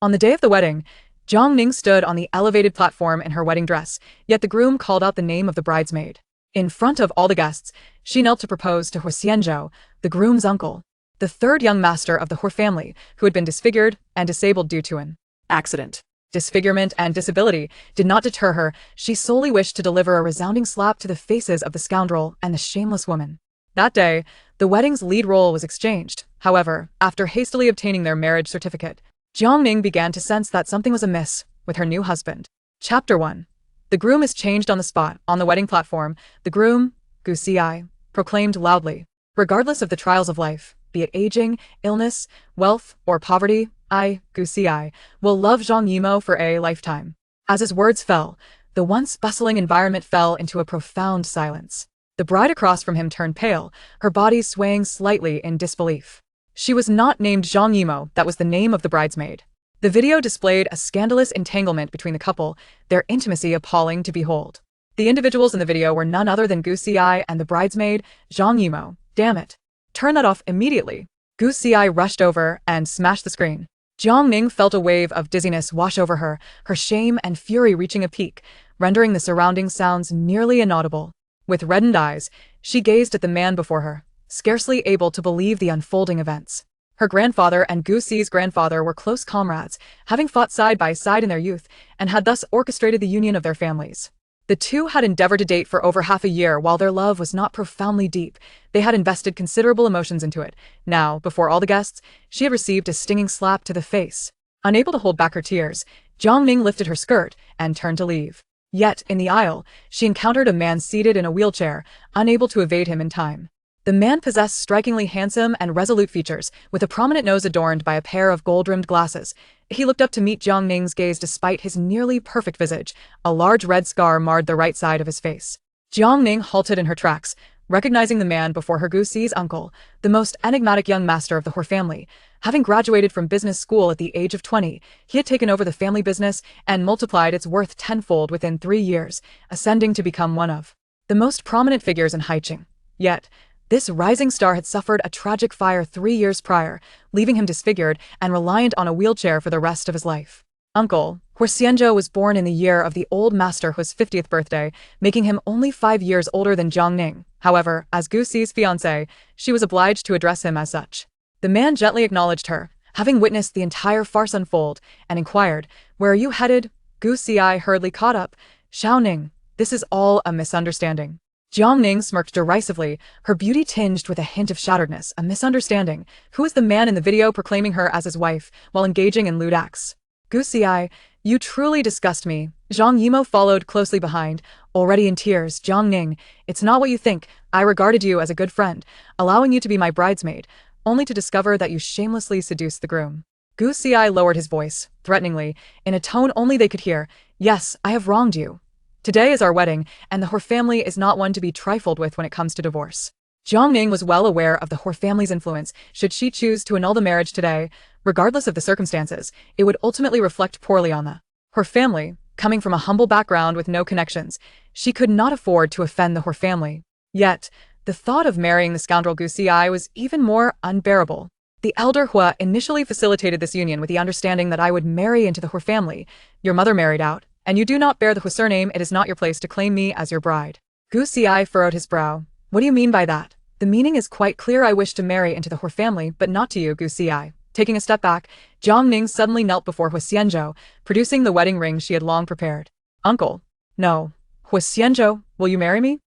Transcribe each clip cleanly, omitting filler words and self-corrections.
On the day of the wedding, Jiang Ning stood on the elevated platform in her wedding dress, yet the groom called out the name of the bridesmaid. In front of all the guests, she knelt to propose to Huo Xianzhou, the groom's uncle, the third young master of the Huo family, who had been disfigured and disabled due to an accident. Disfigurement and disability did not deter her. She solely wished to deliver a resounding slap to the faces of the scoundrel and the shameless woman. That day, the wedding's lead role was exchanged. However, after hastily obtaining their marriage certificate, Jiang Ning began to sense that something was amiss with her new husband. Chapter 1. The groom is changed on the spot. On the wedding platform, the groom, Gu Xi, proclaimed loudly, regardless of the trials of life, be it aging, illness, wealth, or poverty, I, Gu Xi, will love Zhang Yimou for a lifetime. As his words fell, the once bustling environment fell into a profound silence. The bride across from him turned pale, her body swaying slightly in disbelief. She was not named Zhang Yimou, that was the name of the bridesmaid. The video displayed a scandalous entanglement between the couple, their intimacy appalling to behold. The individuals in the video were none other than Gu Xi and the bridesmaid, Zhang Yimou. Damn it. Turn that off immediately. Gu Xi rushed over and smashed the screen. Jiang Ning felt a wave of dizziness wash over her, her shame and fury reaching a peak, rendering the surrounding sounds nearly inaudible. With reddened eyes, she gazed at the man before her, scarcely able to believe the unfolding events. Her grandfather and Gu Xi's grandfather were close comrades, having fought side by side in their youth, and had thus orchestrated the union of their families. The two had endeavored to date for over half a year. While their love was not profoundly deep, they had invested considerable emotions into it. Now, before all the guests, she had received a stinging slap to the face. Unable to hold back her tears, Jiang Ning lifted her skirt and turned to leave. Yet, in the aisle, she encountered a man seated in a wheelchair, unable to evade him in time. The man possessed strikingly handsome and resolute features, with a prominent nose adorned by a pair of gold-rimmed glasses. He looked up to meet Jiang Ning's gaze despite his nearly perfect visage. A large red scar marred the right side of his face. Jiang Ning halted in her tracks, recognizing the man before her, Gu Xi's uncle, the most enigmatic young master of the Huo family. Having graduated from business school at the age of 20, he had taken over the family business and multiplied its worth tenfold within 3 years, ascending to become one of the most prominent figures in Haiqing. Yet, this rising star had suffered a tragic fire 3 years prior, leaving him disfigured and reliant on a wheelchair for the rest of his life. Uncle, Huo Xianzhou was born in the year of the old master Huo's 50th birthday, making him only 5 years older than Jiang Ning. However, as Gu Xi's fiancée, she was obliged to address him as such. The man gently acknowledged her, having witnessed the entire farce unfold, and inquired, "Where are you headed?" Gu Xi hurriedly caught up. "Xiao Ning, this is all a misunderstanding." Jiang Ning smirked derisively, her beauty tinged with a hint of shatteredness. A misunderstanding? Who is the man in the video proclaiming her as his wife, while engaging in lewd acts? Gu Xi, you truly disgust me. Zhang Yimou followed closely behind, already in tears. Jiang Ning, it's not what you think. I regarded you as a good friend, allowing you to be my bridesmaid, only to discover that you shamelessly seduced the groom. Gu Xi lowered his voice, threateningly, in a tone only they could hear. Yes, I have wronged you. Today is our wedding, and the Huo family is not one to be trifled with when it comes to divorce. Jiang Ning was well aware of the Huo family's influence. Should she choose to annul the marriage today, regardless of the circumstances, it would ultimately reflect poorly on the Huo family. Coming from a humble background with no connections, she could not afford to offend the Huo family. Yet, the thought of marrying the scoundrel Gu Xi was even more unbearable. The elder Huo initially facilitated this union with the understanding that I would marry into the Huo family. Your mother married out, and you do not bear the Huo surname. It is not your place to claim me as your bride. Gu Xi furrowed his brow. What do you mean by that? The meaning is quite clear. I wish to marry into the Huo family, but not to you, Gu Xi. Taking a step back, Jiang Ning suddenly knelt before Huo Xianzhou, producing the wedding ring she had long prepared. Uncle. No. Huo Xianzhou, will you marry me?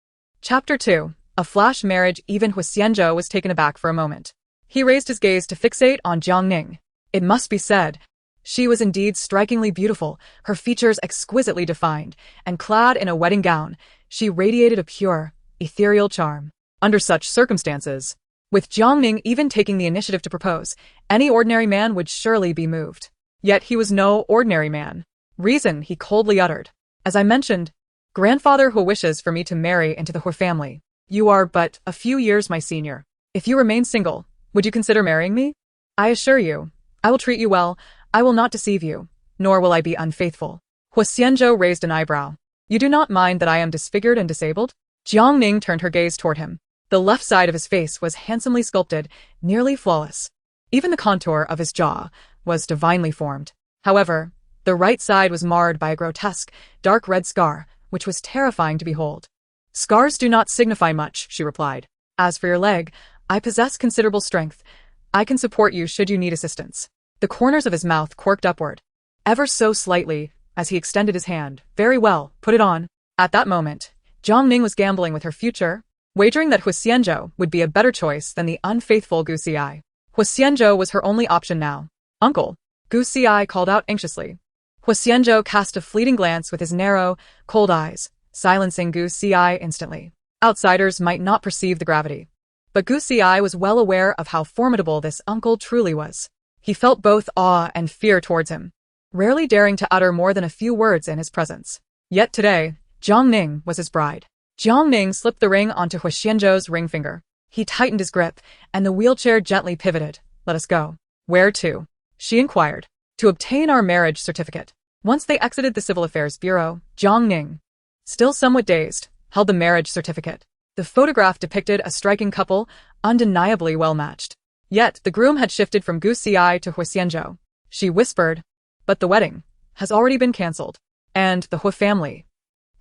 Chapter 2. A flash marriage. Even Huo Xianzhou was taken aback for a moment. He raised his gaze to fixate on Jiang Ning. It must be said, she was indeed strikingly beautiful, her features exquisitely defined, and clad in a wedding gown, she radiated a pure, ethereal charm. Under such circumstances, with Jiang Ning even taking the initiative to propose, any ordinary man would surely be moved. Yet he was no ordinary man. Reason, he coldly uttered. As I mentioned, Grandfather Huo wishes for me to marry into the Huo family. You are but a few years my senior. If you remain single, would you consider marrying me? I assure you, I will treat you well. I will not deceive you, nor will I be unfaithful. Huo Xianzhou raised an eyebrow. You do not mind that I am disfigured and disabled? Jiang Ning turned her gaze toward him. The left side of his face was handsomely sculpted, nearly flawless. Even the contour of his jaw was divinely formed. However, the right side was marred by a grotesque, dark red scar, which was terrifying to behold. Scars do not signify much, she replied. As for your leg, I possess considerable strength. I can support you should you need assistance. The corners of his mouth quirked upward, ever so slightly, as he extended his hand. Very well, put it on. At that moment, Jiang Ning was gambling with her future, wagering that Huo Xianzhou would be a better choice than the unfaithful Gu Xi. Huo Xianzhou was her only option now. Uncle, Gu Xi called out anxiously. Huo Xianzhou cast a fleeting glance with his narrow, cold eyes, silencing Gu Xi instantly. Outsiders might not perceive the gravity, but Gu Xi was well aware of how formidable this uncle truly was. He felt both awe and fear towards him, rarely daring to utter more than a few words in his presence. Yet today, Jiang Ning was his bride. Jiang Ning slipped the ring onto Huo Xianzhou's ring finger. He tightened his grip, and the wheelchair gently pivoted. Let us go. Where to? She inquired. To obtain our marriage certificate. Once they exited the Civil Affairs Bureau, Jiang Ning, still somewhat dazed, held the marriage certificate. The photograph depicted a striking couple, undeniably well-matched. Yet the groom had shifted from Gu Xi to Huo Xianzhou. She whispered, but the wedding has already been cancelled. And the Huo family.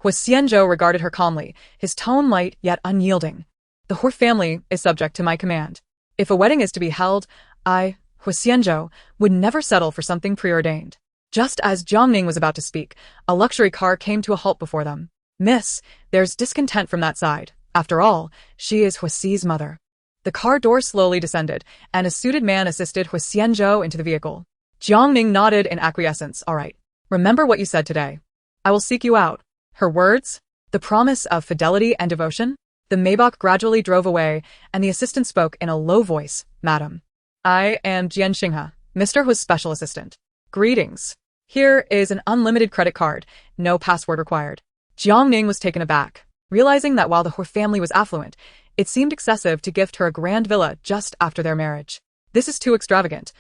Huo Xianzhou regarded her calmly, his tone light yet unyielding. The Huo family is subject to my command. If a wedding is to be held, I, Huo Xianzhou, would never settle for something preordained. Just as Jiang Ning was about to speak, a luxury car came to a halt before them. Miss, there's discontent from that side. After all, she is Huo Xi's mother. The car door slowly descended, and a suited man assisted Huo Xianzhou into the vehicle. Jiang Ning nodded in acquiescence. All right. Remember what you said today. I will seek you out. Her words? The promise of fidelity and devotion? The Maybach gradually drove away, and the assistant spoke in a low voice. Madam. I am Jian Xinghe, Mr. Huo's special assistant. Greetings. Here is an unlimited credit card, no password required. Jiang Ning was taken aback, realizing that while the Huo family was affluent, it seemed excessive to gift her a grand villa just after their marriage. This is too extravagant.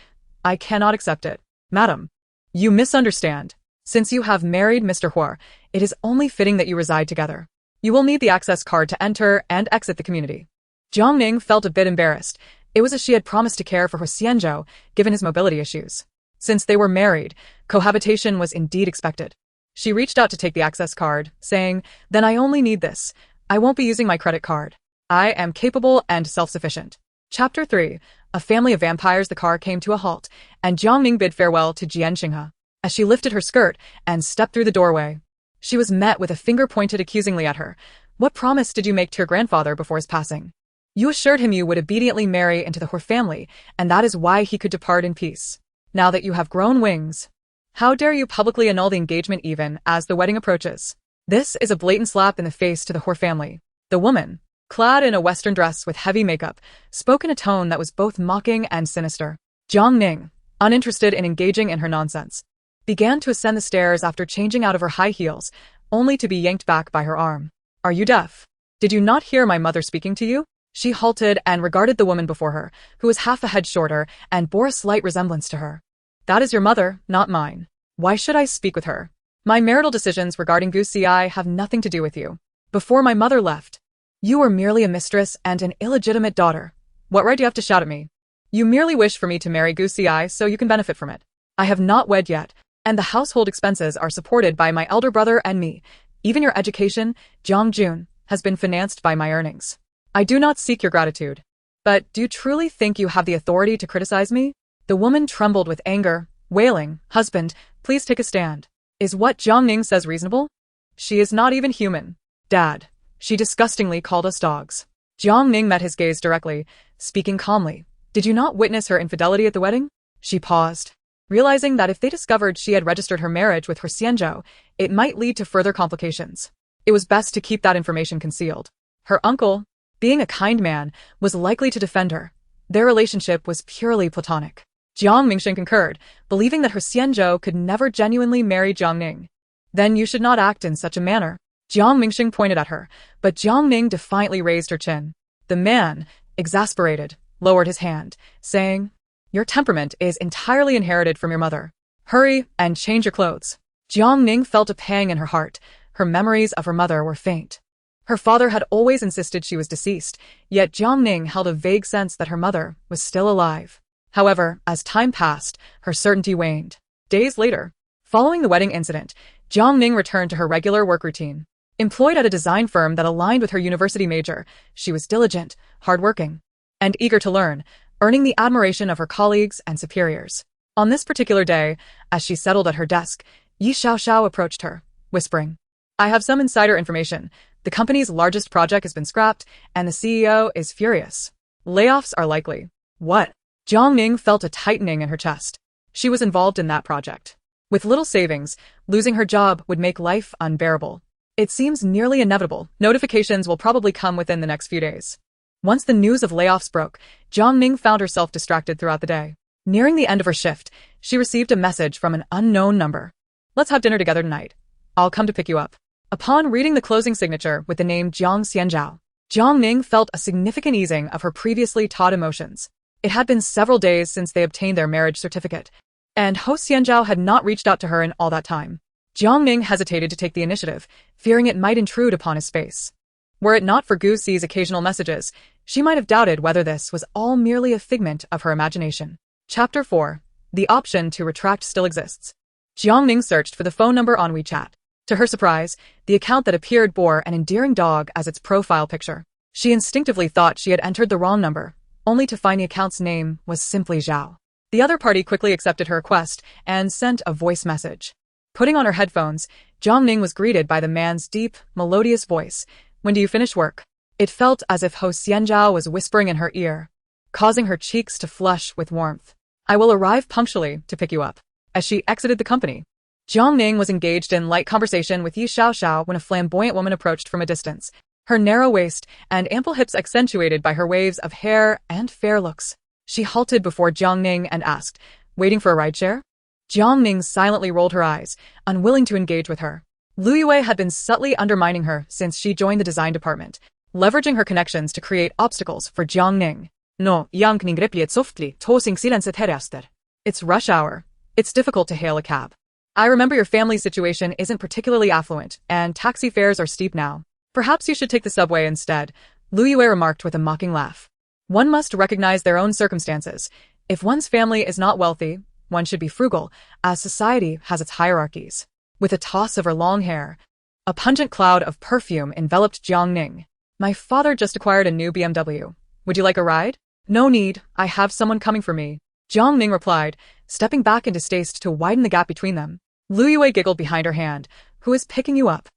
I cannot accept it. Madam, you misunderstand. Since you have married Mr. Huo, it is only fitting that you reside together. You will need the access card to enter and exit the community. Jiang Ning felt a bit embarrassed. It was as she had promised to care for Huo Xianzhou, given his mobility issues. Since they were married, cohabitation was indeed expected. She reached out to take the access card, saying, then I only need this. I won't be using my credit card. I am capable and self-sufficient. Chapter 3. A family of vampires. The car came to a halt, and Jiang Ning bid farewell to Jian Xinghe. As she lifted her skirt and stepped through the doorway, she was met with a finger pointed accusingly at her. What promise did you make to your grandfather before his passing? You assured him you would obediently marry into the Huo family, and that is why he could depart in peace. Now that you have grown wings, how dare you publicly annul the engagement even as the wedding approaches? This is a blatant slap in the face to the Huo family. The woman, clad in a Western dress with heavy makeup, spoke in a tone that was both mocking and sinister. Jiang Ning, uninterested in engaging in her nonsense, began to ascend the stairs after changing out of her high heels, only to be yanked back by her arm. Are you deaf? Did you not hear my mother speaking to you? She halted and regarded the woman before her, who was half a head shorter and bore a slight resemblance to her. That is your mother, not mine. Why should I speak with her? My marital decisions regarding Gu Xi have nothing to do with you. Before my mother left, you were merely a mistress and an illegitimate daughter. What right do you have to shout at me? You merely wish for me to marry Gu Xi so you can benefit from it. I have not wed yet, and the household expenses are supported by my elder brother and me. Even your education, Jiang Jun, has been financed by my earnings. I do not seek your gratitude. But do you truly think you have the authority to criticize me? The woman trembled with anger, wailing, husband, please take a stand. Is what Jiang Ning says reasonable? She is not even human. Dad, she disgustingly called us dogs. Jiang Ning met his gaze directly, speaking calmly. Did you not witness her infidelity at the wedding? She paused, realizing that if they discovered she had registered her marriage with Huo Xianzhou, it might lead to further complications. It was best to keep that information concealed. Her uncle, being a kind man, was likely to defend her. Their relationship was purely platonic. Jiang Mingxing concurred, believing that Huo Xianzhou could never genuinely marry Jiang Ning. Then you should not act in such a manner. Jiang Mingxing pointed at her, but Jiang Ning defiantly raised her chin. The man, exasperated, lowered his hand, saying, your temperament is entirely inherited from your mother. Hurry and change your clothes. Jiang Ning felt a pang in her heart. Her memories of her mother were faint. Her father had always insisted she was deceased, yet Jiang Ning held a vague sense that her mother was still alive. However, as time passed, her certainty waned. Days later, following the wedding incident, Jiang Ning returned to her regular work routine. Employed at a design firm that aligned with her university major, she was diligent, hardworking, and eager to learn, earning the admiration of her colleagues and superiors. On this particular day, as she settled at her desk, Yi Xiaoxiao approached her, whispering, "I have some insider information. The company's largest project has been scrapped, and the CEO is furious. Layoffs are likely." What? Jiang Ning felt a tightening in her chest. She was involved in that project. With little savings, losing her job would make life unbearable. It seems nearly inevitable. Notifications will probably come within the next few days. Once the news of layoffs broke, Jiang Ning found herself distracted throughout the day. Nearing the end of her shift, she received a message from an unknown number. "Let's have dinner together tonight. I'll come to pick you up." Upon reading the closing signature with the name Huo Xianzhou, Jiang Ning felt a significant easing of her previously taut emotions. It had been several days since they obtained their marriage certificate, and Huo Xianzhou had not reached out to her in all that time. Jiang Ning hesitated to take the initiative, fearing it might intrude upon his space. Were it not for Gu Xi's occasional messages, she might have doubted whether this was all merely a figment of her imagination. Chapter 4. The option to retract still exists. Jiang Ning searched for the phone number on WeChat. To her surprise, the account that appeared bore an endearing dog as its profile picture. She instinctively thought she had entered the wrong number, only to find the account's name was simply Zhao. The other party quickly accepted her request and sent a voice message. Putting on her headphones, Jiang Ning was greeted by the man's deep, melodious voice. "When do you finish work?" It felt as if Huo Xianzhou was whispering in her ear, causing her cheeks to flush with warmth. "I will arrive punctually to pick you up." As she exited the company, Jiang Ning was engaged in light conversation with Yi Xiaoxiao when a flamboyant woman approached from a distance, her narrow waist and ample hips accentuated by her waves of hair and fair looks. She halted before Jiang Ning and asked, "Waiting for a rideshare?" Jiang Ning silently rolled her eyes, unwilling to engage with her. Runaway had been subtly undermining her since she joined the design department, leveraging her connections to create obstacles for Jiang Ning. "No, Jiang Ning replied softly, tossing silence at her. It's rush hour. It's difficult to hail a cab. I remember your family's situation isn't particularly affluent, and taxi fares are steep now. Perhaps you should take the subway instead," Runaway remarked with a mocking laugh. One must recognize their own circumstances. If one's family is not wealthy, one should be frugal, as society has its hierarchies. With a toss of her long hair, a pungent cloud of perfume enveloped Jiang Ning. "My father just acquired a new BMW. Would you like a ride?" "No need, I have someone coming for me," Jiang Ning replied, stepping back into space to widen the gap between them. Runaway giggled behind her hand. "Who is picking you up?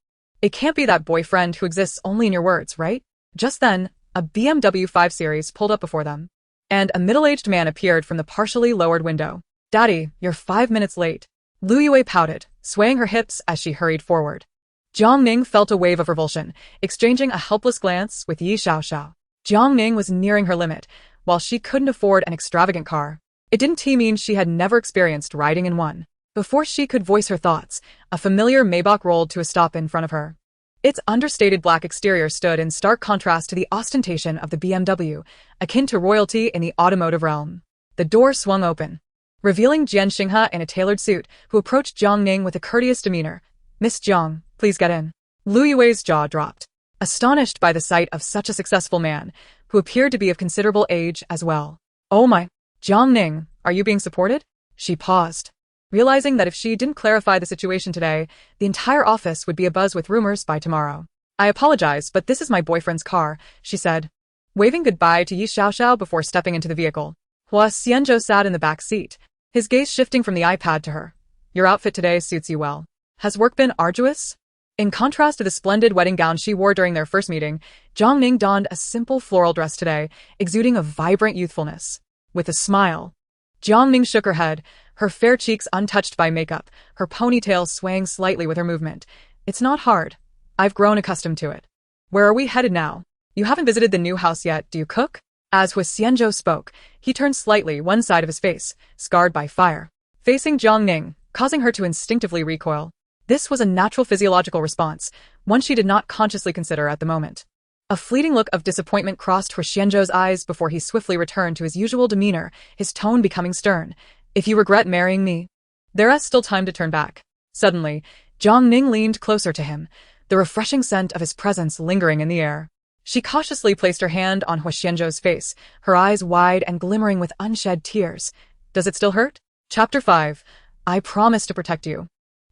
It can't be that boyfriend who exists only in your words, right?" Just then, a BMW 5 Series pulled up before them, and a middle-aged man appeared from the partially lowered window. "Daddy, you're 5 minutes late." Runaway pouted, swaying her hips as she hurried forward. Jiang Ning felt a wave of revulsion, exchanging a helpless glance with Yi Xiaoxiao. Jiang Ning was nearing her limit, while she couldn't afford an extravagant car. It didn't mean she had never experienced riding in one. Before she could voice her thoughts, a familiar Maybach rolled to a stop in front of her. Its understated black exterior stood in stark contrast to the ostentation of the BMW, akin to royalty in the automotive realm. The door swung open, revealing Jian Xinghe in a tailored suit, who approached Jiang Ning with a courteous demeanor. "Miss Jiang, please get in." Luiyue's jaw dropped, astonished by the sight of such a successful man, who appeared to be of considerable age as well. "Oh my, Jiang Ning, are you being supported?" She paused, realizing that if she didn't clarify the situation today, the entire office would be abuzz with rumors by tomorrow. "I apologize, but this is my boyfriend's car," she said, waving goodbye to Yi Xiaoxiao before stepping into the vehicle. Huo Xianzhou sat in the back seat, his gaze shifting from the iPad to her. "Your outfit today suits you well. Has work been arduous?" In contrast to the splendid wedding gown she wore during their first meeting, Jiang Ning donned a simple floral dress today, exuding a vibrant youthfulness. With a smile, Jiang Ning shook her head, her fair cheeks untouched by makeup, her ponytail swaying slightly with her movement. "It's not hard. I've grown accustomed to it. Where are we headed now? You haven't visited the new house yet, do you cook?" As Huo Xianzhou spoke, he turned slightly one side of his face, scarred by fire, facing Jiang Ning, causing her to instinctively recoil. This was a natural physiological response, one she did not consciously consider at the moment. A fleeting look of disappointment crossed Huo Xianzhou's eyes before he swiftly returned to his usual demeanor, his tone becoming stern. "If you regret marrying me, there is still time to turn back." Suddenly, Jiang Ning leaned closer to him, the refreshing scent of his presence lingering in the air. She cautiously placed her hand on Huo Xianzhou's face, her eyes wide and glimmering with unshed tears. "Does it still hurt?" Chapter 5. I promise to protect you.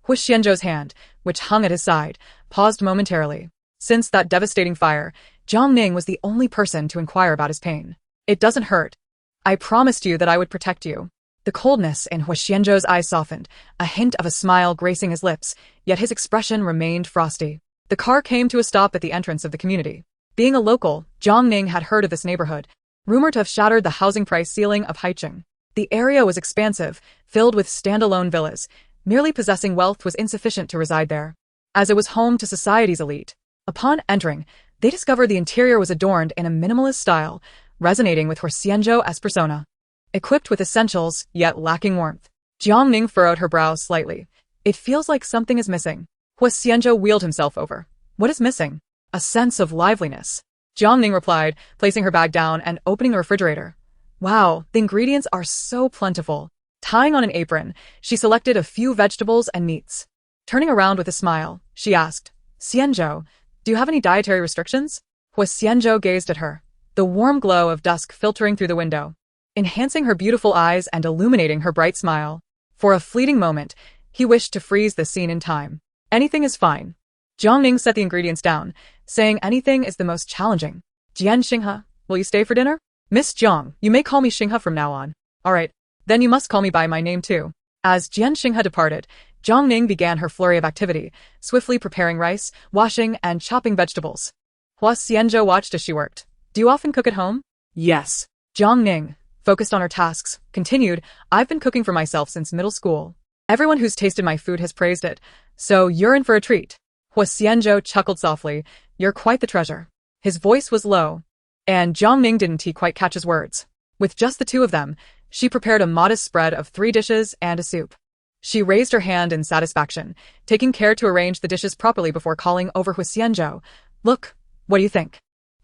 Huo Xianzhou's hand, which hung at his side, paused momentarily. Since that devastating fire, Jiang Ning was the only person to inquire about his pain. It doesn't hurt. I promised you that I would protect you. The coldness in Huo Xianzhou's eyes softened, a hint of a smile gracing his lips, yet his expression remained frosty. The car came to a stop at the entrance of the community. Being a local, Jiang Ning had heard of this neighborhood, rumored to have shattered the housing price ceiling of Haicheng. The area was expansive, filled with standalone villas. Merely possessing wealth was insufficient to reside there, as it was home to society's elite. Upon entering, they discovered the interior was adorned in a minimalist style, resonating with Huo Xianzhou as persona. Equipped with essentials, yet lacking warmth. Jiang Ning furrowed her brows slightly. It feels like something is missing. Huo Xianzhou wheeled himself over. What is missing? A sense of liveliness. Jiang Ning replied, placing her bag down and opening the refrigerator. Wow, the ingredients are so plentiful. Tying on an apron, she selected a few vegetables and meats. Turning around with a smile, she asked, Xianzhou, do you have any dietary restrictions? Huo Xianzhou gazed at her, the warm glow of dusk filtering through the window, enhancing her beautiful eyes and illuminating her bright smile. For a fleeting moment, he wished to freeze the scene in time. Anything is fine. Jiang Ning set the ingredients down, saying anything is the most challenging. Jian Xinghe, will you stay for dinner? Miss Jiang, you may call me Xinghe from now on. All right. Then you must call me by my name too. As Jian Xinghe departed, Jiang Ning began her flurry of activity, swiftly preparing rice, washing, and chopping vegetables. Huo Xianzhou watched as she worked. Do you often cook at home? Yes. Jiang Ning, focused on her tasks, continued, I've been cooking for myself since middle school. Everyone who's tasted my food has praised it, so you're in for a treat. Huo Xianzhou chuckled softly. You're quite the treasure. His voice was low, and Jiang Ning didn't quite catch his words. With just the two of them, she prepared a modest spread of 3 dishes and a soup. She raised her hand in satisfaction, taking care to arrange the dishes properly before calling over Huo Xianzhou. Look, what do you think?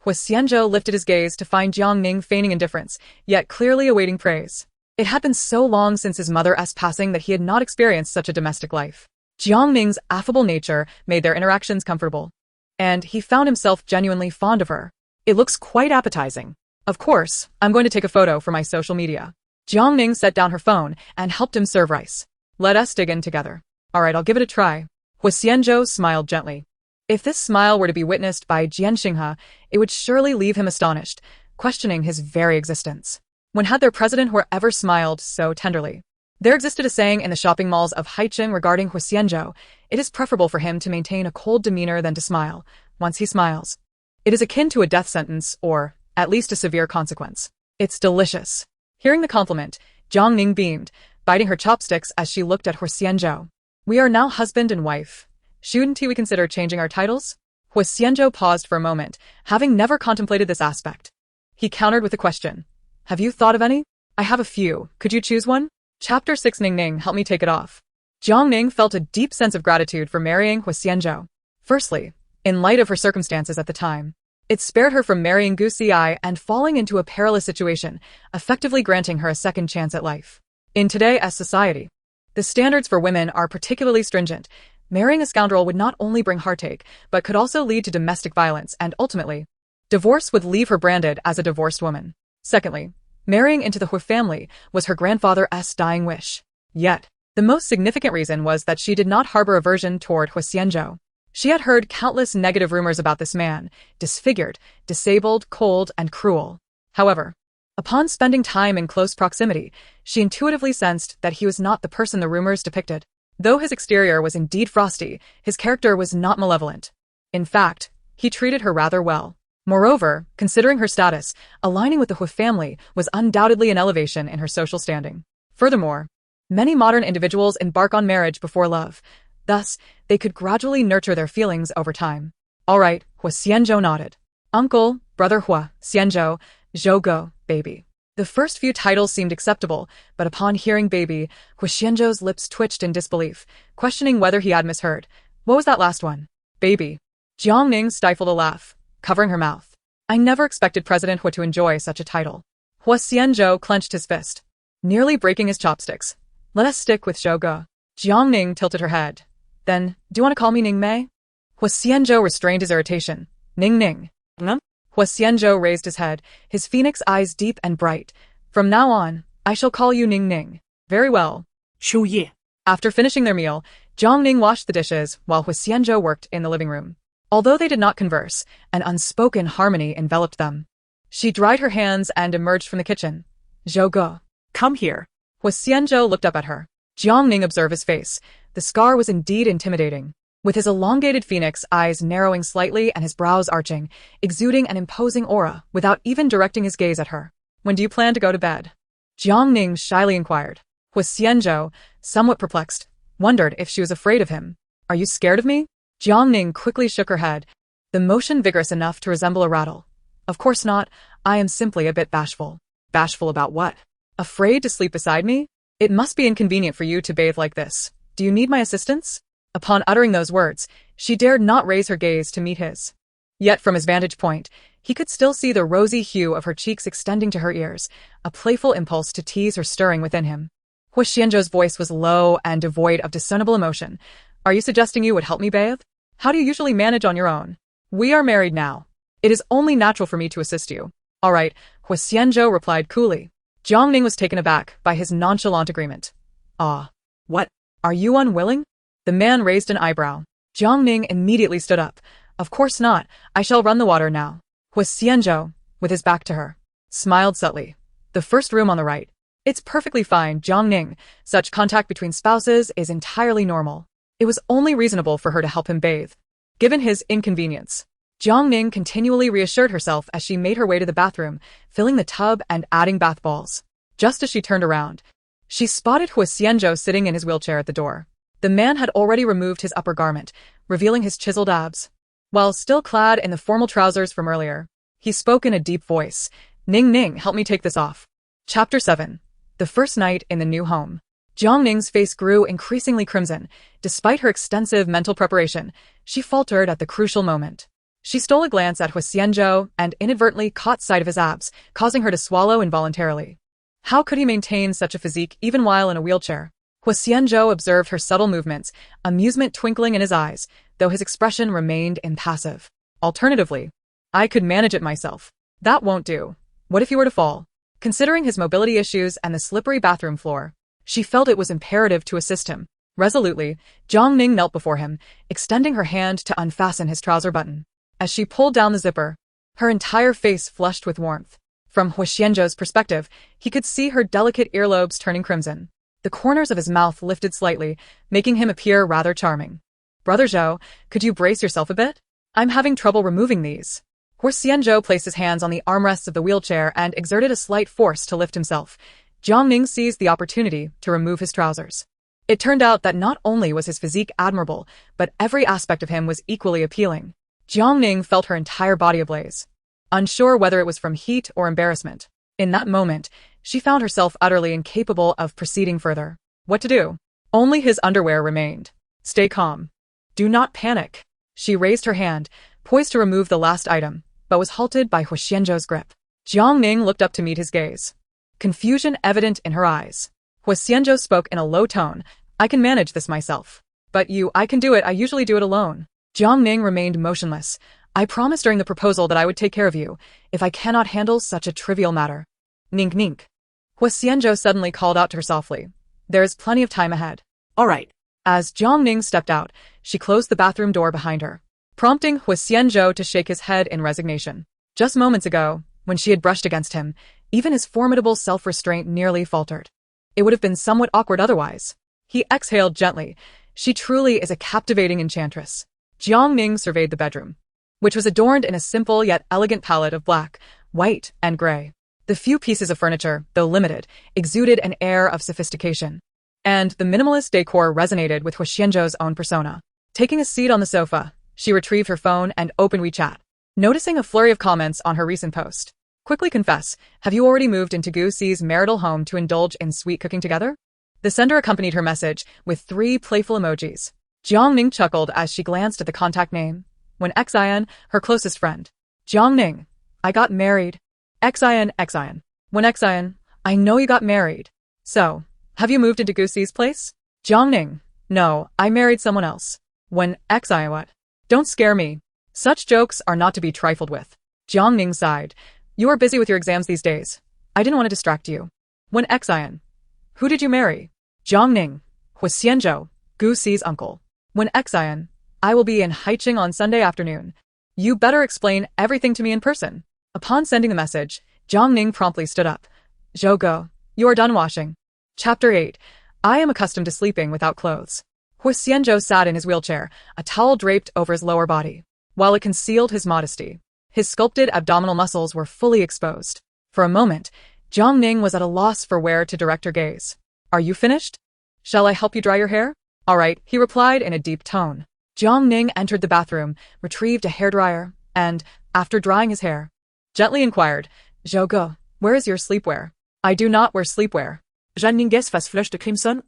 Huo Xianzhou lifted his gaze to find Jiang Ning feigning indifference, yet clearly awaiting praise. It had been so long since his mother's passing that he had not experienced such a domestic life. Jiang Ning's affable nature made their interactions comfortable, and he found himself genuinely fond of her. It looks quite appetizing. Of course, I'm going to take a photo for my social media. Jiang Ning set down her phone and helped him serve rice. Let us dig in together. All right, I'll give it a try. Huo Xianzhou smiled gently. If this smile were to be witnessed by Jian Xinghe, it would surely leave him astonished, questioning his very existence. When had their president ever smiled so tenderly? There existed a saying in the shopping malls of Haicheng regarding Huo Xianzhou. It is preferable for him to maintain a cold demeanor than to smile. Once he smiles, it is akin to a death sentence or, at least, a severe consequence. It's delicious. Hearing the compliment, Jiang Ning beamed, biting her chopsticks as she looked at Huo Xianzhou. We are now husband and wife. Shouldn't we consider changing our titles? Huo Xianzhou paused for a moment, having never contemplated this aspect. He countered with a question. Have you thought of any? I have a few. Could you choose one? Chapter 6. Ning Ning, help me take it off. Jiang Ning felt a deep sense of gratitude for marrying Huo Xianzhou. Firstly, in light of her circumstances at the time, it spared her from marrying Gu Xi and falling into a perilous situation, effectively granting her a second chance at life. In today's society, the standards for women are particularly stringent. Marrying a scoundrel would not only bring heartache, but could also lead to domestic violence and, ultimately, divorce would leave her branded as a divorced woman. Secondly, marrying into the Huo family was her grandfather's dying wish. Yet, the most significant reason was that she did not harbor aversion toward Huo Xianzhou. She had heard countless negative rumors about this man, disfigured, disabled, cold, and cruel. However, upon spending time in close proximity, she intuitively sensed that he was not the person the rumors depicted. Though his exterior was indeed frosty, his character was not malevolent. In fact, he treated her rather well. Moreover, considering her status, aligning with the Huo family was undoubtedly an elevation in her social standing. Furthermore, many modern individuals embark on marriage before love. Thus, they could gradually nurture their feelings over time. All right, Huo Xianzhou nodded. Uncle, brother Huo Xianzhou, Zhouge, baby. The first few titles seemed acceptable, but upon hearing baby, Huo Xianzhou's lips twitched in disbelief, questioning whether he had misheard. What was that last one? Baby. Jiang Ning stifled a laugh, covering her mouth. I never expected President Huo to enjoy such a title. Huo Xianzhou clenched his fist, nearly breaking his chopsticks. Let us stick with Zhouge. Jiang Ning tilted her head. Then, do you want to call me Ning Mei? Huo Xianzhou restrained his irritation. Ning Ning. Huo Xianzhou raised his head, his phoenix eyes deep and bright. From now on, I shall call you Ning Ning. Very well. 秋叶 After finishing their meal, Jiang Ning washed the dishes while Huo Xianzhou worked in the living room. Although they did not converse, an unspoken harmony enveloped them. She dried her hands and emerged from the kitchen. "Zhou Ge, come here." Huo Xianzhou looked up at her. Jiang Ning observed his face. The scar was indeed intimidating. With his elongated phoenix eyes narrowing slightly and his brows arching, exuding an imposing aura without even directing his gaze at her. "When do you plan to go to bed?" Jiang Ning shyly inquired. Huo Xianzhou, somewhat perplexed, wondered if she was afraid of him. "Are you scared of me?" Jiang Ning quickly shook her head, the motion vigorous enough to resemble a rattle. "Of course not, I am simply a bit bashful." "Bashful about what? Afraid to sleep beside me? It must be inconvenient for you to bathe like this. Do you need my assistance?" Upon uttering those words, she dared not raise her gaze to meet his. Yet from his vantage point, he could still see the rosy hue of her cheeks extending to her ears, a playful impulse to tease her stirring within him. Huo Xianzhou's voice was low and devoid of discernible emotion. "Are you suggesting you would help me bathe? How do you usually manage on your own? We are married now. It is only natural for me to assist you." "All right," Huo Xianzhou replied coolly. Jiang Ning was taken aback by his nonchalant agreement. "Ah, what? Are you unwilling?" The man raised an eyebrow. Jiang Ning immediately stood up. "Of course not. I shall run the water now." Huo Xianzhou, with his back to her, smiled subtly. "The first room on the right." "It's perfectly fine, Jiang Ning. Such contact between spouses is entirely normal." It was only reasonable for her to help him bathe. Given his inconvenience, Jiang Ning continually reassured herself as she made her way to the bathroom, filling the tub and adding bath balls. Just as she turned around, she spotted Huo Xianzhou sitting in his wheelchair at the door. The man had already removed his upper garment, revealing his chiseled abs. While still clad in the formal trousers from earlier, he spoke in a deep voice. "Ning Ning, help me take this off." Chapter 7. The first night in the new home. Jiang Ning's face grew increasingly crimson. Despite her extensive mental preparation, she faltered at the crucial moment. She stole a glance at Huo Xianzhou and inadvertently caught sight of his abs, causing her to swallow involuntarily. How could he maintain such a physique even while in a wheelchair? Huo Xianzhou observed her subtle movements, amusement twinkling in his eyes, though his expression remained impassive. Alternatively, "I could manage it myself." "That won't do. What if you were to fall?" Considering his mobility issues and the slippery bathroom floor, she felt it was imperative to assist him. Resolutely, Jiang Ning knelt before him, extending her hand to unfasten his trouser button. As she pulled down the zipper, her entire face flushed with warmth. From Huo Xianzhou's perspective, he could see her delicate earlobes turning crimson. The corners of his mouth lifted slightly, making him appear rather charming. "Brother Zhou, could you brace yourself a bit? I'm having trouble removing these." Huo Xianzhou placed his hands on the armrests of the wheelchair and exerted a slight force to lift himself. Jiang Ning seized the opportunity to remove his trousers. It turned out that not only was his physique admirable, but every aspect of him was equally appealing. Jiang Ning felt her entire body ablaze. Unsure whether it was from heat or embarrassment, in that moment, she found herself utterly incapable of proceeding further. What to do? Only his underwear remained. "Stay calm. Do not panic." She raised her hand, poised to remove the last item, but was halted by Huo Xianzhou's grip. Jiang Ning looked up to meet his gaze, confusion evident in her eyes. Huo Xianzhou spoke in a low tone. "I can manage this myself." "But I can do it. I usually do it alone." Jiang Ning remained motionless. "I promised during the proposal that I would take care of you, if I cannot handle such a trivial matter." "Nink nink." Huo Xianzhou suddenly called out to her softly. "There is plenty of time ahead." "All right." As Jiang Ning stepped out, she closed the bathroom door behind her, prompting Huo Xianzhou to shake his head in resignation. Just moments ago, when she had brushed against him, even his formidable self-restraint nearly faltered. It would have been somewhat awkward otherwise. He exhaled gently. She truly is a captivating enchantress. Jiang Ning surveyed the bedroom, which was adorned in a simple yet elegant palette of black, white, and gray. The few pieces of furniture, though limited, exuded an air of sophistication. And the minimalist decor resonated with Huo Xianzhou's own persona. Taking a seat on the sofa, she retrieved her phone and opened WeChat, noticing a flurry of comments on her recent post. "Quickly confess, have you already moved into Gu Si's marital home to indulge in sweet cooking together?" The sender accompanied her message with 3 playful emojis. Jiang Ning chuckled as she glanced at the contact name. When Xin, her closest friend. "Jiang Ning, I got married." Xin. When Xin, "I know you got married. So, have you moved into Gu Si's place?" Jiang Ning, "No, I married someone else." When Xin, "What? Don't scare me. Such jokes are not to be trifled with." Jiang Ning sighed. "You are busy with your exams these days. I didn't want to distract you." When Xin, "Who did you marry?" Jiang Ning, Huo Xianzhou, Gu Si's uncle. When Xian, I will be in Haiqing on Sunday afternoon. You better explain everything to me in person. Upon sending the message, Jiang Ning promptly stood up. Zhou Go, you are done washing. Chapter 8. I am accustomed to sleeping without clothes. Huo Xianzhou sat in his wheelchair, a towel draped over his lower body. While it concealed his modesty, his sculpted abdominal muscles were fully exposed. For a moment, Jiang Ning was at a loss for where to direct her gaze. Are you finished? Shall I help you dry your hair? All right, he replied in a deep tone. Jiang Ning entered the bathroom, retrieved a hairdryer, and, after drying his hair, gently inquired, Zhou Go, where is your sleepwear? I do not wear sleepwear. Jiang Ning flushed crimson.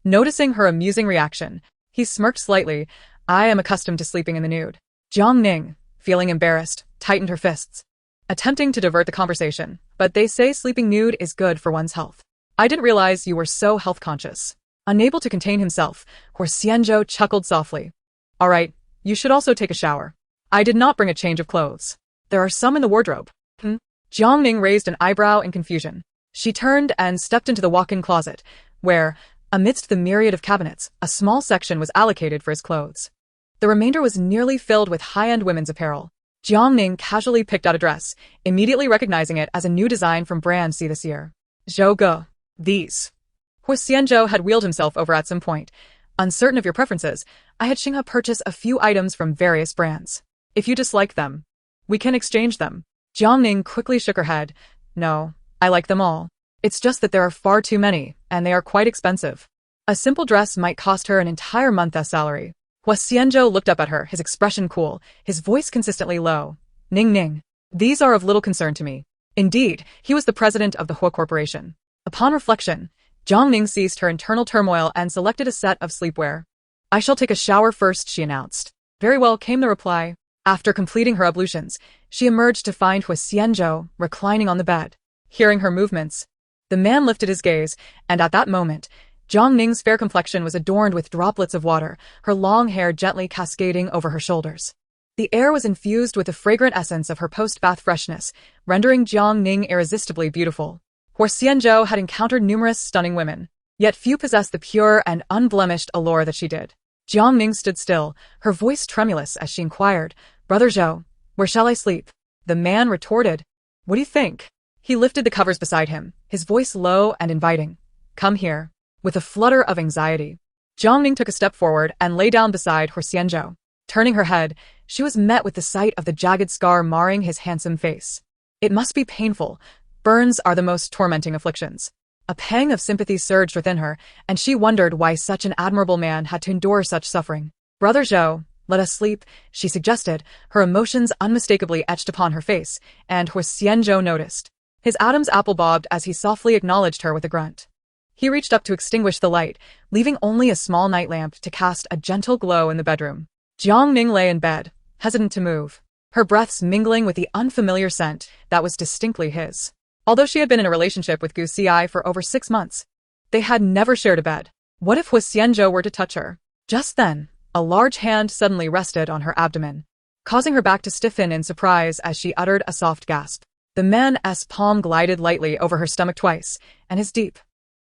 Noticing her amusing reaction, he smirked slightly. I am accustomed to sleeping in the nude. Jiang Ning, feeling embarrassed, tightened her fists, attempting to divert the conversation, but they say sleeping nude is good for one's health. I didn't realize you were so health-conscious. Unable to contain himself, Huo Xianzhou chuckled softly. All right, you should also take a shower. I did not bring a change of clothes. There are some in the wardrobe. Jiang Ning raised an eyebrow in confusion. She turned and stepped into the walk-in closet, where, amidst the myriad of cabinets, a small section was allocated for his clothes. The remainder was nearly filled with high-end women's apparel. Jiang Ning casually picked out a dress, immediately recognizing it as a new design from brand C this year. Zhou Ge, these. Huo Xianzhou had wheeled himself over at some point. Uncertain of your preferences, I had Xinghe purchase a few items from various brands. If you dislike them, we can exchange them. Jiang Ning quickly shook her head. No, I like them all. It's just that there are far too many, and they are quite expensive. A simple dress might cost her an entire month's salary. Huo Xianzhou looked up at her, his expression cool, his voice consistently low. Ning, these are of little concern to me. Indeed, he was the president of the Huo Corporation. Upon reflection, Jiang Ning ceased her internal turmoil and selected a set of sleepwear. I shall take a shower first, she announced. Very well, came the reply. After completing her ablutions, she emerged to find Huo Xianzhou reclining on the bed. Hearing her movements, the man lifted his gaze, and at that moment, Jiang Ning's fair complexion was adorned with droplets of water, her long hair gently cascading over her shoulders. The air was infused with the fragrant essence of her post-bath freshness, rendering Jiang Ning irresistibly beautiful. Huo Xianzhou had encountered numerous stunning women, yet few possessed the pure and unblemished allure that she did. Jiang Ning stood still, her voice tremulous as she inquired, Brother Zhou, where shall I sleep? The man retorted, What do you think? He lifted the covers beside him, his voice low and inviting. Come here. With a flutter of anxiety, Jiang Ning took a step forward and lay down beside Huo Xianzhou. Turning her head, she was met with the sight of the jagged scar marring his handsome face. It must be painful. Burns are the most tormenting afflictions. A pang of sympathy surged within her, and she wondered why such an admirable man had to endure such suffering. Brother Zhou, let us sleep, she suggested, her emotions unmistakably etched upon her face, and Huo Xianzhou noticed. His Adam's apple bobbed as he softly acknowledged her with a grunt. He reached up to extinguish the light, leaving only a small night lamp to cast a gentle glow in the bedroom. Jiang Ning lay in bed, hesitant to move, her breaths mingling with the unfamiliar scent that was distinctly his. Although she had been in a relationship with Gu Si for over 6 months, they had never shared a bed. What if Huo Xianzhou were to touch her? Just then, a large hand suddenly rested on her abdomen, causing her back to stiffen in surprise as she uttered a soft gasp. The man's palm glided lightly over her stomach twice, and his deep,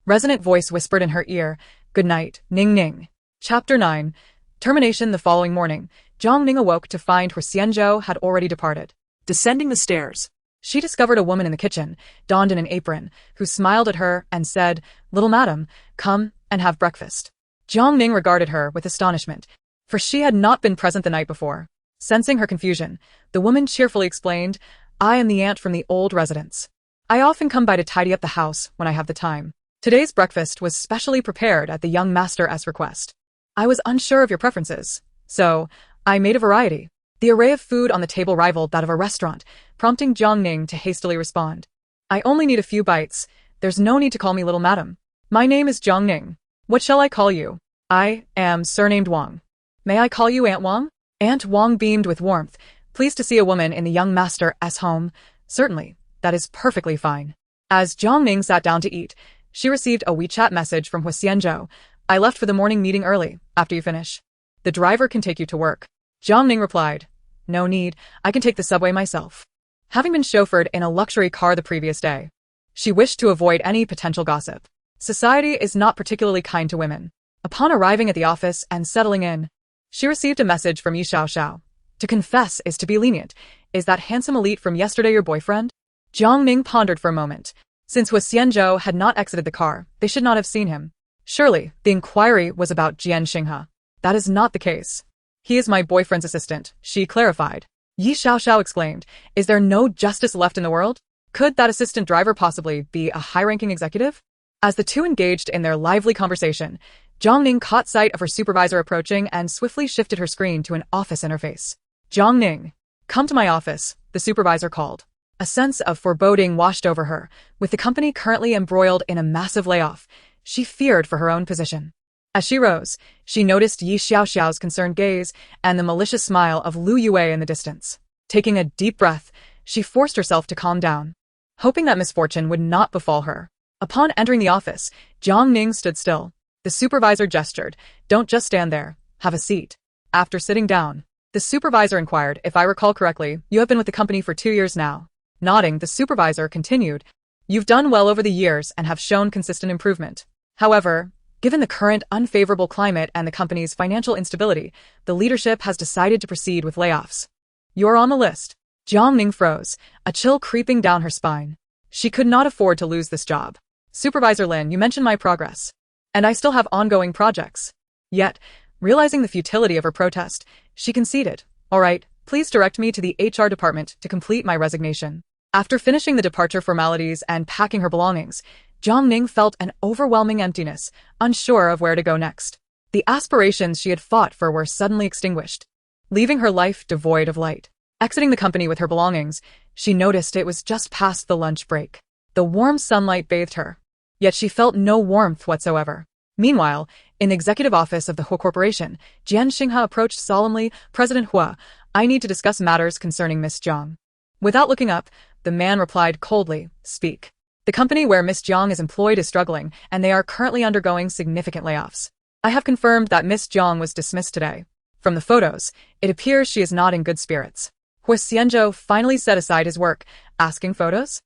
resonant voice whispered in her ear, Good night, Ning. Chapter 9. Termination. The following morning, Jiang Ning awoke to find Huo Xianzhou had already departed. Descending the stairs, she discovered a woman in the kitchen, donned in an apron, who smiled at her and said, Little madam, come and have breakfast. Jiang Ning regarded her with astonishment, for she had not been present the night before. Sensing her confusion, the woman cheerfully explained, I am the aunt from the old residence. I often come by to tidy up the house when I have the time. Today's breakfast was specially prepared at the young master's request. I was unsure of your preferences, so I made a variety. The array of food on the table rivaled that of a restaurant, prompting Jiang Ning to hastily respond. I only need a few bites. There's no need to call me little madam. My name is Jiang Ning. What shall I call you? I am surnamed Wang. May I call you Aunt Wang? Aunt Wang beamed with warmth, pleased to see a woman in the young master's home. Certainly, that is perfectly fine. As Jiang Ning sat down to eat, she received a WeChat message from Huo Xianzhou. I left for the morning meeting early, after you finish. The driver can take you to work. Jiang Ning replied, No need, I can take the subway myself. Having been chauffeured in a luxury car the previous day, she wished to avoid any potential gossip. Society is not particularly kind to women. Upon arriving at the office and settling in, she received a message from Yi Xiaoxiao. To confess is to be lenient. Is that handsome elite from yesterday your boyfriend? Jiang Ning pondered for a moment. Since Huo Xianzhou had not exited the car, they should not have seen him. Surely, the inquiry was about Jian Xinghe. That is not the case. He is my boyfriend's assistant, she clarified. Yi Xiaoxiao exclaimed, is there no justice left in the world? Could that assistant driver possibly be a high-ranking executive? As the two engaged in their lively conversation, Jiang Ning caught sight of her supervisor approaching and swiftly shifted her screen to an office interface. Jiang Ning, come to my office, the supervisor called. A sense of foreboding washed over her. With the company currently embroiled in a massive layoff, she feared for her own position. As she rose, she noticed Yi Xiaoxiao's concerned gaze and the malicious smile of Lu Yue in the distance. Taking a deep breath, she forced herself to calm down, hoping that misfortune would not befall her. Upon entering the office, Jiang Ning stood still. The supervisor gestured, don't just stand there, have a seat. After sitting down, the supervisor inquired, if I recall correctly, you have been with the company for 2 years now. Nodding, the supervisor continued, you've done well over the years and have shown consistent improvement. However, given the current unfavorable climate and the company's financial instability, the leadership has decided to proceed with layoffs. You're on the list. Jiang Ning froze, a chill creeping down her spine. She could not afford to lose this job. Supervisor Lin, you mentioned my progress. And I still have ongoing projects. Yet, realizing the futility of her protest, she conceded, all right, please direct me to the HR department to complete my resignation. After finishing the departure formalities and packing her belongings, Jiang Ning felt an overwhelming emptiness, unsure of where to go next. The aspirations she had fought for were suddenly extinguished, leaving her life devoid of light. Exiting the company with her belongings, she noticed it was just past the lunch break. The warm sunlight bathed her, yet she felt no warmth whatsoever. Meanwhile, in the executive office of the Huo Corporation, Jian Xinghe approached solemnly, President Huo, I need to discuss matters concerning Miss Jiang. Without looking up, the man replied coldly, speak. The company where Miss Jiang is employed is struggling, and they are currently undergoing significant layoffs. I have confirmed that Miss Jiang was dismissed today. From the photos, it appears she is not in good spirits. Huo Xianzhou finally set aside his work, asking photos?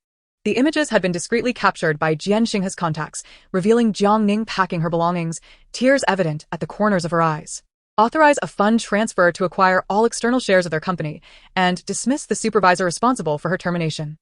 The images had been discreetly captured by Jian Xinghe's contacts, revealing Jiang Ning packing her belongings, tears evident at the corners of her eyes. Authorize a fund transfer to acquire all external shares of their company, and dismiss the supervisor responsible for her termination.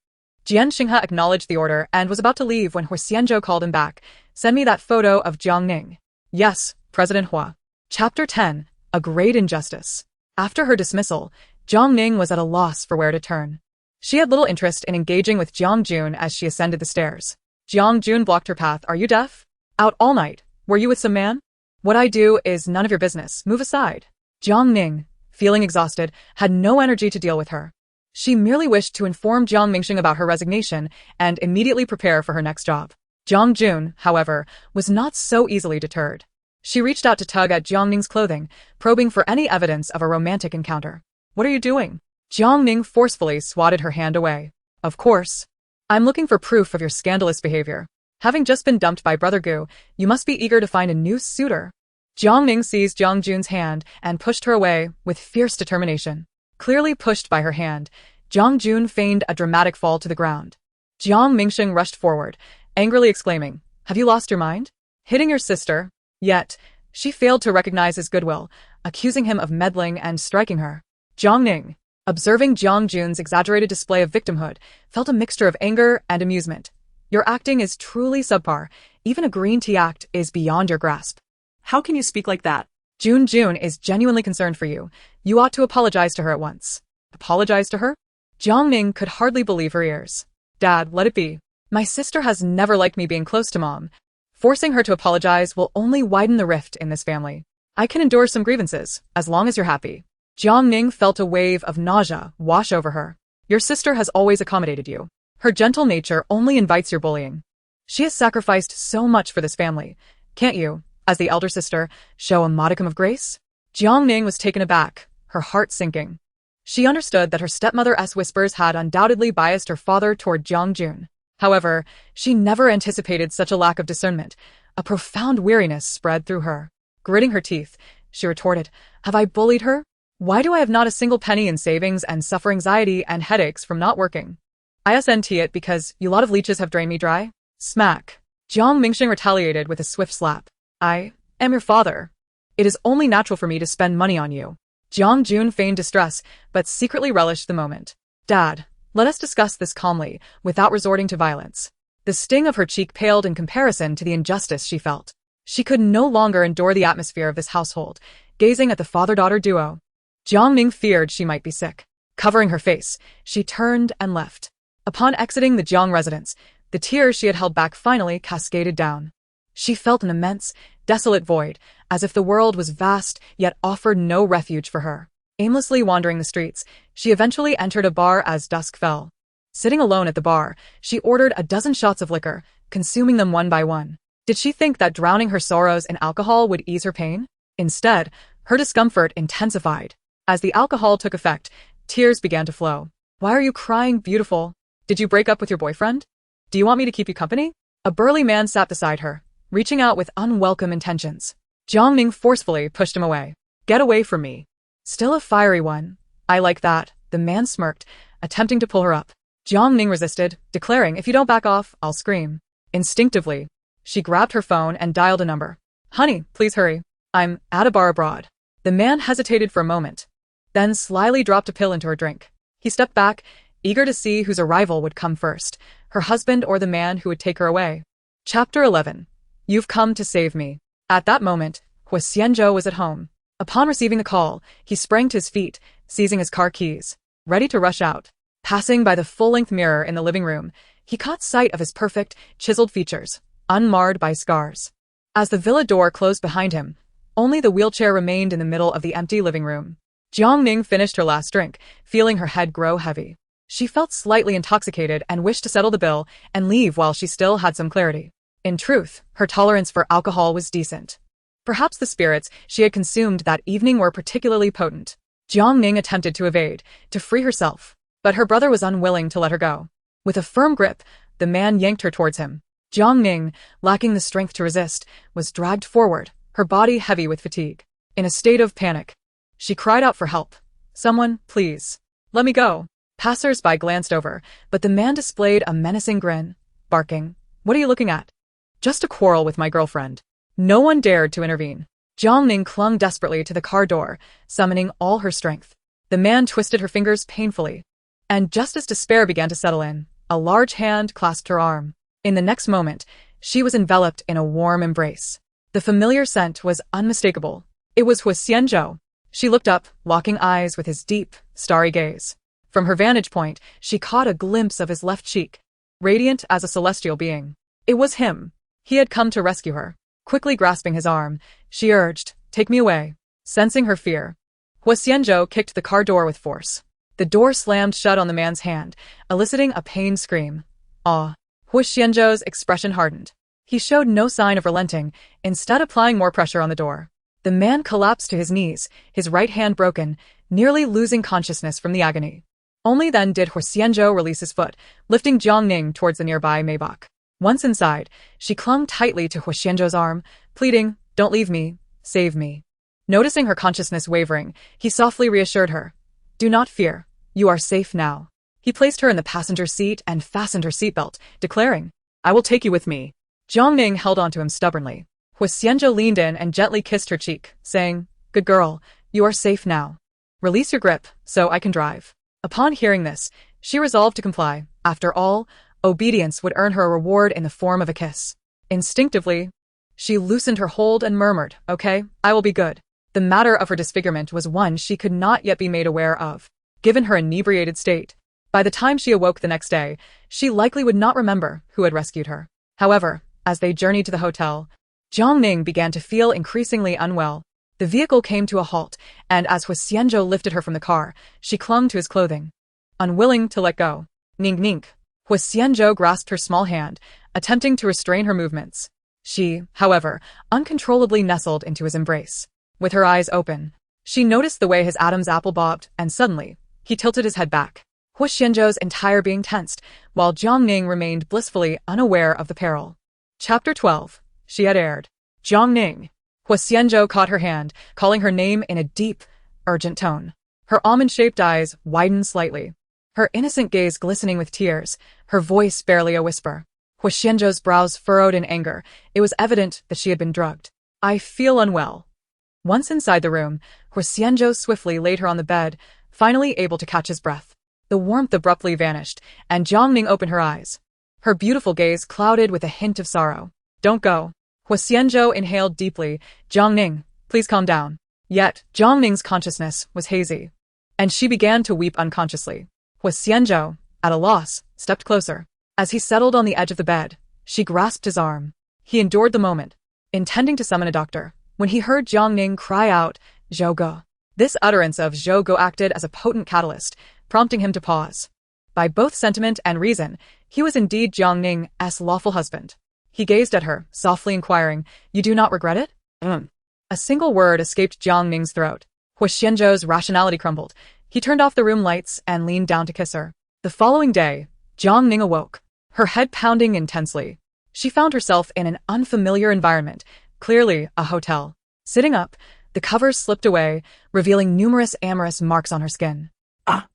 Jian Xinghe acknowledged the order and was about to leave when Huo Xianzhou called him back. Send me that photo of Jiang Ning. Yes, President Huo. Chapter 10. A Great Injustice. After her dismissal, Jiang Ning was at a loss for where to turn. She had little interest in engaging with Jiang Jun as she ascended the stairs. Jiang Jun blocked her path. Are you deaf? Out all night. Were you with some man? What I do is none of your business. Move aside. Jiang Ning, feeling exhausted, had no energy to deal with her. She merely wished to inform Jiang Mingxing about her resignation and immediately prepare for her next job. Jiang Jun, however, was not so easily deterred. She reached out to tug at Jiang Ning's clothing, probing for any evidence of a romantic encounter. What are you doing? Jiang Ning forcefully swatted her hand away. Of course. I'm looking for proof of your scandalous behavior. Having just been dumped by Brother Gu, you must be eager to find a new suitor. Jiang Ning seized Jiang Jun's hand and pushed her away with fierce determination. Clearly pushed by her hand, Jiang Jun feigned a dramatic fall to the ground. Jiang Mingxing rushed forward, angrily exclaiming, have you lost your mind? Hitting your sister? Yet, she failed to recognize his goodwill, accusing him of meddling and striking her. Jiang Ning, observing Jiang Jun's exaggerated display of victimhood, felt a mixture of anger and amusement. Your acting is truly subpar. Even a green tea act is beyond your grasp. How can you speak like that? Jun is genuinely concerned for you. You ought to apologize to her at once. Apologize to her? Jiang Ning could hardly believe her ears. Dad, let it be. My sister has never liked me being close to Mom. Forcing her to apologize will only widen the rift in this family. I can endure some grievances, as long as you're happy. Jiang Ning felt a wave of nausea wash over her. Your sister has always accommodated you. Her gentle nature only invites your bullying. She has sacrificed so much for this family. Can't you, as the elder sister, show a modicum of grace? Jiang Ning was taken aback, her heart sinking. She understood that her stepmother's whispers had undoubtedly biased her father toward Jiang Jun. However, she never anticipated such a lack of discernment. A profound weariness spread through her. Gritting her teeth, she retorted, have I bullied her? Why do I have not a single penny in savings and suffer anxiety and headaches from not working? ISNT it because you lot of leeches have drained me dry? Smack. Jiang Mingxing retaliated with a swift slap. I am your father. It is only natural for me to spend money on you. Jiang Jun feigned distress, but secretly relished the moment. Dad, let us discuss this calmly, without resorting to violence. The sting of her cheek paled in comparison to the injustice she felt. She could no longer endure the atmosphere of this household, gazing at the father-daughter duo. Jiang Ning feared she might be sick. Covering her face, she turned and left. Upon exiting the Jiang residence, the tears she had held back finally cascaded down. She felt an immense, desolate void, as if the world was vast yet offered no refuge for her. Aimlessly wandering the streets, she eventually entered a bar as dusk fell. Sitting alone at the bar, she ordered a dozen shots of liquor, consuming them one by one. Did she think that drowning her sorrows in alcohol would ease her pain? Instead, her discomfort intensified. As the alcohol took effect, tears began to flow. Why are you crying, beautiful? Did you break up with your boyfriend? Do you want me to keep you company? A burly man sat beside her, reaching out with unwelcome intentions. Jiang Ning forcefully pushed him away. Get away from me. Still a fiery one. I like that, the man smirked, attempting to pull her up. Jiang Ning resisted, declaring, if you don't back off, I'll scream. Instinctively, she grabbed her phone and dialed a number. Honey, please hurry. I'm at a bar abroad. The man hesitated for a moment, then slyly dropped a pill into her drink. He stepped back, eager to see whose arrival would come first, her husband or the man who would take her away. Chapter 11. You've come to save me. At that moment, Huo Xianzhou was at home. Upon receiving the call, he sprang to his feet, seizing his car keys, ready to rush out. Passing by the full-length mirror in the living room, he caught sight of his perfect, chiseled features, unmarred by scars. As the villa door closed behind him, only the wheelchair remained in the middle of the empty living room. Jiang Ning finished her last drink, feeling her head grow heavy. She felt slightly intoxicated and wished to settle the bill and leave while she still had some clarity. In truth, her tolerance for alcohol was decent. Perhaps the spirits she had consumed that evening were particularly potent. Jiang Ning attempted to evade, to free herself, but her brother was unwilling to let her go. With a firm grip, the man yanked her towards him. Jiang Ning, lacking the strength to resist, was dragged forward, her body heavy with fatigue. In a state of panic, she cried out for help. Someone, please. Let me go. Passers-by glanced over, but the man displayed a menacing grin, barking, What are you looking at? Just a quarrel with my girlfriend. No one dared to intervene. Jiang Ning clung desperately to the car door, summoning all her strength. The man twisted her fingers painfully, and just as despair began to settle in, a large hand clasped her arm. In the next moment, she was enveloped in a warm embrace. The familiar scent was unmistakable. It was Huo Xianzhou. She looked up, locking eyes with his deep, starry gaze. From her vantage point, she caught a glimpse of his left cheek, radiant as a celestial being. It was him. He had come to rescue her. Quickly grasping his arm, she urged, Take me away. Sensing her fear, Huo Xianzhou kicked the car door with force. The door slammed shut on the man's hand, eliciting a pained scream. Huo Xianzhou's expression hardened. He showed no sign of relenting, instead applying more pressure on the door. The man collapsed to his knees, his right hand broken, nearly losing consciousness from the agony. Only then did Huo Xianzhou release his foot, lifting Jiang Ning towards the nearby Maybach. Once inside, she clung tightly to Huo Xianzhou's arm, pleading, Don't leave me, save me. Noticing her consciousness wavering, he softly reassured her. Do not fear, you are safe now. He placed her in the passenger seat and fastened her seatbelt, declaring, I will take you with me. Jiang Ning held onto him stubbornly. Huo Xianzhou leaned in and gently kissed her cheek, saying, Good girl, you are safe now. Release your grip, so I can drive. Upon hearing this, she resolved to comply. After all, obedience would earn her a reward in the form of a kiss. Instinctively, she loosened her hold and murmured, Okay, I will be good. The matter of her disfigurement was one she could not yet be made aware of. Given her inebriated state, by the time she awoke the next day, she likely would not remember who had rescued her. However, as they journeyed to the hotel, Jiang Ning began to feel increasingly unwell. The vehicle came to a halt, and as Huo Xianzhou lifted her from the car, she clung to his clothing, unwilling to let go. Ning Ning. Huo Xianzhou grasped her small hand, attempting to restrain her movements. She, however, uncontrollably nestled into his embrace. With her eyes open, she noticed the way his Adam's apple bobbed, and suddenly, he tilted his head back. Huo Xianzhou's entire being tensed, while Jiang Ning remained blissfully unaware of the peril. Chapter 12. She had erred. Jiang Ning. Huo Xianzhou caught her hand, calling her name in a deep, urgent tone. Her almond-shaped eyes widened slightly, her innocent gaze glistening with tears, her voice barely a whisper. Huo Xianzhou's brows furrowed in anger. It was evident that she had been drugged. I feel unwell. Once inside the room, Huo Xianzhou swiftly laid her on the bed, finally able to catch his breath. The warmth abruptly vanished, and Jiang Ning opened her eyes. Her beautiful gaze clouded with a hint of sorrow. Don't go. Huo Xianzhou inhaled deeply. Jiang Ning, please calm down. Yet, Jiang Ning's consciousness was hazy, and she began to weep unconsciously. Huo Xianzhou, at a loss, stepped closer. As he settled on the edge of the bed, she grasped his arm. He endured the moment, intending to summon a doctor, when he heard Jiang Ning cry out, "Zhou." This utterance of Zhou acted as a potent catalyst, prompting him to pause. By both sentiment and reason, he was indeed Jiang Ning's lawful husband. He gazed at her, softly inquiring, "You do not regret it?" A single word escaped Jiang Ning's throat. Huo Xianzhou's rationality crumbled. He turned off the room lights and leaned down to kiss her. The following day, Jiang Ning awoke, her head pounding intensely. She found herself in an unfamiliar environment, clearly a hotel. Sitting up, the covers slipped away, revealing numerous amorous marks on her skin. Ah!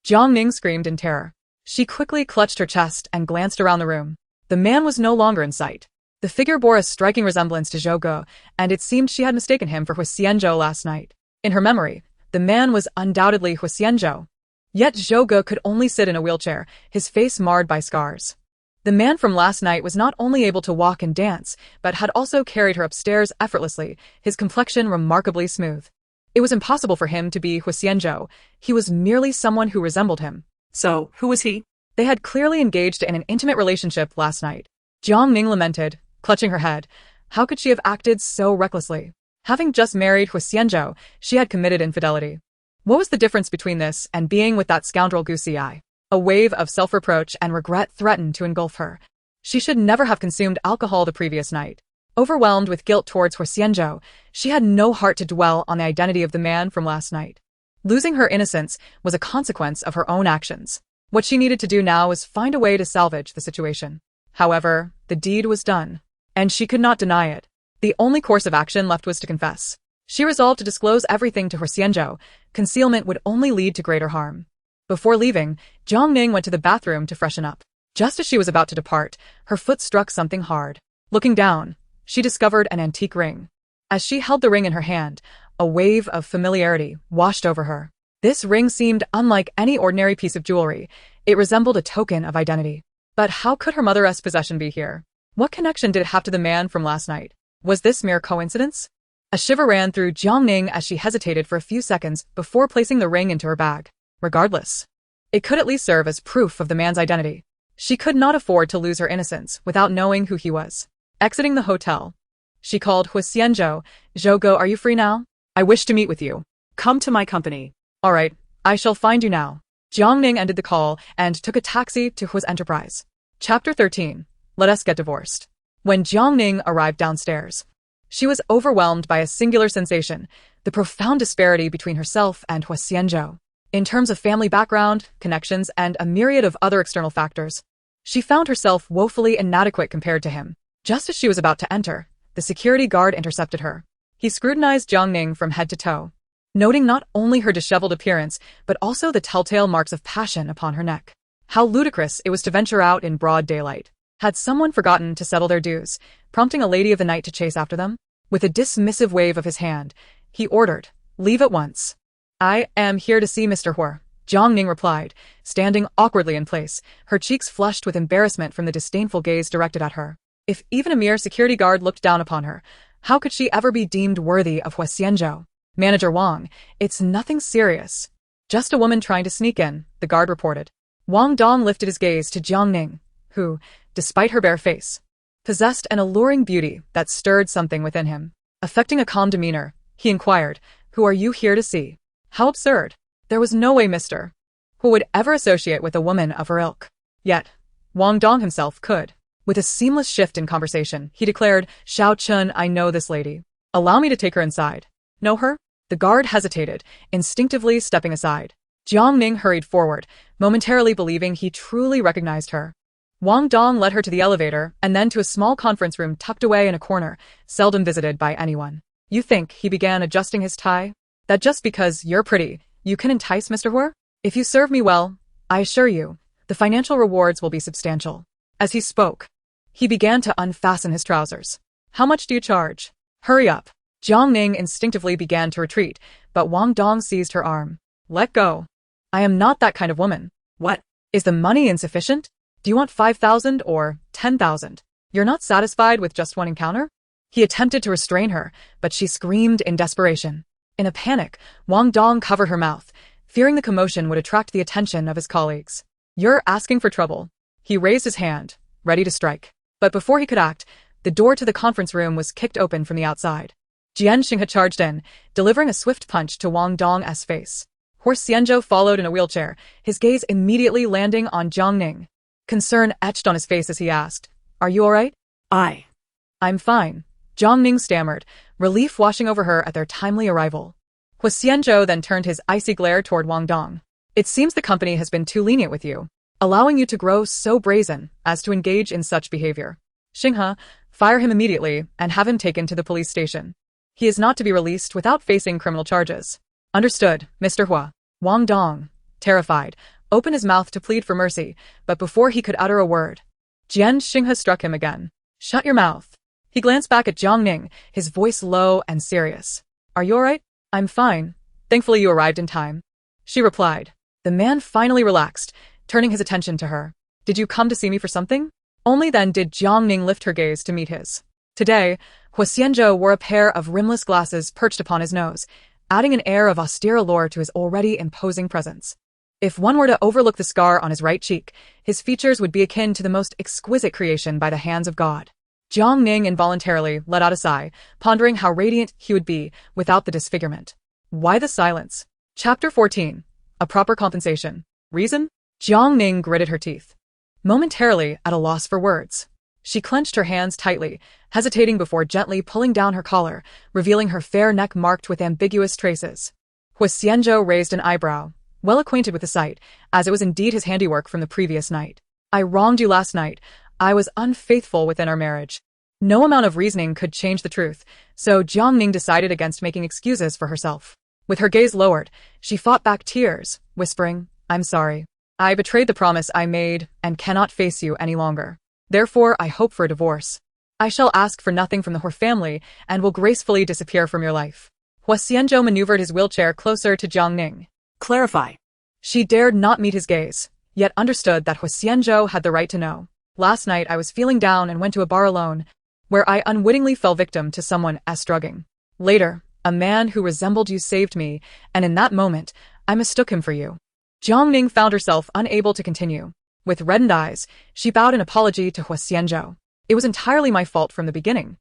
Jiang Ning screamed in terror. She quickly clutched her chest and glanced around the room. The man was no longer in sight. The figure bore a striking resemblance to Zhou, and it seemed she had mistaken him for Huo Xianzhou last night. In her memory, the man was undoubtedly Huo Xianzhou. Yet Zhou could only sit in a wheelchair, his face marred by scars. The man from last night was not only able to walk and dance, but had also carried her upstairs effortlessly, his complexion remarkably smooth. It was impossible for him to be Huo Xianzhou. He was merely someone who resembled him. So, who was he? They had clearly engaged in an intimate relationship last night. Jiang Ning lamented, clutching her head. How could she have acted so recklessly? Having just married Huo Xianzhou, she had committed infidelity. What was the difference between this and being with that scoundrel Gu Xi? A wave of self-reproach and regret threatened to engulf her. She should never have consumed alcohol the previous night. Overwhelmed with guilt towards Huo Xianzhou, she had no heart to dwell on the identity of the man from last night. Losing her innocence was a consequence of her own actions. What she needed to do now was find a way to salvage the situation. However, the deed was done, and she could not deny it. The only course of action left was to confess. She resolved to disclose everything to Huo Xianzhou. Concealment would only lead to greater harm. Before leaving, Jiang Ning went to the bathroom to freshen up. Just as she was about to depart, her foot struck something hard. Looking down, she discovered an antique ring. As she held the ring in her hand, a wave of familiarity washed over her. This ring seemed unlike any ordinary piece of jewelry. It resembled a token of identity. But how could her mother's possession be here? What connection did it have to the man from last night? Was this mere coincidence? A shiver ran through Jiang Ning as she hesitated for a few seconds before placing the ring into her bag. Regardless, it could at least serve as proof of the man's identity. She could not afford to lose her innocence without knowing who he was. Exiting the hotel, she called Huo Xianzhou. "Zhou, are you free now? I wish to meet with you. Come to my company." All right, I shall find you now. Jiang Ning ended the call and took a taxi to Huo's enterprise. Chapter 13. Let us get divorced. When Jiang Ning arrived downstairs, she was overwhelmed by a singular sensation, the profound disparity between herself and Huo Xianzhou. In terms of family background, connections, and a myriad of other external factors, she found herself woefully inadequate compared to him. Just as she was about to enter, the security guard intercepted her. He scrutinized Jiang Ning from head to toe, noting not only her disheveled appearance, but also the telltale marks of passion upon her neck. How ludicrous it was to venture out in broad daylight. Had someone forgotten to settle their dues, prompting a lady of the night to chase after them? With a dismissive wave of his hand, he ordered, "Leave at once." "I am here to see Mr. Huo," Jiang Ning replied, standing awkwardly in place, her cheeks flushed with embarrassment from the disdainful gaze directed at her. If even a mere security guard looked down upon her, how could she ever be deemed worthy of Huo Xianzhou? "Manager Wang, it's nothing serious. Just a woman trying to sneak in," the guard reported. Wang Dong lifted his gaze to Jiang Ning, who, despite her bare face, possessed an alluring beauty that stirred something within him. Affecting a calm demeanor, he inquired, "Who are you here to see?" How absurd. There was no way Mr. Huo would ever associate with a woman of her ilk. Yet, Wang Dong himself could. With a seamless shift in conversation, he declared, "Xiao Chun, I know this lady. Allow me to take her inside." "Know her?" The guard hesitated, instinctively stepping aside. Jiang Ning hurried forward, momentarily believing he truly recognized her. Wang Dong led her to the elevator and then to a small conference room tucked away in a corner, seldom visited by anyone. "You think," he began, adjusting his tie, "that just because you're pretty, you can entice Mr. Huo? If you serve me well, I assure you, the financial rewards will be substantial." As he spoke, he began to unfasten his trousers. "How much do you charge?" Hurry up. Jiang Ning instinctively began to retreat, but Wang Dong seized her arm. Let go. I am not that kind of woman. What? Is the money insufficient? Do you want 5,000 or 10,000? You're not satisfied with just one encounter? He attempted to restrain her, but she screamed in desperation. In a panic, Wang Dong covered her mouth, fearing the commotion would attract the attention of his colleagues. You're asking for trouble. He raised his hand, ready to strike. But before he could act, the door to the conference room was kicked open from the outside. Jian Xing had charged in, delivering a swift punch to Wang Dong's face. Huo Xianzhou followed in a wheelchair, his gaze immediately landing on Jiang Ning. Concern etched on his face as he asked, Are you all right? I'm fine. Jiang Ning stammered, relief washing over her at their timely arrival. Huo Xianzhou then turned his icy glare toward Wang Dong. It seems the company has been too lenient with you, allowing you to grow so brazen as to engage in such behavior. Xinghe, fire him immediately and have him taken to the police station. He is not to be released without facing criminal charges. Understood, Mr. Huo. Wang Dong, terrified, opened his mouth to plead for mercy, but before he could utter a word, Jian Xinghe struck him again. Shut your mouth. He glanced back at Jiang Ning, his voice low and serious. Are you all right? I'm fine. Thankfully you arrived in time. She replied. The man finally relaxed, turning his attention to her. Did you come to see me for something? Only then did Jiang Ning lift her gaze to meet his. Today, Huo Xianzhou wore a pair of rimless glasses perched upon his nose, adding an air of austere allure to his already imposing presence. If one were to overlook the scar on his right cheek, his features would be akin to the most exquisite creation by the hands of God. Jiang Ning involuntarily let out a sigh, pondering how radiant he would be without the disfigurement. Why the silence? Chapter 14. A proper compensation. Reason? Jiang Ning gritted her teeth, momentarily at a loss for words. She clenched her hands tightly, hesitating before gently pulling down her collar, revealing her fair neck marked with ambiguous traces. Huo Xianzhou raised an eyebrow, well acquainted with the sight, as it was indeed his handiwork from the previous night. I wronged you last night. I was unfaithful within our marriage. No amount of reasoning could change the truth, so Jiang Ning decided against making excuses for herself. With her gaze lowered, she fought back tears, whispering, I'm sorry. I betrayed the promise I made and cannot face you any longer. Therefore, I hope for a divorce. I shall ask for nothing from the Huo family and will gracefully disappear from your life. Huo Xianzhou maneuvered his wheelchair closer to Jiang Ning. Clarify. She dared not meet his gaze, yet understood that Huo Xianzhou had the right to know. Last night I was feeling down and went to a bar alone, where I unwittingly fell victim to someone as drugging. Later, a man who resembled you saved me, and in that moment, I mistook him for you. Jiang Ning found herself unable to continue. With reddened eyes, she bowed an apology to Huo Xianzhou. It was entirely my fault from the beginning.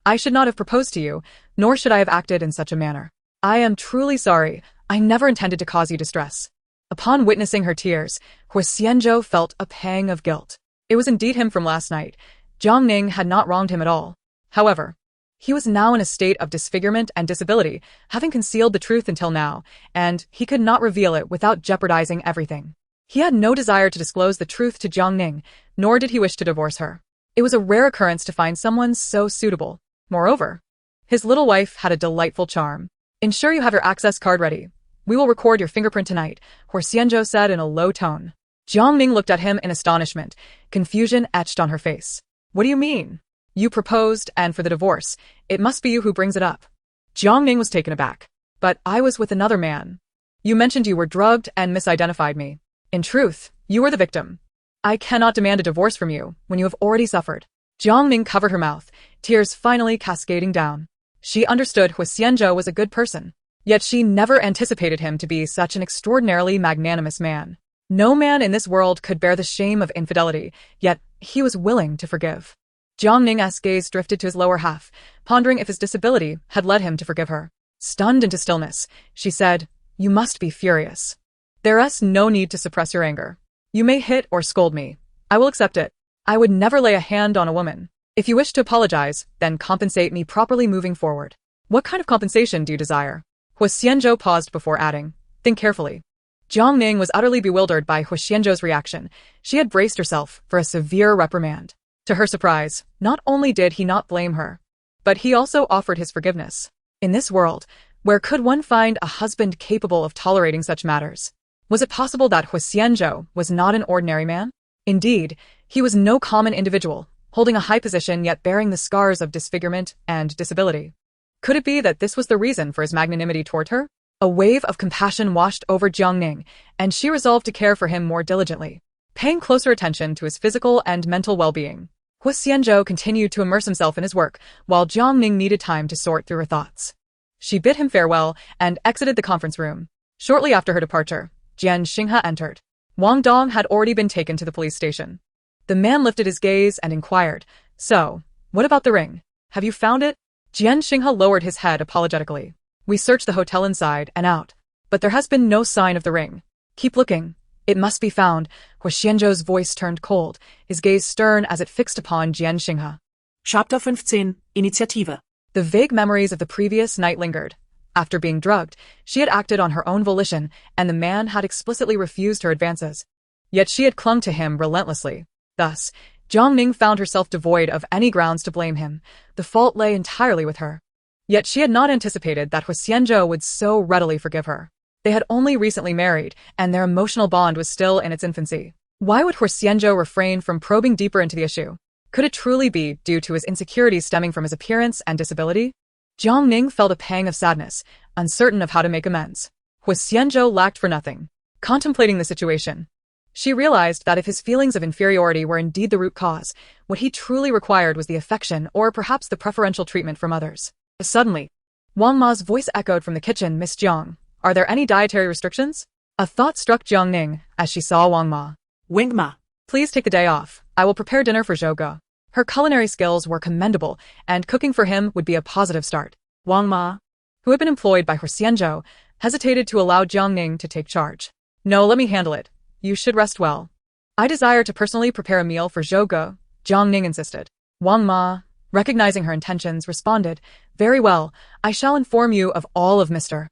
I should not have proposed to you, nor should I have acted in such a manner. I am truly sorry. I never intended to cause you distress. Upon witnessing her tears, Huo Xianzhou felt a pang of guilt. It was indeed him from last night. Jiang Ning had not wronged him at all. However, he was now in a state of disfigurement and disability, having concealed the truth until now, and he could not reveal it without jeopardizing everything. He had no desire to disclose the truth to Jiang Ning, nor did he wish to divorce her. It was a rare occurrence to find someone so suitable. Moreover, his little wife had a delightful charm. Ensure you have your access card ready. We will record your fingerprint tonight, Huo Xianzhou said in a low tone. Jiang Ning looked at him in astonishment, confusion etched on her face. What do you mean? You proposed, and for the divorce, it must be you who brings it up. Jiang Ning was taken aback. But I was with another man. You mentioned you were drugged and misidentified me. In truth, you were the victim. I cannot demand a divorce from you when you have already suffered. Jiang Ning covered her mouth, tears finally cascading down. She understood Huo Xianzhou was a good person, yet she never anticipated him to be such an extraordinarily magnanimous man. No man in this world could bear the shame of infidelity, yet he was willing to forgive. Jiang Ning's gaze drifted to his lower half, pondering if his disability had led him to forgive her. Stunned into stillness, she said, You must be furious. There is no need to suppress your anger. You may hit or scold me. I will accept it. I would never lay a hand on a woman. If you wish to apologize, then compensate me properly moving forward. What kind of compensation do you desire? Huo Xianzhou paused before adding, Think carefully. Jiang Ning was utterly bewildered by Huo Xianzhou's reaction. She had braced herself for a severe reprimand. To her surprise, not only did he not blame her, but he also offered his forgiveness. In this world, where could one find a husband capable of tolerating such matters? Was it possible that Huo Xianzhou was not an ordinary man? Indeed, he was no common individual, holding a high position yet bearing the scars of disfigurement and disability. Could it be that this was the reason for his magnanimity toward her? A wave of compassion washed over Jiang Ning, and she resolved to care for him more diligently, paying closer attention to his physical and mental well-being. Huo Xianzhou continued to immerse himself in his work, while Jiang Ning needed time to sort through her thoughts. She bid him farewell and exited the conference room. Shortly after her departure, Jian Xinghe entered. Wang Dong had already been taken to the police station. The man lifted his gaze and inquired, "So, what about the ring? Have you found it?" Jian Xinghe lowered his head apologetically. "We searched the hotel inside and out, but there has been no sign of the ring. Keep looking. It must be found." Huo Xianzhou's voice turned cold, his gaze stern as it fixed upon Jian Xinghe. Chapter 15, Initiative. The vague memories of the previous night lingered. After being drugged, she had acted on her own volition, and the man had explicitly refused her advances. Yet she had clung to him relentlessly. Thus, Jiang Ning found herself devoid of any grounds to blame him. The fault lay entirely with her. Yet she had not anticipated that Huo Xianzhou would so readily forgive her. They had only recently married, and their emotional bond was still in its infancy. Why would Huo Xianzhou refrain from probing deeper into the issue? Could it truly be due to his insecurities stemming from his appearance and disability? Jiang Ning felt a pang of sadness, uncertain of how to make amends. Huo Xianzhou lacked for nothing. Contemplating the situation, she realized that if his feelings of inferiority were indeed the root cause, what he truly required was the affection or perhaps the preferential treatment from others. Suddenly, Wang Ma's voice echoed from the kitchen, "Miss Jiang, are there any dietary restrictions?" A thought struck Jiang Ning as she saw Wang Ma. Wing Ma. "Please take the day off. I will prepare dinner for Zhou Ge." Her culinary skills were commendable, and cooking for him would be a positive start. Wang Ma, who had been employed by Huo Xianzhou, hesitated to allow Jiang Ning to take charge. "No, let me handle it. You should rest well." "I desire to personally prepare a meal for Zhou Ge," Jiang Ning insisted. Wang Ma, recognizing her intentions, responded, "Very well, I shall inform you of all of Mr.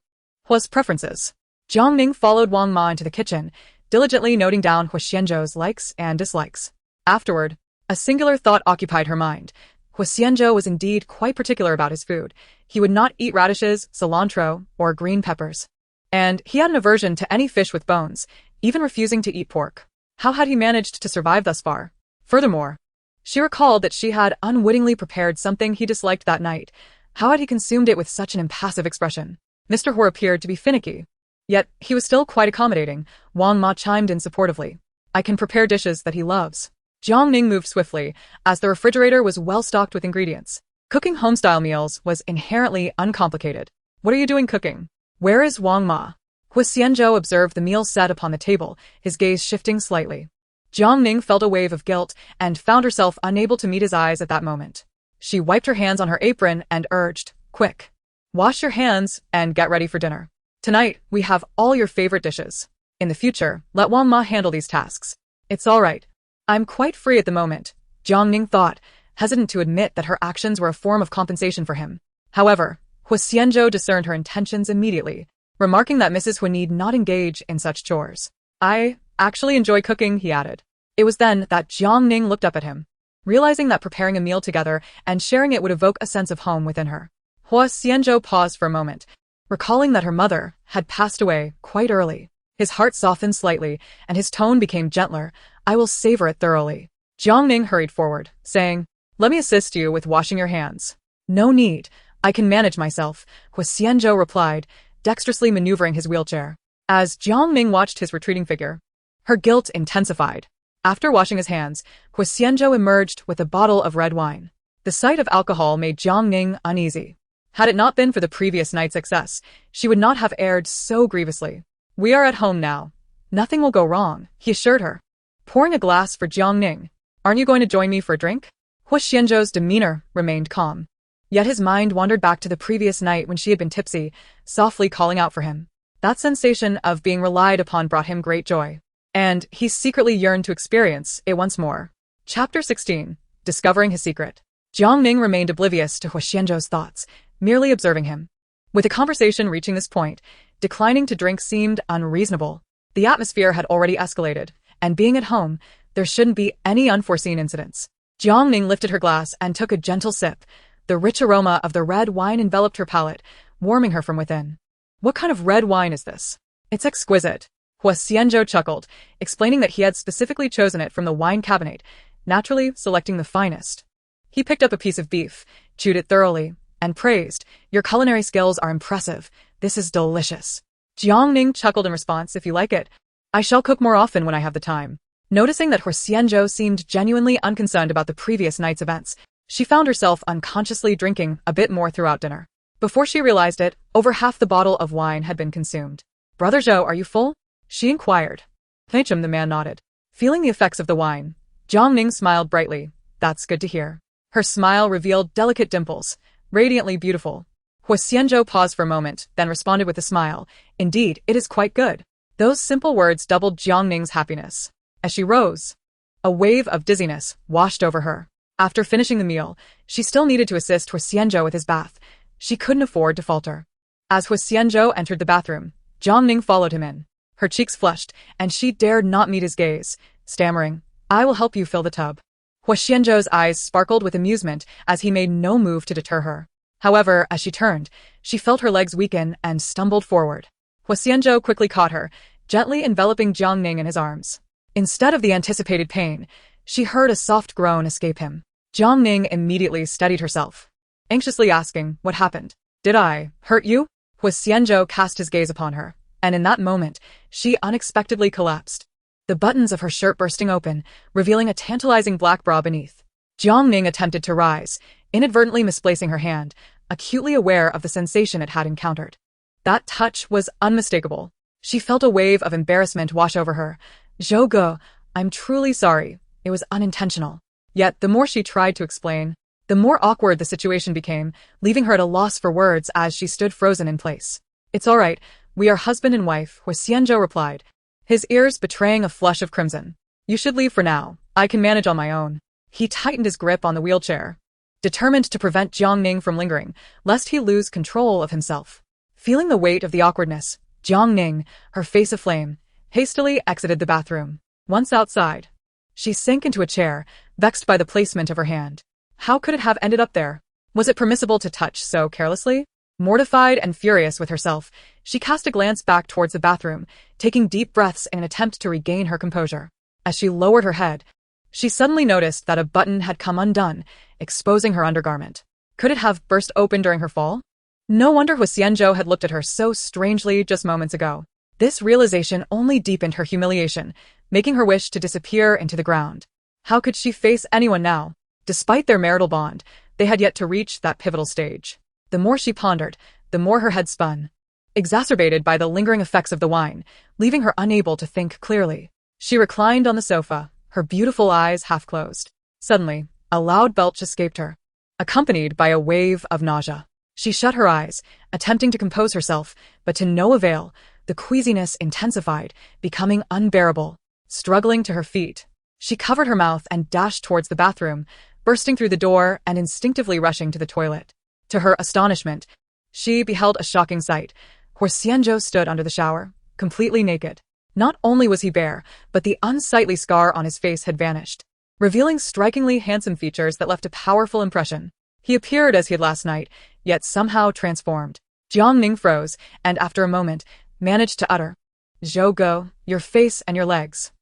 Huo's preferences." Jiang Ning followed Wang Ma into the kitchen, diligently noting down Huo Xianzhou's likes and dislikes. Afterward, a singular thought occupied her mind. Huo Xianzhou was indeed quite particular about his food. He would not eat radishes, cilantro, or green peppers. And he had an aversion to any fish with bones, even refusing to eat pork. How had he managed to survive thus far? Furthermore, she recalled that she had unwittingly prepared something he disliked that night. How had he consumed it with such an impassive expression? Mr. Huo appeared to be finicky. Yet, he was still quite accommodating. Wang Ma chimed in supportively. "I can prepare dishes that he loves." Jiang Ning moved swiftly, as the refrigerator was well stocked with ingredients. Cooking home-style meals was inherently uncomplicated. "What are you doing cooking? Where is Wang Ma?" Huo Xianzhou observed the meal set upon the table, his gaze shifting slightly. Jiang Ning felt a wave of guilt and found herself unable to meet his eyes at that moment. She wiped her hands on her apron and urged, "Quick, wash your hands and get ready for dinner. Tonight, we have all your favorite dishes. In the future, let Wang Ma handle these tasks." "It's all right. I'm quite free at the moment," Jiang Ning thought, hesitant to admit that her actions were a form of compensation for him. However, Huo Xianzhou discerned her intentions immediately, remarking that Mrs. Huo need not engage in such chores. "I actually enjoy cooking," he added. It was then that Jiang Ning looked up at him, realizing that preparing a meal together and sharing it would evoke a sense of home within her. Huo Xianzhou paused for a moment, recalling that her mother had passed away quite early. His heart softened slightly, and his tone became gentler. "I will savor it thoroughly." Jiang Ning hurried forward, saying, "Let me assist you with washing your hands." "No need. I can manage myself," Huo Xianzhou replied, dexterously maneuvering his wheelchair. As Jiang Ning watched his retreating figure, her guilt intensified. After washing his hands, Huo Xianzhou emerged with a bottle of red wine. The sight of alcohol made Jiang Ning uneasy. Had it not been for the previous night's excess, she would not have erred so grievously. "We are at home now. Nothing will go wrong," he assured her, pouring a glass for Jiang Ning. "Aren't you going to join me for a drink?" Huo Xianzhou's demeanor remained calm. Yet his mind wandered back to the previous night when she had been tipsy, softly calling out for him. That sensation of being relied upon brought him great joy, and he secretly yearned to experience it once more. Chapter 16. Discovering his secret. Jiang Ning remained oblivious to Huo Xianzhou's thoughts, merely observing him. With the conversation reaching this point, declining to drink seemed unreasonable. The atmosphere had already escalated, and being at home, there shouldn't be any unforeseen incidents. Jiang Ning lifted her glass and took a gentle sip. The rich aroma of the red wine enveloped her palate, warming her from within. "What kind of red wine is this?" "It's exquisite." Huo Xianzhou chuckled, explaining that he had specifically chosen it from the wine cabinet, naturally selecting the finest. He picked up a piece of beef, chewed it thoroughly, and praised, "Your culinary skills are impressive. This is delicious." Jiang Ning chuckled in response, "If you like it, I shall cook more often when I have the time." Noticing that Huo Xianzhou seemed genuinely unconcerned about the previous night's events, she found herself unconsciously drinking a bit more throughout dinner. Before she realized it, over half the bottle of wine had been consumed. "Brother Zhou, are you full?" she inquired. "Thank you," the man nodded. Feeling the effects of the wine, Jiang Ning smiled brightly. "That's good to hear." Her smile revealed delicate dimples, radiantly beautiful. Huo Xianzhou paused for a moment, then responded with a smile. "Indeed, it is quite good." Those simple words doubled Jiang Ning's happiness. As she rose, a wave of dizziness washed over her. After finishing the meal, she still needed to assist Huo Xianzhou with his bath. She couldn't afford to falter. As Huo Xianzhou entered the bathroom, Jiang Ning followed him in. Her cheeks flushed, and she dared not meet his gaze, stammering, "I will help you fill the tub." Huo Xianzhou's eyes sparkled with amusement as he made no move to deter her. However, as she turned, she felt her legs weaken and stumbled forward. Huo Xianzhou quickly caught her, gently enveloping Jiang Ning in his arms. Instead of the anticipated pain, she heard a soft groan escape him. Jiang Ning immediately steadied herself, anxiously asking, "What happened? Did I hurt you?" Huo Xianzhou cast his gaze upon her, and in that moment, she unexpectedly collapsed, the buttons of her shirt bursting open, revealing a tantalizing black bra beneath. Jiang Ning attempted to rise, inadvertently misplacing her hand, acutely aware of the sensation it had encountered. That touch was unmistakable. She felt a wave of embarrassment wash over her. "Zhou Ge, I'm truly sorry. It was unintentional." Yet, the more she tried to explain, the more awkward the situation became, leaving her at a loss for words as she stood frozen in place. "It's all right. We are husband and wife," Huo Xianzhou replied, his ears betraying a flush of crimson. "You should leave for now. I can manage on my own." He tightened his grip on the wheelchair, determined to prevent Jiang Ning from lingering, lest he lose control of himself. Feeling the weight of the awkwardness, Jiang Ning, her face aflame, hastily exited the bathroom. Once outside, she sank into a chair, vexed by the placement of her hand. How could it have ended up there? Was it permissible to touch so carelessly? Mortified and furious with herself, she cast a glance back towards the bathroom, taking deep breaths in an attempt to regain her composure. As she lowered her head, she suddenly noticed that a button had come undone, exposing her undergarment. Could it have burst open during her fall? No wonder Huo Xianzhou had looked at her so strangely just moments ago. This realization only deepened her humiliation, making her wish to disappear into the ground. How could she face anyone now? Despite their marital bond, they had yet to reach that pivotal stage. The more she pondered, the more her head spun, exacerbated by the lingering effects of the wine, leaving her unable to think clearly. She reclined on the sofa, her beautiful eyes half closed. Suddenly, a loud belch escaped her, accompanied by a wave of nausea. She shut her eyes, attempting to compose herself, but to no avail. The queasiness intensified, becoming unbearable. Struggling to her feet, she covered her mouth and dashed towards the bathroom, bursting through the door and instinctively rushing to the toilet. To her astonishment, she beheld a shocking sight. Huo Xianzhou stood under the shower, completely naked. Not only was he bare, but the unsightly scar on his face had vanished, revealing strikingly handsome features that left a powerful impression. He appeared as he had last night, yet somehow transformed. Jiang Ning froze, and after a moment, managed to utter, "Zhou Ge, your face and your legs."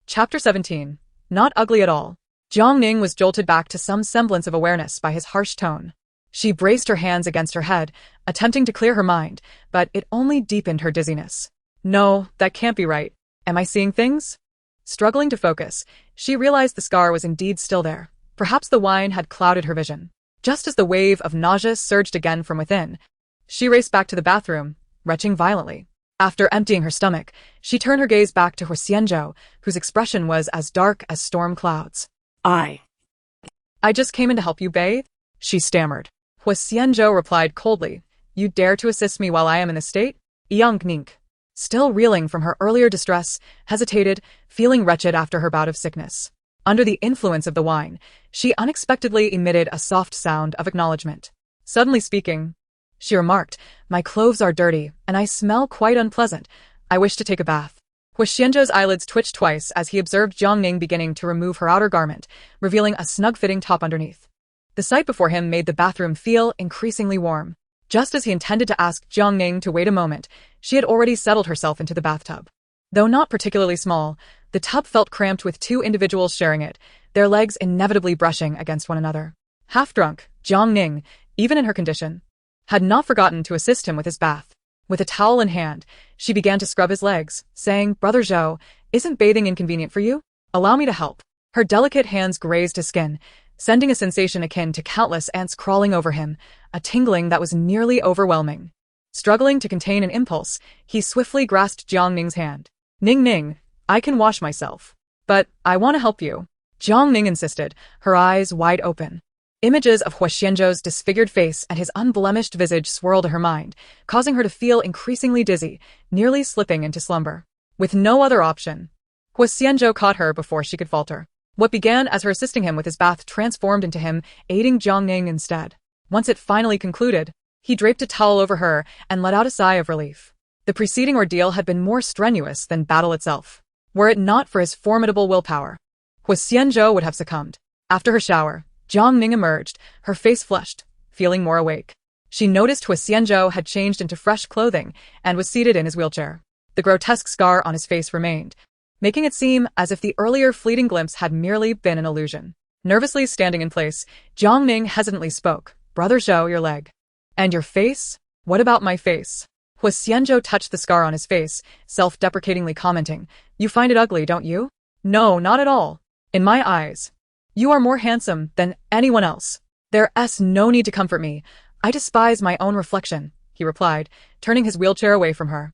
Chapter 17. Not ugly at all. Jiang Ning was jolted back to some semblance of awareness by his harsh tone. She braced her hands against her head, attempting to clear her mind, but it only deepened her dizziness. "No, that can't be right. Am I seeing things?" Struggling to focus, she realized the scar was indeed still there. Perhaps the wine had clouded her vision. Just as the wave of nausea surged again from within, she raced back to the bathroom, retching violently. After emptying her stomach, she turned her gaze back to Huo Xianzhou, whose expression was as dark as storm clouds. I just came in to help you bathe," she stammered. Huo Xianzhou replied coldly, "You dare to assist me while I am in this state?" Jiang Ning, still reeling from her earlier distress, hesitated, feeling wretched after her bout of sickness. Under the influence of the wine, she unexpectedly emitted a soft sound of acknowledgement. Suddenly speaking, she remarked, "My clothes are dirty, and I smell quite unpleasant. I wish to take a bath." Huo Xianzhou's eyelids twitched twice as he observed Jiang Ning beginning to remove her outer garment, revealing a snug-fitting top underneath. The sight before him made the bathroom feel increasingly warm. Just as he intended to ask Jiang Ning to wait a moment, she had already settled herself into the bathtub. Though not particularly small, the tub felt cramped with two individuals sharing it, their legs inevitably brushing against one another. Half drunk, Jiang Ning, even in her condition, had not forgotten to assist him with his bath. With a towel in hand, she began to scrub his legs, saying, "Brother Zhou, isn't bathing inconvenient for you? Allow me to help." Her delicate hands grazed his skin, sending a sensation akin to countless ants crawling over him, a tingling that was nearly overwhelming. Struggling to contain an impulse, he swiftly grasped Jiang Ning's hand. "Ning, I can wash myself. But I want to help you." Jiang Ning insisted, her eyes wide open. Images of Huo Xianzhou's disfigured face and his unblemished visage swirled in her mind, causing her to feel increasingly dizzy, nearly slipping into slumber. With no other option, Huo Xianzhou caught her before she could falter. What began as her assisting him with his bath transformed into him aiding Jiang Ning instead. Once it finally concluded, he draped a towel over her and let out a sigh of relief. The preceding ordeal had been more strenuous than battle itself. Were it not for his formidable willpower, Huo Xianzhou would have succumbed. After her shower, Jiang Ning emerged, her face flushed, feeling more awake. She noticed Huo Xianzhou had changed into fresh clothing and was seated in his wheelchair. The grotesque scar on his face remained, making it seem as if the earlier fleeting glimpse had merely been an illusion. Nervously standing in place, Jiang Ning hesitantly spoke, "Brother Zhou, your leg. And your face? What about my face?" Huo Xianzhou touched the scar on his face, self-deprecatingly commenting, "You find it ugly, don't you?" "No, not at all. In my eyes, you are more handsome than anyone else. There's no need to comfort me. I despise my own reflection," he replied, turning his wheelchair away from her.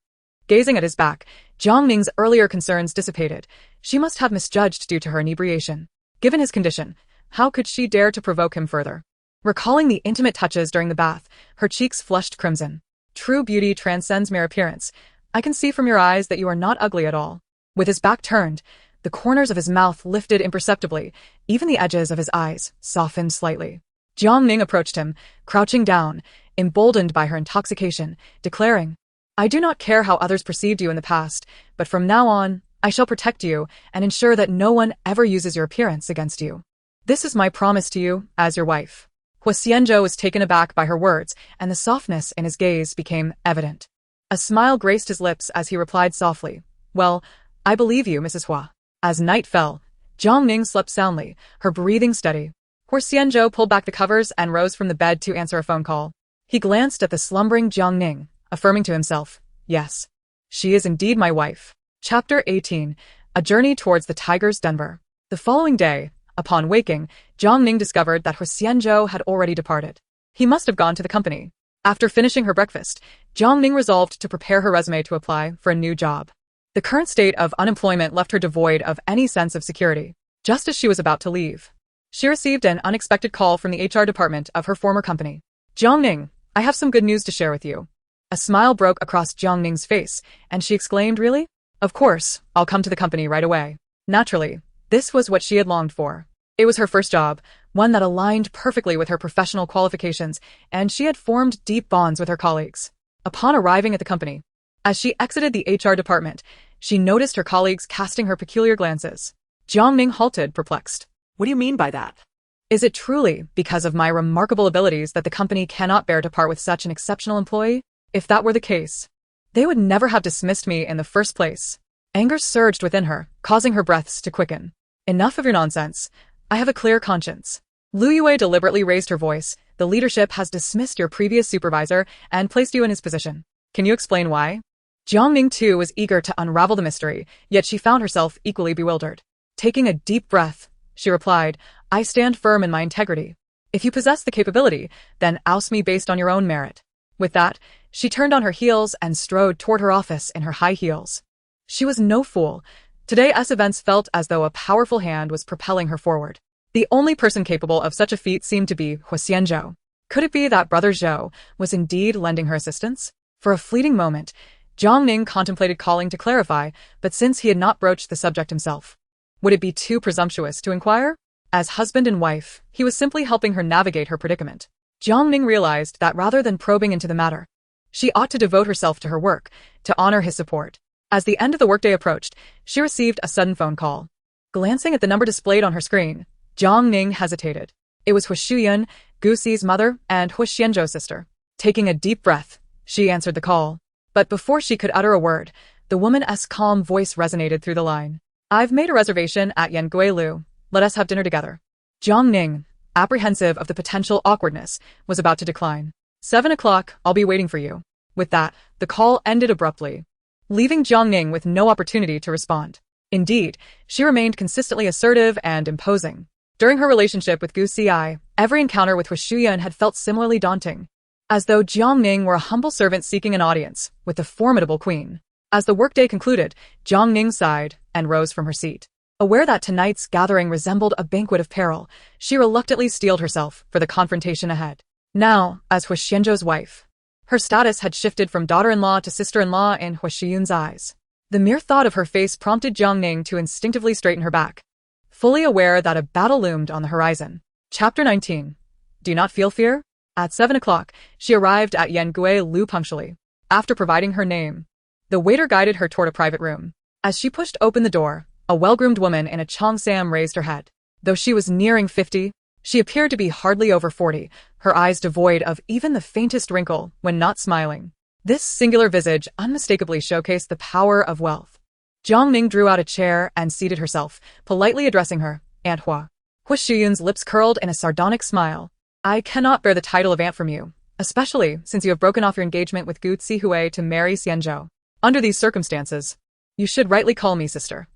Gazing at his back, Jiang Ning's earlier concerns dissipated. She must have misjudged due to her inebriation. Given his condition, how could she dare to provoke him further? Recalling the intimate touches during the bath, her cheeks flushed crimson. "True beauty transcends mere appearance. I can see from your eyes that you are not ugly at all." With his back turned, the corners of his mouth lifted imperceptibly, even the edges of his eyes softened slightly. Jiang Ning approached him, crouching down, emboldened by her intoxication, declaring, "I do not care how others perceived you in the past, but from now on, I shall protect you and ensure that no one ever uses your appearance against you. This is my promise to you as your wife." Huo Xianzhou was taken aback by her words, and the softness in his gaze became evident. A smile graced his lips as he replied softly, "Well, I believe you, Mrs. Hua." As night fell, Jiang Ning slept soundly, her breathing steady. Huo Xianzhou pulled back the covers and rose from the bed to answer a phone call. He glanced at the slumbering Jiang Ning, affirming to himself, "Yes, she is indeed my wife." Chapter 18, A Journey Towards the Tiger's Denver. The following day, upon waking, Jiang Ning discovered that Huo Xianzhou had already departed. He must have gone to the company. After finishing her breakfast, Jiang Ning resolved to prepare her resume to apply for a new job. The current state of unemployment left her devoid of any sense of security. Just as she was about to leave, she received an unexpected call from the HR department of her former company. "Jiang Ning, I have some good news to share with you." A smile broke across Jiang Ning's face, and she exclaimed, "Really? Of course, I'll come to the company right away." Naturally, this was what she had longed for. It was her first job, one that aligned perfectly with her professional qualifications, and she had formed deep bonds with her colleagues. Upon arriving at the company, as she exited the HR department, she noticed her colleagues casting her peculiar glances. Jiang Ning halted, perplexed. What do you mean by that? Is it truly because of my remarkable abilities that the company cannot bear to part with such an exceptional employee? If that were the case, they would never have dismissed me in the first place. Anger surged within her, causing her breaths to quicken. "Enough of your nonsense. I have a clear conscience." Lu Yue deliberately raised her voice. "The leadership has dismissed your previous supervisor and placed you in his position. Can you explain why?" Jiang Ning too was eager to unravel the mystery, yet she found herself equally bewildered. Taking a deep breath, she replied, "I stand firm in my integrity. If you possess the capability, then oust me based on your own merit." With that, she turned on her heels and strode toward her office in her high heels. She was no fool. Today's events felt as though a powerful hand was propelling her forward. The only person capable of such a feat seemed to be Huo Xianzhou. Could it be that Brother Zhou was indeed lending her assistance? For a fleeting moment, Jiang Ning contemplated calling to clarify, but since he had not broached the subject himself, would it be too presumptuous to inquire? As husband and wife, he was simply helping her navigate her predicament. Jiang Ning realized that rather than probing into the matter, she ought to devote herself to her work, to honor his support. As the end of the workday approached, she received a sudden phone call. Glancing at the number displayed on her screen, Jiang Ning hesitated. It was Huo Shuyun, Guxi's mother, and Huo Xianzhou's sister. Taking a deep breath, she answered the call. But before she could utter a word, the woman's calm voice resonated through the line. "I've made a reservation at Yan Gui Lu. Let us have dinner together." Jiang Ning, apprehensive of the potential awkwardness, was about to decline. 7 o'clock, I'll be waiting for you. With that, the call ended abruptly, leaving Jiang Ning with no opportunity to respond. Indeed, she remained consistently assertive and imposing. During her relationship with Gu Xi, every encounter with Huo Xianzhou had felt similarly daunting, as though Jiang Ning were a humble servant seeking an audience with the formidable queen. As the workday concluded, Jiang Ning sighed and rose from her seat. Aware that tonight's gathering resembled a banquet of peril, she reluctantly steeled herself for the confrontation ahead. Now, as Huo Xianzhou's wife, her status had shifted from daughter-in-law to sister-in-law in Huo Xianzhou's eyes. The mere thought of her face prompted Jiang Ning to instinctively straighten her back, fully aware that a battle loomed on the horizon. Chapter 19. Do you not feel fear? At 7 o'clock, she arrived at Yangui Lu punctually. After providing her name, the waiter guided her toward a private room. As she pushed open the door, a well-groomed woman in a cheongsam raised her head. Though she was nearing 50, she appeared to be hardly over 40, her eyes devoid of even the faintest wrinkle when not smiling. This singular visage unmistakably showcased the power of wealth. Jiang Ning drew out a chair and seated herself, politely addressing her, Aunt Hua. Huo Xianzhou's lips curled in a sardonic smile. I cannot bear the title of aunt from you, especially since you have broken off your engagement with Gu Zihui to marry Xianzhou. Under these circumstances, you should rightly call me sister.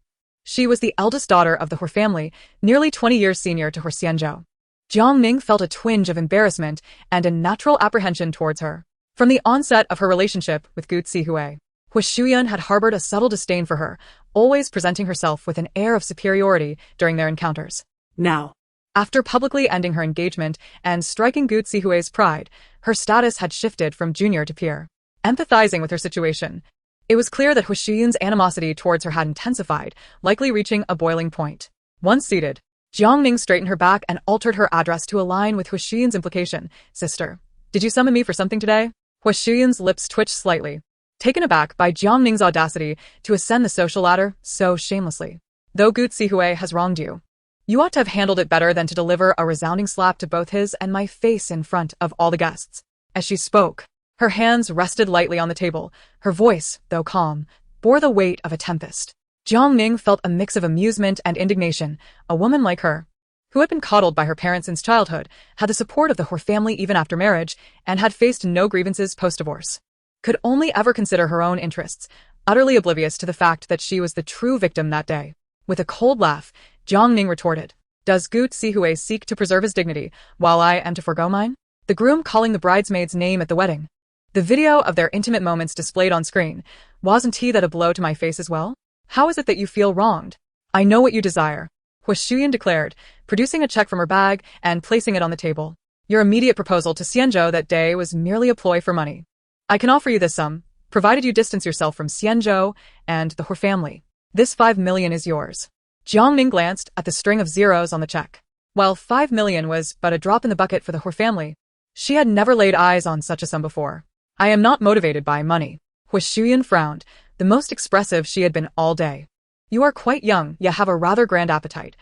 She was the eldest daughter of the Huo family, nearly 20 years senior to Huo Xianzhou. Jiang Ning felt a twinge of embarrassment and a natural apprehension towards her. From the onset of her relationship with Gu Zihui, Huo Xianzhou had harbored a subtle disdain for her, always presenting herself with an air of superiority during their encounters. Now, After publicly ending her engagement and striking Gu Zihui's pride, her status had shifted from junior to peer. Empathizing with her situation, it was clear that Huo Xianzhou's animosity towards her had intensified, likely reaching a boiling point. Once seated, Jiang Ning straightened her back and altered her address to align with Huo Xianzhou's implication. Sister, did you summon me for something today? Huo Xianzhou's lips twitched slightly, taken aback by Jiang Ning's audacity to ascend the social ladder so shamelessly. Though Gu Zihui has wronged you, you ought to have handled it better than to deliver a resounding slap to both his and my face in front of all the guests. As she spoke, her hands rested lightly on the table. Her voice, though calm, bore the weight of a tempest. Jiang Ning felt a mix of amusement and indignation. A woman like her, who had been coddled by her parents since childhood, had the support of the Huo family even after marriage, and had faced no grievances post-divorce, could only ever consider her own interests, utterly oblivious to the fact that she was the true victim that day. With a cold laugh, Jiang Ning retorted, Does Gu Zihui seek to preserve his dignity, while I am to forgo mine? The groom calling the bridesmaid's name at the wedding. The video of their intimate moments displayed on screen. Wasn't he that a blow to my face as well? How is it that you feel wronged? I know what you desire, Huo Xianzhou declared, producing a check from her bag and placing it on the table. Your immediate proposal to Xianzhou that day was merely a ploy for money. I can offer you this sum, provided you distance yourself from Xianzhou and the Huo family. This 5 million is yours. Jiang Ning glanced at the string of zeros on the check. While 5 million was but a drop in the bucket for the Huo family, she had never laid eyes on such a sum before. I am not motivated by money. Huo Xianzhou frowned, the most expressive she had been all day. You are quite young, yet have a rather grand appetite.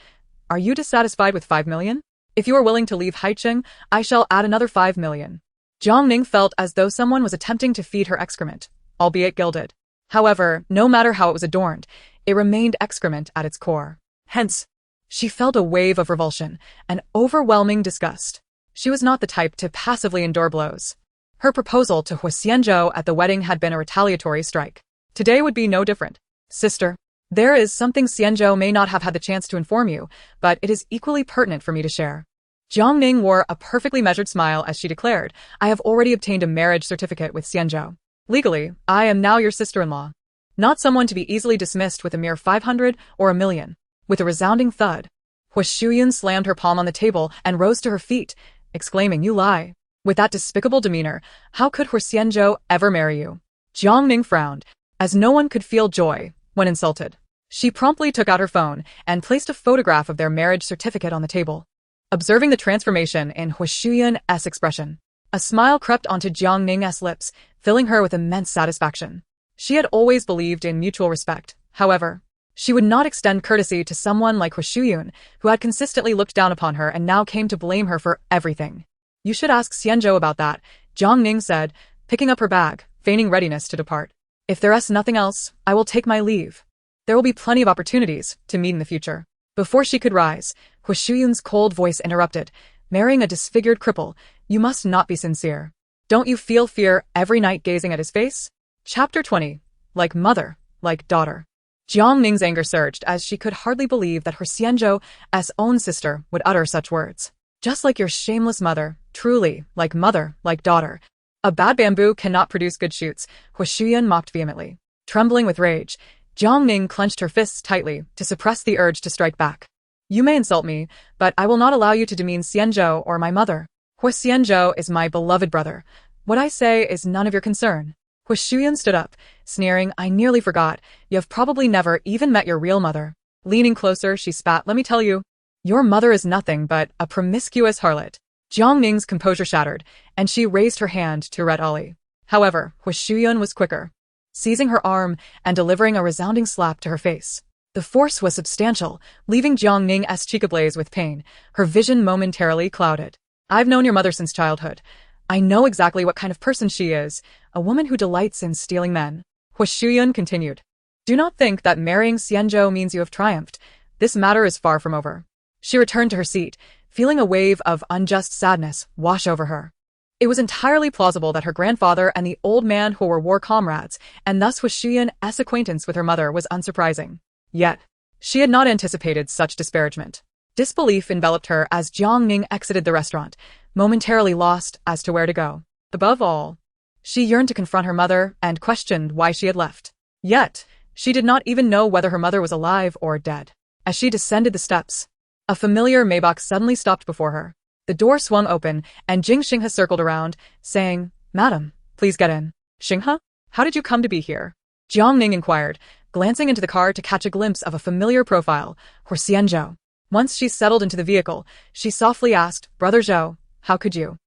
Are you dissatisfied with 5 million? If you are willing to leave Haicheng, I shall add another 5 million. Jiang Ning felt as though someone was attempting to feed her excrement, albeit gilded. However, no matter how it was adorned, it remained excrement at its core. Hence, she felt a wave of revulsion, an overwhelming disgust. She was not the type to passively endure blows. Her proposal to Huo Xianzhou at the wedding had been a retaliatory strike. Today would be no different. Sister, there is something Xianzhou may not have had the chance to inform you, but it is equally pertinent for me to share. Jiang Ning wore a perfectly measured smile as she declared, I have already obtained a marriage certificate with Xianzhou. Legally, I am now your sister-in-law. Not someone to be easily dismissed with a mere 500 or a million. With a resounding thud, Huo Xianzhou slammed her palm on the table and rose to her feet, exclaiming, You lie. With that despicable demeanor, how could Huo Xianzhou ever marry you? Jiang Ning frowned, as no one could feel joy when insulted. She promptly took out her phone and placed a photograph of their marriage certificate on the table. Observing the transformation in Huo Xianzhou's expression, a smile crept onto Jiang Ning's lips, filling her with immense satisfaction. She had always believed in mutual respect. However, she would not extend courtesy to someone like Huo Xianzhou, who had consistently looked down upon her and now came to blame her for everything. You should ask Xianzhou about that, Jiang Ning said, picking up her bag, feigning readiness to depart. If there is nothing else, I will take my leave. There will be plenty of opportunities to meet in the future. Before she could rise, Huo Xianzhou's cold voice interrupted. Marrying a disfigured cripple, you must not be sincere. Don't you feel fear every night gazing at his face? Chapter 20. Like mother, like daughter. Jiang Ning's anger surged as she could hardly believe that Huo Xianzhou's own sister would utter such words. Just like your shameless mother, truly, like mother, like daughter. A bad bamboo cannot produce good shoots, Huo Xianzhou mocked vehemently. Trembling with rage, Jiang Ning clenched her fists tightly to suppress the urge to strike back. You may insult me, but I will not allow you to demean Xianzhou or my mother. Huo Xianzhou is my beloved brother. What I say is none of your concern. Huo Xianzhou stood up, sneering, I nearly forgot. You've probably never even met your real mother. Leaning closer, she spat, let me tell you. Your mother is nothing but a promiscuous harlot. Jiang Ning's composure shattered, and she raised her hand to Red Ali. However, Huo Xianzhou was quicker, seizing her arm and delivering a resounding slap to her face. The force was substantial, leaving Jiang Ning's cheek ablaze with pain, her vision momentarily clouded. I've known your mother since childhood. I know exactly what kind of person she is, a woman who delights in stealing men. Huo Xianzhou continued. Do not think that marrying Xianzhou means you have triumphed. This matter is far from over. She returned to her seat, feeling a wave of unjust sadness wash over her. It was entirely plausible that her grandfather and the old man who were war comrades, and thus Huo Xianzhou's acquaintance with her mother was unsurprising. Yet, she had not anticipated such disparagement. Disbelief enveloped her as Jiang Ning exited the restaurant, momentarily lost as to where to go. Above all, she yearned to confront her mother and questioned why she had left. Yet, she did not even know whether her mother was alive or dead. As she descended the steps, a familiar Maybach suddenly stopped before her. The door swung open, and Jing Xinghe circled around, saying, Madam, please get in. Xinghe? How did you come to be here? Jiang Ning inquired, glancing into the car to catch a glimpse of a familiar profile, Huo Xianzhou. Once she settled into the vehicle, she softly asked, Brother Zhou, how could you?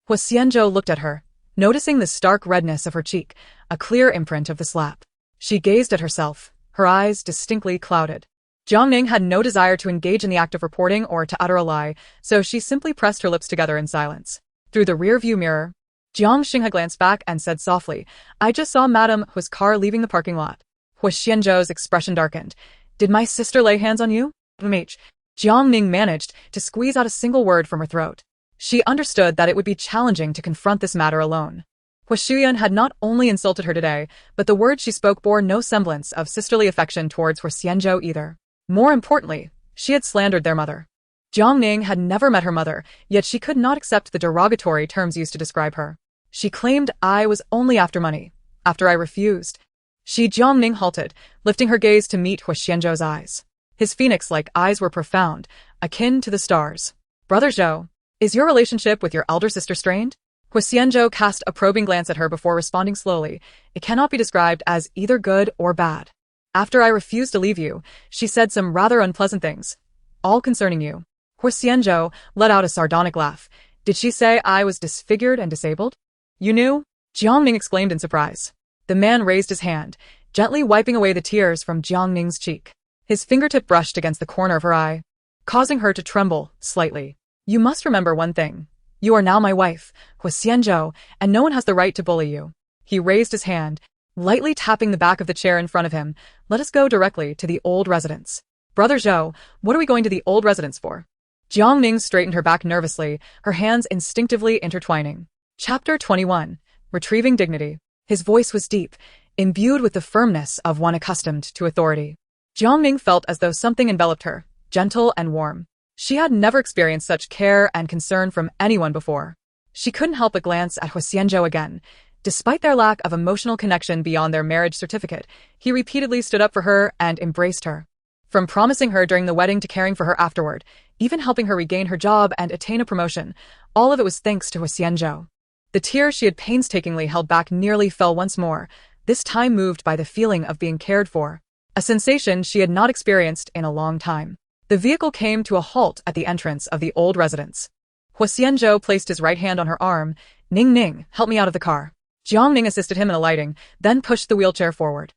Huo Xianzhou looked at her, noticing the stark redness of her cheek, a clear imprint of the slap. She gazed at herself, her eyes distinctly clouded. Jiang Ning had no desire to engage in the act of reporting or to utter a lie, so she simply pressed her lips together in silence. Through the rear-view mirror, Jiang Xinghe glanced back and said softly, I just saw Madame Huo's car leaving the parking lot. Huo Xianzhou's expression darkened. Did my sister lay hands on you? Jiang Ning managed to squeeze out a single word from her throat. She understood that it would be challenging to confront this matter alone. Huo Xianzhou had not only insulted her today, but the words she spoke bore no semblance of sisterly affection towards Huo Xianzhou either. More importantly, she had slandered their mother. Jiang Ning had never met her mother, yet she could not accept the derogatory terms used to describe her. She claimed I was only after money. After I refused. Jiang Ning halted, lifting her gaze to meet Huo Xianzhou's eyes. His phoenix-like eyes were profound, akin to the stars. Brother Zhou, is your relationship with your elder sister strained? Huo Xianzhou cast a probing glance at her before responding slowly. It cannot be described as either good or bad. After I refused to leave you, she said some rather unpleasant things. All concerning you. Huo Xianzhou let out a sardonic laugh. Did she say I was disfigured and disabled? You knew? Jiang Ning exclaimed in surprise. The man raised his hand, gently wiping away the tears from Jiang Ning's cheek. His fingertip brushed against the corner of her eye, causing her to tremble slightly. You must remember one thing. You are now my wife, Huo Xianzhou, and no one has the right to bully you. He raised his hand, lightly tapping the back of the chair in front of him. Let us go directly to the old residence. Brother Zhou, what are we going to the old residence for? Jiang Ning straightened her back nervously, her hands instinctively intertwining. Chapter 21. Retrieving Dignity. His voice was deep, imbued with the firmness of one accustomed to authority. Jiang Ning felt as though something enveloped her, gentle and warm. She had never experienced such care and concern from anyone before. She couldn't help but glance at Huo Xianzhou again. Despite their lack of emotional connection beyond their marriage certificate, he repeatedly stood up for her and embraced her. From promising her during the wedding to caring for her afterward, even helping her regain her job and attain a promotion, all of it was thanks to Huo Xianzhou. The tears she had painstakingly held back nearly fell once more, this time moved by the feeling of being cared for, a sensation she had not experienced in a long time. The vehicle came to a halt at the entrance of the old residence. Huo Xianzhou placed his right hand on her arm. Ning, help me out of the car. Jiang Ning assisted him in alighting, then pushed the wheelchair forward.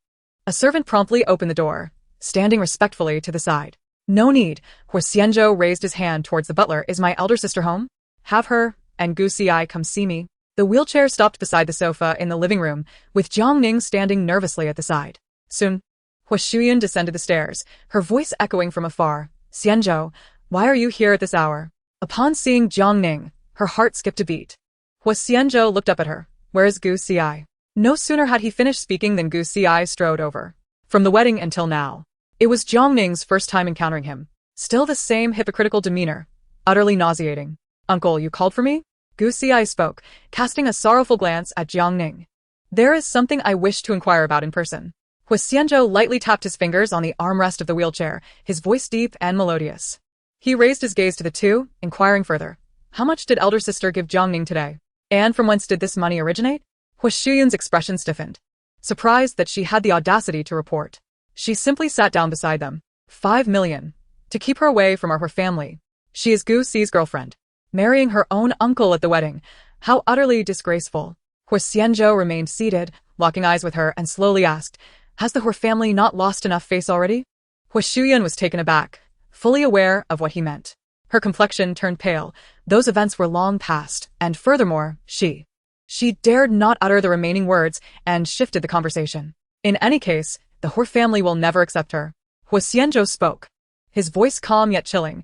A servant promptly opened the door, standing respectfully to the side. No need, Huo Xianzhou raised his hand towards the butler. Is my elder sister home? Have her and Gu Ci come see me. The wheelchair stopped beside the sofa in the living room, with Jiang Ning standing nervously at the side. Soon, Huo Xianzhou descended the stairs, her voice echoing from afar. Xianzhou, why are you here at this hour? Upon seeing Jiang Ning, her heart skipped a beat. Huo Xianzhou looked up at her. Where is Gu Xi? No sooner had he finished speaking than Gu Xi strode over. From the wedding until now, it was Jiang Ning's first time encountering him. Still the same hypocritical demeanor, utterly nauseating. Uncle, you called for me? Gu Xi spoke, casting a sorrowful glance at Jiang Ning. There is something I wish to inquire about in person. Huo Xianzhou lightly tapped his fingers on the armrest of the wheelchair, his voice deep and melodious. He raised his gaze to the two, inquiring further. How much did elder sister give Jiang Ning today? And from whence did this money originate? Huo Xianzhou's expression stiffened. Surprised that she had the audacity to report. She simply sat down beside them. 5 million. To keep her away from her family. She is Gu Xi's girlfriend. Marrying her own uncle at the wedding. How utterly disgraceful. Huo Xianzhou remained seated, locking eyes with her, and slowly asked, has the Huo family not lost enough face already? Huo Xianzhou was taken aback, fully aware of what he meant. Her complexion turned pale. Those events were long past, and furthermore, she dared not utter the remaining words and shifted the conversation. In any case, the Huo family will never accept her. Huo Xianzhou spoke, his voice calm yet chilling.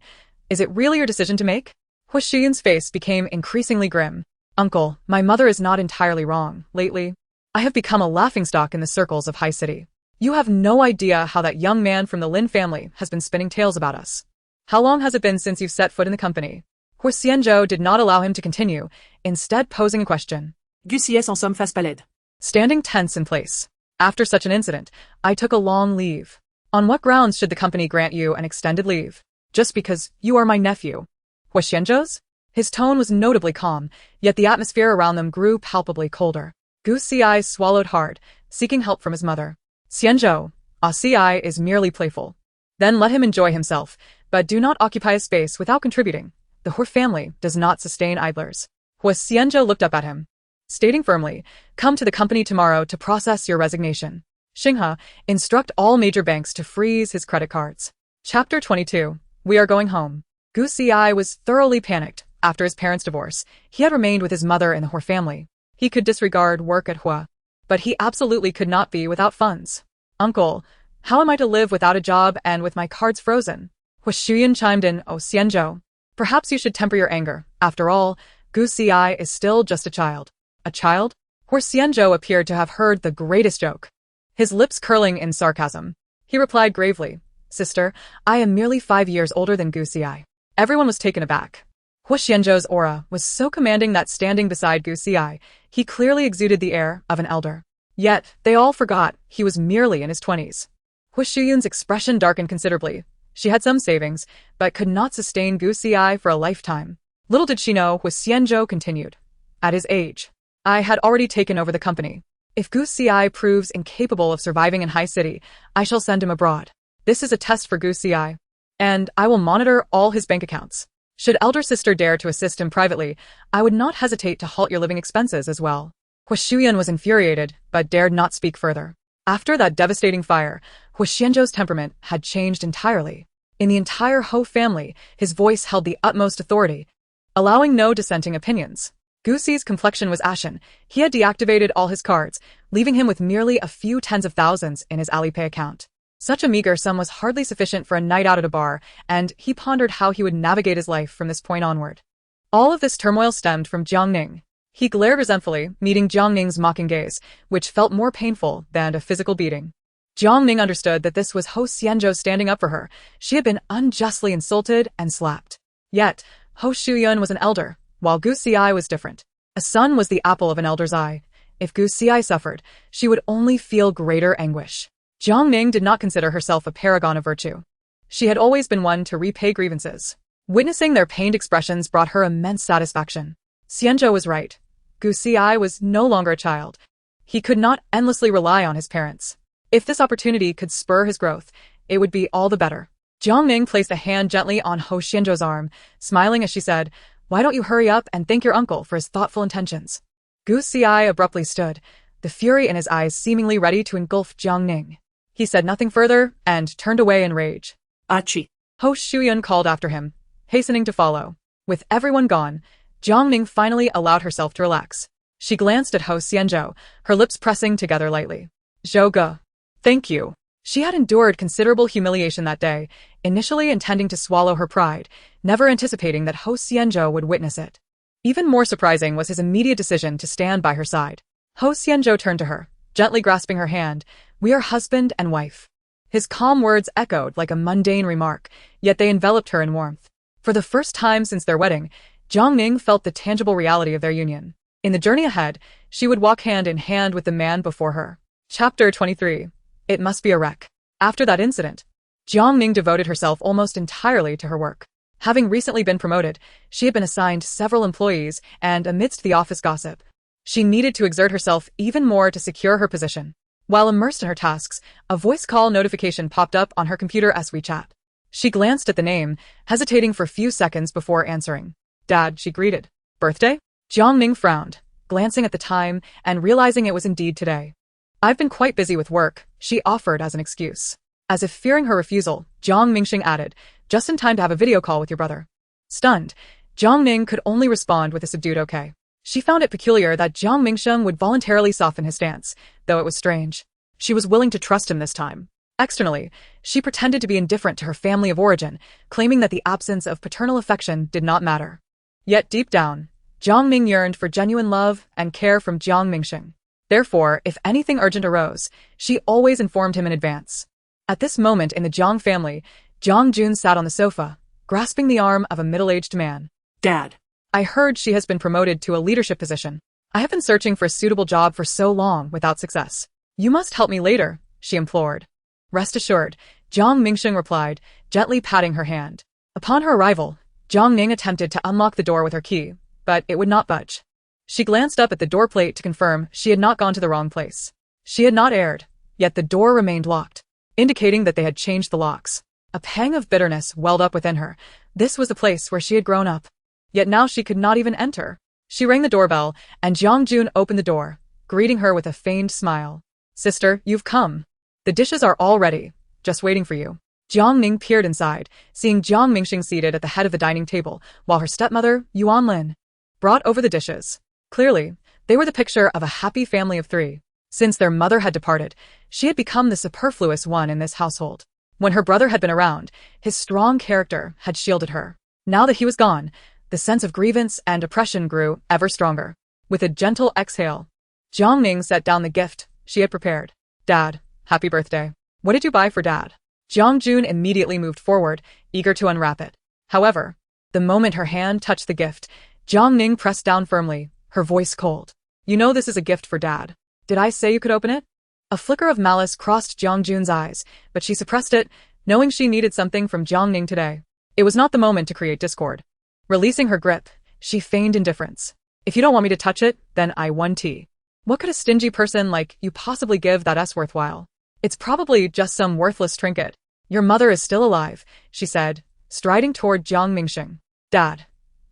Is it really your decision to make? Huo Xianzhou's face became increasingly grim. Uncle, my mother is not entirely wrong. Lately, I have become a laughingstock in the circles of High City. You have no idea how that young man from the Lin family has been spinning tales about us. How long has it been since you've set foot in the company? Huo Xianzhou did not allow him to continue, instead posing a question. Gu Xi en somme face palide. Standing tense in place. After such an incident, I took a long leave. On what grounds should the company grant you an extended leave? Just because you are my nephew. Huo Xianzhou's? His tone was notably calm, yet the atmosphere around them grew palpably colder. Gu Xi swallowed hard, seeking help from his mother. Xianzhou, Xi is merely playful. Then let him enjoy himself, but do not occupy his space without contributing. The Huo family does not sustain idlers. Huo Xianzhou looked up at him, stating firmly, come to the company tomorrow to process your resignation. Xinghe, instruct all major banks to freeze his credit cards. Chapter 22. We are going home. Gu Xi was thoroughly panicked. After his parents' divorce, he had remained with his mother in the Huo family. He could disregard work at Huo, but he absolutely could not be without funds. Uncle, how am I to live without a job and with my cards frozen? Huo Xianzhou chimed in, Oh Xianzhou. Perhaps you should temper your anger. After all, Gu Xi is still just a child. A child? Huo Xianzhou appeared to have heard the greatest joke. His lips curling in sarcasm. He replied gravely, Sister, I am merely 5 years older than Gu Xi. Everyone was taken aback. Huo Xianzhou's aura was so commanding that standing beside Gu Xi, he clearly exuded the air of an elder. Yet, they all forgot he was merely in his 20s. Huo Xianzhou's expression darkened considerably. She had some savings, but could not sustain Gu Xi for a lifetime. Little did she know, Huo Xianzhou continued. At his age, I had already taken over the company. If Gu Xi proves incapable of surviving in High City, I shall send him abroad. This is a test for Gu Xi, and I will monitor all his bank accounts. Should elder sister dare to assist him privately, I would not hesitate to halt your living expenses as well. Huo Xianzhou was infuriated, but dared not speak further. After that devastating fire, Huo Xianzhou's temperament had changed entirely. In the entire Huo family, his voice held the utmost authority, allowing no dissenting opinions. Gu Xi's complexion was ashen. He had deactivated all his cards, leaving him with merely a few tens of thousands in his Alipay account. Such a meager sum was hardly sufficient for a night out at a bar, and he pondered how he would navigate his life from this point onward. All of this turmoil stemmed from Jiang Ning. He glared resentfully, meeting Jiang Ning's mocking gaze, which felt more painful than a physical beating. Jiang Ning understood that this was Huo Xianzhou standing up for her. She had been unjustly insulted and slapped. Yet, Huo Xianzhou was an elder, while Gu Xi was different. A son was the apple of an elder's eye. If Gu Xi suffered, she would only feel greater anguish. Jiang Ning did not consider herself a paragon of virtue. She had always been one to repay grievances. Witnessing their pained expressions brought her immense satisfaction. Xianzhou was right. Gu Xi was no longer a child. He could not endlessly rely on his parents. If this opportunity could spur his growth, it would be all the better. Jiang Ning placed a hand gently on Huo Xianzhou's arm, smiling as she said, Why don't you hurry up and thank your uncle for his thoughtful intentions? Gu Xi abruptly stood, the fury in his eyes seemingly ready to engulf Jiang Ning. He said nothing further and turned away in rage. Achi. Huo Xianzhou called after him, hastening to follow. With everyone gone, Jiang Ning finally allowed herself to relax. She glanced at Huo Xianzhou, her lips pressing together lightly. Zhou Ge. Thank you. She had endured considerable humiliation that day, initially intending to swallow her pride, never anticipating that Huo Xianzhou would witness it. Even more surprising was his immediate decision to stand by her side. Huo Xianzhou turned to her, gently grasping her hand. "We are husband and wife." His calm words echoed like a mundane remark, yet they enveloped her in warmth. For the first time since their wedding, Jiang Ning felt the tangible reality of their union. In the journey ahead, she would walk hand in hand with the man before her. Chapter 23. It must be a wreck. After that incident, Jiang Ning devoted herself almost entirely to her work. Having recently been promoted, she had been assigned several employees, and amidst the office gossip, she needed to exert herself even more to secure her position. While immersed in her tasks, a voice call notification popped up on her computer as WeChat. She glanced at the name, hesitating for a few seconds before answering. "Dad," she greeted. "Birthday?" Jiang Ning frowned, glancing at the time and realizing it was indeed today. "I've been quite busy with work," she offered as an excuse. As if fearing her refusal, Jiang Mingxing added, "Just in time to have a video call with your brother." Stunned, Jiang Ning could only respond with a subdued okay. She found it peculiar that Jiang Mingxing would voluntarily soften his stance, though it was strange. She was willing to trust him this time. Externally, she pretended to be indifferent to her family of origin, claiming that the absence of paternal affection did not matter. Yet deep down, Jiang Ning yearned for genuine love and care from Jiang Mingxing. Therefore, if anything urgent arose, she always informed him in advance. At this moment in the Jiang family, Jiang Jun sat on the sofa, grasping the arm of a middle-aged man. Dad. "I heard she has been promoted to a leadership position. I have been searching for a suitable job for so long without success. You must help me later," she implored. "Rest assured," Jiang Mingxing replied, gently patting her hand. Upon her arrival, Jiang Ning attempted to unlock the door with her key, but it would not budge. She glanced up at the door plate to confirm she had not gone to the wrong place. She had not erred, yet the door remained locked, indicating that they had changed the locks. A pang of bitterness welled up within her. This was the place where she had grown up. Yet now she could not even enter. She rang the doorbell, and Jiang Jun opened the door, greeting her with a feigned smile. "Sister, you've come. The dishes are all ready, just waiting for you." Jiang Ning peered inside, seeing Jiang Mingxing seated at the head of the dining table, while her stepmother, Yuan Lin, brought over the dishes. Clearly, they were the picture of a happy family of three. Since their mother had departed, she had become the superfluous one in this household. When her brother had been around, his strong character had shielded her. Now that he was gone, the sense of grievance and oppression grew ever stronger. With a gentle exhale, Jiang Ning set down the gift she had prepared. "Dad, happy birthday. What did you buy for Dad?" Jiang Jun immediately moved forward, eager to unwrap it. However, the moment her hand touched the gift, Jiang Ning pressed down firmly, her voice cold. "You know this is a gift for Dad. Did I say you could open it?" A flicker of malice crossed Jiang Jun's eyes, but she suppressed it, knowing she needed something from Jiang Ning today. It was not the moment to create discord. Releasing her grip, she feigned indifference. "If you don't want me to touch it, then I won't. What could a stingy person like you possibly give that's worthwhile? It's probably just some worthless trinket." "Your mother is still alive," she said, striding toward Jiang Mingxing. "Dad,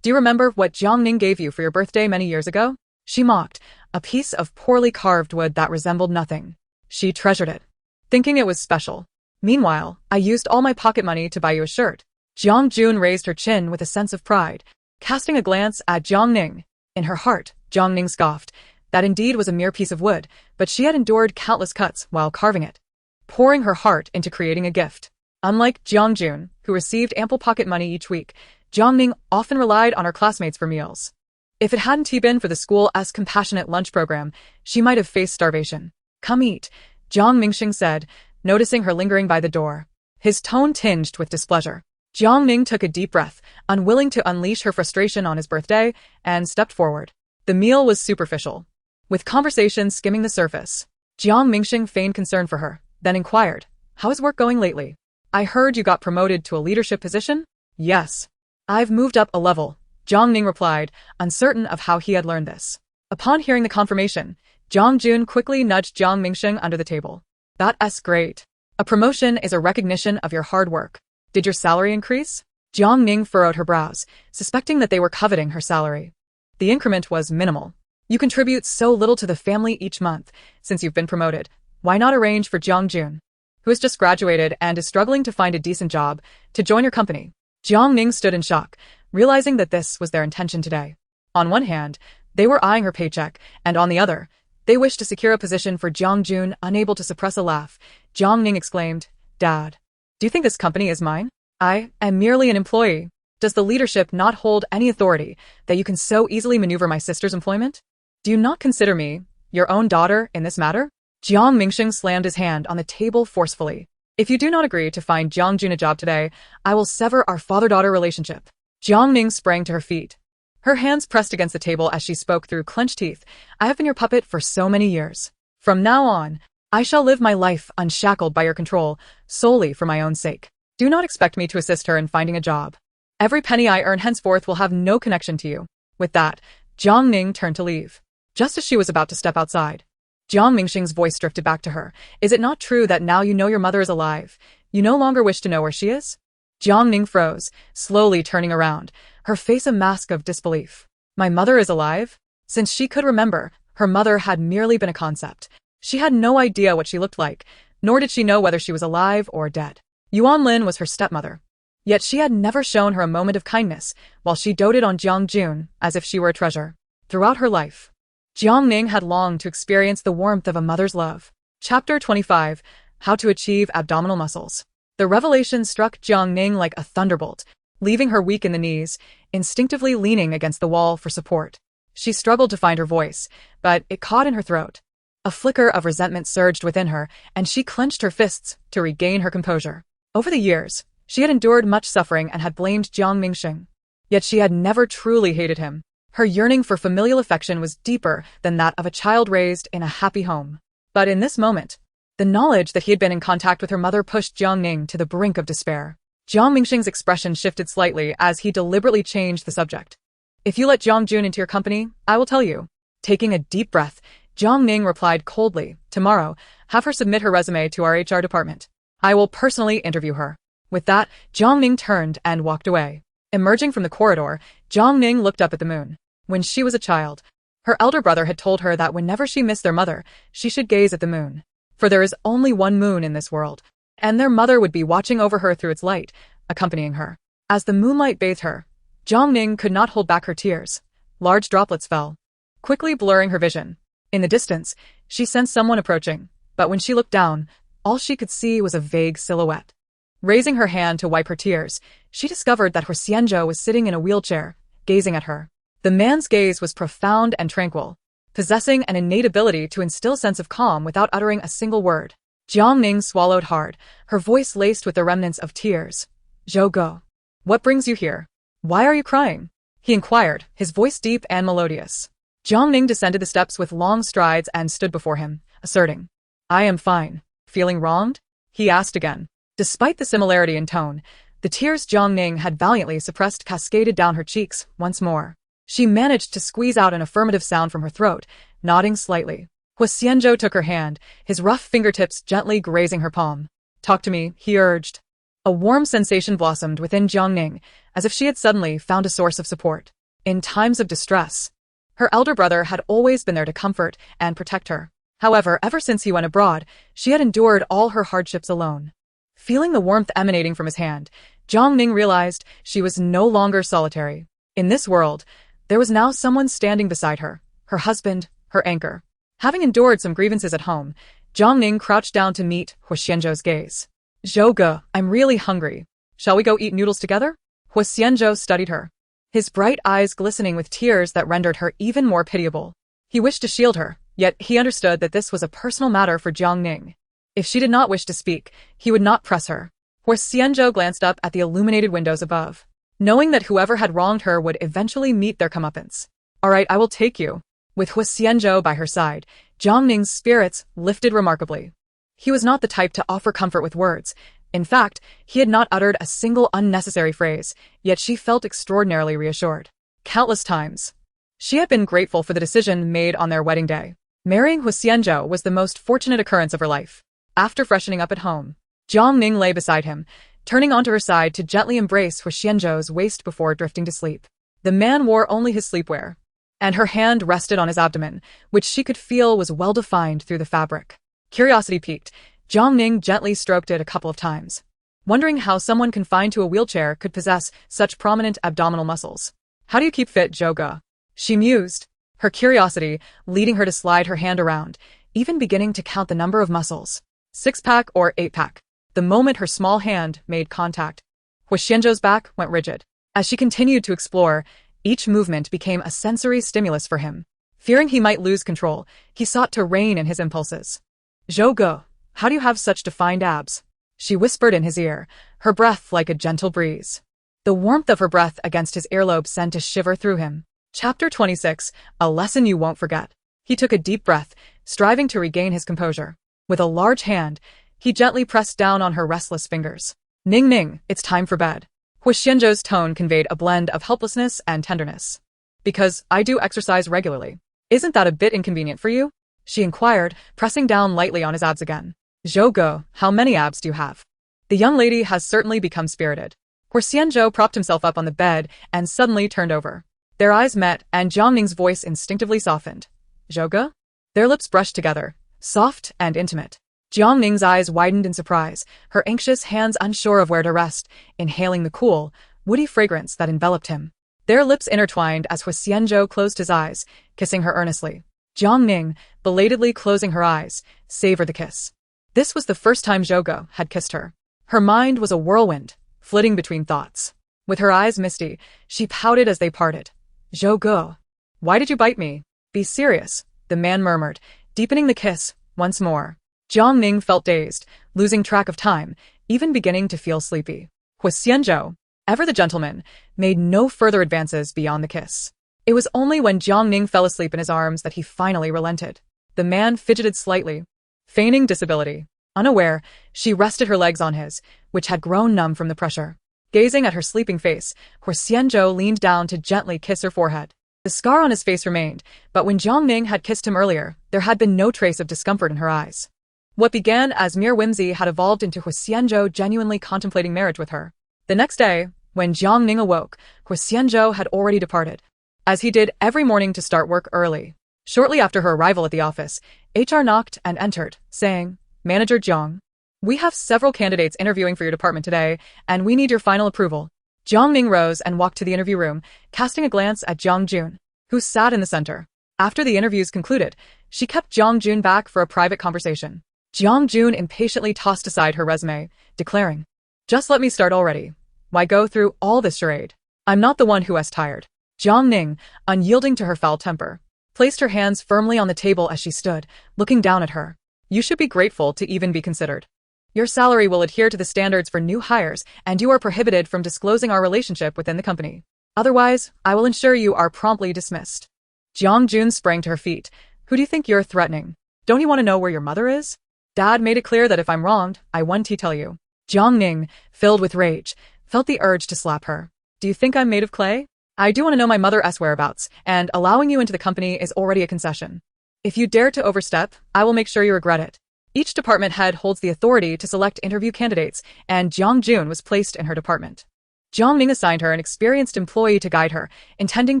do you remember what Jiang Ning gave you for your birthday many years ago?" She mocked, a piece of poorly carved wood that resembled nothing. She treasured it, thinking it was special. "Meanwhile, I used all my pocket money to buy you a shirt." Jiang Jun raised her chin with a sense of pride, casting a glance at Jiang Ning. In her heart, Jiang Ning scoffed. That indeed was a mere piece of wood, but she had endured countless cuts while carving it, pouring her heart into creating a gift. Unlike Jiang Jun, who received ample pocket money each week, Jiang Ning often relied on her classmates for meals. If it hadn't been for the school's compassionate lunch program, she might have faced starvation. "Come eat," Jiang Mingxing said, noticing her lingering by the door. His tone tinged with displeasure. Jiang Ning took a deep breath, unwilling to unleash her frustration on his birthday, and stepped forward. The meal was superficial, with conversation skimming the surface. Jiang Mingxing feigned concern for her, then inquired, "How is work going lately? I heard you got promoted to a leadership position?" "Yes. I've moved up a level," Jiang Ning replied, uncertain of how he had learned this. Upon hearing the confirmation, Jiang Jun quickly nudged Jiang Mingxing under the table. "That's great. A promotion is a recognition of your hard work. Did your salary increase?" Jiang Ning furrowed her brows, suspecting that they were coveting her salary. "The increment was minimal. You contribute so little to the family each month. Since you've been promoted, why not arrange for Jiang Jun, who has just graduated and is struggling to find a decent job, to join your company?" Jiang Ning stood in shock, realizing that this was their intention today. On one hand, they were eyeing her paycheck, and on the other, They wished to secure a position for Jiang Jun. Unable to suppress a laugh, Jiang Ning exclaimed, "Dad, do you think this company is mine? I am merely an employee. Does the leadership not hold any authority that you can so easily maneuver my sister's employment? Do you not consider me your own daughter in this matter?" Jiang Mingxing slammed his hand on the table forcefully. "If you do not agree to find Jiang Jun a job today, I will sever our father-daughter relationship." Jiang Ning sprang to her feet. Her hands pressed against the table as she spoke through clenched teeth. "I have been your puppet for so many years. From now on, I shall live my life unshackled by your control, solely for my own sake. Do not expect me to assist her in finding a job. Every penny I earn henceforth will have no connection to you." With that, Jiang Ning turned to leave. Just as she was about to step outside, Jiang Mingxing's voice drifted back to her. "Is it not true that now you know your mother is alive, you no longer wish to know where she is?" Jiang Ning froze, slowly turning around, her face a mask of disbelief. "My mother is alive?" Since she could remember, her mother had merely been a concept. She had no idea what she looked like, nor did she know whether she was alive or dead. Yuan Lin was her stepmother. Yet she had never shown her a moment of kindness, while she doted on Jiang Jun as if she were a treasure. Throughout her life, Jiang Ning had longed to experience the warmth of a mother's love. Chapter 25: How to Achieve Abdominal Muscles. The revelation struck Jiang Ning like a thunderbolt, leaving her weak in the knees, instinctively leaning against the wall for support. She struggled to find her voice, but it caught in her throat. A flicker of resentment surged within her, and she clenched her fists to regain her composure. Over the years, she had endured much suffering and had blamed Jiang Mingxing. Yet she had never truly hated him. Her yearning for familial affection was deeper than that of a child raised in a happy home. But in this moment, the knowledge that he had been in contact with her mother pushed Jiang Ning to the brink of despair. Jiang Mingxing's expression shifted slightly as he deliberately changed the subject. "If you let Jiang Jun into your company, I will tell you." Taking a deep breath, Jiang Ning replied coldly, "Tomorrow, have her submit her resume to our HR department. I will personally interview her." With that, Jiang Ning turned and walked away. Emerging from the corridor, Jiang Ning looked up at the moon. When she was a child, her elder brother had told her that whenever she missed their mother, she should gaze at the moon. For there is only one moon in this world, and their mother would be watching over her through its light, accompanying her. As the moonlight bathed her, Jiang Ning could not hold back her tears. Large droplets fell, quickly blurring her vision. In the distance, she sensed someone approaching, but when she looked down, all she could see was a vague silhouette. Raising her hand to wipe her tears, she discovered that Huo Xianzhou was sitting in a wheelchair, gazing at her. The man's gaze was profound and tranquil, possessing an innate ability to instill a sense of calm without uttering a single word. Jiang Ning swallowed hard, her voice laced with the remnants of tears. "Zhou Ge, what brings you here? Why are you crying?" he inquired, his voice deep and melodious. Jiang Ning descended the steps with long strides and stood before him, asserting, "I am fine." "Feeling wronged?" he asked again. Despite the similarity in tone, the tears Jiang Ning had valiantly suppressed cascaded down her cheeks once more. She managed to squeeze out an affirmative sound from her throat, nodding slightly. Huo Xianzhou took her hand, his rough fingertips gently grazing her palm. "Talk to me," he urged. A warm sensation blossomed within Jiang Ning, as if she had suddenly found a source of support. In times of distress, her elder brother had always been there to comfort and protect her. However, ever since he went abroad, she had endured all her hardships alone. Feeling the warmth emanating from his hand, Jiang Ning realized she was no longer solitary. In this world, there was now someone standing beside her, her husband, her anchor. Having endured some grievances at home, Jiang Ning crouched down to meet Huo Xianzhou's gaze. "Zhou Ge, I'm really hungry. Shall we go eat noodles together?" Huo Xianzhou studied her, his bright eyes glistening with tears that rendered her even more pitiable. He wished to shield her, yet he understood that this was a personal matter for Jiang Ning. If she did not wish to speak, he would not press her. Huo Xianzhou glanced up at the illuminated windows above, knowing that whoever had wronged her would eventually meet their comeuppance. "All right, I will take you." With Huo Xianzhou by her side, Jiang Ning's spirits lifted remarkably. He was not the type to offer comfort with words. In fact, he had not uttered a single unnecessary phrase, yet she felt extraordinarily reassured. Countless times, she had been grateful for the decision made on their wedding day. Marrying Huo Xianzhou was the most fortunate occurrence of her life. After freshening up at home, Jiang Ning lay beside him, turning onto her side to gently embrace Huo Xianzhou's waist before drifting to sleep. The man wore only his sleepwear, and her hand rested on his abdomen, which she could feel was well-defined through the fabric. Curiosity piqued, Jiang Ning gently stroked it a couple of times, wondering how someone confined to a wheelchair could possess such prominent abdominal muscles. "How do you keep fit, Zhou Ge?" she mused. her curiosity leading her to slide her hand around, even beginning to count the number of muscles. 6-pack or 8-pack. The moment her small hand made contact, Huo Xianzhou's back went rigid. As she continued to explore, each movement became a sensory stimulus for him. Fearing he might lose control, he sought to rein in his impulses. "Zhou Ge, how do you have such defined abs?" she whispered in his ear, her breath like a gentle breeze. The warmth of her breath against his earlobe sent a shiver through him. Chapter 26, A Lesson You Won't Forget. He took a deep breath, striving to regain his composure. With a large hand, he gently pressed down on her restless fingers. "Ning Ning, it's time for bed." Huo Xianzhou's tone conveyed a blend of helplessness and tenderness. "Because I do exercise regularly. Isn't that a bit inconvenient for you?" she inquired, pressing down lightly on his abs again. "Zhou Ge, how many abs do you have?" The young lady has certainly become spirited. Huo Xianzhou propped himself up on the bed and suddenly turned over. Their eyes met, and Jiang Ning's voice instinctively softened. "Zhou Ge?" Their lips brushed together, soft and intimate. Jiang Ning's eyes widened in surprise, her anxious hands unsure of where to rest, inhaling the cool, woody fragrance that enveloped him. Their lips intertwined as Huo Xianzhou closed his eyes, kissing her earnestly. Jiang Ning, belatedly closing her eyes, savored the kiss. This was the first time Zhou Ge had kissed her. Her mind was a whirlwind, flitting between thoughts. With her eyes misty, she pouted as they parted. "Zhou Ge, why did you bite me? Be serious," the man murmured, deepening the kiss once more. Jiang Ning felt dazed, losing track of time, even beginning to feel sleepy. Huo Xianzhou, ever the gentleman, made no further advances beyond the kiss. It was only when Jiang Ning fell asleep in his arms that he finally relented. The man fidgeted slightly, feigning disability. Unaware, she rested her legs on his, which had grown numb from the pressure. Gazing at her sleeping face, Huo Xianzhou leaned down to gently kiss her forehead. The scar on his face remained, but when Jiang Ning had kissed him earlier, there had been no trace of discomfort in her eyes. What began as mere whimsy had evolved into Huo Xianzhou genuinely contemplating marriage with her. The next day, when Jiang Ning awoke, Huo Xianzhou had already departed, as he did every morning to start work early. Shortly after her arrival at the office, HR knocked and entered, saying, "Manager Jiang, we have several candidates interviewing for your department today, and we need your final approval." Jiang Ning rose and walked to the interview room, casting a glance at Jiang Jun, who sat in the center. After the interviews concluded, she kept Jiang Jun back for a private conversation. Jiang Jun impatiently tossed aside her resume, declaring, "Just let me start already. Why go through all this charade? I'm not the one who is tired." Jiang Ning, unyielding to her foul temper, placed her hands firmly on the table as she stood, looking down at her. "You should be grateful to even be considered. Your salary will adhere to the standards for new hires, and you are prohibited from disclosing our relationship within the company. Otherwise, I will ensure you are promptly dismissed." Jiang Jun sprang to her feet. "Who do you think you're threatening? Don't you want to know where your mother is? Dad made it clear that if I'm wronged, I won't tell you." Jiang Ning, filled with rage, felt the urge to slap her. "Do you think I'm made of clay? I do want to know my mother's whereabouts, and allowing you into the company is already a concession. If you dare to overstep, I will make sure you regret it." Each department head holds the authority to select interview candidates, and Jiang Jun was placed in her department. Jiang Ning assigned her an experienced employee to guide her, intending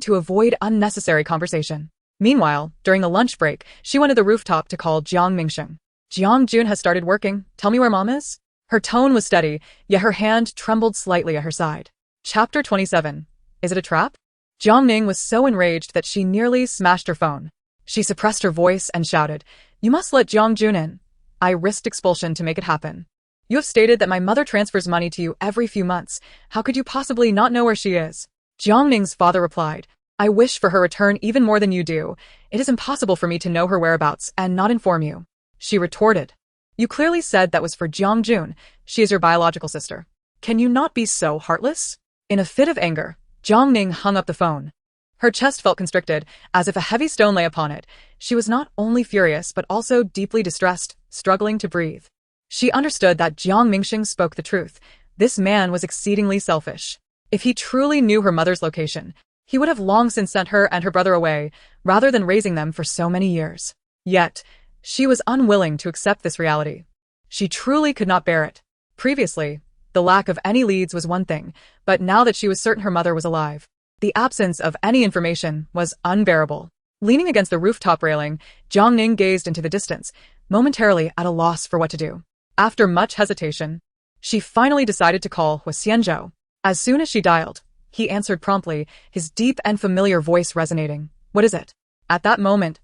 to avoid unnecessary conversation. Meanwhile, during the lunch break, she went to the rooftop to call Jiang Mingsheng. "Jiang Jun has started working. Tell me where Mom is?" Her tone was steady, yet her hand trembled slightly at her side. Chapter 27. Is it a trap? Jiang Ning was so enraged that she nearly smashed her phone. She suppressed her voice and shouted, "You must let Jiang Jun in. I risked expulsion to make it happen. You have stated that my mother transfers money to you every few months. How could you possibly not know where she is?" Jiang Ning's father replied, "I wish for her return even more than you do. It is impossible for me to know her whereabouts and not inform you." She retorted, "You clearly said that was for Jiang Jun. She is your biological sister. Can you not be so heartless?" In a fit of anger, Jiang Ning hung up the phone. Her chest felt constricted, as if a heavy stone lay upon it. She was not only furious but also deeply distressed, struggling to breathe. She understood that Jiang Mingsheng spoke the truth. This man was exceedingly selfish. If he truly knew her mother's location, he would have long since sent her and her brother away, rather than raising them for so many years. Yet, she was unwilling to accept this reality. She truly could not bear it. Previously, the lack of any leads was one thing, but now that she was certain her mother was alive, the absence of any information was unbearable. Leaning against the rooftop railing, Jiang Ning gazed into the distance, momentarily at a loss for what to do. After much hesitation, she finally decided to call Huo Xianzhou. As soon as she dialed, he answered promptly, his deep and familiar voice resonating. "What is it?" At that moment,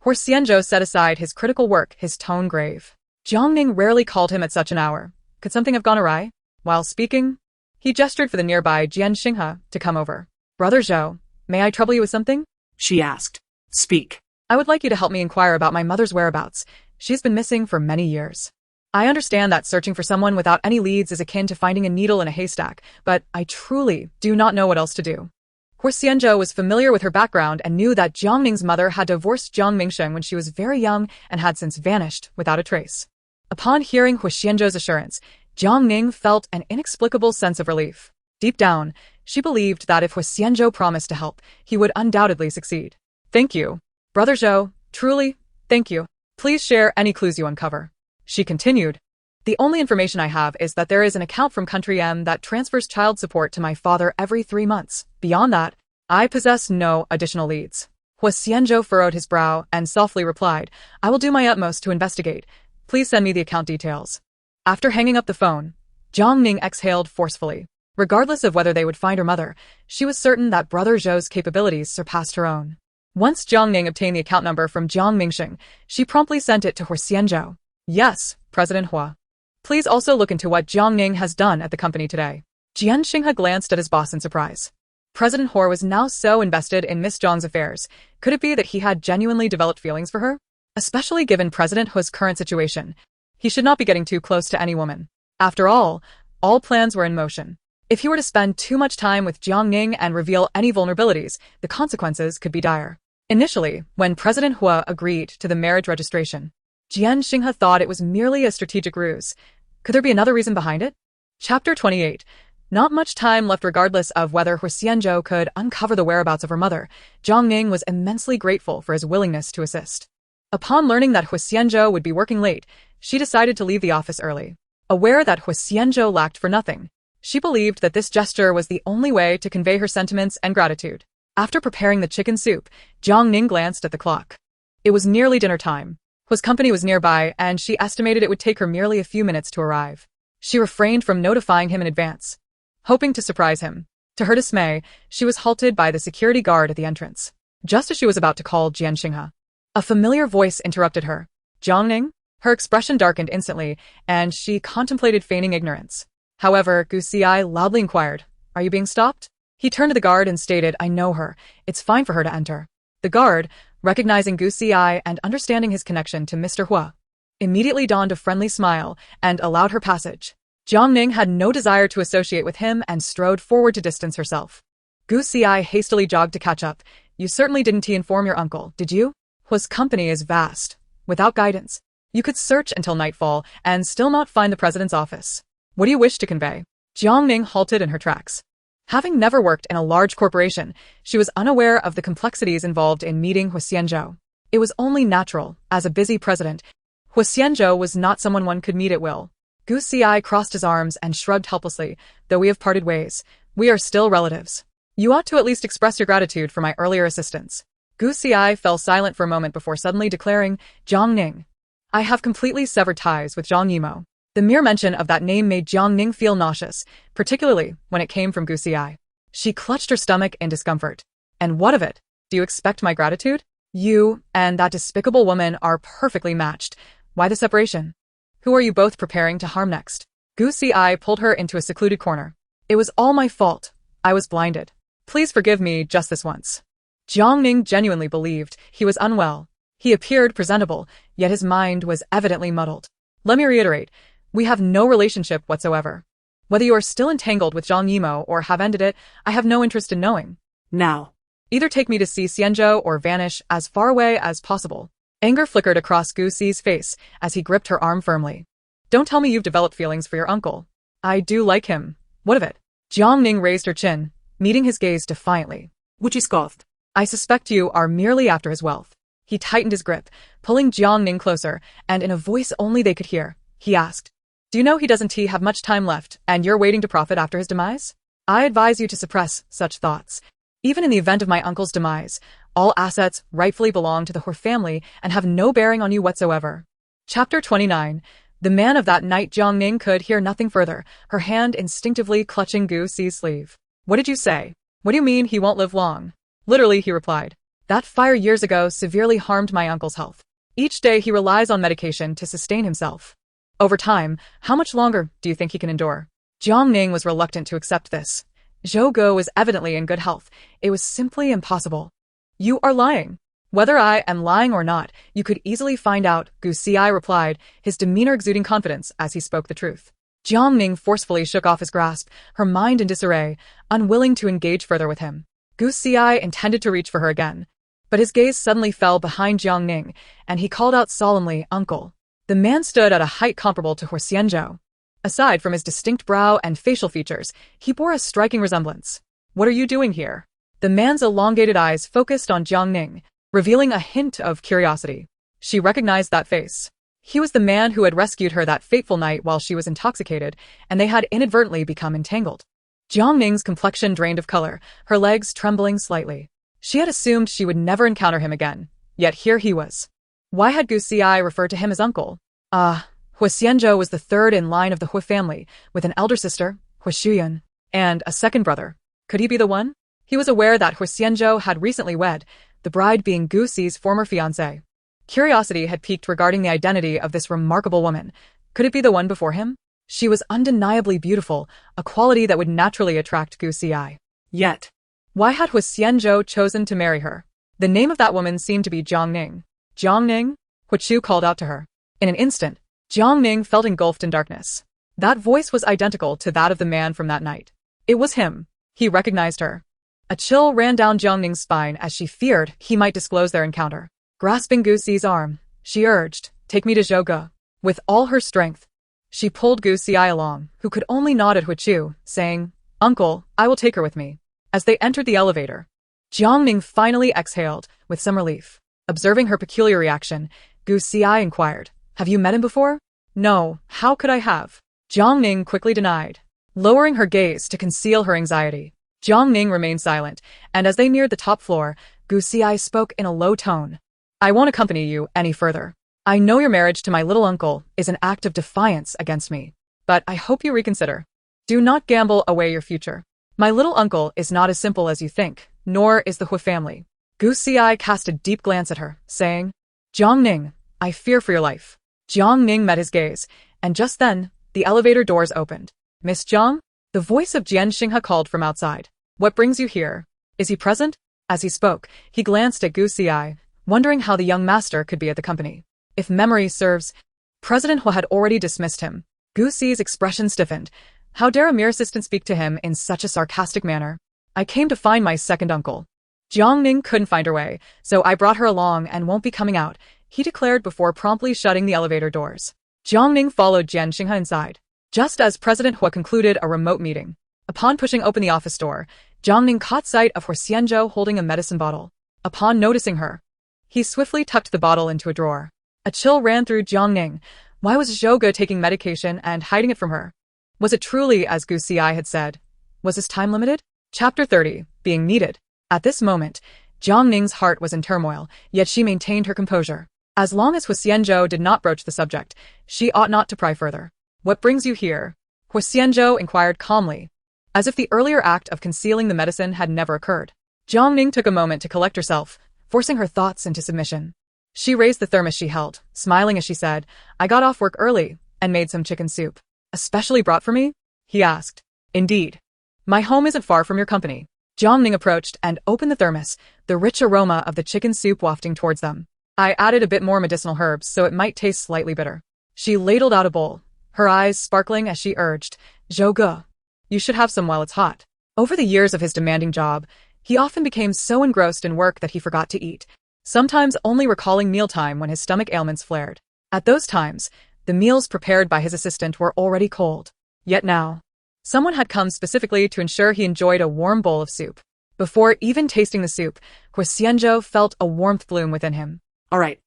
Huo Xianzhou set aside his critical work, his tone grave. Jiang Ning rarely called him at such an hour. Could something have gone awry? While speaking, he gestured for the nearby Jian Xinghe to come over. Brother Zhou, may I trouble you with something? She asked. Speak. I would like you to help me inquire about my mother's whereabouts. She's been missing for many years. I understand that searching for someone without any leads is akin to finding a needle in a haystack, but I truly do not know what else to do. Huo Xianzhou was familiar with her background and knew that Jiang Ning's mother had divorced Jiang Mingsheng when she was very young and had since vanished without a trace. Upon hearing Huo Xianzhou's assurance, Jiang Ning felt an inexplicable sense of relief. Deep down, she believed that if Huo Xianzhou promised to help, he would undoubtedly succeed. Thank you. Brother Zhou, truly, thank you. Please share any clues you uncover. She continued. The only information I have is that there is an account from Country M that transfers child support to my father every 3 months. Beyond that, I possess no additional leads. Huo Xianzhou furrowed his brow and softly replied, I will do my utmost to investigate. Please send me the account details. After hanging up the phone, Jiang Ning exhaled forcefully. Regardless of whether they would find her mother, she was certain that Brother Zhou's capabilities surpassed her own. Once Jiang Ning obtained the account number from Jiang Mingsheng, she promptly sent it to Huo Xianzhou. Yes, President Huo. Please also look into what Jiang Ning has done at the company today. Jian Xinghe glanced at his boss in surprise. President Huo was now so invested in Miss Zhang's affairs. Could it be that he had genuinely developed feelings for her? Especially given President Huo's current situation, he should not be getting too close to any woman. After all plans were in motion. If he were to spend too much time with Jiang Ning and reveal any vulnerabilities, the consequences could be dire. Initially, when President Huo agreed to the marriage registration, Jian Xinghe thought it was merely a strategic ruse. Could there be another reason behind it? Chapter 28. Not much time left. Regardless of whether Huo Xianzhou could uncover the whereabouts of her mother, Jiang Ning was immensely grateful for his willingness to assist. Upon learning that Huo Xianzhou would be working late, she decided to leave the office early. Aware that Huo Xianzhou lacked for nothing, she believed that this gesture was the only way to convey her sentiments and gratitude. After preparing the chicken soup, Jiang Ning glanced at the clock. It was nearly dinner time. Huo's company was nearby, and she estimated it would take her merely a few minutes to arrive. She refrained from notifying him in advance, hoping to surprise him. To her dismay, she was halted by the security guard at the entrance. Just as she was about to call Jian Xinghe, a familiar voice interrupted her. Jiang Ning? Her expression darkened instantly, and she contemplated feigning ignorance. However, Gu Xi loudly inquired, Are you being stopped? He turned to the guard and stated, I know her. It's fine for her to enter. The guard, recognizing Gu Xi and understanding his connection to Mr. Huo, immediately donned a friendly smile and allowed her passage. Jiang Ning had no desire to associate with him and strode forward to distance herself. Gu Xi hastily jogged to catch up. You certainly didn't inform your uncle, did you? Huo's company is vast. Without guidance, you could search until nightfall and still not find the president's office. What do you wish to convey? Jiang Ning halted in her tracks. Having never worked in a large corporation, she was unaware of the complexities involved in meeting Huo Xianzhou. It was only natural, as a busy president, Huo Xianzhou was not someone one could meet at will. Gu Xi crossed his arms and shrugged helplessly. Though we have parted ways, we are still relatives. You ought to at least express your gratitude for my earlier assistance. Gu Xi fell silent for a moment before suddenly declaring, Jiang Ning. I have completely severed ties with Zhang Yimou. The mere mention of that name made Jiang Ning feel nauseous, particularly when it came from Gu Xi. She clutched her stomach in discomfort. And what of it? Do you expect my gratitude? You and that despicable woman are perfectly matched. Why the separation? Who are you both preparing to harm next? Gu Xi pulled her into a secluded corner. It was all my fault. I was blinded. Please forgive me just this once. Jiang Ning genuinely believed he was unwell. He appeared presentable, yet his mind was evidently muddled. Let me reiterate. We have no relationship whatsoever. Whether you are still entangled with Zhang Yimou or have ended it, I have no interest in knowing. Now. Either take me to see Xianzhou or vanish as far away as possible. Anger flickered across Gu Xi's face as he gripped her arm firmly. Don't tell me you've developed feelings for your uncle. I do like him. What of it? Jiang Ning raised her chin, meeting his gaze defiantly. Wuchi scoffed. I suspect you are merely after his wealth. He tightened his grip, pulling Jiang Ning closer, and in a voice only they could hear, he asked, Do you know he doesn't have much time left, and you're waiting to profit after his demise? I advise you to suppress such thoughts. Even in the event of my uncle's demise, all assets rightfully belong to the Huo family and have no bearing on you whatsoever. Chapter 29. The man of that night. Jiang Ning could hear nothing further, her hand instinctively clutching Gu Xi's sleeve. What did you say? What do you mean he won't live long? Literally, he replied. That fire years ago severely harmed my uncle's health. Each day he relies on medication to sustain himself. Over time, how much longer do you think he can endure? Jiang Ning was reluctant to accept this. Zhou Ge was evidently in good health. It was simply impossible. You are lying. Whether I am lying or not, you could easily find out, Gu Xi replied, his demeanor exuding confidence as he spoke the truth. Jiang Ning forcefully shook off his grasp, her mind in disarray, unwilling to engage further with him. Gu Xi intended to reach for her again, but his gaze suddenly fell behind Jiang Ning, and he called out solemnly, "Uncle." The man stood at a height comparable to Huo Xianzhou. Aside from his distinct brow and facial features, he bore a striking resemblance. "What are you doing here?" The man's elongated eyes focused on Jiang Ning, revealing a hint of curiosity. She recognized that face. He was the man who had rescued her that fateful night while she was intoxicated, and they had inadvertently become entangled. Jiang Ning's complexion drained of color, her legs trembling slightly. She had assumed she would never encounter him again, yet here he was. Why had Gu Xi referred to him as uncle? Huo Xianzhou was the third in line of the Huo family, with an elder sister, Huo Xuyun, and a second brother. Could he be the one? He was aware that Huo Xianzhou had recently wed, the bride being Gu Xi's former fiancée. Curiosity had piqued regarding the identity of this remarkable woman. Could it be the one before him? She was undeniably beautiful, a quality that would naturally attract Gu Xi. Yet, why had Huo Xianzhou chosen to marry her? The name of that woman seemed to be Jiang Ning. Jiang Ning? Huo Chu called out to her. In an instant, Jiang Ning felt engulfed in darkness. That voice was identical to that of the man from that night. It was him. He recognized her. A chill ran down Jiang Ning's spine as she feared he might disclose their encounter. Grasping Gu Xi's arm, she urged, "Take me to Zhou Ge." With all her strength, she pulled Gu Xi along, who could only nod at Huo Chu, saying, "Uncle, I will take her with me." As they entered the elevator, Jiang Ning finally exhaled, with some relief. Observing her peculiar reaction, Gu Xi inquired, "Have you met him before?" "No, how could I have?" Jiang Ning quickly denied, lowering her gaze to conceal her anxiety. Jiang Ning remained silent, and as they neared the top floor, Gu Xi spoke in a low tone. "I won't accompany you any further. I know your marriage to my little uncle is an act of defiance against me, but I hope you reconsider. Do not gamble away your future. My little uncle is not as simple as you think, nor is the Huo family." Gu Xi cast a deep glance at her, saying, "Jiang Ning, I fear for your life." Jiang Ning met his gaze, and just then, the elevator doors opened. "Miss Jiang?" The voice of Jian Xinghe called from outside. "What brings you here? Is he present?" As he spoke, he glanced at Gu Xi, wondering how the young master could be at the company. If memory serves, President Huo had already dismissed him. Gu Xi's expression stiffened. How dare a mere assistant speak to him in such a sarcastic manner? "I came to find my second uncle." Jiang Ning couldn't find her way, so I brought her along and won't be coming out, he declared before promptly shutting the elevator doors. Jiang Ning followed Jian Xinghe inside. Just as President Huo concluded a remote meeting, upon pushing open the office door, Jiang Ning caught sight of Huo Xianzhou holding a medicine bottle. Upon noticing her, he swiftly tucked the bottle into a drawer. A chill ran through Jiang Ning. Why was Zhou Ge taking medication and hiding it from her? Was it truly as Gu Xi had said? Was his time limited? Chapter 30, Being Needed. At this moment, Jiang Ning's heart was in turmoil, yet she maintained her composure. As long as Huo Xianzhou did not broach the subject, she ought not to pry further. "What brings you here?" Huo Xianzhou inquired calmly, as if the earlier act of concealing the medicine had never occurred. Jiang Ning took a moment to collect herself, forcing her thoughts into submission. She raised the thermos she held, smiling as she said, "I got off work early and made some chicken soup." "Especially brought for me?" he asked. "Indeed. My home isn't far from your company." Jiang Ning approached and opened the thermos, the rich aroma of the chicken soup wafting towards them. "I added a bit more medicinal herbs so it might taste slightly bitter." She ladled out a bowl, her eyes sparkling as she urged, "Zhou Ge, you should have some while it's hot." Over the years of his demanding job, he often became so engrossed in work that he forgot to eat, sometimes only recalling mealtime when his stomach ailments flared. At those times, the meals prepared by his assistant were already cold. Yet now, someone had come specifically to ensure he enjoyed a warm bowl of soup. Before even tasting the soup, Huo Xianzhou felt a warmth bloom within him. all right.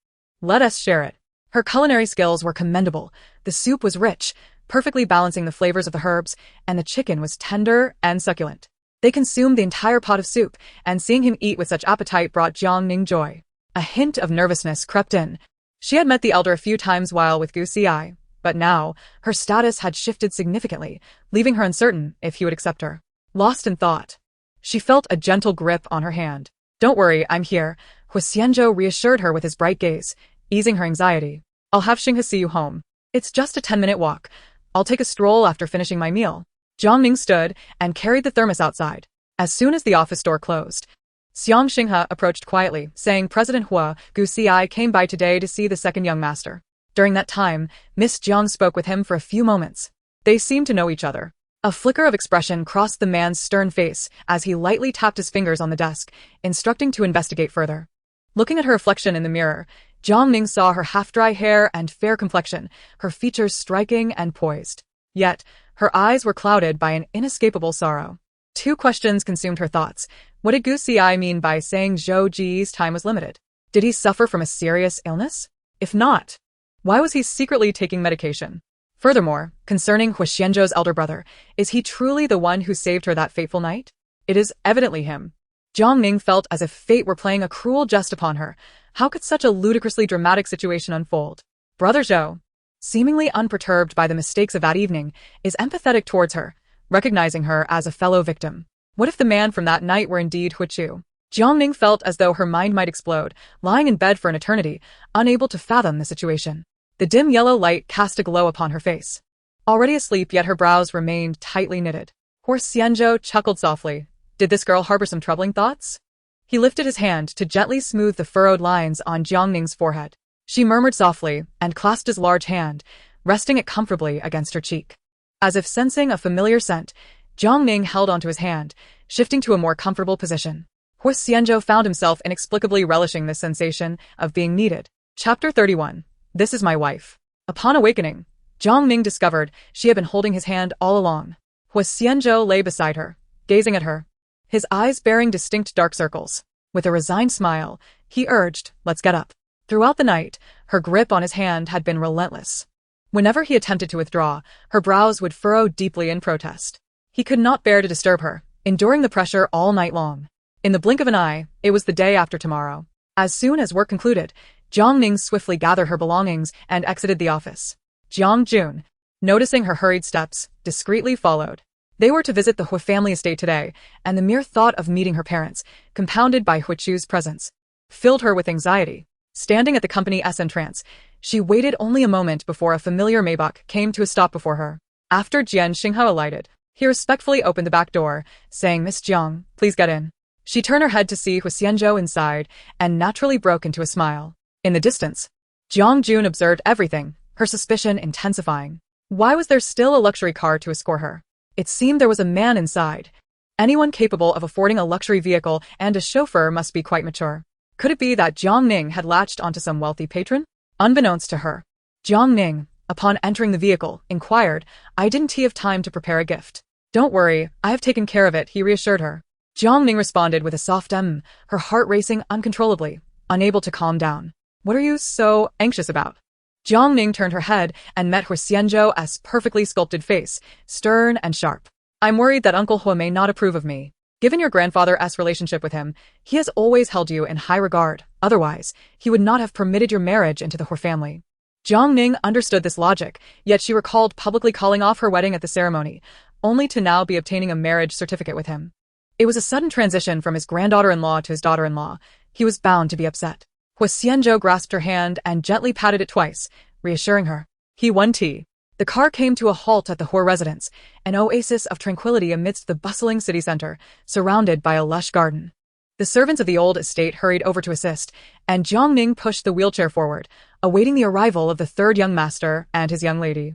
Let us share it. Her culinary skills were commendable. The soup was rich, perfectly balancing the flavors of the herbs, and the chicken was tender and succulent. They consumed the entire pot of soup, and seeing him eat with such appetite brought Jiang Ning joy. A hint of nervousness crept in. She had met the elder a few times while with Gu Xi, but now, her status had shifted significantly, leaving her uncertain if he would accept her. Lost in thought, she felt a gentle grip on her hand. Don't worry, I'm here, Huo Xianzhou reassured her with his bright gaze, easing her anxiety. I'll have Xinghe see you home. It's just a 10-minute walk. I'll take a stroll after finishing my meal. Jiang Ning stood and carried the thermos outside. As soon as the office door closed, Xinghe approached quietly, saying President Huo Xianzhou came by today to see the second young master. During that time, Miss Jiang spoke with him for a few moments. They seemed to know each other. A flicker of expression crossed the man's stern face as he lightly tapped his fingers on the desk, instructing to investigate further. Looking at her reflection in the mirror, Jiang Ning saw her half-dry hair and fair complexion, her features striking and poised. Yet, her eyes were clouded by an inescapable sorrow. Two questions consumed her thoughts. What did Gu Xi mean by saying Zhou Ji's time was limited? Did he suffer from a serious illness? If not, why was he secretly taking medication? Furthermore, concerning Huo Xianzhou's elder brother, is he truly the one who saved her that fateful night? It is evidently him. Jiang Ning felt as if fate were playing a cruel jest upon her. How could such a ludicrously dramatic situation unfold? Brother Zhou, seemingly unperturbed by the mistakes of that evening, is empathetic towards her, recognizing her as a fellow victim. What if the man from that night were indeed Huo Chu? Jiang Ning felt as though her mind might explode, lying in bed for an eternity, unable to fathom the situation. The dim yellow light cast a glow upon her face. Already asleep, yet her brows remained tightly knitted. Huo Xianzhou chuckled softly. Did this girl harbor some troubling thoughts? He lifted his hand to gently smooth the furrowed lines on Jiang Ning's forehead. She murmured softly and clasped his large hand, resting it comfortably against her cheek. As if sensing a familiar scent, Jiang Ning held onto his hand, shifting to a more comfortable position. Huo Xianzhou found himself inexplicably relishing this sensation of being needed. Chapter 31. This is my wife. Upon awakening, Jiang Ning discovered she had been holding his hand all along. Huo Xianzhou lay beside her, gazing at her, his eyes bearing distinct dark circles. With a resigned smile, he urged, let's get up. Throughout the night, her grip on his hand had been relentless. Whenever he attempted to withdraw, her brows would furrow deeply in protest. He could not bear to disturb her, enduring the pressure all night long. In the blink of an eye, it was the day after tomorrow. As soon as work concluded, Jiang Ning swiftly gathered her belongings and exited the office. Jiang Jun, noticing her hurried steps, discreetly followed. They were to visit the Huo family estate today, and the mere thought of meeting her parents, compounded by Huo Chu's presence, filled her with anxiety. Standing at the company's entrance, she waited only a moment before a familiar Maybach came to a stop before her. After Jian Xinghe alighted, he respectfully opened the back door, saying, Miss Jiang, please get in. She turned her head to see Huo Xianzhou inside, and naturally broke into a smile. In the distance, Jiang Jun observed everything, her suspicion intensifying. Why was there still a luxury car to escort her? It seemed there was a man inside. Anyone capable of affording a luxury vehicle and a chauffeur must be quite mature. Could it be that Jiang Ning had latched onto some wealthy patron? Unbeknownst to her, Jiang Ning, upon entering the vehicle, inquired, I didn't have time to prepare a gift. Don't worry, I have taken care of it, he reassured her. Jiang Ning responded with a soft her heart racing uncontrollably, unable to calm down. What are you so anxious about? Jiang Ning turned her head and met Huo Xianzhou's perfectly sculpted face, stern and sharp. I'm worried that Uncle Huo may not approve of me. Given your grandfather's relationship with him, he has always held you in high regard. Otherwise, he would not have permitted your marriage into the Huo family. Jiang Ning understood this logic, yet she recalled publicly calling off her wedding at the ceremony, only to now be obtaining a marriage certificate with him. It was a sudden transition from his granddaughter-in-law to his daughter-in-law. He was bound to be upset. Huo Xianzhou grasped her hand and gently patted it twice, reassuring her. He won tea. The car came to a halt at the Huo residence, an oasis of tranquility amidst the bustling city center, surrounded by a lush garden. The servants of the old estate hurried over to assist, and Jiang Ning pushed the wheelchair forward, awaiting the arrival of the third young master and his young lady.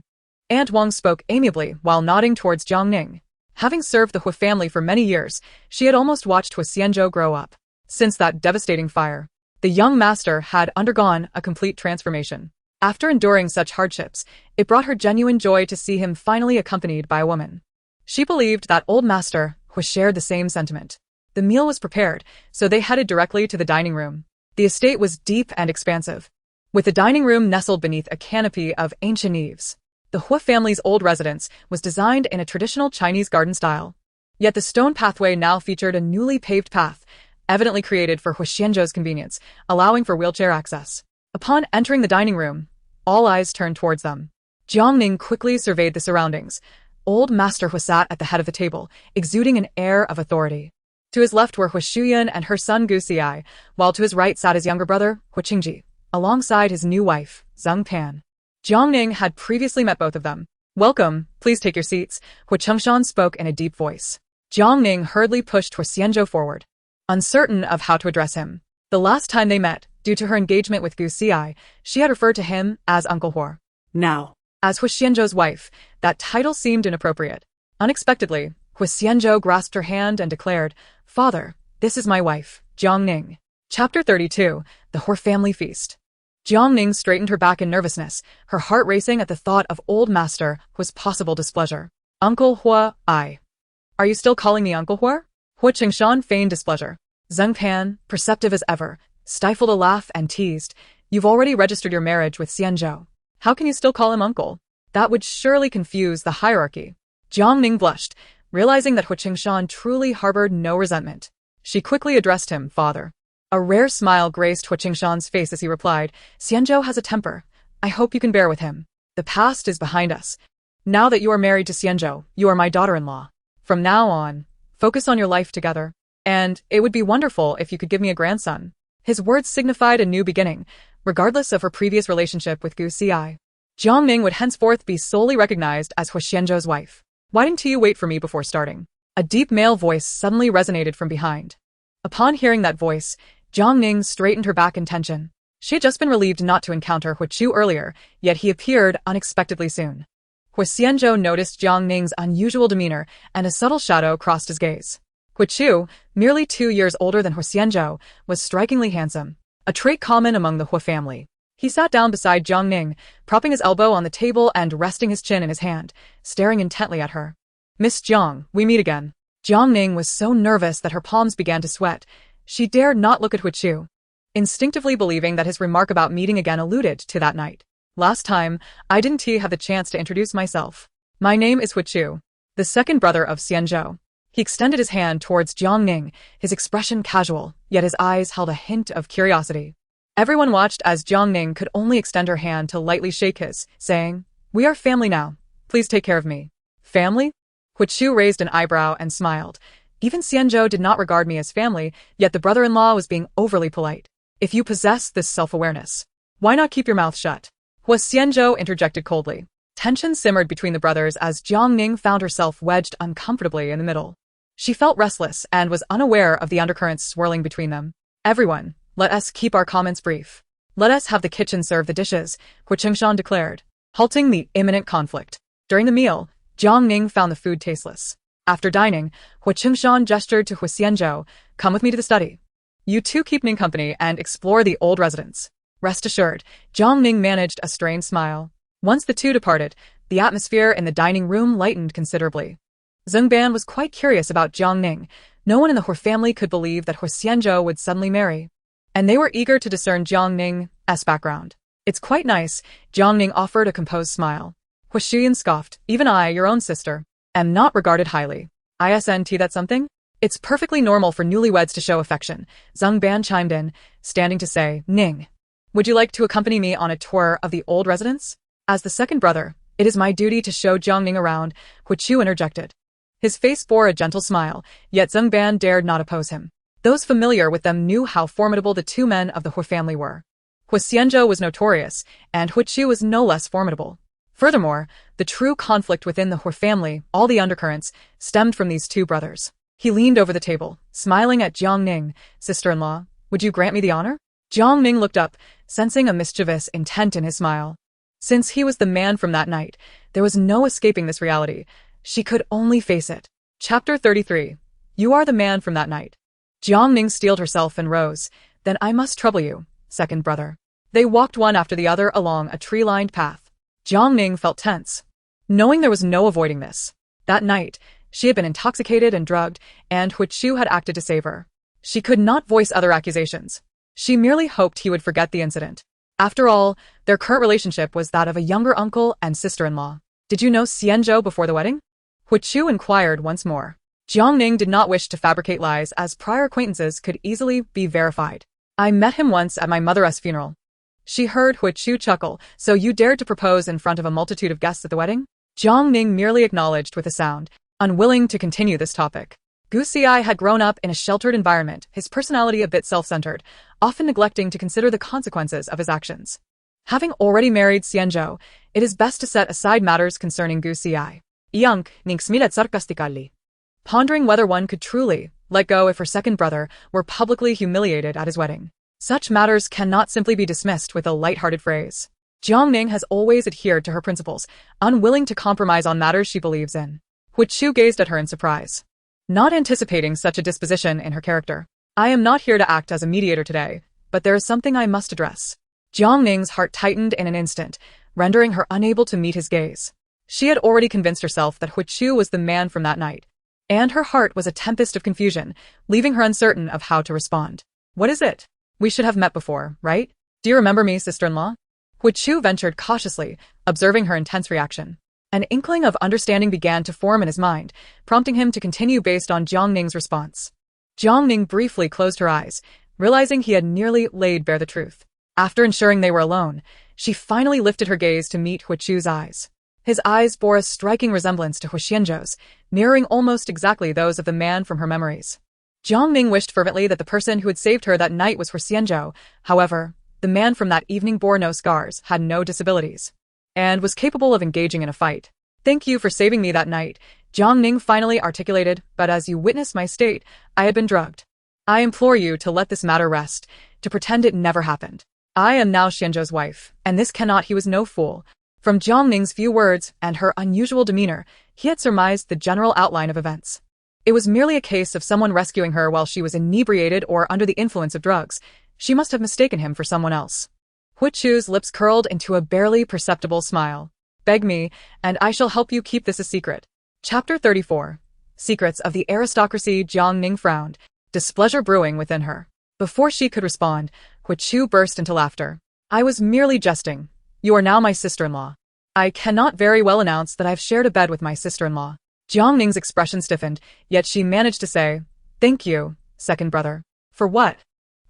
Aunt Wang spoke amiably while nodding towards Jiang Ning. Having served the Huo family for many years, she had almost watched Huo Xianzhou grow up. Since that devastating fire, the young master had undergone a complete transformation. After enduring such hardships, it brought her genuine joy to see him finally accompanied by a woman. She believed that old master Huo shared the same sentiment. The meal was prepared, so they headed directly to the dining room. The estate was deep and expansive, with the dining room nestled beneath a canopy of ancient eaves. The Huo family's old residence was designed in a traditional Chinese garden style. Yet the stone pathway now featured a newly paved path, evidently created for Huo Xianzhou's convenience, allowing for wheelchair access. Upon entering the dining room, all eyes turned towards them. Jiang Ning quickly surveyed the surroundings. Old Master Huo sat at the head of the table, exuding an air of authority. To his left were Huo Xianzhou and her son Gu Xi, while to his right sat his younger brother, Huo Qingji, alongside his new wife, Zheng Pan. Jiang Ning had previously met both of them. "Welcome, please take your seats," Huo Qianzhou spoke in a deep voice. Jiang Ning hurriedly pushed Huo Xianzhou forward, uncertain of how to address him. The last time they met, due to her engagement with Gu Xi, she had referred to him as Uncle Huo. Now, As Huo Xianzhou's wife, that title seemed inappropriate. Unexpectedly, Huo Xianzhou grasped her hand and declared, "Father, this is my wife, Jiang Ning." Chapter 32, The Huo Family Feast. Jiang Ning straightened her back in nervousness, her heart racing at the thought of old master Huo's possible displeasure. "Uncle Huo, Are you still calling me Uncle Huo?" Huo Qingshan feigned displeasure. Zheng Pan, perceptive as ever, stifled a laugh and teased, "You've already registered your marriage with Xianzhou. How can you still call him uncle? That would surely confuse the hierarchy." Jiang Ning blushed, realizing that Huo Qingshan truly harbored no resentment. She quickly addressed him, "Father." A rare smile graced Huo Qingshan's face as he replied, "Xianzhou has a temper. I hope you can bear with him. The past is behind us. Now that you are married to Xianzhou, you are my daughter-in-law. From now on, focus on your life together. And it would be wonderful if you could give me a grandson." His words signified a new beginning, regardless of her previous relationship with Gu Xi. Jiang Ning would henceforth be solely recognized as Huo Xianzhou's wife. "Why didn't you wait for me before starting?" A deep male voice suddenly resonated from behind. Upon hearing that voice, Jiang Ning straightened her back in tension. She had just been relieved not to encounter Huo Chu earlier, yet he appeared unexpectedly soon. Huo Xianzhou noticed Jiang Ning's unusual demeanor, and a subtle shadow crossed his gaze. Huo Chu, merely 2 years older than Huo Xianzhou, was strikingly handsome, a trait common among the Huo family. He sat down beside Jiang Ning, propping his elbow on the table and resting his chin in his hand, staring intently at her. "Miss Jiang, we meet again." Jiang Ning was so nervous that her palms began to sweat. She dared not look at Huo Chu, instinctively believing that his remark about meeting again alluded to that night. "Last time, I didn't have the chance to introduce myself. My name is Huo Chu, the second brother of Xianzhou." He extended his hand towards Jiang Ning, his expression casual, yet his eyes held a hint of curiosity. Everyone watched as Jiang Ning could only extend her hand to lightly shake his, saying, "We are family now. Please take care of me." "Family?" Huo Chu raised an eyebrow and smiled. Even Xianzhou did not regard me as family, yet the brother-in-law was being overly polite. "If you possess this self-awareness, why not keep your mouth shut?" Huo Xianzhou interjected coldly. Tension simmered between the brothers as Jiang Ning found herself wedged uncomfortably in the middle. She felt restless and was unaware of the undercurrents swirling between them. "Everyone, let us keep our comments brief. Let us have the kitchen serve the dishes," Huo Qingshan declared, halting the imminent conflict. During the meal, Jiang Ning found the food tasteless. After dining, Huo Qingshan gestured to Huo Xianzhou, "Come with me to the study. You two keep Ning company and explore the old residence." Rest assured, Jiang Ning managed a strained smile. Once the two departed, the atmosphere in the dining room lightened considerably. Zheng Ban was quite curious about Jiang Ning. No one in the Huo family could believe that Huo Xianzhou would suddenly marry, and they were eager to discern Jiang Ning's background. "It's quite nice," Jiang Ning offered a composed smile. Huo Xian scoffed, "Even I, your own sister, am not regarded highly. Isn't that something?" "It's perfectly normal for newlyweds to show affection," Zheng Ban chimed in, standing to say, "Ning, would you like to accompany me on a tour of the old residence?" "As the second brother, it is my duty to show Jiang Ning around," Huo Chu interjected. His face bore a gentle smile, yet Zheng Ban dared not oppose him. Those familiar with them knew how formidable the two men of the Huo family were. Huo Xianzhou was notorious, and Huo Chu was no less formidable. Furthermore, the true conflict within the Huo family, all the undercurrents, stemmed from these two brothers. He leaned over the table, smiling at Jiang Ning. "Sister-in-law, would you grant me the honor?" Jiang Ning looked up, sensing a mischievous intent in his smile. Since he was the man from that night, there was no escaping this reality. She could only face it. Chapter 33. You are the man from that night. Jiang Ning steeled herself and rose. "Then I must trouble you, second brother." They walked one after the other along a tree-lined path. Jiang Ning felt tense, knowing there was no avoiding this. That night, she had been intoxicated and drugged, and Huo Chu had acted to save her. She could not voice other accusations. She merely hoped he would forget the incident. After all, their current relationship was that of a younger uncle and sister-in-law. "Did you know Xianzhou before the wedding?" Huo Chu inquired once more. Jiang Ning did not wish to fabricate lies, as prior acquaintances could easily be verified. "I met him once at my mother's funeral." She heard Huo Chu chuckle. "So you dared to propose in front of a multitude of guests at the wedding?" Jiang Ning merely acknowledged with a sound, unwilling to continue this topic. Gu Xi had grown up in a sheltered environment, his personality a bit self-centered, often neglecting to consider the consequences of his actions. Having already married Xianzhou, it is best to set aside matters concerning Gu Xi. Jiang Ning smiled sarcastically, pondering whether one could truly let go if her second brother were publicly humiliated at his wedding. Such matters cannot simply be dismissed with a light-hearted phrase. Jiang Ning has always adhered to her principles, unwilling to compromise on matters she believes in. Huo gazed at her in surprise, not anticipating such a disposition in her character. I am not here to act as a mediator today, but there is something I must address. Jiang Ning's heart tightened in an instant, rendering her unable to meet his gaze. She had already convinced herself that Huo was the man from that night, and her heart was a tempest of confusion, leaving her uncertain of how to respond. What is it? We should have met before, right? Do you remember me, sister-in-law? Huo ventured cautiously, observing her intense reaction. An inkling of understanding began to form in his mind, prompting him to continue based on Jiang Ning's response. Jiang Ning briefly closed her eyes, realizing he had nearly laid bare the truth. After ensuring they were alone, she finally lifted her gaze to meet Huo's eyes. His eyes bore a striking resemblance to Huo Xianzhou's, mirroring almost exactly those of the man from her memories. Jiang Ning wished fervently that the person who had saved her that night was Huo Xianzhou. However, the man from that evening bore no scars, had no disabilities, and was capable of engaging in a fight. Thank you for saving me that night, Jiang Ning finally articulated, but as you witnessed my state, I had been drugged. I implore you to let this matter rest, to pretend it never happened. I am now Xianzhou's wife, and this cannot. He was no fool. From Jiang Ning's few words and her unusual demeanor, he had surmised the general outline of events. It was merely a case of someone rescuing her while she was inebriated or under the influence of drugs. She must have mistaken him for someone else. Huo's lips curled into a barely perceptible smile. Beg me, and I shall help you keep this a secret. Chapter 34. Secrets of the Aristocracy. Jiang Ning frowned, displeasure brewing within her. Before she could respond, Huo burst into laughter. I was merely jesting. You are now my sister-in-law. I cannot very well announce that I've shared a bed with my sister-in-law. Jiang Ning's expression stiffened, yet she managed to say, Thank you, second brother. For what?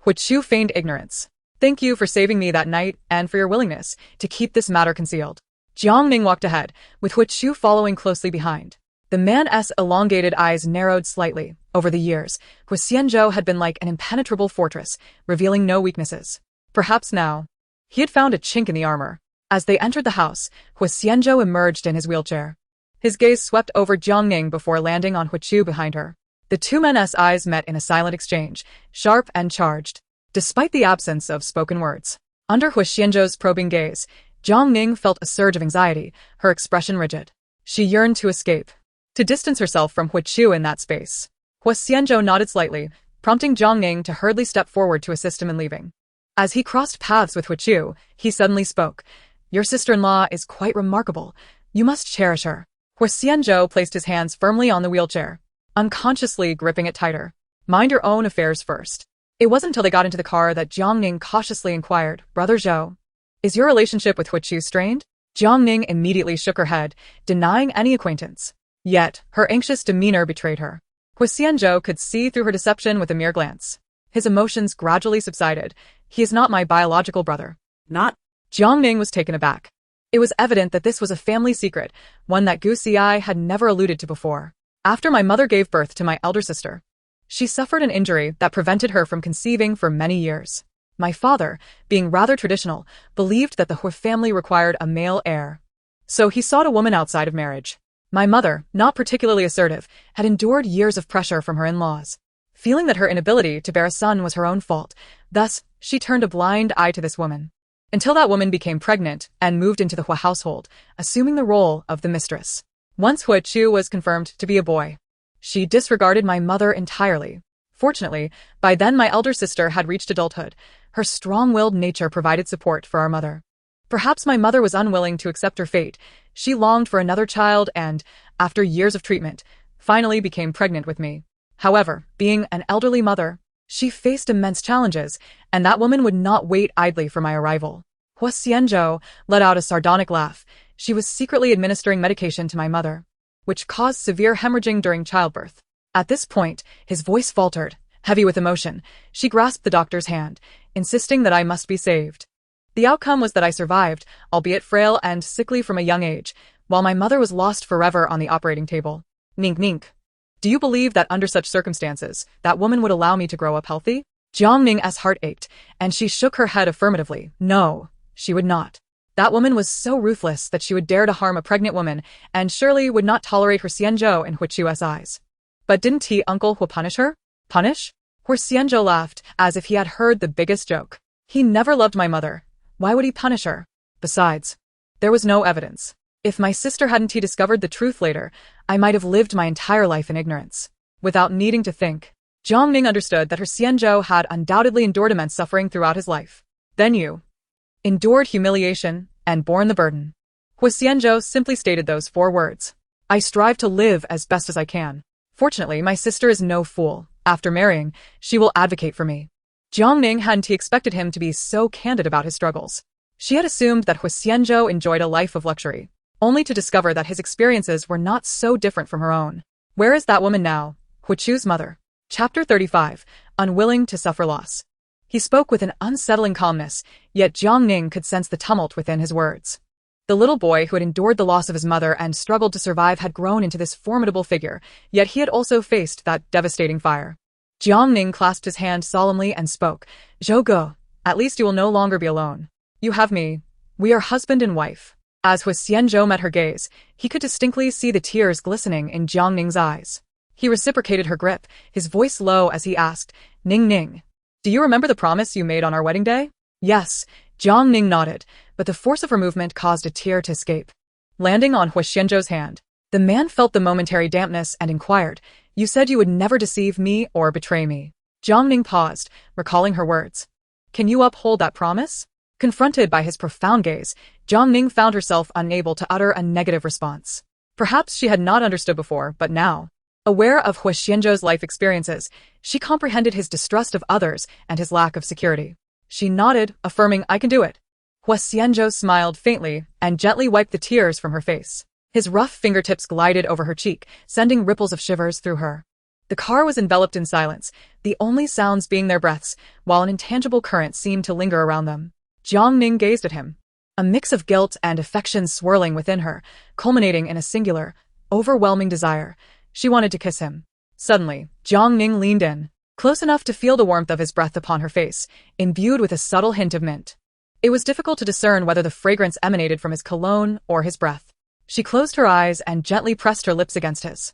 Huo feigned ignorance. Thank you for saving me that night and for your willingness to keep this matter concealed. Jiang Ning walked ahead, with Huo following closely behind. The man's elongated eyes narrowed slightly. Over the years, Huo Xianzhou had been like an impenetrable fortress, revealing no weaknesses. Perhaps now, he had found a chink in the armor. As they entered the house, Huo Xianzhou emerged in his wheelchair. His gaze swept over Jiang Ning before landing on Huo behind her. The two men's eyes met in a silent exchange, sharp and charged, despite the absence of spoken words. Under Huo Xianzhou's probing gaze, Jiang Ning felt a surge of anxiety, her expression rigid. She yearned to escape, to distance herself from Huo in that space. Huo Xianzhou nodded slightly, prompting Jiang Ning to hurriedly step forward to assist him in leaving. As he crossed paths with Huo, he suddenly spoke. Your sister-in-law is quite remarkable. You must cherish her. Huo Xianzhou placed his hands firmly on the wheelchair, unconsciously gripping it tighter. Mind your own affairs first. It wasn't until they got into the car that Jiang Ning cautiously inquired, Brother Zhou, is your relationship with Huo strained? Jiang Ning immediately shook her head, denying any acquaintance. Yet, her anxious demeanor betrayed her. Huo Xianzhou could see through her deception with a mere glance. His emotions gradually subsided. He is not my biological brother. Not? Jiang Ning was taken aback. It was evident that this was a family secret, one that Gu Xi had never alluded to before. After my mother gave birth to my elder sister, she suffered an injury that prevented her from conceiving for many years. My father, being rather traditional, believed that the Huo family required a male heir. So he sought a woman outside of marriage. My mother, not particularly assertive, had endured years of pressure from her in-laws, feeling that her inability to bear a son was her own fault. Thus, she turned a blind eye to this woman, until that woman became pregnant and moved into the Huo household, assuming the role of the mistress. Once Huo was confirmed to be a boy, she disregarded my mother entirely. Fortunately, by then my elder sister had reached adulthood. Her strong-willed nature provided support for our mother. Perhaps my mother was unwilling to accept her fate. She longed for another child and, after years of treatment, finally became pregnant with me. However, being an elderly mother, she faced immense challenges, and that woman would not wait idly for my arrival. Huo Xianzhou let out a sardonic laugh. She was secretly administering medication to my mother, which caused severe hemorrhaging during childbirth. At this point, his voice faltered, heavy with emotion. She grasped the doctor's hand, insisting that I must be saved. The outcome was that I survived, albeit frail and sickly from a young age, while my mother was lost forever on the operating table. Nink nink. Do you believe that under such circumstances, that woman would allow me to grow up healthy? Jiang Ning's heart ached, and she shook her head affirmatively. No, she would not. That woman was so ruthless that she would dare to harm a pregnant woman, and surely would not tolerate her Xianzhou in Huo Xianzhou's eyes. But didn't he, Uncle Huo, punish her? Punish? Huo Xianzhou laughed, as if he had heard the biggest joke. He never loved my mother. Why would he punish her? Besides, there was no evidence. If my sister hadn't discovered the truth later, I might have lived my entire life in ignorance. Without needing to think, Jiang Ning understood that her Xianzhou had undoubtedly endured immense suffering throughout his life. Then you endured humiliation and borne the burden. Huo Xianzhou simply stated those 4 words. I strive to live as best as I can. Fortunately, my sister is no fool. After marrying, she will advocate for me. Jiang Ning hadn't expected him to be so candid about his struggles. She had assumed that Huo Xianzhou enjoyed a life of luxury, only to discover that his experiences were not so different from her own. Where is that woman now? Huo Chu's mother. Chapter 35. Unwilling to suffer loss. He spoke with an unsettling calmness, yet Jiang Ning could sense the tumult within his words. The little boy who had endured the loss of his mother and struggled to survive had grown into this formidable figure, yet he had also faced that devastating fire. Jiang Ning clasped his hand solemnly and spoke. Zhou, at least you will no longer be alone. You have me. We are husband and wife. As Huo Xianzhou met her gaze, he could distinctly see the tears glistening in Jiang Ning's eyes. He reciprocated her grip, his voice low as he asked, Ning, do you remember the promise you made on our wedding day? Yes, Jiang Ning nodded, but the force of her movement caused a tear to escape. Landing on Huo Xianzhou's hand, the man felt the momentary dampness and inquired, You said you would never deceive me or betray me. Jiang Ning paused, recalling her words. Can you uphold that promise? Confronted by his profound gaze, Jiang Ning found herself unable to utter a negative response. Perhaps she had not understood before, but now, aware of Huo Xianzhou's life experiences, she comprehended his distrust of others and his lack of security. She nodded, affirming, I can do it. Huo Xianzhou smiled faintly and gently wiped the tears from her face. His rough fingertips glided over her cheek, sending ripples of shivers through her. The car was enveloped in silence, the only sounds being their breaths, while an intangible current seemed to linger around them. Jiang Ning gazed at him, a mix of guilt and affection swirling within her, culminating in a singular, overwhelming desire. She wanted to kiss him. Suddenly, Jiang Ning leaned in, close enough to feel the warmth of his breath upon her face, imbued with a subtle hint of mint. It was difficult to discern whether the fragrance emanated from his cologne or his breath. She closed her eyes and gently pressed her lips against his.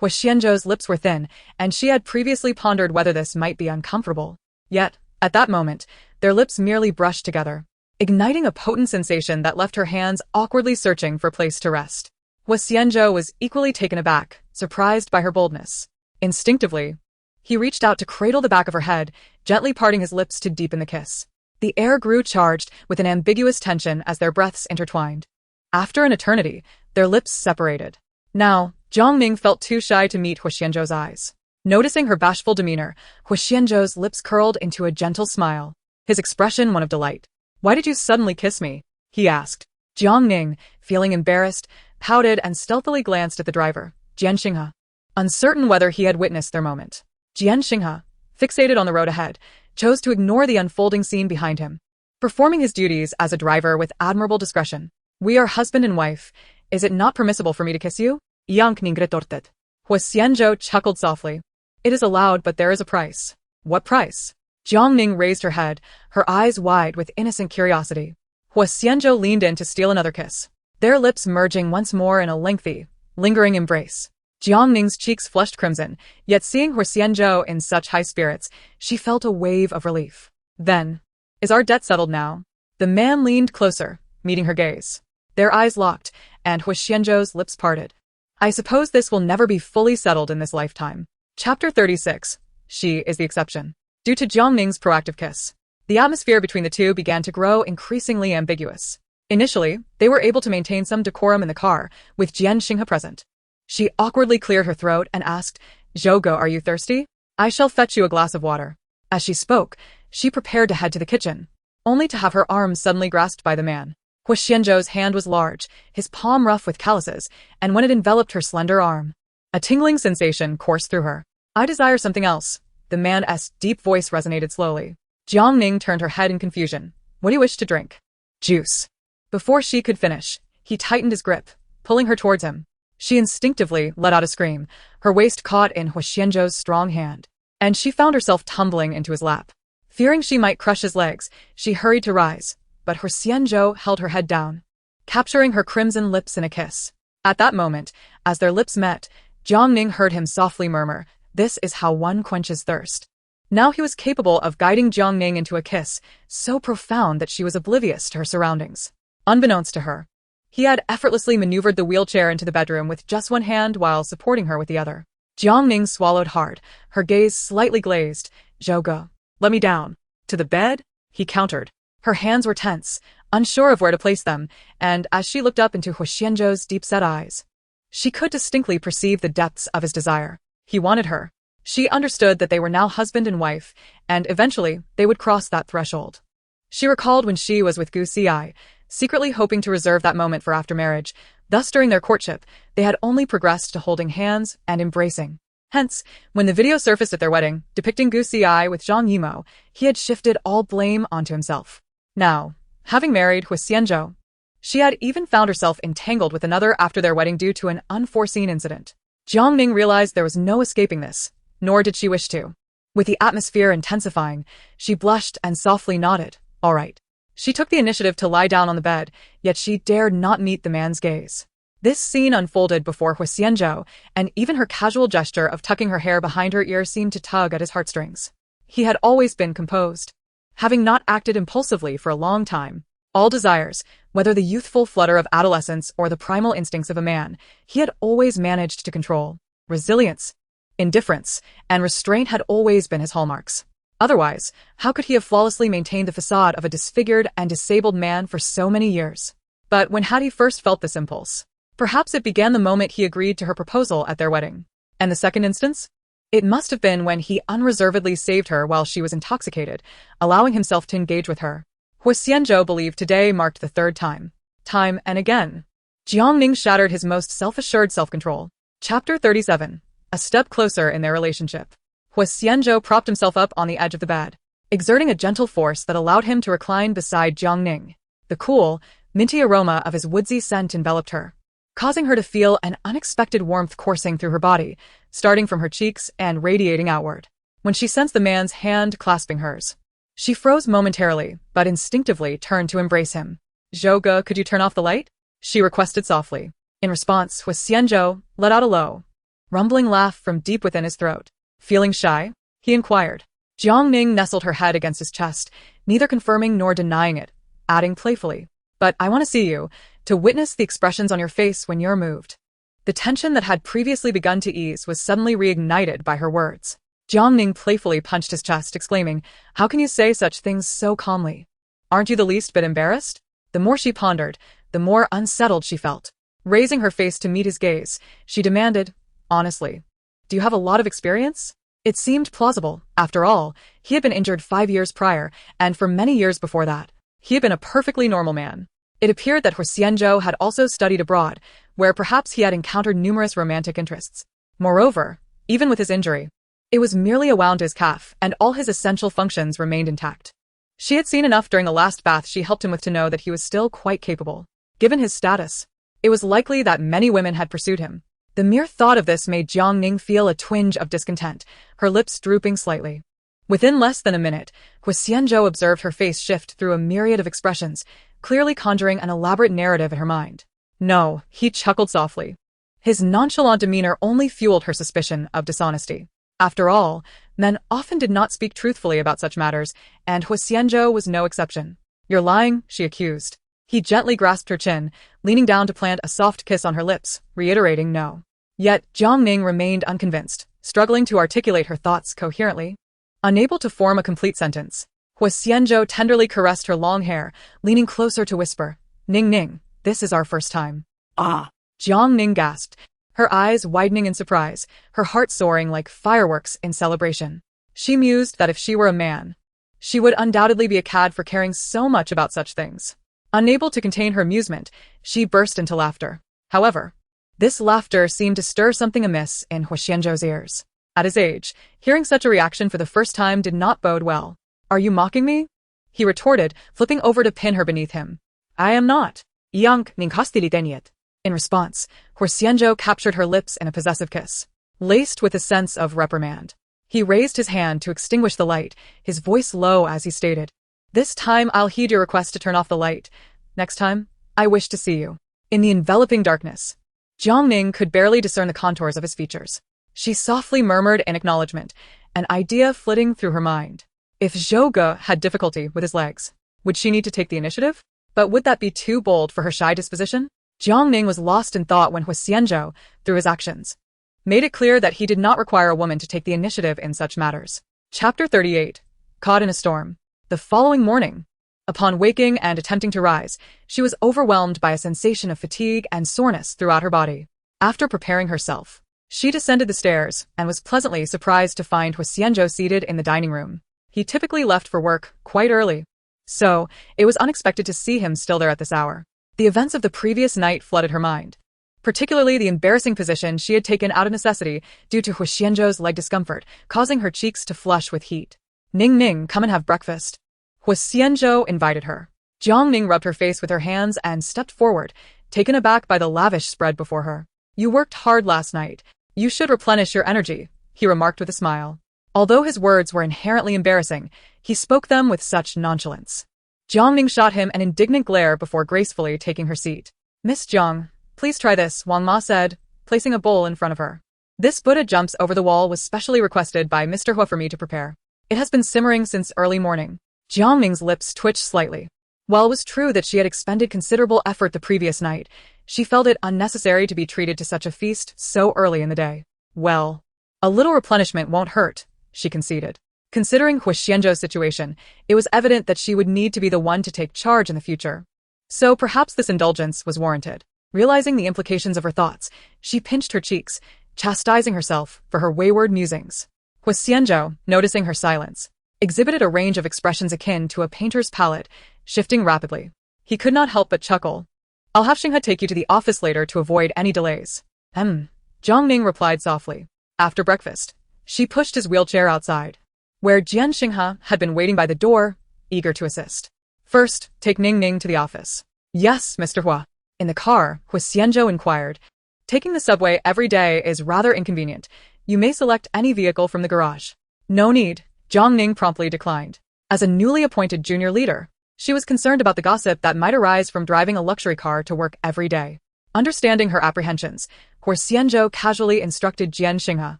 Huo Xianzhou's lips were thin, and she had previously pondered whether this might be uncomfortable. Yet, at that moment, their lips merely brushed together, igniting a potent sensation that left her hands awkwardly searching for place to rest. Huo Xianzhou was equally taken aback, surprised by her boldness. Instinctively, he reached out to cradle the back of her head, gently parting his lips to deepen the kiss. The air grew charged with an ambiguous tension as their breaths intertwined. After an eternity, their lips separated. Now, Jiang Ning felt too shy to meet Huo Xianzhou's eyes. Noticing her bashful demeanor, Huo Xianzhou's lips curled into a gentle smile, his expression one of delight. Why did you suddenly kiss me? He asked. Jiang Ning, feeling embarrassed, pouted and stealthily glanced at the driver, Jian Xinghe, uncertain whether he had witnessed their moment. Jian Xinghe, fixated on the road ahead, chose to ignore the unfolding scene behind him, performing his duties as a driver with admirable discretion. We are husband and wife. Is it not permissible for me to kiss you? Jiang Ning retorted. Huo Xianzhou chuckled softly. It is allowed, but there is a price. What price? Jiang Ning raised her head, her eyes wide with innocent curiosity. Huo Xianzhou leaned in to steal another kiss, their lips merging once more in a lengthy, lingering embrace. Jiang Ning's cheeks flushed crimson, yet seeing Huo Xianzhou in such high spirits, she felt a wave of relief. Then, is our debt settled now? The man leaned closer, meeting her gaze. Their eyes locked, and Huo Xianzhou's lips parted. I suppose this will never be fully settled in this lifetime. Chapter 36. She is the exception. Due to Jiang Ning's proactive kiss, the atmosphere between the two began to grow increasingly ambiguous. Initially, they were able to maintain some decorum in the car, with Jian Xinghe present. She awkwardly cleared her throat and asked, Zhou, are you thirsty? I shall fetch you a glass of water. As she spoke, she prepared to head to the kitchen, only to have her arm suddenly grasped by the man. Huo Xianzhou's hand was large, his palm rough with calluses, and when it enveloped her slender arm, a tingling sensation coursed through her. I desire something else. The man's deep voice resonated slowly. Jiang Ning turned her head in confusion. What do you wish to drink? Juice. Before she could finish, he tightened his grip, pulling her towards him. She instinctively let out a scream, her waist caught in Huo Xianzhou's strong hand, and she found herself tumbling into his lap. Fearing she might crush his legs, she hurried to rise, but Huo Xianzhou held her head down, capturing her crimson lips in a kiss. At that moment, as their lips met, Jiang Ning heard him softly murmur, "This is how one quenches thirst." Now he was capable of guiding Jiang Ning into a kiss, so profound that she was oblivious to her surroundings. Unbeknownst to her, he had effortlessly maneuvered the wheelchair into the bedroom with just one hand while supporting her with the other. Jiang Ning swallowed hard, her gaze slightly glazed. "Zhouge, let me down." "To the bed?" he countered. Her hands were tense, unsure of where to place them, and as she looked up into Huo Xianzhou's deep-set eyes, she could distinctly perceive the depths of his desire. He wanted her. She understood that they were now husband and wife, and eventually they would cross that threshold. She recalled when she was with Gu Xi, secretly hoping to reserve that moment for after marriage. Thus, during their courtship, they had only progressed to holding hands and embracing. Hence, when the video surfaced at their wedding, depicting Gu Xi with Zhang Yimou, he had shifted all blame onto himself. Now, having married Huo Xianzhou, she had even found herself entangled with another after their wedding due to an unforeseen incident. Jiang Ning realized there was no escaping this, nor did she wish to. With the atmosphere intensifying, she blushed and softly nodded. All right. She took the initiative to lie down on the bed, yet she dared not meet the man's gaze. This scene unfolded before Huo Xianzhou, and even her casual gesture of tucking her hair behind her ear seemed to tug at his heartstrings. He had always been composed, having not acted impulsively for a long time. All desires, whether the youthful flutter of adolescence or the primal instincts of a man, he had always managed to control. Resilience, indifference, and restraint had always been his hallmarks. Otherwise, how could he have flawlessly maintained the facade of a disfigured and disabled man for so many years? But when had he first felt this impulse? Perhaps it began the moment he agreed to her proposal at their wedding. And the second instance? It must have been when he unreservedly saved her while she was intoxicated, allowing himself to engage with her. Huo Xianzhou believed today marked the third time. Time and again. Jiang Ning shattered his most self-assured self-control. Chapter 37. A step closer in their relationship. Huo Xianzhou propped himself up on the edge of the bed, exerting a gentle force that allowed him to recline beside Jiang Ning. The cool, minty aroma of his woodsy scent enveloped her, causing her to feel an unexpected warmth coursing through her body, starting from her cheeks and radiating outward. When she sensed the man's hand clasping hers, she froze momentarily, but instinctively turned to embrace him. "Zhouge, could you turn off the light?" she requested softly. In response, Huo Xianzhou let out a low, rumbling laugh from deep within his throat. "Feeling shy?" he inquired. Jiang Ning nestled her head against his chest, neither confirming nor denying it, adding playfully, "But I want to see you, to witness the expressions on your face when you're moved." The tension that had previously begun to ease was suddenly reignited by her words. Jiang Ning playfully punched his chest, exclaiming, "How can you say such things so calmly? Aren't you the least bit embarrassed?" The more she pondered, the more unsettled she felt. Raising her face to meet his gaze, she demanded, honestly, "Do you have a lot of experience?" It seemed plausible. After all, he had been injured 5 years prior, and for many years before that, he had been a perfectly normal man. It appeared that Huo Xianzhou had also studied abroad, where perhaps he had encountered numerous romantic interests. Moreover, even with his injury, it was merely a wound to his calf, and all his essential functions remained intact. She had seen enough during the last bath she helped him with to know that he was still quite capable. Given his status, it was likely that many women had pursued him. The mere thought of this made Jiang Ning feel a twinge of discontent, her lips drooping slightly. Within less than a minute, Huo Xianzhou observed her face shift through a myriad of expressions, clearly conjuring an elaborate narrative in her mind. "No," he chuckled softly. His nonchalant demeanor only fueled her suspicion of dishonesty. After all, men often did not speak truthfully about such matters, and Huo Xianzhou was no exception. "You're lying," she accused. He gently grasped her chin, leaning down to plant a soft kiss on her lips, reiterating no. Yet Jiang Ning remained unconvinced, struggling to articulate her thoughts coherently. Unable to form a complete sentence, Huo Xianzhou tenderly caressed her long hair, leaning closer to whisper, "Ning Ning, this is our first time." "Ah." Jiang Ning gasped, her eyes widening in surprise, her heart soaring like fireworks in celebration. She mused that if she were a man, she would undoubtedly be a cad for caring so much about such things. Unable to contain her amusement, she burst into laughter. However, this laughter seemed to stir something amiss in Huo Xianzhou's ears. At his age, hearing such a reaction for the first time did not bode well. "Are you mocking me?" he retorted, flipping over to pin her beneath him. "I am not. Jiang Ning hostiliteniet." In response, Huo Xianzhou captured her lips in a possessive kiss, laced with a sense of reprimand. He raised his hand to extinguish the light, his voice low as he stated, "This time I'll heed your request to turn off the light. Next time, I wish to see you." In the enveloping darkness, Jiang Ning could barely discern the contours of his features. She softly murmured in acknowledgement, an idea flitting through her mind. If Zhou Ge had difficulty with his legs, would she need to take the initiative? But would that be too bold for her shy disposition? Jiang Ning was lost in thought when Huo Xianzhou, through his actions, made it clear that he did not require a woman to take the initiative in such matters. Chapter 38. Caught in a storm. The following morning, upon waking and attempting to rise, she was overwhelmed by a sensation of fatigue and soreness throughout her body. After preparing herself, she descended the stairs and was pleasantly surprised to find Huo Xianzhou seated in the dining room. He typically left for work quite early, so it was unexpected to see him still there at this hour. The events of the previous night flooded her mind, particularly the embarrassing position she had taken out of necessity due to Huo Xianzhou's leg discomfort, causing her cheeks to flush with heat. "Ning, come and have breakfast." Huo Xianzhou invited her. Jiang Ning rubbed her face with her hands and stepped forward, taken aback by the lavish spread before her. "You worked hard last night. You should replenish your energy," he remarked with a smile. Although his words were inherently embarrassing, he spoke them with such nonchalance. Jiang Ning shot him an indignant glare before gracefully taking her seat. "Miss Jiang, please try this," Wang Ma said, placing a bowl in front of her. "This Buddha jumps over the wall was specially requested by Mr. Huo for me to prepare. It has been simmering since early morning." Jiang Ning's lips twitched slightly. While it was true that she had expended considerable effort the previous night, she felt it unnecessary to be treated to such a feast so early in the day. "Well, a little replenishment won't hurt," she conceded. Considering Huo Xianzhou's situation, it was evident that she would need to be the one to take charge in the future. So perhaps this indulgence was warranted. Realizing the implications of her thoughts, she pinched her cheeks, chastising herself for her wayward musings. Huo Xianzhou, noticing her silence, exhibited a range of expressions akin to a painter's palette, shifting rapidly. He could not help but chuckle. "I'll have Xinghe take you to the office later to avoid any delays." Jiang Ning replied softly. After breakfast, she pushed his wheelchair outside, where Xinghe had been waiting by the door, eager to assist. "First, take Ning to the office." "Yes, Mr. Huo." In the car, Huo Xianzhou inquired. "Taking the subway every day is rather inconvenient. You may select any vehicle from the garage." "No need," Jiang Ning promptly declined. As a newly appointed junior leader, she was concerned about the gossip that might arise from driving a luxury car to work every day. Understanding her apprehensions, Huo Xianzhou casually instructed Xinghe,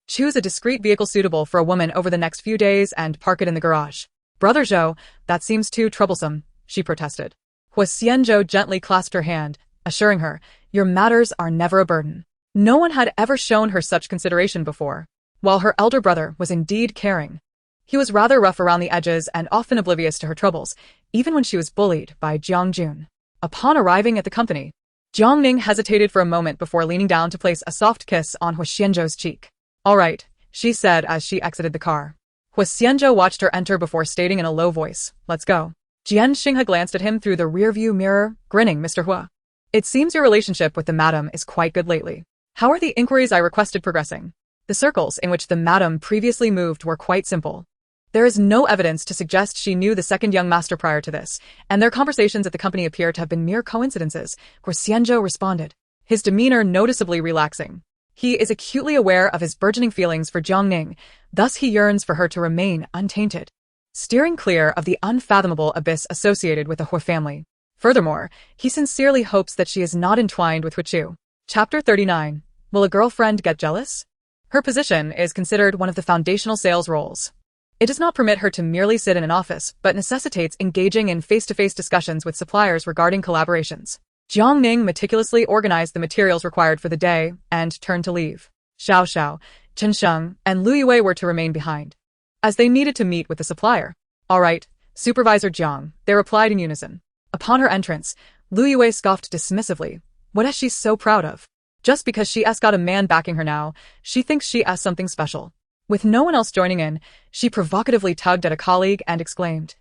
"Choose a discreet vehicle suitable for a woman over the next few days and park it in the garage." "Brother Zhou, that seems too troublesome," she protested. Huo Xianzhou gently clasped her hand, assuring her, "Your matters are never a burden." No one had ever shown her such consideration before. While her elder brother was indeed caring, he was rather rough around the edges and often oblivious to her troubles, even when she was bullied by Jiang Jun. Upon arriving at the company, Jiang Ning hesitated for a moment before leaning down to place a soft kiss on Huo Xianzhou's cheek. "All right," she said as she exited the car. Huo Xianzhou watched her enter before stating in a low voice, "Let's go." Xinghe glanced at him through the rearview mirror, grinning. "Mr. Huo, it seems your relationship with the madam is quite good lately. How are the inquiries I requested progressing?" The circles in which the madam previously moved were quite simple. There is no evidence to suggest she knew the second young master prior to this, and their conversations at the company appear to have been mere coincidences, Huo Xianzhou responded, his demeanor noticeably relaxing. He is acutely aware of his burgeoning feelings for Jiang Ning, thus he yearns for her to remain untainted, steering clear of the unfathomable abyss associated with the Huo family. Furthermore, he sincerely hopes that she is not entwined with Huichu. Chapter 39. Will a girlfriend get jealous? Her position is considered one of the foundational sales roles. It does not permit her to merely sit in an office, but necessitates engaging in face-to-face discussions with suppliers regarding collaborations. Jiang Ning meticulously organized the materials required for the day and turned to leave. Xiao, Chen Sheng, and Lu Yue were to remain behind, as they needed to meet with the supplier. "All right, Supervisor Jiang," they replied in unison. Upon her entrance, Lu Yue scoffed dismissively. What is she so proud of? Just because she's got a man backing her now, she thinks she has something special. With no one else joining in, she provocatively tugged at a colleague and exclaimed,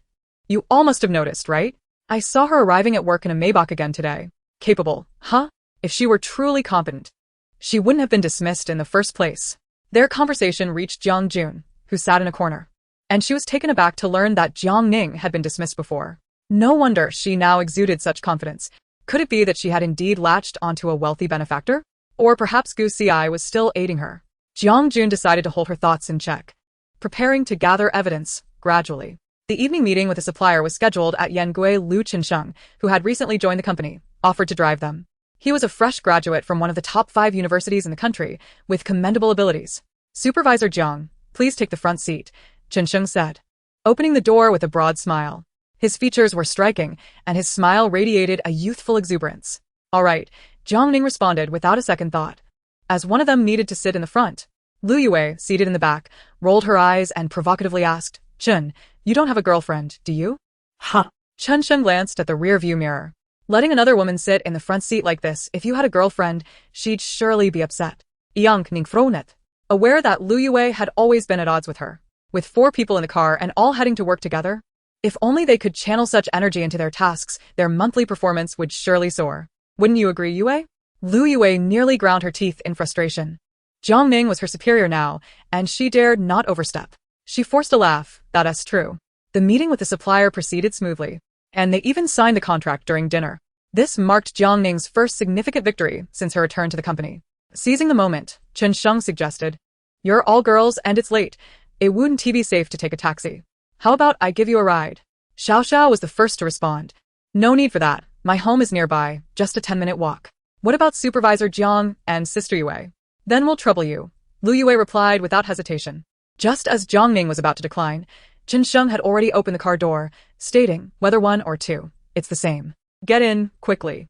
"You all must have noticed, right? I saw her arriving at work in a Maybach again today. Capable, huh? If she were truly competent, she wouldn't have been dismissed in the first place." Their conversation reached Jiang Jun, who sat in a corner, and she was taken aback to learn that Jiang Ning had been dismissed before. No wonder she now exuded such confidence. Could it be that she had indeed latched onto a wealthy benefactor? Or perhaps Gu Xi was still aiding her? Jiang Jun decided to hold her thoughts in check, preparing to gather evidence gradually. The evening meeting with the supplier was scheduled at Yangui Lu Chensheng, who had recently joined the company, offered to drive them. He was a fresh graduate from one of the top 5 universities in the country, with commendable abilities. Supervisor Jiang, please take the front seat, Chensheng said, opening the door with a broad smile. His features were striking, and his smile radiated a youthful exuberance. All right, Jiang Ning responded without a second thought. As one of them needed to sit in the front, Lu Yue, seated in the back, rolled her eyes and provocatively asked, Chen, you don't have a girlfriend, do you? Huh. Chen Sheng glanced at the rear-view mirror. Letting another woman sit in the front seat like this, if you had a girlfriend, she'd surely be upset. Jiang Ning frowned, aware that Lu Yue had always been at odds with her. With 4 people in the car and all heading to work together, if only they could channel such energy into their tasks, their monthly performance would surely soar. Wouldn't you agree, Yue? Lu Yue nearly ground her teeth in frustration. Jiang Ning was her superior now, and she dared not overstep. She forced a laugh, that's true. The meeting with the supplier proceeded smoothly, and they even signed the contract during dinner. This marked Jiang Ning's first significant victory since her return to the company. Seizing the moment, Chen Sheng suggested, You're all girls and it's late. It wouldn't be safe to take a taxi. How about I give you a ride? Xiao Xiao was the first to respond. No need for that. My home is nearby, just a 10-minute walk. What about Supervisor Jiang and Sister Yue? Then we'll trouble you. Lu Yue replied without hesitation. Just as Jiang Ning was about to decline, Chen Sheng had already opened the car door, stating, whether 1 or 2, it's the same. Get in, quickly.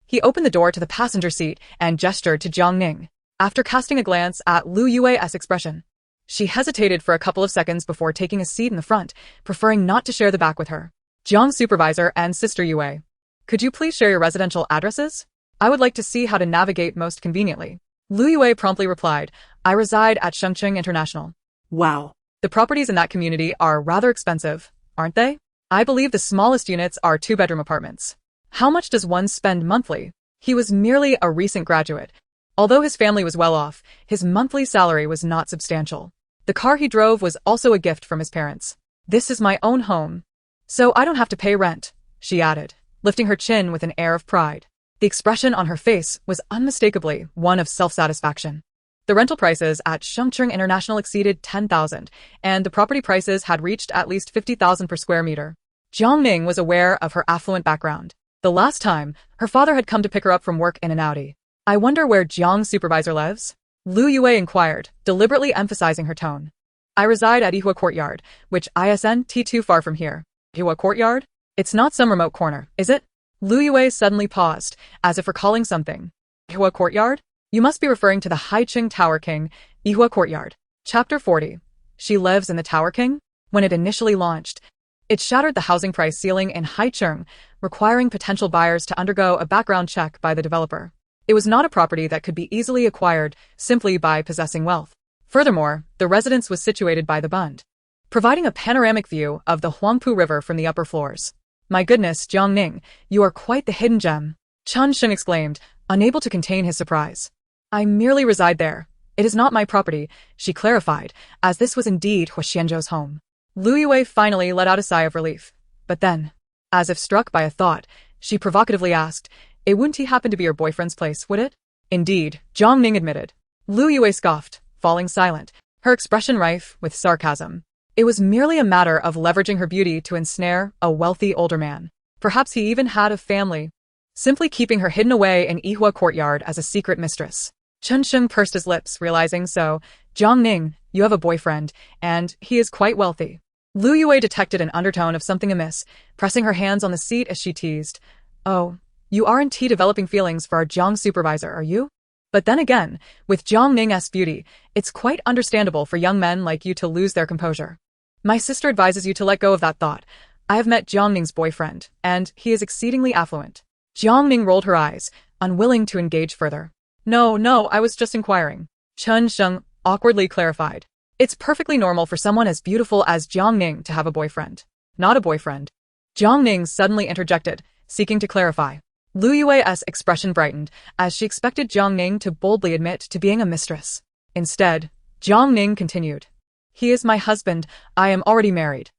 He opened the door to the passenger seat and gestured to Jiang Ning. After casting a glance at Lu Yue's expression, she hesitated for a couple of seconds before taking a seat in the front, preferring not to share the back with her. Jiang Supervisor and Sister Yue, could you please share your residential addresses? I would like to see how to navigate most conveniently. Lu Yue promptly replied, I reside at Shengqing International. Wow. The properties in that community are rather expensive, aren't they? I believe the smallest units are 2-bedroom apartments. How much does one spend monthly? He was merely a recent graduate. Although his family was well off, his monthly salary was not substantial. The car he drove was also a gift from his parents. This is my own home, so I don't have to pay rent, she added, lifting her chin with an air of pride. The expression on her face was unmistakably one of self-satisfaction. The rental prices at Shengqing International exceeded 10,000, and the property prices had reached at least 50,000 per square meter. Jiang Ning was aware of her affluent background. The last time, her father had come to pick her up from work in an Audi. I wonder where Jiang Supervisor lives? Lu Yue inquired, deliberately emphasizing her tone. I reside at Yihua Courtyard, which isn't too far from here. Yihua Courtyard? It's not some remote corner, is it? Lu Yue suddenly paused, as if recalling something. Yihua Courtyard? You must be referring to the Haiqing Tower King, Yihua Courtyard. Chapter 40. She lives in the Tower King? When it initially launched, it shattered the housing price ceiling in Haiqing, requiring potential buyers to undergo a background check by the developer. It was not a property that could be easily acquired simply by possessing wealth. Furthermore, the residence was situated by the Bund, providing a panoramic view of the Huangpu River from the upper floors. My goodness, Jiang Ning, you are quite the hidden gem, Chen Sheng exclaimed, unable to contain his surprise. I merely reside there. It is not my property, she clarified, as this was indeed Huo Xianzhou's home. Lu Yue finally let out a sigh of relief. But then, as if struck by a thought, she provocatively asked, it wouldn't happen to be your boyfriend's place, would it? Indeed, Jiang Ning admitted. Lu Yue scoffed, falling silent, her expression rife with sarcasm. It was merely a matter of leveraging her beauty to ensnare a wealthy older man. Perhaps he even had a family, simply keeping her hidden away in Yihua Courtyard as a secret mistress. Chen Sheng pursed his lips, realizing so. Jiang Ning, you have a boyfriend, and he is quite wealthy. Lu Yue detected an undertone of something amiss, pressing her hands on the seat as she teased. Oh, you aren't developing feelings for our Jiang Supervisor, are you? But then again, with Jiang Ning's beauty, it's quite understandable for young men like you to lose their composure. My sister advises you to let go of that thought. I have met Jiang Ning's boyfriend, and he is exceedingly affluent. Jiang Ning rolled her eyes, unwilling to engage further. No, I was just inquiring. Chen Sheng awkwardly clarified. It's perfectly normal for someone as beautiful as Jiang Ning to have a boyfriend. Not a boyfriend. Jiang Ning suddenly interjected, seeking to clarify. Lu Yue's expression brightened, as she expected Jiang Ning to boldly admit to being a mistress. Instead, Jiang Ning continued. He is my husband, I am already married.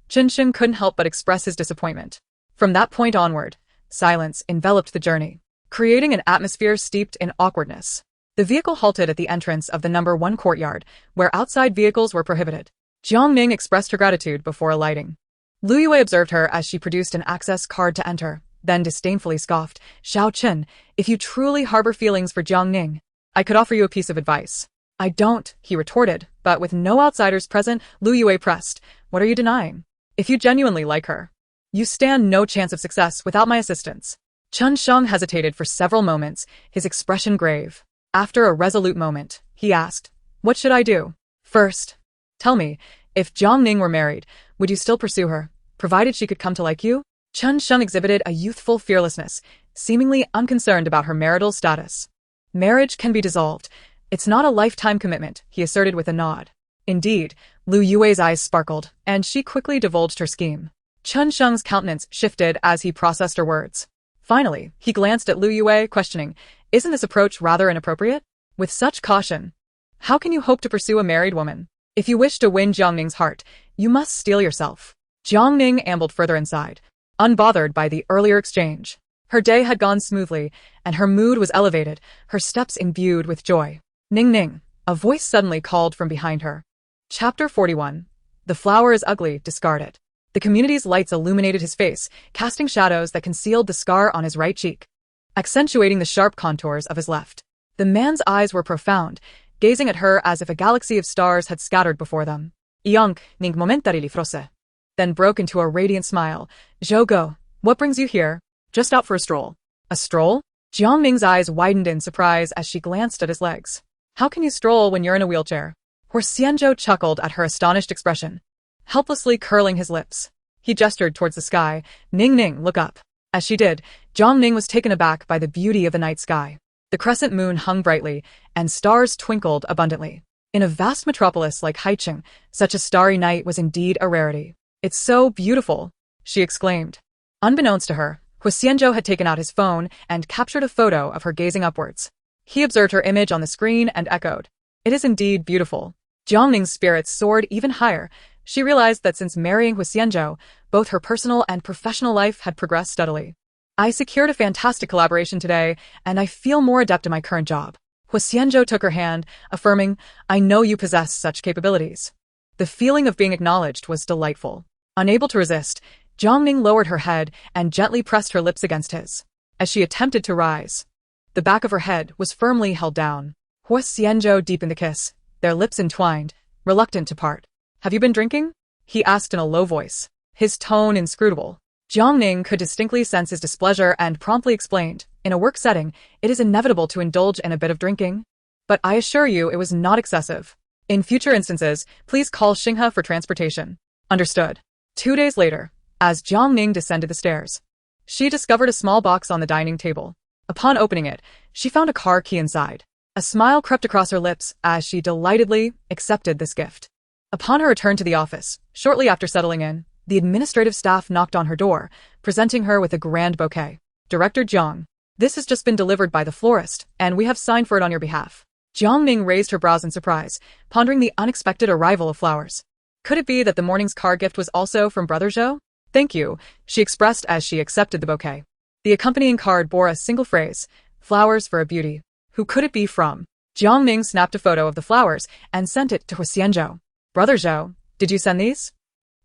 Chen Sheng couldn't help but express his disappointment. From that point onward, silence enveloped the journey, creating an atmosphere steeped in awkwardness. The vehicle halted at the entrance of the #1 courtyard, where outside vehicles were prohibited. Jiang Ning expressed her gratitude before alighting. Lu Yue observed her as she produced an access card to enter, then disdainfully scoffed, "Xiao Chen, if you truly harbor feelings for Jiang Ning, I could offer you a piece of advice." "I don't," he retorted, but with no outsiders present, Lu Yue pressed, "What are you denying? If you genuinely like her, you stand no chance of success without my assistance." Chen Sheng hesitated for several moments, his expression grave. After a resolute moment, he asked, "What should I do?" "First, tell me, if Jiang Ning were married, would you still pursue her, provided she could come to like you?" Chen Sheng exhibited a youthful fearlessness, seemingly unconcerned about her marital status. "Marriage can be dissolved. It's not a lifetime commitment," he asserted with a nod. Indeed, Lu Yue's eyes sparkled, and she quickly divulged her scheme. Chen Sheng's countenance shifted as he processed her words. Finally, he glanced at Lu Yue, questioning, "Isn't this approach rather inappropriate? With such caution, how can you hope to pursue a married woman? If you wish to win Jiang Ning's heart, you must steel yourself." Jiang Ning ambled further inside, unbothered by the earlier exchange. Her day had gone smoothly, and her mood was elevated, her steps imbued with joy. "Ning Ning," a voice suddenly called from behind her. Chapter 41. The flower is ugly, discard it. The community's lights illuminated his face, casting shadows that concealed the scar on his right cheek, accentuating the sharp contours of his left. The man's eyes were profound, gazing at her as if a galaxy of stars had scattered before them. Jiang Ning momentarily froze, then broke into a radiant smile. "Zhou, what brings you here?" Just out for a stroll. "A stroll?" Jiang Ning's eyes widened in surprise as she glanced at his legs. "How can you stroll when you're in a wheelchair?" Huo Xianzhou chuckled at her astonished expression, helplessly curling his lips. He gestured towards the sky. "Ning Ning, look up." As she did, Jiang Ning was taken aback by the beauty of the night sky. The crescent moon hung brightly, and stars twinkled abundantly. In a vast metropolis like Haicheng, such a starry night was indeed a rarity. "It's so beautiful," she exclaimed. Unbeknownst to her, Huo Xianzhou had taken out his phone and captured a photo of her gazing upwards. He observed her image on the screen and echoed, "It is indeed beautiful." Jiang Ning's spirits soared even higher. She realized that since marrying Huo Xianzhou, both her personal and professional life had progressed steadily. "I secured a fantastic collaboration today, and I feel more adept at my current job." Huo Xianzhou took her hand, affirming, "I know you possess such capabilities." The feeling of being acknowledged was delightful. Unable to resist, Jiang Ning lowered her head and gently pressed her lips against his. As she attempted to rise, the back of her head was firmly held down. Huo Xianzhou deepened the kiss, their lips entwined, reluctant to part. "Have you been drinking?" he asked in a low voice, his tone inscrutable. Jiang Ning could distinctly sense his displeasure and promptly explained, "In a work setting, it is inevitable to indulge in a bit of drinking. But I assure you it was not excessive. In future instances, please call Xinghe for transportation." "Understood." 2 days later, as Jiang Ning descended the stairs, she discovered a small box on the dining table. Upon opening it, she found a car key inside. A smile crept across her lips as she delightedly accepted this gift. Upon her return to the office, shortly after settling in, the administrative staff knocked on her door, presenting her with a grand bouquet. "Director Jiang, this has just been delivered by the florist, and we have signed for it on your behalf." Jiang Ning raised her brows in surprise, pondering the unexpected arrival of flowers. Could it be that the morning's car gift was also from Brother Zhou? "Thank you," she expressed as she accepted the bouquet. The accompanying card bore a single phrase, "Flowers for a beauty." Who could it be from? Jiang Ning snapped a photo of the flowers and sent it to Huo Xianzhou. "Brother Zhou, did you send these?"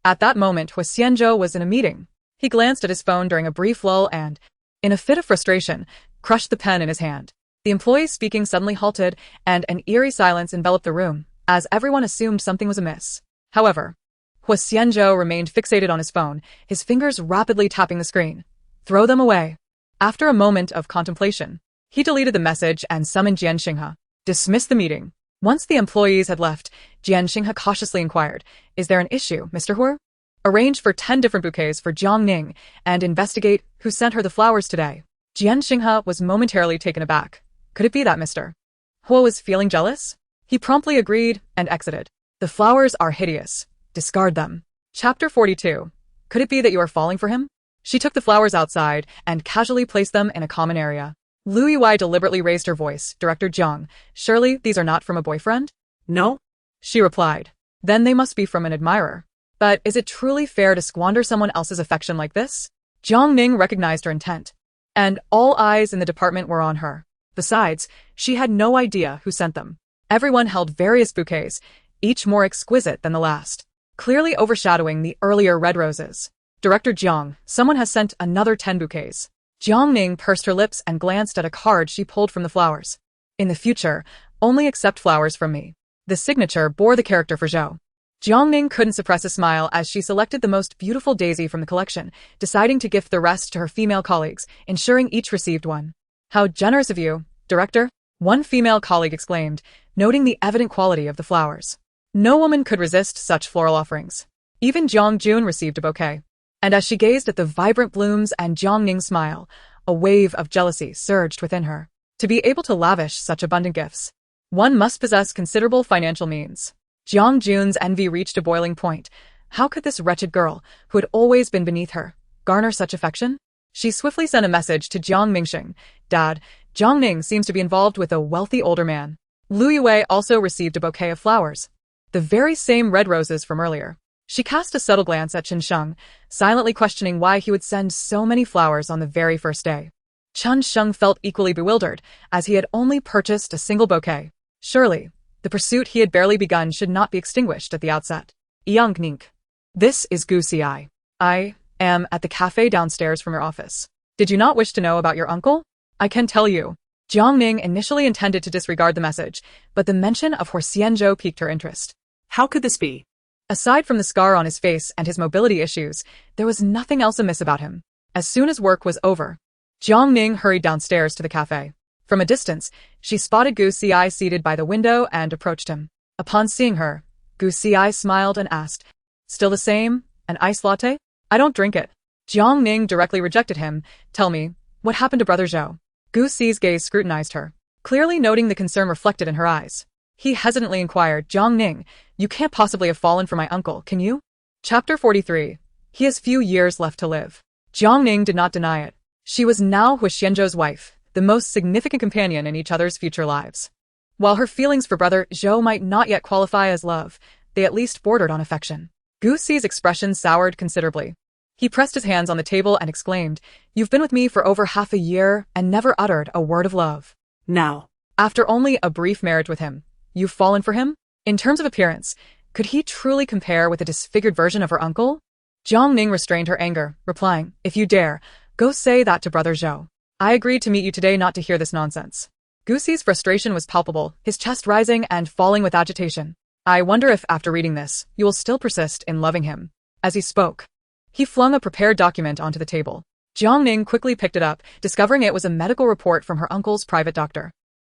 At that moment, Huo Xianzhou was in a meeting. He glanced at his phone during a brief lull and, in a fit of frustration, crushed the pen in his hand. The employee speaking suddenly halted, and an eerie silence enveloped the room, as everyone assumed something was amiss. However, Huo Xianzhou remained fixated on his phone, his fingers rapidly tapping the screen. "Throw them away." After a moment of contemplation, he deleted the message and summoned Jian Xinghe. "Dismiss the meeting." Once the employees had left, Jian Xinghe cautiously inquired, "Is there an issue, Mr. Huo?" "Arrange for 10 different bouquets for Jiang Ning and investigate who sent her the flowers today." Jian Xinghe was momentarily taken aback. Could it be that Mr. Huo was feeling jealous? He promptly agreed and exited. "The flowers are hideous. Discard them." Chapter 42. Could it be that you are falling for him? She took the flowers outside and casually placed them in a common area. Lu Yui deliberately raised her voice. "Director Jiang, surely these are not from a boyfriend?" No? She replied. "Then they must be from an admirer. But is it truly fair to squander someone else's affection like this?" Jiang Ning recognized her intent, and all eyes in the department were on her. Besides, she had no idea who sent them. Everyone held various bouquets, each more exquisite than the last, clearly overshadowing the earlier red roses. Director Jiang, someone has sent another 10 bouquets. Jiang Ning pursed her lips and glanced at a card she pulled from the flowers. In the future, only accept flowers from me. The signature bore the character for Zhou. Jiang Ning couldn't suppress a smile as she selected the most beautiful daisy from the collection, deciding to gift the rest to her female colleagues, ensuring each received one. How generous of you, Director, one female colleague exclaimed, noting the evident quality of the flowers. No woman could resist such floral offerings. Even Jiang Jun received a bouquet. And as she gazed at the vibrant blooms and Jiang Ning's smile, a wave of jealousy surged within her. To be able to lavish such abundant gifts, one must possess considerable financial means. Jiang Jun's envy reached a boiling point. How could this wretched girl, who had always been beneath her, garner such affection? She swiftly sent a message to Jiang Mingxing. Dad, Jiang Ning seems to be involved with a wealthy older man. Lu Yue also received a bouquet of flowers, the very same red roses from earlier. She cast a subtle glance at Chen Sheng, silently questioning why he would send so many flowers on the very first day. Chen Sheng felt equally bewildered, as he had only purchased a single bouquet. Surely, the pursuit he had barely begun should not be extinguished at the outset. Jiang Ning. This is Gu Xi. I am at the cafe downstairs from your office. Did you not wish to know about your uncle? I can tell you. Jiang Ning initially intended to disregard the message, but the mention of Huo Xianzhou piqued her interest. How could this be? Aside from the scar on his face and his mobility issues, there was nothing else amiss about him. As soon as work was over, Jiang Ning hurried downstairs to the cafe. From a distance, she spotted Gu Xi seated by the window and approached him. Upon seeing her, Gu Xi smiled and asked, "Still the same? An iced latte? I don't drink it." Jiang Ning directly rejected him. "Tell me, what happened to Brother Zhou?" Gu Xi's gaze scrutinized her, clearly noting the concern reflected in her eyes. He hesitantly inquired, "Jiang Ning, you can't possibly have fallen for my uncle, can you?" Chapter 43. He has few years left to live. Jiang Ning did not deny it. She was now Huo Xianzhou's wife, the most significant companion in each other's future lives. While her feelings for Brother Zhou might not yet qualify as love, they at least bordered on affection. Gu Xi's expression soured considerably. He pressed his hands on the table and exclaimed, "You've been with me for over half a year and never uttered a word of love. Now, After only a brief marriage with him, you've fallen for him? In terms of appearance, could he truly compare with a disfigured version of her uncle?" Jiang Ning restrained her anger, replying, "If you dare, go say that to Brother Zhou. I agreed to meet you today not to hear this nonsense." Gu Xi's frustration was palpable, his chest rising and falling with agitation. "I wonder if, after reading this, you will still persist in loving him." As he spoke, he flung a prepared document onto the table. Jiang Ning quickly picked it up, discovering it was a medical report from her uncle's private doctor.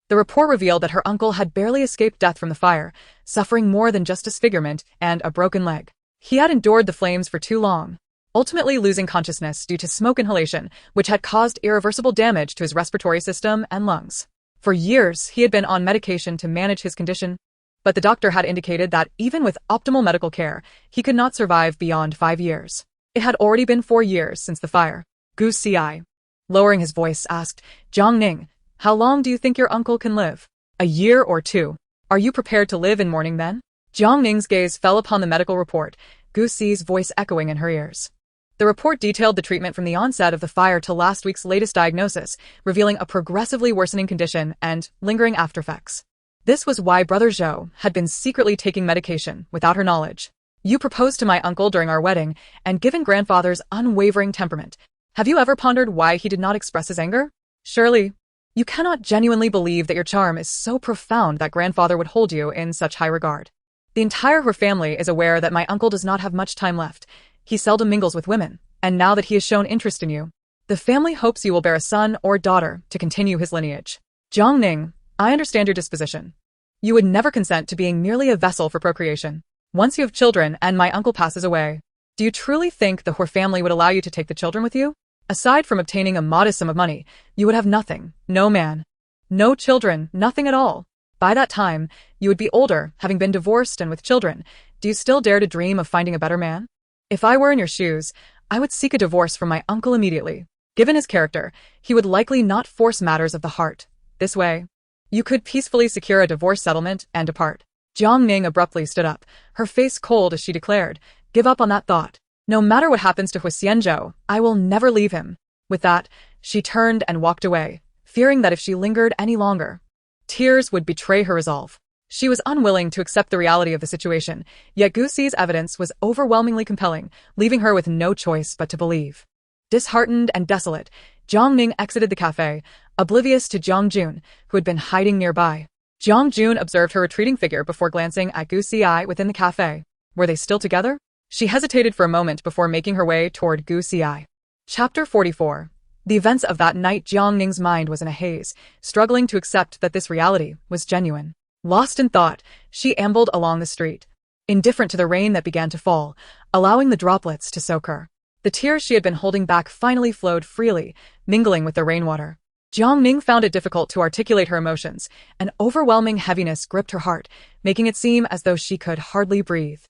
The report revealed that her uncle had barely escaped death from the fire, suffering more than just disfigurement and a broken leg. He had endured the flames for too long, ultimately losing consciousness due to smoke inhalation, which had caused irreversible damage to his respiratory system and lungs. For years, he had been on medication to manage his condition, but the doctor had indicated that even with optimal medical care, he could not survive beyond 5 years. It had already been 4 years since the fire. Gu Xi, lowering his voice, asked, "Jiang Ning, how long do you think your uncle can live? A year or 2? Are you prepared to live in mourning then?" Jiang Ning's gaze fell upon the medical report, Gu Xi's voice echoing in her ears. The report detailed the treatment from the onset of the fire to last week's latest diagnosis, revealing a progressively worsening condition and lingering aftereffects. This was why Brother Zhou had been secretly taking medication without her knowledge. "You proposed to my uncle during our wedding, and given grandfather's unwavering temperament, have you ever pondered why he did not express his anger? Surely, you cannot genuinely believe that your charm is so profound that grandfather would hold you in such high regard. The entire He family is aware that my uncle does not have much time left. He seldom mingles with women, and now that he has shown interest in you, the family hopes you will bear a son or daughter to continue his lineage. Jiang Ning, I understand your disposition. You would never consent to being merely a vessel for procreation. Once you have children and my uncle passes away, do you truly think the He family would allow you to take the children with you? Aside from obtaining a modest sum of money, you would have nothing, no man, no children, nothing at all. By that time, you would be older, having been divorced and with children. Do you still dare to dream of finding a better man? If I were in your shoes, I would seek a divorce from my uncle immediately. Given his character, he would likely not force matters of the heart. This way, you could peacefully secure a divorce settlement and depart." Jiang Ning abruptly stood up, her face cold as she declared, "Give up on that thought. No matter what happens to Huo Xianzhou, I will never leave him. With that, she turned and walked away, fearing that if she lingered any longer, tears would betray her resolve. She was unwilling to accept the reality of the situation, yet Gu Xi's evidence was overwhelmingly compelling, leaving her with no choice but to believe. Disheartened and desolate, Jiang Ning exited the cafe, oblivious to Jiang Jun, who had been hiding nearby. Jiang Jun observed her retreating figure before glancing at Gu Xi within the cafe. Were they still together? She hesitated for a moment before making her way toward Gu Xi. Chapter 44. The events of that night. Jiang Ning's mind was in a haze, struggling to accept that this reality was genuine. Lost in thought, she ambled along the street, indifferent to the rain that began to fall, allowing the droplets to soak her. The tears she had been holding back finally flowed freely, mingling with the rainwater. Jiang Ning found it difficult to articulate her emotions. An overwhelming heaviness gripped her heart, making it seem as though she could hardly breathe.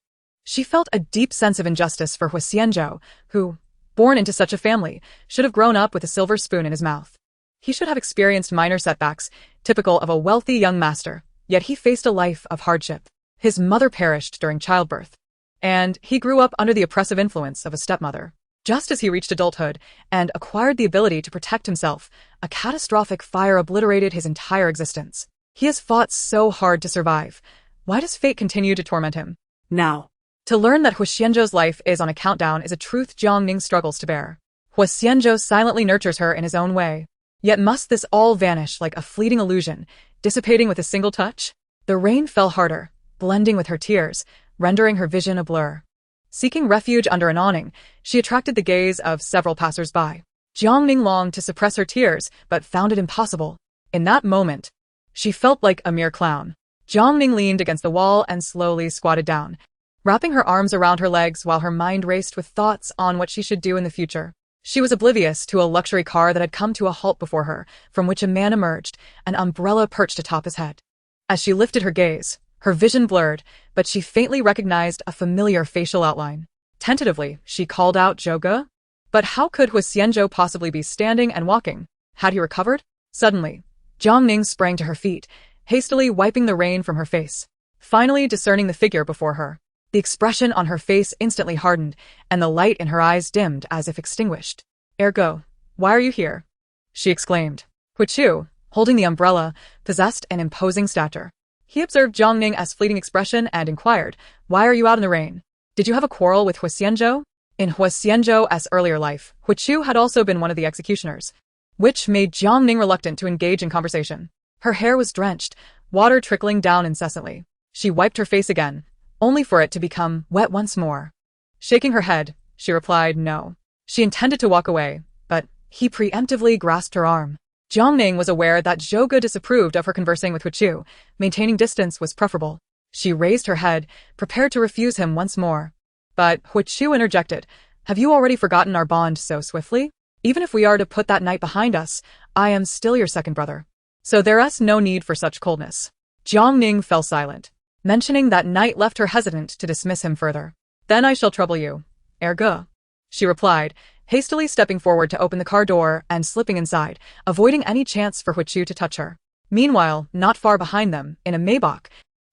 She felt a deep sense of injustice for Huo Xianzhou, who, born into such a family, should have grown up with a silver spoon in his mouth. He should have experienced minor setbacks, typical of a wealthy young master, yet he faced a life of hardship. His mother perished during childbirth, and he grew up under the oppressive influence of a stepmother. Just as he reached adulthood and acquired the ability to protect himself, a catastrophic fire obliterated his entire existence. He has fought so hard to survive. Why does fate continue to torment him? Now. To learn that Huo Xianzhou's life is on a countdown is a truth Jiang Ning struggles to bear. Huo Xianzhou silently nurtures her in his own way. Yet must this all vanish like a fleeting illusion, dissipating with a single touch? The rain fell harder, blending with her tears, rendering her vision a blur. Seeking refuge under an awning, she attracted the gaze of several passers-by. Jiang Ning longed to suppress her tears, but found it impossible. In that moment, she felt like a mere clown. Jiang Ning leaned against the wall and slowly squatted down, wrapping her arms around her legs while her mind raced with thoughts on what she should do in the future. She was oblivious to a luxury car that had come to a halt before her, from which a man emerged, an umbrella perched atop his head. As she lifted her gaze, her vision blurred, but she faintly recognized a familiar facial outline. Tentatively, she called out Zhouge. But how could Huo Xianzhou possibly be standing and walking? Had he recovered? Suddenly, Jiang Ning sprang to her feet, hastily wiping the rain from her face. Finally discerning the figure before her, the expression on her face instantly hardened, and the light in her eyes dimmed as if extinguished. "Ergo, why are you here?" she exclaimed. Huo Chu, holding the umbrella, possessed an imposing stature. He observed Jiang Ning as fleeting expression and inquired, "Why are you out in the rain? Did you have a quarrel with Huo Xianzhou?" In Huo Xianzhou's earlier life, Huo Chu had also been one of the executioners, which made Jiang Ning reluctant to engage in conversation. Her hair was drenched, water trickling down incessantly. She wiped her face again, only for it to become wet once more. Shaking her head, she replied no. She intended to walk away, but he preemptively grasped her arm. Jiang Ning was aware that Zhouge disapproved of her conversing with Huo Chu. Maintaining distance was preferable. She raised her head, prepared to refuse him once more. But Huo Chu interjected, "Have you already forgotten our bond so swiftly? Even if we are to put that night behind us, I am still your second brother. So there is no need for such coldness." Jiang Ning fell silent. Mentioning that night left her hesitant to dismiss him further. "Then I shall trouble you. Ergo," she replied, hastily stepping forward to open the car door and slipping inside, avoiding any chance for Huo Chu to touch her. Meanwhile, not far behind them, in a Maybach,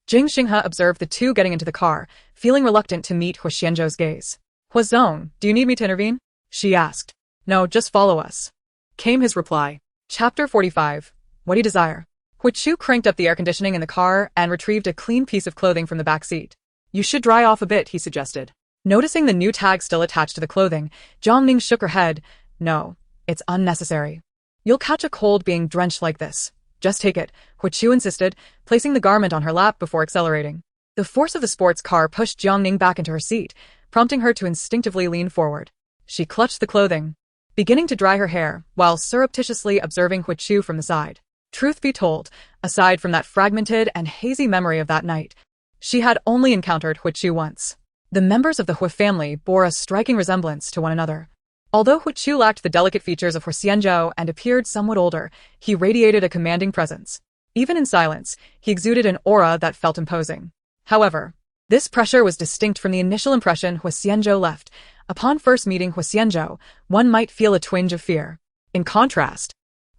Jing Xinghe observed the two getting into the car, feeling reluctant to meet Huo Xianzhou's gaze. "Huo Zong, do you need me to intervene?" she asked. "No, just follow us," came his reply. Chapter 45. What do you desire? Huo Chu cranked up the air conditioning in the car and retrieved a clean piece of clothing from the back seat. "You should dry off a bit," he suggested. Noticing the new tag still attached to the clothing, Jiang Ning shook her head. "No, it's unnecessary. You'll catch a cold being drenched like this. Just take it," Huo Chu insisted, placing the garment on her lap before accelerating. The force of the sports car pushed Jiang Ning back into her seat, prompting her to instinctively lean forward. She clutched the clothing, beginning to dry her hair, while surreptitiously observing Huo Chu from the side. Truth be told, aside from that fragmented and hazy memory of that night, she had only encountered Huo Chu once. The members of the Huo family bore a striking resemblance to one another. Although Huo Chu lacked the delicate features of Huo Xianzhou and appeared somewhat older, he radiated a commanding presence. Even in silence, he exuded an aura that felt imposing. However, this pressure was distinct from the initial impression Huo Xianzhou left. Upon first meeting Huo Xianzhou, one might feel a twinge of fear. In contrast,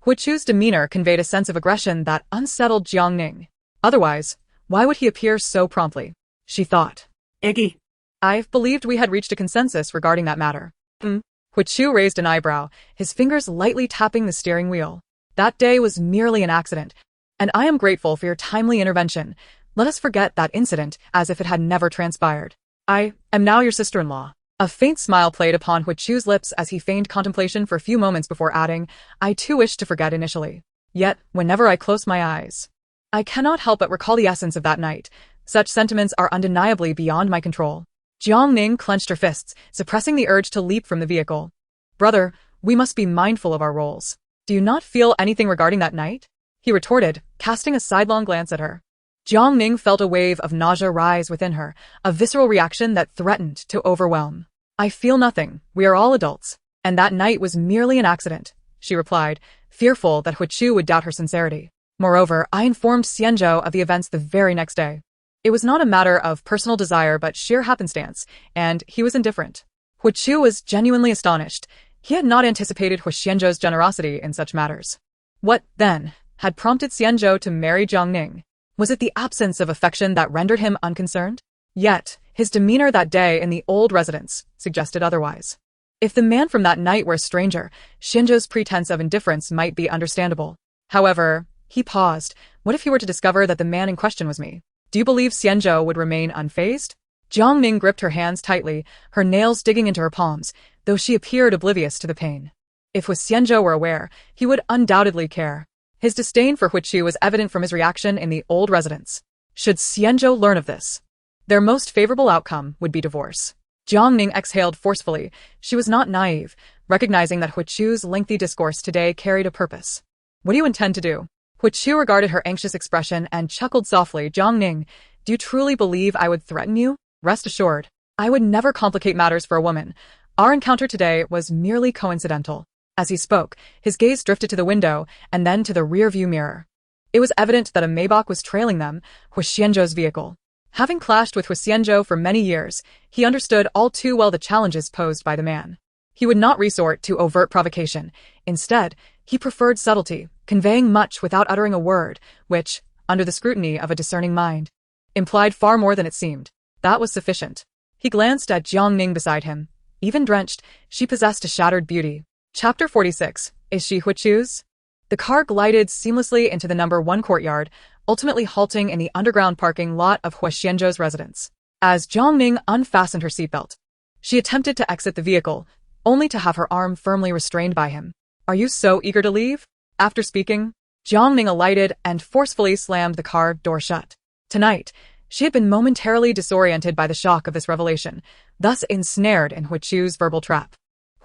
Huo Chu's demeanor conveyed a sense of aggression that unsettled Jiang Ning. Otherwise, why would he appear so promptly? She thought. Iggy. I believed we had reached a consensus regarding that matter. Huichu raised an eyebrow, his fingers lightly tapping the steering wheel. That day was merely an accident, and I am grateful for your timely intervention. Let us forget that incident as if it had never transpired. I am now your sister-in-law. A faint smile played upon Huichu's lips as he feigned contemplation for a few moments before adding, I too wished to forget initially. Yet, whenever I close my eyes, I cannot help but recall the essence of that night. Such sentiments are undeniably beyond my control. Jiang Ning clenched her fists, suppressing the urge to leap from the vehicle. Brother, we must be mindful of our roles. Do you not feel anything regarding that night? He retorted, casting a sidelong glance at her. Jiang Ning felt a wave of nausea rise within her, a visceral reaction that threatened to overwhelm. I feel nothing, we are all adults, and that night was merely an accident, she replied, fearful that Huichu would doubt her sincerity. Moreover, I informed Xianzhou of the events the very next day. It was not a matter of personal desire but sheer happenstance, and he was indifferent. Huichu was genuinely astonished. He had not anticipated Huo Xianzhou's generosity in such matters. What, then, had prompted Xianzhou to marry Jiang Ning? Was it the absence of affection that rendered him unconcerned? Yet, his demeanor that day in the old residence suggested otherwise. If the man from that night were a stranger, Xianzhou's pretense of indifference might be understandable. However, he paused. What if he were to discover that the man in question was me? Do you believe Xianzhou would remain unfazed? Jiang Ning gripped her hands tightly, her nails digging into her palms, though she appeared oblivious to the pain. If Xianzhou were aware, he would undoubtedly care. His disdain for Huichu was evident from his reaction in the old residence. Should Xianzhou learn of this, their most favorable outcome would be divorce. Jiang Ning exhaled forcefully. She was not naive, recognizing that Huichu's lengthy discourse today carried a purpose. What do you intend to do? Huichu regarded her anxious expression and chuckled softly. Jiang Ning, do you truly believe I would threaten you? Rest assured, I would never complicate matters for a woman. Our encounter today was merely coincidental. As he spoke, his gaze drifted to the window and then to the rear-view mirror. It was evident that a Maybach was trailing them, Huo Xianzhou's vehicle. Having clashed with Huo Xianzhou for many years, he understood all too well the challenges posed by the man. He would not resort to overt provocation. Instead, he preferred subtlety, conveying much without uttering a word, which, under the scrutiny of a discerning mind, implied far more than it seemed. That was sufficient. He glanced at Jiang Ning beside him. Even drenched, she possessed a shattered beauty. Chapter 46. Is she Huichu's? The car glided seamlessly into the number 1 courtyard, ultimately halting in the underground parking lot of Huo Xianzhou's residence. As Jiang Ning unfastened her seatbelt, she attempted to exit the vehicle, only to have her arm firmly restrained by him. Are you so eager to leave? After speaking, Jiang Ning alighted and forcefully slammed the car door shut. Tonight, she had been momentarily disoriented by the shock of this revelation, thus ensnared in Huichu's verbal trap.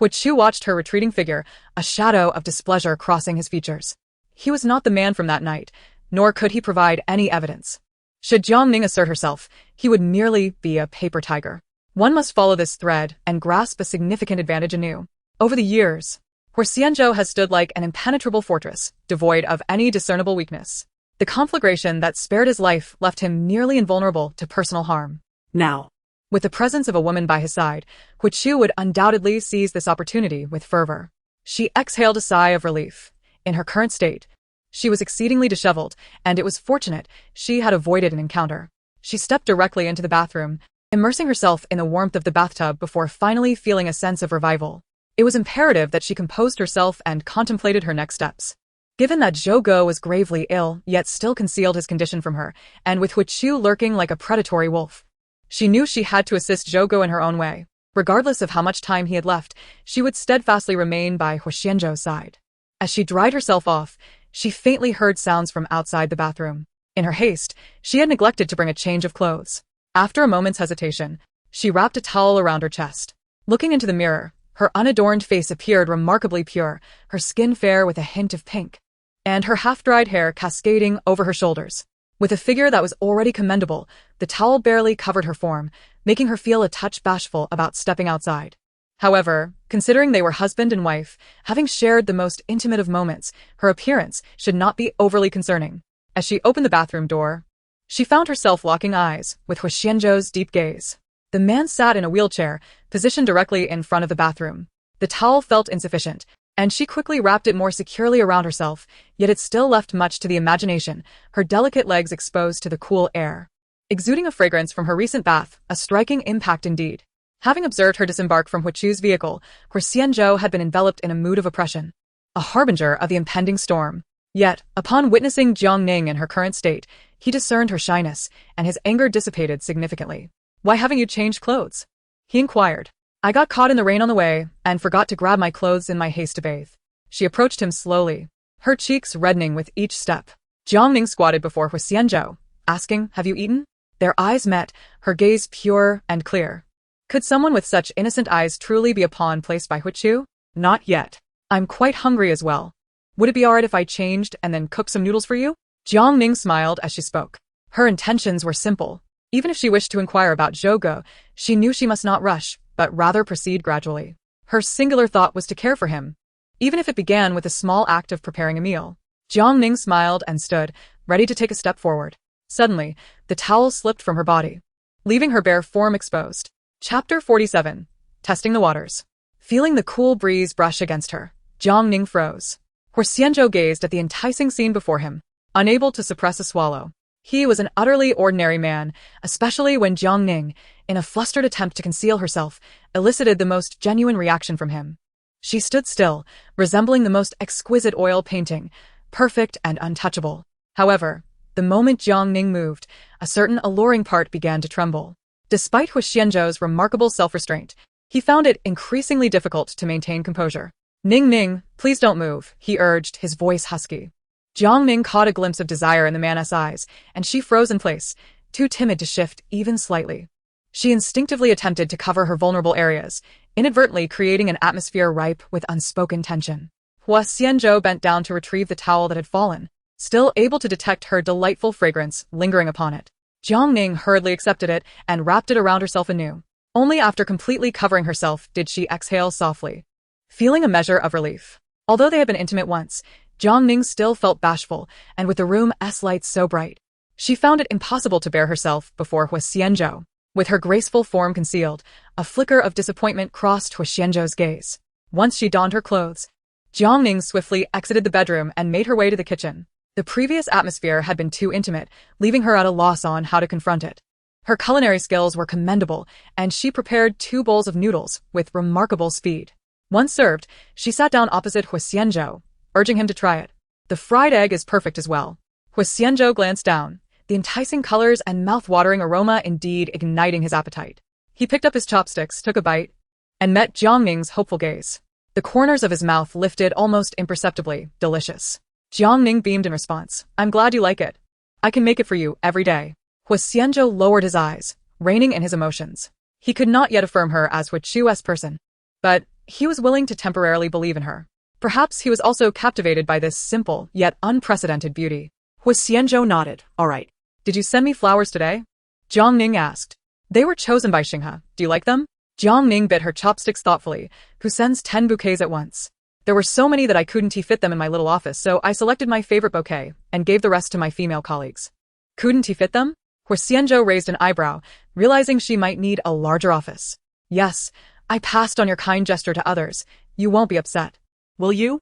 Huichu watched her retreating figure, a shadow of displeasure crossing his features. He was not the man from that night, nor could he provide any evidence. Should Jiang Ning assert herself, he would merely be a paper tiger. One must follow this thread and grasp a significant advantage anew. Over the years, Huo Xianzhou has stood like an impenetrable fortress, devoid of any discernible weakness. The conflagration that spared his life left him nearly invulnerable to personal harm. Now, with the presence of a woman by his side, Huichu would undoubtedly seize this opportunity with fervor. She exhaled a sigh of relief. In her current state, she was exceedingly disheveled, and it was fortunate she had avoided an encounter. She stepped directly into the bathroom, immersing herself in the warmth of the bathtub before finally feeling a sense of revival. It was imperative that she composed herself and contemplated her next steps. Given that Zhou Guo was gravely ill, yet still concealed his condition from her, and with Huichu lurking like a predatory wolf, she knew she had to assist Zhou Guo in her own way. Regardless of how much time he had left, she would steadfastly remain by Huo Xianzhou's side. As she dried herself off, she faintly heard sounds from outside the bathroom. In her haste, she had neglected to bring a change of clothes. After a moment's hesitation, she wrapped a towel around her chest. Looking into the mirror, her unadorned face appeared remarkably pure, her skin fair with a hint of pink, and her half-dried hair cascading over her shoulders. With a figure that was already commendable, the towel barely covered her form, making her feel a touch bashful about stepping outside. However, considering they were husband and wife, having shared the most intimate of moments, her appearance should not be overly concerning. As she opened the bathroom door, she found herself locking eyes with Huo Xianzhou's deep gaze. The man sat in a wheelchair, positioned directly in front of the bathroom. The towel felt insufficient, and she quickly wrapped it more securely around herself, yet it still left much to the imagination, her delicate legs exposed to the cool air. exuding a fragrance from her recent bath, a striking impact indeed. Having observed her disembark from Huochu's vehicle, Huo Xianzhou had been enveloped in a mood of oppression, a harbinger of the impending storm. Yet, upon witnessing Jiang Ning in her current state, he discerned her shyness, and his anger dissipated significantly. "Why haven't you changed clothes?" he inquired. "I got caught in the rain on the way, and forgot to grab my clothes in my haste to bathe." She approached him slowly, her cheeks reddening with each step. Jiang Ning squatted before Huo Xianzhou, asking, "Have you eaten?" Their eyes met, her gaze pure and clear. Could someone with such innocent eyes truly be a pawn placed by Huochu? "Not yet. I'm quite hungry as well. Would it be alright if I changed and then cooked some noodles for you?" Jiang Ning smiled as she spoke. Her intentions were simple. Even if she wished to inquire about Zhouge, she knew she must not rush, but rather proceed gradually. Her singular thought was to care for him, even if it began with a small act of preparing a meal. Jiang Ning smiled and stood, ready to take a step forward. Suddenly, the towel slipped from her body, leaving her bare form exposed. Chapter 47. Testing the waters. Feeling the cool breeze brush against her, Jiang Ning froze. Huo Xianzhou gazed at the enticing scene before him, unable to suppress a swallow. He was an utterly ordinary man, especially when Jiang Ning, in a flustered attempt to conceal herself, elicited the most genuine reaction from him. She stood still, resembling the most exquisite oil painting, perfect and untouchable. However, the moment Jiang Ning moved, a certain alluring part began to tremble. Despite Huo Xianzhou's remarkable self-restraint, he found it increasingly difficult to maintain composure. "Ning, please don't move," he urged, his voice husky. Jiang Ning caught a glimpse of desire in the man's eyes, and she froze in place, too timid to shift even slightly. She instinctively attempted to cover her vulnerable areas, inadvertently creating an atmosphere ripe with unspoken tension. Huo Xianzhou bent down to retrieve the towel that had fallen, still able to detect her delightful fragrance lingering upon it. Jiang Ning hurriedly accepted it and wrapped it around herself anew. Only after completely covering herself did she exhale softly, feeling a measure of relief. Although they had been intimate once, Jiang Ning still felt bashful, and with the room's lights so bright, she found it impossible to bear herself before Huo Xianzhou. With her graceful form concealed, a flicker of disappointment crossed Huo Xianzhou's gaze. Once she donned her clothes, Jiang Ning swiftly exited the bedroom and made her way to the kitchen. The previous atmosphere had been too intimate, leaving her at a loss on how to confront it. Her culinary skills were commendable, and she prepared 2 bowls of noodles with remarkable speed. Once served, she sat down opposite Huo Xianzhou, urging him to try it. "The fried egg is perfect as well." Huo Xianzhou glanced down, the enticing colors and mouth-watering aroma indeed igniting his appetite. He picked up his chopsticks, took a bite, and met Jiang Ning's hopeful gaze. The corners of his mouth lifted almost imperceptibly, delicious. Jiang Ning beamed in response. "I'm glad you like it. I can make it for you every day." Huo Xianzhou lowered his eyes, reining in his emotions. He could not yet affirm her as Huochu's person, but he was willing to temporarily believe in her. Perhaps he was also captivated by this simple yet unprecedented beauty. Huo Xianzhou nodded. "All right. Did you send me flowers today?" Jiang Ning asked. "They were chosen by Xinghe. Do you like them?" Jiang Ning bit her chopsticks thoughtfully. "Who sends 10 bouquets at once? There were so many that I couldn't fit them in my little office, so I selected my favorite bouquet and gave the rest to my female colleagues." "Couldn't he fit them?" Huo Xianzhou raised an eyebrow, realizing she might need a larger office. "Yes, I passed on your kind gesture to others. You won't be upset, will you?"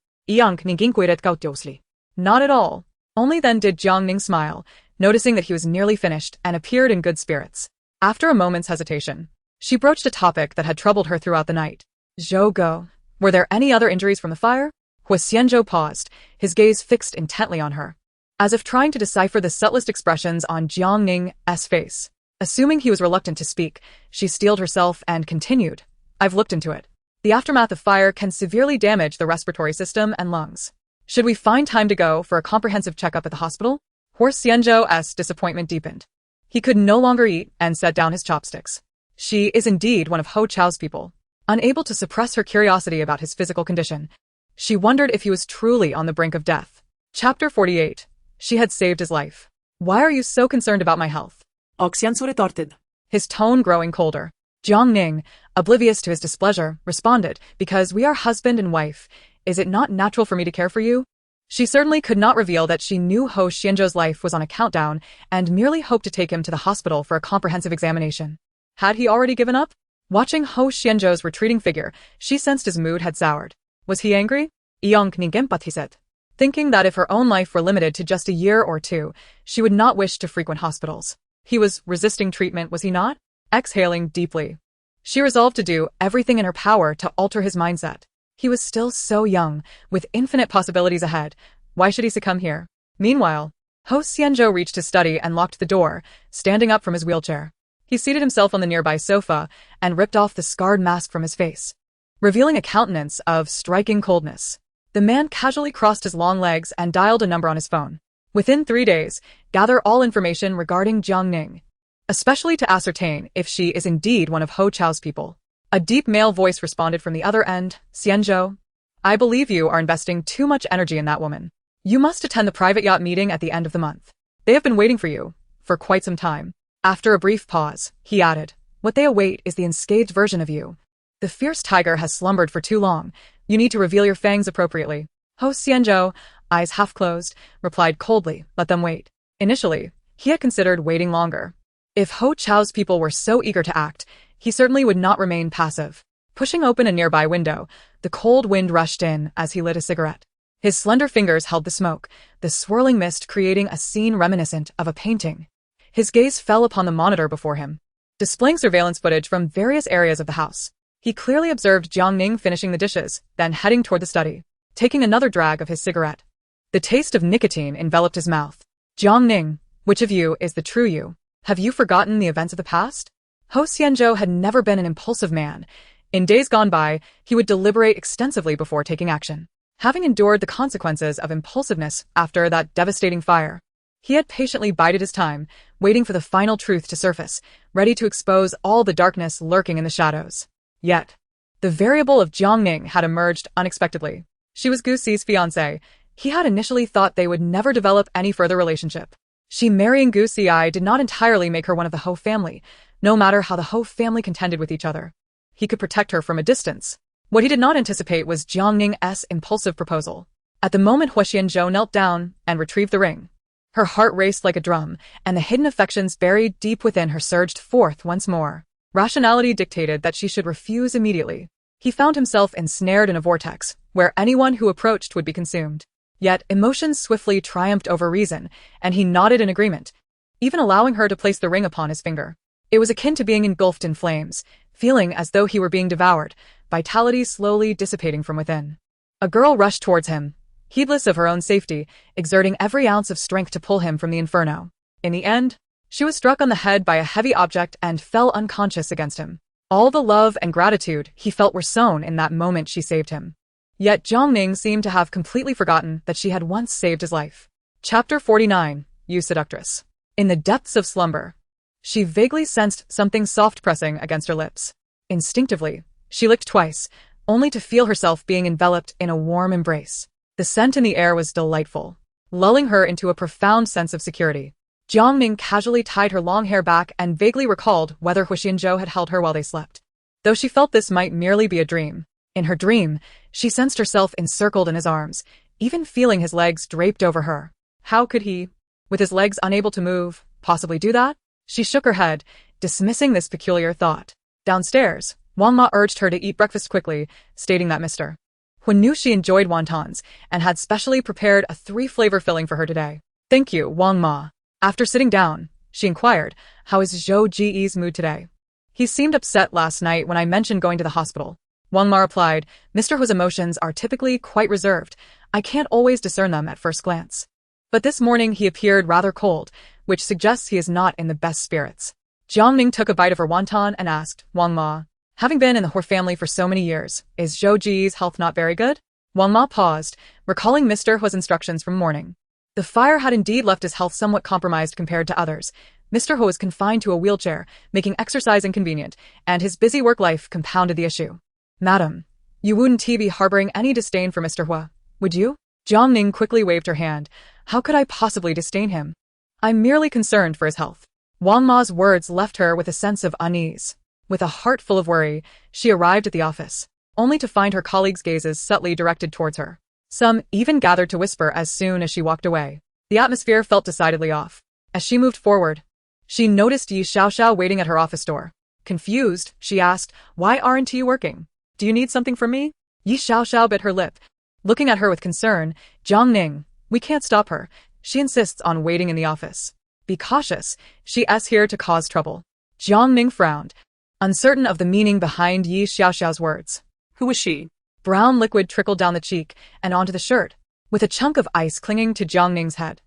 "Not at all." Only then did Jiang Ning smile, noticing that he was nearly finished and appeared in good spirits. After a moment's hesitation, she broached a topic that had troubled her throughout the night. "Zhouge, were there any other injuries from the fire?" Huo Xianzhou paused, his gaze fixed intently on her, as if trying to decipher the subtlest expressions on Jiang Ning's face. Assuming he was reluctant to speak, she steeled herself and continued. "I've looked into it. The aftermath of fire can severely damage the respiratory system and lungs. Should we find time to go for a comprehensive checkup at the hospital?" Huo Xianzhou's disappointment deepened. He could no longer eat and set down his chopsticks. She is indeed one of Huo Chao's people. Unable to suppress her curiosity about his physical condition, she wondered if he was truly on the brink of death. Chapter 48. She had saved his life. "Why are you so concerned about my health?" Xianzhou retorted, his tone growing colder. Jiang Ning, oblivious to his displeasure, responded, "Because we are husband and wife, is it not natural for me to care for you?" She certainly could not reveal that she knew Huo Xianzhou's life was on a countdown and merely hoped to take him to the hospital for a comprehensive examination. Had he already given up? Watching Huo Xianzhou's retreating figure, she sensed his mood had soured. Was he angry? Thinking that if her own life were limited to just a year or two, she would not wish to frequent hospitals. He was resisting treatment, was he not? Exhaling deeply, she resolved to do everything in her power to alter his mindset. He was still so young, with infinite possibilities ahead. Why should he succumb here? Meanwhile, Huo Xianzhou reached his study and locked the door, standing up from his wheelchair. He seated himself on the nearby sofa and ripped off the scarred mask from his face, revealing a countenance of striking coldness. The man casually crossed his long legs and dialed a number on his phone. Within 3 days, gather all information regarding Jiang Ning, especially to ascertain if she is indeed one of Huo Chao's people. A deep male voice responded from the other end. Xianzhou, I believe you are investing too much energy in that woman. You must attend the private yacht meeting at the end of the month. They have been waiting for you for quite some time. After a brief pause, he added, what they await is the unscathed version of you. The fierce tiger has slumbered for too long. You need to reveal your fangs appropriately. Huo Xianzhou, eyes half closed, replied coldly, let them wait. Initially, he had considered waiting longer. If Huo Chao's people were so eager to act, he certainly would not remain passive. Pushing open a nearby window, the cold wind rushed in as he lit a cigarette. His slender fingers held the smoke, the swirling mist creating a scene reminiscent of a painting. His gaze fell upon the monitor before him, displaying surveillance footage from various areas of the house. He clearly observed Jiang Ning finishing the dishes, then heading toward the study, taking another drag of his cigarette. The taste of nicotine enveloped his mouth. Jiang Ning, which of you is the true you? Have you forgotten the events of the past? Huo Xianzhou had never been an impulsive man. In days gone by, he would deliberate extensively before taking action. Having endured the consequences of impulsiveness after that devastating fire, he had patiently bided his time, waiting for the final truth to surface, ready to expose all the darkness lurking in the shadows. Yet, the variable of Jiang Ning had emerged unexpectedly. She was Gu Xi's fiancée. He had initially thought they would never develop any further relationship. She marrying Gu Xi did not entirely make her one of the Huo family, no matter how the Huo family contended with each other. He could protect her from a distance. What he did not anticipate was Jiang Ning's impulsive proposal. At the moment Huo Xianzhou knelt down and retrieved the ring, her heart raced like a drum, and the hidden affections buried deep within her surged forth once more. Rationality dictated that she should refuse immediately. He found himself ensnared in a vortex, where anyone who approached would be consumed. Yet emotions swiftly triumphed over reason, and he nodded in agreement, even allowing her to place the ring upon his finger. It was akin to being engulfed in flames, feeling as though he were being devoured, vitality slowly dissipating from within. A girl rushed towards him, heedless of her own safety, exerting every ounce of strength to pull him from the inferno. In the end, she was struck on the head by a heavy object and fell unconscious against him. All the love and gratitude he felt were sown in that moment she saved him. Yet Jiang Ning seemed to have completely forgotten that she had once saved his life. Chapter 49, You Seductress. In the depths of slumber, she vaguely sensed something soft pressing against her lips. Instinctively, she licked twice, only to feel herself being enveloped in a warm embrace. The scent in the air was delightful, lulling her into a profound sense of security. Jiang Ning casually tied her long hair back and vaguely recalled whether Huo Xianzhou had held her while they slept. Though she felt this might merely be a dream, in her dream, she sensed herself encircled in his arms, even feeling his legs draped over her. How could he, with his legs unable to move, possibly do that? She shook her head, dismissing this peculiar thought. Downstairs, Wang Ma urged her to eat breakfast quickly, stating that Mr. Huo knew she enjoyed wontons and had specially prepared a 3-flavor filling for her today. Thank you, Wang Ma. After sitting down, she inquired, how is Zhou Ji's mood today? He seemed upset last night when I mentioned going to the hospital. Wang Ma replied, Mr. Huo's emotions are typically quite reserved. I can't always discern them at first glance. But this morning he appeared rather cold, which suggests he is not in the best spirits. Jiang Ning took a bite of her wonton and asked, Wang Ma, having been in the Huo family for so many years, is Zhou Ji's health not very good? Wang Ma paused, recalling Mr. Huo's instructions from morning. The fire had indeed left his health somewhat compromised compared to others. Mr. Huo was confined to a wheelchair, making exercise inconvenient, and his busy work life compounded the issue. Madam, you wouldn't be harboring any disdain for Mr. Huo, would you? Jiang Ning quickly waved her hand. How could I possibly disdain him? I'm merely concerned for his health. Wang Ma's words left her with a sense of unease. With a heart full of worry, she arrived at the office, only to find her colleagues' gazes subtly directed towards her. Some even gathered to whisper as soon as she walked away. The atmosphere felt decidedly off. As she moved forward, she noticed Yi Xiaoxiao waiting at her office door. Confused, she asked, Why aren't you working? Do you need something from me? Yi Xiaoxiao bit her lip. Looking at her with concern, Jiang Ning, we can't stop her. She insists on waiting in the office. Be cautious, she's here to cause trouble. Jiang Ning frowned, uncertain of the meaning behind Yi Xiaoxiao's words. Who is she? Brown liquid trickled down the cheek and onto the shirt, with a chunk of ice clinging to Jiang Ning's head.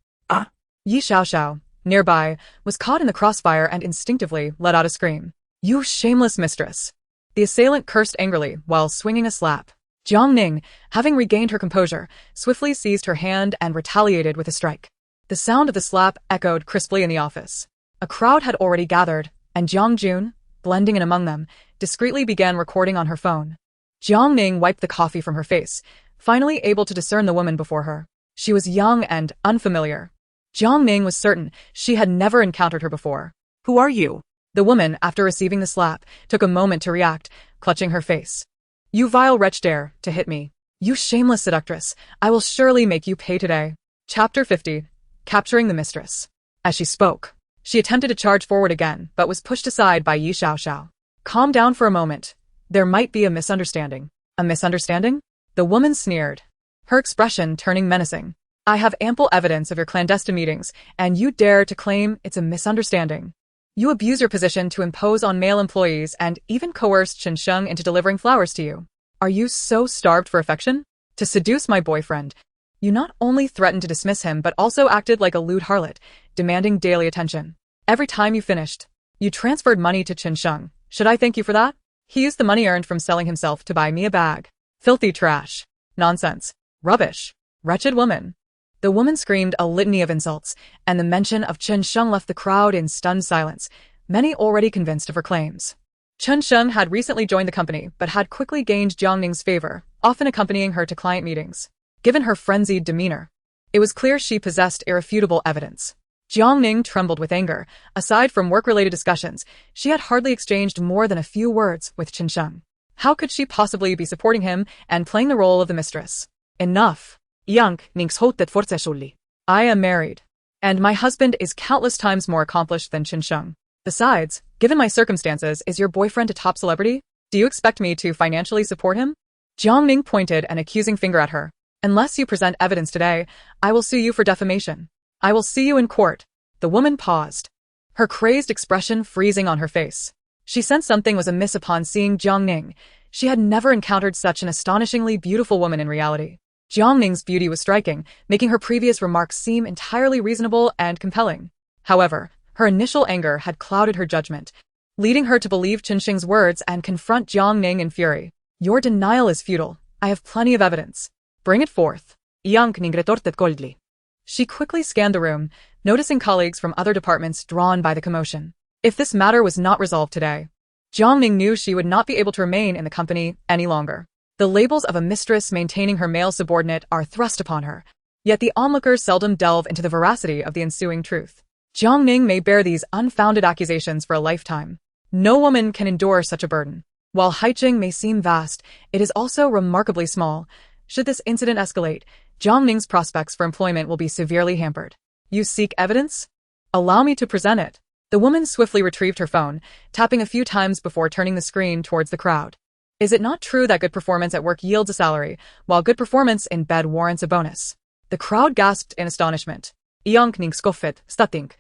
Yi Xiaoxiao, nearby, was caught in the crossfire and instinctively let out a scream. You shameless mistress. The assailant cursed angrily while swinging a slap. Jiang Ning, having regained her composure, swiftly seized her hand and retaliated with a strike. The sound of the slap echoed crisply in the office. A crowd had already gathered, and Jiang Jun, blending in among them, discreetly began recording on her phone. Jiang Ning wiped the coffee from her face, finally able to discern the woman before her. She was young and unfamiliar. Jiang Ning was certain she had never encountered her before. Who are you? The woman, after receiving the slap, took a moment to react, clutching her face. You vile wretch, dare to hit me. You shameless seductress, I will surely make you pay today. Chapter 50. Capturing the Mistress. As she spoke, she attempted to charge forward again, but was pushed aside by Yi Xiaoxiao. Calm down for a moment. There might be a misunderstanding. A misunderstanding? The woman sneered, her expression turning menacing. I have ample evidence of your clandestine meetings, and you dare to claim it's a misunderstanding. You abuse your position to impose on male employees and even coerced Chen Sheng into delivering flowers to you. Are you so starved for affection? To seduce my boyfriend, you not only threatened to dismiss him but also acted like a lewd harlot, demanding daily attention. Every time you finished, you transferred money to Chen Sheng. Should I thank you for that? He used the money earned from selling himself to buy me a bag. Filthy trash. Nonsense. Rubbish. Wretched woman. The woman screamed a litany of insults, and the mention of Chen Sheng left the crowd in stunned silence, many already convinced of her claims. Chen Sheng had recently joined the company but had quickly gained Jiang Ning's favor, often accompanying her to client meetings. Given her frenzied demeanor, it was clear she possessed irrefutable evidence. Jiang Ning trembled with anger. Aside from work-related discussions, she had hardly exchanged more than a few words with Chen Sheng. How could she possibly be supporting him and playing the role of the mistress? Enough. Jiang Ning's hotet fortsättligt. I am married, and my husband is countless times more accomplished than Chen Sheng. Besides, given my circumstances, is your boyfriend a top celebrity? Do you expect me to financially support him? Jiang Ning pointed an accusing finger at her. Unless you present evidence today, I will sue you for defamation. I will see you in court. The woman paused, her crazed expression freezing on her face. She sensed something was amiss upon seeing Jiang Ning. She had never encountered such an astonishingly beautiful woman in reality. Jiang Ning's beauty was striking, making her previous remarks seem entirely reasonable and compelling. However, her initial anger had clouded her judgment, leading her to believe Chen Sheng's words and confront Jiang Ning in fury. Your denial is futile. I have plenty of evidence. Bring it forth. Jiang Ning retorted coldly. She quickly scanned the room, noticing colleagues from other departments drawn by the commotion. If this matter was not resolved today, Jiang Ning knew she would not be able to remain in the company any longer. The labels of a mistress maintaining her male subordinate are thrust upon her, yet the onlookers seldom delve into the veracity of the ensuing truth. Jiang Ning may bear these unfounded accusations for a lifetime. No woman can endure such a burden. While Haiching may seem vast, it is also remarkably small. Should this incident escalate, Jiang Ning's prospects for employment will be severely hampered. You seek evidence? Allow me to present it. The woman swiftly retrieved her phone, tapping a few times before turning the screen towards the crowd. Is it not true that good performance at work yields a salary, while good performance in bed warrants a bonus? The crowd gasped in astonishment. Jiang Ning scoffed, starting.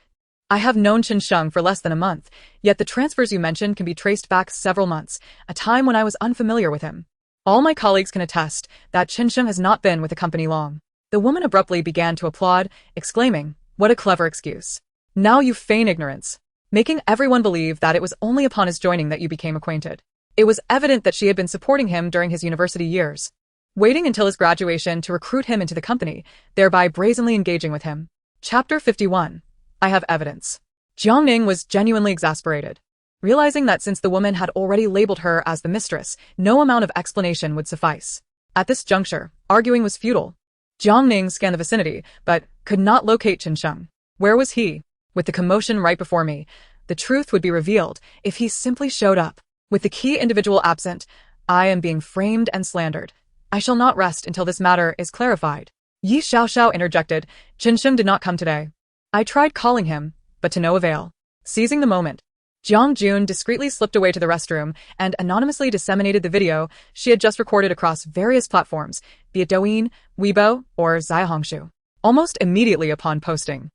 I have known Chen Sheng for less than a month, yet the transfers you mentioned can be traced back several months, a time when I was unfamiliar with him. All my colleagues can attest that Chen Sheng has not been with the company long. The woman abruptly began to applaud, exclaiming, what a clever excuse. Now you feign ignorance, making everyone believe that it was only upon his joining that you became acquainted. It was evident that she had been supporting him during his university years, waiting until his graduation to recruit him into the company, thereby brazenly engaging with him. Chapter 51. I have evidence. Jiang Ning was genuinely exasperated, realizing that since the woman had already labeled her as the mistress, no amount of explanation would suffice. At this juncture, arguing was futile. Jiang Ning scanned the vicinity, but could not locate Chen Sheng. Where was he? With the commotion right before me, the truth would be revealed if he simply showed up. With the key individual absent, I am being framed and slandered. I shall not rest until this matter is clarified. Yi Xiaoxiao interjected. Chen Sheng did not come today. I tried calling him, but to no avail. Seizing the moment, Jiang Jun discreetly slipped away to the restroom and anonymously disseminated the video she had just recorded across various platforms, be it Douyin, Weibo, or Xiaohongshu. Almost immediately upon posting,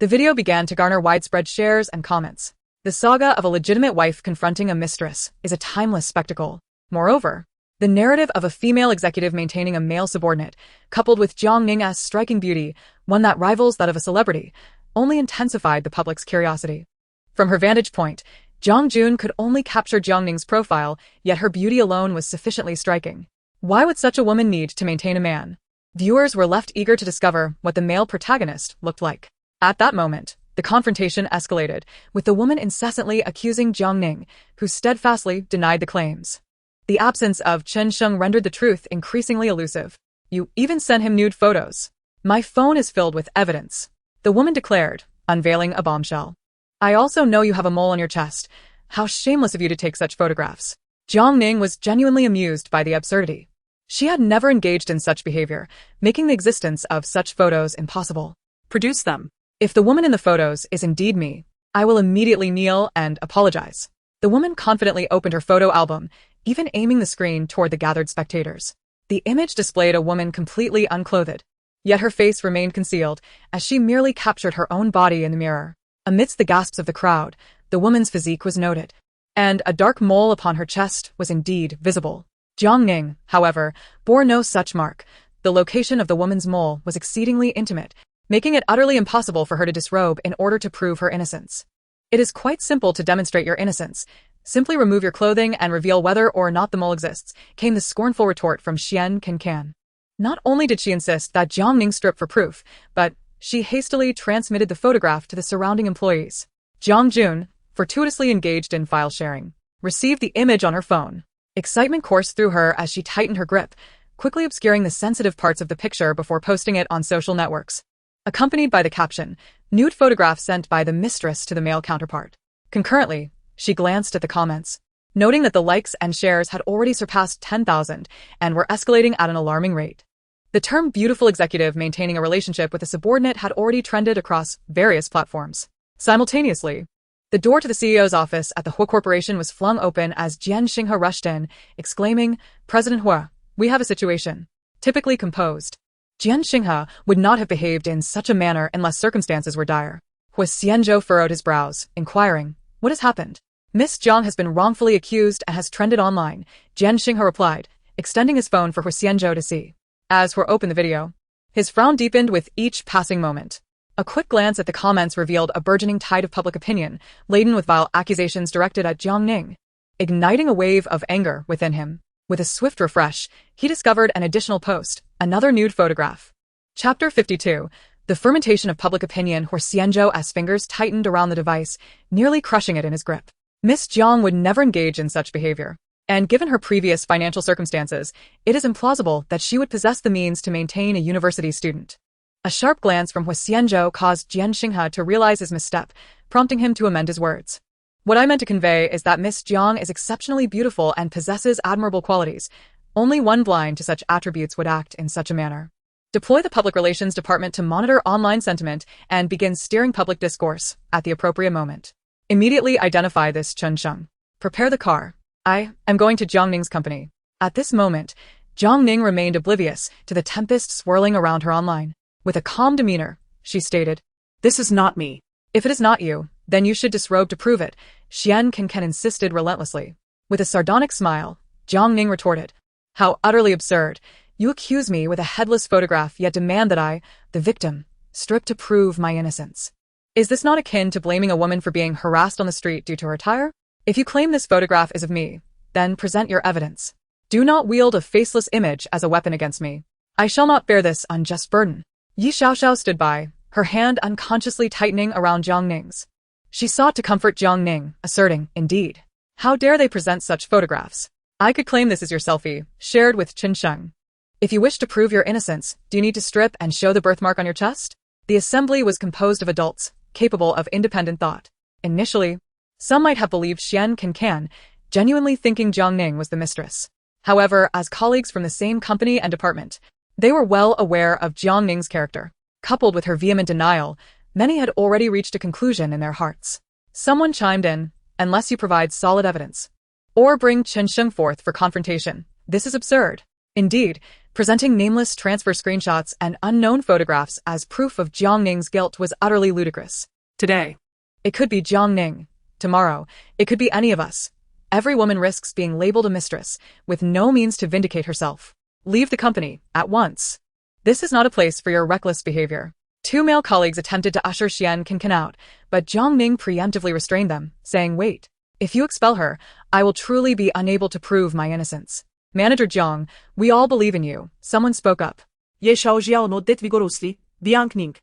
The video began to garner widespread shares and comments. The saga of a legitimate wife confronting a mistress is a timeless spectacle. Moreover, the narrative of a female executive maintaining a male subordinate, coupled with Jiang Ning's striking beauty, one that rivals that of a celebrity, only intensified the public's curiosity. From her vantage point, Jiang Jun could only capture Jiang Ning's profile, yet her beauty alone was sufficiently striking. Why would such a woman need to maintain a man? Viewers were left eager to discover what the male protagonist looked like. At that moment, the confrontation escalated, with the woman incessantly accusing Jiang Ning, who steadfastly denied the claims. The absence of Chen Sheng rendered the truth increasingly elusive. You even sent him nude photos. My phone is filled with evidence, the woman declared, unveiling a bombshell. I also know you have a mole on your chest. How shameless of you to take such photographs. Jiang Ning was genuinely amused by the absurdity. She had never engaged in such behavior, making the existence of such photos impossible. Produce them. If the woman in the photos is indeed me, I will immediately kneel and apologize. The woman confidently opened her photo album, even aiming the screen toward the gathered spectators. The image displayed a woman completely unclothed, yet her face remained concealed, as she merely captured her own body in the mirror. Amidst the gasps of the crowd, the woman's physique was noted, and a dark mole upon her chest was indeed visible. Jiang Ning, however, bore no such mark. The location of the woman's mole was exceedingly intimate, making it utterly impossible for her to disrobe in order to prove her innocence. It is quite simple to demonstrate your innocence. Simply remove your clothing and reveal whether or not the mole exists, came the scornful retort from Xian Can. Not only did she insist that Jiang Ning strip for proof, but she hastily transmitted the photograph to the surrounding employees. Jiang Jun, fortuitously engaged in file sharing, received the image on her phone. Excitement coursed through her as she tightened her grip, quickly obscuring the sensitive parts of the picture before posting it on social networks. Accompanied by the caption, nude photograph sent by the mistress to the male counterpart. Concurrently, she glanced at the comments, noting that the likes and shares had already surpassed 10,000 and were escalating at an alarming rate. The term beautiful executive maintaining a relationship with a subordinate had already trended across various platforms. Simultaneously, the door to the CEO's office at the Huo Corporation was flung open as Jian Xinghe rushed in, exclaiming, "President Huo, we have a situation." Typically composed, Jian Xinghe would not have behaved in such a manner unless circumstances were dire. Huo Xianzhou furrowed his brows, inquiring, "What has happened?" "Miss Jiang has been wrongfully accused and has trended online," Jian Xinghe replied, extending his phone for Huo Xianzhou to see. As Huo opened the video, his frown deepened with each passing moment. A quick glance at the comments revealed a burgeoning tide of public opinion, laden with vile accusations directed at Jiang Ning, igniting a wave of anger within him. With a swift refresh, he discovered an additional post, another nude photograph. Chapter 52. The fermentation of public opinion. Huo Xianzhou's fingers tightened around the device, nearly crushing it in his grip. Miss Jiang would never engage in such behavior, and given her previous financial circumstances, it is implausible that she would possess the means to maintain a university student. A sharp glance from Huo Xianzhou caused Jian Xinghe to realize his misstep, prompting him to amend his words. "What I meant to convey is that Miss Jiang is exceptionally beautiful and possesses admirable qualities. Only one blind to such attributes would act in such a manner. Deploy the public relations department to monitor online sentiment and begin steering public discourse at the appropriate moment. Immediately identify this Chen Sheng. Prepare the car. I am going to Jiang Ning's company." At this moment, Jiang Ning remained oblivious to the tempest swirling around her online. With a calm demeanor, she stated, "This is not me." "If it is not you, then you should disrobe to prove it," Xian Can insisted relentlessly. With a sardonic smile, Jiang Ning retorted, "How utterly absurd. You accuse me with a headless photograph yet demand that I, the victim, strip to prove my innocence. Is this not akin to blaming a woman for being harassed on the street due to her attire? If you claim this photograph is of me, then present your evidence. Do not wield a faceless image as a weapon against me. I shall not bear this unjust burden." Yi Xiaoxiao stood by, her hand unconsciously tightening around Jiang Ning's. She sought to comfort Jiang Ning, asserting, "Indeed. How dare they present such photographs? I could claim this as your selfie, shared with Chen Sheng. If you wish to prove your innocence, do you need to strip and show the birthmark on your chest?" The assembly was composed of adults, capable of independent thought. Initially, some might have believed Xian Can, genuinely thinking Jiang Ning was the mistress. However, as colleagues from the same company and department, they were well aware of Jiang Ning's character. Coupled with her vehement denial, many had already reached a conclusion in their hearts. Someone chimed in, "Unless you provide solid evidence, or bring Chen Sheng forth for confrontation, this is absurd." Indeed, presenting nameless transfer screenshots and unknown photographs as proof of Jiang Ning's guilt was utterly ludicrous. Today. It could be Jiang Ning. Tomorrow, it could be any of us. Every woman risks being labeled a mistress, with no means to vindicate herself. Leave the company, at once. This is not a place for your reckless behavior. 2 male colleagues attempted to usher Xian Can out, but Jiang Ning preemptively restrained them, saying, "Wait. If you expel her, I will truly be unable to prove my innocence." "Manager Jiang, we all believe in you," someone spoke up. Ye Xiao no det vigorously, Jiang Ning.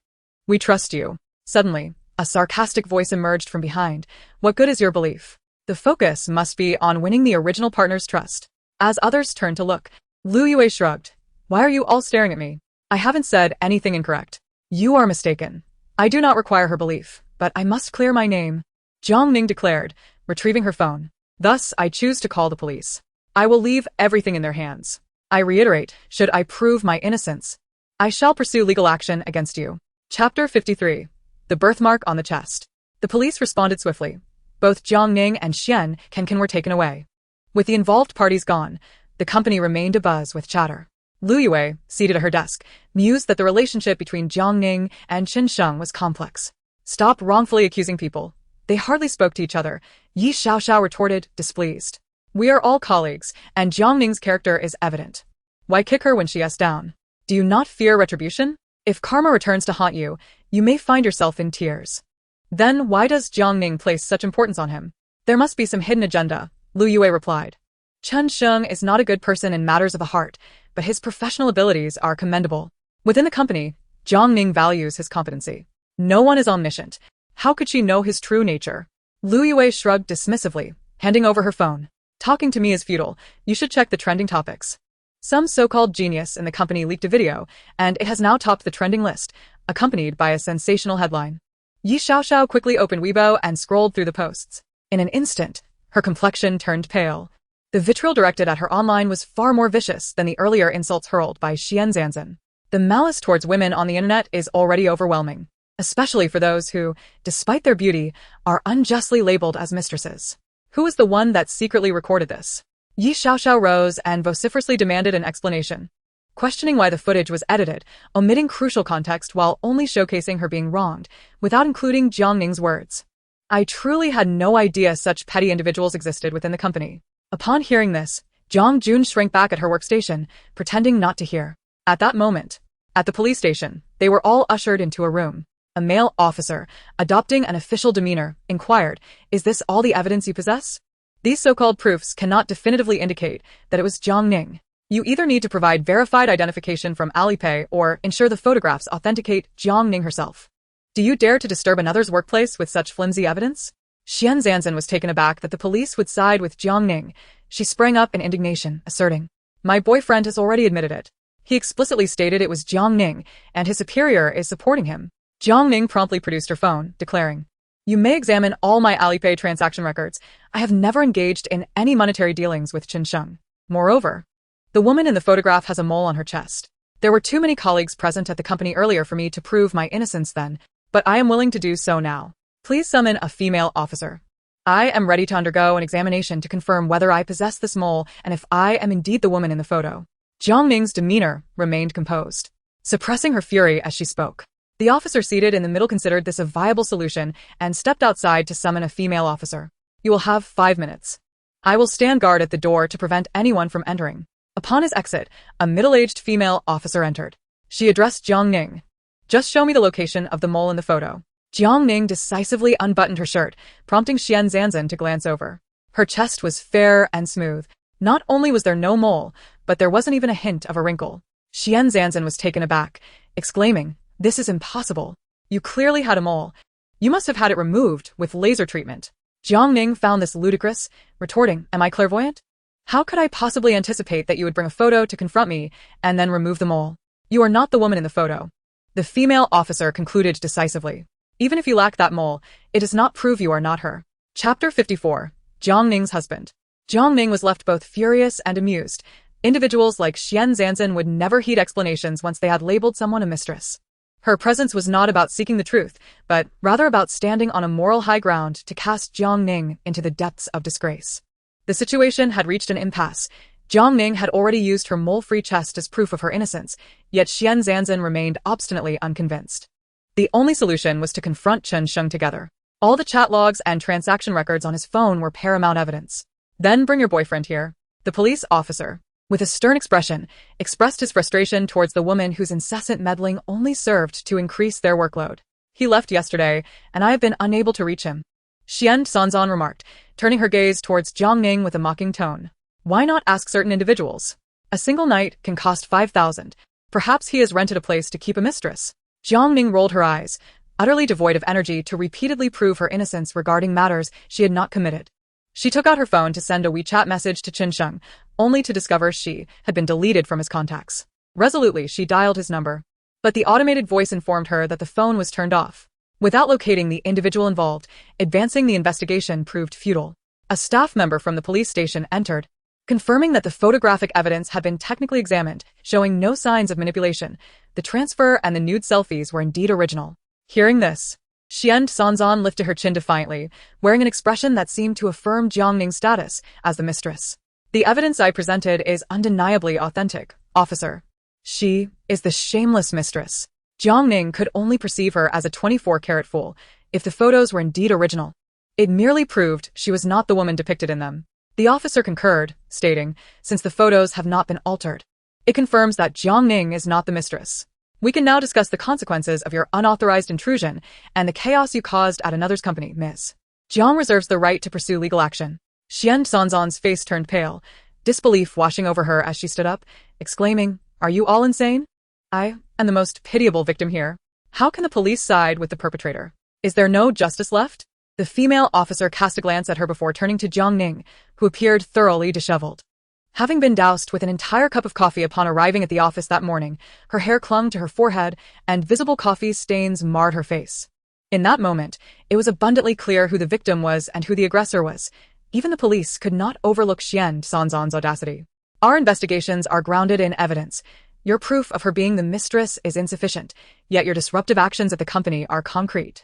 "We trust you." Suddenly, a sarcastic voice emerged from behind. "What good is your belief? The focus must be on winning the original partner's trust." As others turned to look, Lu Yue shrugged. "Why are you all staring at me? I haven't said anything incorrect." "You are mistaken. I do not require her belief, but I must clear my name," Jiang Ning declared, retrieving her phone. "Thus, I choose to call the police. I will leave everything in their hands. I reiterate, should I prove my innocence, I shall pursue legal action against you." Chapter 53. The birthmark on the chest. The police responded swiftly. Both Jiang Ning and Xian Can were taken away. With the involved parties gone, the company remained abuzz with chatter. Lu Yue, seated at her desk, mused that the relationship between Jiang Ning and Qin Sheng was complex. "Stop wrongfully accusing people. They hardly spoke to each other," Yi Xiaoxiao retorted, displeased. "We are all colleagues, and Jiang Ning's character is evident. Why kick her when she is down? Do you not fear retribution? If karma returns to haunt you, you may find yourself in tears." "Then why does Jiang Ning place such importance on him?" "There must be some hidden agenda," Lu Yue replied. "Chen Sheng is not a good person in matters of the heart, but his professional abilities are commendable. Within the company, Jiang Ning values his competency. No one is omniscient. How could she know his true nature?" Lu Yue shrugged dismissively, handing over her phone. "Talking to me is futile. You should check the trending topics." Some so-called genius in the company leaked a video, and it has now topped the trending list, accompanied by a sensational headline. Yi Xiaoxiao quickly opened Weibo and scrolled through the posts. In an instant, her complexion turned pale. The vitriol directed at her online was far more vicious than the earlier insults hurled by Xianzhou. The malice towards women on the internet is already overwhelming, especially for those who, despite their beauty, are unjustly labeled as mistresses. Who was the one that secretly recorded this? Yi Xiaoxiao rose and vociferously demanded an explanation, questioning why the footage was edited, omitting crucial context while only showcasing her being wronged, without including Jiang Ning's words. "I truly had no idea such petty individuals existed within the company." Upon hearing this, Zhang Jun shrank back at her workstation, pretending not to hear. At that moment, at the police station, they were all ushered into a room. A male officer, adopting an official demeanor, inquired, "Is this all the evidence you possess?" "These so-called proofs cannot definitively indicate that it was Jiang Ning. You either need to provide verified identification from Alipay or ensure the photographs authenticate Jiang Ning herself. Do you dare to disturb another's workplace with such flimsy evidence?" Xianzhou was taken aback that the police would side with Jiang Ning. She sprang up in indignation, asserting, "My boyfriend has already admitted it. He explicitly stated it was Jiang Ning, and his superior is supporting him." Jiang Ning promptly produced her phone, declaring, "You may examine all my Alipay transaction records. I have never engaged in any monetary dealings with Qin Sheng. Moreover, the woman in the photograph has a mole on her chest. There were too many colleagues present at the company earlier for me to prove my innocence then, but I am willing to do so now. Please summon a female officer. I am ready to undergo an examination to confirm whether I possess this mole and if I am indeed the woman in the photo." Jiang Ning's demeanor remained composed, suppressing her fury as she spoke. The officer seated in the middle considered this a viable solution and stepped outside to summon a female officer. "You will have 5 minutes. I will stand guard at the door to prevent anyone from entering." Upon his exit, a middle-aged female officer entered. She addressed Jiang Ning. "Just show me the location of the mole in the photo." Jiang Ning decisively unbuttoned her shirt, prompting Xianzhou to glance over. Her chest was fair and smooth. Not only was there no mole, but there wasn't even a hint of a wrinkle. Xianzhou was taken aback, exclaiming, "This is impossible. You clearly had a mole. You must have had it removed with laser treatment." Jiang Ning found this ludicrous, retorting, "Am I clairvoyant? How could I possibly anticipate that you would bring a photo to confront me and then remove the mole? You are not the woman in the photo." The female officer concluded decisively. "Even if you lack that mole, it does not prove you are not her." Chapter 54. Jiang Ning's husband. Jiang Ning was left both furious and amused. Individuals like Xianzhou would never heed explanations once they had labeled someone a mistress. Her presence was not about seeking the truth, but rather about standing on a moral high ground to cast Jiang Ning into the depths of disgrace. The situation had reached an impasse. Jiang Ning had already used her mole-free chest as proof of her innocence, yet Xianzhou remained obstinately unconvinced. The only solution was to confront Chen Sheng together. All the chat logs and transaction records on his phone were paramount evidence. Then bring your boyfriend here. The police officer, with a stern expression, expressed his frustration towards the woman whose incessant meddling only served to increase their workload. He left yesterday, and I have been unable to reach him. Xianzhou remarked, turning her gaze towards Jiang Ning with a mocking tone. Why not ask certain individuals? A single night can cost 5,000. Perhaps he has rented a place to keep a mistress. Jiang Ning rolled her eyes, utterly devoid of energy to repeatedly prove her innocence regarding matters she had not committed. She took out her phone to send a WeChat message to Chen Sheng, only to discover she had been deleted from his contacts. Resolutely, she dialed his number. But the automated voice informed her that the phone was turned off. Without locating the individual involved, advancing the investigation proved futile. A staff member from the police station entered, confirming that the photographic evidence had been technically examined, showing no signs of manipulation. The transfer and the nude selfies were indeed original. Hearing this, Xianzhou lifted her chin defiantly, wearing an expression that seemed to affirm Jiang Ning's status as the mistress. The evidence I presented is undeniably authentic, officer. She is the shameless mistress. Jiang Ning could only perceive her as a 24-carat fool if the photos were indeed original. It merely proved she was not the woman depicted in them. The officer concurred, stating, since the photos have not been altered, it confirms that Jiang Ning is not the mistress. We can now discuss the consequences of your unauthorized intrusion and the chaos you caused at another's company, Ms. Jiang reserves the right to pursue legal action. Xianzhou's face turned pale, disbelief washing over her as she stood up, exclaiming, Are you all insane? I am the most pitiable victim here. How can the police side with the perpetrator? Is there no justice left? The female officer cast a glance at her before turning to Jiang Ning, who appeared thoroughly disheveled. Having been doused with an entire cup of coffee upon arriving at the office that morning, her hair clung to her forehead and visible coffee stains marred her face. In that moment, it was abundantly clear who the victim was and who the aggressor was. Even the police could not overlook Xianzhou's audacity. Our investigations are grounded in evidence. Your proof of her being the mistress is insufficient, yet your disruptive actions at the company are concrete.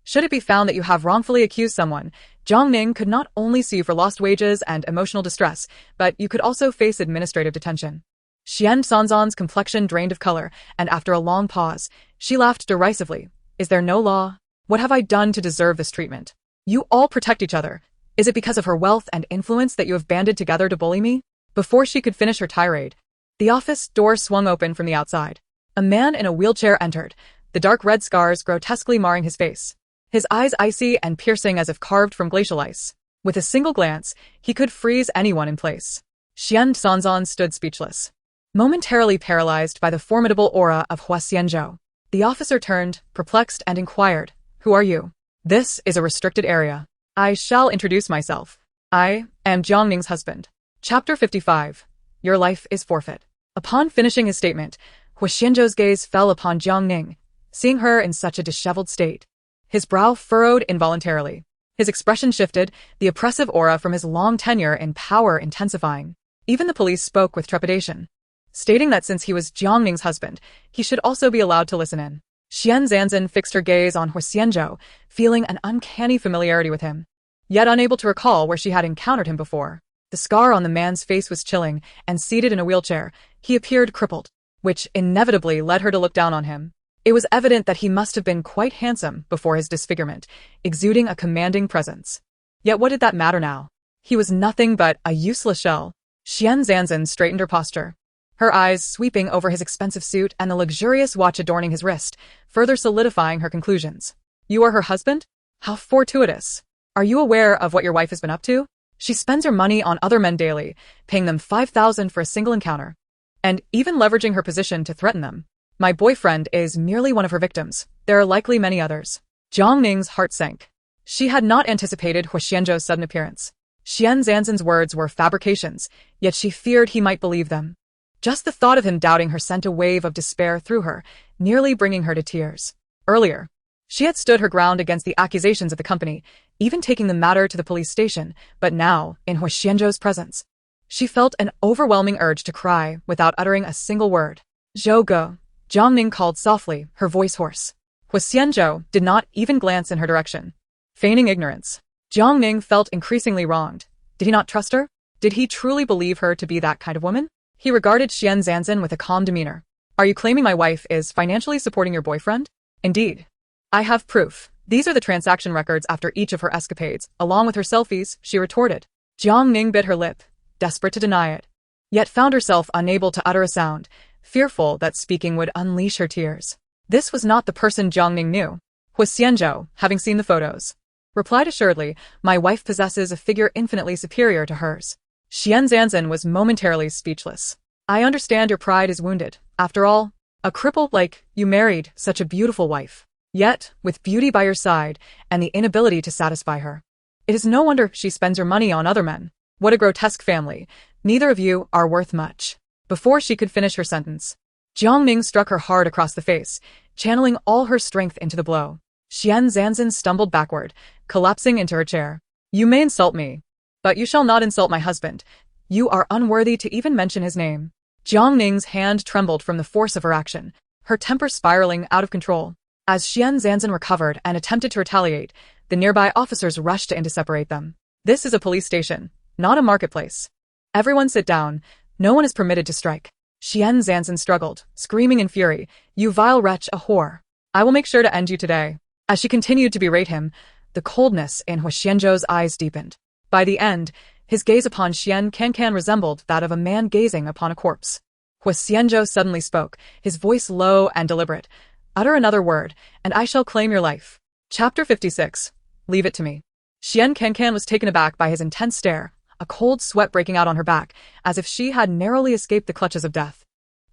Should it be found that you have wrongfully accused someone, Jiang Ning could not only sue you for lost wages and emotional distress, but you could also face administrative detention. Xianzhou's complexion drained of color, and after a long pause, she laughed derisively. Is there no law? What have I done to deserve this treatment? You all protect each other. Is it because of her wealth and influence that you have banded together to bully me? Before she could finish her tirade, the office door swung open from the outside. A man in a wheelchair entered, the dark red scars grotesquely marring his face. His eyes icy and piercing as if carved from glacial ice. With a single glance, he could freeze anyone in place. Xianzhou stood speechless, momentarily paralyzed by the formidable aura of Huo Xianzhou. The officer turned, perplexed, and inquired, Who are you? This is a restricted area. I shall introduce myself. I am Jiang Ning's husband. Chapter 55. Your life is forfeit. Upon finishing his statement, Huo Xianzhou's gaze fell upon Jiang Ning, seeing her in such a disheveled state. His brow furrowed involuntarily. His expression shifted, the oppressive aura from his long tenure in power intensifying. Even the police spoke with trepidation, stating that since he was Jiang Ning's husband, he should also be allowed to listen in. Xianzhou fixed her gaze on Huo Xianzhou, feeling an uncanny familiarity with him, yet unable to recall where she had encountered him before. The scar on the man's face was chilling, and seated in a wheelchair, he appeared crippled, which inevitably led her to look down on him. It was evident that he must have been quite handsome before his disfigurement, exuding a commanding presence. Yet what did that matter now? He was nothing but a useless shell. Xianzhou straightened her posture, her eyes sweeping over his expensive suit and the luxurious watch adorning his wrist, further solidifying her conclusions. You are her husband? How fortuitous. Are you aware of what your wife has been up to? She spends her money on other men daily, paying them 5,000 for a single encounter, and even leveraging her position to threaten them. My boyfriend is merely one of her victims. There are likely many others. Jiang Ning's heart sank. She had not anticipated Huo Xianzhou's sudden appearance. Xianzhou's words were fabrications, yet she feared he might believe them. Just the thought of him doubting her sent a wave of despair through her, nearly bringing her to tears. Earlier, she had stood her ground against the accusations of the company, even taking the matter to the police station, but now, in Huo Xianzhou's presence, she felt an overwhelming urge to cry without uttering a single word. Zhou, Jiang Ning called softly, her voice hoarse. Huo Xianzhou did not even glance in her direction. Feigning ignorance, Jiang Ning felt increasingly wronged. Did he not trust her? Did he truly believe her to be that kind of woman? He regarded Xianzhou with a calm demeanor. Are you claiming my wife is financially supporting your boyfriend? Indeed. I have proof. These are the transaction records after each of her escapades, along with her selfies, she retorted. Jiang Ning bit her lip, desperate to deny it, yet found herself unable to utter a sound, fearful that speaking would unleash her tears. This was not the person Jiang Ning knew. Huo Xianzhou, having seen the photos, replied assuredly, my wife possesses a figure infinitely superior to hers. Xianzhou was momentarily speechless. I understand your pride is wounded. After all, a cripple like you married such a beautiful wife. Yet, with beauty by your side and the inability to satisfy her, it is no wonder she spends her money on other men. What a grotesque family. Neither of you are worth much. Before she could finish her sentence, Jiang Ning struck her hard across the face, channeling all her strength into the blow. Xianzhou stumbled backward, collapsing into her chair. You may insult me, but you shall not insult my husband. You are unworthy to even mention his name. Jiang Ning's hand trembled from the force of her action, her temper spiraling out of control. As Xianzhou recovered and attempted to retaliate, the nearby officers rushed in to separate them. This is a police station, not a marketplace. Everyone sit down. No one is permitted to strike. Xianzhou struggled, screaming in fury, you vile wretch, a whore. I will make sure to end you today. As she continued to berate him, the coldness in Huo Xianzhou's eyes deepened. By the end, his gaze upon Xian Cancan resembled that of a man gazing upon a corpse. Huo Xianzhou suddenly spoke, his voice low and deliberate. Utter another word, and I shall claim your life. Chapter 56. Leave it to me. Xian Cancan was taken aback by his intense stare, a cold sweat breaking out on her back, as if she had narrowly escaped the clutches of death.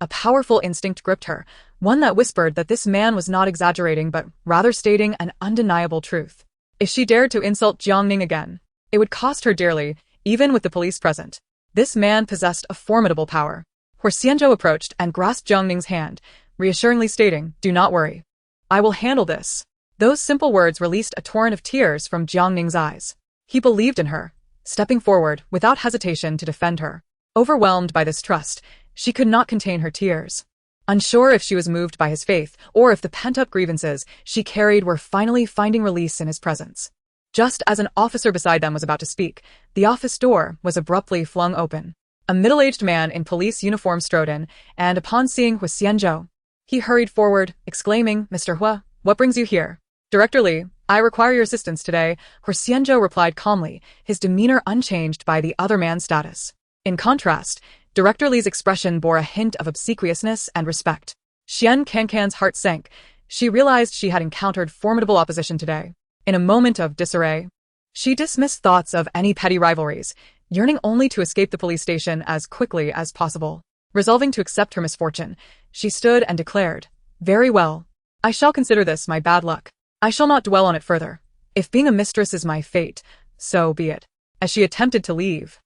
A powerful instinct gripped her, one that whispered that this man was not exaggerating but rather stating an undeniable truth. If she dared to insult Jiang Ning again, it would cost her dearly, even with the police present. This man possessed a formidable power. Huo Xianzhou approached and grasped Jiang Ning's hand, reassuringly stating, do not worry. I will handle this. Those simple words released a torrent of tears from Jiang Ning's eyes. He believed in her, stepping forward without hesitation to defend her. Overwhelmed by this trust, she could not contain her tears. Unsure if she was moved by his faith or if the pent-up grievances she carried were finally finding release in his presence. Just as an officer beside them was about to speak, the office door was abruptly flung open. A middle-aged man in police uniform strode in, and upon seeing Huo Xianzhou, he hurried forward, exclaiming, Mr. Huo, what brings you here? Director Li, I require your assistance today, Huo Xianzhou replied calmly, his demeanor unchanged by the other man's status. In contrast, Director Li's expression bore a hint of obsequiousness and respect. Xian Cancan's heart sank. She realized she had encountered formidable opposition today. In a moment of disarray, she dismissed thoughts of any petty rivalries, yearning only to escape the police station as quickly as possible. Resolving to accept her misfortune, she stood and declared, very well. I shall consider this my bad luck. I shall not dwell on it further. If being a mistress is my fate, so be it. As she attempted to leave,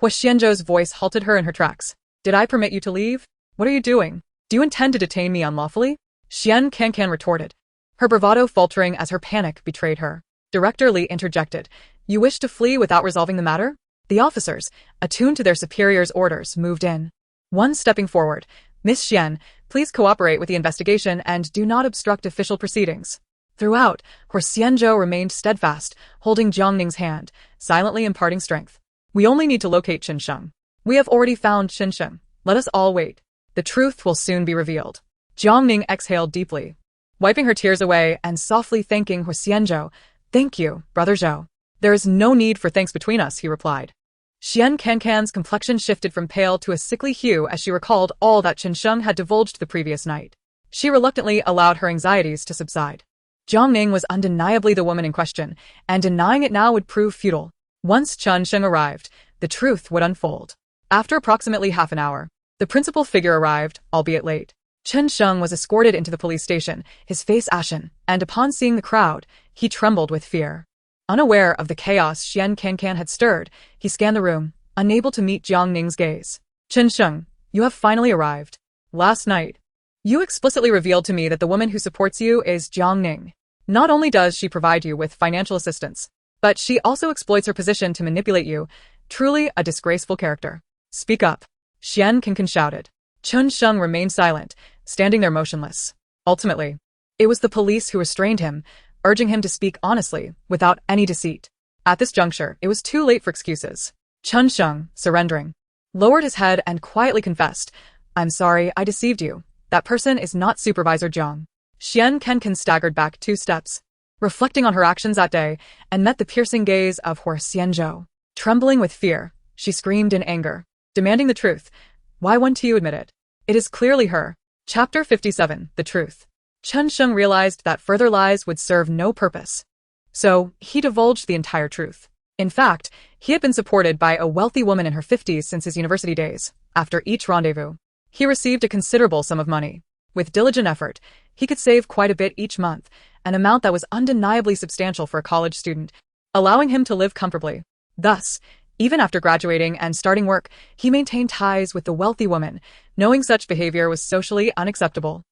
Huo Xianzhou's voice halted her in her tracks. Did I permit you to leave? What are you doing? Do you intend to detain me unlawfully? Xian Cancan retorted, her bravado faltering as her panic betrayed her. Director Li interjected, you wish to flee without resolving the matter? The officers, attuned to their superior's orders, moved in. One stepping forward, Miss Xian, please cooperate with the investigation and do not obstruct official proceedings. Throughout, Huo Xianzhou remained steadfast, holding Jiang Ning's hand, silently imparting strength. We only need to locate Chen Sheng. We have already found Chen Sheng. Let us all wait. The truth will soon be revealed. Jiang Ning exhaled deeply, wiping her tears away and softly thanking Huo Xianzhou. Thank you, Brother Zhou. There is no need for thanks between us, he replied. Xian Cancan's complexion shifted from pale to a sickly hue as she recalled all that Chen Sheng had divulged the previous night. She reluctantly allowed her anxieties to subside. Jiang Ning was undeniably the woman in question, and denying it now would prove futile. Once Chen Sheng arrived, the truth would unfold. After approximately half an hour, the principal figure arrived, albeit late. Chen Sheng was escorted into the police station, his face ashen, and upon seeing the crowd, he trembled with fear. Unaware of the chaos Xian Cancan had stirred, he scanned the room, unable to meet Jiang Ning's gaze. Chen Sheng, you have finally arrived. Last night, you explicitly revealed to me that the woman who supports you is Jiang Ning. Not only does she provide you with financial assistance, but she also exploits her position to manipulate you. Truly a disgraceful character. Speak up. Xian Cancan shouted. Chen Sheng remained silent, standing there motionless. Ultimately, it was the police who restrained him, urging him to speak honestly, without any deceit. At this juncture, it was too late for excuses. Chun Sheng, surrendering, lowered his head and quietly confessed, "I'm sorry, I deceived you. That person is not Supervisor Jiang." Xian Kenken staggered back 2 steps, reflecting on her actions that day, and met the piercing gaze of Huo Xianzhou. Trembling with fear, she screamed in anger, demanding the truth. "Why won't you admit it? It is clearly her." Chapter 57, The Truth. Chun Sheng realized that further lies would serve no purpose. So, he divulged the entire truth. In fact, he had been supported by a wealthy woman in her 50s since his university days. After each rendezvous, he received a considerable sum of money. With diligent effort, he could save quite a bit each month, an amount that was undeniably substantial for a college student, allowing him to live comfortably. Thus, even after graduating and starting work, he maintained ties with the wealthy woman, knowing such behavior was socially unacceptable.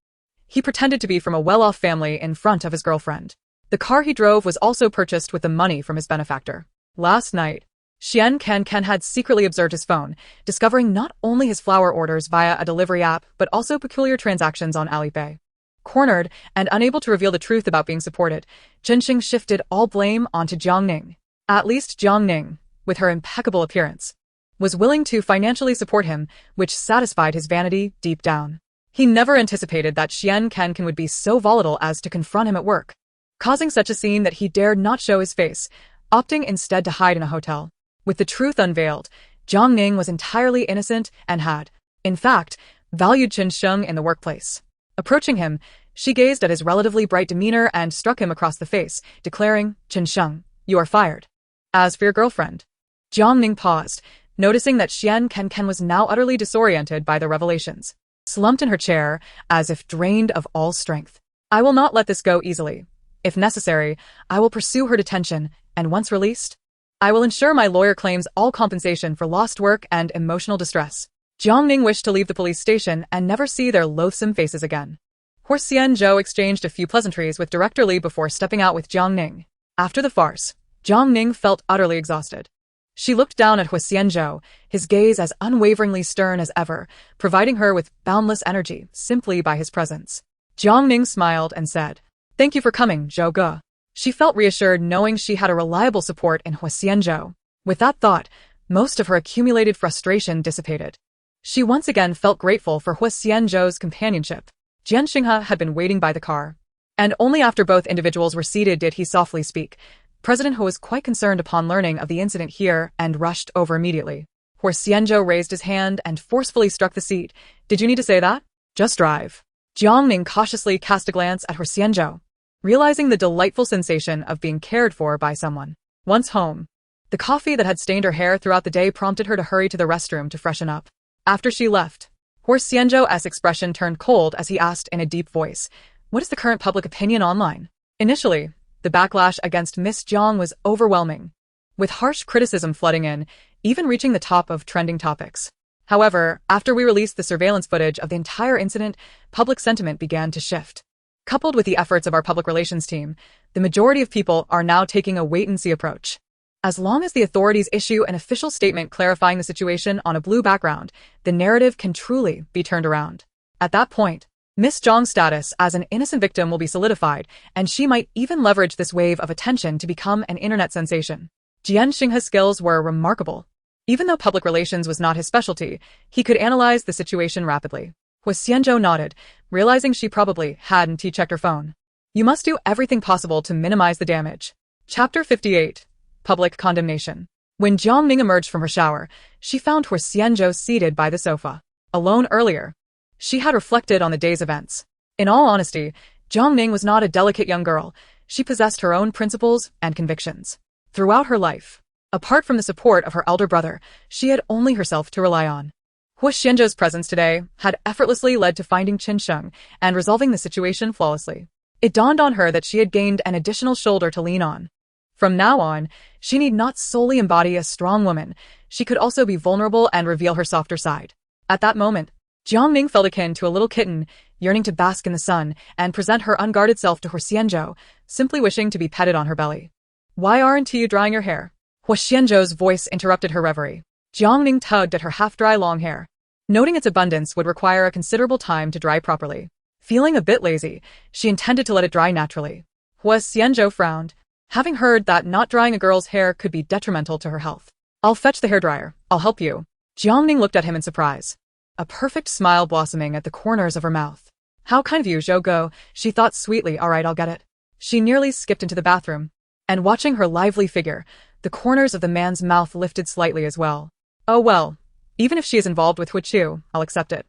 He pretended to be from a well-off family in front of his girlfriend. The car he drove was also purchased with the money from his benefactor. Last night, Xian Ken had secretly observed his phone, discovering not only his flower orders via a delivery app but also peculiar transactions on Alipay. Cornered and unable to reveal the truth about being supported, Jianxing shifted all blame onto Jiang Ning. At least Jiang Ning, with her impeccable appearance, was willing to financially support him, which satisfied his vanity deep down. He never anticipated that Xian Ken would be so volatile as to confront him at work, causing such a scene that he dared not show his face, opting instead to hide in a hotel. With the truth unveiled, Jiang Ning was entirely innocent and had, in fact, valued Qin Sheng in the workplace. Approaching him, she gazed at his relatively bright demeanor and struck him across the face, declaring, "Qin Sheng, you are fired. As for your girlfriend." Jiang Ning paused, noticing that Xian Ken was now utterly disoriented by the revelations, slumped in her chair, as if drained of all strength. "I will not let this go easily. If necessary, I will pursue her detention, and once released, I will ensure my lawyer claims all compensation for lost work and emotional distress." Jiang Ning wished to leave the police station and never see their loathsome faces again. Huo Xianzhou exchanged a few pleasantries with Director Li before stepping out with Jiang Ning. After the farce, Jiang Ning felt utterly exhausted. She looked down at Huo Xianzhou, his gaze as unwaveringly stern as ever, providing her with boundless energy simply by his presence. Jiang Ning smiled and said, "Thank you for coming, Zhou Ge." She felt reassured knowing she had a reliable support in Huo Xianzhou. With that thought, most of her accumulated frustration dissipated. She once again felt grateful for Huo Xianzhou's companionship. Jian Xinghe had been waiting by the car, and only after both individuals were seated did he softly speak. President He was quite concerned upon learning of the incident here and rushed over immediately. Huo Xianzhou raised his hand and forcefully struck the seat. "Did you need to say that? Just drive." Jiang Ning cautiously cast a glance at Huo Xianzhou, realizing the delightful sensation of being cared for by someone. Once home, the coffee that had stained her hair throughout the day prompted her to hurry to the restroom to freshen up. After she left, Huo Xianzhou's expression turned cold as he asked in a deep voice, "What is the current public opinion online?" Initially, the backlash against Miss Jiang was overwhelming, with harsh criticism flooding in, even reaching the top of trending topics. However, after we released the surveillance footage of the entire incident, public sentiment began to shift. Coupled with the efforts of our public relations team, the majority of people are now taking a wait-and-see approach. As long as the authorities issue an official statement clarifying the situation on a blue background, the narrative can truly be turned around. At that point, Miss Zhang's status as an innocent victim will be solidified, and she might even leverage this wave of attention to become an internet sensation. Jian Xinghe's skills were remarkable. Even though public relations was not his specialty, he could analyze the situation rapidly. Huo Xianzhou nodded, realizing she probably hadn't checked her phone. "You must do everything possible to minimize the damage." Chapter 58. Public Condemnation. When Jiang Ning emerged from her shower, she found Huo Xianzhou seated by the sofa. Alone earlier, she had reflected on the day's events. In all honesty, Jiang Ning was not a delicate young girl. She possessed her own principles and convictions. Throughout her life, apart from the support of her elder brother, she had only herself to rely on. Huo Xianzhou's presence today had effortlessly led to finding Qin Sheng and resolving the situation flawlessly. It dawned on her that she had gained an additional shoulder to lean on. From now on, she need not solely embody a strong woman, she could also be vulnerable and reveal her softer side. At that moment, Jiang Ning felt akin to a little kitten, yearning to bask in the sun and present her unguarded self to Huo Xianzhou, simply wishing to be petted on her belly. "Why aren't you drying your hair?" Huo Xianzhou's voice interrupted her reverie. Jiang Ning tugged at her half-dry long hair. Noting its abundance would require a considerable time to dry properly. Feeling a bit lazy, she intended to let it dry naturally. Huo Xianzhou frowned, having heard that not drying a girl's hair could be detrimental to her health. I'll fetch the hairdryer. I'll help you. Jiang Ning looked at him in surprise, a perfect smile blossoming at the corners of her mouth. How kind of you, Zhou Go, she thought sweetly. All right, I'll get it. She nearly skipped into the bathroom, and watching her lively figure, the corners of the man's mouth lifted slightly as well. Oh well, even if she is involved with Huo Xianzhou, I'll accept it.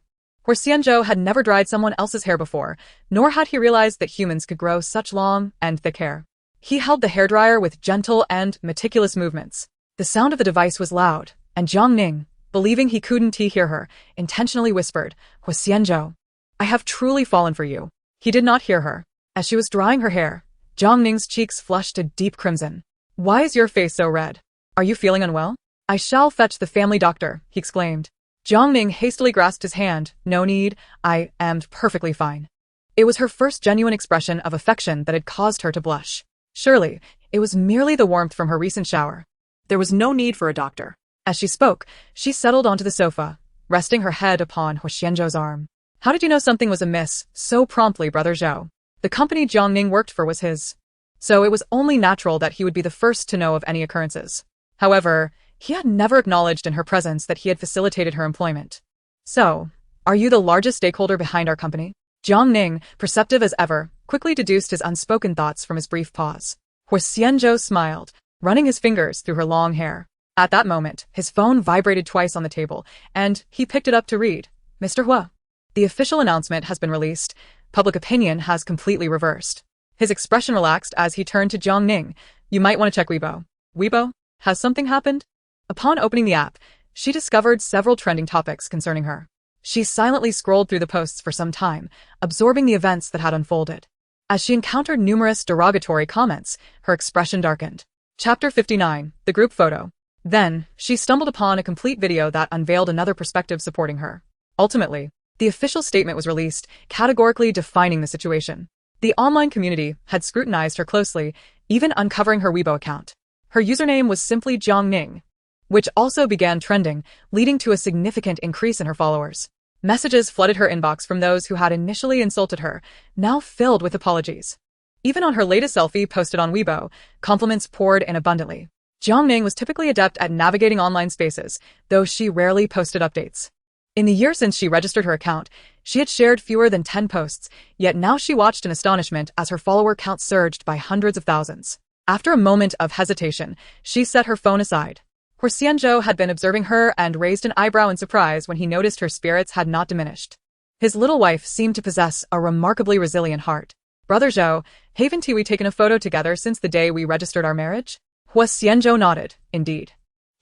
Huo Xianzhou had never dried someone else's hair before, nor had he realized that humans could grow such long and thick hair. He held the hairdryer with gentle and meticulous movements. The sound of the device was loud, and Jiang Ning, believing he couldn't hear her, intentionally whispered, Huo Xianzhou, I have truly fallen for you. He did not hear her. As she was drying her hair, Jiang Ning's cheeks flushed a deep crimson. Why is your face so red? Are you feeling unwell? I shall fetch the family doctor, he exclaimed. Jiang Ning hastily grasped his hand. No need, I am perfectly fine. It was her first genuine expression of affection that had caused her to blush. Surely, it was merely the warmth from her recent shower. There was no need for a doctor. As she spoke, she settled onto the sofa, resting her head upon Huo Xianzhou's arm. How did you know something was amiss so promptly, Brother Zhou? The company Jiang Ning worked for was his, so it was only natural that he would be the first to know of any occurrences. However, he had never acknowledged in her presence that he had facilitated her employment. So, are you the largest stakeholder behind our company? Jiang Ning, perceptive as ever, quickly deduced his unspoken thoughts from his brief pause. Huo Xianzhou smiled, running his fingers through her long hair. At that moment, his phone vibrated twice on the table, and he picked it up to read. Mr. Huo, the official announcement has been released. Public opinion has completely reversed. His expression relaxed as he turned to Jiang Ning. You might want to check Weibo. Weibo? Has something happened? Upon opening the app, she discovered several trending topics concerning her. She silently scrolled through the posts for some time, absorbing the events that had unfolded. As she encountered numerous derogatory comments, her expression darkened. Chapter 59, The Group Photo. Then, she stumbled upon a complete video that unveiled another perspective supporting her. Ultimately, the official statement was released, categorically defining the situation. The online community had scrutinized her closely, even uncovering her Weibo account. Her username was simply Jiang Ning, which also began trending, leading to a significant increase in her followers. Messages flooded her inbox from those who had initially insulted her, now filled with apologies. Even on her latest selfie posted on Weibo, compliments poured in abundantly. Jiang Ning was typically adept at navigating online spaces, though she rarely posted updates. In the year since she registered her account, she had shared fewer than 10 posts, yet now she watched in astonishment as her follower count surged by hundreds of thousands. After a moment of hesitation, she set her phone aside. Huo Xianzhou had been observing her and raised an eyebrow in surprise when he noticed her spirits had not diminished. His little wife seemed to possess a remarkably resilient heart. Brother Zhou, haven't we taken a photo together since the day we registered our marriage? Huo Xianzhou nodded, indeed.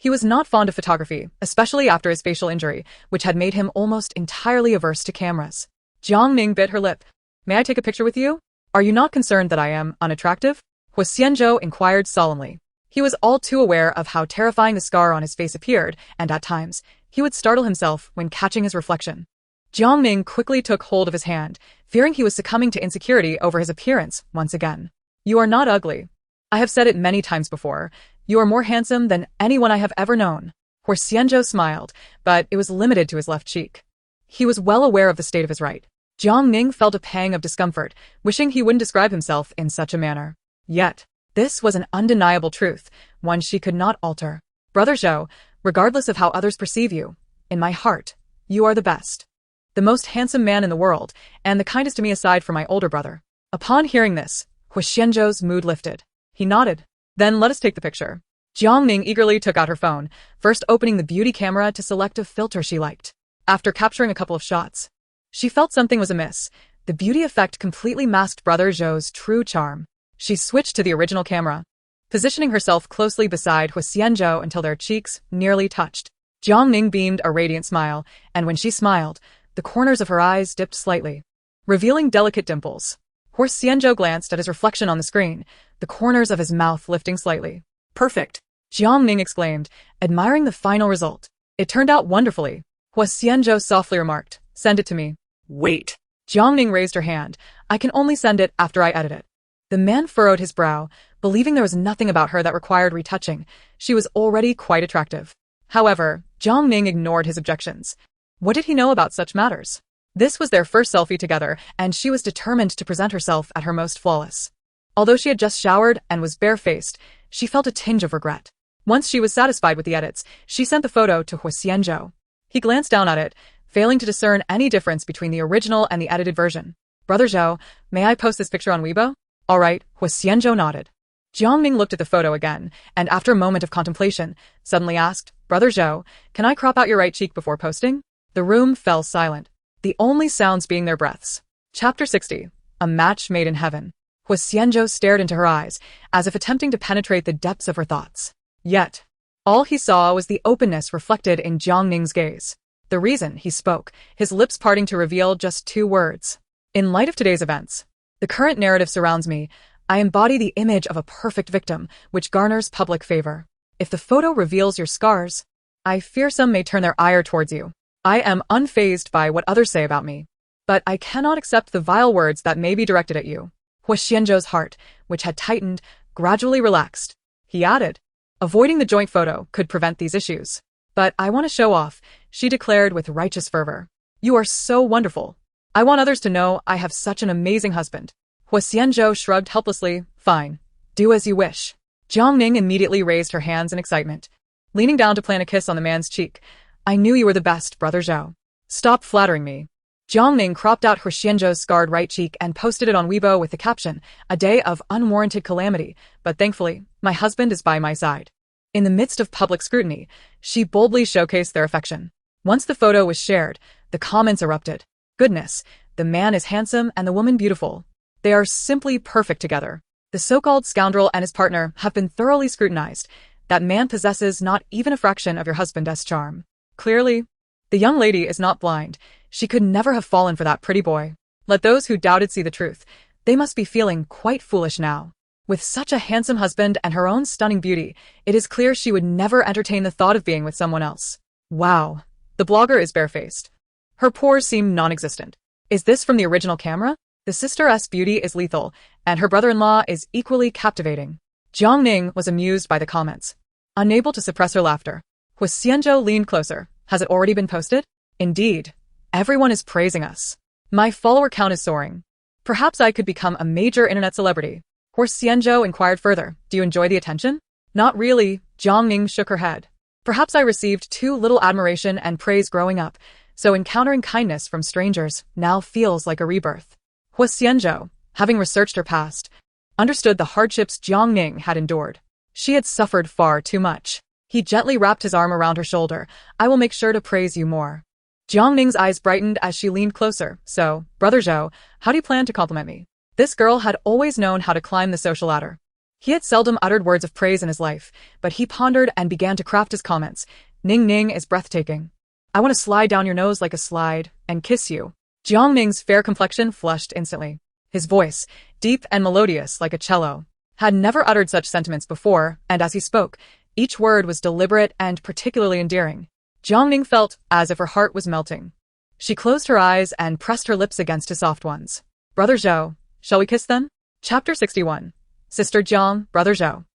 He was not fond of photography, especially after his facial injury, which had made him almost entirely averse to cameras. Jiang Ning bit her lip. May I take a picture with you? Are you not concerned that I am unattractive? Huo Xianzhou inquired solemnly. He was all too aware of how terrifying the scar on his face appeared, and at times, he would startle himself when catching his reflection. Jiang Ning quickly took hold of his hand, fearing he was succumbing to insecurity over his appearance once again. You are not ugly. I have said it many times before. You are more handsome than anyone I have ever known. Huo Xianzhou smiled, but it was limited to his left cheek. He was well aware of the state of his right. Jiang Ning felt a pang of discomfort, wishing he wouldn't describe himself in such a manner. Yet, this was an undeniable truth, one she could not alter. Brother Zhou, regardless of how others perceive you, in my heart, you are the best. The most handsome man in the world, and the kindest to me aside from my older brother. Upon hearing this, Huo Xianzhou's mood lifted. He nodded. Then let us take the picture. Jiang Ning eagerly took out her phone, first opening the beauty camera to select a filter she liked. After capturing a couple of shots, she felt something was amiss. The beauty effect completely masked Brother Zhou's true charm. She switched to the original camera, positioning herself closely beside Huo Xianzhou until their cheeks nearly touched. Jiang Ning beamed a radiant smile, and when she smiled, the corners of her eyes dipped slightly, revealing delicate dimples. Huo Xianzhou glanced at his reflection on the screen, the corners of his mouth lifting slightly. Perfect! Jiang Ning exclaimed, admiring the final result. It turned out wonderfully. Huo Xianzhou softly remarked, send it to me. Wait! Jiang Ning raised her hand. I can only send it after I edit it. The man furrowed his brow, believing there was nothing about her that required retouching. She was already quite attractive. However, Jiang Ning ignored his objections. What did he know about such matters? This was their first selfie together, and she was determined to present herself at her most flawless. Although she had just showered and was barefaced, she felt a tinge of regret. Once she was satisfied with the edits, she sent the photo to Huo Xianzhou. He glanced down at it, failing to discern any difference between the original and the edited version. Brother Zhou, may I post this picture on Weibo? All right, Huo Xianzhou nodded. Jiang Ning looked at the photo again, and after a moment of contemplation, suddenly asked, Brother Zhou, can I crop out your right cheek before posting? The room fell silent, the only sounds being their breaths. Chapter 60. A Match Made in Heaven. Huo Xianzhou stared into her eyes, as if attempting to penetrate the depths of her thoughts. Yet, all he saw was the openness reflected in Jiang Ning's gaze. The reason he spoke, his lips parting to reveal just 2 words. In light of today's events, the current narrative surrounds me. I embody the image of a perfect victim, which garners public favor. If the photo reveals your scars, I fear some may turn their ire towards you. I am unfazed by what others say about me, but I cannot accept the vile words that may be directed at you. Huo Xianzhou's heart, which had tightened, gradually relaxed. He added, avoiding the joint photo could prevent these issues. But I want to show off, she declared with righteous fervor. You are so wonderful. I want others to know I have such an amazing husband. Huo Xianzhou shrugged helplessly. Fine. Do as you wish. Jiang Ning immediately raised her hands in excitement, leaning down to plant a kiss on the man's cheek. I knew you were the best, Brother Zhou. Stop flattering me. Jiang Ning cropped out Huo Xianzhou's scarred right cheek and posted it on Weibo with the caption, a day of unwarranted calamity, but thankfully, my husband is by my side. In the midst of public scrutiny, she boldly showcased their affection. Once the photo was shared, the comments erupted. Goodness, the man is handsome and the woman beautiful. They are simply perfect together. The so-called scoundrel and his partner have been thoroughly scrutinized. That man possesses not even a fraction of your husband's charm. Clearly, the young lady is not blind. She could never have fallen for that pretty boy. Let those who doubted see the truth. They must be feeling quite foolish now. With such a handsome husband and her own stunning beauty, it is clear she would never entertain the thought of being with someone else. Wow. The blogger is barefaced. Her pores seem non-existent. Is this from the original camera? The sister's beauty is lethal, and her brother-in-law is equally captivating. Jiang Ning was amused by the comments. Unable to suppress her laughter, Huo Xianzhou leaned closer. Has it already been posted? Indeed. Everyone is praising us. My follower count is soaring. Perhaps I could become a major internet celebrity. Huo Xianzhou inquired further. Do you enjoy the attention? Not really, Jiang Ning shook her head. Perhaps I received too little admiration and praise growing up, so encountering kindness from strangers now feels like a rebirth. Huo Xianzhou, having researched her past, understood the hardships Jiang Ning had endured. She had suffered far too much. He gently wrapped his arm around her shoulder. I will make sure to praise you more. Jiang Ning's eyes brightened as she leaned closer. So, Brother Zhou, how do you plan to compliment me? This girl had always known how to climb the social ladder. He had seldom uttered words of praise in his life, but he pondered and began to craft his comments. Ning Ning is breathtaking. I want to slide down your nose like a slide and kiss you. Jiang Ning's fair complexion flushed instantly. His voice, deep and melodious like a cello, had never uttered such sentiments before, and as he spoke, each word was deliberate and particularly endearing. Jiang Ning felt as if her heart was melting. She closed her eyes and pressed her lips against his soft ones. Brother Zhou, shall we kiss then? Chapter 61. Sister Jiang, Brother Zhou.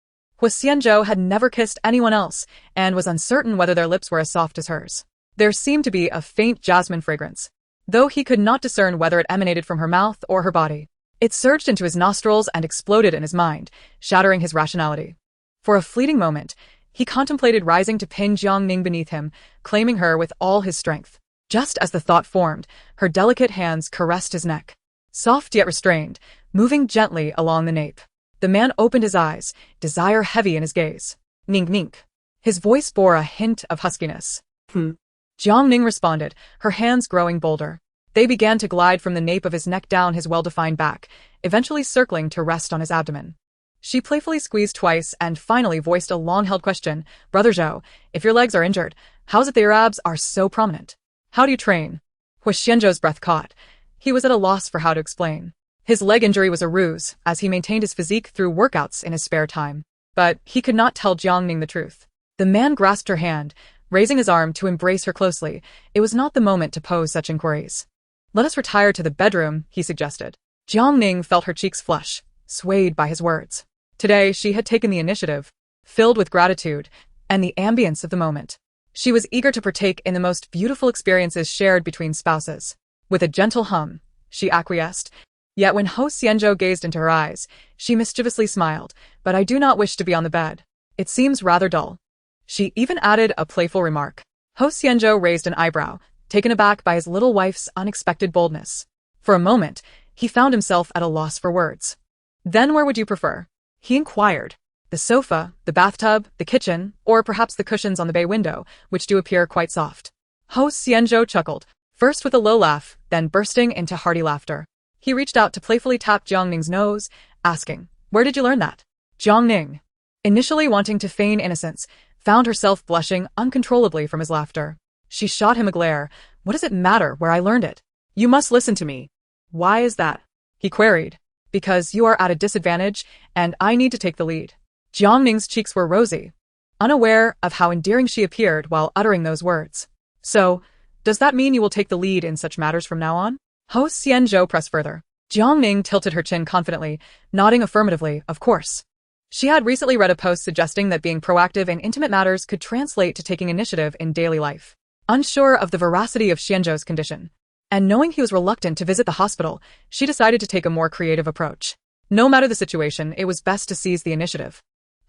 Huo Xianzhou had never kissed anyone else, and was uncertain whether their lips were as soft as hers. There seemed to be a faint jasmine fragrance, though he could not discern whether it emanated from her mouth or her body. It surged into his nostrils and exploded in his mind, shattering his rationality. For a fleeting moment, he contemplated rising to pin Jiang Ning beneath him, claiming her with all his strength. Just as the thought formed, her delicate hands caressed his neck. Soft yet restrained, moving gently along the nape. The man opened his eyes, desire heavy in his gaze. Ning Ning. His voice bore a hint of huskiness. Jiang Ning responded, her hands growing bolder. They began to glide from the nape of his neck down his well-defined back, eventually circling to rest on his abdomen. She playfully squeezed twice and finally voiced a long-held question. Brother Zhou, if your legs are injured, how is it that your abs are so prominent? How do you train? Huo Xianzhou's breath caught. He was at a loss for how to explain. His leg injury was a ruse, as he maintained his physique through workouts in his spare time. But he could not tell Jiang Ning the truth. The man grasped her hand, raising his arm to embrace her closely. It was not the moment to pose such inquiries. Let us retire to the bedroom, he suggested. Jiang Ning felt her cheeks flush, swayed by his words. Today, she had taken the initiative, filled with gratitude and the ambience of the moment. She was eager to partake in the most beautiful experiences shared between spouses. With a gentle hum, she acquiesced. Yet when Huo Xianzhou gazed into her eyes, she mischievously smiled. But I do not wish to be on the bed. It seems rather dull." She even added a playful remark. Huo Xianzhou raised an eyebrow, taken aback by his little wife's unexpected boldness. For a moment, he found himself at a loss for words. "Then where would you prefer?" he inquired. "The sofa, the bathtub, the kitchen, or perhaps the cushions on the bay window, which do appear quite soft." Huo Xianzhou chuckled, first with a low laugh, then bursting into hearty laughter. He reached out to playfully tap Jiang Ning's nose, asking, "Where did you learn that?" Jiang Ning, initially wanting to feign innocence, found herself blushing uncontrollably from his laughter. She shot him a glare. "What does it matter where I learned it? You must listen to me." "Why is that?" he queried. "Because you are at a disadvantage, and I need to take the lead." Jiang Ning's cheeks were rosy, unaware of how endearing she appeared while uttering those words. "So, does that mean you will take the lead in such matters from now on?" Huo Xianzhou pressed further. Jiang Ning tilted her chin confidently, nodding affirmatively, of course. She had recently read a post suggesting that being proactive in intimate matters could translate to taking initiative in daily life. Unsure of the veracity of Xianzhou's condition, and knowing he was reluctant to visit the hospital, she decided to take a more creative approach. No matter the situation, it was best to seize the initiative.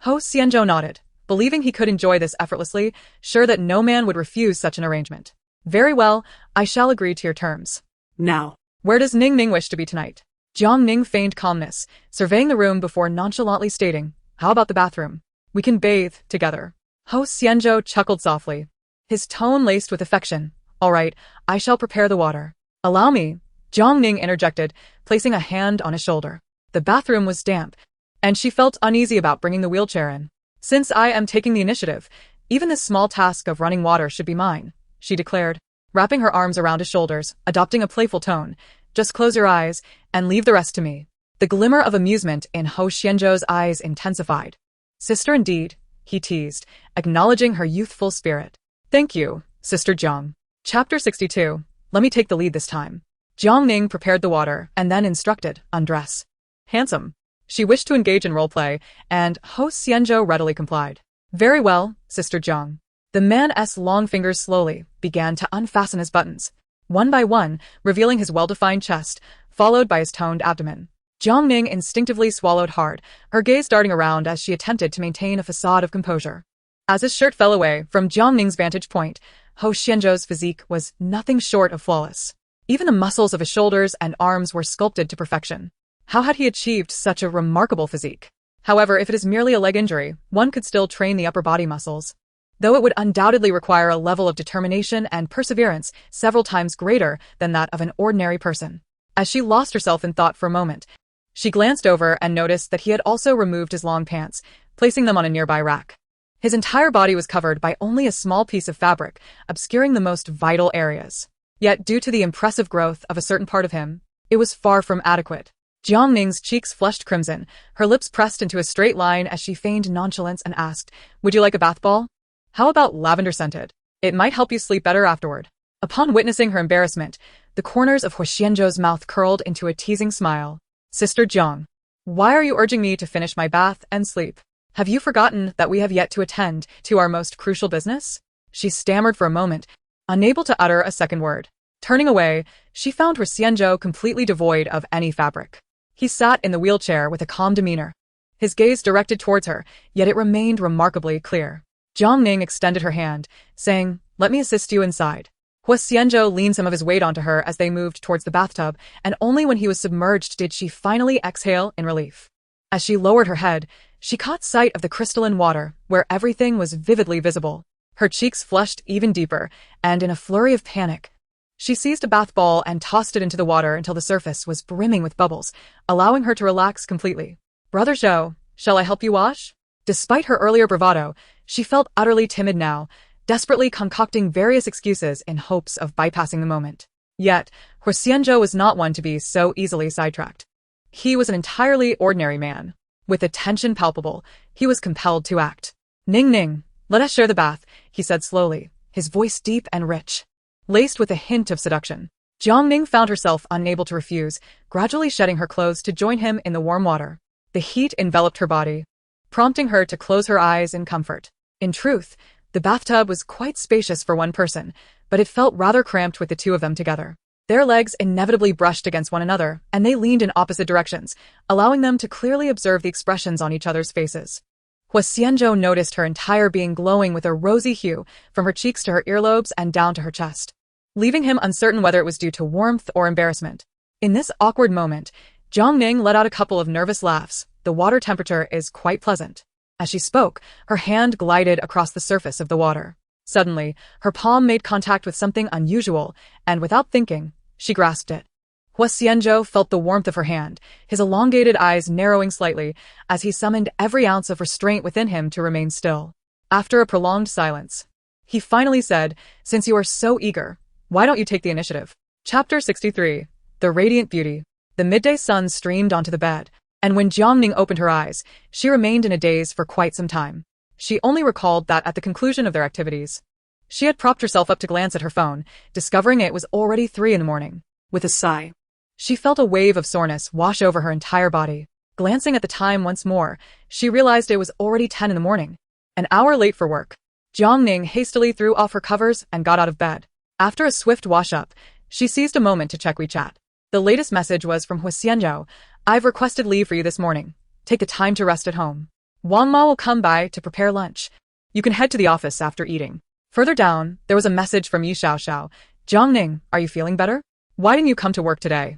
Huo Xianzhou nodded, believing he could enjoy this effortlessly, sure that no man would refuse such an arrangement. "Very well, I shall agree to your terms. Now, Where does Ning wish to be tonight?" Jiang Ning feigned calmness, surveying the room before nonchalantly stating, "How about the bathroom? We can bathe together." Huo Xianzhou chuckled softly, his tone laced with affection. "All right, I shall prepare the water." "Allow me," Jiang Ning interjected, placing a hand on his shoulder. The bathroom was damp, and she felt uneasy about bringing the wheelchair in. "Since I am taking the initiative, even this small task of running water should be mine," she declared, wrapping her arms around his shoulders, adopting a playful tone. "Just close your eyes and leave the rest to me." The glimmer of amusement in Huo Xianzhou's eyes intensified. "Sister indeed," he teased, acknowledging her youthful spirit. "Thank you, Sister Jiang." Chapter 62. Let me take the lead this time. Jiang Ning prepared the water and then instructed, "Undress." Handsome. She wished to engage in roleplay, and Huo Xianzhou readily complied. "Very well, Sister Jiang." The man's long fingers slowly began to unfasten his buttons, one by one, revealing his well-defined chest, followed by his toned abdomen. Jiang Ning instinctively swallowed hard, her gaze darting around as she attempted to maintain a facade of composure. As his shirt fell away from Jiang Ning's vantage point, Huo Xianzhou's physique was nothing short of flawless. Even the muscles of his shoulders and arms were sculpted to perfection. How had he achieved such a remarkable physique? However, if it is merely a leg injury, one could still train the upper body muscles, though it would undoubtedly require a level of determination and perseverance several times greater than that of an ordinary person. As she lost herself in thought for a moment, she glanced over and noticed that he had also removed his long pants, placing them on a nearby rack. His entire body was covered by only a small piece of fabric, obscuring the most vital areas. Yet, due to the impressive growth of a certain part of him, it was far from adequate. Jiang Ning's cheeks flushed crimson, her lips pressed into a straight line as she feigned nonchalance and asked, "Would you like a bath ball? How about lavender-scented? It might help you sleep better afterward." Upon witnessing her embarrassment, the corners of Huo Xianzhou's mouth curled into a teasing smile. "Sister Jiang, why are you urging me to finish my bath and sleep? Have you forgotten that we have yet to attend to our most crucial business?" She stammered for a moment, unable to utter a second word. Turning away, she found Huo Xianzhou completely devoid of any fabric. He sat in the wheelchair with a calm demeanor, his gaze directed towards her, yet it remained remarkably clear. Jiang Ning extended her hand, saying, "Let me assist you inside." Huo Xianzhou leaned some of his weight onto her as they moved towards the bathtub, and only when he was submerged did she finally exhale in relief. As she lowered her head, she caught sight of the crystalline water, where everything was vividly visible. Her cheeks flushed even deeper, and in a flurry of panic, she seized a bath ball and tossed it into the water until the surface was brimming with bubbles, allowing her to relax completely. "Brother Zhou, shall I help you wash?" Despite her earlier bravado, she felt utterly timid now, desperately concocting various excuses in hopes of bypassing the moment. Yet, Huo Xianzhou was not one to be so easily sidetracked. He was an entirely ordinary man. With the tension palpable, he was compelled to act. Ning, let us share the bath," he said slowly, his voice deep and rich, laced with a hint of seduction. Jiang Ning found herself unable to refuse, gradually shedding her clothes to join him in the warm water. The heat enveloped her body, prompting her to close her eyes in comfort. In truth, the bathtub was quite spacious for one person, but it felt rather cramped with the two of them together. Their legs inevitably brushed against one another, and they leaned in opposite directions, allowing them to clearly observe the expressions on each other's faces. Huo Xianzhou noticed her entire being glowing with a rosy hue from her cheeks to her earlobes and down to her chest, leaving him uncertain whether it was due to warmth or embarrassment. In this awkward moment, Jiang Ning let out a couple of nervous laughs. The water temperature is quite pleasant. As she spoke, her hand glided across the surface of the water. Suddenly, her palm made contact with something unusual, and without thinking, she grasped it. Huo Xianzhou felt the warmth of her hand, his elongated eyes narrowing slightly as he summoned every ounce of restraint within him to remain still. After a prolonged silence, he finally said, "Since you are so eager, why don't you take the initiative?" Chapter 63. The Radiant Beauty. The midday sun streamed onto the bed, and when Jiang Ning opened her eyes, she remained in a daze for quite some time. She only recalled that at the conclusion of their activities, she had propped herself up to glance at her phone, discovering it was already 3 a.m. With a sigh, she felt a wave of soreness wash over her entire body. Glancing at the time once more, she realized it was already 10 a.m. An hour late for work. Jiang Ning hastily threw off her covers and got out of bed. After a swift wash-up, she seized a moment to check WeChat. The latest message was from Huo Xianzhou. "I've requested leave for you this morning. Take the time to rest at home. Wang Ma will come by to prepare lunch. You can head to the office after eating." Further down, there was a message from Yi Xiaoxiao. "Jiang Ning, are you feeling better? Why didn't you come to work today?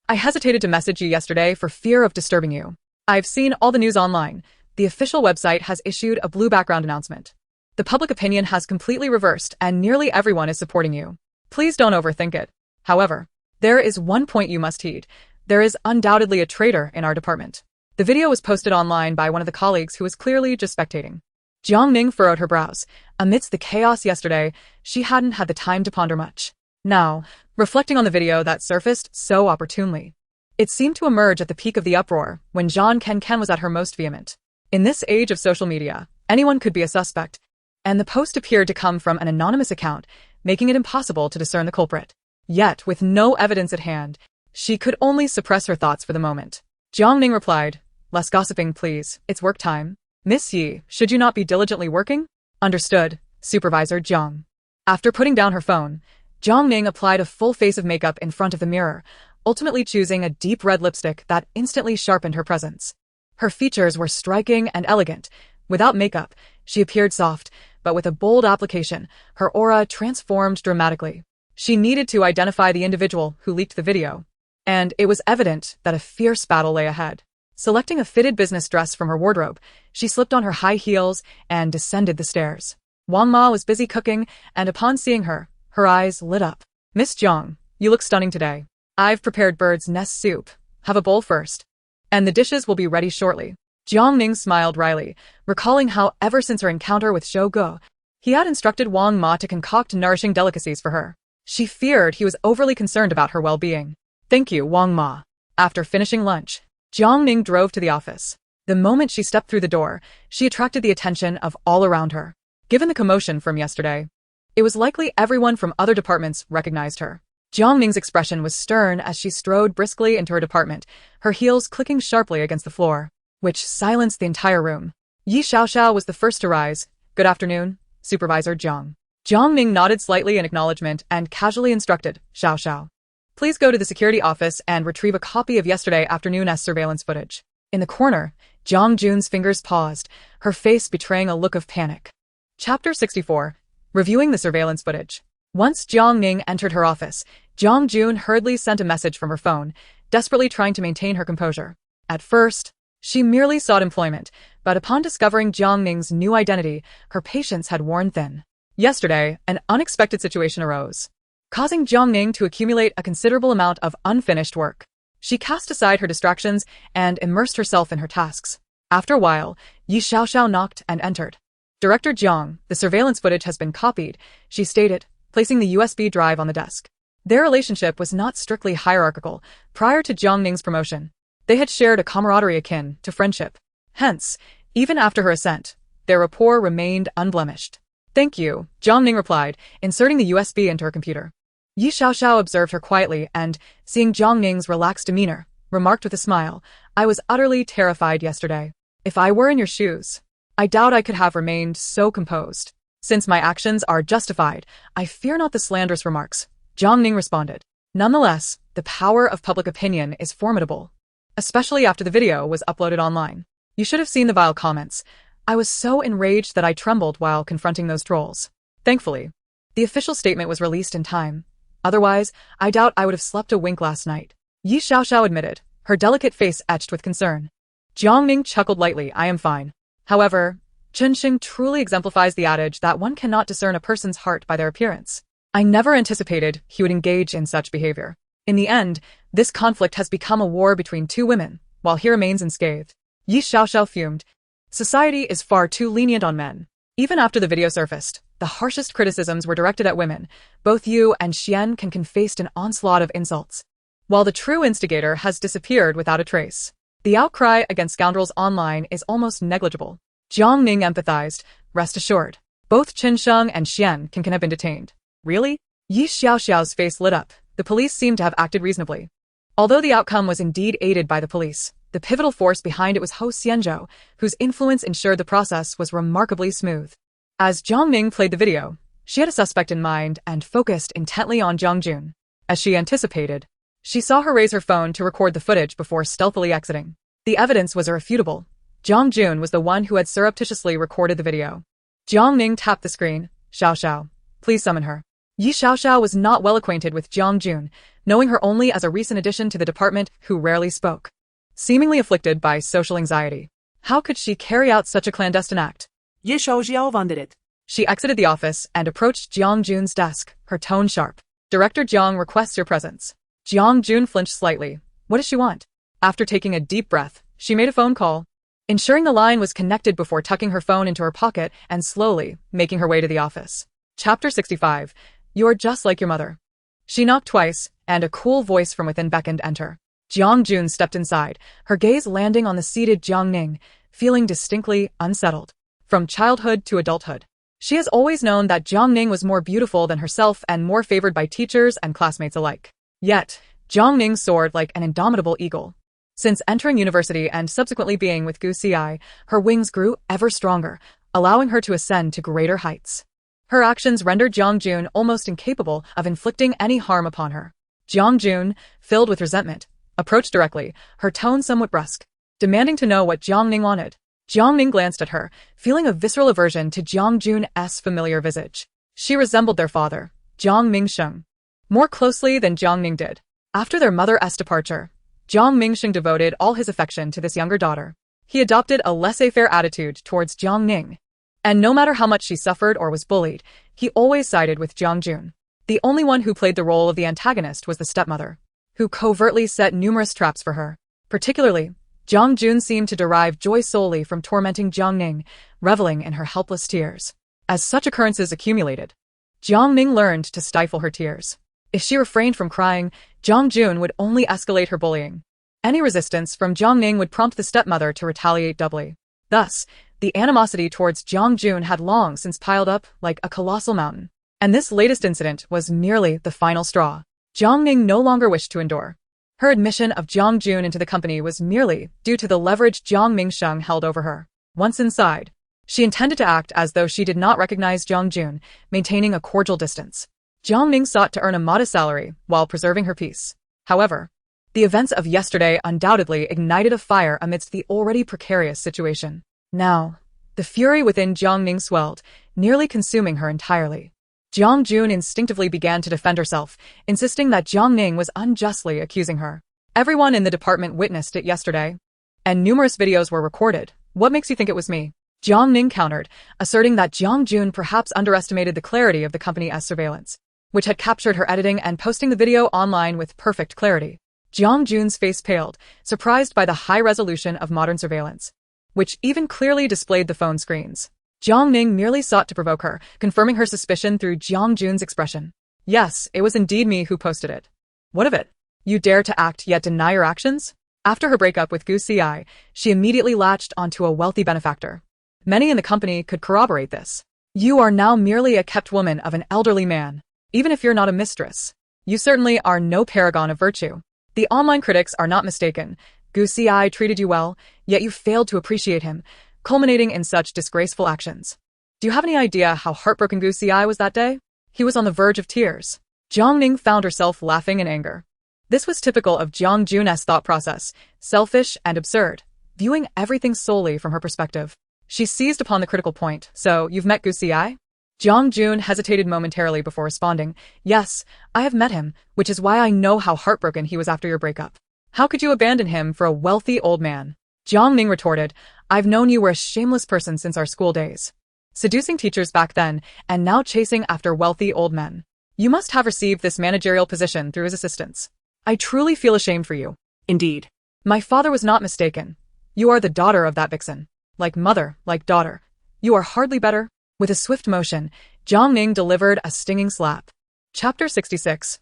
I hesitated to message you yesterday for fear of disturbing you. I've seen all the news online. The official website has issued a blue background announcement. The public opinion has completely reversed and nearly everyone is supporting you. Please don't overthink it. However, there is one point you must heed. There is undoubtedly a traitor in our department." The video was posted online by one of the colleagues who was clearly just spectating. Jiang Ning furrowed her brows. Amidst the chaos yesterday, she hadn't had the time to ponder much. Now, reflecting on the video that surfaced so opportunely, it seemed to emerge at the peak of the uproar when Zhang Ken was at her most vehement. In this age of social media, anyone could be a suspect, and the post appeared to come from an anonymous account, making it impossible to discern the culprit. Yet, with no evidence at hand, she could only suppress her thoughts for the moment. Jiang Ning replied, "Less gossiping, please. It's work time. Miss Yi, should you not be diligently working?" "Understood, Supervisor Jiang." After putting down her phone, Jiang Ning applied a full face of makeup in front of the mirror, ultimately choosing a deep red lipstick that instantly sharpened her presence. Her features were striking and elegant. Without makeup, she appeared soft, but with a bold application, her aura transformed dramatically. She needed to identify the individual who leaked the video, and it was evident that a fierce battle lay ahead. Selecting a fitted business dress from her wardrobe, she slipped on her high heels and descended the stairs. Wang Ma was busy cooking, and upon seeing her, her eyes lit up. "Miss Jiang, you look stunning today. I've prepared bird's nest soup. Have a bowl first, and the dishes will be ready shortly." Jiang Ning smiled wryly, recalling how ever since her encounter with Zhou Ge, he had instructed Wang Ma to concoct nourishing delicacies for her. She feared he was overly concerned about her well-being. "Thank you, Wang Ma." After finishing lunch, Jiang Ning drove to the office. The moment she stepped through the door, she attracted the attention of all around her. Given the commotion from yesterday, it was likely everyone from other departments recognized her. Jiang Ning's expression was stern as she strode briskly into her department, her heels clicking sharply against the floor, which silenced the entire room. Yi Xiaoxiao was the first to rise. "Good afternoon, Supervisor Jiang." Jiang Ning nodded slightly in acknowledgement and casually instructed, "Xiaoxiao, please go to the security office and retrieve a copy of yesterday afternoon's surveillance footage." In the corner, Jiang Jun's fingers paused, her face betraying a look of panic. Chapter 64. Reviewing the surveillance footage. Once Jiang Ning entered her office, Jiang Jun hurriedly sent a message from her phone, desperately trying to maintain her composure. At first, she merely sought employment, but upon discovering Jiang Ning's new identity, her patience had worn thin. Yesterday, an unexpected situation arose, causing Jiang Ning to accumulate a considerable amount of unfinished work. She cast aside her distractions and immersed herself in her tasks. After a while, Yi Xiaoxiao knocked and entered. "Director Jiang, the surveillance footage has been copied," she stated, placing the USB drive on the desk. Their relationship was not strictly hierarchical. Prior to Jiang Ning's promotion, they had shared a camaraderie akin to friendship. Hence, even after her ascent, their rapport remained unblemished. "Thank you," Jiang Ning replied, inserting the USB into her computer. Yi Xiaoxiao observed her quietly and, seeing Jiang Ning's relaxed demeanor, remarked with a smile, "I was utterly terrified yesterday. If I were in your shoes, I doubt I could have remained so composed. Since my actions are justified, I fear not the slanderous remarks," Jiang Ning responded. "Nonetheless, the power of public opinion is formidable, especially after the video was uploaded online. You should have seen the vile comments. I was so enraged that I trembled while confronting those trolls. Thankfully, the official statement was released in time. Otherwise, I doubt I would have slept a wink last night. Yi Xiaoxiao admitted, her delicate face etched with concern. Jiang Ning chuckled lightly, I am fine. However, Chen Xing truly exemplifies the adage that one cannot discern a person's heart by their appearance. I never anticipated he would engage in such behavior. In the end, this conflict has become a war between two women, while he remains unscathed. Yi Xiaoxiao fumed. Society is far too lenient on men. Even after the video surfaced, the harshest criticisms were directed at women. Both Yu and Xian can faced an onslaught of insults, while the true instigator has disappeared without a trace. The outcry against scoundrels online is almost negligible. Jiang Ning empathized, rest assured. Both Chen Sheng and Xian can have been detained. Really? Yi Xiaoxiao's face lit up. The police seemed to have acted reasonably. Although the outcome was indeed aided by the police, the pivotal force behind it was Huo Xianzhou, whose influence ensured the process was remarkably smooth. As Jiang Ning played the video, she had a suspect in mind and focused intently on Jiang Jun. As she anticipated, she saw her raise her phone to record the footage before stealthily exiting. The evidence was irrefutable. Jiang Jun was the one who had surreptitiously recorded the video. Jiang Ning tapped the screen. Xiaoxiao, please summon her. Yi Xiaoxiao was not well acquainted with Jiang Jun, knowing her only as a recent addition to the department who rarely spoke. Seemingly afflicted by social anxiety, how could she carry out such a clandestine act? Ye Xiaoxiao wanted it. She exited the office and approached Jiang Jun's desk, her tone sharp. Director Jiang requests your presence. Jiang Jun flinched slightly. What does she want? After taking a deep breath, she made a phone call, ensuring the line was connected before tucking her phone into her pocket and slowly making her way to the office. Chapter 65. You're just like your mother. She knocked twice, and a cool voice from within beckoned enter. Jiang Jun stepped inside, her gaze landing on the seated Jiang Ning, feeling distinctly unsettled. From childhood to adulthood, she has always known that Jiang Ning was more beautiful than herself and more favored by teachers and classmates alike. Yet, Jiang Ning soared like an indomitable eagle. Since entering university and subsequently being with Gu Xi, her wings grew ever stronger, allowing her to ascend to greater heights. Her actions rendered Jiang Jun almost incapable of inflicting any harm upon her. Jiang Jun, filled with resentment, approached directly, her tone somewhat brusque, demanding to know what Jiang Ning wanted. Jiang Ning glanced at her, feeling a visceral aversion to Jiang Jun's familiar visage. She resembled their father, Jiang Mingsheng, more closely than Jiang Ning did. After their mother's departure, Jiang Mingsheng devoted all his affection to this younger daughter. He adopted a laissez-faire attitude towards Jiang Ning, and no matter how much she suffered or was bullied, he always sided with Jiang Jun. The only one who played the role of the antagonist was the stepmother, who covertly set numerous traps for her. Particularly, Jiang Jun seemed to derive joy solely from tormenting Jiang Ning, reveling in her helpless tears. As such occurrences accumulated, Jiang Ning learned to stifle her tears. If she refrained from crying, Jiang Jun would only escalate her bullying. Any resistance from Jiang Ning would prompt the stepmother to retaliate doubly. Thus, the animosity towards Jiang Jun had long since piled up like a colossal mountain. And this latest incident was merely the final straw. Jiang Ning no longer wished to endure. Her admission of Jiang Jun into the company was merely due to the leverage Jiang Mingsheng held over her. Once inside, she intended to act as though she did not recognize Jiang Jun, maintaining a cordial distance. Jiang Ning sought to earn a modest salary while preserving her peace. However, the events of yesterday undoubtedly ignited a fire amidst the already precarious situation. Now, the fury within Jiang Ning swelled, nearly consuming her entirely. Jiang Jun instinctively began to defend herself, insisting that Jiang Ning was unjustly accusing her. Everyone in the department witnessed it yesterday, and numerous videos were recorded. What makes you think it was me? Jiang Ning countered, asserting that Jiang Jun perhaps underestimated the clarity of the company's surveillance, which had captured her editing and posting the video online with perfect clarity. Jiang Jun's face paled, surprised by the high resolution of modern surveillance, which even clearly displayed the phone screens. Jiang Ning merely sought to provoke her, confirming her suspicion through Jiang Jun's expression. Yes, it was indeed me who posted it. What of it? You dare to act yet deny your actions? After her breakup with Gu Xi, she immediately latched onto a wealthy benefactor. Many in the company could corroborate this. You are now merely a kept woman of an elderly man. Even if you're not a mistress, you certainly are no paragon of virtue. The online critics are not mistaken. Gu Xi treated you well, yet you failed to appreciate him, culminating in such disgraceful actions. Do you have any idea how heartbroken Gu Xi was that day? He was on the verge of tears. Jiang Ning found herself laughing in anger. This was typical of Jiang Jun's thought process, selfish and absurd, viewing everything solely from her perspective. She seized upon the critical point. So, you've met Gu Xi? Jiang Jun hesitated momentarily before responding. Yes, I have met him, which is why I know how heartbroken he was after your breakup. How could you abandon him for a wealthy old man? Jiang Ning retorted, I've known you were a shameless person since our school days. Seducing teachers back then, and now chasing after wealthy old men. You must have received this managerial position through his assistance. I truly feel ashamed for you. Indeed. My father was not mistaken. You are the daughter of that vixen. Like mother, like daughter. You are hardly better. With a swift motion, Jiang Ning delivered a stinging slap. Chapter 66.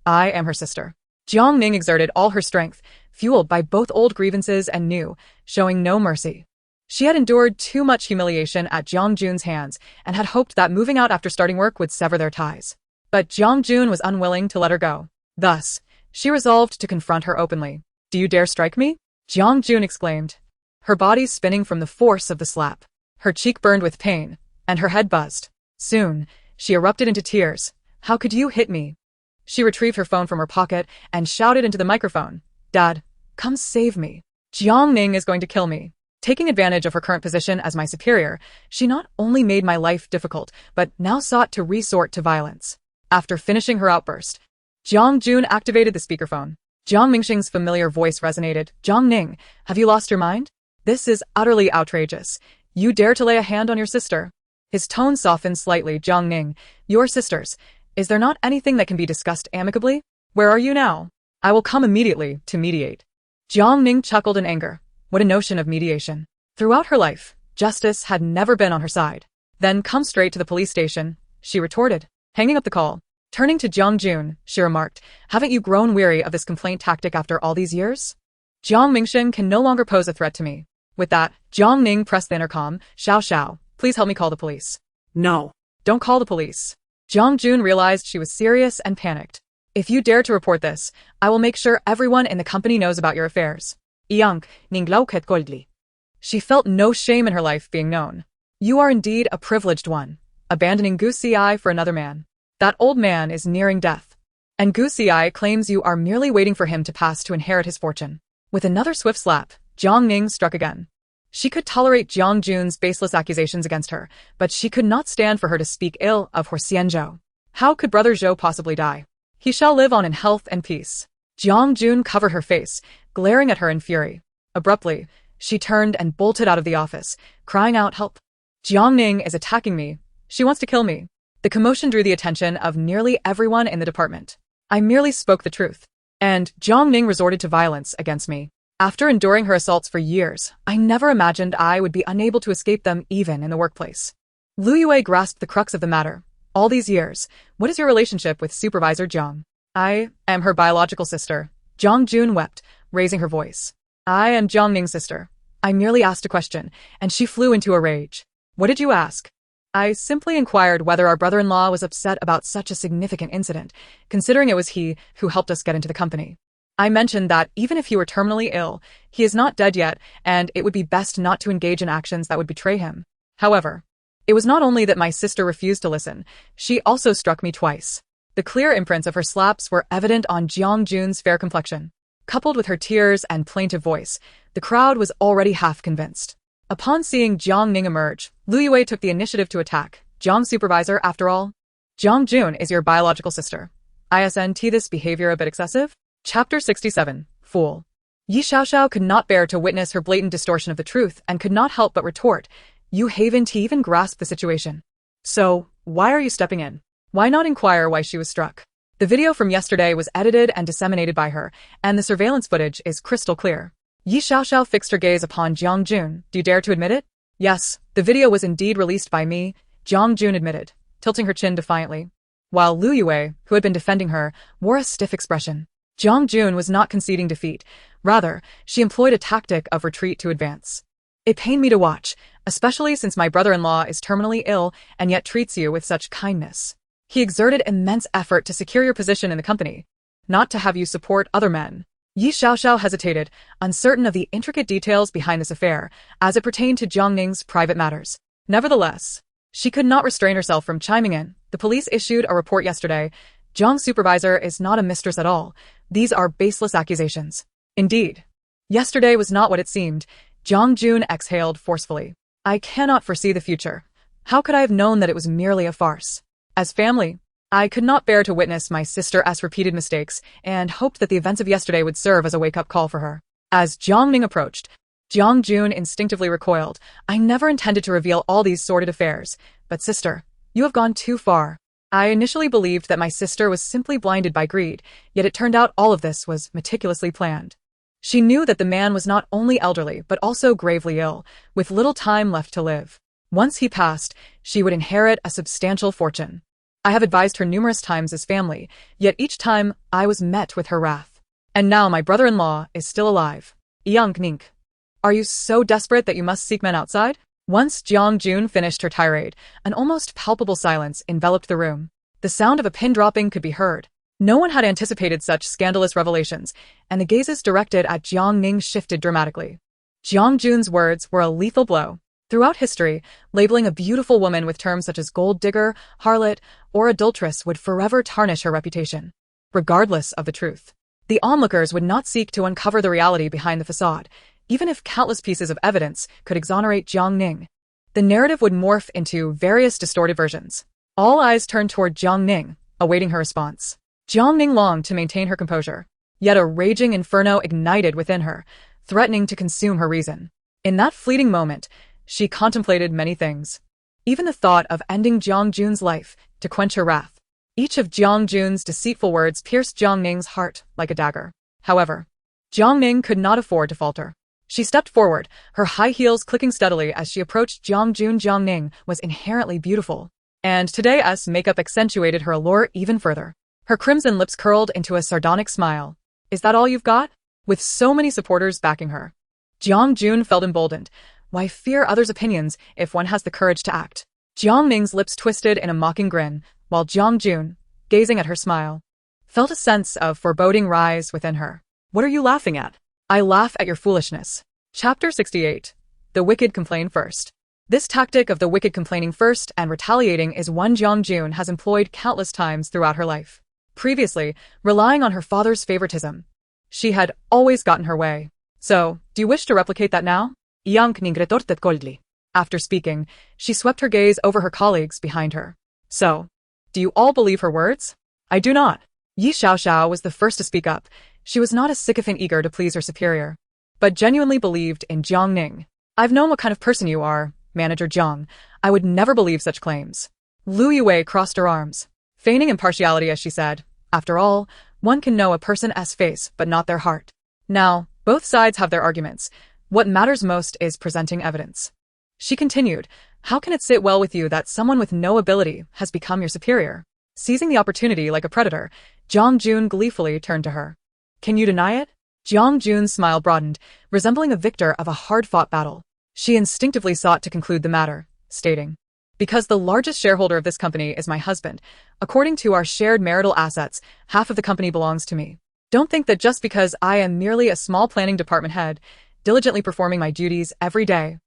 I am her sister. Jiang Ning exerted all her strength, fueled by both old grievances and new, showing no mercy. She had endured too much humiliation at Jiang Jun's hands and had hoped that moving out after starting work would sever their ties. But Jiang Jun was unwilling to let her go. Thus, she resolved to confront her openly. Do you dare strike me? Jiang Jun exclaimed, her body spinning from the force of the slap. Her cheek burned with pain, and her head buzzed. Soon, she erupted into tears. How could you hit me? She retrieved her phone from her pocket and shouted into the microphone. Dad, come save me. Jiang Ning is going to kill me. Taking advantage of her current position as my superior, she not only made my life difficult, but now sought to resort to violence. After finishing her outburst, Jiang Jun activated the speakerphone. Jiang Mingxing's familiar voice resonated. Jiang Ning, have you lost your mind? This is utterly outrageous. You dare to lay a hand on your sister. His tone softened slightly. Jiang Ning, your sisters. Is there not anything that can be discussed amicably? Where are you now? I will come immediately to mediate. Jiang Ning chuckled in anger. What a notion of mediation. Throughout her life, justice had never been on her side. Then come straight to the police station, she retorted, hanging up the call. Turning to Jiang Jun, she remarked, haven't you grown weary of this complaint tactic after all these years? Jiang Mingxing can no longer pose a threat to me. With that, Jiang Ning pressed the intercom. Xiao, please help me call the police. No. Don't call the police. Jiang Jun realized she was serious and panicked. If you dare to report this, I will make sure everyone in the company knows about your affairs. Jiang Ning lauket goldli. She felt no shame in her life being known. You are indeed a privileged one, abandoning Gu Xi for another man. That old man is nearing death. And Gu Xi claims you are merely waiting for him to pass to inherit his fortune. With another swift slap, Jiang Ning struck again. She could tolerate Jiang Jun's baseless accusations against her, but she could not stand for her to speak ill of Huo Xianzhou. How could brother Zhou possibly die? He shall live on in health and peace. Jiang Jun covered her face, glaring at her in fury. Abruptly, she turned and bolted out of the office, crying out, help. Jiang Ning is attacking me. She wants to kill me. The commotion drew the attention of nearly everyone in the department. I merely spoke the truth. And Jiang Ning resorted to violence against me. After enduring her assaults for years, I never imagined I would be unable to escape them even in the workplace. Lu Yue grasped the crux of the matter. All these years, what is your relationship with Supervisor Jiang? I am her biological sister. Jiang Jun wept, raising her voice. I am Jiang Ning's sister. I merely asked a question, and she flew into a rage. What did you ask? I simply inquired whether our brother-in-law was upset about such a significant incident, considering it was he who helped us get into the company. I mentioned that even if he were terminally ill, he is not dead yet, and it would be best not to engage in actions that would betray him. However, it was not only that my sister refused to listen, she also struck me twice. The clear imprints of her slaps were evident on Jiang Jun's fair complexion. Coupled with her tears and plaintive voice, the crowd was already half convinced. Upon seeing Jiang Ning emerge, Lu Yue took the initiative to attack. Jiang supervisor, after all? Jiang Jun is your biological sister. Isn't this behavior a bit excessive? Chapter 67. Fool. Yi Xiaoxiao could not bear to witness her blatant distortion of the truth and could not help but retort, you haven't even grasped the situation. So, why are you stepping in? Why not inquire why she was struck? The video from yesterday was edited and disseminated by her, and the surveillance footage is crystal clear. Yi Xiaoxiao fixed her gaze upon Jiang Jun. Do you dare to admit it? Yes, the video was indeed released by me, Jiang Jun admitted, tilting her chin defiantly. While Lu Yue, who had been defending her, wore a stiff expression. Jiang Jun was not conceding defeat. Rather, she employed a tactic of retreat to advance. It pained me to watch, especially since my brother-in-law is terminally ill and yet treats you with such kindness. He exerted immense effort to secure your position in the company, not to have you support other men. Yi Xiaoxiao hesitated, uncertain of the intricate details behind this affair, as it pertained to Jiang Ning's private matters. Nevertheless, she could not restrain herself from chiming in. The police issued a report yesterday. Jiang's supervisor is not a mistress at all. These are baseless accusations. Indeed. Yesterday was not what it seemed. Jiang Jun exhaled forcefully. I cannot foresee the future. How could I have known that it was merely a farce? As family, I could not bear to witness my sister's repeated mistakes and hoped that the events of yesterday would serve as a wake-up call for her. As Jiang Ning approached, Jiang Jun instinctively recoiled. I never intended to reveal all these sordid affairs, but sister, you have gone too far. I initially believed that my sister was simply blinded by greed, yet it turned out all of this was meticulously planned. She knew that the man was not only elderly but also gravely ill, with little time left to live. Once he passed, she would inherit a substantial fortune. I have advised her numerous times as family, yet each time I was met with her wrath. And now my brother-in-law is still alive. Jiang Ning. Are you so desperate that you must seek men outside? Once Jiang Jun finished her tirade, an almost palpable silence enveloped the room. The sound of a pin dropping could be heard. No one had anticipated such scandalous revelations, and the gazes directed at Jiang Ning shifted dramatically. Jiang Jun's words were a lethal blow. Throughout history, labeling a beautiful woman with terms such as gold digger, harlot, or adulteress would forever tarnish her reputation. Regardless of the truth, the onlookers would not seek to uncover the reality behind the facade, even if countless pieces of evidence could exonerate Jiang Ning. The narrative would morph into various distorted versions. All eyes turned toward Jiang Ning, awaiting her response. Jiang Ning longed to maintain her composure, yet a raging inferno ignited within her, threatening to consume her reason. In that fleeting moment, she contemplated many things. Even the thought of ending Jiang Jun's life to quench her wrath. Each of Jiang Jun's deceitful words pierced Jiang Ning's heart like a dagger. However, Jiang Ning could not afford to falter. She stepped forward, her high heels clicking steadily as she approached Jiang Jun. Jiang Ning was inherently beautiful, and today's makeup accentuated her allure even further. Her crimson lips curled into a sardonic smile. Is that all you've got? With so many supporters backing her, Jiang Jun felt emboldened. Why fear others' opinions if one has the courage to act? Jiang Ning's lips twisted in a mocking grin, while Jiang Jun, gazing at her smile, felt a sense of foreboding rise within her. What are you laughing at? I laugh at your foolishness. Chapter 68. The wicked complain first. This tactic of the wicked complaining first and retaliating is one Jiang Jun has employed countless times throughout her life. Previously, relying on her father's favoritism, she had always gotten her way. So, do you wish to replicate that now? Jiang Ning retorted coldly. After speaking, she swept her gaze over her colleagues behind her. So, do you all believe her words? I do not. Yi Xiaoxiao was the first to speak up. She was not a sycophant eager to please her superior, but genuinely believed in Jiang Ning. I've known what kind of person you are, Manager Jiang. I would never believe such claims. Lu Yue crossed her arms, feigning impartiality as she said, after all, one can know a person's face but not their heart. Now, both sides have their arguments. What matters most is presenting evidence. She continued, how can it sit well with you that someone with no ability has become your superior? Seizing the opportunity like a predator, Jiang Jun gleefully turned to her. Can you deny it? Jiang Jun's smile broadened, resembling a victor of a hard-fought battle. She instinctively sought to conclude the matter, stating, because the largest shareholder of this company is my husband. According to our shared marital assets, half of the company belongs to me. Don't think that just because I am merely a small planning department head, diligently performing my duties every day,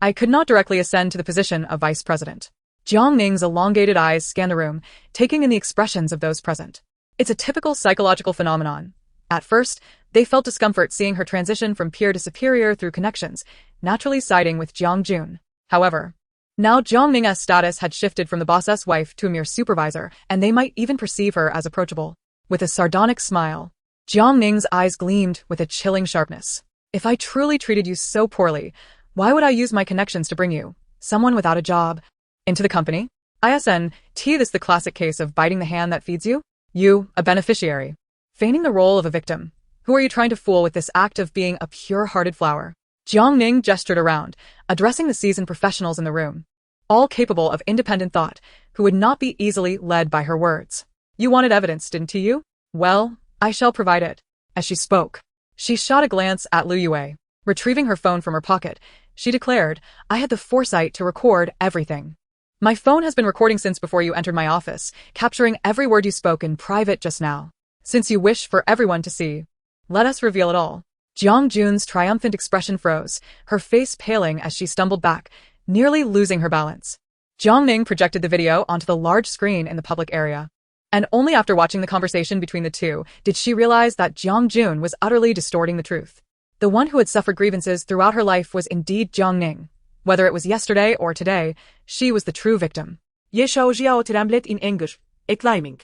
I could not directly ascend to the position of vice president. Jiang Ning's elongated eyes scanned the room, taking in the expressions of those present. It's a typical psychological phenomenon. At first, they felt discomfort seeing her transition from peer to superior through connections, naturally siding with Jiang Jun. However, now Jiang Ning's status had shifted from the boss's wife to a mere supervisor, and they might even perceive her as approachable. With a sardonic smile, Jiang Ning's eyes gleamed with a chilling sharpness. If I truly treated you so poorly, why would I use my connections to bring you, someone without a job, into the company? ISNT, this the classic case of biting the hand that feeds you? You, a beneficiary, feigning the role of a victim. Who are you trying to fool with this act of being a pure-hearted flower? Jiang Ning gestured around, addressing the seasoned professionals in the room, all capable of independent thought, who would not be easily led by her words. You wanted evidence, didn't you? Well, I shall provide it. As she spoke, she shot a glance at Lu Yue. Retrieving her phone from her pocket, she declared, I had the foresight to record everything. My phone has been recording since before you entered my office, capturing every word you spoke in private just now. Since you wish for everyone to see, let us reveal it all. Jiang Jun's triumphant expression froze, her face paling as she stumbled back, nearly losing her balance. Jiang Ning projected the video onto the large screen in the public area. And only after watching the conversation between the two did she realize that Jiang Jun was utterly distorting the truth. The one who had suffered grievances throughout her life was indeed Jiang Ning, Whether it was yesterday or today, she was the true victim. Ye Xiao tremblet in anger, exclaiming.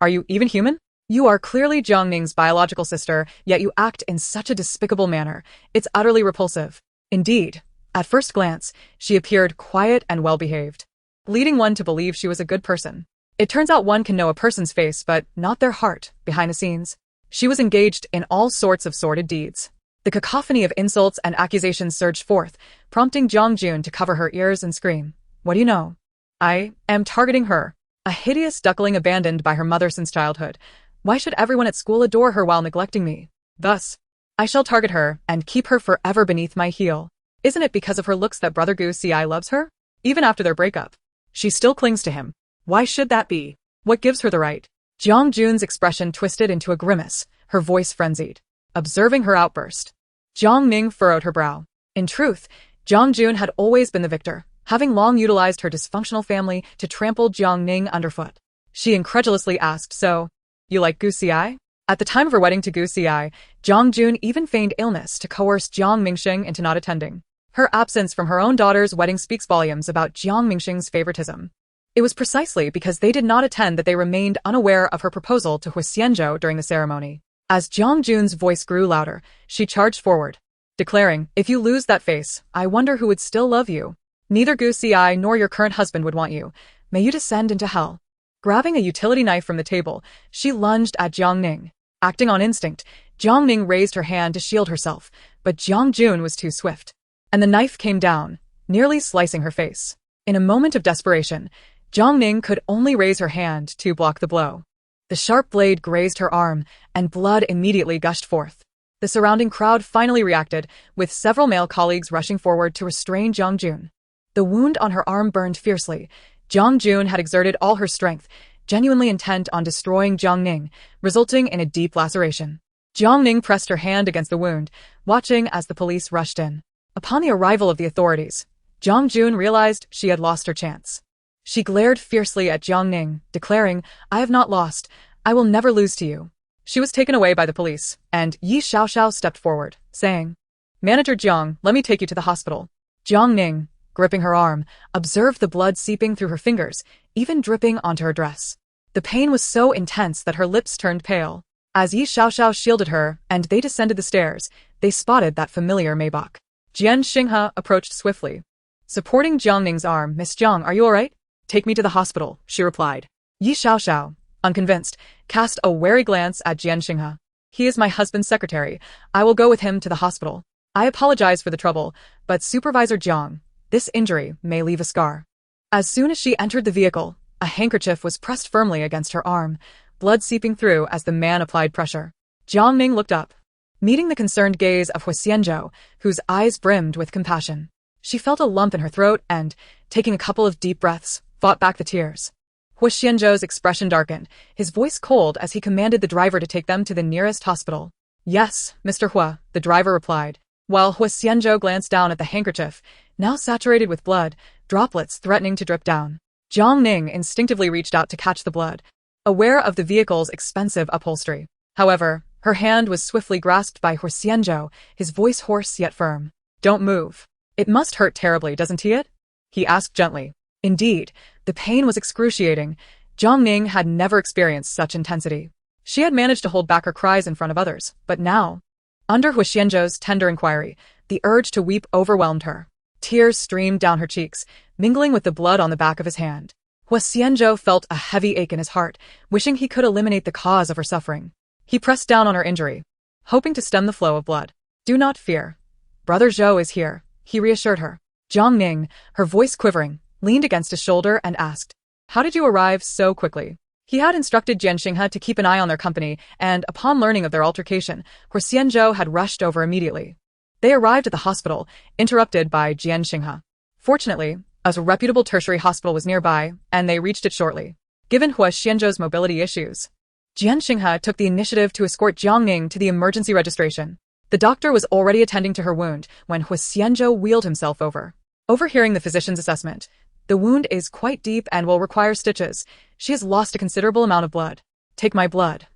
Are you even human? You are clearly Jiang Ning's biological sister, yet you act in such a despicable manner. It's utterly repulsive. Indeed, at first glance, she appeared quiet and well-behaved, leading one to believe she was a good person. It turns out one can know a person's face, but not their heart, behind the scenes. She was engaged in all sorts of sordid deeds. The cacophony of insults and accusations surged forth, prompting Jiang Jun to cover her ears and scream. What do you know? I am targeting her, a hideous duckling abandoned by her mother since childhood. Why should everyone at school adore her while neglecting me? Thus, I shall target her and keep her forever beneath my heel. Isn't it because of her looks that brother Gu Xi loves her? Even after their breakup, she still clings to him. Why should that be? What gives her the right? Jiang Jun's expression twisted into a grimace, her voice frenzied. Observing her outburst, Jiang Ning furrowed her brow. In truth, Jiang Jun had always been the victor, having long utilized her dysfunctional family to trample Jiang Ning underfoot. She incredulously asked, so, you like Gu Xi? At the time of her wedding to Gu Xi, Jiang Jun even feigned illness to coerce Jiang Mingxing into not attending. Her absence from her own daughter's wedding speaks volumes about Jiang Mingxing's favoritism. It was precisely because they did not attend that they remained unaware of her proposal to Huo Xianzhou during the ceremony. As Jiang Jun's voice grew louder, she charged forward, declaring, if you lose that face, I wonder who would still love you. Neither Gu Xi nor your current husband would want you. May you descend into hell. Grabbing a utility knife from the table, she lunged at Jiang Ning. Acting on instinct, Jiang Ning raised her hand to shield herself, but Jiang Jun was too swift, and the knife came down, nearly slicing her face. In a moment of desperation, Jiang Ning could only raise her hand to block the blow. The sharp blade grazed her arm, and blood immediately gushed forth. The surrounding crowd finally reacted, with several male colleagues rushing forward to restrain Jiang Jun. The wound on her arm burned fiercely. Jiang Jun had exerted all her strength, genuinely intent on destroying Jiang Ning, resulting in a deep laceration. Jiang Ning pressed her hand against the wound, watching as the police rushed in. Upon the arrival of the authorities, Jiang Jun realized she had lost her chance. She glared fiercely at Jiang Ning, declaring, I have not lost. I will never lose to you. She was taken away by the police, and Yi Xiaoxiao stepped forward, saying, Manager Jiang, let me take you to the hospital. Jiang Ning, gripping her arm, observed the blood seeping through her fingers, even dripping onto her dress. The pain was so intense that her lips turned pale. As Yi Xiaoxiao shielded her and they descended the stairs, they spotted that familiar Maybach. Jian Xinghe approached swiftly. Supporting Jiang Ning's arm, Miss Jiang, are you alright? Take me to the hospital, she replied. Yi Xiaoxiao, unconvinced, cast a wary glance at Jian Xinghe. He is my husband's secretary. I will go with him to the hospital. I apologize for the trouble, but Supervisor Jiang, this injury may leave a scar. As soon as she entered the vehicle, a handkerchief was pressed firmly against her arm, blood seeping through as the man applied pressure. Jiang Ning looked up, meeting the concerned gaze of Huo Xianzhou, whose eyes brimmed with compassion. She felt a lump in her throat and, taking a couple of deep breaths, fought back the tears. Huo Xianzhou's expression darkened, his voice cold as he commanded the driver to take them to the nearest hospital. Yes, Mr. Huo, the driver replied, while Huo Xianzhou glanced down at the handkerchief, now saturated with blood, droplets threatening to drip down. Jiang Ning instinctively reached out to catch the blood, aware of the vehicle's expensive upholstery. However, her hand was swiftly grasped by Huo Xianzhou, his voice hoarse yet firm. Don't move. It must hurt terribly, doesn't it? He asked gently. Indeed, the pain was excruciating. Jiang Ning had never experienced such intensity. She had managed to hold back her cries in front of others, but now, under Huo Xianzhou's tender inquiry, the urge to weep overwhelmed her. Tears streamed down her cheeks, mingling with the blood on the back of his hand. Huo Xianzhou felt a heavy ache in his heart, wishing he could eliminate the cause of her suffering. He pressed down on her injury, hoping to stem the flow of blood. Do not fear. Brother Zhou is here, he reassured her. Jiang Ning, her voice quivering, leaned against his shoulder and asked, How did you arrive so quickly? He had instructed Jian Xinghe to keep an eye on their company, and upon learning of their altercation, Huo Xianzhou had rushed over immediately. They arrived at the hospital, interrupted by Jian Xinghe. Fortunately, a reputable tertiary hospital was nearby, and they reached it shortly. Given Huo Xianzhou's mobility issues, Jian Xinghe took the initiative to escort Jiang Ning to the emergency registration. The doctor was already attending to her wound when Huo Xianzhou wheeled himself over. Overhearing the physician's assessment, the wound is quite deep and will require stitches. She has lost a considerable amount of blood. Take my blood.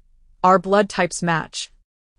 Our blood types match.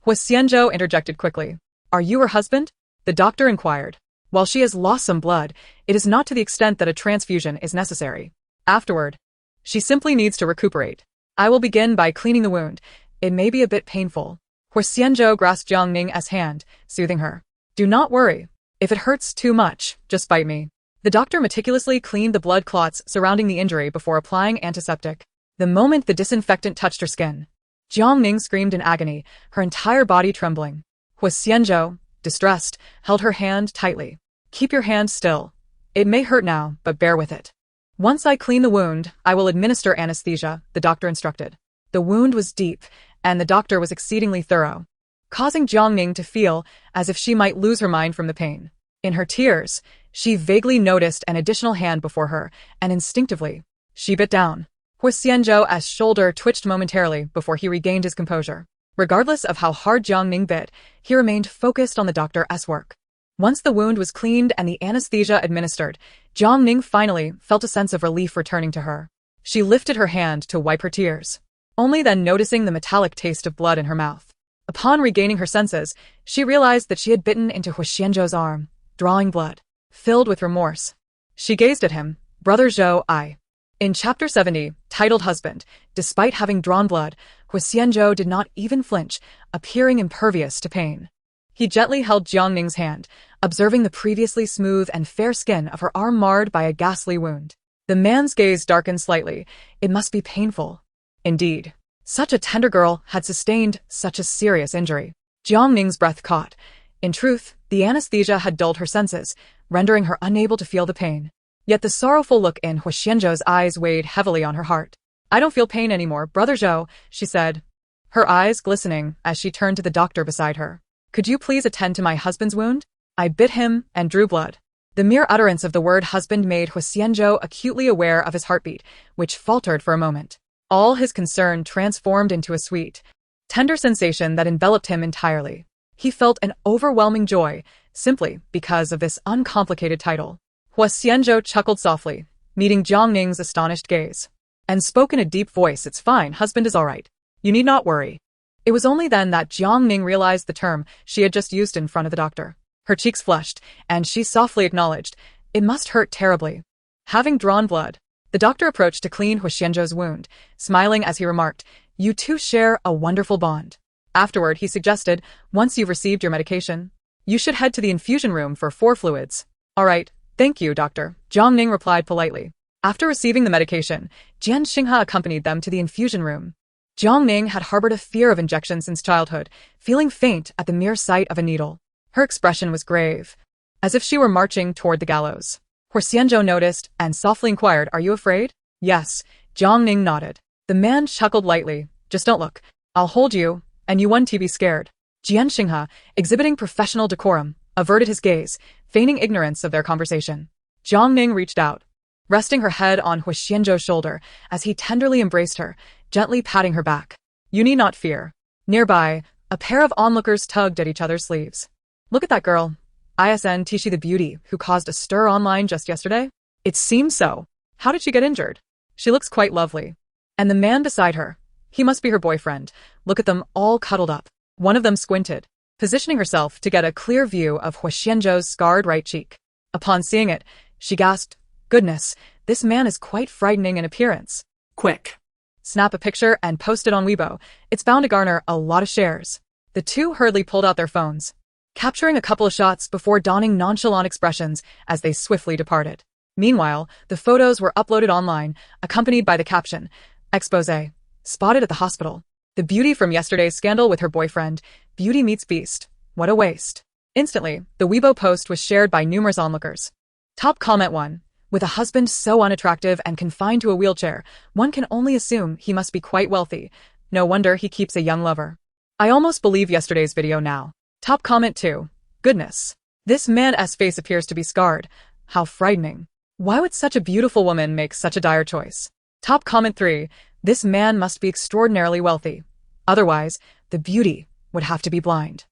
Huo Xianzhou interjected quickly. Are you her husband? The doctor inquired. While she has lost some blood, it is not to the extent that a transfusion is necessary. Afterward, she simply needs to recuperate. I will begin by cleaning the wound. It may be a bit painful. Huo Xianzhou grasped Jiang Ning's hand, soothing her. Do not worry. If it hurts too much, just bite me. The doctor meticulously cleaned the blood clots surrounding the injury before applying antiseptic. The moment the disinfectant touched her skin, Jiang Ning screamed in agony, her entire body trembling. Huo Xianzhou, distressed, held her hand tightly. Keep your hand still. It may hurt now, but bear with it. Once I clean the wound, I will administer anesthesia, the doctor instructed. The wound was deep, and the doctor was exceedingly thorough, causing Jiang Ning to feel as if she might lose her mind from the pain. In her tears, she vaguely noticed an additional hand before her, and instinctively, she bit down. Huo Xianzhou's shoulder twitched momentarily before he regained his composure. Regardless of how hard Jiang Ning bit, he remained focused on the doctor's work. Once the wound was cleaned and the anesthesia administered, Jiang Ning finally felt a sense of relief returning to her. She lifted her hand to wipe her tears, only then noticing the metallic taste of blood in her mouth. Upon regaining her senses, she realized that she had bitten into Huo Xianzhou's arm, drawing blood. Filled with remorse, she gazed at him. Brother Zhou, I. In Chapter 70, titled Husband, despite having drawn blood, Huo Xianzhou did not even flinch, appearing impervious to pain. He gently held Jiang Ning's hand, observing the previously smooth and fair skin of her arm marred by a ghastly wound. The man's gaze darkened slightly. It must be painful. Indeed, such a tender girl had sustained such a serious injury. Jiang Ning's breath caught. In truth, the anesthesia had dulled her senses, rendering her unable to feel the pain. Yet the sorrowful look in Huo Xianzhou's eyes weighed heavily on her heart. I don't feel pain anymore, Brother Zhou, she said, her eyes glistening as she turned to the doctor beside her. Could you please attend to my husband's wound? I bit him and drew blood. The mere utterance of the word husband made Huo Xianzhou acutely aware of his heartbeat, which faltered for a moment. All his concern transformed into a sweet, tender sensation that enveloped him entirely. He felt an overwhelming joy, simply because of this uncomplicated title. Huo Xianzhou chuckled softly, meeting Jiang Ning's astonished gaze, and spoke in a deep voice. It's fine, husband is all right. You need not worry. It was only then that Jiang Ning realized the term she had just used in front of the doctor. Her cheeks flushed, and she softly acknowledged, it must hurt terribly. Having drawn blood, the doctor approached to clean Huo Xianzhou's wound, smiling as he remarked, you two share a wonderful bond. Afterward, he suggested, once you've received your medication, you should head to the infusion room for 4 fluids. All right, thank you, doctor, Jiang Ning replied politely. After receiving the medication, Jian Xinghe accompanied them to the infusion room. Jiang Ning had harbored a fear of injections since childhood, feeling faint at the mere sight of a needle. Her expression was grave, as if she were marching toward the gallows. Huo Xianzhou noticed and softly inquired, are you afraid? Yes, Jiang Ning nodded. The man chuckled lightly. Just don't look. I'll hold you, and you won't be scared. Jian Xinghe, exhibiting professional decorum, averted his gaze, feigning ignorance of their conversation. Jiang Ning reached out, resting her head on Huo Xianzhou's shoulder as he tenderly embraced her, gently patting her back. You need not fear. Nearby, a pair of onlookers tugged at each other's sleeves. Look at that girl. Isn't she the beauty who caused a stir online just yesterday? It seems so. How did she get injured? She looks quite lovely. And the man beside her, he must be her boyfriend. Look at them all cuddled up. One of them squinted, positioning herself to get a clear view of Huo Xianzhou's scarred right cheek. Upon seeing it, she gasped, goodness, this man is quite frightening in appearance. Quick. Snap a picture and post it on Weibo. It's bound to garner a lot of shares. The two hurriedly pulled out their phones, capturing a couple of shots before donning nonchalant expressions as they swiftly departed. Meanwhile, the photos were uploaded online, accompanied by the caption, Exposé, spotted at the hospital. The beauty from yesterday's scandal with her boyfriend, beauty meets beast. What a waste. Instantly, the Weibo post was shared by numerous onlookers. Top comment 1. With a husband so unattractive and confined to a wheelchair, one can only assume he must be quite wealthy. No wonder he keeps a young lover. I almost believe yesterday's video now. Top comment 2. Goodness. This man's face appears to be scarred. How frightening. Why would such a beautiful woman make such a dire choice? Top comment 3. This man must be extraordinarily wealthy. Otherwise, the beauty would have to be blind.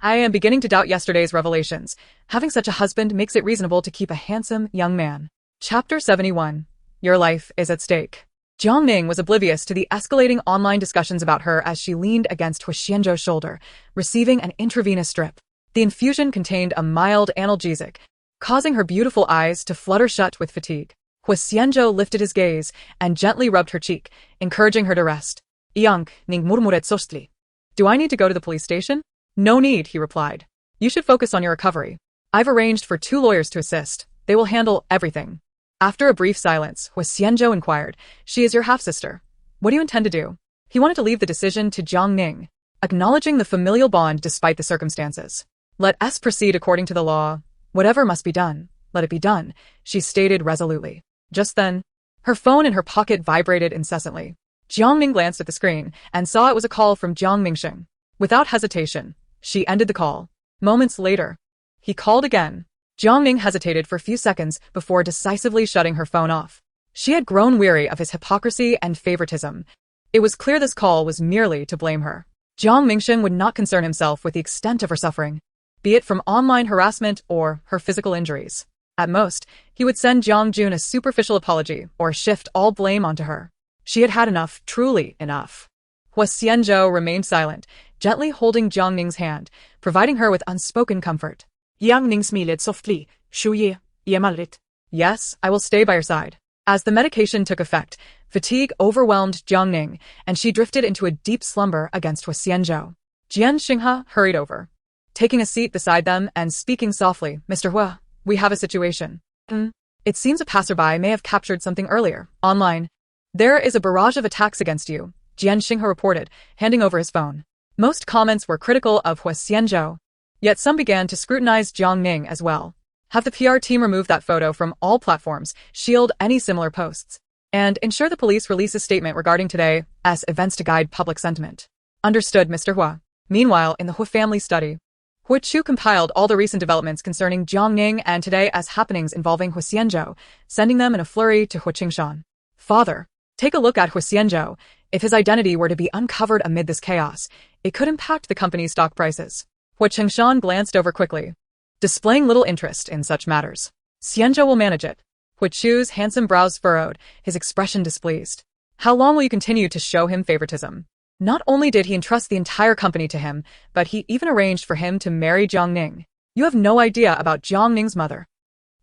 I am beginning to doubt yesterday's revelations. Having such a husband makes it reasonable to keep a handsome young man. Chapter 71. Your life is at stake. Jiang Ning was oblivious to the escalating online discussions about her as she leaned against Huo Xianzhou's shoulder, receiving an intravenous drip. The infusion contained a mild analgesic, causing her beautiful eyes to flutter shut with fatigue. Huo Xianzhou lifted his gaze and gently rubbed her cheek, encouraging her to rest. Jiang Ning murmuret softly. Do I need to go to the police station? No need, he replied. You should focus on your recovery. I've arranged for 2 lawyers to assist. They will handle everything. After a brief silence, Huo Xianzhou inquired, She is your half-sister. What do you intend to do? He wanted to leave the decision to Jiang Ning, acknowledging the familial bond despite the circumstances. Let us proceed according to the law. Whatever must be done, let it be done, she stated resolutely. Just then, her phone in her pocket vibrated incessantly. Jiang Ning glanced at the screen and saw it was a call from Jiang Mingxing. Without hesitation, she ended the call. Moments later, he called again. Jiang Ning hesitated for a few seconds before decisively shutting her phone off. She had grown weary of his hypocrisy and favoritism. It was clear this call was merely to blame her. Jiang Mingxing would not concern himself with the extent of her suffering, be it from online harassment or her physical injuries. At most, he would send Jiang Jun a superficial apology or shift all blame onto her. She had had enough, truly enough. Huo Xianzhou remained silent, gently holding Jiang Ning's hand, providing her with unspoken comfort. Jiang Ning smiled softly. Shuye, Yemalrit. Yes, I will stay by your side. As the medication took effect, fatigue overwhelmed Jiang Ning, and she drifted into a deep slumber against Huo Xianzhou. Jian Xinghe hurried over, taking a seat beside them and speaking softly, Mr. Huo, we have a situation. It seems a passerby may have captured something earlier, online. There is a barrage of attacks against you, Jian Xinghe reported, handing over his phone. Most comments were critical of Huo Xianzhou, yet some began to scrutinize Jiang Ning as well. Have the PR team remove that photo from all platforms, shield any similar posts, and ensure the police release a statement regarding today's events to guide public sentiment. Understood, Mr. Huo. Meanwhile, in the Huo family study, Huo Chu compiled all the recent developments concerning Jiang Ning and today's happenings involving Huo Xianzhou, sending them in a flurry to Huo Qingshan. Father, take a look at Huo Xianzhou. If his identity were to be uncovered amid this chaos, it could impact the company's stock prices. Huo Qingshan glanced over quickly, displaying little interest in such matters. Xianzhou will manage it. Huo Chu's handsome brows furrowed, his expression displeased. How long will you continue to show him favoritism? Not only did he entrust the entire company to him, but he even arranged for him to marry Jiang Ning. You have no idea about Jiang Ning's mother.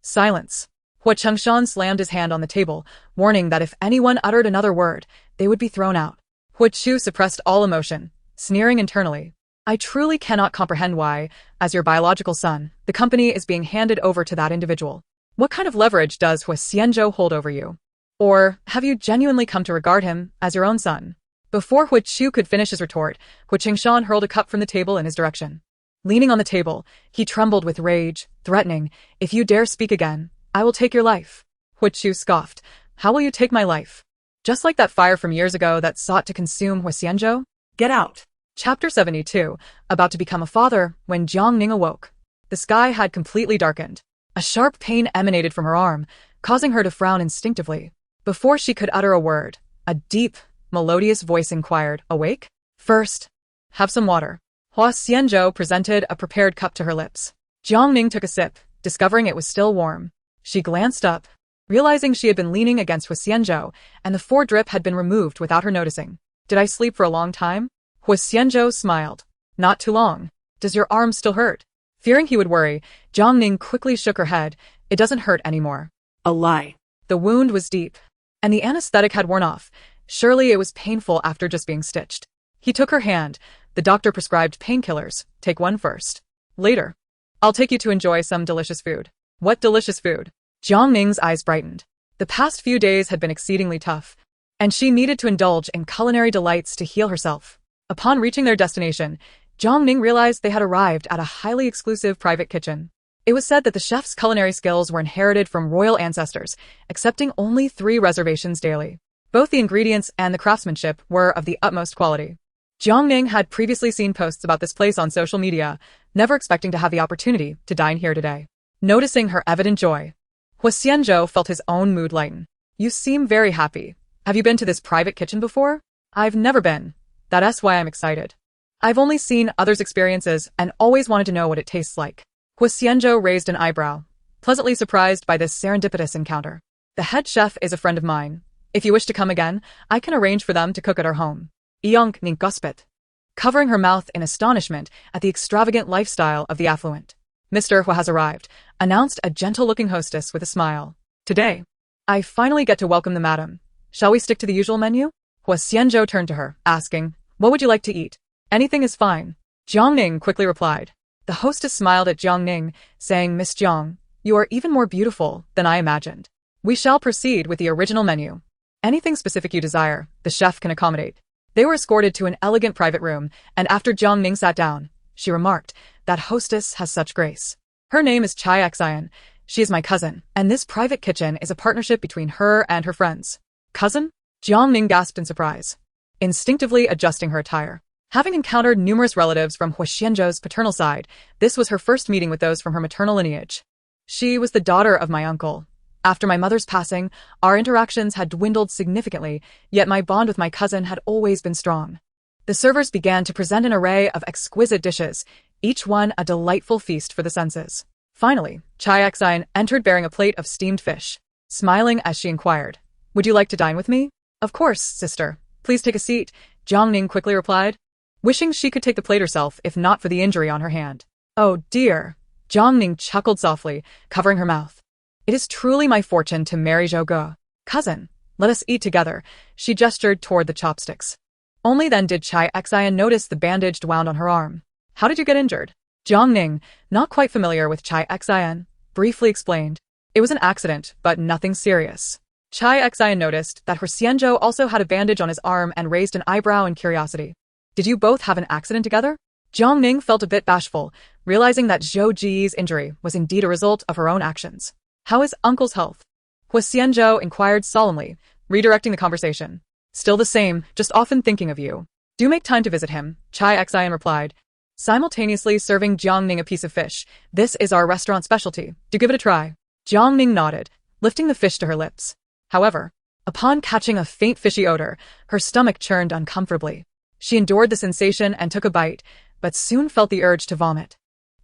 Silence. Huo Qingshan slammed his hand on the table, warning that if anyone uttered another word, they would be thrown out. Huo Chu suppressed all emotion, sneering internally. I truly cannot comprehend why, as your biological son, the company is being handed over to that individual. What kind of leverage does Huo Xianzhou hold over you? Or have you genuinely come to regard him as your own son? Before Huo Chu could finish his retort, Huo Qingshan hurled a cup from the table in his direction. Leaning on the table, he trembled with rage, threatening, If you dare speak again, I will take your life. Huo Chu scoffed. How will you take my life? Just like that fire from years ago that sought to consume Huo Xianzhou? Get out. Chapter 72, about to become a father, when Jiang Ning awoke. The sky had completely darkened. A sharp pain emanated from her arm, causing her to frown instinctively. Before she could utter a word, a deep, melodious voice inquired, Awake? First, have some water. Huo Xianzhou presented a prepared cup to her lips. Jiang Ning took a sip, discovering it was still warm. She glanced up, realizing she had been leaning against Huo Xianzhou, and the foredrip had been removed without her noticing. Did I sleep for a long time? Huo Xianzhou smiled. Not too long. Does your arm still hurt? Fearing he would worry, Jiang Ning quickly shook her head. It doesn't hurt anymore. A lie. The wound was deep, and the anesthetic had worn off. Surely it was painful after just being stitched. He took her hand. The doctor prescribed painkillers. Take one first. Later, I'll take you to enjoy some delicious food. What delicious food? Jiang Ning's eyes brightened. The past few days had been exceedingly tough, and she needed to indulge in culinary delights to heal herself. Upon reaching their destination, Jiang Ning realized they had arrived at a highly exclusive private kitchen. It was said that the chef's culinary skills were inherited from royal ancestors, accepting only 3 reservations daily. Both the ingredients and the craftsmanship were of the utmost quality. Jiang Ning had previously seen posts about this place on social media, never expecting to have the opportunity to dine here today. Noticing her evident joy, Huo Xianzhou felt his own mood lighten. You seem very happy. Have you been to this private kitchen before? I've never been. That's why I'm excited. I've only seen others' experiences and always wanted to know what it tastes like. Huo Xianzhou raised an eyebrow, pleasantly surprised by this serendipitous encounter. The head chef is a friend of mine. If you wish to come again, I can arrange for them to cook at our home. Jiang Ning gusped, covering her mouth in astonishment at the extravagant lifestyle of the affluent. Mr. Huo has arrived. announced a gentle-looking hostess with a smile. Today, I finally get to welcome the madam. Shall we stick to the usual menu? Huo Xianzhou turned to her, asking, what would you like to eat? Anything is fine. Jiang Ning quickly replied. The hostess smiled at Jiang Ning, saying, Miss Jiang, you are even more beautiful than I imagined. We shall proceed with the original menu. Anything specific you desire, the chef can accommodate. They were escorted to an elegant private room, and after Jiang Ning sat down, she remarked, that hostess has such grace. Her name is Chai Xian. She is my cousin, and this private kitchen is a partnership between her and her friends. Cousin? Jiang Ning gasped in surprise, instinctively adjusting her attire. Having encountered numerous relatives from Huo Xianzhou's paternal side, this was her first meeting with those from her maternal lineage. She was the daughter of my uncle. After my mother's passing, our interactions had dwindled significantly, yet my bond with my cousin had always been strong. The servers began to present an array of exquisite dishes, each one a delightful feast for the senses. Finally, Chai Xian entered bearing a plate of steamed fish, smiling as she inquired, would you like to dine with me? Of course, sister. Please take a seat, Jiang Ning quickly replied, wishing she could take the plate herself if not for the injury on her hand. Oh dear. Jiang Ning chuckled softly, covering her mouth. It is truly my fortune to marry Zhou Ge. Cousin, let us eat together, she gestured toward the chopsticks. Only then did Chai Xian notice the bandage wound on her arm. How did you get injured? Jiang Ning, not quite familiar with Chai Xian, briefly explained. It was an accident, but nothing serious. Chai Xian noticed that Huo Xianzhou also had a bandage on his arm and raised an eyebrow in curiosity. Did you both have an accident together? Jiang Ning felt a bit bashful, realizing that Zhou Ji's injury was indeed a result of her own actions. How is uncle's health? Huo Xianzhou inquired solemnly, redirecting the conversation. Still the same, just often thinking of you. Do make time to visit him, Chai Xian replied, simultaneously serving Jiang Ning a piece of fish. This is our restaurant specialty. Do give it a try. Jiang Ning nodded, lifting the fish to her lips. However, upon catching a faint fishy odor, her stomach churned uncomfortably. She endured the sensation and took a bite, but soon felt the urge to vomit.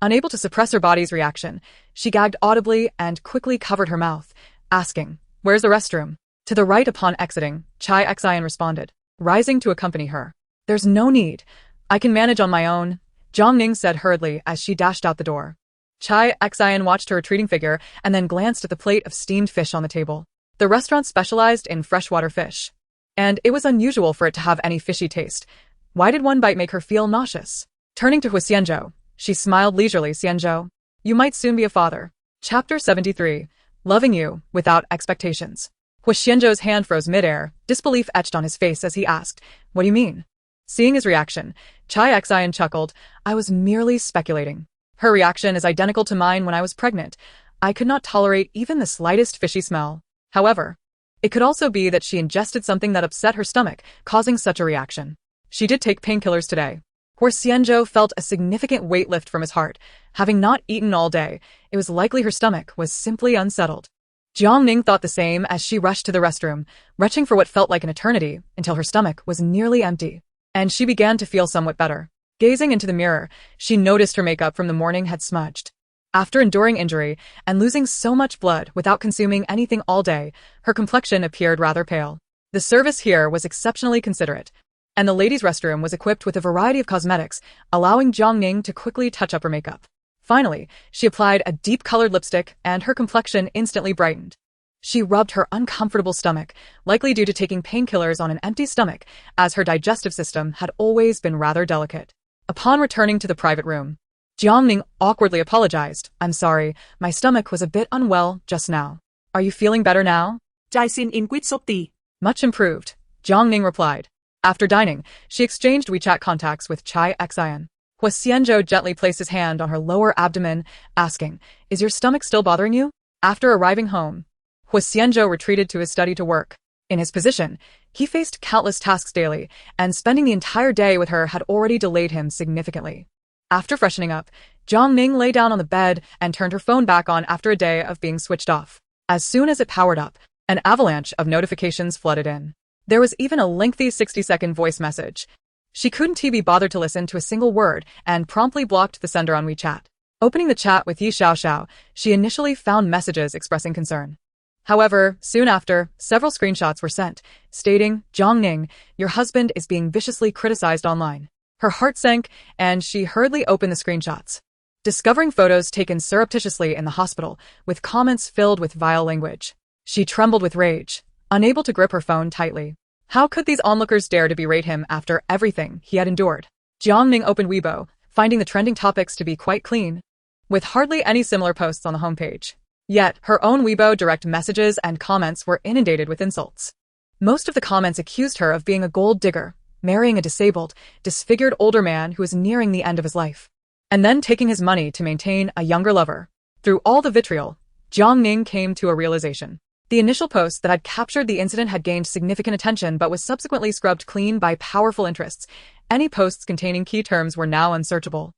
Unable to suppress her body's reaction, she gagged audibly and quickly covered her mouth, asking, where's the restroom? To the right. Upon exiting, Chai Xian responded, rising to accompany her. There's no need. I can manage on my own, Jiang Ning said hurriedly as she dashed out the door. Chai Xian watched her retreating figure and then glanced at the plate of steamed fish on the table. The restaurant specialized in freshwater fish, and it was unusual for it to have any fishy taste. Why did one bite make her feel nauseous? Turning to Huo Xianzhou, she smiled leisurely. Xianzhou, you might soon be a father. Chapter 73. Loving you, without expectations. Huo Xianzhou's hand froze midair, disbelief etched on his face as he asked, what do you mean? Seeing his reaction, Chai Xian chuckled, I was merely speculating. Her reaction is identical to mine when I was pregnant. I could not tolerate even the slightest fishy smell. However, it could also be that she ingested something that upset her stomach, causing such a reaction. She did take painkillers today. Huo Xianzhou felt a significant weight lift from his heart. Having not eaten all day, it was likely her stomach was simply unsettled. Jiang Ning thought the same as she rushed to the restroom, retching for what felt like an eternity, until her stomach was nearly empty. And she began to feel somewhat better. Gazing into the mirror, she noticed her makeup from the morning had smudged. After enduring injury and losing so much blood without consuming anything all day, her complexion appeared rather pale. The service here was exceptionally considerate, and the ladies' restroom was equipped with a variety of cosmetics, allowing Jiang Ning to quickly touch up her makeup. Finally, she applied a deep-colored lipstick and her complexion instantly brightened. She rubbed her uncomfortable stomach, likely due to taking painkillers on an empty stomach, as her digestive system had always been rather delicate. Upon returning to the private room, Jiang Ning awkwardly apologized. I'm sorry, my stomach was a bit unwell just now. Are you feeling better now? Chai xin in quýt sốt tì. Much improved, Jiang Ning replied. After dining, she exchanged WeChat contacts with Chai Xian. Huo Xianzhou gently placed his hand on her lower abdomen, asking, is your stomach still bothering you? After arriving home, Huo Xianzhou retreated to his study to work. In his position, he faced countless tasks daily, and spending the entire day with her had already delayed him significantly. After freshening up, Jiang Ning lay down on the bed and turned her phone back on after a day of being switched off. As soon as it powered up, an avalanche of notifications flooded in. There was even a lengthy 60-second voice message. She couldn't be bothered to listen to a single word and promptly blocked the sender on WeChat. Opening the chat with Yi Xiaoxiao, she initially found messages expressing concern. However, soon after, several screenshots were sent, stating, Jiang Ning, your husband is being viciously criticized online. Her heart sank, and she hurriedly opened the screenshots. discovering photos taken surreptitiously in the hospital, with comments filled with vile language. She trembled with rage, unable to grip her phone tightly. How could these onlookers dare to berate him after everything he had endured? Jiang Ning opened Weibo, finding the trending topics to be quite clean, with hardly any similar posts on the homepage. Yet, her own Weibo direct messages and comments were inundated with insults. Most of the comments accused her of being a gold digger, marrying a disabled, disfigured older man who was nearing the end of his life, and then taking his money to maintain a younger lover. Through all the vitriol, Jiang Ning came to a realization. The initial post that had captured the incident had gained significant attention but was subsequently scrubbed clean by powerful interests. Any posts containing key terms were now unsearchable.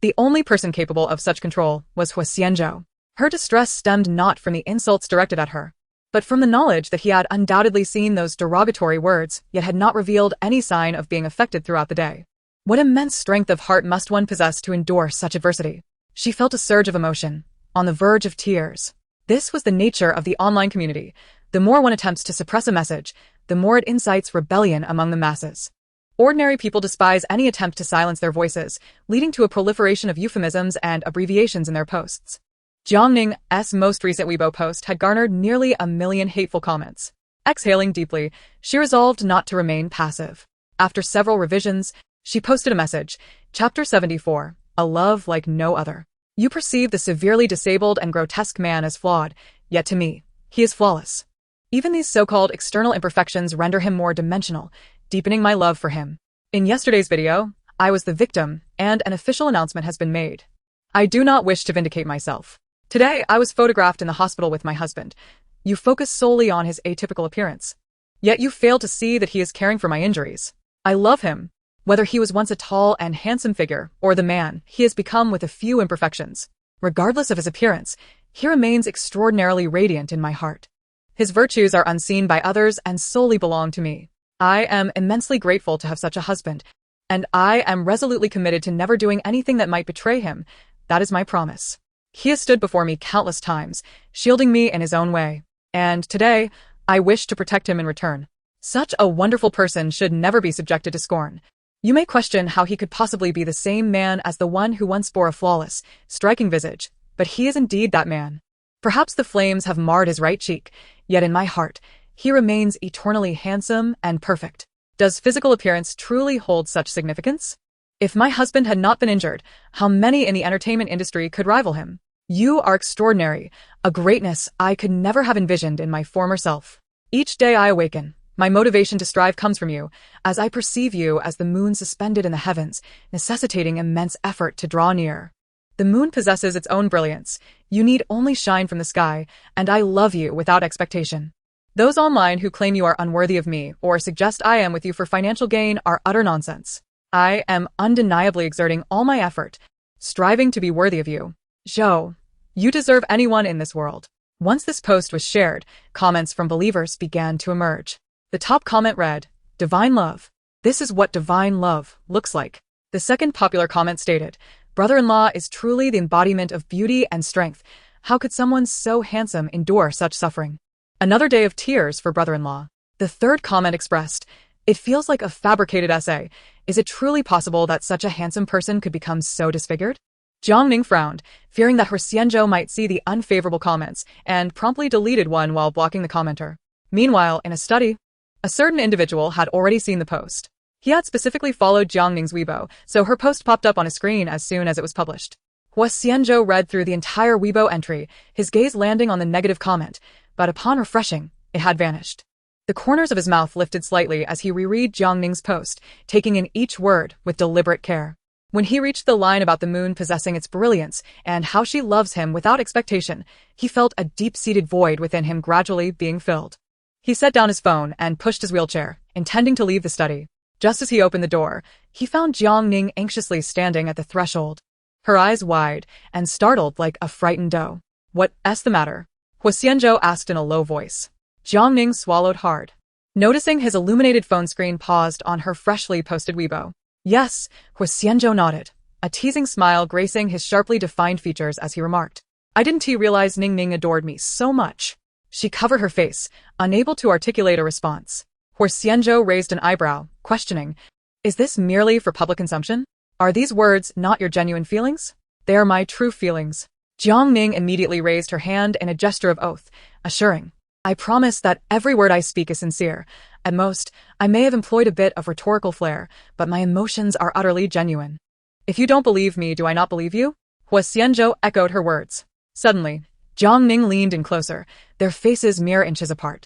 The only person capable of such control was Huo Xianzhou. Her distress stemmed not from the insults directed at her, but from the knowledge that he had undoubtedly seen those derogatory words, yet had not revealed any sign of being affected throughout the day. What immense strength of heart must one possess to endure such adversity? She felt a surge of emotion, on the verge of tears. This was the nature of the online community. The more one attempts to suppress a message, the more it incites rebellion among the masses. Ordinary people despise any attempt to silence their voices, leading to a proliferation of euphemisms and abbreviations in their posts. Jiang Ning's most recent Weibo post had garnered nearly 1 million hateful comments. Exhaling deeply, she resolved not to remain passive. After several revisions, she posted a message, Chapter 74, A Love Like No Other. You perceive the severely disabled and grotesque man as flawed, yet to me, he is flawless. Even these so-called external imperfections render him more dimensional, deepening my love for him. In yesterday's video, I was the victim, and an official announcement has been made. I do not wish to vindicate myself. Today, I was photographed in the hospital with my husband. You focus solely on his atypical appearance. Yet you fail to see that he is caring for my injuries. I love him, whether he was once a tall and handsome figure or the man he has become with a few imperfections. Regardless of his appearance, he remains extraordinarily radiant in my heart. His virtues are unseen by others and solely belong to me. I am immensely grateful to have such a husband, and I am resolutely committed to never doing anything that might betray him. That is my promise. He has stood before me countless times, shielding me in his own way, and today, I wish to protect him in return. Such a wonderful person should never be subjected to scorn. You may question how he could possibly be the same man as the one who once bore a flawless, striking visage, but he is indeed that man. Perhaps the flames have marred his right cheek, yet in my heart, he remains eternally handsome and perfect. Does physical appearance truly hold such significance? If my husband had not been injured, how many in the entertainment industry could rival him? You are extraordinary, a greatness I could never have envisioned in my former self. Each day I awaken, my motivation to strive comes from you, as I perceive you as the moon suspended in the heavens, necessitating immense effort to draw near. The moon possesses its own brilliance. You need only shine from the sky, and I love you without expectation. Those online who claim you are unworthy of me or suggest I am with you for financial gain are utter nonsense. I am undeniably exerting all my effort, striving to be worthy of you. Zhou, you deserve anyone in this world. Once this post was shared, comments from believers began to emerge. The top comment read, Divine love. This is what divine love looks like. The second popular comment stated, Brother-in-law is truly the embodiment of beauty and strength. How could someone so handsome endure such suffering? Another day of tears for brother-in-law. The third comment expressed, It feels like a fabricated essay. Is it truly possible that such a handsome person could become so disfigured? Jiang Ning frowned, fearing that Huo Xianzhou might see the unfavorable comments, and promptly deleted one while blocking the commenter. Meanwhile, in a study, a certain individual had already seen the post. He had specifically followed Jiang Ning's Weibo, so her post popped up on his screen as soon as it was published. Huo Xianzhou read through the entire Weibo entry, his gaze landing on the negative comment, but upon refreshing, it had vanished. The corners of his mouth lifted slightly as he reread Jiang Ning's post, taking in each word with deliberate care. When he reached the line about the moon possessing its brilliance and how she loves him without expectation, he felt a deep-seated void within him gradually being filled. He set down his phone and pushed his wheelchair, intending to leave the study. Just as he opened the door, he found Jiang Ning anxiously standing at the threshold, her eyes wide and startled like a frightened doe. What's the matter? Huo Xianzhou asked in a low voice. Jiang Ning swallowed hard, noticing his illuminated phone screen paused on her freshly posted Weibo. Yes, Huo Xianzhou nodded, a teasing smile gracing his sharply defined features as he remarked. I didn't realize Ning adored me so much. She covered her face, unable to articulate a response. Huo Xianzhou raised an eyebrow, questioning, Is this merely for public consumption? Are these words not your genuine feelings? They are my true feelings. Jiang Ning immediately raised her hand in a gesture of oath, assuring, I promise that every word I speak is sincere. At most, I may have employed a bit of rhetorical flair, but my emotions are utterly genuine. If you don't believe me, do I not believe you? Huo Xianzhou echoed her words. Suddenly, Jiang Ning leaned in closer, their faces mere inches apart.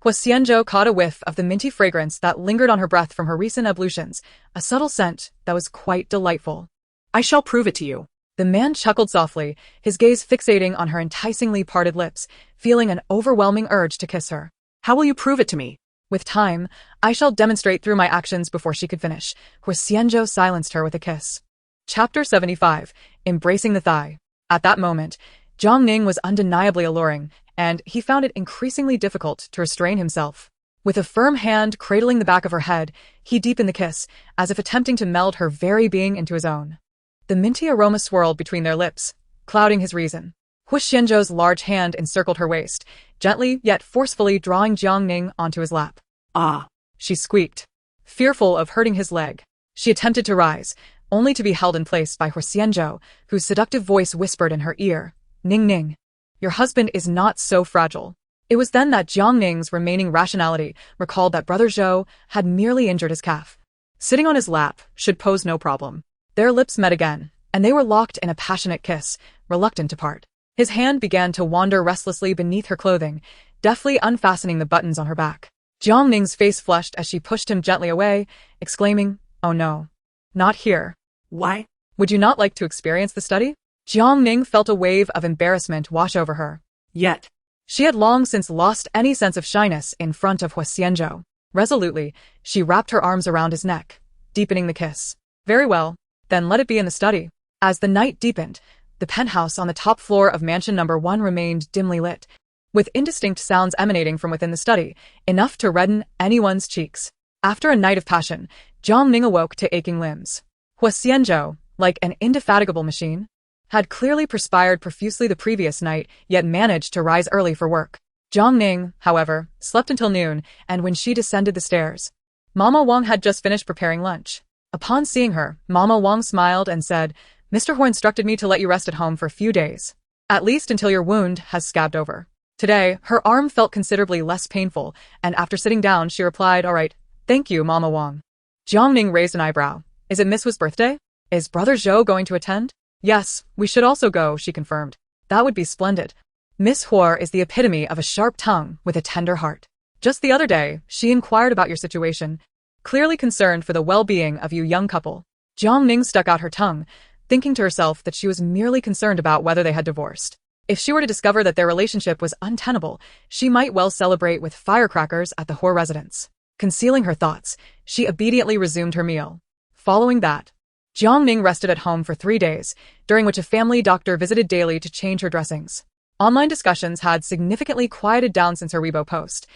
Huo Xianzhou caught a whiff of the minty fragrance that lingered on her breath from her recent ablutions, a subtle scent that was quite delightful. I shall prove it to you. The man chuckled softly, his gaze fixating on her enticingly parted lips, feeling an overwhelming urge to kiss her. How will you prove it to me? With time, I shall demonstrate through my actions before she could finish. Huo Xianzhou silenced her with a kiss. Chapter 75. Embracing the Thigh. At that moment, Jiang Ning was undeniably alluring, and he found it increasingly difficult to restrain himself. With a firm hand cradling the back of her head, he deepened the kiss, as if attempting to meld her very being into his own. The minty aroma swirled between their lips, clouding his reason. Huo Xianzhou's large hand encircled her waist, gently yet forcefully drawing Jiang Ning onto his lap. Ah, she squeaked. Fearful of hurting his leg, she attempted to rise, only to be held in place by Huo Xianzhou, whose seductive voice whispered in her ear, Ning Ning, your husband is not so fragile. It was then that Jiang Ning's remaining rationality recalled that brother Zhou had merely injured his calf. Sitting on his lap should pose no problem. Their lips met again, and they were locked in a passionate kiss, reluctant to part. His hand began to wander restlessly beneath her clothing, deftly unfastening the buttons on her back. Jiang Ning's face flushed as she pushed him gently away, exclaiming, Oh no. Not here. Why? Would you not like to experience the study? Jiang Ning felt a wave of embarrassment wash over her. Yet. She had long since lost any sense of shyness in front of Huo Xianzhou. Resolutely, she wrapped her arms around his neck, deepening the kiss. Very well. Then let it be in the study. As the night deepened, the penthouse on the top floor of mansion number 1 remained dimly lit, with indistinct sounds emanating from within the study, enough to redden anyone's cheeks. After a night of passion, Jiang Ning awoke to aching limbs. Huo Xianzhou, like an indefatigable machine, had clearly perspired profusely the previous night, yet managed to rise early for work. Jiang Ning, however, slept until noon, and when she descended the stairs, Mama Wang had just finished preparing lunch. Upon seeing her, Mama Wang smiled and said, Mr. Huo instructed me to let you rest at home for a few days. At least until your wound has scabbed over. Today, her arm felt considerably less painful, and after sitting down, she replied, All right, thank you, Mama Wang. Jiang Ning raised an eyebrow. Is it Miss Huo's birthday? Is Brother Zhou going to attend? Yes, we should also go, she confirmed. That would be splendid. Miss Huo is the epitome of a sharp tongue with a tender heart. Just the other day, she inquired about your situation, clearly concerned for the well-being of you young couple. Jiang Ning stuck out her tongue, thinking to herself that she was merely concerned about whether they had divorced. If she were to discover that their relationship was untenable, she might well celebrate with firecrackers at the Huo residence. Concealing her thoughts, she obediently resumed her meal. Following that, Jiang Ning rested at home for 3 days, during which a family doctor visited daily to change her dressings. Online discussions had significantly quieted down since her Weibo post,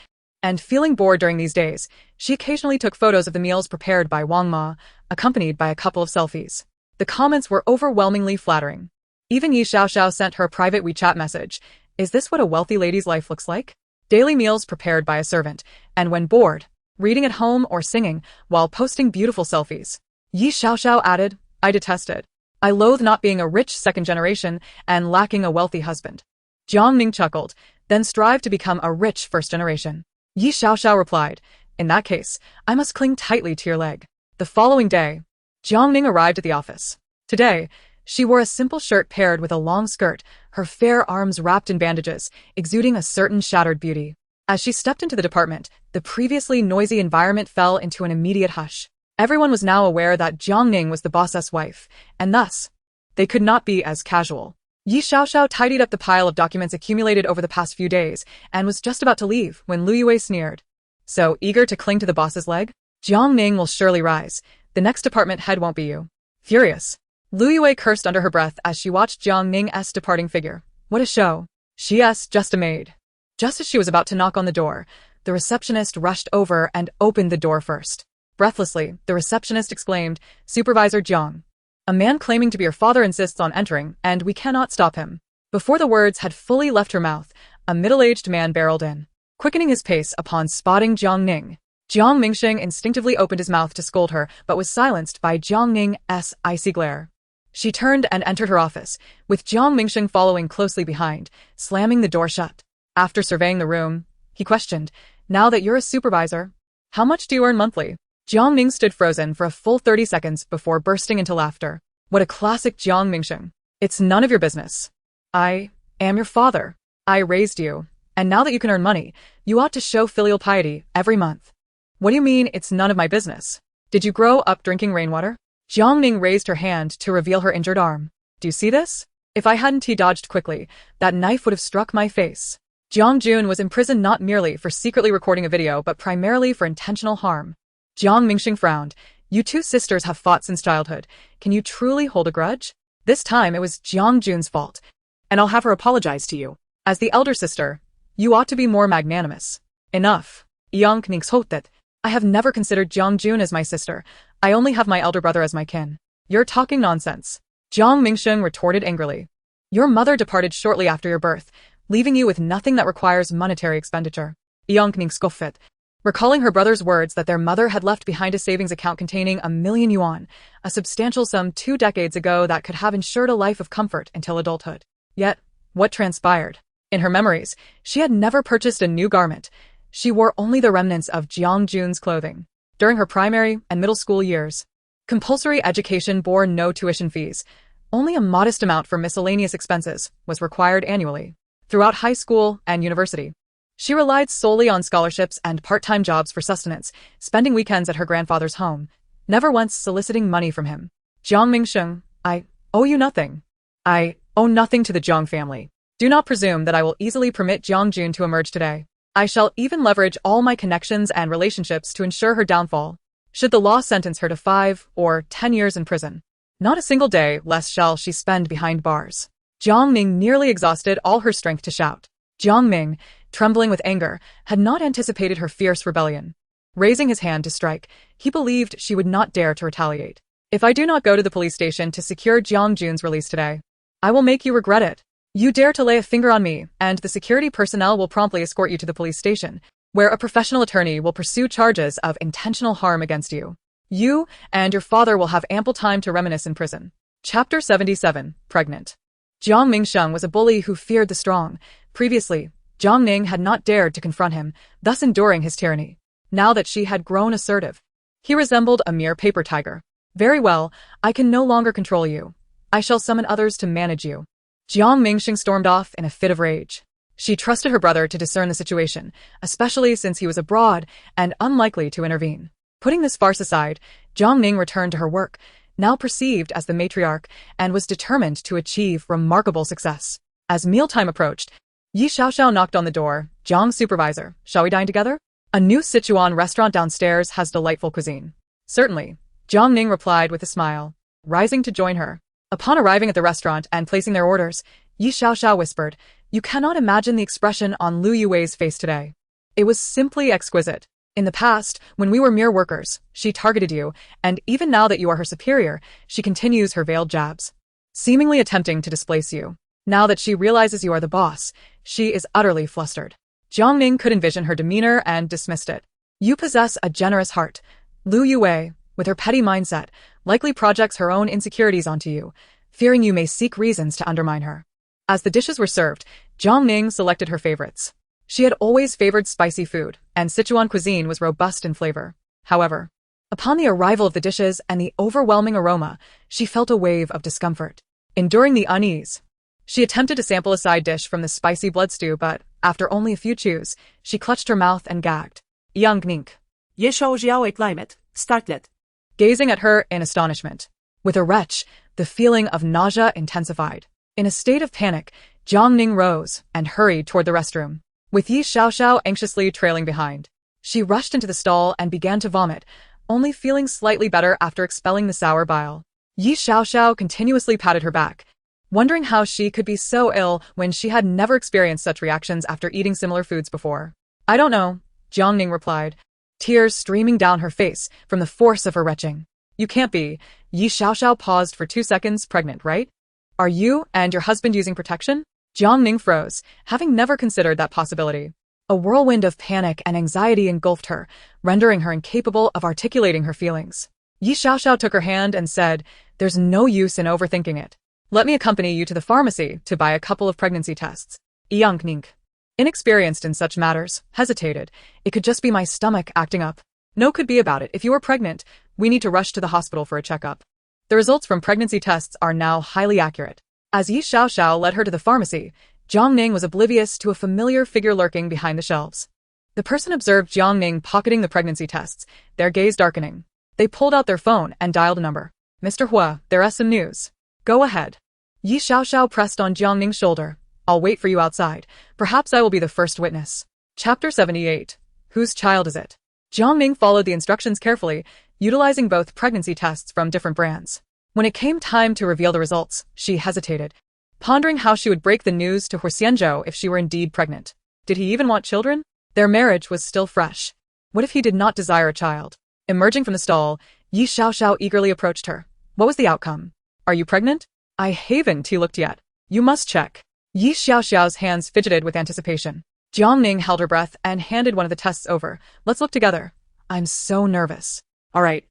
and feeling bored during these days, she occasionally took photos of the meals prepared by Wang Ma, accompanied by a couple of selfies. The comments were overwhelmingly flattering. Even Yi Xiaoxiao sent her a private WeChat message. Is this what a wealthy lady's life looks like? Daily meals prepared by a servant, and when bored, reading at home or singing while posting beautiful selfies. Yi Xiaoxiao added, I detest it. I loathe not being a rich second generation and lacking a wealthy husband. Jiang Ning chuckled, then strived to become a rich first generation. Yi Xiaoxiao replied, In that case, I must cling tightly to your leg. The following day, Jiang Ning arrived at the office. Today, she wore a simple shirt paired with a long skirt, her fair arms wrapped in bandages, exuding a certain shattered beauty. As she stepped into the department, the previously noisy environment fell into an immediate hush. Everyone was now aware that Jiang Ning was the boss's wife, and thus, they could not be as casual. Yi Xiaoxiao tidied up the pile of documents accumulated over the past few days, and was just about to leave when Lu Yue sneered. So eager to cling to the boss's leg? Jiang Ning will surely rise. The next department head won't be you. Furious, Lu Yue cursed under her breath as she watched Jiang Ning's departing figure. What a show. She's just a maid. Just as she was about to knock on the door, the receptionist rushed over and opened the door first. Breathlessly, the receptionist exclaimed, Supervisor Jiang. A man claiming to be your father insists on entering, and we cannot stop him. Before the words had fully left her mouth, a middle-aged man barreled in. Quickening his pace upon spotting Jiang Ning, Jiang Mingxing instinctively opened his mouth to scold her, but was silenced by Jiang Ning's icy glare. She turned and entered her office, with Jiang Ning following closely behind, slamming the door shut. After surveying the room, he questioned, "Now that you're a supervisor, how much do you earn monthly?" Jiang Ning stood frozen for a full 30 seconds before bursting into laughter. What a classic Jiang Ning. "It's none of your business. I am your father. I raised you, and now that you can earn money, you ought to show filial piety every month." "What do you mean it's none of my business? Did you grow up drinking rainwater?" Jiang Ning raised her hand to reveal her injured arm. "Do you see this? If I hadn't dodged quickly, that knife would have struck my face." Jiang Jun was imprisoned not merely for secretly recording a video but primarily for intentional harm. Jiang Mingxing frowned. "You two sisters have fought since childhood. Can you truly hold a grudge?" This time it was Jiang Jun's fault. And I'll have her apologize to you. "As the elder sister, you ought to be more magnanimous." "Enough." Jiang Ning that. "I have never considered Jiang Jun as my sister. I only have my elder brother as my kin." "You're talking nonsense." Jiang Mingxing retorted angrily. "Your mother departed shortly after your birth, leaving you with nothing that requires monetary expenditure." Jiang Ning scoffed, recalling her brother's words that their mother had left behind a savings account containing 1,000,000 yuan, a substantial sum 2 decades ago that could have ensured a life of comfort until adulthood. Yet, what transpired? In her memories, she had never purchased a new garment. She wore only the remnants of Jiang Jun's clothing. During her primary and middle school years, compulsory education bore no tuition fees. Only a modest amount for miscellaneous expenses was required annually. Throughout high school and university, she relied solely on scholarships and part-time jobs for sustenance, spending weekends at her grandfather's home, never once soliciting money from him. "Jiang Mingxing, I owe you nothing. I owe nothing to the Jiang family. Do not presume that I will easily permit Jiang Jun to emerge today. I shall even leverage all my connections and relationships to ensure her downfall, should the law sentence her to 5 or 10 years in prison. Not a single day less shall she spend behind bars." Jiang Ning nearly exhausted all her strength to shout. Jiang Ming, trembling with anger, had not anticipated her fierce rebellion. Raising his hand to strike, he believed she would not dare to retaliate. "If I do not go to the police station to secure Jiang Jun's release today, I will make you regret it. You dare to lay a finger on me, and the security personnel will promptly escort you to the police station, where a professional attorney will pursue charges of intentional harm against you. You and your father will have ample time to reminisce in prison." Chapter 77, Pregnant. Jiang Mingxing was a bully who feared the strong. Previously, Jiang Ning had not dared to confront him, thus enduring his tyranny. Now that she had grown assertive, he resembled a mere paper tiger. "Very well, I can no longer control you. I shall summon others to manage you." Jiang Mingxing stormed off in a fit of rage. She trusted her brother to discern the situation, especially since he was abroad and unlikely to intervene. Putting this farce aside, Jiang Ning returned to her work, now perceived as the matriarch, and was determined to achieve remarkable success. As mealtime approached, Yi Xiaoxiao knocked on the door. "Jiang supervisor, shall we dine together? A new Sichuan restaurant downstairs has delightful cuisine." "Certainly," Jiang Ning replied with a smile, rising to join her. Upon arriving at the restaurant and placing their orders, Yi Xiaoxiao whispered, "You cannot imagine the expression on Lu Yue's face today. It was simply exquisite. In the past, when we were mere workers, she targeted you, and even now that you are her superior, she continues her veiled jabs, seemingly attempting to displace you. Now that she realizes you are the boss, she is utterly flustered." Jiang Ning could envision her demeanor and dismissed it. "You possess a generous heart. Lu Yue, with her petty mindset, likely projects her own insecurities onto you, fearing you may seek reasons to undermine her." As the dishes were served, Jiang Ning selected her favorites. She had always favored spicy food, and Sichuan cuisine was robust in flavor. However, upon the arrival of the dishes and the overwhelming aroma, she felt a wave of discomfort. Enduring the unease, she attempted to sample a side dish from the spicy blood stew, but after only a few chews, she clutched her mouth and gagged. Jiang Ning, Ye shou jiao climate, startlet. Gazing at her in astonishment. With a retch, the feeling of nausea intensified. In a state of panic, Jiang Ning rose and hurried toward the restroom, with Yi Xiaoxiao anxiously trailing behind. She rushed into the stall and began to vomit, only feeling slightly better after expelling the sour bile. Yi Xiaoxiao continuously patted her back, wondering how she could be so ill when she had never experienced such reactions after eating similar foods before. "I don't know," Jiang Ning replied, tears streaming down her face from the force of her retching. "You can't be." Yi Xiaoxiao paused for 2 seconds. "Pregnant, right? Are you and your husband using protection?" Jiang Ning froze, having never considered that possibility. A whirlwind of panic and anxiety engulfed her, rendering her incapable of articulating her feelings. Yi Xiaoxiao took her hand and said, There's no use in overthinking it. Let me accompany you to the pharmacy to buy a couple of pregnancy tests. Jiang Ning, inexperienced in such matters, hesitated. It could just be my stomach acting up. No could be about it. If you are pregnant, we need to rush to the hospital for a checkup. The results from pregnancy tests are now highly accurate. As Yi Xiaoxiao led her to the pharmacy, Jiang Ning was oblivious to a familiar figure lurking behind the shelves. The person observed Jiang Ning pocketing the pregnancy tests, their gaze darkening. They pulled out their phone and dialed a number. Mr. Huo, there's some news. Go ahead. Yi Xiaoxiao pressed on Jiang Ning's shoulder. I'll wait for you outside. Perhaps I will be the first witness. Chapter 78. Whose child is it? Jiang Ning followed the instructions carefully, utilizing both pregnancy tests from different brands. When it came time to reveal the results, she hesitated, pondering how she would break the news to Huo Xianzhou if she were indeed pregnant. Did he even want children? Their marriage was still fresh. What if he did not desire a child? Emerging from the stall, Yi Xiaoxiao eagerly approached her. What was the outcome? Are you pregnant? I haven't looked yet. You must check. Yi Xiaoxiao's hands fidgeted with anticipation. Jiang Ning held her breath and handed one of the tests over. Let's look together. I'm so nervous. All right.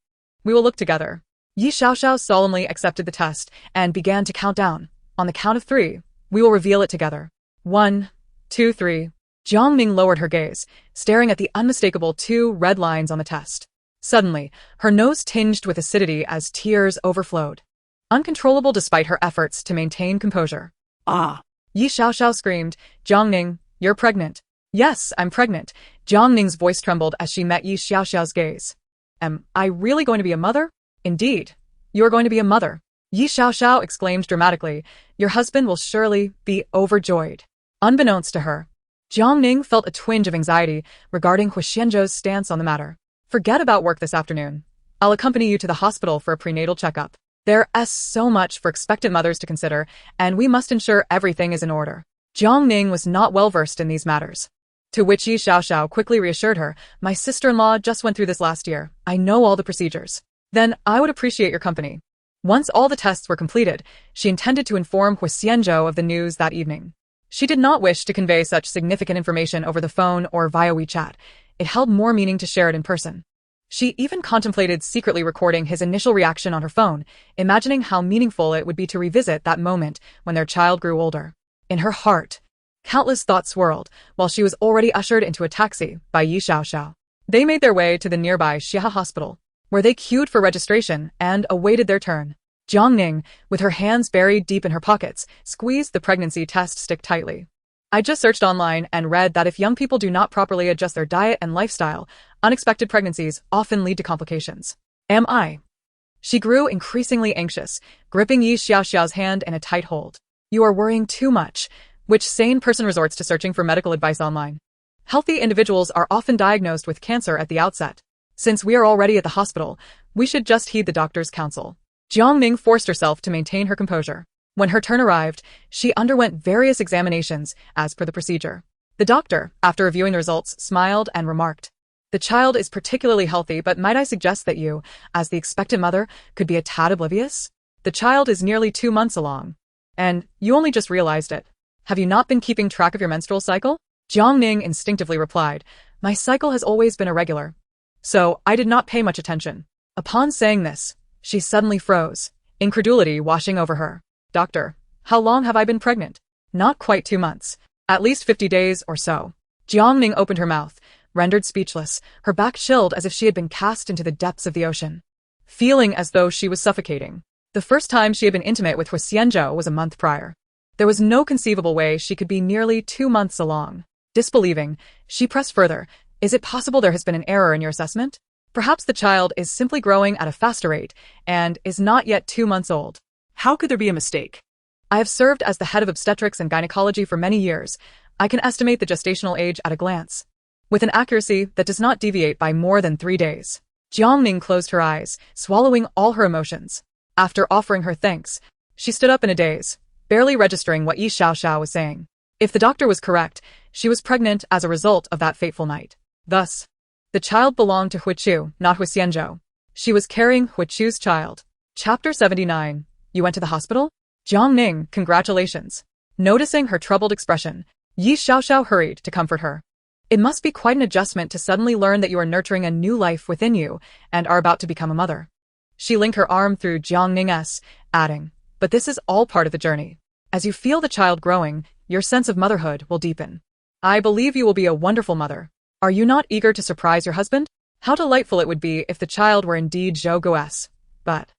We will look together. Yi Xiaoxiao solemnly accepted the test and began to count down. On the count of 3, we will reveal it together. 1, 2, 3. Jiang Ning lowered her gaze, staring at the unmistakable 2 red lines on the test. Suddenly, her nose tinged with acidity as tears overflowed. Uncontrollable despite her efforts to maintain composure. Ah! Yi Xiaoxiao screamed, Jiang Ning, you're pregnant. Yes, I'm pregnant. Jiang Ning's voice trembled as she met Yi Xiaoxiao's gaze. Am I really going to be a mother? Indeed. You are going to be a mother. Yi Xiaoxiao exclaimed dramatically. Your husband will surely be overjoyed. Unbeknownst to her, Jiang Ning felt a twinge of anxiety regarding Huo Xianzhou's stance on the matter. Forget about work this afternoon. I'll accompany you to the hospital for a prenatal checkup. There's so much for expectant mothers to consider, and we must ensure everything is in order. Jiang Ning was not well versed in these matters. To which Yi Xiaoxiao quickly reassured her, my sister-in-law just went through this last year. I know all the procedures. Then I would appreciate your company. Once all the tests were completed, she intended to inform Huo Xianzhou of the news that evening. She did not wish to convey such significant information over the phone or via WeChat. It held more meaning to share it in person. She even contemplated secretly recording his initial reaction on her phone, imagining how meaningful it would be to revisit that moment when their child grew older. In her heart, countless thoughts swirled, while she was already ushered into a taxi by Yi Xiaoxiao. They made their way to the nearby Xia Hospital, where they queued for registration and awaited their turn. Jiang Ning, with her hands buried deep in her pockets, squeezed the pregnancy test stick tightly. I just searched online and read that if young people do not properly adjust their diet and lifestyle, unexpected pregnancies often lead to complications. Am I? She grew increasingly anxious, gripping Yi Xiaoxiao's hand in a tight hold. You are worrying too much. Which sane person resorts to searching for medical advice online? Healthy individuals are often diagnosed with cancer at the outset. Since we are already at the hospital, we should just heed the doctor's counsel. Jiang Ning forced herself to maintain her composure. When her turn arrived, she underwent various examinations as per the procedure. The doctor, after reviewing the results, smiled and remarked, the child is particularly healthy, but might I suggest that you, as the expectant mother, could be a tad oblivious? The child is nearly 2 months along. And you only just realized it. Have you not been keeping track of your menstrual cycle? Jiang Ning instinctively replied, my cycle has always been irregular. So I did not pay much attention. Upon saying this, she suddenly froze, incredulity washing over her. Doctor, how long have I been pregnant? Not quite 2 months. At least 50 days or so. Jiang Ning opened her mouth, rendered speechless, her back chilled as if she had been cast into the depths of the ocean. Feeling as though she was suffocating. The first time she had been intimate with Huo Xianzhou was a month prior. There was no conceivable way she could be nearly 2 months along. Disbelieving, she pressed further. Is it possible there has been an error in your assessment? Perhaps the child is simply growing at a faster rate and is not yet 2 months old. How could there be a mistake? I have served as the head of obstetrics and gynecology for many years. I can estimate the gestational age at a glance, with an accuracy that does not deviate by more than 3 days. Jiang Ning closed her eyes, swallowing all her emotions. After offering her thanks, she stood up in a daze, barely registering what Yi Xiaoxiao was saying. If the doctor was correct, she was pregnant as a result of that fateful night. Thus, the child belonged to Huo Qiu, not Huo Xianzhou. She was carrying Huo Qiu's child. Chapter 79. You went to the hospital? Jiang Ning, congratulations. Noticing her troubled expression, Yi Xiaoxiao hurried to comfort her. It must be quite an adjustment to suddenly learn that you are nurturing a new life within you and are about to become a mother. She linked her arm through Jiang Ning's, adding, "But this is all part of the journey. As you feel the child growing, your sense of motherhood will deepen. I believe you will be a wonderful mother. Are you not eager to surprise your husband? How delightful it would be if the child were indeed Zhou Guo's." But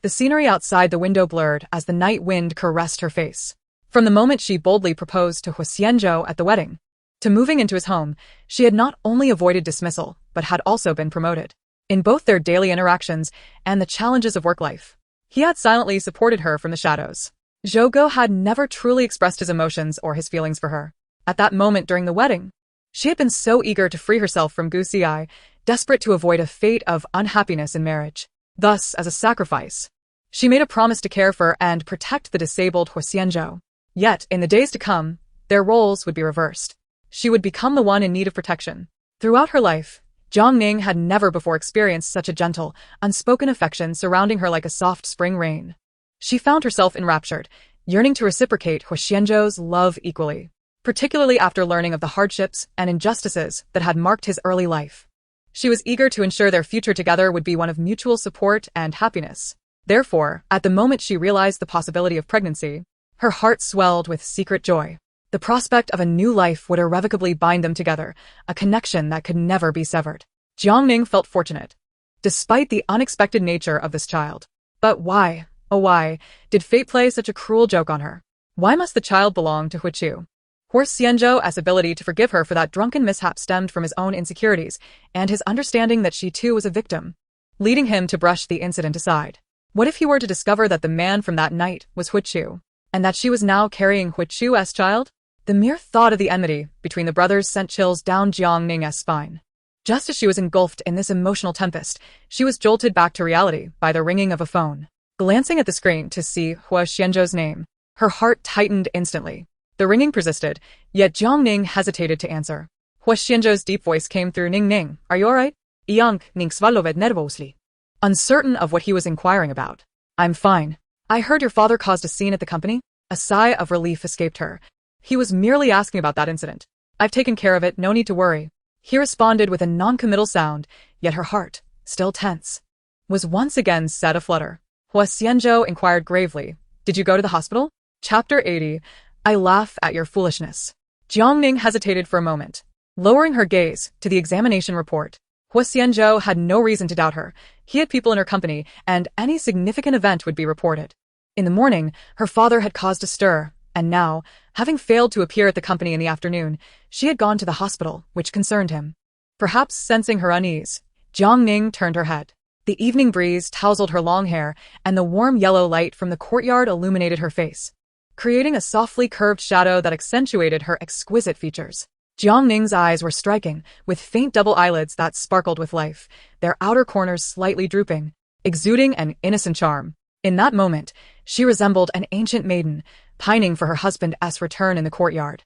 the scenery outside the window blurred as the night wind caressed her face. From the moment she boldly proposed to Huo Xianzhou at the wedding, to moving into his home, she had not only avoided dismissal, but had also been promoted. In both their daily interactions and the challenges of work life, he had silently supported her from the shadows. Zhou Guo had never truly expressed his emotions or his feelings for her. At that moment during the wedding, she had been so eager to free herself from Gu Xi, desperate to avoid a fate of unhappiness in marriage. Thus, as a sacrifice, she made a promise to care for and protect the disabled Huo Xianzhou. Yet, in the days to come, their roles would be reversed. She would become the one in need of protection. Throughout her life, Jiang Ning had never before experienced such a gentle, unspoken affection surrounding her like a soft spring rain. She found herself enraptured, yearning to reciprocate Huo Xianzhou's love equally, particularly after learning of the hardships and injustices that had marked his early life. She was eager to ensure their future together would be one of mutual support and happiness. Therefore, at the moment she realized the possibility of pregnancy, her heart swelled with secret joy. The prospect of a new life would irrevocably bind them together, a connection that could never be severed. Jiang Ning felt fortunate, despite the unexpected nature of this child. But why, oh why, did fate play such a cruel joke on her? Why must the child belong to Huo Xianzhou? Huo Xianzhou's ability to forgive her for that drunken mishap stemmed from his own insecurities and his understanding that she too was a victim, leading him to brush the incident aside. What if he were to discover that the man from that night was Huo Xianzhou, and that she was now carrying Huo Xianzhou's child? The mere thought of the enmity between the brothers sent chills down Jiang Ning's spine. Just as she was engulfed in this emotional tempest, she was jolted back to reality by the ringing of a phone. Glancing at the screen to see Huo Xianzhou's name, her heart tightened instantly. The ringing persisted, yet Jiang Ning hesitated to answer. Huo Xianzhou's deep voice came through. "Ning, are you alright?" Jiang Ning swallowed nervously, uncertain of what he was inquiring about. "I'm fine. I heard your father caused a scene at the company." A sigh of relief escaped her. "He was merely asking about that incident. I've taken care of it, no need to worry." He responded with a non-committal sound, yet her heart, still tense, was once again set aflutter. Huo Xianzhou inquired gravely, "Did you go to the hospital?" Chapter 80. I laugh at your foolishness. Jiang Ning hesitated for a moment, lowering her gaze to the examination report. Huo Xianzhou had no reason to doubt her. He had people in her company, and any significant event would be reported. In the morning, her father had caused a stir, and now, having failed to appear at the company in the afternoon, she had gone to the hospital, which concerned him. Perhaps sensing her unease, Jiang Ning turned her head. The evening breeze tousled her long hair, and the warm yellow light from the courtyard illuminated her face, creating a softly curved shadow that accentuated her exquisite features. Jiang Ning's eyes were striking, with faint double eyelids that sparkled with life, their outer corners slightly drooping, exuding an innocent charm. In that moment, she resembled an ancient maiden, pining for her husband's return in the courtyard.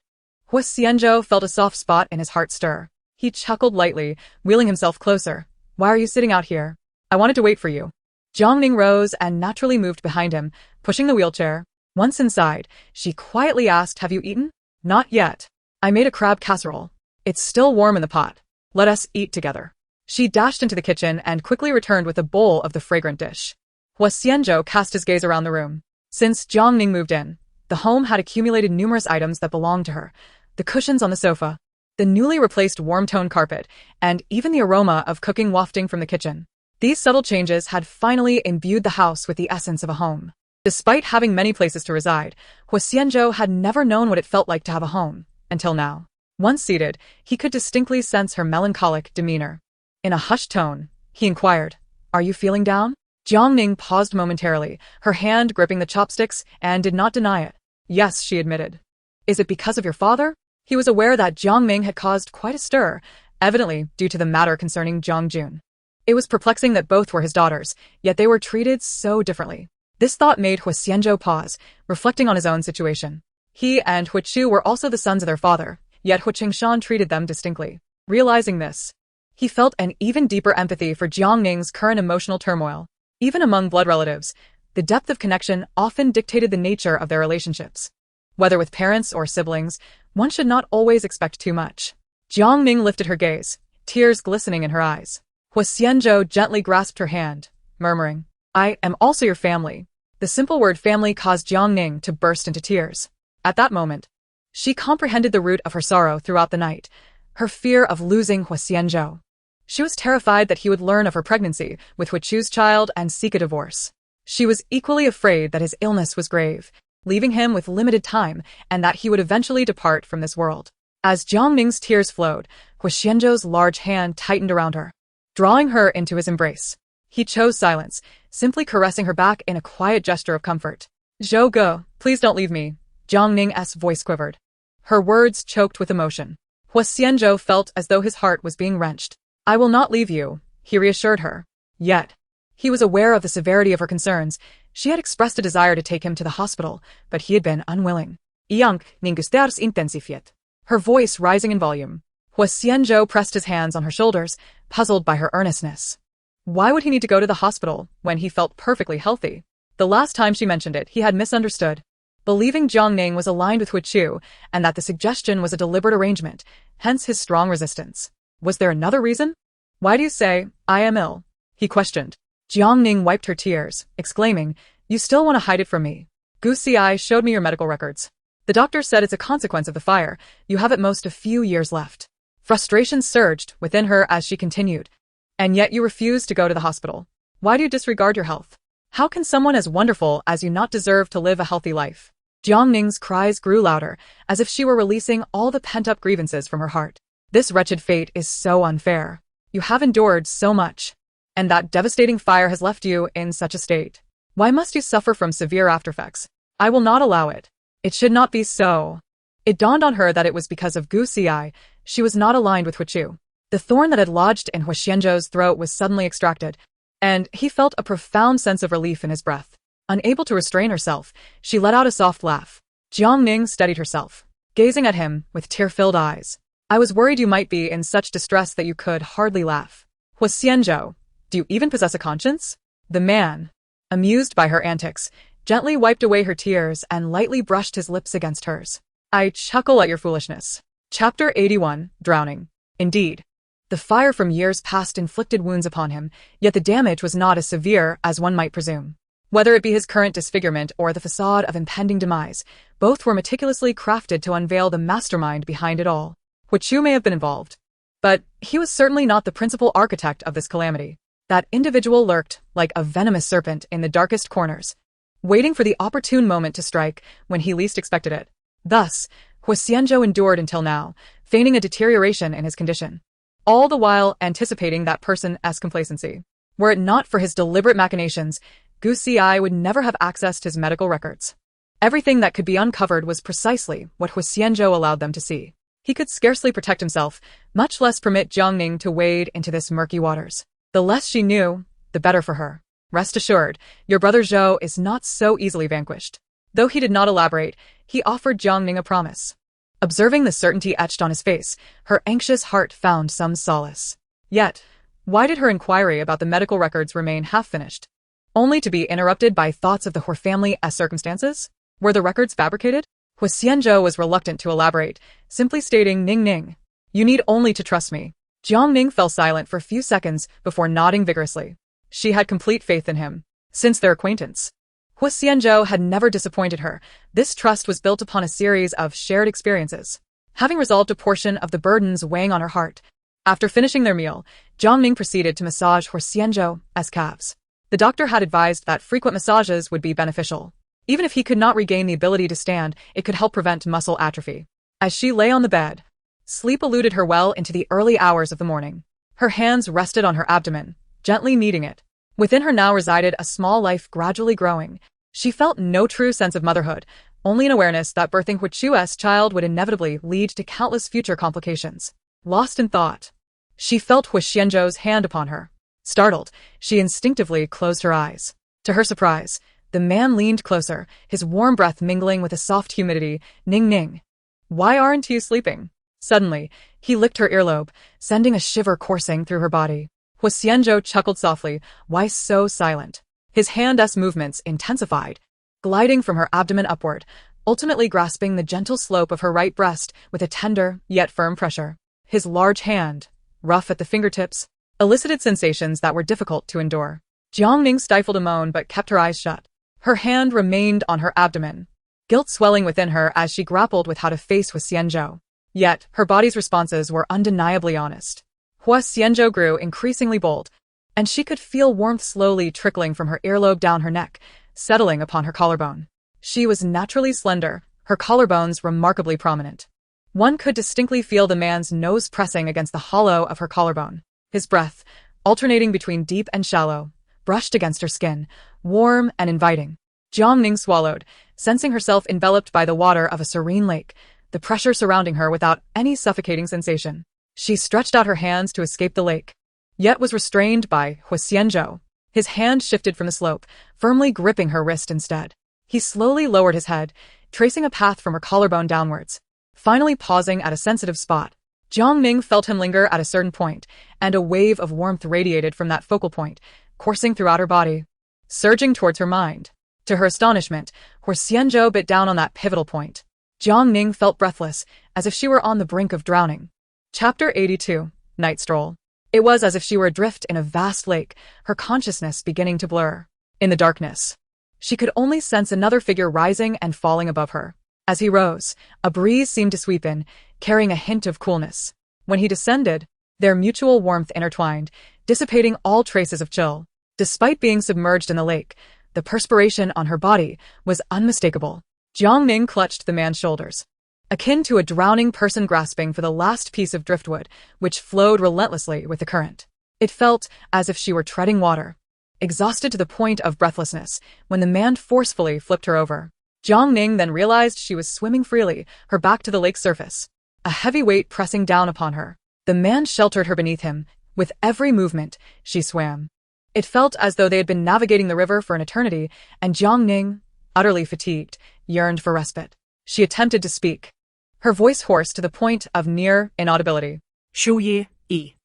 Huo Xianzhou felt a soft spot in his heart stir. He chuckled lightly, wheeling himself closer. "Why are you sitting out here? I wanted to wait for you." Jiang Ning rose and naturally moved behind him, pushing the wheelchair. Once inside, she quietly asked, "Have you eaten?" "Not yet. I made a crab casserole. It's still warm in the pot. Let us eat together." She dashed into the kitchen and quickly returned with a bowl of the fragrant dish. Huo Xianzhou cast his gaze around the room. Since Jiang Ning moved in, the home had accumulated numerous items that belonged to her. The cushions on the sofa, the newly replaced warm-toned carpet, and even the aroma of cooking wafting from the kitchen. These subtle changes had finally imbued the house with the essence of a home. Despite having many places to reside, Huo Xianzhou had never known what it felt like to have a home, until now. Once seated, he could distinctly sense her melancholic demeanor. In a hushed tone, he inquired, "Are you feeling down?" Jiang Ning paused momentarily, her hand gripping the chopsticks, and did not deny it. "Yes," she admitted. "Is it because of your father?" He was aware that Jiang Ning had caused quite a stir, evidently due to the matter concerning Jiang Jun. It was perplexing that both were his daughters, yet they were treated so differently. This thought made Huo Xianzhou pause, reflecting on his own situation. He and Huo Qiu were also the sons of their father, yet Huo Qingshan treated them distinctly. Realizing this, he felt an even deeper empathy for Jiang Ning's current emotional turmoil. Even among blood relatives, the depth of connection often dictated the nature of their relationships. Whether with parents or siblings, one should not always expect too much. Jiang Ning lifted her gaze, tears glistening in her eyes. Huo Xianzhou gently grasped her hand, murmuring, "I am also your family." The simple word family caused Jiang Ning to burst into tears. At that moment, she comprehended the root of her sorrow throughout the night, her fear of losing Huo Xianzhou. She was terrified that he would learn of her pregnancy with Huo Chu's child and seek a divorce. She was equally afraid that his illness was grave, leaving him with limited time, and that he would eventually depart from this world. As Jiang Ning's tears flowed, Huo Xianzhou's large hand tightened around her, drawing her into his embrace. He chose silence, simply caressing her back in a quiet gesture of comfort. "Zhou Ge, please don't leave me." Jiang Ning's voice quivered. Her words choked with emotion. Huo Xianzhou felt as though his heart was being wrenched. "I will not leave you," he reassured her. Yet, he was aware of the severity of her concerns. She had expressed a desire to take him to the hospital, but he had been unwilling. "Jiang Ning gustas intensifiet." Her voice rising in volume. Huo Xianzhou pressed his hands on her shoulders, puzzled by her earnestness. Why would he need to go to the hospital when he felt perfectly healthy? The last time she mentioned it, he had misunderstood, believing Jiang Ning was aligned with Huo Chu, and that the suggestion was a deliberate arrangement, hence his strong resistance. Was there another reason? "Why do you say, I am ill?" he questioned. Jiang Ning wiped her tears, exclaiming, "You still want to hide it from me? Gu Xi showed me your medical records. The doctor said it's a consequence of the fire. You have at most a few years left." Frustration surged within her as she continued. "And yet you refuse to go to the hospital. Why do you disregard your health? How can someone as wonderful as you not deserve to live a healthy life?" Jiang Ning's cries grew louder, as if she were releasing all the pent-up grievances from her heart. "This wretched fate is so unfair. You have endured so much, and that devastating fire has left you in such a state. Why must you suffer from severe aftereffects? I will not allow it. It should not be so." It dawned on her that it was because of Gu Xi. She was not aligned with Huo Chu. The thorn that had lodged in Huo Xianzhou's throat was suddenly extracted, and he felt a profound sense of relief in his breath. Unable to restrain herself, she let out a soft laugh. Jiang Ning steadied herself, gazing at him with tear-filled eyes. "I was worried you might be in such distress that you could hardly laugh. Huo Xianzhou, do you even possess a conscience?" The man, amused by her antics, gently wiped away her tears and lightly brushed his lips against hers. "I chuckle at your foolishness." Chapter 81, Drowning. Indeed, the fire from years past inflicted wounds upon him, yet the damage was not as severe as one might presume. Whether it be his current disfigurement or the facade of impending demise, both were meticulously crafted to unveil the mastermind behind it all. Huo Chu may have been involved, but he was certainly not the principal architect of this calamity. That individual lurked like a venomous serpent in the darkest corners, waiting for the opportune moment to strike when he least expected it. Thus, Huo Xianzhou endured until now, feigning a deterioration in his condition, all the while anticipating that person's complacency. Were it not for his deliberate machinations, Gu Xi would never have accessed his medical records. Everything that could be uncovered was precisely what Huo Xianzhou allowed them to see. He could scarcely protect himself, much less permit Jiang Ning to wade into this murky waters. The less she knew, the better for her. "Rest assured, your brother Zhou is not so easily vanquished." Though he did not elaborate, he offered Jiang Ning a promise. Observing the certainty etched on his face, her anxious heart found some solace. Yet, why did her inquiry about the medical records remain half-finished, only to be interrupted by thoughts of the Huo family's circumstances? Were the records fabricated? Huo Xianzhou was reluctant to elaborate, simply stating, Ning, you need only to trust me." Jiang Ning fell silent for a few seconds before nodding vigorously. She had complete faith in him. Since their acquaintance, Huo Xianzhou had never disappointed her. This trust was built upon a series of shared experiences. Having resolved a portion of the burdens weighing on her heart, after finishing their meal, Jiang Ning proceeded to massage Huo Xianzhou's calves. The doctor had advised that frequent massages would be beneficial. Even if he could not regain the ability to stand, it could help prevent muscle atrophy. As she lay on the bed, sleep eluded her well into the early hours of the morning. Her hands rested on her abdomen, gently kneading it. Within her now resided a small life gradually growing. She felt no true sense of motherhood, only an awareness that birthing Huo Chu's child would inevitably lead to countless future complications. Lost in thought, she felt Huo Xianzhou's hand upon her. Startled, she instinctively closed her eyes. To her surprise, the man leaned closer, his warm breath mingling with the soft humidity. Ning, why aren't you sleeping?" Suddenly, he licked her earlobe, sending a shiver coursing through her body. Huo Xianzhou chuckled softly. "Why so silent?" His hand's movements intensified, gliding from her abdomen upward, ultimately grasping the gentle slope of her right breast with a tender, yet firm pressure. His large hand, rough at the fingertips, elicited sensations that were difficult to endure. Jiang Ning stifled a moan but kept her eyes shut. Her hand remained on her abdomen, guilt swelling within her as she grappled with how to face Huo Xianzhou. Yet, her body's responses were undeniably honest. Huo Xianzhou grew increasingly bold, and she could feel warmth slowly trickling from her earlobe down her neck, settling upon her collarbone. She was naturally slender, her collarbones remarkably prominent. One could distinctly feel the man's nose pressing against the hollow of her collarbone. His breath, alternating between deep and shallow, brushed against her skin, warm and inviting. Jiang Ning swallowed, sensing herself enveloped by the water of a serene lake, the pressure surrounding her without any suffocating sensation. She stretched out her hands to escape the lake, yet was restrained by Huo Xianzhou. His hand shifted from the slope, firmly gripping her wrist instead. He slowly lowered his head, tracing a path from her collarbone downwards, finally pausing at a sensitive spot. Jiang Ning felt him linger at a certain point, and a wave of warmth radiated from that focal point, coursing throughout her body, surging towards her mind. To her astonishment, Huo Xianzhou bit down on that pivotal point. Jiang Ning felt breathless, as if she were on the brink of drowning. Chapter 82. Night Stroll. It was as if she were adrift in a vast lake, her consciousness beginning to blur. In the darkness, she could only sense another figure rising and falling above her. As he rose, a breeze seemed to sweep in, carrying a hint of coolness. When he descended, their mutual warmth intertwined, dissipating all traces of chill. Despite being submerged in the lake, the perspiration on her body was unmistakable. Jiang Ning clutched the man's shoulders, akin to a drowning person grasping for the last piece of driftwood, which flowed relentlessly with the current. It felt as if she were treading water, exhausted to the point of breathlessness, when the man forcefully flipped her over. Jiang Ning then realized she was swimming freely, her back to the lake's surface, a heavy weight pressing down upon her. The man sheltered her beneath him. With every movement, she swam. It felt as though they had been navigating the river for an eternity, and Jiang Ning, utterly fatigued, yearned for respite. She attempted to speak, her voice hoarse to the point of near inaudibility. Shu Yi.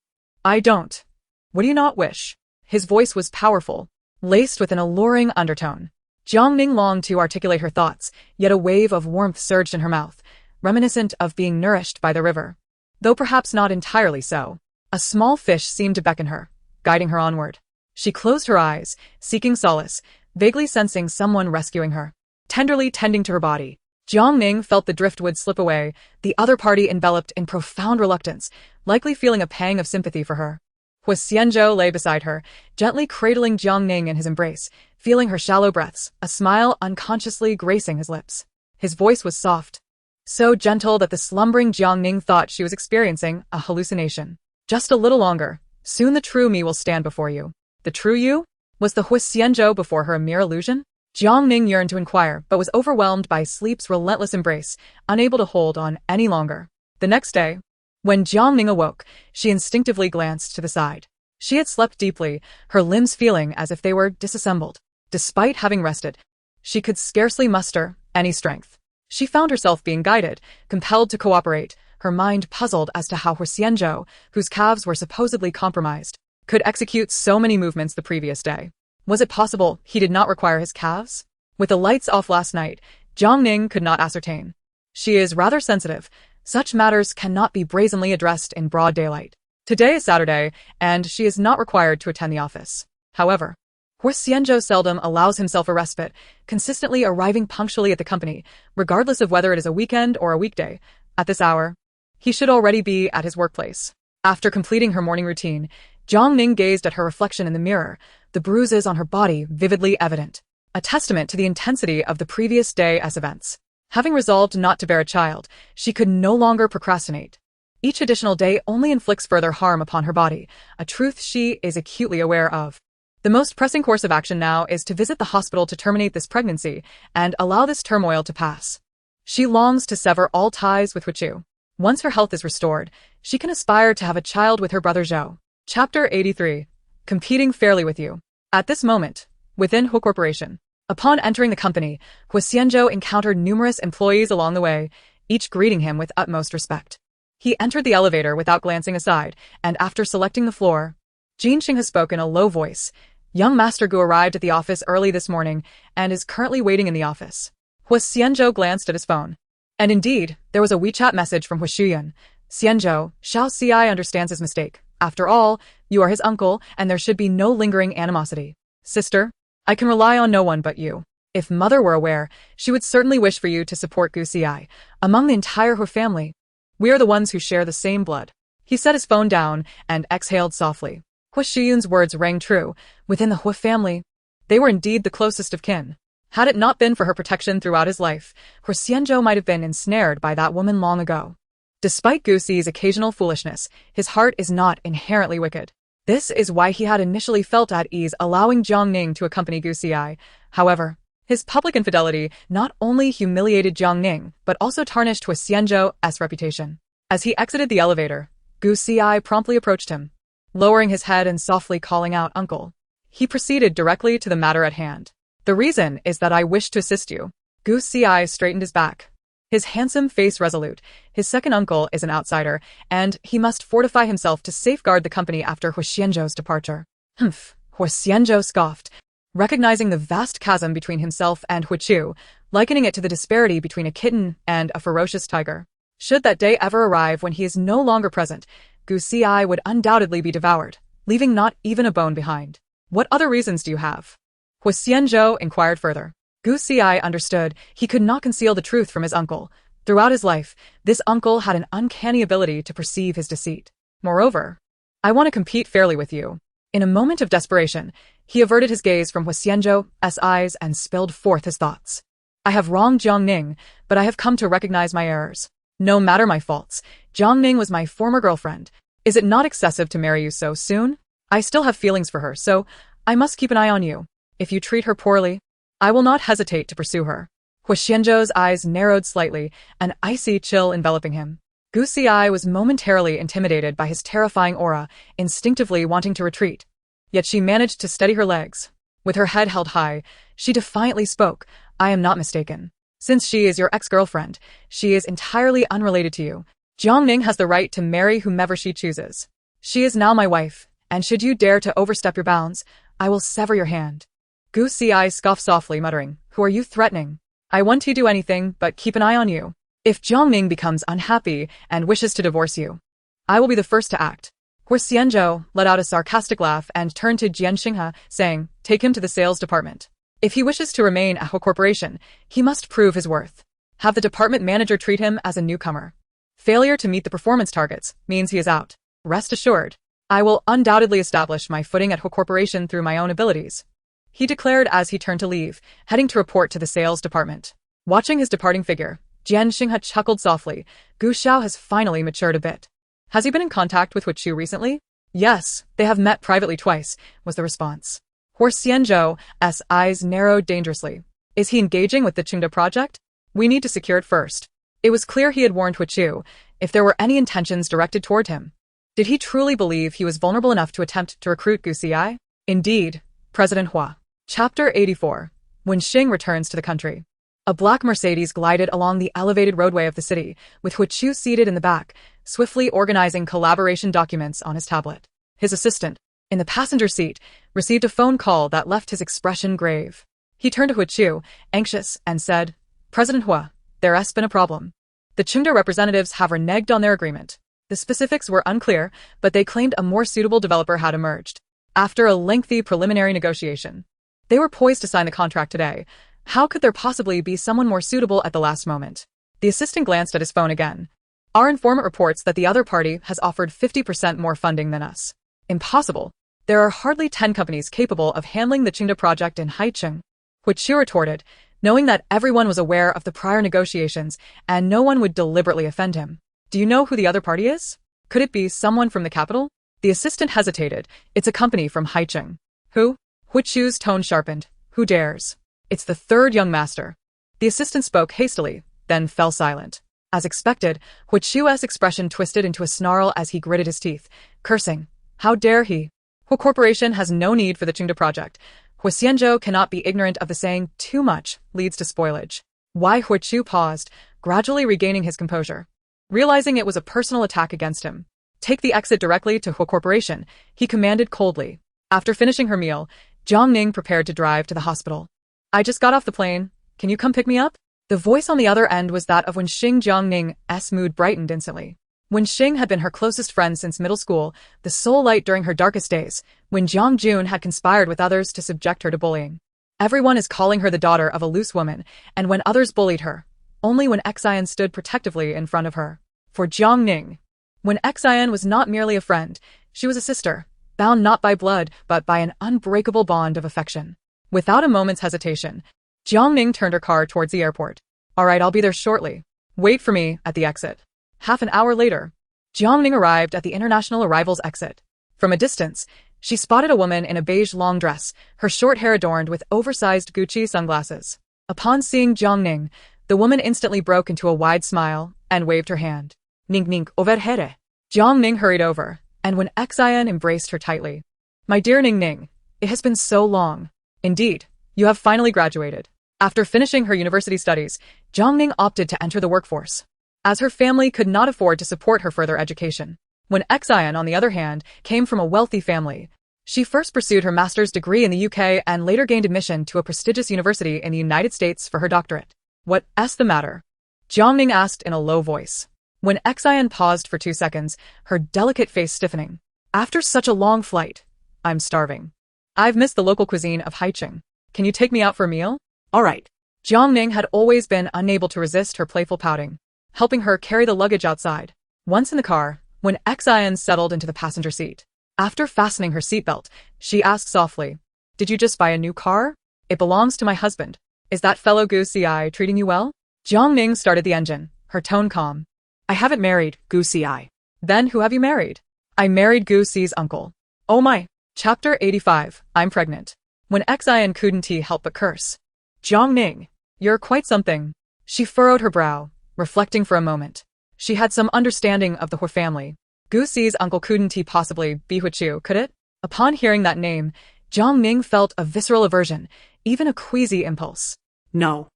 I don't. What do you not wish? His voice was powerful, laced with an alluring undertone. Jiang Ning longed to articulate her thoughts, yet a wave of warmth surged in her mouth, reminiscent of being nourished by the river. Though perhaps not entirely so. A small fish seemed to beckon her, guiding her onward. She closed her eyes, seeking solace, vaguely sensing someone rescuing her, tenderly tending to her body. Jiang Ning felt the driftwood slip away, the other party enveloped in profound reluctance, likely feeling a pang of sympathy for her. Huo Xianzhou lay beside her, gently cradling Jiang Ning in his embrace, feeling her shallow breaths, a smile unconsciously gracing his lips. His voice was soft, so gentle that the slumbering Jiang Ning thought she was experiencing a hallucination. Just a little longer. Soon the true me will stand before you. The true you? Was the Huo Xianzhou before her a mere illusion? Jiang Ning yearned to inquire, but was overwhelmed by sleep's relentless embrace, unable to hold on any longer. The next day, when Jiang Ning awoke, she instinctively glanced to the side. She had slept deeply, her limbs feeling as if they were disassembled. Despite having rested, she could scarcely muster any strength. She found herself being guided, compelled to cooperate, her mind puzzled as to how Huo Xianzhou, whose calves were supposedly compromised, could execute so many movements the previous day. Was it possible he did not require his calves? With the lights off last night, Jiang Ning could not ascertain. She is rather sensitive. Such matters cannot be brazenly addressed in broad daylight. Today is Saturday, and she is not required to attend the office. However, Huo Xianzhou seldom allows himself a respite, consistently arriving punctually at the company, regardless of whether it is a weekend or a weekday. At this hour, he should already be at his workplace. After completing her morning routine, Jiang Ning gazed at her reflection in the mirror, the bruises on her body vividly evident, a testament to the intensity of the previous day's events. Having resolved not to bear a child, she could no longer procrastinate. Each additional day only inflicts further harm upon her body, a truth she is acutely aware of. The most pressing course of action now is to visit the hospital to terminate this pregnancy and allow this turmoil to pass. She longs to sever all ties with Huichu. Once her health is restored, she can aspire to have a child with her brother Zhou. Chapter 83. Competing fairly with you. At this moment, within Huo Corporation, upon entering the company, Huo Xianzhou encountered numerous employees along the way, each greeting him with utmost respect. He entered the elevator without glancing aside, and after selecting the floor, Jin Xing spoke in a low voice. Young Master Gu arrived at the office early this morning and is currently waiting in the office. Huo Xianzhou glanced at his phone. And indeed, there was a WeChat message from Huo Xian. Xianzhou, Xiao Ci understands his mistake. After all, you are his uncle, and there should be no lingering animosity. Sister, I can rely on no one but you. If mother were aware, she would certainly wish for you to support Gu Xi. Among the entire Huo family, we are the ones who share the same blood. He set his phone down and exhaled softly. Huo Xiyun's words rang true. Within the Huo family, they were indeed the closest of kin. Had it not been for her protection throughout his life, Huo Xianzhou might have been ensnared by that woman long ago. Despite Gu Xi's occasional foolishness, his heart is not inherently wicked. This is why he had initially felt at ease allowing Jiang Ning to accompany Gu Xi. However, his public infidelity not only humiliated Jiang Ning, but also tarnished Huo Xianzhou's reputation. As he exited the elevator, Gu Xi promptly approached him. Lowering his head and softly calling out, "Uncle," he proceeded directly to the matter at hand. "The reason is that I wish to assist you." Gu Xi straightened his back, his handsome face resolute. His second uncle is an outsider, and he must fortify himself to safeguard the company after Huo Xianzhou's departure. Humph, Huo Xianzhou scoffed, recognizing the vast chasm between himself and Huo Chu, likening it to the disparity between a kitten and a ferocious tiger. Should that day ever arrive when he is no longer present, Gu Xi would undoubtedly be devoured, leaving not even a bone behind. "What other reasons do you have?" Huo Xianzhou inquired further. Gu Xi understood he could not conceal the truth from his uncle. Throughout his life, this uncle had an uncanny ability to perceive his deceit. "Moreover, I want to compete fairly with you." In a moment of desperation, he averted his gaze from Huo Xianzhou's eyes and spilled forth his thoughts. "I have wronged Jiang Ning, but I have come to recognize my errors. No matter my faults, Jiang Ning was my former girlfriend. Is it not excessive to marry you so soon? I still have feelings for her, so I must keep an eye on you. If you treat her poorly, I will not hesitate to pursue her." Huo Xianzhou's eyes narrowed slightly, an icy chill enveloping him. Gu Xi was momentarily intimidated by his terrifying aura, instinctively wanting to retreat. Yet she managed to steady her legs. With her head held high, she defiantly spoke, "I am not mistaken. Since she is your ex-girlfriend, she is entirely unrelated to you. Jiang Ning has the right to marry whomever she chooses. She is now my wife, and should you dare to overstep your bounds, I will sever your hand." Gu Xi scoffed softly, muttering, "Who are you threatening? I won't do anything but keep an eye on you. If Jiang Ning becomes unhappy and wishes to divorce you, I will be the first to act." Huo Xianzhou let out a sarcastic laugh and turned to Jian Xinghe, saying, "Take him to the sales department. If he wishes to remain at Huo Corporation, he must prove his worth. Have the department manager treat him as a newcomer. Failure to meet the performance targets means he is out. Rest assured, I will undoubtedly establish my footing at Huo Corporation through my own abilities," he declared as he turned to leave, heading to report to the sales department. Watching his departing figure, Jian Xinghe chuckled softly. Gu Xiao has finally matured a bit. "Has he been in contact with Huo Chu recently?" "Yes, they have met privately twice," was the response. Huo Xianzhou's eyes narrowed dangerously. "Is he engaging with the Qingda project? We need to secure it first." It was clear he had warned Huo Chu if there were any intentions directed toward him. Did he truly believe he was vulnerable enough to attempt to recruit Gu Xi? Indeed, President Hua. Chapter 84. When Xing returns to the country. A black Mercedes glided along the elevated roadway of the city, with Huo Chu seated in the back, swiftly organizing collaboration documents on his tablet. His assistant, in the passenger seat, received a phone call that left his expression grave. He turned to Huo Chu, anxious, and said, "President Hua, there has been a problem. The Qingda representatives have reneged on their agreement. The specifics were unclear, but they claimed a more suitable developer had emerged. After a lengthy preliminary negotiation, they were poised to sign the contract today. How could there possibly be someone more suitable at the last moment?" The assistant glanced at his phone again. "Our informant reports that the other party has offered 50% more funding than us." "Impossible. There are hardly 10 companies capable of handling the Qingda project in Haicheng," Huo Chu retorted, knowing that everyone was aware of the prior negotiations and no one would deliberately offend him. "Do you know who the other party is? Could it be someone from the capital?" The assistant hesitated. "It's a company from Haicheng." "Who?" Huo Chu's tone sharpened. "Who dares? It's the third young master." The assistant spoke hastily, then fell silent. As expected, Huo Chu's expression twisted into a snarl as he gritted his teeth, cursing. How dare he? Huo Corporation has no need for the Qingda project. Huo Xianzhou cannot be ignorant of the saying, "Too much leads to spoilage." Why? Huo Chu paused, gradually regaining his composure. Realizing it was a personal attack against him. "Take the exit directly to Huo Corporation," he commanded coldly. After finishing her meal, Jiang Ning prepared to drive to the hospital. "I just got off the plane. Can you come pick me up?" The voice on the other end was that of when Jiang Ning's mood brightened instantly. When Xing had been her closest friend since middle school, the sole light during her darkest days, when Jiang Jun had conspired with others to subject her to bullying. Everyone is calling her the daughter of a loose woman, and when others bullied her, only when Xian stood protectively in front of her. For Jiang Ning, when Xian was not merely a friend, she was a sister, bound not by blood but by an unbreakable bond of affection. Without a moment's hesitation, Jiang Ning turned her car towards the airport. All right, I'll be there shortly. Wait for me at the exit. Half an hour later, Jiang Ning arrived at the international arrivals exit. From a distance, she spotted a woman in a beige long dress, her short hair adorned with oversized Gucci sunglasses. Upon seeing Jiang Ning, the woman instantly broke into a wide smile and waved her hand. Ning Ning, over here. Jiang Ning hurried over, and when Xian embraced her tightly. My dear Ning Ning, it has been so long. Indeed, you have finally graduated. After finishing her university studies, Jiang Ning opted to enter the workforce, as her family could not afford to support her further education. When Xian, on the other hand, came from a wealthy family, she first pursued her master's degree in the UK and later gained admission to a prestigious university in the United States for her doctorate. What's the matter? Jiang Ning asked in a low voice. When Xian paused for 2 seconds, her delicate face stiffening. After such a long flight, I'm starving. I've missed the local cuisine of Haicheng. Can you take me out for a meal? All right. Jiang Ning had always been unable to resist her playful pouting, helping her carry the luggage outside. Once in the car, when Xian settled into the passenger seat, after fastening her seatbelt, she asked softly, Did you just buy a new car? It belongs to my husband. Is that fellow Gu Ci treating you well? Jiang Ning started the engine, her tone calm. I haven't married Gu Ci. Then who have you married? I married Gu Ci's uncle. Oh my. Chapter 85, I'm pregnant. When Xian couldn't help but curse. Jiang Ning, you're quite something. She furrowed her brow, reflecting for a moment. She had some understanding of the Huo family. Gu Ci's uncle couldn't possibly be Huo Chu, could it? Upon hearing that name, Jiang Ning felt a visceral aversion, even a queasy impulse. No.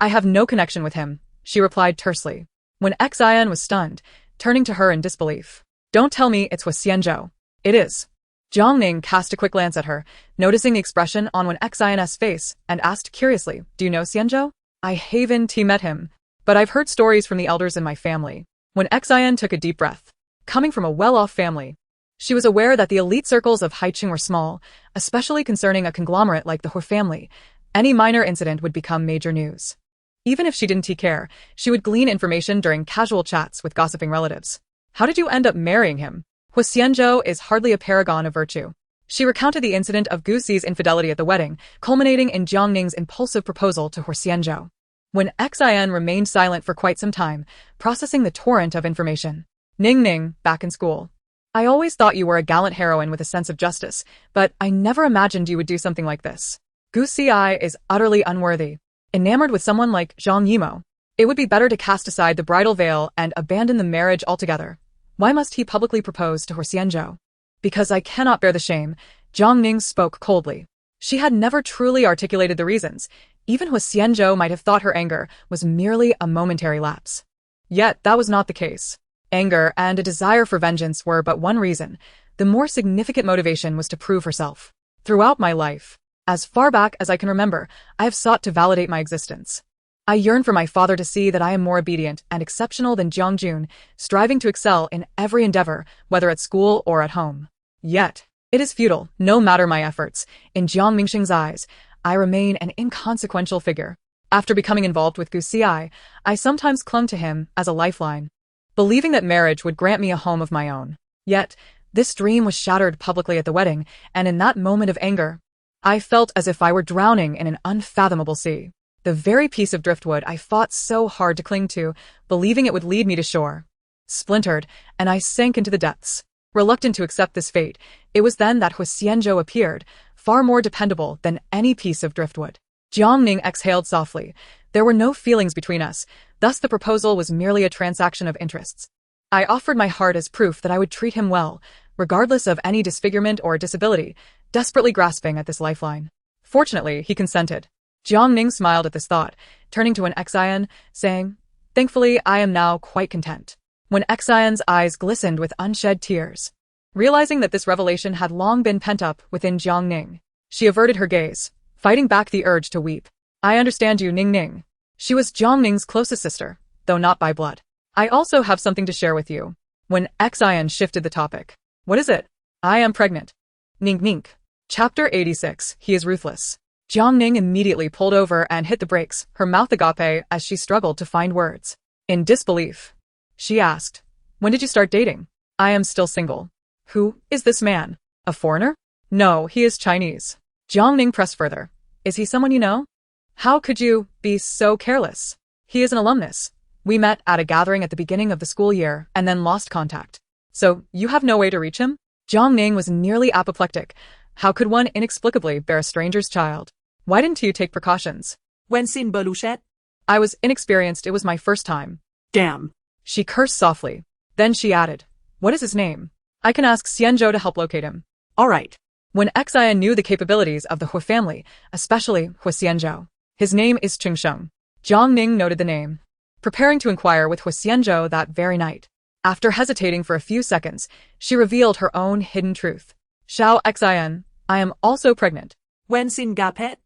I have no connection with him, she replied tersely. When Xian was stunned, turning to her in disbelief. Don't tell me it's Huo Xianzhou. It is. Jiang Ning cast a quick glance at her, noticing the expression on Xian's face, and asked curiously, Do you know Xianzhou? I haven't met him, but I've heard stories from the elders in my family. When Xian took a deep breath, coming from a well-off family, she was aware that the elite circles of Haicheng were small, especially concerning a conglomerate like the Huo family. Any minor incident would become major news. Even if she didn't care, she would glean information during casual chats with gossiping relatives. How did you end up marrying him? Huo Xianzhou is hardly a paragon of virtue. She recounted the incident of Gu Ci's infidelity at the wedding, culminating in Jiang Ning's impulsive proposal to Huo Xianzhou. When Xian remained silent for quite some time, processing the torrent of information. Ning Ning, back in school. I always thought you were a gallant heroine with a sense of justice, but I never imagined you would do something like this. Gu Ci is utterly unworthy. Enamored with someone like Zhang Yimo, it would be better to cast aside the bridal veil and abandon the marriage altogether. Why must he publicly propose to Huo Xianzhou? Because I cannot bear the shame, Jiang Ning spoke coldly. She had never truly articulated the reasons. Even Huo Xianzhou might have thought her anger was merely a momentary lapse. Yet that was not the case. Anger and a desire for vengeance were but one reason. The more significant motivation was to prove herself. Throughout my life, as far back as I can remember, I have sought to validate my existence. I yearn for my father to see that I am more obedient and exceptional than Jiang Jun, striving to excel in every endeavor, whether at school or at home. Yet, it is futile, no matter my efforts. In Jiang Mingxing's eyes, I remain an inconsequential figure. After becoming involved with Gu Ci, I sometimes clung to him as a lifeline, believing that marriage would grant me a home of my own. Yet, this dream was shattered publicly at the wedding, and in that moment of anger, I felt as if I were drowning in an unfathomable sea. The very piece of driftwood I fought so hard to cling to, believing it would lead me to shore, splintered, and I sank into the depths. Reluctant to accept this fate, it was then that Huo Xianzhou appeared, far more dependable than any piece of driftwood. Jiang Ning exhaled softly. There were no feelings between us, thus the proposal was merely a transaction of interests. I offered my heart as proof that I would treat him well, regardless of any disfigurement or disability, desperately grasping at this lifeline. Fortunately, he consented. Jiang Ning smiled at this thought, turning to Xian, saying, Thankfully, I am now quite content. When Xian's eyes glistened with unshed tears, realizing that this revelation had long been pent up within Jiang Ning, she averted her gaze, fighting back the urge to weep. I understand you, Ning Ning. She was Jiang Ning's closest sister, though not by blood. I also have something to share with you. when Xian shifted the topic. What is it? I am pregnant. Ning Ning. Chapter 86. He is ruthless. Jiang Ning immediately pulled over and hit the brakes, her mouth agape as she struggled to find words. In disbelief, she asked, when did you start dating? I am still single. Who is this man? A foreigner? No, he is Chinese. Jiang Ning pressed further. Is he someone you know? How could you be so careless? He is an alumnus. We met at a gathering at the beginning of the school year and then lost contact. So, you have no way to reach him? Jiang Ning was nearly apoplectic. How could one inexplicably bear a stranger's child? Why didn't you take precautions? When sin beluchet? I was inexperienced, it was my first time. Damn. She cursed softly. Then she added, what is his name? I can ask Xianzhou to help locate him. All right. When Xian knew the capabilities of the Huo family, especially Huo Xianzhou. His name is Chengsheng. Jiang Ning noted the name, preparing to inquire with Huo Xianzhou that very night. After hesitating for a few seconds, she revealed her own hidden truth. Xiao Xian, I am also pregnant. When sin gapet?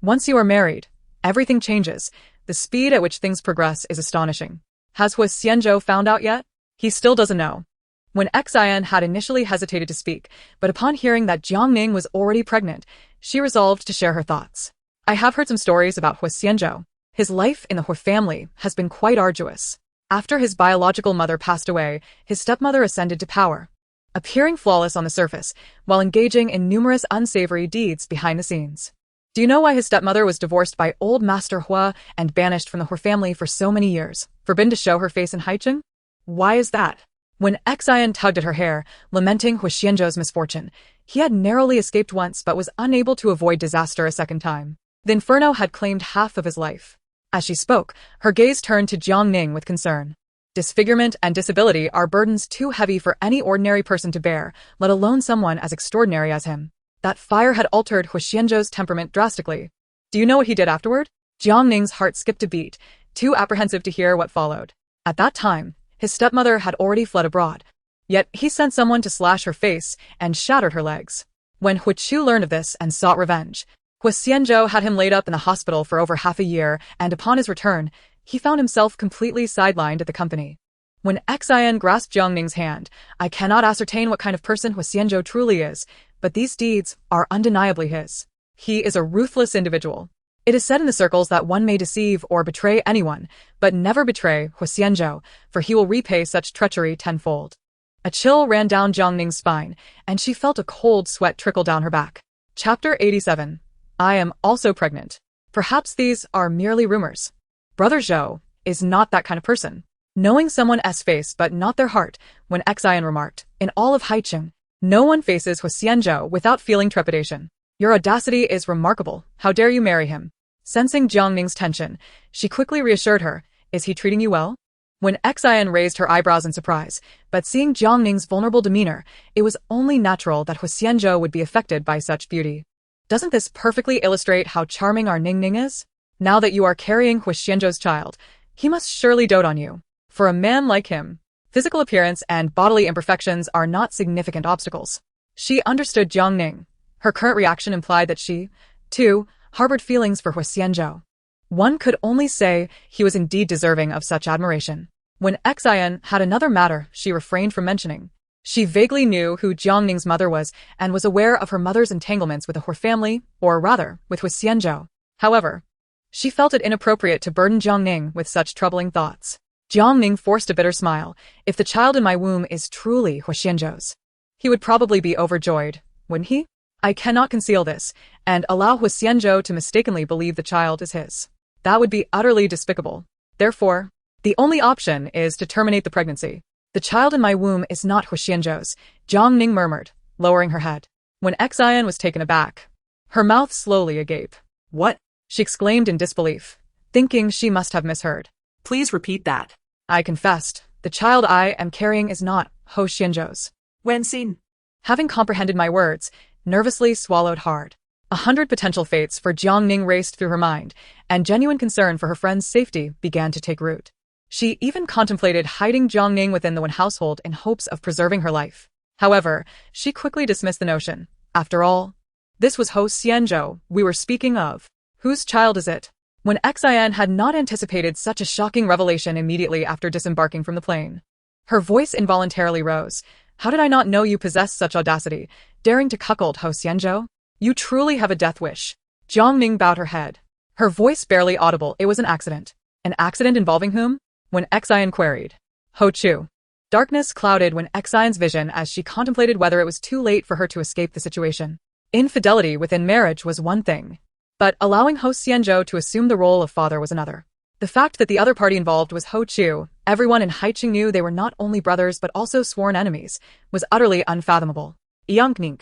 Once you are married, everything changes. The speed at which things progress is astonishing. Has Huo Xianzhou found out yet? He still doesn't know. When Xian had initially hesitated to speak, but upon hearing that Jiang Ning was already pregnant, she resolved to share her thoughts. I have heard some stories about Huo Xianzhou. His life in the Huo family has been quite arduous. After his biological mother passed away, his stepmother ascended to power, appearing flawless on the surface, while engaging in numerous unsavory deeds behind the scenes. Do you know why his stepmother was divorced by old Master Hua and banished from the Huo family for so many years, forbidden to show her face in Haicheng? Why is that? When Xian tugged at her hair, lamenting Huo Xianzhou's misfortune, he had narrowly escaped once but was unable to avoid disaster a second time. The inferno had claimed half of his life. As she spoke, her gaze turned to Jiang Ning with concern. Disfigurement and disability are burdens too heavy for any ordinary person to bear, let alone someone as extraordinary as him. That fire had altered Huo Xianzhou's temperament drastically. Do you know what he did afterward? Jiang Ning's heart skipped a beat, too apprehensive to hear what followed. At that time, his stepmother had already fled abroad. Yet he sent someone to slash her face and shattered her legs. When Huo Chu learned of this and sought revenge, Huo Xianzhou had him laid up in the hospital for over half a year, and upon his return, he found himself completely sidelined at the company. When Xian grasped Jiang Ning's hand, I cannot ascertain what kind of person Huo Xianzhou truly is, but these deeds are undeniably his. He is a ruthless individual. It is said in the circles that one may deceive or betray anyone, but never betray Huo Xianzhou, for he will repay such treachery tenfold. A chill ran down Jiang Ning's spine, and she felt a cold sweat trickle down her back. Chapter 87. I am also pregnant. Perhaps these are merely rumors. Brother Zhou is not that kind of person. Knowing someone's face but not their heart, when Xian remarked, in all of Haicheng, no one faces Huo Xianzhou without feeling trepidation. Your audacity is remarkable. How dare you marry him? Sensing Jiang Ning's tension, she quickly reassured her, is he treating you well? When Xian raised her eyebrows in surprise, but seeing Jiang Ning's vulnerable demeanor, it was only natural that Huo Xianzhou would be affected by such beauty. Doesn't this perfectly illustrate how charming our Ning Ning is? Now that you are carrying Huo Xianzhou's child, he must surely dote on you. For a man like him, physical appearance and bodily imperfections are not significant obstacles. She understood Jiang Ning. Her current reaction implied that she, too, harbored feelings for Huo Xianzhou. One could only say he was indeed deserving of such admiration. When Xian had another matter she refrained from mentioning. She vaguely knew who Jiang Ning's mother was and was aware of her mother's entanglements with the Huo family, or rather, with Huo Xianzhou. However, she felt it inappropriate to burden Jiang Ning with such troubling thoughts. Jiang Ning forced a bitter smile. If the child in my womb is truly Huo Xianzhou's, he would probably be overjoyed, wouldn't he? I cannot conceal this, and allow Huo Xianzhou to mistakenly believe the child is his. That would be utterly despicable. Therefore, the only option is to terminate the pregnancy. The child in my womb is not Huo Xianzhou's, Jiang Ning murmured, lowering her head. When Xian was taken aback, her mouth slowly agape. What? She exclaimed in disbelief, thinking she must have misheard. Please repeat that. I confessed, the child I am carrying is not Huo Xianzhou's. When seen. Having comprehended my words, nervously swallowed hard. 100 potential fates for Jiang Ning raced through her mind, and genuine concern for her friend's safety began to take root. She even contemplated hiding Jiang Ning within the Wen household in hopes of preserving her life. However, she quickly dismissed the notion. After all, this was Huo Xianzhou we were speaking of. Whose child is it? When Xian had not anticipated such a shocking revelation immediately after disembarking from the plane, Her voice involuntarily rose. How did I not know you possessed such audacity, daring to cuckold Huo Xianzhou? You truly have a death wish. Jiang Ning bowed her head. Her voice barely audible. It was an accident. An accident involving whom? When Xian queried. Ho Chu. Darkness clouded when Xian's vision as she contemplated whether it was too late for her to escape the situation. Infidelity within marriage was one thing, but allowing Huo Xianzhou to assume the role of father was another. The fact that the other party involved was Ho Chu, everyone in Haiqing knew they were not only brothers but also sworn enemies, was utterly unfathomable. Jiang Ning.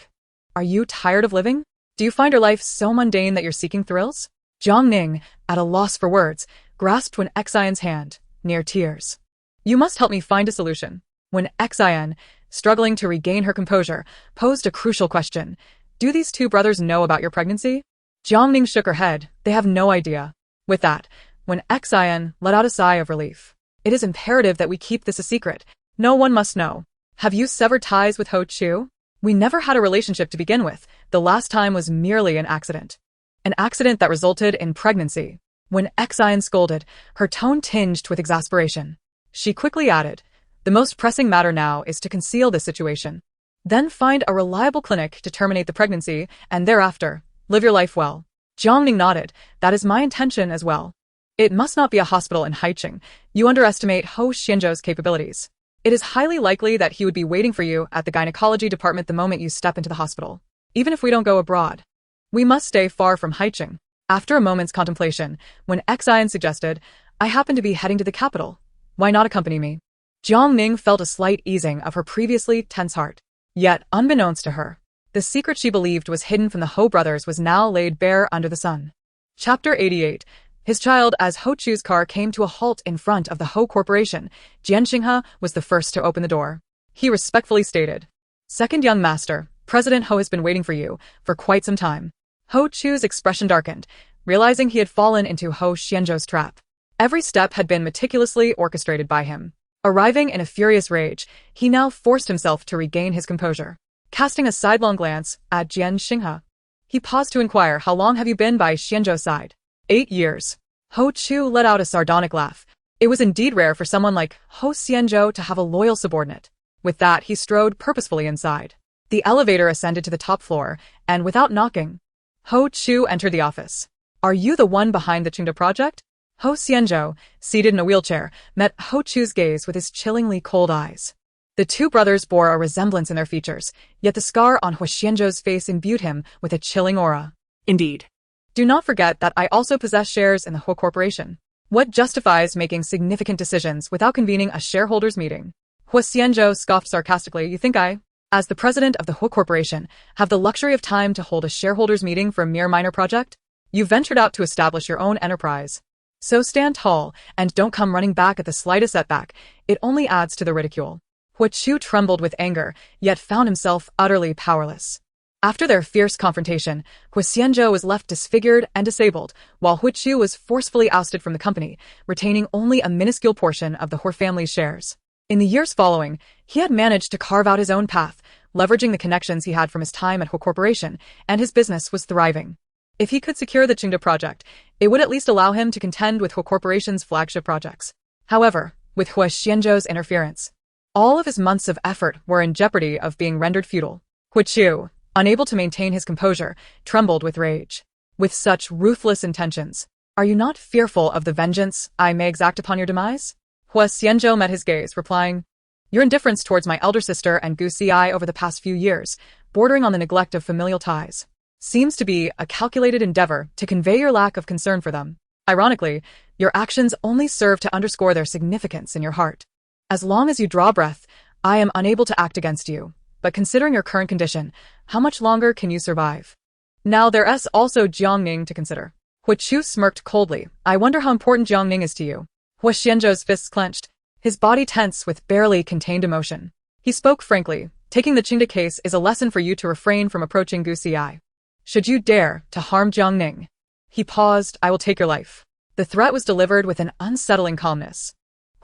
Are you tired of living? Do you find your life so mundane that you're seeking thrills? Jiang Ning, at a loss for words, grasped when Xian's hand, near tears. You must help me find a solution. When Xian, struggling to regain her composure, posed a crucial question. Do these two brothers know about your pregnancy? Jiang Ning shook her head. They have no idea. With that, when Xian let out a sigh of relief. It is imperative that we keep this a secret. No one must know. Have you severed ties with Ho Chu? We never had a relationship to begin with. The last time was merely an accident. An accident that resulted in pregnancy. When Xian scolded, her tone tinged with exasperation. She quickly added, the most pressing matter now is to conceal this situation. Then find a reliable clinic to terminate the pregnancy, and thereafter, live your life well. Jiang Ning nodded. That is my intention as well. It must not be a hospital in Haiqing. You underestimate Huo Xianzhou's capabilities. It is highly likely that he would be waiting for you at the gynecology department the moment you step into the hospital. Even if we don't go abroad, we must stay far from Haiqing. After a moment's contemplation, when Xian suggested, I happen to be heading to the capital. Why not accompany me? Jiang Ning felt a slight easing of her previously tense heart. Yet, unbeknownst to her, the secret she believed was hidden from the Ho brothers was now laid bare under the sun. Chapter 88. His child. As Ho Chu's car came to a halt in front of the Ho Corporation, Jian Xinghe was the first to open the door. He respectfully stated, Second young master, President Ho has been waiting for you for quite some time. Ho Chu's expression darkened, realizing he had fallen into Huo Xianzhou's trap. Every step had been meticulously orchestrated by him. Arriving in a furious rage, he now forced himself to regain his composure. Casting a sidelong glance at Jian Xinghe, he paused to inquire, how long have you been by Xianzhou's side? 8 years. Ho Chu let out a sardonic laugh. It was indeed rare for someone like Huo Xianzhou to have a loyal subordinate. With that, he strode purposefully inside. The elevator ascended to the top floor, and without knocking, Ho Chu entered the office. Are you the one behind the Qingde project? Huo Xianzhou, seated in a wheelchair, met Ho Chu's gaze with his chillingly cold eyes. The two brothers bore a resemblance in their features, yet the scar on Huo Xianzhou's face imbued him with a chilling aura. Indeed. Do not forget that I also possess shares in the Huo Corporation. What justifies making significant decisions without convening a shareholders' meeting? Huo Xianzhou scoffed sarcastically. You think I, as the president of the Huo Corporation, have the luxury of time to hold a shareholders' meeting for a mere minor project? You ventured out to establish your own enterprise. So stand tall and don't come running back at the slightest setback. It only adds to the ridicule. Huo Chu trembled with anger, yet found himself utterly powerless. After their fierce confrontation, Huo Xianzhou was left disfigured and disabled, while Huo Chu was forcefully ousted from the company, retaining only a minuscule portion of the Huo family's shares. In the years following, he had managed to carve out his own path, leveraging the connections he had from his time at Huo Corporation, and his business was thriving. If he could secure the Qingde project, it would at least allow him to contend with Huo Corporation's flagship projects. However, with Huo Xianzhou's interference, all of his months of effort were in jeopardy of being rendered futile. Huo Chu, unable to maintain his composure, trembled with rage. With such ruthless intentions, are you not fearful of the vengeance I may exact upon your demise? Huo Xianzhou met his gaze, replying, Your indifference towards my elder sister and Gu Xi over the past few years, bordering on the neglect of familial ties, seems to be a calculated endeavor to convey your lack of concern for them. Ironically, your actions only serve to underscore their significance in your heart. As long as you draw breath, I am unable to act against you. But considering your current condition, how much longer can you survive? Now there's also Jiang Ning to consider. Huo Chu smirked coldly. I wonder how important Jiang Ning is to you. Huo Xianzhou's fists clenched, his body tense with barely contained emotion. He spoke frankly. Taking the Qingde case is a lesson for you to refrain from approaching Gu Xi. Should you dare to harm Jiang Ning. He paused. I will take your life. The threat was delivered with an unsettling calmness.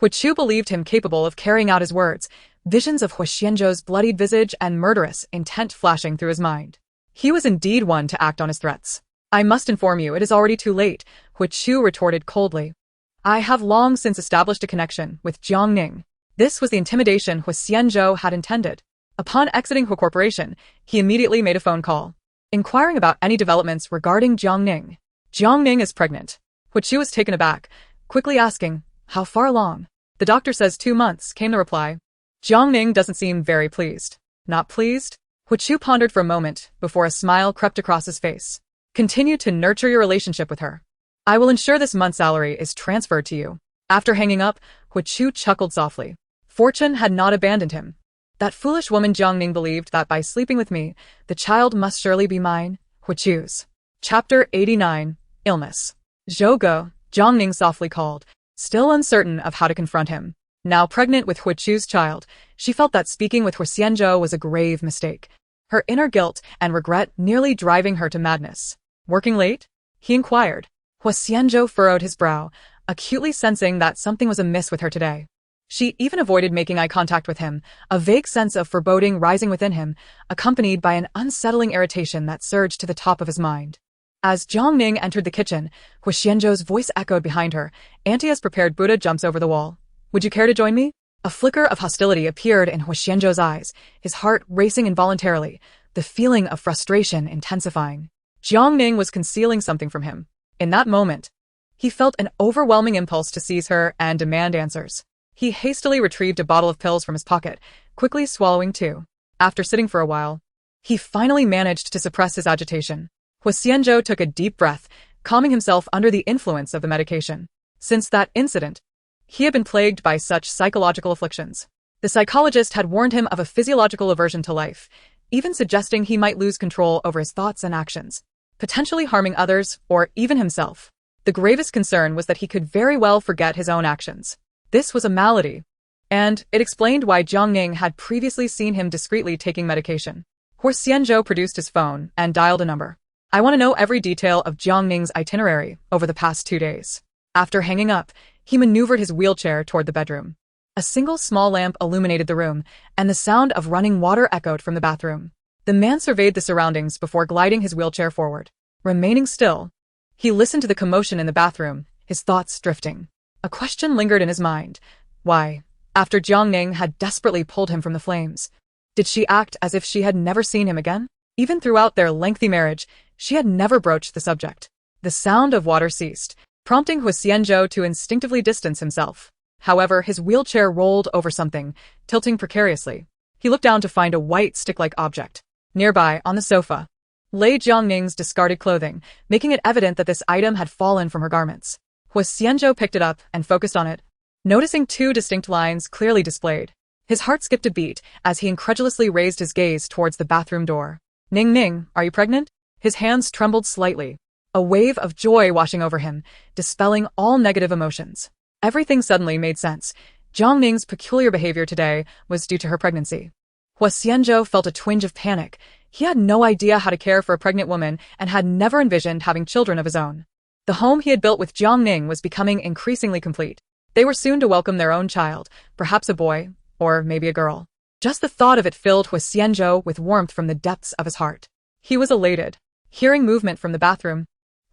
Huo Chu believed him capable of carrying out his words, visions of Huo Xianzhou's bloodied visage and murderous intent flashing through his mind. He was indeed one to act on his threats. I must inform you, it is already too late, Huo Chu retorted coldly. I have long since established a connection with Jiang Ning. This was the intimidation Huo Xianzhou had intended. Upon exiting Huo Corporation, he immediately made a phone call, inquiring about any developments regarding Jiang Ning. Jiang Ning is pregnant. Huo was taken aback, quickly asking, "How far along?" "The doctor says 2 months," came the reply. Jiang Ning doesn't seem very pleased. Not pleased? Huo pondered for a moment before a smile crept across his face. "Continue to nurture your relationship with her. I will ensure this month's salary is transferred to you." After hanging up, Huo chuckled softly. Fortune had not abandoned him. That foolish woman Jiang Ning believed that by sleeping with me, the child must surely be mine. Huo's. Chapter 89. Illness. "Zhou, Jiang Ning softly called, still uncertain of how to confront him. Now pregnant with Huo's child, she felt that speaking with Huo Xianzhou was a grave mistake, her inner guilt and regret nearly driving her to madness. "Working late?" he inquired. Huo Xianzhou furrowed his brow, acutely sensing that something was amiss with her today. She even avoided making eye contact with him, a vague sense of foreboding rising within him, accompanied by an unsettling irritation that surged to the top of his mind. As Jiang Ning entered the kitchen, Huo Xianzhou's voice echoed behind her. "Auntie has prepared Buddha jumps over the wall. Would you care to join me?" A flicker of hostility appeared in Huo Xianzhou's eyes, his heart racing involuntarily, the feeling of frustration intensifying. Jiang Ning was concealing something from him. In that moment, he felt an overwhelming impulse to seize her and demand answers. He hastily retrieved a bottle of pills from his pocket, quickly swallowing 2. After sitting for a while, he finally managed to suppress his agitation. Huo Xianzhou took a deep breath, calming himself under the influence of the medication. Since that incident, he had been plagued by such psychological afflictions. The psychologist had warned him of a physiological aversion to life, even suggesting he might lose control over his thoughts and actions, potentially harming others or even himself. The gravest concern was that he could very well forget his own actions. This was a malady, and it explained why Jiang Ning had previously seen him discreetly taking medication. Huo Xianzhou produced his phone and dialed a number. "I want to know every detail of Jiang Ning's itinerary over the past 2 days." After hanging up, he maneuvered his wheelchair toward the bedroom. A single small lamp illuminated the room, and the sound of running water echoed from the bathroom. The man surveyed the surroundings before gliding his wheelchair forward. Remaining still, he listened to the commotion in the bathroom, his thoughts drifting. A question lingered in his mind. Why, after Jiang Ning had desperately pulled him from the flames, did she act as if she had never seen him again? Even throughout their lengthy marriage, she had never broached the subject. The sound of water ceased, prompting Huo Xianzhou to instinctively distance himself. However, his wheelchair rolled over something, tilting precariously. He looked down to find a white stick-like object. Nearby, on the sofa, lay Jiang Ning's discarded clothing, making it evident that this item had fallen from her garments. Huo Xianzhou picked it up and focused on it, noticing 2 distinct lines clearly displayed. His heart skipped a beat as he incredulously raised his gaze towards the bathroom door. "Ning, are you pregnant?" His hands trembled slightly, a wave of joy washing over him, dispelling all negative emotions. Everything suddenly made sense. Jiang Ning's peculiar behavior today was due to her pregnancy. Huo Xianzhou felt a twinge of panic. He had no idea how to care for a pregnant woman and had never envisioned having children of his own. The home he had built with Jiang Ning was becoming increasingly complete. They were soon to welcome their own child, perhaps a boy, or maybe a girl. Just the thought of it filled Huo Xianzhou with warmth from the depths of his heart. He was elated. Hearing movement from the bathroom,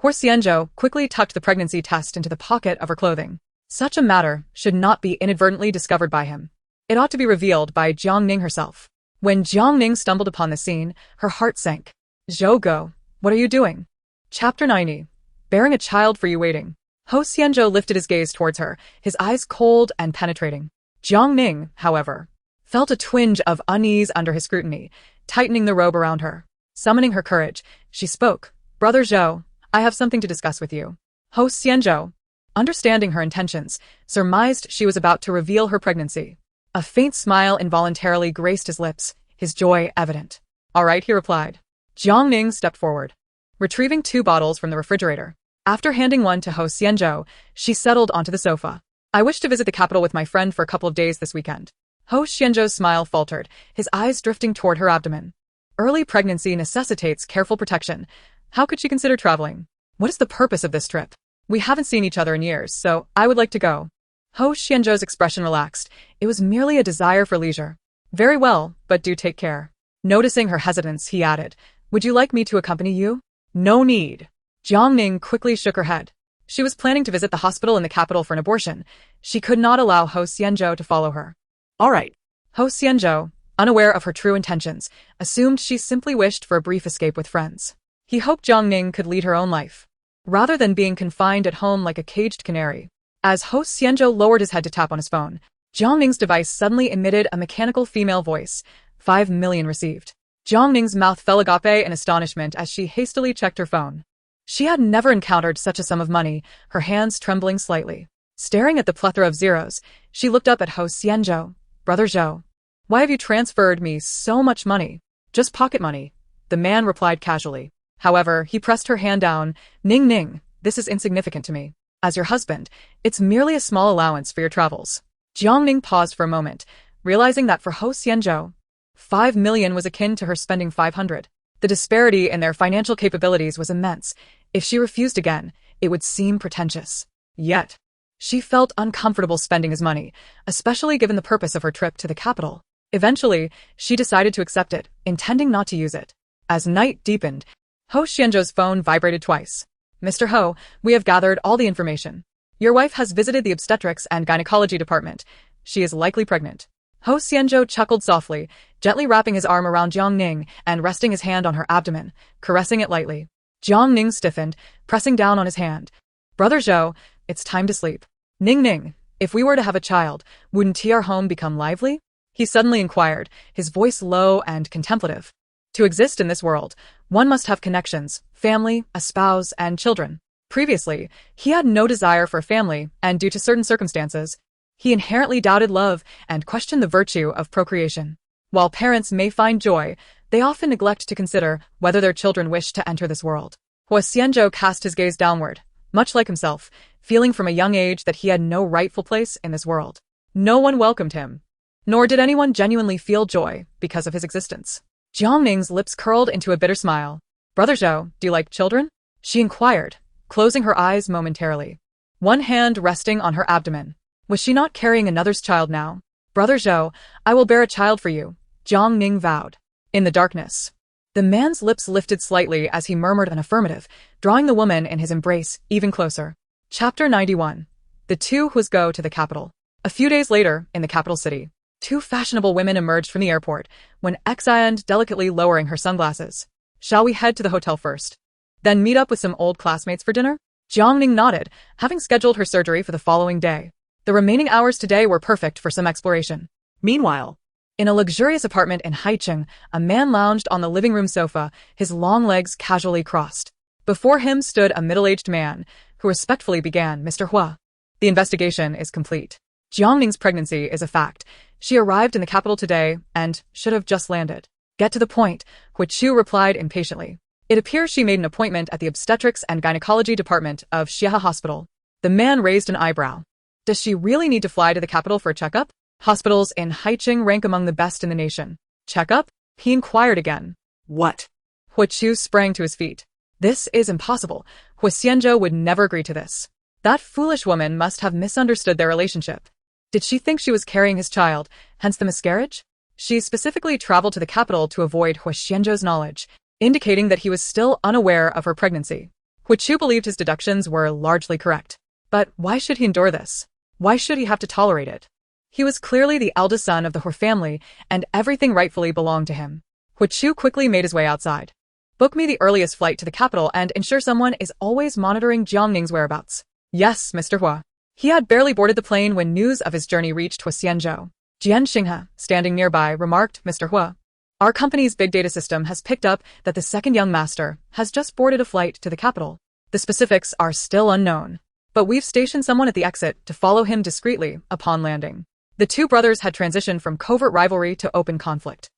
Huo Xianzhou quickly tucked the pregnancy test into the pocket of her clothing. Such a matter should not be inadvertently discovered by him. It ought to be revealed by Jiang Ning herself. When Jiang Ning stumbled upon the scene, her heart sank. "Zhou, what are you doing?" Chapter 90. Bearing a child for you waiting. Huo Xianzhou lifted his gaze towards her, his eyes cold and penetrating. Jiang Ning, however, felt a twinge of unease under his scrutiny, tightening the robe around her. Summoning her courage, she spoke. "Brother Zhou, I have something to discuss with you." Huo Xianzhou, understanding her intentions, surmised she was about to reveal her pregnancy. A faint smile involuntarily graced his lips, his joy evident. "All right," he replied. Jiang Ning stepped forward, retrieving 2 bottles from the refrigerator. After handing one to Huo Xianzhou, she settled onto the sofa. "I wish to visit the capital with my friend for a couple of days this weekend." Huo Xianzhou's smile faltered, his eyes drifting toward her abdomen. Early pregnancy necessitates careful protection. How could she consider traveling? What is the purpose of this trip? "We haven't seen each other in years, so I would like to go." Huo Xianzhou's expression relaxed. It was merely a desire for leisure. "Very well, but do take care." Noticing her hesitance, he added, "Would you like me to accompany you?" "No need." Jiang Ning quickly shook her head. She was planning to visit the hospital in the capital for an abortion. She could not allow Huo Xianzhou to follow her. All right. Huo Xianzhou, unaware of her true intentions, assumed she simply wished for a brief escape with friends. He hoped Jiang Ning could lead her own life, rather than being confined at home like a caged canary. As Huo Xianzhou lowered his head to tap on his phone, Jiang Ning's device suddenly emitted a mechanical female voice. 5 million received. Jiang Ning's mouth fell agape in astonishment as she hastily checked her phone. She had never encountered such a sum of money, her hands trembling slightly. Staring at the plethora of zeros, she looked up at Huo Xianzhou. Brother Zhou, why have you transferred me so much money? Just pocket money, the man replied casually. However, he pressed her hand down. Ning, this is insignificant to me. As your husband, it's merely a small allowance for your travels. Jiang Ning paused for a moment, realizing that for Huo Xianzhou, 5 million was akin to her spending 500. The disparity in their financial capabilities was immense. If she refused again, it would seem pretentious. Yet, she felt uncomfortable spending his money, especially given the purpose of her trip to the capital. Eventually, she decided to accept it, intending not to use it. As night deepened, Huo Xianzhou's phone vibrated twice. Mr. Ho, we have gathered all the information. Your wife has visited the obstetrics and gynecology department. She is likely pregnant. Huo Xianzhou chuckled softly, gently wrapping his arm around Jiang Ning and resting his hand on her abdomen, caressing it lightly. Jiang Ning stiffened, pressing down on his hand. Brother Zhou, it's time to sleep. Ning, if we were to have a child, wouldn't our home become lively? He suddenly inquired, his voice low and contemplative. To exist in this world, one must have connections, family, a spouse, and children. Previously, he had no desire for a family, and due to certain circumstances, he inherently doubted love and questioned the virtue of procreation. While parents may find joy, they often neglect to consider whether their children wish to enter this world. Huo Xianzhou cast his gaze downward, much like himself, feeling from a young age that he had no rightful place in this world. No one welcomed him, nor did anyone genuinely feel joy because of his existence. Jiang Ning's lips curled into a bitter smile. Brother Zhou, do you like children? She inquired, closing her eyes momentarily. One hand resting on her abdomen. Was she not carrying another's child now? Brother Zhou, I will bear a child for you, Jiang Ning vowed. In the darkness, the man's lips lifted slightly as he murmured an affirmative, drawing the woman in his embrace even closer. Chapter 91. The two Huos go to the capital. A few days later, in the capital city, two fashionable women emerged from the airport, when examined delicately lowering her sunglasses. Shall we head to the hotel first? Then meet up with some old classmates for dinner? Jiang Ning nodded, having scheduled her surgery for the following day. The remaining hours today were perfect for some exploration. Meanwhile, in a luxurious apartment in Haicheng, a man lounged on the living room sofa, his long legs casually crossed. Before him stood a middle-aged man, who respectfully began, Mr. Hua. The investigation is complete. Jiang Ning's pregnancy is a fact. She arrived in the capital today and should have just landed. Get to the point, Hu Chu replied impatiently. It appears she made an appointment at the obstetrics and gynecology department of Xiehe Hospital. The man raised an eyebrow. Does she really need to fly to the capital for a checkup? Hospitals in Haicheng rank among the best in the nation. Checkup? He inquired again. What? Hu Chu sprang to his feet. This is impossible. Huo Xianzhou would never agree to this. That foolish woman must have misunderstood their relationship. Did she think she was carrying his child, hence the miscarriage? She specifically traveled to the capital to avoid Huo Xianzhou's knowledge, indicating that he was still unaware of her pregnancy. Hu Chu believed his deductions were largely correct. But why should he endure this? Why should he have to tolerate it? He was clearly the eldest son of the Hu family, and everything rightfully belonged to him. Hu Chu quickly made his way outside. Book me the earliest flight to the capital and ensure someone is always monitoring Jiang Ning's whereabouts. Yes, Mr. Hua. He had barely boarded the plane when news of his journey reached Huo Xianzhou. Jian Xinghe, standing nearby, remarked, Mr. Hua. Our company's big data system has picked up that the second young master has just boarded a flight to the capital. The specifics are still unknown, but we've stationed someone at the exit to follow him discreetly upon landing. The two brothers had transitioned from covert rivalry to open conflict.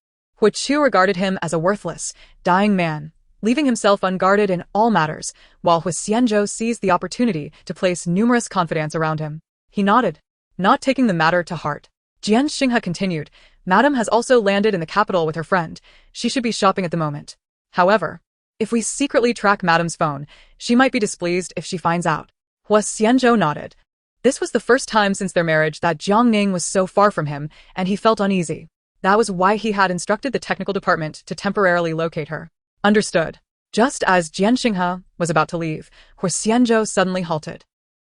Hu Chu regarded him as a worthless, dying man, leaving himself unguarded in all matters, while Huo Xianzhou seized the opportunity to place numerous confidants around him. He nodded, not taking the matter to heart. Jian Xinghe continued, Madam has also landed in the capital with her friend. She should be shopping at the moment. However, if we secretly track Madam's phone, she might be displeased if she finds out. Huo Xianzhou nodded. This was the first time since their marriage that Jiang Ning was so far from him, and he felt uneasy. That was why he had instructed the technical department to temporarily locate her. Understood. Just as Jian Xinghe was about to leave, Huo Xianzhou suddenly halted.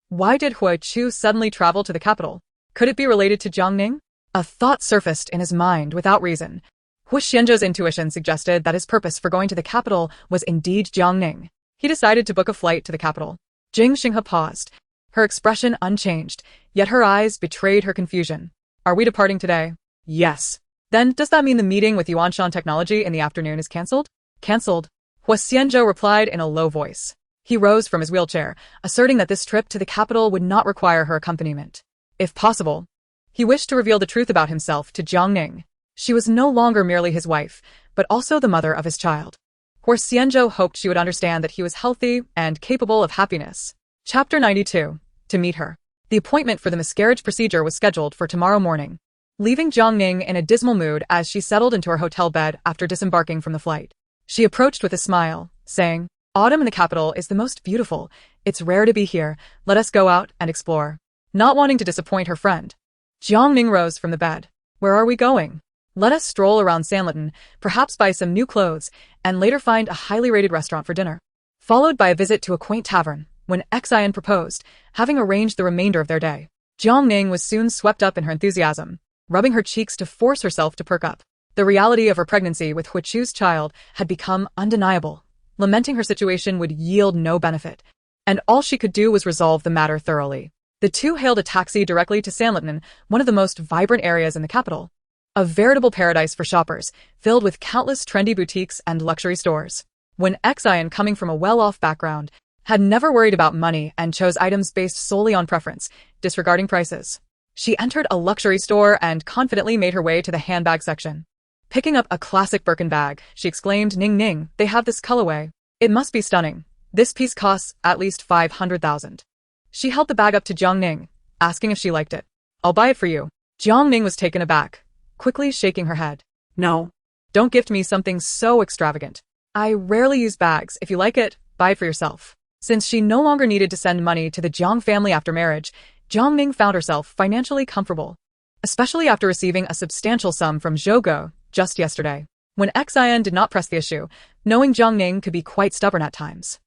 Why did Huo Chu suddenly travel to the capital? Could it be related to Jiang Ning? A thought surfaced in his mind without reason. Huo Xianzhou's intuition suggested that his purpose for going to the capital was indeed Jiang Ning. He decided to book a flight to the capital. Jiang Xinghe paused, her expression unchanged, yet her eyes betrayed her confusion. Are we departing today? Yes. Then, does that mean the meeting with Yuanshan Technology in the afternoon is cancelled? Cancelled. Huo Xianzhou replied in a low voice. He rose from his wheelchair, asserting that this trip to the capital would not require her accompaniment. If possible, he wished to reveal the truth about himself to Jiang Ning. She was no longer merely his wife, but also the mother of his child. Huo Xianzhou hoped she would understand that he was healthy and capable of happiness. Chapter 92. To meet her. The appointment for the miscarriage procedure was scheduled for tomorrow morning, leaving Jiang Ning in a dismal mood as she settled into her hotel bed after disembarking from the flight. She approached with a smile, saying, "Autumn in the capital is the most beautiful. It's rare to be here. Let us go out and explore." Not wanting to disappoint her friend, Jiang Ning rose from the bed. "Where are we going?" "Let us stroll around Sanlitun, perhaps buy some new clothes, and later find a highly rated restaurant for dinner." Followed by a visit to a quaint tavern, when Xian proposed, having arranged the remainder of their day. Jiang Ning was soon swept up in her enthusiasm, rubbing her cheeks to force herself to perk up. The reality of her pregnancy with Huo Chu's child had become undeniable. Lamenting her situation would yield no benefit, and all she could do was resolve the matter thoroughly. The two hailed a taxi directly to Sanlitun, one of the most vibrant areas in the capital. A veritable paradise for shoppers, filled with countless trendy boutiques and luxury stores. When Xian, coming from a well-off background, had never worried about money and chose items based solely on preference, disregarding prices. She entered a luxury store and confidently made her way to the handbag section. Picking up a classic Birkin bag, she exclaimed, "Ning Ning, they have this colorway. It must be stunning. This piece costs at least 500,000. She held the bag up to Jiang Ning, asking if she liked it. "I'll buy it for you." Jiang Ning was taken aback, quickly shaking her head. No. "Don't gift me something so extravagant. I rarely use bags. If you like it, buy it for yourself." Since she no longer needed to send money to the Jiang family after marriage, Jiang Ning found herself financially comfortable, especially after receiving a substantial sum from Zhou just yesterday. When Xian did not press the issue, knowing Jiang Ning could be quite stubborn at times.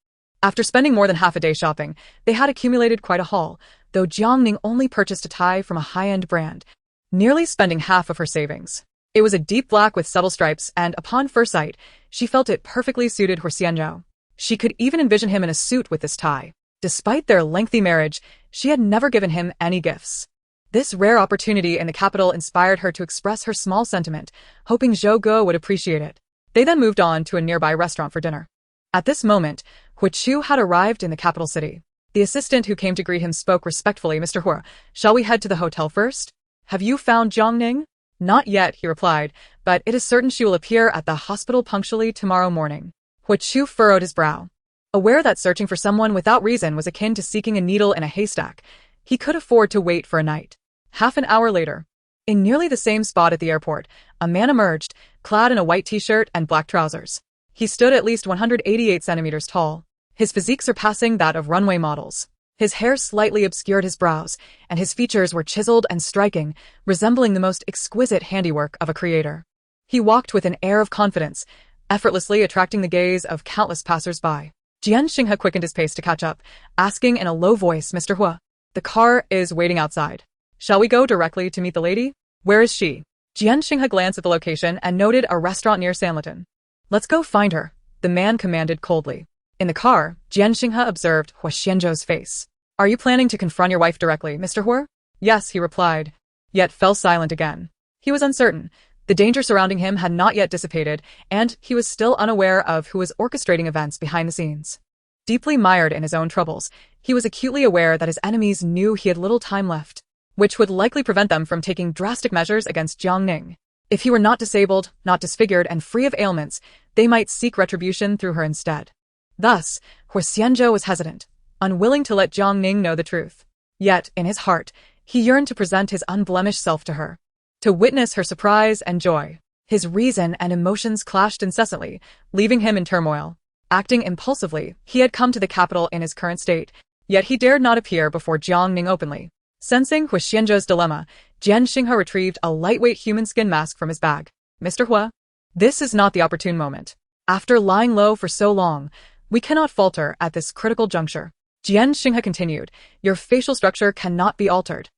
After spending more than half a day shopping, they had accumulated quite a haul, though Jiang Ning only purchased a tie from a high-end brand, nearly spending half of her savings. It was a deep black with subtle stripes, and upon first sight, she felt it perfectly suited Huo Xianzhou. She could even envision him in a suit with this tie. Despite their lengthy marriage, she had never given him any gifts. This rare opportunity in the capital inspired her to express her small sentiment, hoping Zhou would appreciate it. They then moved on to a nearby restaurant for dinner. At this moment, Huo Chu had arrived in the capital city. The assistant who came to greet him spoke respectfully. "Mr. Huo, shall we head to the hotel first? Have you found Jiang Ning?" "Not yet," he replied, "but it is certain she will appear at the hospital punctually tomorrow morning." Huo Chu furrowed his brow. Aware that searching for someone without reason was akin to seeking a needle in a haystack, he could afford to wait for a night. Half an hour later, in nearly the same spot at the airport, a man emerged, clad in a white t-shirt and black trousers. He stood at least 188 centimeters tall, his physique surpassing that of runway models. His hair slightly obscured his brows, and his features were chiseled and striking, resembling the most exquisite handiwork of a creator. He walked with an air of confidence, effortlessly attracting the gaze of countless passers-by. Jiang Xinghe quickened his pace to catch up, asking in a low voice, "Mr. Huo, the car is waiting outside. Shall we go directly to meet the lady? Where is she?" Jiang Xinghe glanced at the location and noted a restaurant near Sanlitun. "Let's go find her," the man commanded coldly. In the car, Jiang Xinghe observed Huo Xianzhou's face. "Are you planning to confront your wife directly, Mr. Huo?" "Yes," he replied, yet fell silent again. He was uncertain. The danger surrounding him had not yet dissipated, and he was still unaware of who was orchestrating events behind the scenes. Deeply mired in his own troubles, he was acutely aware that his enemies knew he had little time left, which would likely prevent them from taking drastic measures against Jiang Ning. If he were not disabled, not disfigured, and free of ailments, they might seek retribution through her instead. Thus, Huo Xianzhou was hesitant, unwilling to let Jiang Ning know the truth. Yet, in his heart, he yearned to present his unblemished self to her, to witness her surprise and joy. His reason and emotions clashed incessantly, leaving him in turmoil. Acting impulsively, he had come to the capital in his current state, yet he dared not appear before Jiang Ning openly. Sensing Huo Xianzhou's dilemma, Jiang Xinghe retrieved a lightweight human skin mask from his bag. "Mr. Huo, this is not the opportune moment. After lying low for so long, we cannot falter at this critical juncture." Jiang Xinghe continued, "Your facial structure cannot be altered.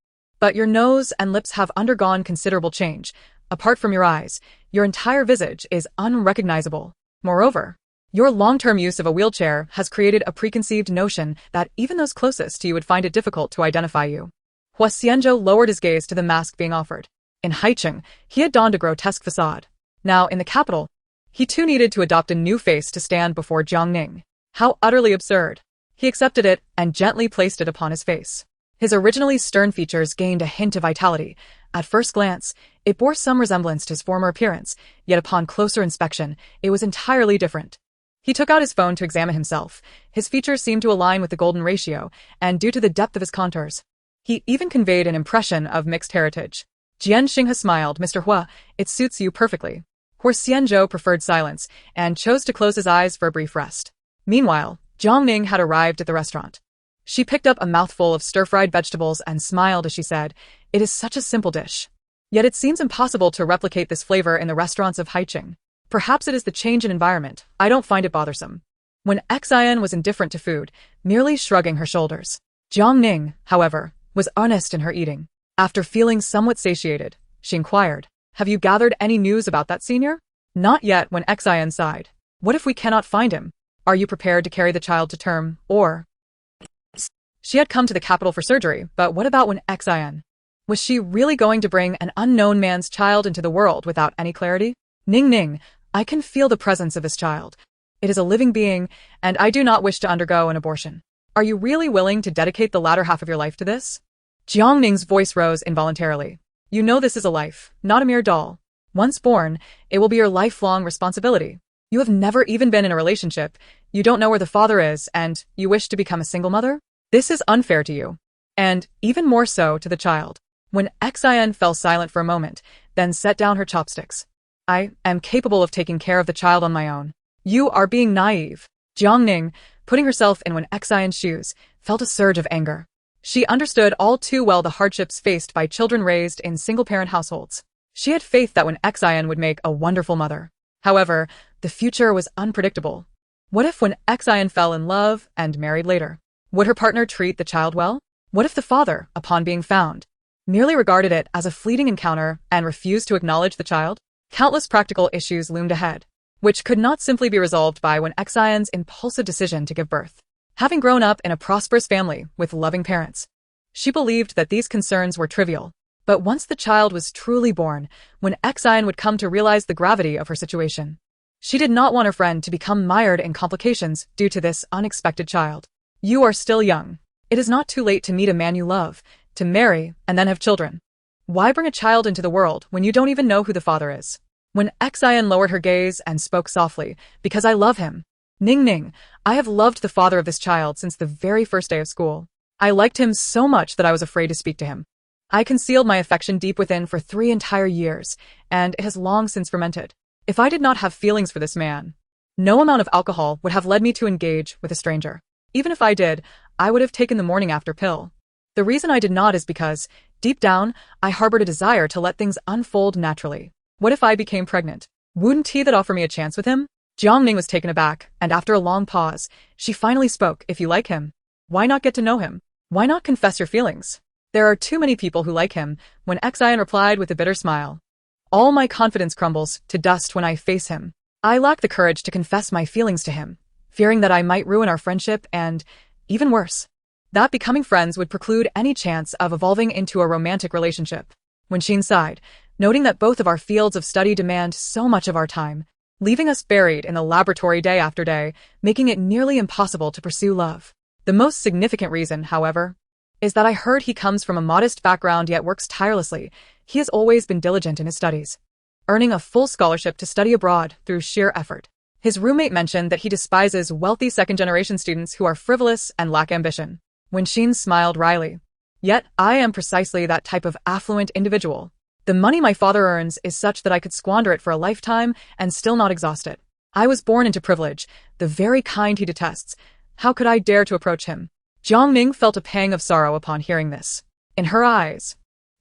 But your nose and lips have undergone considerable change. Apart from your eyes, your entire visage is unrecognizable. Moreover, your long-term use of a wheelchair has created a preconceived notion that even those closest to you would find it difficult to identify you. Huo Xianzhou lowered his gaze to the mask being offered. In Haicheng, he had donned a grotesque facade. Now, in the capital, he too needed to adopt a new face to stand before Jiang Ning. How utterly absurd. He accepted it and gently placed it upon his face. His originally stern features gained a hint of vitality. At first glance, it bore some resemblance to his former appearance, yet upon closer inspection, it was entirely different. He took out his phone to examine himself. His features seemed to align with the golden ratio, and due to the depth of his contours, he even conveyed an impression of mixed heritage. Jian Xinghe smiled. Mr. Hua, it suits you perfectly. Huo Xianzhou preferred silence, and chose to close his eyes for a brief rest. Meanwhile, Jiang Ning had arrived at the restaurant. She picked up a mouthful of stir-fried vegetables and smiled as she said, "It is such a simple dish. Yet it seems impossible to replicate this flavor in the restaurants of Haicheng. Perhaps it is the change in environment. I don't find it bothersome." When Xian was indifferent to food, merely shrugging her shoulders. Jiang Ning, however, was earnest in her eating. After feeling somewhat satiated, she inquired, "Have you gathered any news about that senior?" "Not yet." When Xian sighed. "What if we cannot find him? Are you prepared to carry the child to term, or—" She had come to the capital for surgery, but what about when Xian? Was she really going to bring an unknown man's child into the world without any clarity? Ning, I can feel the presence of this child. It is a living being, and I do not wish to undergo an abortion. Are you really willing to dedicate the latter half of your life to this? Jiang Ning's voice rose involuntarily. You know this is a life, not a mere doll. Once born, it will be your lifelong responsibility. You have never even been in a relationship, you don't know where the father is, and you wish to become a single mother? This is unfair to you. And even more so to the child. When Xian fell silent for a moment, then set down her chopsticks. I am capable of taking care of the child on my own. You are being naive. Jiang Ning, putting herself in when Xian's shoes, felt a surge of anger. She understood all too well the hardships faced by children raised in single-parent households. She had faith that when Xian would make a wonderful mother. However, the future was unpredictable. What if when Xian fell in love and married later? Would her partner treat the child well? What if the father, upon being found, merely regarded it as a fleeting encounter and refused to acknowledge the child? Countless practical issues loomed ahead, which could not simply be resolved by when Xian's impulsive decision to give birth. Having grown up in a prosperous family with loving parents, she believed that these concerns were trivial. But once the child was truly born, when Xian would come to realize the gravity of her situation, she did not want her friend to become mired in complications due to this unexpected child. You are still young. It is not too late to meet a man you love, to marry, and then have children. Why bring a child into the world when you don't even know who the father is? When Xian lowered her gaze and spoke softly, because I love him. Ning, I have loved the father of this child since the very first day of school. I liked him so much that I was afraid to speak to him. I concealed my affection deep within for 3 entire years, and it has long since fermented. If I did not have feelings for this man, no amount of alcohol would have led me to engage with a stranger. Even if I did, I would have taken the morning after pill. The reason I did not is because, deep down, I harbored a desire to let things unfold naturally. What if I became pregnant? Wouldn't he that offer me a chance with him? Jiang Ning was taken aback, and after a long pause, she finally spoke. If you like him, why not get to know him? Why not confess your feelings? There are too many people who like him, when Xian replied with a bitter smile. All my confidence crumbles to dust when I face him. I lack the courage to confess my feelings to him, fearing that I might ruin our friendship and, even worse, that becoming friends would preclude any chance of evolving into a romantic relationship. When Xin sighed, noting that both of our fields of study demand so much of our time, leaving us buried in the laboratory day after day, making it nearly impossible to pursue love. The most significant reason, however, is that I heard he comes from a modest background yet works tirelessly. He has always been diligent in his studies, earning a full scholarship to study abroad through sheer effort. His roommate mentioned that he despises wealthy second-generation students who are frivolous and lack ambition. When Xin smiled wryly. Yet, I am precisely that type of affluent individual. The money my father earns is such that I could squander it for a lifetime and still not exhaust it. I was born into privilege, the very kind he detests. How could I dare to approach him? Jiang Ning felt a pang of sorrow upon hearing this. In her eyes,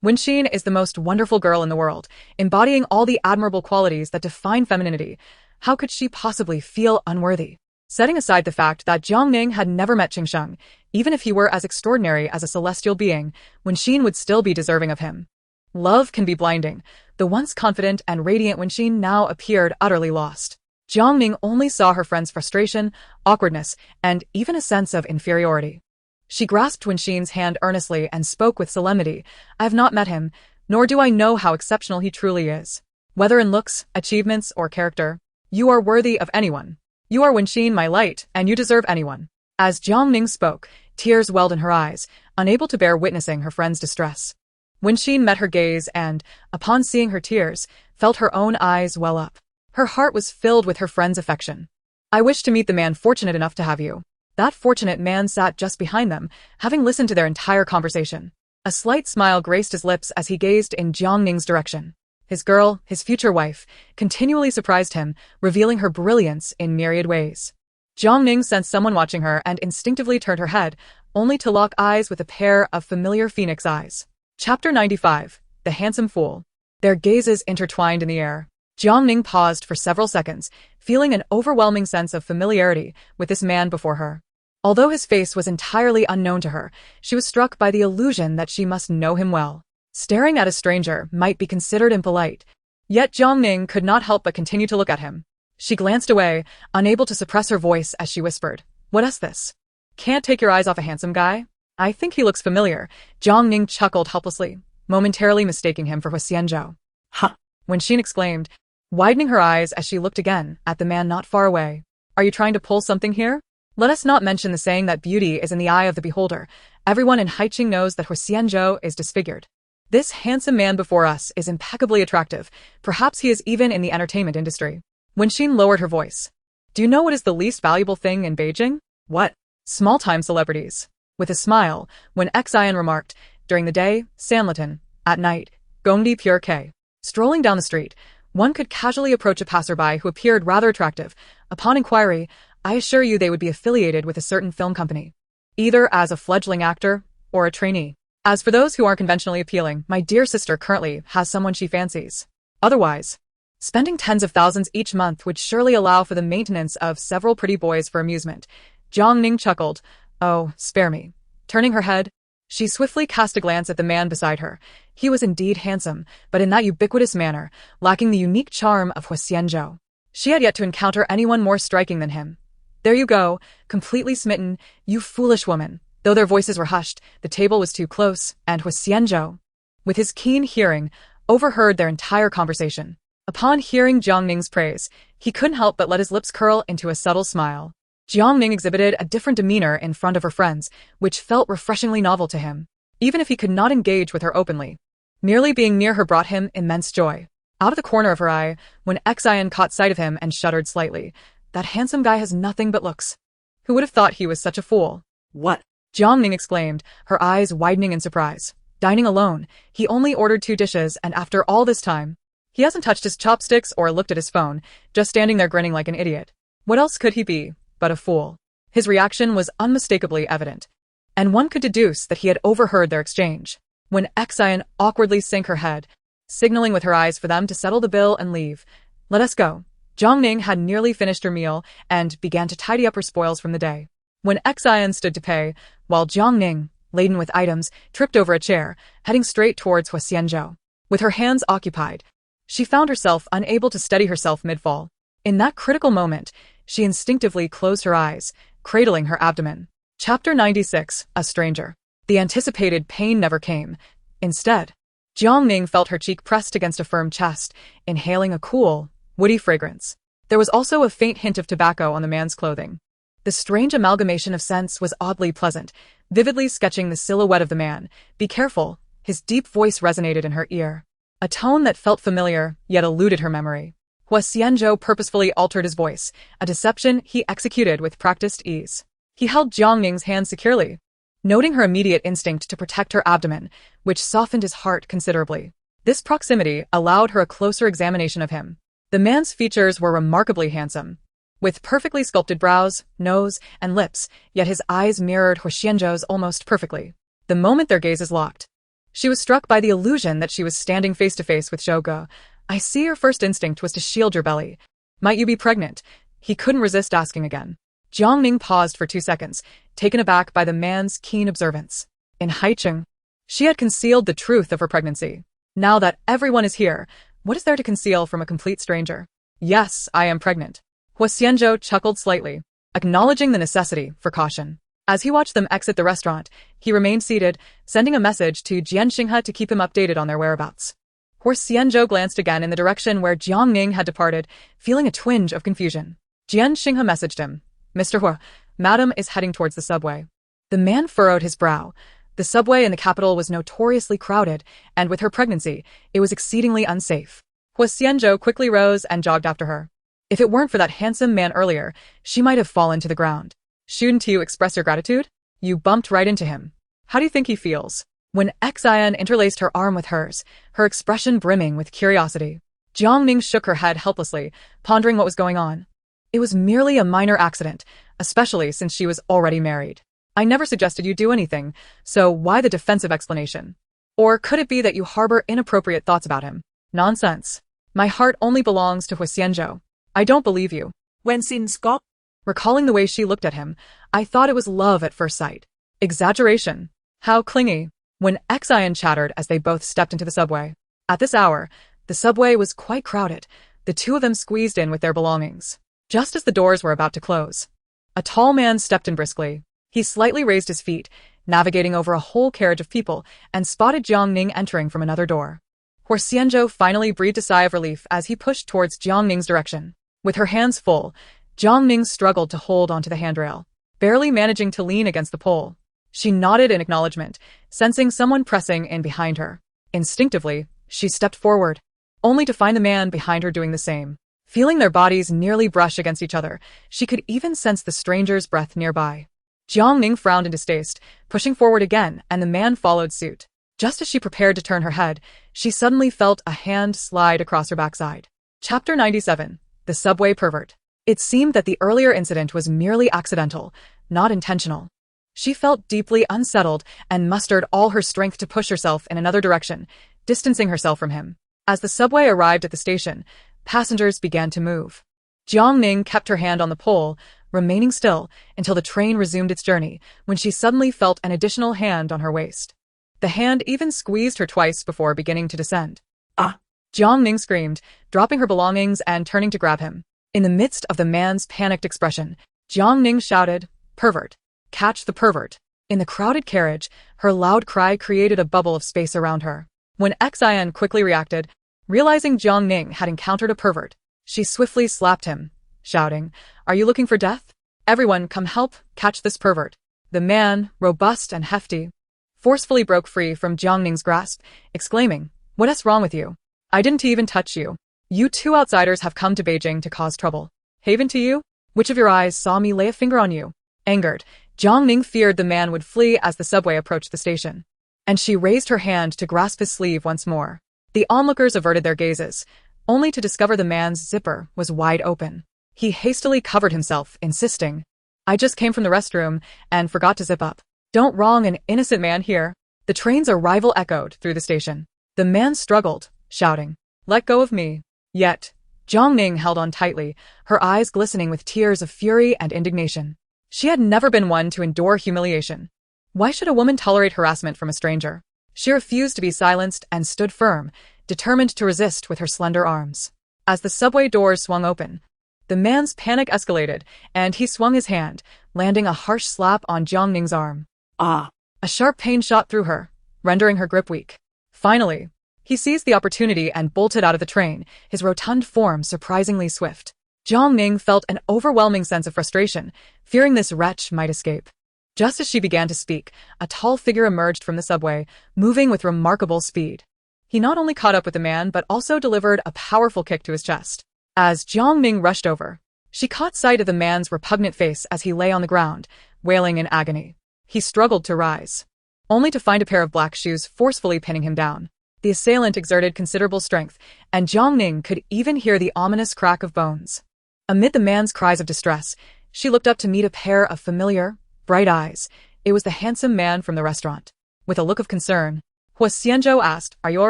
Wenxin is the most wonderful girl in the world, embodying all the admirable qualities that define femininity. How could she possibly feel unworthy? Setting aside the fact that Jiang Ning had never met Qingsheng, even if he were as extraordinary as a celestial being, Wenxin would still be deserving of him. Love can be blinding. The once confident and radiant Wenxin now appeared utterly lost. Jiang Ning only saw her friend's frustration, awkwardness, and even a sense of inferiority. She grasped Wenxin's hand earnestly and spoke with solemnity. I have not met him, nor do I know how exceptional he truly is. Whether in looks, achievements, or character, you are worthy of anyone. You are Wenxin, my light, and you deserve anyone. As Jiang Ning spoke, tears welled in her eyes, unable to bear witnessing her friend's distress. Wenxin met her gaze and, upon seeing her tears, felt her own eyes well up. Her heart was filled with her friend's affection. I wish to meet the man fortunate enough to have you. That fortunate man sat just behind them, having listened to their entire conversation. A slight smile graced his lips as he gazed in Jiang Ning's direction. His girl, his future wife, continually surprised him, revealing her brilliance in myriad ways. Jiang Ning sensed someone watching her and instinctively turned her head, only to lock eyes with a pair of familiar phoenix eyes. Chapter 95. The Handsome Fool. Their gazes intertwined in the air. Jiang Ning paused for several seconds, feeling an overwhelming sense of familiarity with this man before her. Although his face was entirely unknown to her, she was struck by the illusion that she must know him well. Staring at a stranger might be considered impolite, yet Jiang Ning could not help but continue to look at him. She glanced away, unable to suppress her voice as she whispered, "What is this? Can't take your eyes off a handsome guy? I think he looks familiar." Jiang Ning chuckled helplessly, momentarily mistaking him for Huo Xianzhou. Huh. Wenxin exclaimed, widening her eyes as she looked again at the man not far away. Are you trying to pull something here? Let us not mention the saying that beauty is in the eye of the beholder. Everyone in Haiqing knows that Huo Xianzhou is disfigured. This handsome man before us is impeccably attractive. Perhaps he is even in the entertainment industry. Wenxin lowered her voice. Do you know what is the least valuable thing in Beijing? What? Small-time celebrities. With a smile, when Xian remarked, during the day, Sanlitun, at night, Gongdi Pure K. Strolling down the street, one could casually approach a passerby who appeared rather attractive. Upon inquiry, I assure you they would be affiliated with a certain film company, either as a fledgling actor or a trainee. As for those who aren't conventionally appealing, my dear sister currently has someone she fancies. Otherwise, spending tens of thousands each month would surely allow for the maintenance of several pretty boys for amusement. Jiang Ning chuckled. Oh, spare me. Turning her head, she swiftly cast a glance at the man beside her. He was indeed handsome, but in that ubiquitous manner, lacking the unique charm of Huo Xianzhou. She had yet to encounter anyone more striking than him. There you go, completely smitten, you foolish woman. Though their voices were hushed, the table was too close, and Huo Xianzhou, with his keen hearing, overheard their entire conversation. Upon hearing Jiang Ning's praise, he couldn't help but let his lips curl into a subtle smile. Jiang Ning exhibited a different demeanor in front of her friends, which felt refreshingly novel to him, even if he could not engage with her openly. Merely being near her brought him immense joy. Out of the corner of her eye, when Xian caught sight of him and shuddered slightly, that handsome guy has nothing but looks. Who would have thought he was such a fool? What? Jiang Ning exclaimed, her eyes widening in surprise. Dining alone, he only ordered 2 dishes, and after all this time, he hasn't touched his chopsticks or looked at his phone, just standing there grinning like an idiot. What else could he be but a fool? His reaction was unmistakably evident, and one could deduce that he had overheard their exchange. When Xian awkwardly sank her head, signaling with her eyes for them to settle the bill and leave. Let us go. Jiang Ning had nearly finished her meal and began to tidy up her spoils from the day. When Xian stood to pay, while Jiang Ning, laden with items, tripped over a chair, heading straight towards Huo Xianzhou. With her hands occupied, she found herself unable to steady herself mid-fall. In that critical moment, she instinctively closed her eyes, cradling her abdomen. Chapter 96. A Stranger. The anticipated pain never came. Instead, Jiang Ning felt her cheek pressed against a firm chest, inhaling a cool, woody fragrance. There was also a faint hint of tobacco on the man's clothing. The strange amalgamation of scents was oddly pleasant, vividly sketching the silhouette of the man. Be careful, his deep voice resonated in her ear. A tone that felt familiar, yet eluded her memory. Huo Xianzhou purposefully altered his voice, a deception he executed with practiced ease. He held Jiang Ning's hand securely, noting her immediate instinct to protect her abdomen, which softened his heart considerably. This proximity allowed her a closer examination of him. The man's features were remarkably handsome, with perfectly sculpted brows, nose, and lips, yet his eyes mirrored Huo Xianzhou's almost perfectly. The moment their gazes locked, she was struck by the illusion that she was standing face to face with Zhou Ge. I see your first instinct was to shield your belly. Might you be pregnant? He couldn't resist asking again. Jiang Ning paused for 2 seconds, taken aback by the man's keen observance. In Haicheng, she had concealed the truth of her pregnancy. Now that everyone is here, what is there to conceal from a complete stranger? Yes, I am pregnant. Huo Xianzhou chuckled slightly, acknowledging the necessity for caution. As he watched them exit the restaurant, he remained seated, sending a message to Jian Xinghe to keep him updated on their whereabouts. Huo Xianzhou glanced again in the direction where Jiang Ning had departed, feeling a twinge of confusion. Jian Xinghe messaged him, Mr. Huo, Madam is heading towards the subway. The man furrowed his brow. The subway in the capital was notoriously crowded, and with her pregnancy, it was exceedingly unsafe. Huo Xianzhou quickly rose and jogged after her. If it weren't for that handsome man earlier, she might have fallen to the ground. Shouldn't you express your gratitude? You bumped right into him. How do you think he feels? When Xian interlaced her arm with hers, her expression brimming with curiosity. Jiang Ning shook her head helplessly, pondering what was going on. It was merely a minor accident, especially since she was already married. I never suggested you do anything, so why the defensive explanation? Or could it be that you harbor inappropriate thoughts about him? Nonsense. My heart only belongs to Huo Xianzhou. I don't believe you. When since got? Recalling the way she looked at him, I thought it was love at first sight. Exaggeration. How clingy. When Xian chattered as they both stepped into the subway. At this hour, the subway was quite crowded, the two of them squeezed in with their belongings. Just as the doors were about to close, a tall man stepped in briskly. He slightly raised his feet, navigating over a whole carriage of people, and spotted Jiang Ning entering from another door. Huo Xianzhou finally breathed a sigh of relief as he pushed towards Jiang Ning's direction. With her hands full, Jiang Ning struggled to hold onto the handrail, barely managing to lean against the pole. She nodded in acknowledgement, sensing someone pressing in behind her. Instinctively, she stepped forward, only to find the man behind her doing the same. Feeling their bodies nearly brush against each other, she could even sense the stranger's breath nearby. Jiang Ning frowned in distaste, pushing forward again, and the man followed suit. Just as she prepared to turn her head, she suddenly felt a hand slide across her backside. Chapter 97. The Subway Pervert. It seemed that the earlier incident was merely accidental, not intentional. She felt deeply unsettled and mustered all her strength to push herself in another direction, distancing herself from him. As the subway arrived at the station, passengers began to move. Jiang Ning kept her hand on the pole, remaining still until the train resumed its journey, when she suddenly felt an additional hand on her waist. The hand even squeezed her twice before beginning to descend. Ah! Jiang Ning screamed, dropping her belongings and turning to grab him. In the midst of the man's panicked expression, Jiang Ning shouted, "Pervert! Catch the pervert!" In the crowded carriage, her loud cry created a bubble of space around her. When Xian quickly reacted, realizing Jiang Ning had encountered a pervert, she swiftly slapped him, shouting, "Are you looking for death? Everyone come help, catch this pervert." The man, robust and hefty, forcefully broke free from Jiang Ning's grasp, exclaiming, "What's wrong with you? I didn't even touch you. You two outsiders have come to Beijing to cause trouble. Haven to you? Which of your eyes saw me lay a finger on you?" Angered, Jiang Ning feared the man would flee as the subway approached the station, and she raised her hand to grasp his sleeve once more. The onlookers averted their gazes, only to discover the man's zipper was wide open. He hastily covered himself, insisting, "I just came from the restroom and forgot to zip up. Don't wrong an innocent man here." The train's arrival echoed through the station. The man struggled, shouting, "Let go of me." Yet, Jiang Ning held on tightly, her eyes glistening with tears of fury and indignation. She had never been one to endure humiliation. Why should a woman tolerate harassment from a stranger? She refused to be silenced and stood firm, determined to resist with her slender arms. As the subway doors swung open, the man's panic escalated, and he swung his hand, landing a harsh slap on Jiang Ning's arm. Ah! A sharp pain shot through her, rendering her grip weak. Finally, he seized the opportunity and bolted out of the train, his rotund form surprisingly swift. Jiang Ning felt an overwhelming sense of frustration, fearing this wretch might escape. Just as she began to speak, a tall figure emerged from the subway, moving with remarkable speed. He not only caught up with the man but also delivered a powerful kick to his chest. As Jiang Ning rushed over, she caught sight of the man's repugnant face as he lay on the ground, wailing in agony. He struggled to rise, only to find a pair of black shoes forcefully pinning him down. The assailant exerted considerable strength, and Jiang Ning could even hear the ominous crack of bones. Amid the man's cries of distress, she looked up to meet a pair of familiar, bright eyes. It was the handsome man from the restaurant. With a look of concern, Huo Xianzhou asked, "Are you all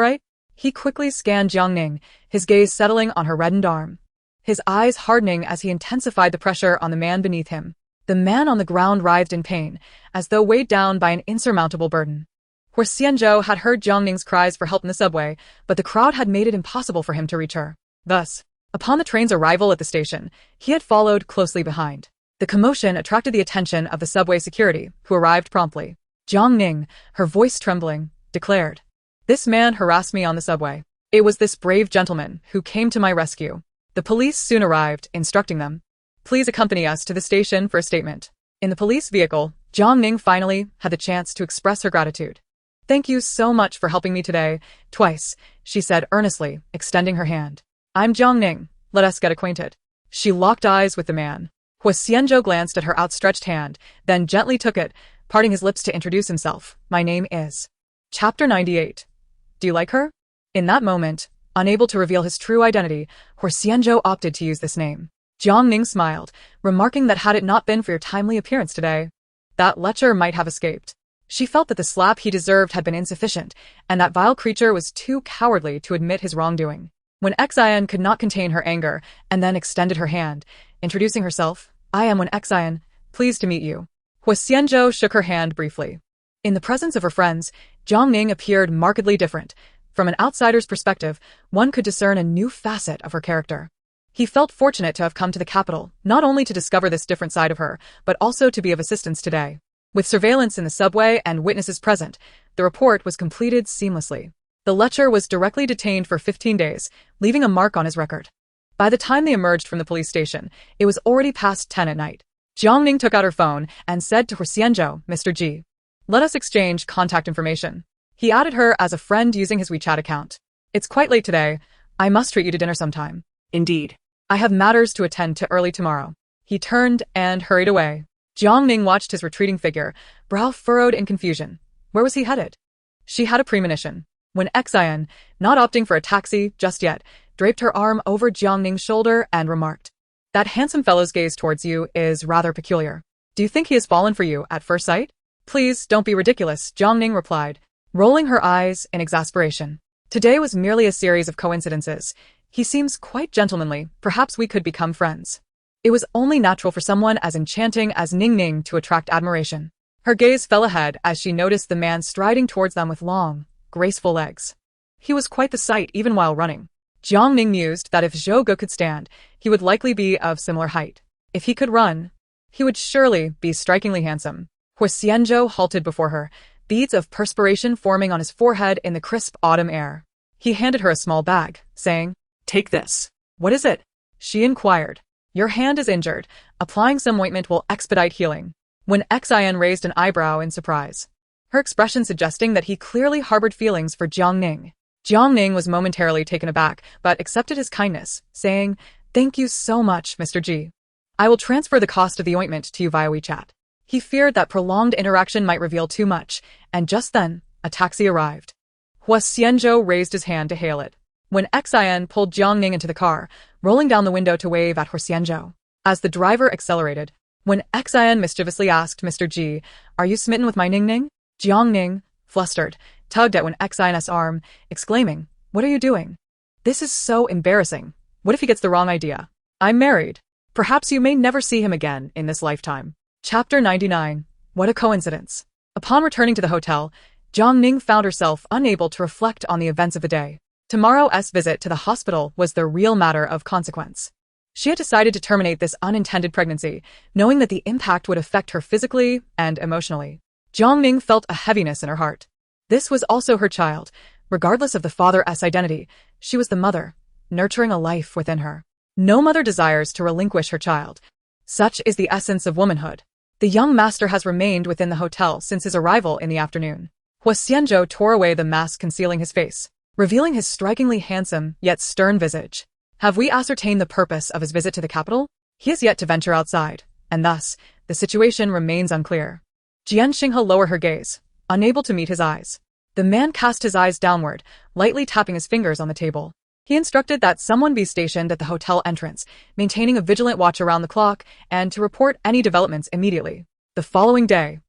right?" He quickly scanned Jiang Ning, his gaze settling on her reddened arm. His eyes hardening as he intensified the pressure on the man beneath him. The man on the ground writhed in pain, as though weighed down by an insurmountable burden. Huo Xianzhou had heard Jiang Ning's cries for help in the subway, but the crowd had made it impossible for him to reach her. Thus, upon the train's arrival at the station, he had followed closely behind. The commotion attracted the attention of the subway security, who arrived promptly. Jiang Ning, her voice trembling, declared, "This man harassed me on the subway. It was this brave gentleman who came to my rescue." The police soon arrived, instructing them, "Please accompany us to the station for a statement." In the police vehicle, Jiang Ning finally had the chance to express her gratitude. "Thank you so much for helping me today, twice," she said earnestly, extending her hand. "I'm Jiang Ning. Let us get acquainted." She locked eyes with the man. Huo Xianzhou glanced at her outstretched hand, then gently took it, parting his lips to introduce himself. "My name is..." Chapter 98. Do you like her? In that moment, unable to reveal his true identity, Huo Xianzhou opted to use this name. Jiang Ning smiled, remarking that had it not been for your timely appearance today, that lecher might have escaped. She felt that the slap he deserved had been insufficient, and that vile creature was too cowardly to admit his wrongdoing. When Xian could not contain her anger, and then extended her hand, introducing herself, "I am Xian, pleased to meet you." Huo Xianzhou shook her hand briefly. In the presence of her friends, Jiang Ning appeared markedly different. From an outsider's perspective, one could discern a new facet of her character. He felt fortunate to have come to the capital, not only to discover this different side of her, but also to be of assistance today. With surveillance in the subway and witnesses present, the report was completed seamlessly. The lecher was directly detained for 15 days, leaving a mark on his record. By the time they emerged from the police station, it was already past 10 at night. Jiang Ning took out her phone and said to Huo Xianzhou, "Mr. G, let us exchange contact information." He added her as a friend using his WeChat account. "It's quite late today. I must treat you to dinner sometime." Indeed. "I have matters to attend to early tomorrow." He turned and hurried away. Jiang Ning watched his retreating figure, brow furrowed in confusion. Where was he headed? She had a premonition. When Xian, not opting for a taxi just yet, draped her arm over Jiang Ning's shoulder and remarked, "That handsome fellow's gaze towards you is rather peculiar. Do you think he has fallen for you at first sight?" "Please don't be ridiculous," Jiang Ning replied, rolling her eyes in exasperation. "Today was merely a series of coincidences. He seems quite gentlemanly. Perhaps we could become friends." It was only natural for someone as enchanting as Ning to attract admiration. Her gaze fell ahead as she noticed the man striding towards them with long, graceful legs. He was quite the sight even while running. Jiang Ning mused that if Zhou Gu could stand, he would likely be of similar height. If he could run, he would surely be strikingly handsome. Huo Xianzhou halted before her, beads of perspiration forming on his forehead in the crisp autumn air. He handed her a small bag, saying, Take this. "What is it?" She inquired. "Your hand is injured. Applying some ointment will expedite healing." When Xian raised an eyebrow in surprise, her expression suggesting that he clearly harbored feelings for Jiang Ning. Jiang Ning was momentarily taken aback, but accepted his kindness, saying, "Thank you so much, Mr. G. I will transfer the cost of the ointment to you via WeChat." He feared that prolonged interaction might reveal too much, and just then, a taxi arrived. Huo Xianzhou raised his hand to hail it. When Xian pulled Jiang Ning into the car, rolling down the window to wave at Huo Xianzhou. As the driver accelerated, when Xian mischievously asked Mr. G, "Are you smitten with my Ning?" Jiang Ning, flustered, tugged at Xian's arm, exclaiming, "What are you doing? This is so embarrassing. What if he gets the wrong idea? I'm married. Perhaps you may never see him again in this lifetime." Chapter 99. What a coincidence. Upon returning to the hotel, Jiang Ning found herself unable to reflect on the events of the day. Tomorrow's visit to the hospital was the real matter of consequence. She had decided to terminate this unintended pregnancy, knowing that the impact would affect her physically and emotionally. Jiang Ning felt a heaviness in her heart. This was also her child. Regardless of the father's identity, she was the mother, nurturing a life within her. No mother desires to relinquish her child. Such is the essence of womanhood. The young master has remained within the hotel since his arrival in the afternoon. Huo Xianzhou tore away the mask concealing his face, revealing his strikingly handsome yet stern visage. Have we ascertained the purpose of his visit to the capital? He has yet to venture outside, and thus, the situation remains unclear. Jian Xinghe lowered her gaze, unable to meet his eyes. The man cast his eyes downward, lightly tapping his fingers on the table. He instructed that someone be stationed at the hotel entrance, maintaining a vigilant watch around the clock, and to report any developments immediately. The following day,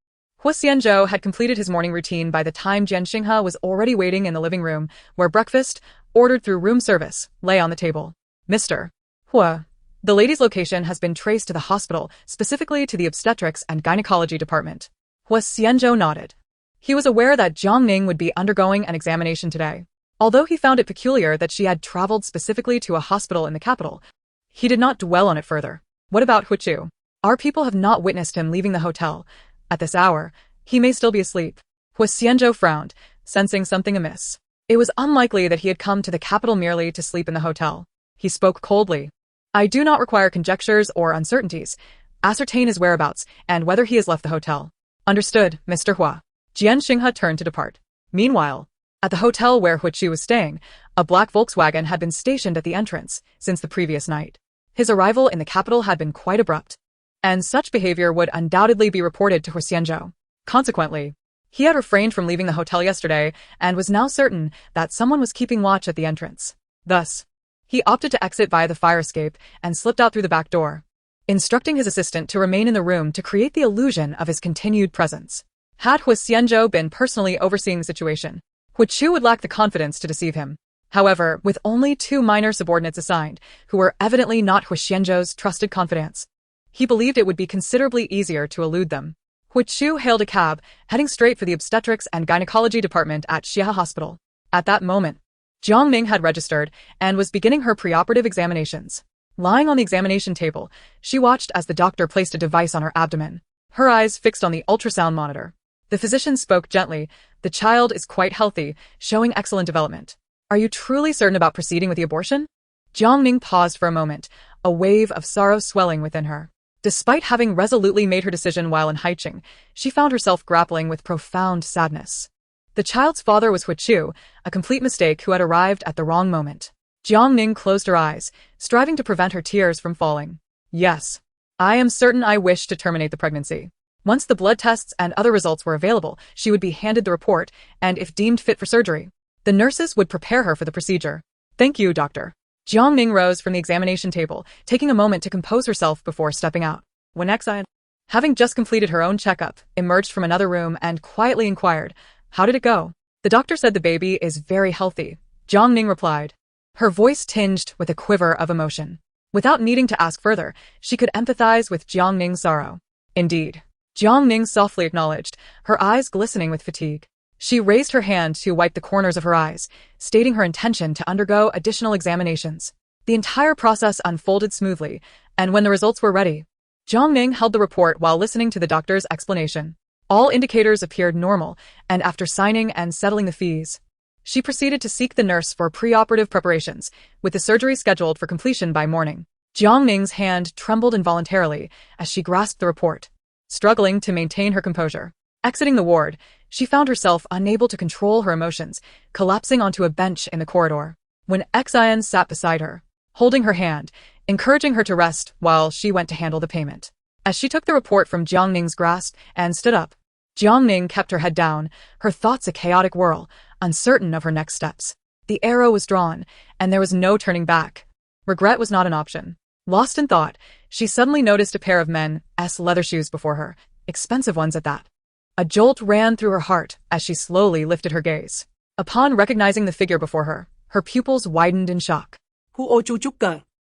Huo Xianzhou had completed his morning routine by the time Jian Xinghe was already waiting in the living room, where breakfast, ordered through room service, lay on the table. "Mr. Huo, The lady's location has been traced to the hospital, specifically to the obstetrics and gynecology department. Huo Xianzhou nodded. He was aware that Jiang Ning would be undergoing an examination today. Although he found it peculiar that she had traveled specifically to a hospital in the capital, he did not dwell on it further. What about Huo Xianzhou? Our people have not witnessed him leaving the hotel. At this hour, he may still be asleep. Huo Xianzhou frowned, sensing something amiss. It was unlikely that he had come to the capital merely to sleep in the hotel. He spoke coldly. I do not require conjectures or uncertainties. Ascertain his whereabouts and whether he has left the hotel. Understood, Mr. Hua. Jian Xinghe turned to depart. Meanwhile, at the hotel where Huo Xianzhou was staying, a black Volkswagen had been stationed at the entrance since the previous night. His arrival in the capital had been quite abrupt, and such behavior would undoubtedly be reported to Huo Xianzhou. Consequently, he had refrained from leaving the hotel yesterday and was now certain that someone was keeping watch at the entrance. Thus, he opted to exit via the fire escape and slipped out through the back door, instructing his assistant to remain in the room to create the illusion of his continued presence. Had Huo Xianzhou been personally overseeing the situation, Huo Xianzhou would lack the confidence to deceive him. However, with only 2 minor subordinates assigned, who were evidently not Huo Xianzhou's trusted confidants, he believed it would be considerably easier to elude them. Huo Xianzhou hailed a cab, heading straight for the obstetrics and gynecology department at Xia Hospital. At that moment, Jiang Ning had registered and was beginning her preoperative examinations. Lying on the examination table, she watched as the doctor placed a device on her abdomen, her eyes fixed on the ultrasound monitor. The physician spoke gently. The child is quite healthy, showing excellent development. Are you truly certain about proceeding with the abortion? Jiang Ning paused for a moment, a wave of sorrow swelling within her. Despite having resolutely made her decision while in Haicheng, she found herself grappling with profound sadness. The child's father was Huo Xianzhou, a complete mistake who had arrived at the wrong moment. Jiang Ning closed her eyes, striving to prevent her tears from falling. Yes, I am certain I wish to terminate the pregnancy. Once the blood tests and other results were available, she would be handed the report, and if deemed fit for surgery, the nurses would prepare her for the procedure. Thank you, doctor. Jiang Ning rose from the examination table, taking a moment to compose herself before stepping out. When Xian, having just completed her own checkup, emerged from another room and quietly inquired, how did it go? The doctor said the baby is very healthy, Jiang Ning replied, her voice tinged with a quiver of emotion. Without needing to ask further, she could empathize with Jiang Ning's sorrow. Indeed, Jiang Ning softly acknowledged, her eyes glistening with fatigue. She raised her hand to wipe the corners of her eyes, stating her intention to undergo additional examinations. The entire process unfolded smoothly, and when the results were ready, Jiang Ning held the report while listening to the doctor's explanation. All indicators appeared normal, and after signing and settling the fees, she proceeded to seek the nurse for preoperative preparations, with the surgery scheduled for completion by morning. Jiang Ning's hand trembled involuntarily as she grasped the report, struggling to maintain her composure. Exiting the ward, she found herself unable to control her emotions, collapsing onto a bench in the corridor. When Xian sat beside her, holding her hand, encouraging her to rest while she went to handle the payment. As she took the report from Jiang Ning's grasp and stood up, Jiang Ning kept her head down, her thoughts a chaotic whirl, uncertain of her next steps. The arrow was drawn, and there was no turning back. Regret was not an option. Lost in thought, she suddenly noticed a pair of men's leather shoes before her, expensive ones at that. A jolt ran through her heart as she slowly lifted her gaze. Upon recognizing the figure before her, her pupils widened in shock,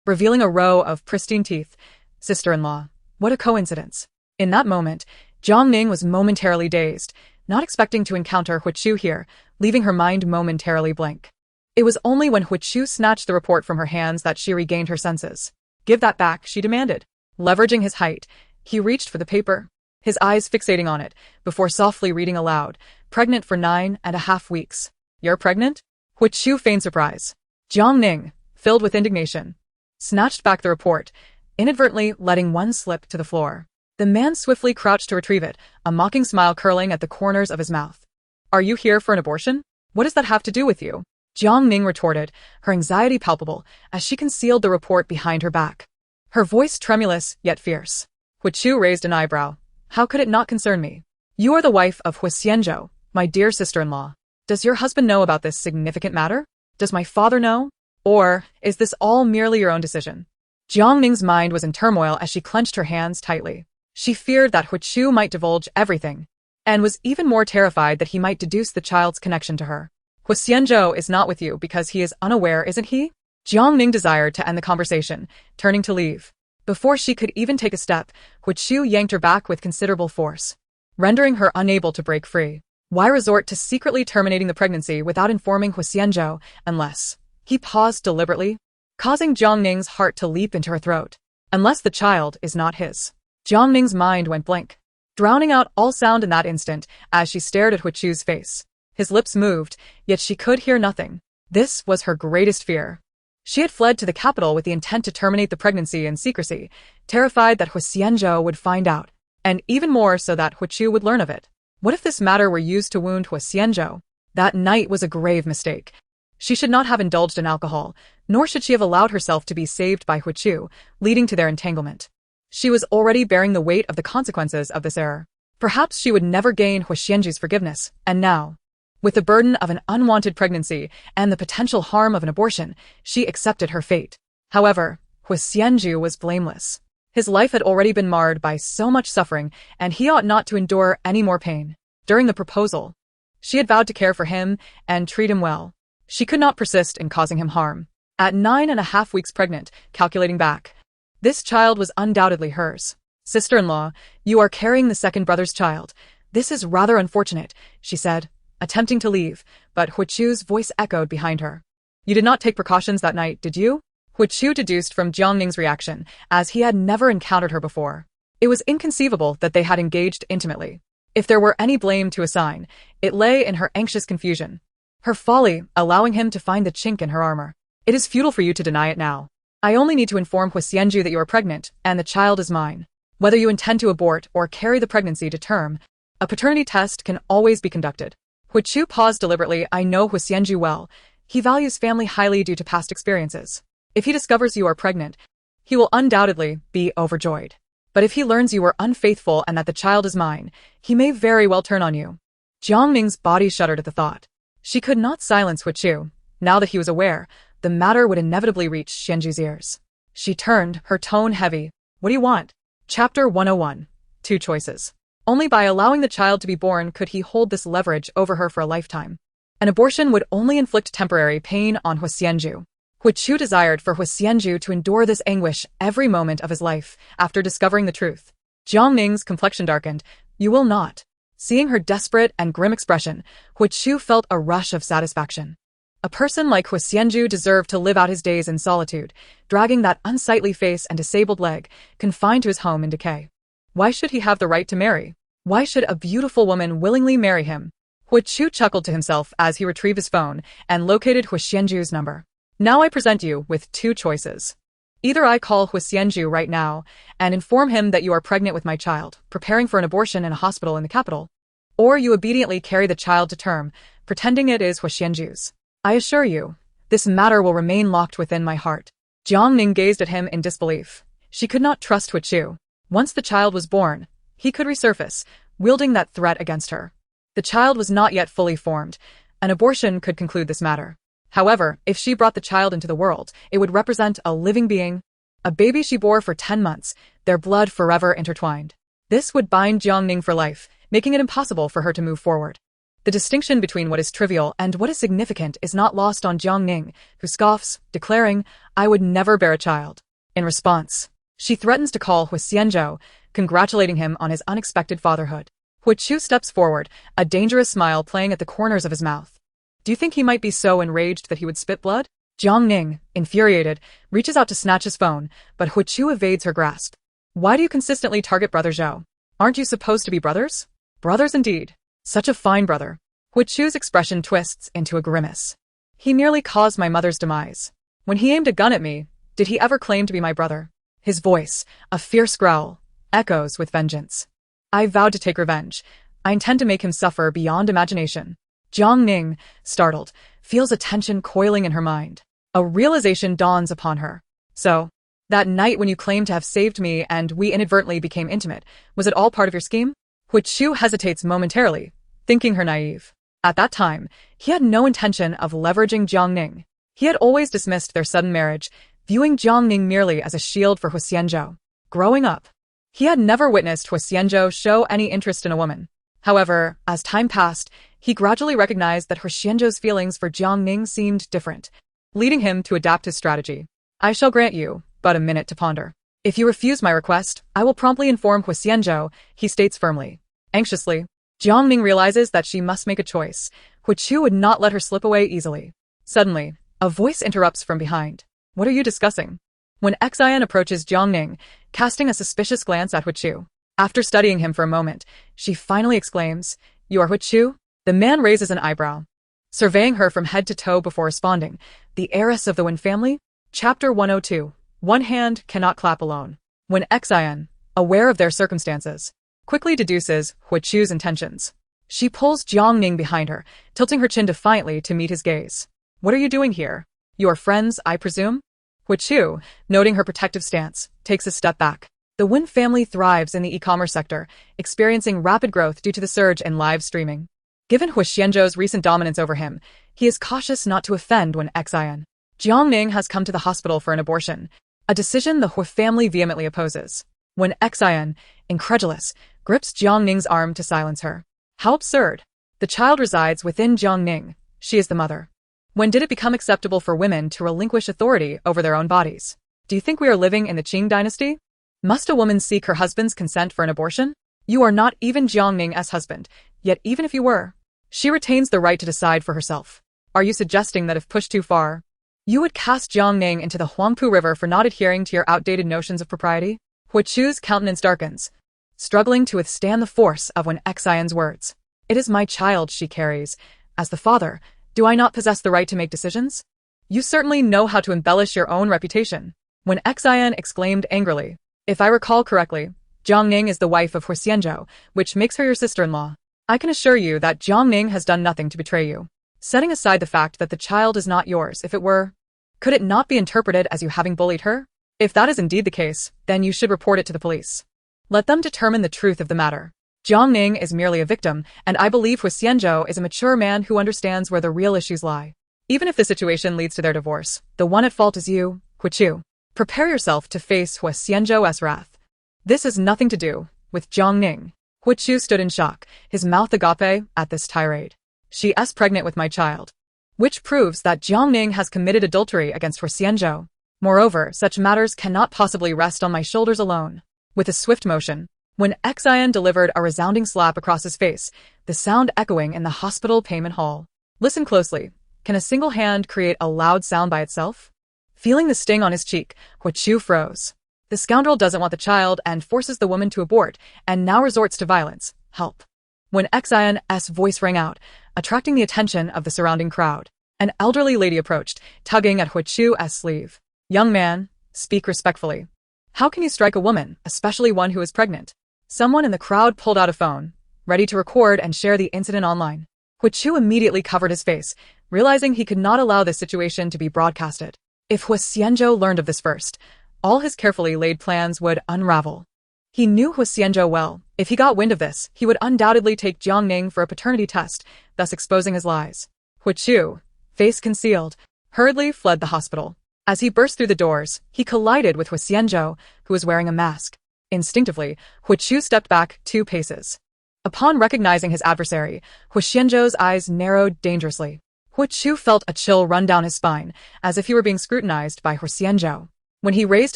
revealing a row of pristine teeth. Sister-in-law. What a coincidence. In that moment, Jiang Ning was momentarily dazed, not expecting to encounter Huo Xianzhou here, leaving her mind momentarily blank. It was only when Huo Xianzhou snatched the report from her hands that she regained her senses. Give that back, she demanded. Leveraging his height, he reached for the paper, his eyes fixating on it, before softly reading aloud, pregnant for 9.5 weeks. You're pregnant? Huo Xianzhou feigned surprise. Jiang Ning, filled with indignation, snatched back the report, inadvertently letting one slip to the floor. The man swiftly crouched to retrieve it, a mocking smile curling at the corners of his mouth. Are you here for an abortion? What does that have to do with you? Jiang Ning retorted, her anxiety palpable, as she concealed the report behind her back. Her voice tremulous, yet fierce. Huo Xianzhou raised an eyebrow. How could it not concern me? You are the wife of Huo Xianzhou, my dear sister-in-law. Does your husband know about this significant matter? Does my father know? Or is this all merely your own decision? Jiang Ning's mind was in turmoil as she clenched her hands tightly. She feared that Huo Xianzhou might divulge everything, and was even more terrified that he might deduce the child's connection to her. Huo Xianzhou is not with you because he is unaware, isn't he? Jiang Ning desired to end the conversation, turning to leave. Before she could even take a step, Huo yanked her back with considerable force, rendering her unable to break free. Why resort to secretly terminating the pregnancy without informing Huo Xianzhou, unless... He paused deliberately, causing Jiang Ning's heart to leap into her throat. Unless the child is not his. Jiang Ning's mind went blank, drowning out all sound in that instant as she stared at Huo's face. His lips moved, yet she could hear nothing. This was her greatest fear. She had fled to the capital with the intent to terminate the pregnancy in secrecy, terrified that Huo Xianzhou would find out, and even more so that Huo would learn of it. What if this matter were used to wound Huo Xianzhou? That night was a grave mistake. She should not have indulged in alcohol, nor should she have allowed herself to be saved by Huo, leading to their entanglement. She was already bearing the weight of the consequences of this error. Perhaps she would never gain Huo Xianzhou's forgiveness, and now, with the burden of an unwanted pregnancy and the potential harm of an abortion, she accepted her fate. However, Huo Xianzhou was blameless. His life had already been marred by so much suffering, and he ought not to endure any more pain. During the proposal, she had vowed to care for him and treat him well. She could not persist in causing him harm. At 9.5 weeks pregnant, calculating back, this child was undoubtedly hers. "Sister-in-law, you are carrying the second brother's child. This is rather unfortunate," she said, attempting to leave, but Huo's voice echoed behind her. "You did not take precautions that night, did you?" Huo deduced from Jiang Ning's reaction, as he had never encountered her before. It was inconceivable that they had engaged intimately. If there were any blame to assign, it lay in her anxious confusion. Her folly, allowing him to find the chink in her armor. "It is futile for you to deny it now. I only need to inform Huo Xianzhou that you are pregnant, and the child is mine. Whether you intend to abort or carry the pregnancy to term, a paternity test can always be conducted." Huo paused deliberately. "I know Huo Xianzhou well. He values family highly due to past experiences. If he discovers you are pregnant, he will undoubtedly be overjoyed. But if he learns you are unfaithful and that the child is mine, he may very well turn on you." Jiang Ning's body shuddered at the thought. She could not silence Huo. Now that he was aware, the matter would inevitably reach Xianzhou's ears. She turned, her tone heavy. "What do you want?" Chapter 101. Two choices. Only by allowing the child to be born could he hold this leverage over her for a lifetime. An abortion would only inflict temporary pain on Huo Xianzhou. Huo desired for Huo Xianzhou to endure this anguish every moment of his life after discovering the truth. Jiang Ning's complexion darkened. "You will not." Seeing her desperate and grim expression, Huo felt a rush of satisfaction. A person like Huo Xianzhou deserved to live out his days in solitude, dragging that unsightly face and disabled leg, confined to his home in decay. Why should he have the right to marry? Why should a beautiful woman willingly marry him? Huo chuckled to himself as he retrieved his phone and located Huo Xianzhou's number. "Now I present you with two choices. Either I call Huo Xianzhou right now and inform him that you are pregnant with my child, preparing for an abortion in a hospital in the capital, or you obediently carry the child to term, pretending it is Huo Xianzhou's. I assure you, this matter will remain locked within my heart." Jiang Ning gazed at him in disbelief. She could not trust Huo. Once the child was born, he could resurface, wielding that threat against her. The child was not yet fully formed. An abortion could conclude this matter. However, if she brought the child into the world, it would represent a living being, a baby she bore for 10 months, their blood forever intertwined. This would bind Jiang Ning for life, making it impossible for her to move forward. The distinction between what is trivial and what is significant is not lost on Jiang Ning, who scoffs, declaring, "I would never bear a child." In response, she threatens to call Huo Xianzhou, congratulating him on his unexpected fatherhood. Huo steps forward, a dangerous smile playing at the corners of his mouth. Do you think he might be so enraged that he would spit blood? Jiang Ning, infuriated, reaches out to snatch his phone, but Huo evades her grasp. "Why do you consistently target Brother Zhou? Aren't you supposed to be brothers?" "Brothers indeed. Such a fine brother." Huo's expression twists into a grimace. "He nearly caused my mother's demise. When he aimed a gun at me, did he ever claim to be my brother?" His voice, a fierce growl, echoes with vengeance. "I vowed to take revenge. I intend to make him suffer beyond imagination." Jiang Ning, startled, feels a tension coiling in her mind. A realization dawns upon her. "So, that night when you claimed to have saved me and we inadvertently became intimate, was it all part of your scheme?" Huo hesitates momentarily, thinking her naive. At that time, he had no intention of leveraging Jiang Ning. He had always dismissed their sudden marriage, viewing Jiang Ning merely as a shield for Huo Xianzhou. Growing up, he had never witnessed Huo Xianzhou show any interest in a woman. However, as time passed, he gradually recognized that Huo Xianzhou's feelings for Jiang Ning seemed different. leading him to adapt his strategy. I shall grant you but a minute to ponder. If you refuse my request, I will promptly inform Huo Xianzhou, he states firmly. Anxiously, Jiang Ning realizes that she must make a choice. Huo would not let her slip away easily. Suddenly, a voice interrupts from behind. What are you discussing? When Xian approaches Jiang Ning, casting a suspicious glance at Huo, after studying him for a moment, she finally exclaims, You are Huo? The man raises an eyebrow, surveying her from head to toe before responding, The heiress of the Wen family? Chapter 102. One hand cannot clap alone. When Xian, aware of their circumstances, quickly deduces Huo's intentions, she pulls Jiang Ning behind her, tilting her chin defiantly to meet his gaze. What are you doing here? You are friends, I presume? Huo, noting her protective stance, takes a step back. The Wen family thrives in the e-commerce sector, experiencing rapid growth due to the surge in live streaming. Given Huo Xianzhou's recent dominance over him, he is cautious not to offend when Xian. Jiang Ning has come to the hospital for an abortion, a decision the Huo family vehemently opposes. When Xian, incredulous, grips Jiang Ning's arm to silence her. How absurd. The child resides within Jiang Ning. She is the mother. When did it become acceptable for women to relinquish authority over their own bodies? Do you think we are living in the Qing dynasty? Must a woman seek her husband's consent for an abortion? You are not even Jiang Ning's husband, yet even if you were, she retains the right to decide for herself. Are you suggesting that if pushed too far, you would cast Jiang Ning into the Huangpu River for not adhering to your outdated notions of propriety? Huo's countenance darkens, struggling to withstand the force of Xian's words. It is my child she carries. As the father, do I not possess the right to make decisions? You certainly know how to embellish your own reputation. When Xian exclaimed angrily, If I recall correctly, Jiang Ning is the wife of Huo Xianzhou, which makes her your sister-in-law. I can assure you that Jiang Ning has done nothing to betray you. Setting aside the fact that the child is not yours, if it were, could it not be interpreted as you having bullied her? If that is indeed the case, then you should report it to the police. Let them determine the truth of the matter. Jiang Ning is merely a victim, and I believe Huo Xianzhou is a mature man who understands where the real issues lie. Even if the situation leads to their divorce, the one at fault is you, Huo. Prepare yourself to face Huo Xianzhou's wrath. This has nothing to do with Jiang Ning. Huo stood in shock, his mouth agape at this tirade. She is pregnant with my child. Which proves that Jiang Ning has committed adultery against Huo Xianzhou. Moreover, such matters cannot possibly rest on my shoulders alone. With a swift motion, when Xian delivered a resounding slap across his face, the sound echoing in the hospital payment hall. Listen closely. Can a single hand create a loud sound by itself? Feeling the sting on his cheek, Huo froze. The scoundrel doesn't want the child and forces the woman to abort, and now resorts to violence. Help. When Xian's voice rang out, attracting the attention of the surrounding crowd, an elderly lady approached, tugging at Huo's sleeve. Young man, speak respectfully. How can you strike a woman, especially one who is pregnant? Someone in the crowd pulled out a phone, ready to record and share the incident online. Huo immediately covered his face, realizing he could not allow this situation to be broadcasted. If Huo Xianzhou learned of this first, all his carefully laid plans would unravel. He knew Huo Xianzhou well. If he got wind of this, he would undoubtedly take Jiang Ning for a paternity test, thus exposing his lies. Huo, face concealed, hurriedly fled the hospital. As he burst through the doors, he collided with Huo Xianzhou, who was wearing a mask. Instinctively, Huo stepped back 2 paces. Upon recognizing his adversary, Huo Xianzhou's eyes narrowed dangerously. Huo felt a chill run down his spine, as if he were being scrutinized by Huo Xianzhou. When he raised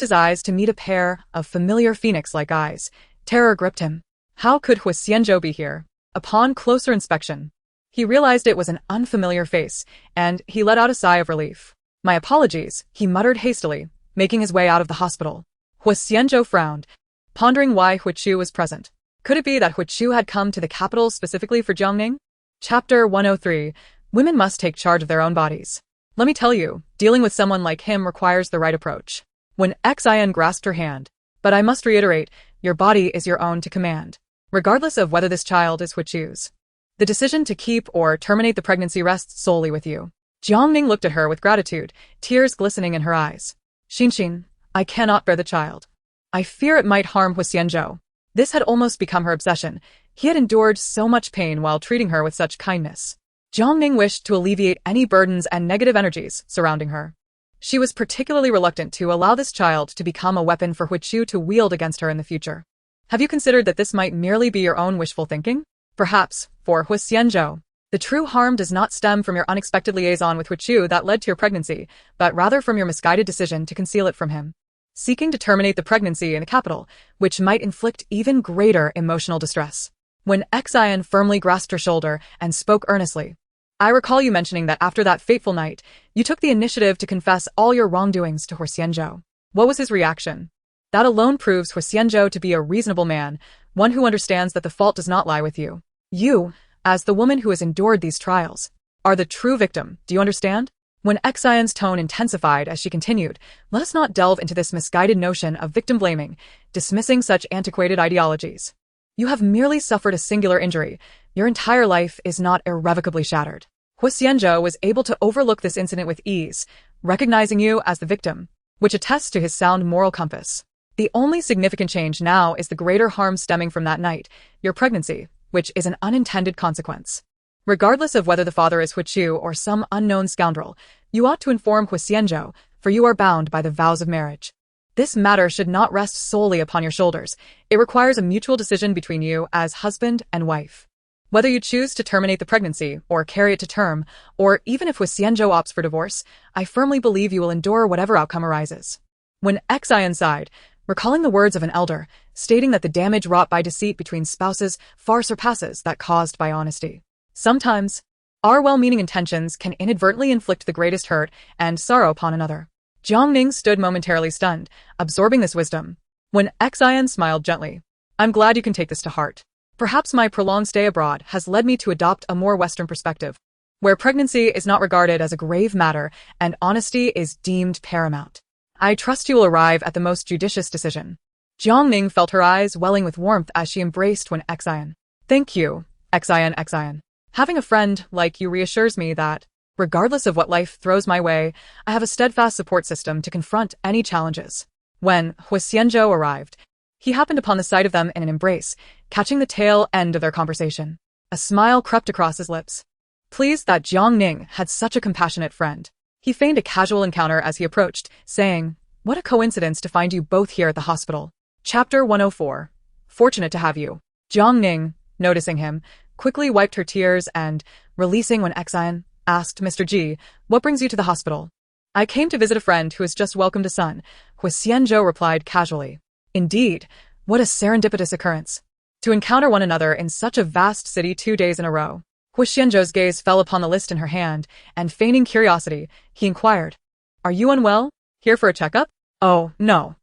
his eyes to meet a pair of familiar phoenix-like eyes, terror gripped him. How could Huo Xianzhou be here? Upon closer inspection, he realized it was an unfamiliar face, and he let out a sigh of relief. My apologies, he muttered hastily, making his way out of the hospital. Huo Xianzhou frowned, pondering why Huo was present. Could it be that Huo had come to the capital specifically for Jiang Ning? Chapter 103. Women must take charge of their own bodies. Let me tell you, dealing with someone like him requires the right approach. When Xian grasped her hand, but I must reiterate, your body is your own to command, regardless of whether this child is Huo's. The decision to keep or terminate the pregnancy rests solely with you. Jiang Ning looked at her with gratitude, tears glistening in her eyes. Xin, I cannot bear the child. I fear it might harm Huo Xianzhou. This had almost become her obsession. He had endured so much pain while treating her with such kindness. Jiang Ning wished to alleviate any burdens and negative energies surrounding her. She was particularly reluctant to allow this child to become a weapon for Huo to wield against her in the future. Have you considered that this might merely be your own wishful thinking? Perhaps, for Huo Xianzhou, The true harm does not stem from your unexpected liaison with Huichu that led to your pregnancy, but rather from your misguided decision to conceal it from him, seeking to terminate the pregnancy in the capital, which might inflict even greater emotional distress. When Xian firmly grasped her shoulder and spoke earnestly, I recall you mentioning that after that fateful night, you took the initiative to confess all your wrongdoings to Huo Xianzhou. What was his reaction? That alone proves Huo Xianzhou to be a reasonable man, one who understands that the fault does not lie with you. You, as the woman who has endured these trials, are the true victim, do you understand? When Xian's tone intensified as she continued, let us not delve into this misguided notion of victim blaming, dismissing such antiquated ideologies. You have merely suffered a singular injury. Your entire life is not irrevocably shattered. Huo Xianzhou was able to overlook this incident with ease, recognizing you as the victim, which attests to his sound moral compass. The only significant change now is the greater harm stemming from that night, your pregnancy, which is an unintended consequence. Regardless of whether the father is Huichu or some unknown scoundrel, you ought to inform Huo Xianzhou, for you are bound by the vows of marriage. This matter should not rest solely upon your shoulders. It requires a mutual decision between you as husband and wife. Whether you choose to terminate the pregnancy or carry it to term, or even if Huo Xianzhou opts for divorce, I firmly believe you will endure whatever outcome arises. When Xian sighed, recalling the words of an elder, stating that the damage wrought by deceit between spouses far surpasses that caused by honesty. Sometimes, our well-meaning intentions can inadvertently inflict the greatest hurt and sorrow upon another. Jiang Ning stood momentarily stunned, absorbing this wisdom. When Xian smiled gently, I'm glad you can take this to heart. Perhaps my prolonged stay abroad has led me to adopt a more Western perspective, where pregnancy is not regarded as a grave matter and honesty is deemed paramount. I trust you will arrive at the most judicious decision. Jiang Ning felt her eyes welling with warmth as she embraced when Xian. Thank you, Xian. Having a friend like you reassures me that, regardless of what life throws my way, I have a steadfast support system to confront any challenges. When Huo Xianzhou arrived, he happened upon the sight of them in an embrace, catching the tail end of their conversation. A smile crept across his lips. Pleased that Jiang Ning had such a compassionate friend, he feigned a casual encounter as he approached, saying, What a coincidence to find you both here at the hospital. Chapter 104. Fortunate to have you. Jiang Ning, noticing him, quickly wiped her tears and, releasing when Xian asked Mr. Ji, What brings you to the hospital? I came to visit a friend who has just welcomed a son, Huo Xianzhou replied casually. Indeed, what a serendipitous occurrence. To encounter one another in such a vast city 2 days in a row. Huo Xianzhou's gaze fell upon the list in her hand, and feigning curiosity, he inquired, Are you unwell? Here for a checkup? Oh, no.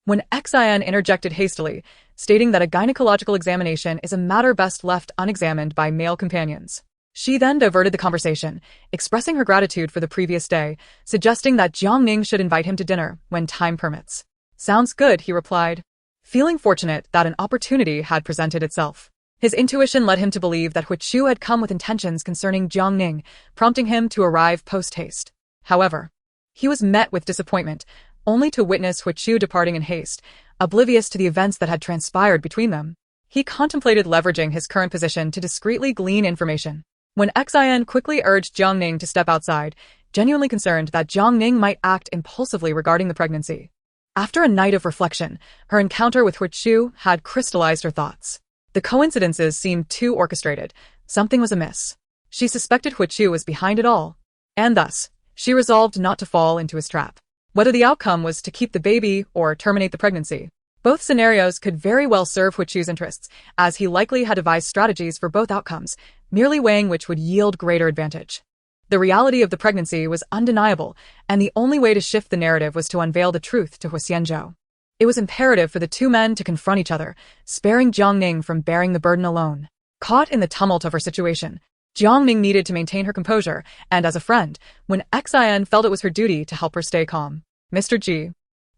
When Xian interjected hastily, stating that a gynecological examination is a matter best left unexamined by male companions. She then diverted the conversation, expressing her gratitude for the previous day, suggesting that Jiang Ning should invite him to dinner when time permits. Sounds good, he replied, feeling fortunate that an opportunity had presented itself. His intuition led him to believe that Huichu had come with intentions concerning Jiang Ning, prompting him to arrive post-haste. However, he was met with disappointment, only to witness Huichu departing in haste, oblivious to the events that had transpired between them. He contemplated leveraging his current position to discreetly glean information. When Xian quickly urged Jiang Ning to step outside, genuinely concerned that Jiang Ning might act impulsively regarding the pregnancy. After a night of reflection, her encounter with Huichu had crystallized her thoughts. The coincidences seemed too orchestrated. Something was amiss. She suspected Huichu was behind it all, and thus, she resolved not to fall into his trap. Whether the outcome was to keep the baby or terminate the pregnancy, both scenarios could very well serve Huichu's interests, as he likely had devised strategies for both outcomes, merely weighing which would yield greater advantage. The reality of the pregnancy was undeniable, and the only way to shift the narrative was to unveil the truth to Huo Xianzhou. It was imperative for the two men to confront each other, sparing Jiang Ning from bearing the burden alone. Caught in the tumult of her situation, Jiang Ning needed to maintain her composure, and as a friend, when Xian felt it was her duty to help her stay calm. Mr. Ji,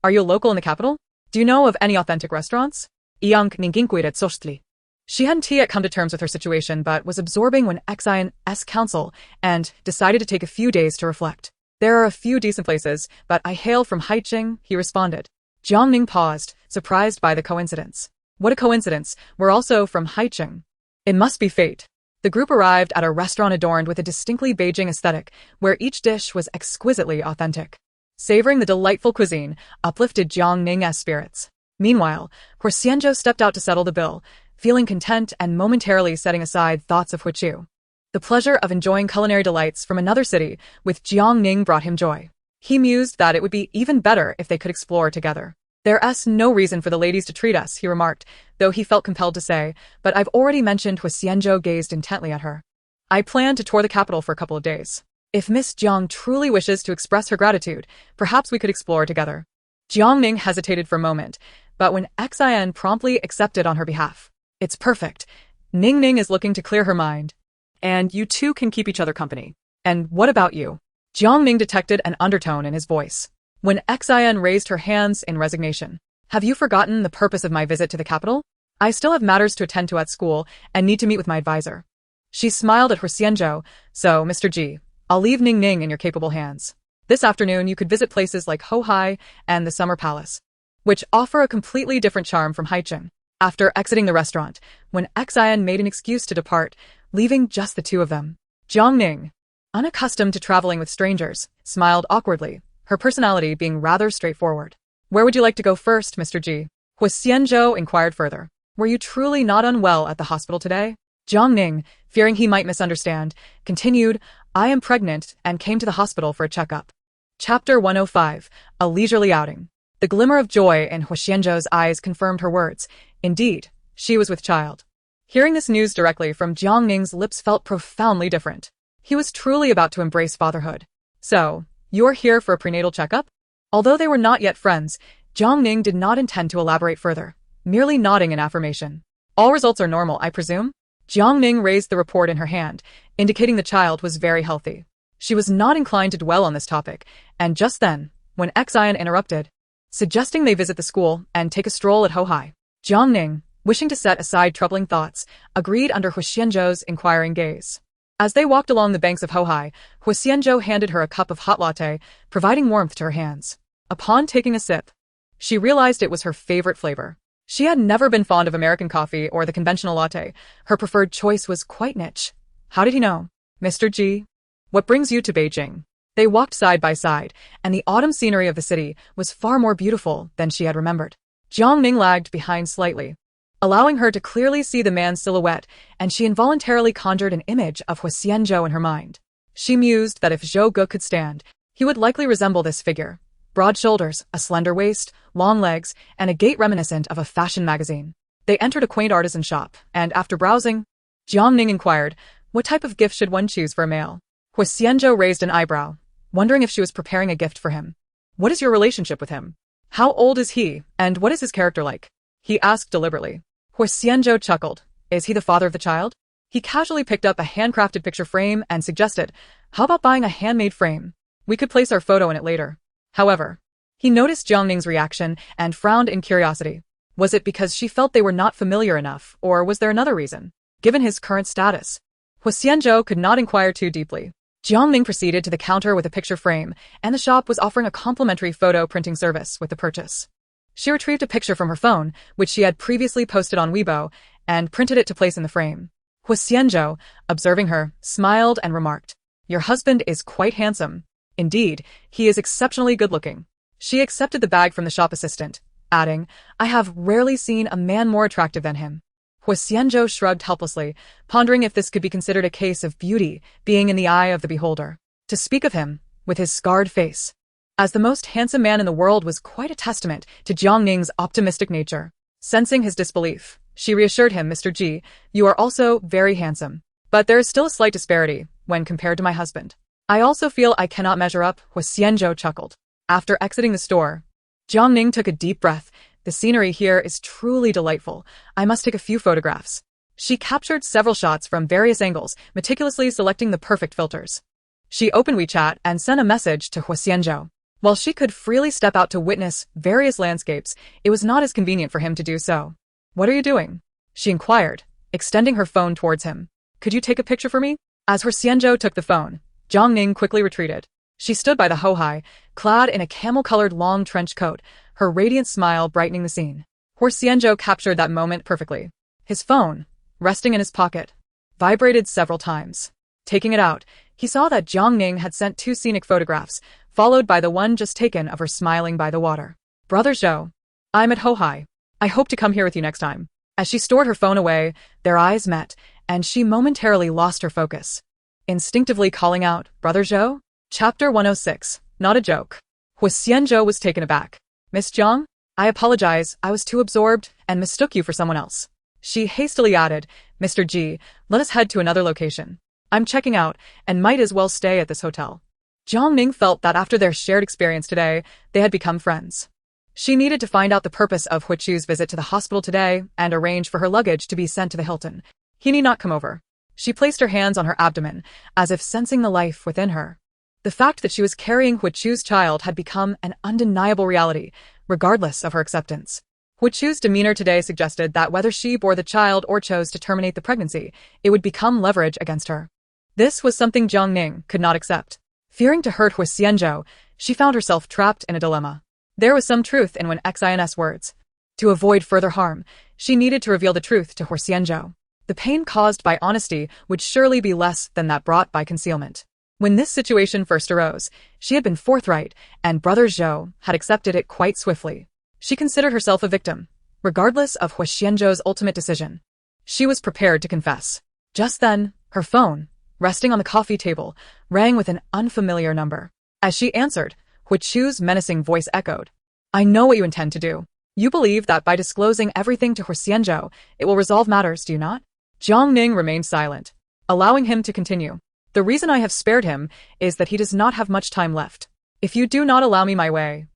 are you a local in the capital? Do you know of any authentic restaurants? Jiang Ning inquired softly. She hadn't yet come to terms with her situation but was absorbing when Xian's counsel and decided to take a few days to reflect. There are a few decent places, but I hail from Haicheng, he responded. Jiang Ning paused, surprised by the coincidence. What a coincidence, we're also from Haicheng. It must be fate. The group arrived at a restaurant adorned with a distinctly Beijing aesthetic, where each dish was exquisitely authentic. Savoring the delightful cuisine uplifted Jiang Ning's spirits. Meanwhile, Huo Xianzhou stepped out to settle the bill, feeling content and momentarily setting aside thoughts of Huichu. The pleasure of enjoying culinary delights from another city with Jiang Ning brought him joy. He mused that it would be even better if they could explore together. There's no reason for the ladies to treat us, he remarked, though he felt compelled to say, but I've already mentioned. Huo Xianzhou gazed intently at her. I plan to tour the capital for a couple of days. If Miss Jiang truly wishes to express her gratitude, perhaps we could explore together. Jiang Ning hesitated for a moment, but when Xin promptly accepted on her behalf. It's perfect. Ning Ning is looking to clear her mind. And you two can keep each other company. And what about you? Jiang Ning detected an undertone in his voice. When Xin raised her hands in resignation. Have you forgotten the purpose of my visit to the capital? I still have matters to attend to at school and need to meet with my advisor. She smiled at Huo Xianzhou, so, Mr. Ji, I'll leave Ning Ning in your capable hands. This afternoon you could visit places like Hohai and the Summer Palace, which offer a completely different charm from Haicheng. After exiting the restaurant, when Xin made an excuse to depart, leaving just the two of them. Jiang Ning, unaccustomed to traveling with strangers, smiled awkwardly, her personality being rather straightforward. Where would you like to go first, Mr. Ji? Huo Xianzhou inquired further. Were you truly not unwell at the hospital today? Jiang Ning, fearing he might misunderstand, continued, I am pregnant and came to the hospital for a checkup. Chapter 105, A Leisurely Outing. The glimmer of joy in Huo Xianzhou's eyes confirmed her words. Indeed, she was with child. Hearing this news directly from Jiang Ning's lips felt profoundly different. He was truly about to embrace fatherhood. So, you're here for a prenatal checkup? Although they were not yet friends, Jiang Ning did not intend to elaborate further, merely nodding in affirmation. All results are normal, I presume? Jiang Ning raised the report in her hand, indicating the child was very healthy. She was not inclined to dwell on this topic, and just then, when Xin interrupted, suggesting they visit the school and take a stroll at Hohai, Jiang Ning, wishing to set aside troubling thoughts, agreed under Huo Xianzhou's inquiring gaze. As they walked along the banks of Hohai, Huo Xianzhou handed her a cup of hot latte, providing warmth to her hands. Upon taking a sip, she realized it was her favorite flavor. She had never been fond of American coffee or the conventional latte. Her preferred choice was quite niche. How did he know? Mr. Ji, what brings you to Beijing? They walked side by side, and the autumn scenery of the city was far more beautiful than she had remembered. Jiang Ning lagged behind slightly, allowing her to clearly see the man's silhouette, and she involuntarily conjured an image of Huo Xianzhou in her mind. She mused that if Zhou Gu could stand, he would likely resemble this figure. Broad shoulders, a slender waist, long legs, and a gait reminiscent of a fashion magazine. They entered a quaint artisan shop, and after browsing, Jiang Ning inquired, what type of gift should one choose for a male? Huo Xianzhou raised an eyebrow, wondering if she was preparing a gift for him. What is your relationship with him? How old is he, and what is his character like? He asked deliberately. Huo Xianzhou chuckled. Is he the father of the child? He casually picked up a handcrafted picture frame and suggested, how about buying a handmade frame? We could place our photo in it later. However, he noticed Jiang Ning's reaction and frowned in curiosity. Was it because she felt they were not familiar enough, or was there another reason? Given his current status, Huo Xianzhou could not inquire too deeply. Jiang Ning proceeded to the counter with a picture frame, and the shop was offering a complimentary photo printing service with the purchase. She retrieved a picture from her phone, which she had previously posted on Weibo, and printed it to place in the frame. Huo Xianzhou, observing her, smiled and remarked, your husband is quite handsome. Indeed, he is exceptionally good-looking. She accepted the bag from the shop assistant, adding, I have rarely seen a man more attractive than him. Huo Xianzhou shrugged helplessly, pondering if this could be considered a case of beauty being in the eye of the beholder. To speak of him, with his scarred face, as the most handsome man in the world was quite a testament to Jiang Ning's optimistic nature. Sensing his disbelief, she reassured him, Mr. Ji, you are also very handsome. But there is still a slight disparity when compared to my husband. I also feel I cannot measure up, Huo Xianzhou chuckled. After exiting the store, Jiang Ning took a deep breath. The scenery here is truly delightful. I must take a few photographs. She captured several shots from various angles, meticulously selecting the perfect filters. She opened WeChat and sent a message to Huo Xianzhou. While she could freely step out to witness various landscapes, it was not as convenient for him to do so. What are you doing? She inquired, extending her phone towards him. Could you take a picture for me? As Huo Xianzhou took the phone, Jiang Ning quickly retreated. She stood by the Hohai, clad in a camel-colored long trench coat, her radiant smile brightening the scene. Huo Xianzhou captured that moment perfectly. His phone, resting in his pocket, vibrated several times. Taking it out, he saw that Jiang Ning had sent 2 scenic photographs, followed by the one just taken of her smiling by the water. Brother Zhou, I'm at Hohai. I hope to come here with you next time. As she stored her phone away, their eyes met, and she momentarily lost her focus. Instinctively calling out, "Brother Zhou?" Chapter 106. Not a joke. Huo Xianzhou was taken aback. "Miss Jiang? I apologize, I was too absorbed and mistook you for someone else." She hastily added, "Mr. Ji, let us head to another location. I'm checking out and might as well stay at this hotel." Jiang Ning felt that after their shared experience today, they had become friends. She needed to find out the purpose of Huo Chu's visit to the hospital today and arrange for her luggage to be sent to the Hilton. He need not come over. She placed her hands on her abdomen, as if sensing the life within her. The fact that she was carrying Huo Chu's child had become an undeniable reality, regardless of her acceptance. Huo Chu's demeanor today suggested that whether she bore the child or chose to terminate the pregnancy, it would become leverage against her. This was something Jiang Ning could not accept. Fearing to hurt Huo Xianzhou, she found herself trapped in a dilemma. There was some truth in Xin's words. To avoid further harm, she needed to reveal the truth to Huo Xianzhou. The pain caused by honesty would surely be less than that brought by concealment. When this situation first arose, she had been forthright, and Brother Zhou had accepted it quite swiftly. She considered herself a victim, regardless of Huo Xianzhou's ultimate decision. She was prepared to confess. Just then, her phone, resting on the coffee table, rang with an unfamiliar number. As she answered, Huo Chu's menacing voice echoed. "I know what you intend to do. You believe that by disclosing everything to Huo Xianzhou, it will resolve matters, do you not?" Jiang Ning remained silent, allowing him to continue. "The reason I have spared him is that he does not have much time left. If you do not allow me my way,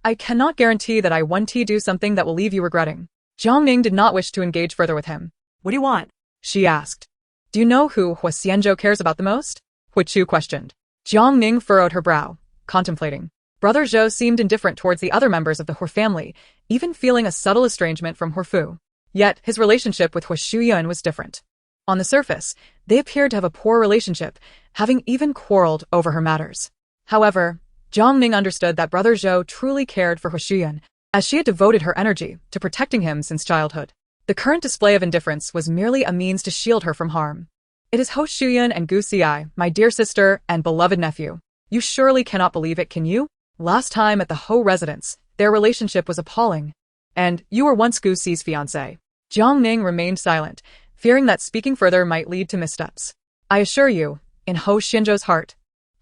I cannot guarantee that I won't do something that will leave you regretting." Jiang Ning did not wish to engage further with him. What do you want? She asked. "Do you know who Huo Xianzhou cares about the most?" Huo Chu questioned. Jiang Ning furrowed her brow, contemplating. Brother Zhou seemed indifferent towards the other members of the Huo family, even feeling a subtle estrangement from Huo Fu. Yet his relationship with Huo Shuyun was different. On the surface, they appeared to have a poor relationship, having even quarreled over her matters. However, Jiang Ning understood that Brother Zhou truly cared for Huo Shuyun, as she had devoted her energy to protecting him since childhood. The current display of indifference was merely a means to shield her from harm. "It is Huo Shuyun and Gu Xi, my dear sister and beloved nephew. You surely cannot believe it, can you? Last time at the Ho residence, their relationship was appalling. And you were once Gu Xi's fiancé." Jiang Ning remained silent, fearing that speaking further might lead to missteps. "I assure you, in Huo Xianzhou's heart,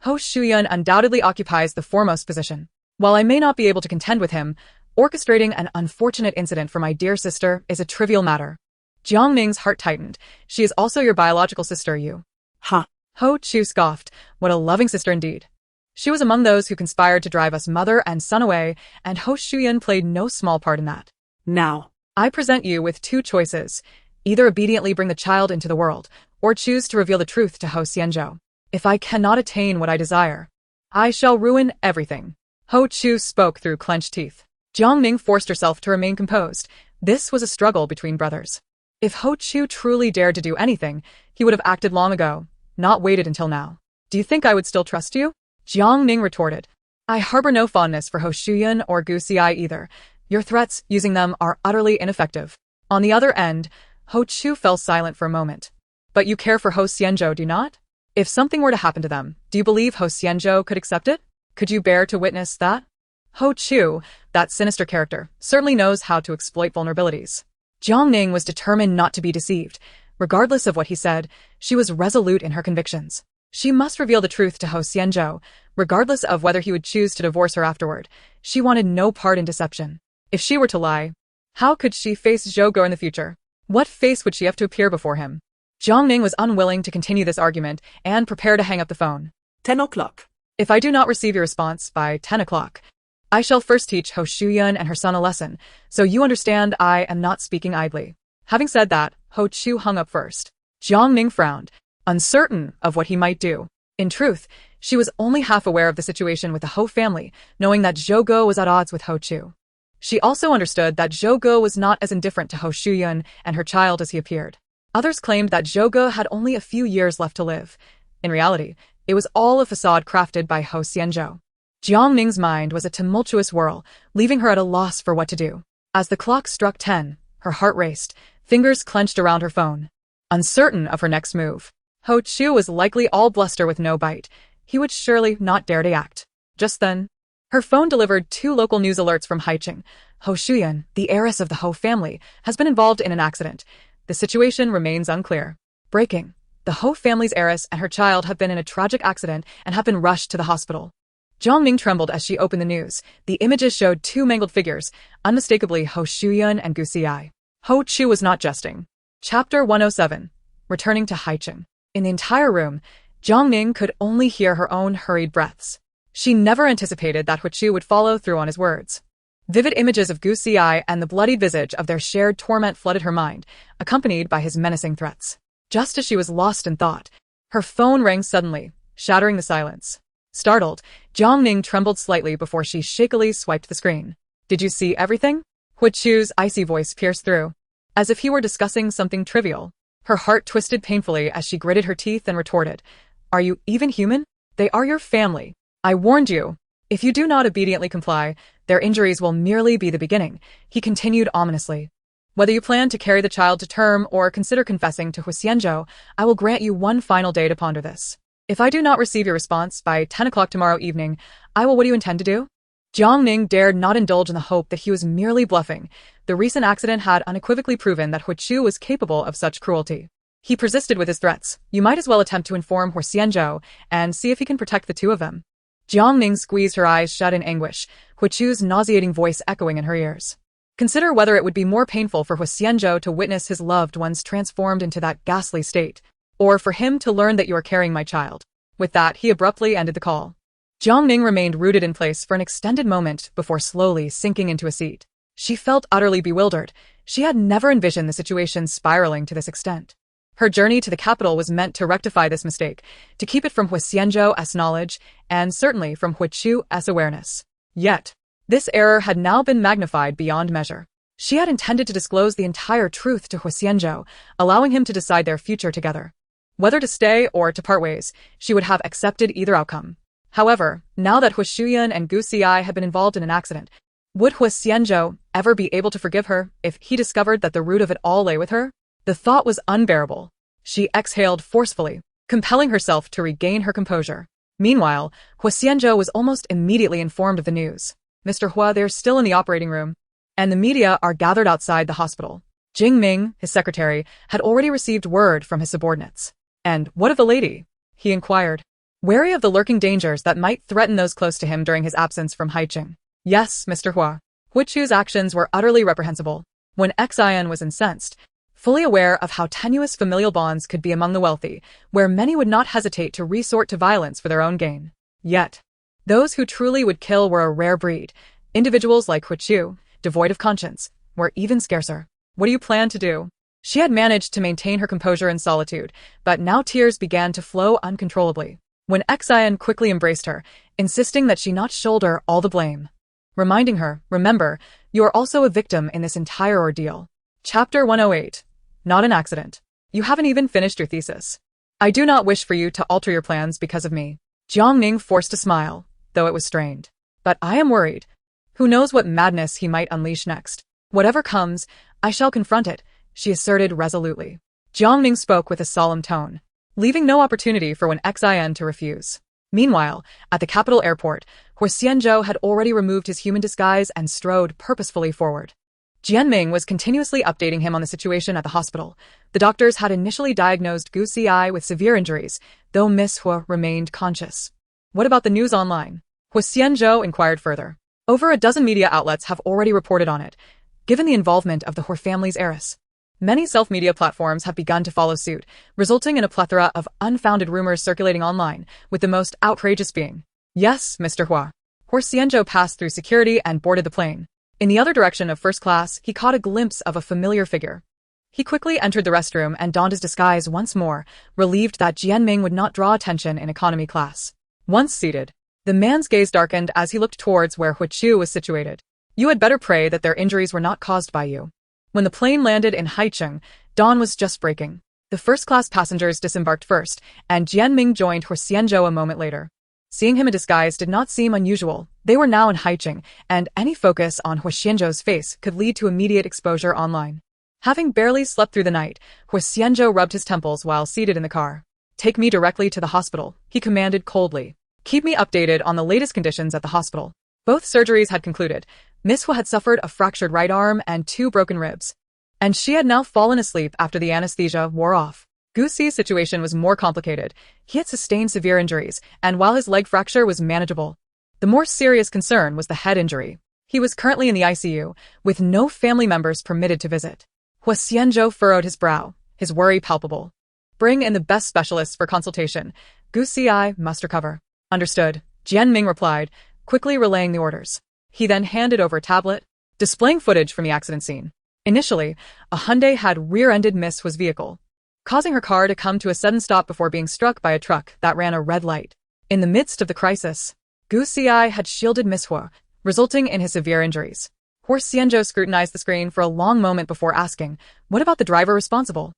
Huo Shuyun undoubtedly occupies the foremost position. While I may not be able to contend with him, orchestrating an unfortunate incident for my dear sister is a trivial matter." Jiang Ning's heart tightened. "She is also your biological sister, you." Huh. Huo Chu scoffed. "What a loving sister indeed. She was among those who conspired to drive us mother and son away, and Huo Shuyun played no small part in that. Now, I present you with two choices. Either obediently bring the child into the world, or choose to reveal the truth to Huo Xianzhou. If I cannot attain what I desire, I shall ruin everything." Huo Chu spoke through clenched teeth. Jiang Ning forced herself to remain composed. This was a struggle between brothers. If Huo Chu truly dared to do anything, he would have acted long ago, not waited until now. "Do you think I would still trust you?" Jiang Ning retorted. "I harbor no fondness for Huo Shuyun or Gu Xi either. Your threats using them are utterly ineffective." On the other end, Huo Chu fell silent for a moment. "But you care for Huo Xianzhou, do you not? If something were to happen to them, do you believe Huo Xianzhou could accept it? Could you bear to witness that?" Huo Chu, that sinister character, certainly knows how to exploit vulnerabilities. Jiang Ning was determined not to be deceived. Regardless of what he said, she was resolute in her convictions. She must reveal the truth to Huo Xianzhou, regardless of whether he would choose to divorce her afterward. She wanted no part in deception. If she were to lie, how could she face Zhou Guo in the future? What face would she have to appear before him? Jiang Ning was unwilling to continue this argument and prepared to hang up the phone. 10 o'clock. "If I do not receive your response by 10 o'clock, I shall first teach Huo Shuyun and her son a lesson, so you understand I am not speaking idly." Having said that, Huo Chu hung up first. Jiang Ning frowned, uncertain of what he might do. In truth, she was only half aware of the situation with the Huo family, knowing that Zhou Guo was at odds with Huo Chu. She also understood that Zhou Guo was not as indifferent to Huo Shuyun and her child as he appeared. Others claimed that Zhou Guo had only a few years left to live. In reality, it was all a facade crafted by Huo Xianzhou. Jiang Ning's mind was a tumultuous whirl, leaving her at a loss for what to do. As the clock struck 10, her heart raced, fingers clenched around her phone. Uncertain of her next move, Huo Chu was likely all bluster with no bite. He would surely not dare to act. Just then, her phone delivered 2 local news alerts from Haicheng. Huo Shuyun, the heiress of the Huo family, has been involved in an accident. The situation remains unclear. Breaking. The Huo family's heiress and her child have been in a tragic accident and have been rushed to the hospital. Jiang Ning trembled as she opened the news. The images showed two mangled figures, unmistakably Huo Xianzhou and Gu Xiyai. Huo Chu was not jesting. Chapter 107. Returning to Haicheng. In the entire room, Jiang Ning could only hear her own hurried breaths. She never anticipated that Huo Chu would follow through on his words. Vivid images of Gu Xiyai and the bloodied visage of their shared torment flooded her mind, accompanied by his menacing threats. Just as she was lost in thought, her phone rang suddenly, shattering the silence. Startled, Jiang Ning trembled slightly before she shakily swiped the screen. "Did you see everything?" Huo Chu's icy voice pierced through, as if he were discussing something trivial. Her heart twisted painfully as she gritted her teeth and retorted, "Are you even human? They are your family. I warned you. If you do not obediently comply, their injuries will merely be the beginning," he continued ominously. "Whether you plan to carry the child to term or consider confessing to Huo Xianzhou, I will grant you one final day to ponder this. If I do not receive your response by 10 o'clock tomorrow evening, what do you intend to do?" Jiang Ning dared not indulge in the hope that he was merely bluffing. The recent accident had unequivocally proven that Huo Chu was capable of such cruelty. He persisted with his threats. "You might as well attempt to inform Huo Xianzhou and see if he can protect the two of them." Jiang Ning squeezed her eyes shut in anguish, Huo Chu's nauseating voice echoing in her ears. "Consider whether it would be more painful for Huo Xianzhou to witness his loved ones transformed into that ghastly state, or for him to learn that you are carrying my child." With that, he abruptly ended the call. Jiang Ning remained rooted in place for an extended moment before slowly sinking into a seat. She felt utterly bewildered. She had never envisioned the situation spiraling to this extent. Her journey to the capital was meant to rectify this mistake, to keep it from Huo Xianzhou's knowledge, and certainly from Huo Chu's awareness. Yet, this error had now been magnified beyond measure. She had intended to disclose the entire truth to Huo Xianzhou, allowing him to decide their future together. Whether to stay or to part ways, she would have accepted either outcome. However, now that Huo Xianzhou and Gu Xiyai had been involved in an accident, would Huo Xianzhou ever be able to forgive her if he discovered that the root of it all lay with her? The thought was unbearable. She exhaled forcefully, compelling herself to regain her composure. Meanwhile, Huo Xianzhou was almost immediately informed of the news. "Mr. Huo, they're still in the operating room, and the media are gathered outside the hospital." Jiang Ning, his secretary, had already received word from his subordinates. "And what of the lady?" he inquired, wary of the lurking dangers that might threaten those close to him during his absence from Haicheng. "Yes, Mr. Huo." Huo Chu's actions were utterly reprehensible. When Xian was incensed, fully aware of how tenuous familial bonds could be among the wealthy, where many would not hesitate to resort to violence for their own gain. Yet, those who truly would kill were a rare breed. Individuals like Huo Chu, devoid of conscience, were even scarcer. "What do you plan to do?" She had managed to maintain her composure in solitude, but now tears began to flow uncontrollably. When Xian quickly embraced her, insisting that she not shoulder all the blame, reminding her, "Remember, you are also a victim in this entire ordeal." Chapter 108. Not an accident. "You haven't even finished your thesis. I do not wish for you to alter your plans because of me." Jiang Ning forced a smile, though it was strained. "But I am worried. Who knows what madness he might unleash next? Whatever comes, I shall confront it," she asserted resolutely. Jiang Ning spoke with a solemn tone, leaving no opportunity for Xian to refuse. Meanwhile, at the capital airport, Huo Xianzhou had already removed his human disguise and strode purposefully forward. Jian Ming was continuously updating him on the situation at the hospital. The doctors had initially diagnosed Gu Xiyai with severe injuries, though Miss Huo remained conscious. "What about the news online?" Huo Xianzhou inquired further. "Over a dozen media outlets have already reported on it, given the involvement of the Huo family's heiress. Many self-media platforms have begun to follow suit, resulting in a plethora of unfounded rumors circulating online, with the most outrageous being." "Yes, Mr. Huo." Huo Xianzhou passed through security and boarded the plane. In the other direction of first class, he caught a glimpse of a familiar figure. He quickly entered the restroom and donned his disguise once more, relieved that Jian Ming would not draw attention in economy class. Once seated, the man's gaze darkened as he looked towards where Huo Chu was situated. "You had better pray that their injuries were not caused by you." When the plane landed in Haicheng, dawn was just breaking. The first-class passengers disembarked first, and Jian Ming joined Huo Xianzhou a moment later. Seeing him in disguise did not seem unusual. They were now in Haicheng, and any focus on Huo Xianzhou's face could lead to immediate exposure online. Having barely slept through the night, Huo Xianzhou rubbed his temples while seated in the car. "Take me directly to the hospital," he commanded coldly. "Keep me updated on the latest conditions at the hospital." Both surgeries had concluded. Miss Huo had suffered a fractured right arm and 2 broken ribs, and she had now fallen asleep after the anesthesia wore off. Gu Xi's situation was more complicated. He had sustained severe injuries, and while his leg fracture was manageable, the more serious concern was the head injury. He was currently in the ICU, with no family members permitted to visit. Huo Xianzhou furrowed his brow, his worry palpable. Bring in the best specialists for consultation. Gu Xi must recover. Understood, Jiang Ning replied, quickly relaying the orders. He then handed over a tablet, displaying footage from the accident scene. Initially, a Hyundai had rear-ended Miss Huo's vehicle, causing her car to come to a sudden stop before being struck by a truck that ran a red light. In the midst of the crisis, Gu Xi had shielded Miss Huo, resulting in his severe injuries. Huo Xianzhou scrutinized the screen for a long moment before asking, what about the driver responsible?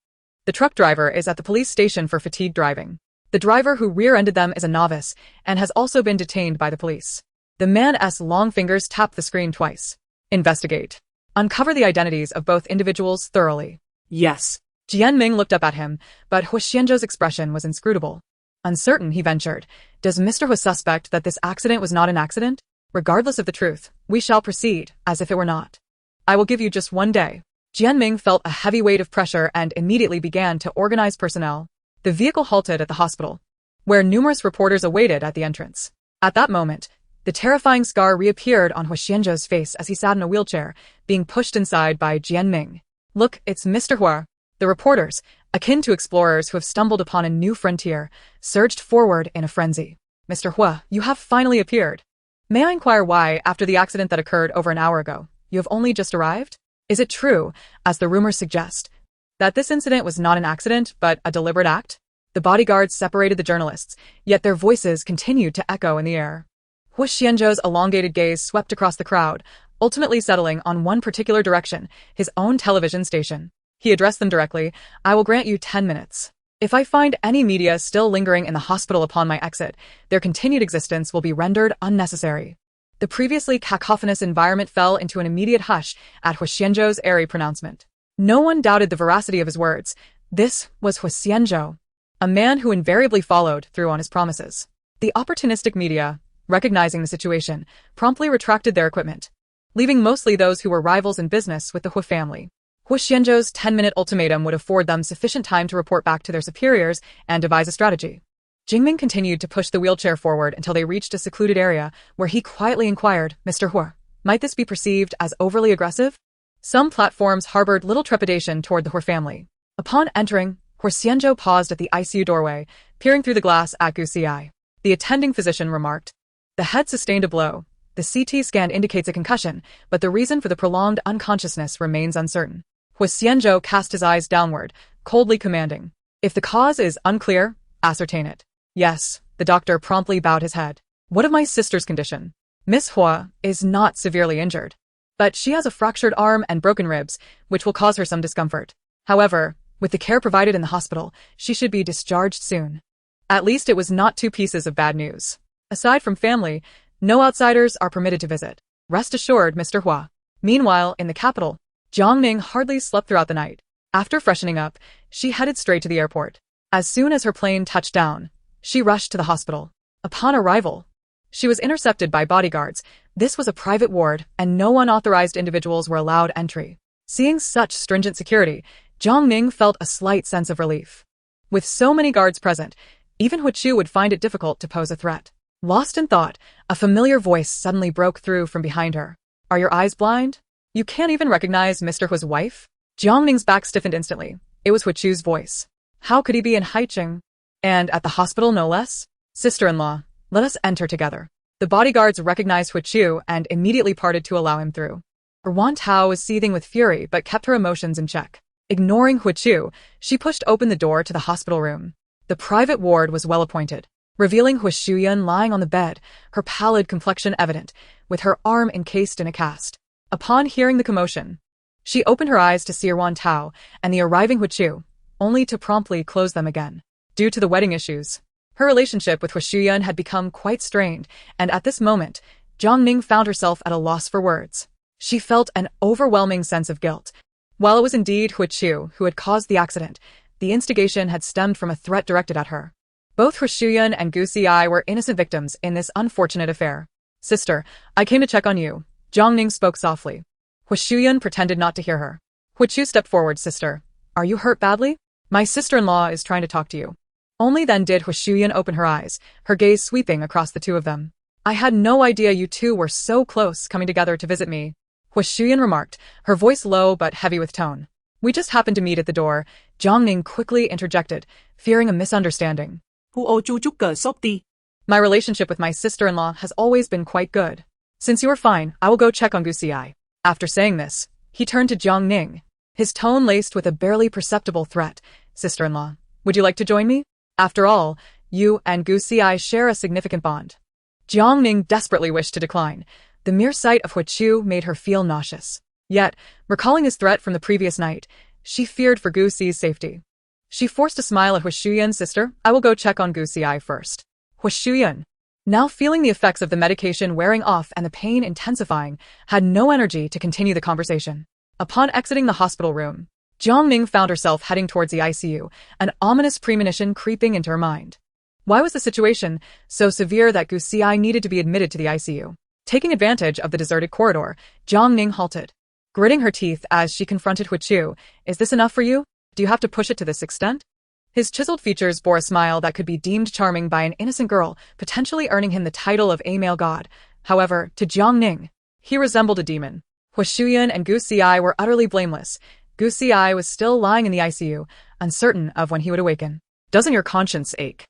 The truck driver is at the police station for fatigue driving. The driver who rear-ended them is a novice and has also been detained by the police. The man's long fingers tapped the screen twice. Investigate. Uncover the identities of both individuals thoroughly. Yes. Jiang Ning looked up at him, but Huo Xianzhou's expression was inscrutable. Uncertain, he ventured. Does Mr. Huo suspect that this accident was not an accident? Regardless of the truth, we shall proceed as if it were not. I will give you just 1 day. Jiang Ning felt a heavy weight of pressure and immediately began to organize personnel. The vehicle halted at the hospital, where numerous reporters awaited at the entrance. At that moment, the terrifying scar reappeared on Huo Xianzhou's face as he sat in a wheelchair, being pushed inside by Jiang Ning. Look, it's Mr. Huo. The reporters, akin to explorers who have stumbled upon a new frontier, surged forward in a frenzy. Mr. Huo, you have finally appeared. May I inquire why, after the accident that occurred over an hour ago, you have only just arrived? Is it true, as the rumors suggest, that this incident was not an accident, but a deliberate act? The bodyguards separated the journalists, yet their voices continued to echo in the air. Huo Xianzhou's elongated gaze swept across the crowd, ultimately settling on one particular direction, his own television station. He addressed them directly, I will grant you 10 minutes. If I find any media still lingering in the hospital upon my exit, their continued existence will be rendered unnecessary. The previously cacophonous environment fell into an immediate hush at Huo Xianzhou's airy pronouncement. No one doubted the veracity of his words. This was Huo Xianzhou, a man who invariably followed through on his promises. The opportunistic media, recognizing the situation, promptly retracted their equipment, leaving mostly those who were rivals in business with the Huo family. Huo Xianzhou's 10-minute ultimatum would afford them sufficient time to report back to their superiors and devise a strategy. Jingming continued to push the wheelchair forward until they reached a secluded area, where he quietly inquired, Mr. Huo, might this be perceived as overly aggressive? Some platforms harbored little trepidation toward the Huo family. Upon entering, Huo Xianzhou paused at the ICU doorway, peering through the glass at Gu Xi. The attending physician remarked, the head sustained a blow. The CT scan indicates a concussion, but the reason for the prolonged unconsciousness remains uncertain. Huo Xianzhou cast his eyes downward, coldly commanding, if the cause is unclear, ascertain it. Yes, the doctor promptly bowed his head. What of my sister's condition? Miss Huo is not severely injured, but she has a fractured arm and broken ribs, which will cause her some discomfort. However, with the care provided in the hospital, she should be discharged soon. At least it was not 2 pieces of bad news. Aside from family, no outsiders are permitted to visit. Rest assured, Mr. Huo. Meanwhile, in the capital, Jiang Ning hardly slept throughout the night. After freshening up, she headed straight to the airport. As soon as her plane touched down, she rushed to the hospital. Upon arrival, she was intercepted by bodyguards. This was a private ward, and no unauthorized individuals were allowed entry. Seeing such stringent security, Jiang Ning felt a slight sense of relief. With so many guards present, even Huo Chu would find it difficult to pose a threat. Lost in thought, a familiar voice suddenly broke through from behind her. Are your eyes blind? You can't even recognize Mr. Huo's wife? Jiang Ning's back stiffened instantly. It was Huo Chu's voice. How could he be in Haicheng? And at the hospital, no less? Sister-in-law, let us enter together. The bodyguards recognized Huo Chu and immediately parted to allow him through. Ruan Tao was seething with fury but kept her emotions in check. Ignoring Huo Chu, she pushed open the door to the hospital room. The private ward was well appointed, revealing Huo Shuyun lying on the bed, her pallid complexion evident, with her arm encased in a cast. Upon hearing the commotion, she opened her eyes to see Ruan Tao and the arriving Huo Chu, only to promptly close them again. Due to the wedding issues, her relationship with Huo Shuyun had become quite strained, and at this moment, Jiang Ning found herself at a loss for words. She felt an overwhelming sense of guilt. While it was indeed Huo Chu who had caused the accident, the instigation had stemmed from a threat directed at her. Both Huo Shuyun and Gu Xi were innocent victims in this unfortunate affair. Sister, I came to check on you, Jiang Ning spoke softly. Huo Shuyun pretended not to hear her. Huo Chu stepped forward, sister. Are you hurt badly? My sister-in-law is trying to talk to you. Only then did Huo Xianzhou open her eyes, her gaze sweeping across the two of them. I had no idea you two were so close coming together to visit me, Huo Xianzhou remarked, her voice low but heavy with tone. We just happened to meet at the door, Jiang Ning quickly interjected, fearing a misunderstanding. My relationship with my sister-in-law has always been quite good. Since you are fine, I will go check on Gusiai. After saying this, he turned to Jiang Ning, his tone laced with a barely perceptible threat. Sister-in-law, would you like to join me? After all, you and Gusiai share a significant bond. Jiang Ning desperately wished to decline. The mere sight of Huo Chu made her feel nauseous. Yet, recalling his threat from the previous night, she feared for Gusi's safety. She forced a smile at Huo Xianzhou's sister. I will go check on Gusiai first. Huo Xianzhou, now feeling the effects of the medication wearing off and the pain intensifying, had no energy to continue the conversation. Upon exiting the hospital room, Jiang Ning found herself heading towards the ICU, an ominous premonition creeping into her mind. Why was the situation so severe that Gusiai needed to be admitted to the ICU? Taking advantage of the deserted corridor, Jiang Ning halted, gritting her teeth as she confronted Huo Chu. Is this enough for you? Do you have to push it to this extent? His chiseled features bore a smile that could be deemed charming by an innocent girl, potentially earning him the title of a male god. However, to Jiang Ning, he resembled a demon. Huo Xianzhou and Gusiai were utterly blameless. Gusiai was still lying in the ICU, uncertain of when he would awaken. Doesn't your conscience ache?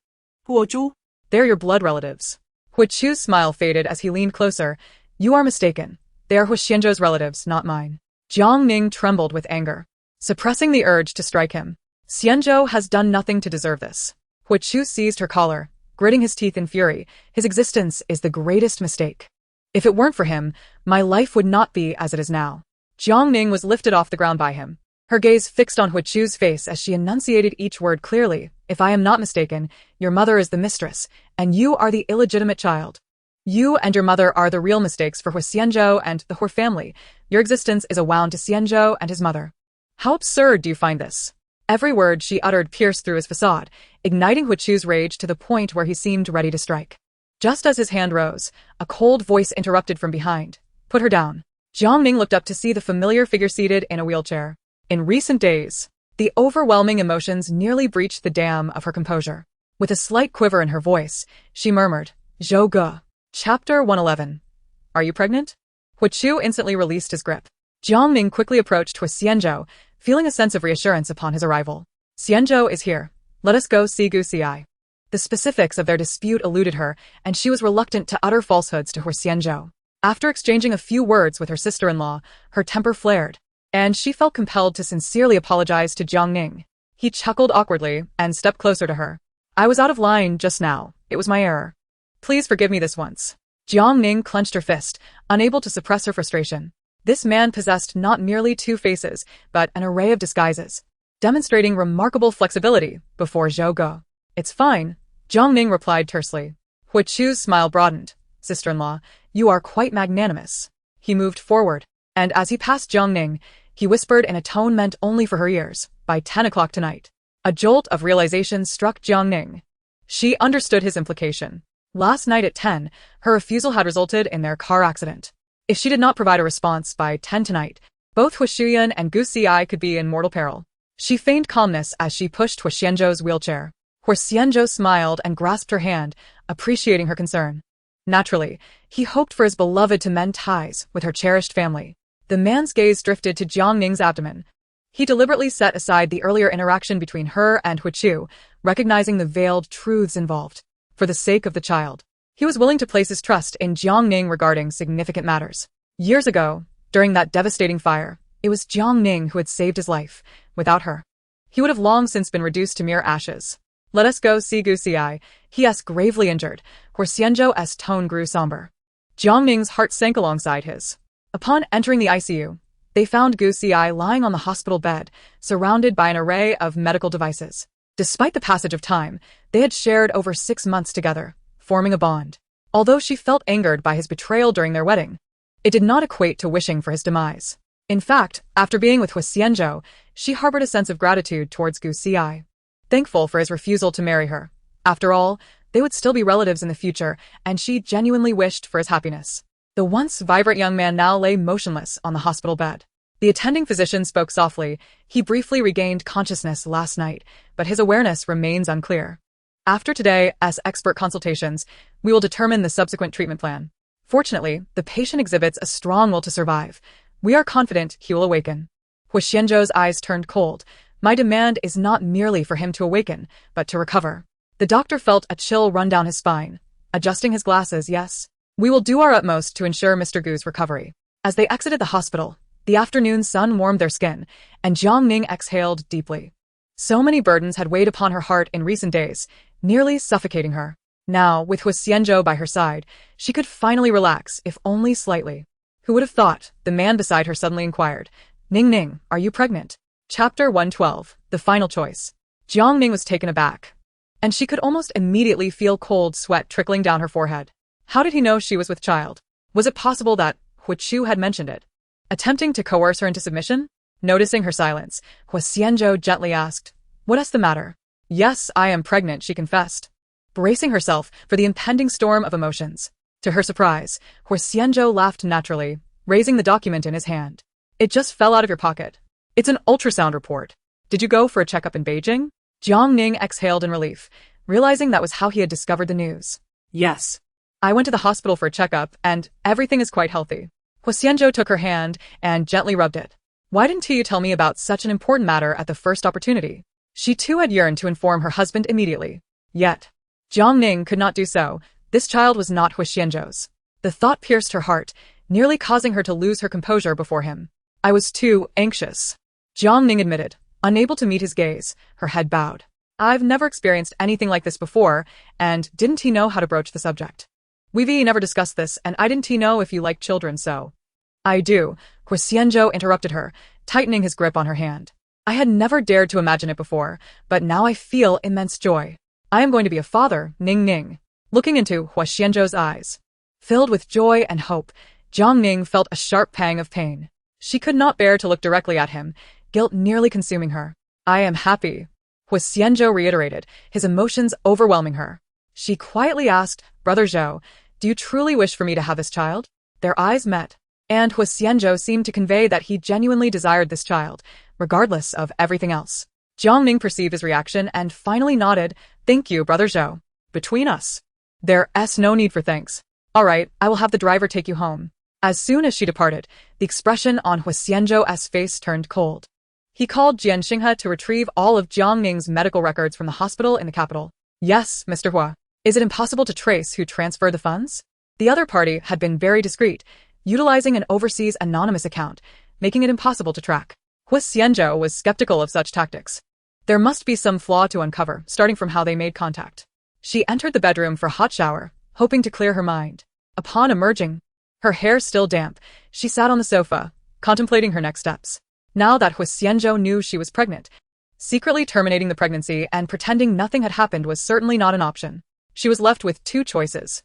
Huo Chu? They're your blood relatives. Huo Chu's smile faded as he leaned closer. You are mistaken. They are Huo Xianzhou's relatives, not mine. Jiang Ning trembled with anger, suppressing the urge to strike him. Xianzhou has done nothing to deserve this. Huo Chu seized her collar, gritting his teeth in fury. His existence is the greatest mistake. If it weren't for him, my life would not be as it is now. Jiang Ning was lifted off the ground by him, her gaze fixed on Huo Chu's face as she enunciated each word clearly. If I am not mistaken, your mother is the mistress, and you are the illegitimate child. You and your mother are the real mistakes for Huo Xianzhou and the Huo family. Your existence is a wound to Xianzhou and his mother. How absurd do you find this? Every word she uttered pierced through his facade, igniting Huo Chu's rage to the point where he seemed ready to strike. Just as his hand rose, a cold voice interrupted from behind. Put her down. Jiang Ning looked up to see the familiar figure seated in a wheelchair. In recent days, the overwhelming emotions nearly breached the dam of her composure. With a slight quiver in her voice, she murmured, Zhou Ge. Chapter 111. Are you pregnant? Huo Chu instantly released his grip. Jiang Ning quickly approached Huo Xianzhou, feeling a sense of reassurance upon his arrival. Xianzhou is here. Let us go see Gusiai. The specifics of their dispute eluded her, and she was reluctant to utter falsehoods to Huo Xianzhou. After exchanging a few words with her sister-in-law, her temper flared, and she felt compelled to sincerely apologize to Jiang Ning. He chuckled awkwardly and stepped closer to her. I was out of line just now. It was my error. Please forgive me this once. Jiang Ning clenched her fist, unable to suppress her frustration. This man possessed not merely two faces, but an array of disguises, demonstrating remarkable flexibility before Zhou Ge. It's fine, Jiang Ning replied tersely. Huo Chu's smile broadened. Sister-in-law, you are quite magnanimous. He moved forward, and as he passed Jiang Ning, he whispered in a tone meant only for her ears, by 10 o'clock tonight. A jolt of realization struck Jiang Ning. She understood his implication. Last night at 10, her refusal had resulted in their car accident. If she did not provide a response by 10 tonight, both Huo Xianzhou and Gusiai could be in mortal peril. She feigned calmness as she pushed Huo Xianzhou's wheelchair. Huo Xianzhou smiled and grasped her hand, appreciating her concern. Naturally, he hoped for his beloved to mend ties with her cherished family. The man's gaze drifted to Jiang Ning's abdomen. He deliberately set aside the earlier interaction between her and Huo Chu, recognizing the veiled truths involved. For the sake of the child, he was willing to place his trust in Jiang Ning regarding significant matters. Years ago, during that devastating fire, it was Jiang Ning who had saved his life. Without her, he would have long since been reduced to mere ashes. Let us go see Gusiai, he asked, gravely injured. Huo Xianzhou's tone grew somber. Jiang Ning's heart sank alongside his. Upon entering the ICU, they found Gusiai lying on the hospital bed, surrounded by an array of medical devices. Despite the passage of time, they had shared over 6 months together, forming a bond. Although she felt angered by his betrayal during their wedding, it did not equate to wishing for his demise. In fact, after being with Huo Xianzhou, she harbored a sense of gratitude towards Gusiai, thankful for his refusal to marry her. After all, they would still be relatives in the future, and she genuinely wished for his happiness. The once vibrant young man now lay motionless on the hospital bed. The attending physician spoke softly. He briefly regained consciousness last night, but his awareness remains unclear. After today's expert consultations, we will determine the subsequent treatment plan. Fortunately, the patient exhibits a strong will to survive. We are confident he will awaken. Huo Xianzhou's eyes turned cold. My demand is not merely for him to awaken, but to recover. The doctor felt a chill run down his spine. Adjusting his glasses, yes. We will do our utmost to ensure Mr. Gu's recovery. As they exited the hospital, the afternoon sun warmed their skin, and Jiang Ning exhaled deeply. So many burdens had weighed upon her heart in recent days, nearly suffocating her. Now, with Huo Xianzhou by her side, she could finally relax, if only slightly. Who would have thought? The man beside her suddenly inquired. Ning, are you pregnant? Chapter 112, The Final Choice. Jiang Ning was taken aback, and she could almost immediately feel cold sweat trickling down her forehead. How did he know she was with child? Was it possible that Huo Xianzhou had mentioned it? Attempting to coerce her into submission? Noticing her silence, Huo Xianzhou gently asked, "What is the matter?" "Yes, I am pregnant," she confessed, bracing herself for the impending storm of emotions. To her surprise, Huo Xianzhou laughed naturally, raising the document in his hand. "It just fell out of your pocket. It's an ultrasound report. Did you go for a checkup in Beijing?" Jiang Ning exhaled in relief, realizing that was how he had discovered the news. "Yes. I went to the hospital for a checkup, and everything is quite healthy." Huo Xianzhou took her hand and gently rubbed it. "Why didn't you tell me about such an important matter at the first opportunity?" She too had yearned to inform her husband immediately. Yet, Jiang Ning could not do so. This child was not Huo Xianzhou's. The thought pierced her heart, nearly causing her to lose her composure before him. "I was too anxious," Jiang Ning admitted, unable to meet his gaze, her head bowed. "I've never experienced anything like this before, and didn't he know how to broach the subject? We've never discussed this, and I didn't know if you like children, so." "I do," Huo Xianzhou interrupted her, tightening his grip on her hand. "I had never dared to imagine it before, but now I feel immense joy. I am going to be a father, Ning." Looking into Huo Xianzhou's eyes, filled with joy and hope, Jiang Ning felt a sharp pang of pain. She could not bear to look directly at him, guilt nearly consuming her. "I am happy," Huo Xianzhou reiterated, his emotions overwhelming her. She quietly asked, "Brother Zhou, do you truly wish for me to have this child?" Their eyes met, and Huo Xianzhou seemed to convey that he genuinely desired this child, regardless of everything else. Jiang Ning perceived his reaction and finally nodded. "Thank you, Brother Zhou. Between us, there's no need for thanks. All right, I will have the driver take you home." As soon as she departed, the expression on Huo Xianzhou's face turned cold. He called Jian Xinghe to retrieve all of Jiang Ning's medical records from the hospital in the capital. "Yes, Mr. Huo. Is it impossible to trace who transferred the funds?" The other party had been very discreet, utilizing an overseas anonymous account, making it impossible to track. Huo Xianzhou was skeptical of such tactics. There must be some flaw to uncover, starting from how they made contact. She entered the bedroom for a hot shower, hoping to clear her mind. Upon emerging, her hair still damp, she sat on the sofa, contemplating her next steps. Now that Huo Xianzhou knew she was pregnant, secretly terminating the pregnancy and pretending nothing had happened was certainly not an option. She was left with two choices.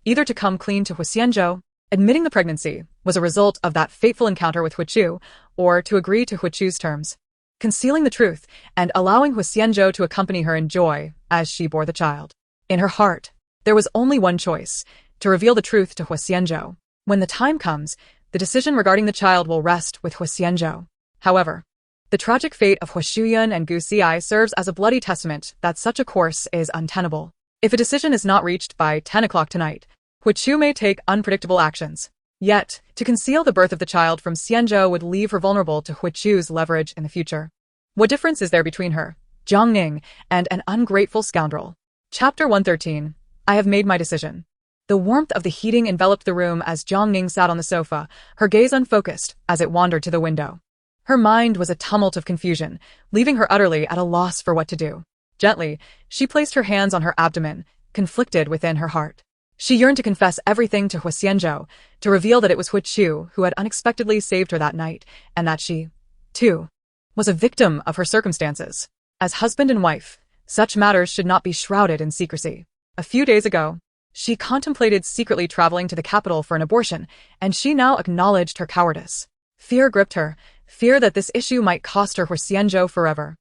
Either to come clean to Huo Xianzhou, admitting the pregnancy was a result of that fateful encounter with Huo Xiu, or to agree to Huo Xiu's terms, concealing the truth and allowing Huo Xianzhou to accompany her in joy as she bore the child. In her heart, there was only one choice, to reveal the truth to Huo Xianzhou. When the time comes, the decision regarding the child will rest with Huo Xianzhou. However, the tragic fate of Huo Shuyun and Gu Xi serves as a bloody testament that such a course is untenable. If a decision is not reached by 10 o'clock tonight, Huo Xiu may take unpredictable actions. Yet, to conceal the birth of the child from Xianzhou would leave her vulnerable to Huo Xiu's leverage in the future. What difference is there between her, Jiang Ning, and an ungrateful scoundrel? Chapter 113. I have made my decision. The warmth of the heating enveloped the room as Jiang Ning sat on the sofa, her gaze unfocused as it wandered to the window. Her mind was a tumult of confusion, leaving her utterly at a loss for what to do. Gently, she placed her hands on her abdomen, conflicted within her heart. She yearned to confess everything to Huo Xianzhou, to reveal that it was Huo Xiu who had unexpectedly saved her that night, and that she, too, was a victim of her circumstances. As husband and wife, such matters should not be shrouded in secrecy. A few days ago, she contemplated secretly traveling to the capital for an abortion, and she now acknowledged her cowardice. Fear gripped her, fear that this issue might cost her Huo Xianzhou forever.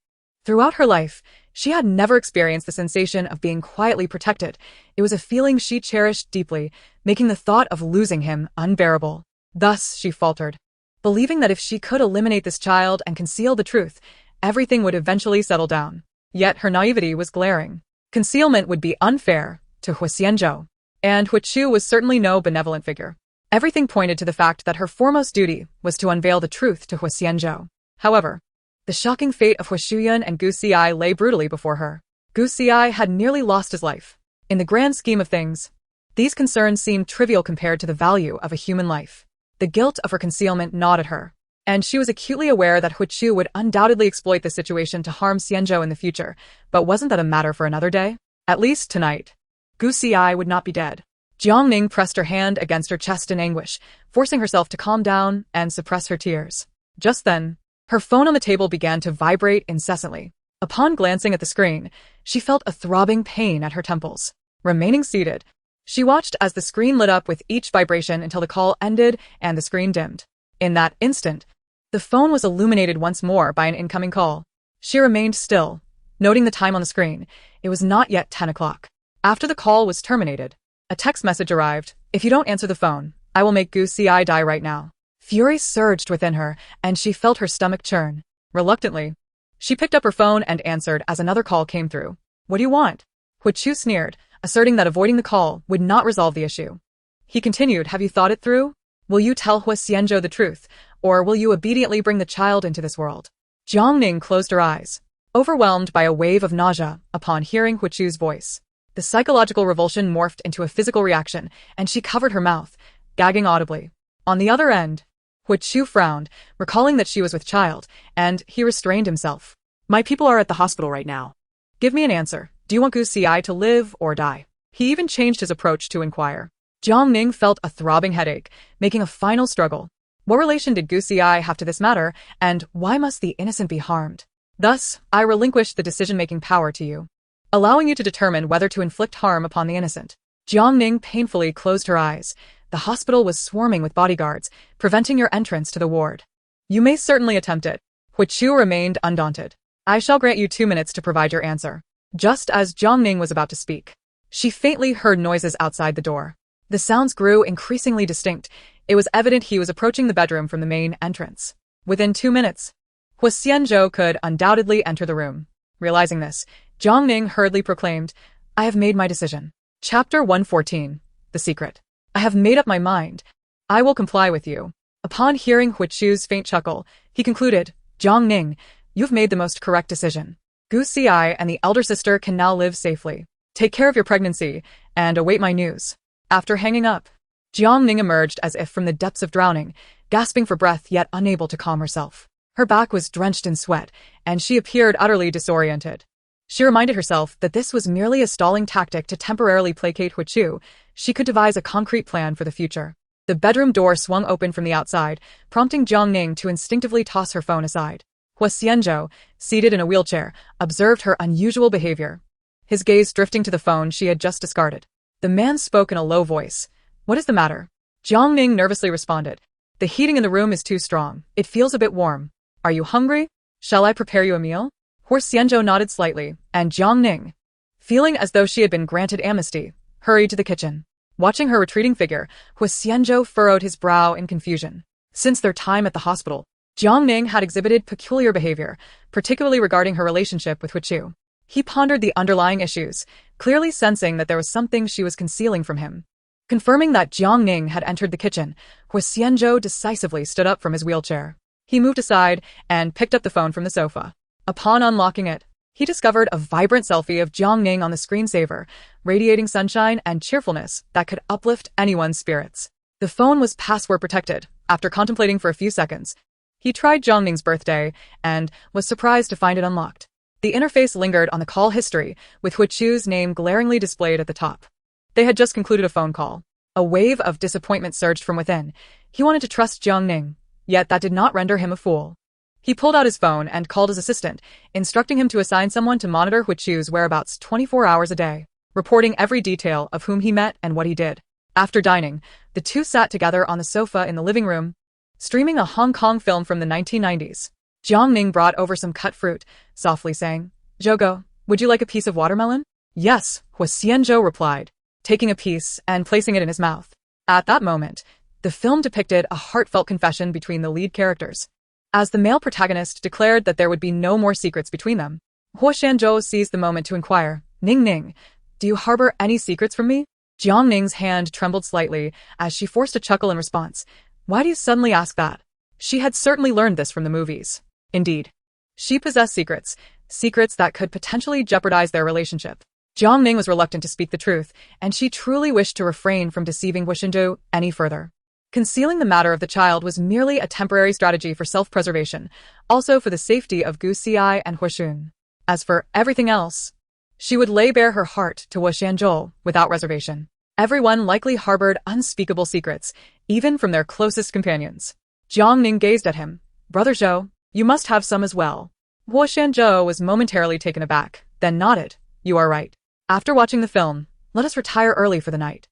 Throughout her life, she had never experienced the sensation of being quietly protected. It was a feeling she cherished deeply, making the thought of losing him unbearable. Thus, she faltered. believing that if she could eliminate this child and conceal the truth, everything would eventually settle down. Yet her naivety was glaring. Concealment would be unfair to Huo Xianzhou, and Huo was certainly no benevolent figure. Everything pointed to the fact that her foremost duty was to unveil the truth to Huo Xianzhou. However, the shocking fate of Huo Shuyun and Gu Xi lay brutally before her. Gu Xi had nearly lost his life. In the grand scheme of things, these concerns seemed trivial compared to the value of a human life. The guilt of her concealment gnawed at her, and she was acutely aware that Huo would undoubtedly exploit the situation to harm Xianzhou in the future, but wasn't that a matter for another day? At least tonight, Gu Xi would not be dead. Jiang Ning pressed her hand against her chest in anguish, forcing herself to calm down and suppress her tears. Just then, her phone on the table began to vibrate incessantly. Upon glancing at the screen, she felt a throbbing pain at her temples. Remaining seated, she watched as the screen lit up with each vibration until the call ended and the screen dimmed. In that instant, the phone was illuminated once more by an incoming call. She remained still, noting the time on the screen. It was not yet 10 o'clock. After the call was terminated, a text message arrived. "If you don't answer the phone, I will make Gu Xi die right now." Fury surged within her, and she felt her stomach churn. Reluctantly, she picked up her phone and answered as another call came through. "What do you want?" Huo sneered, asserting that avoiding the call would not resolve the issue. He continued, "Have you thought it through? Will you tell Huo Xianzhou the truth, or will you obediently bring the child into this world?" Jiang Ning closed her eyes, overwhelmed by a wave of nausea upon hearing Huo's voice. The psychological revulsion morphed into a physical reaction, and she covered her mouth, gagging audibly. On the other end, Huo frowned, recalling that she was with child, and he restrained himself. My people are at the hospital right now. "Give me an answer. Do you want Gu Xi to live or die?" He even changed his approach to inquire. Jiang Ning felt a throbbing headache, making a final struggle. What relation did Gu Xi have to this matter, and why must the innocent be harmed? Thus, I relinquish the decision-making power to you, allowing you to determine whether to inflict harm upon the innocent. Jiang Ning painfully closed her eyes. The hospital was swarming with bodyguards, preventing your entrance to the ward. "You may certainly attempt it." Huo remained undaunted. "I shall grant you 2 minutes to provide your answer." Just as Jiang Ning was about to speak, she faintly heard noises outside the door. The sounds grew increasingly distinct. It was evident he was approaching the bedroom from the main entrance. Within 2 minutes, Huo Xianzhou could undoubtedly enter the room. Realizing this, Jiang Ning hurriedly proclaimed, "I have made my decision." Chapter 114. The Secret. "I have made up my mind. I will comply with you." Upon hearing Huo's faint chuckle, he concluded, "Jiang Ning, you've made the most correct decision. Gu Xi and the elder sister can now live safely. Take care of your pregnancy, and await my news." After hanging up, Jiang Ning emerged as if from the depths of drowning, gasping for breath yet unable to calm herself. Her back was drenched in sweat, and she appeared utterly disoriented. She reminded herself that this was merely a stalling tactic to temporarily placate Huo. She could devise a concrete plan for the future. The bedroom door swung open from the outside, prompting Jiang Ning to instinctively toss her phone aside. Huo Xianzhou, seated in a wheelchair, observed her unusual behavior, his gaze drifting to the phone she had just discarded. The man spoke in a low voice. "What is the matter?" Jiang Ning nervously responded. "The heating in the room is too strong. It feels a bit warm. Are you hungry? Shall I prepare you a meal?" Huo Xianzhou nodded slightly, and Jiang Ning, feeling as though she had been granted amnesty, hurried to the kitchen. Watching her retreating figure, Huo Xianzhou furrowed his brow in confusion. Since their time at the hospital, Jiang Ning had exhibited peculiar behavior, particularly regarding her relationship with Huo. He pondered the underlying issues, clearly sensing that there was something she was concealing from him. Confirming that Jiang Ning had entered the kitchen, Huo Xianzhou decisively stood up from his wheelchair. He moved aside and picked up the phone from the sofa. Upon unlocking it, he discovered a vibrant selfie of Jiang Ning on the screensaver, radiating sunshine and cheerfulness that could uplift anyone's spirits. The phone was password protected. After contemplating for a few seconds, he tried Jiang Ning's birthday and was surprised to find it unlocked. The interface lingered on the call history, with Huo's name glaringly displayed at the top. They had just concluded a phone call. A wave of disappointment surged from within. He wanted to trust Jiang Ning, yet that did not render him a fool. He pulled out his phone and called his assistant, instructing him to assign someone to monitor Huo's whereabouts 24 hours a day, reporting every detail of whom he met and what he did. After dining, the two sat together on the sofa in the living room, streaming a Hong Kong film from the 1990s. Jiang Ning brought over some cut fruit, softly saying, "Zhougo, would you like a piece of watermelon?" "Yes," Huo Xianzhou replied, taking a piece and placing it in his mouth. At that moment, The film depicted a heartfelt confession between the lead characters. As the male protagonist declared that there would be no more secrets between them, Huo Xianzhou seized the moment to inquire, Ning, do you harbor any secrets from me? Jiang Ning's hand trembled slightly as she forced a chuckle in response. Why do you suddenly ask that? She had certainly learned this from the movies. Indeed, she possessed secrets that could potentially jeopardize their relationship. Jiang Ning was reluctant to speak the truth, and she truly wished to refrain from deceiving Huo Xianzhou any further. Concealing the matter of the child was merely a temporary strategy for self-preservation, also for the safety of Gu Xi and Huo Xun. As for everything else, she would lay bare her heart to Huo Xianzhou without reservation. Everyone likely harbored unspeakable secrets, even from their closest companions. Jiang Ning gazed at him. Brother Zhou, you must have some as well. Huo Xianzhou was momentarily taken aback, then nodded. You are right. After watching the film, let us retire early for the night.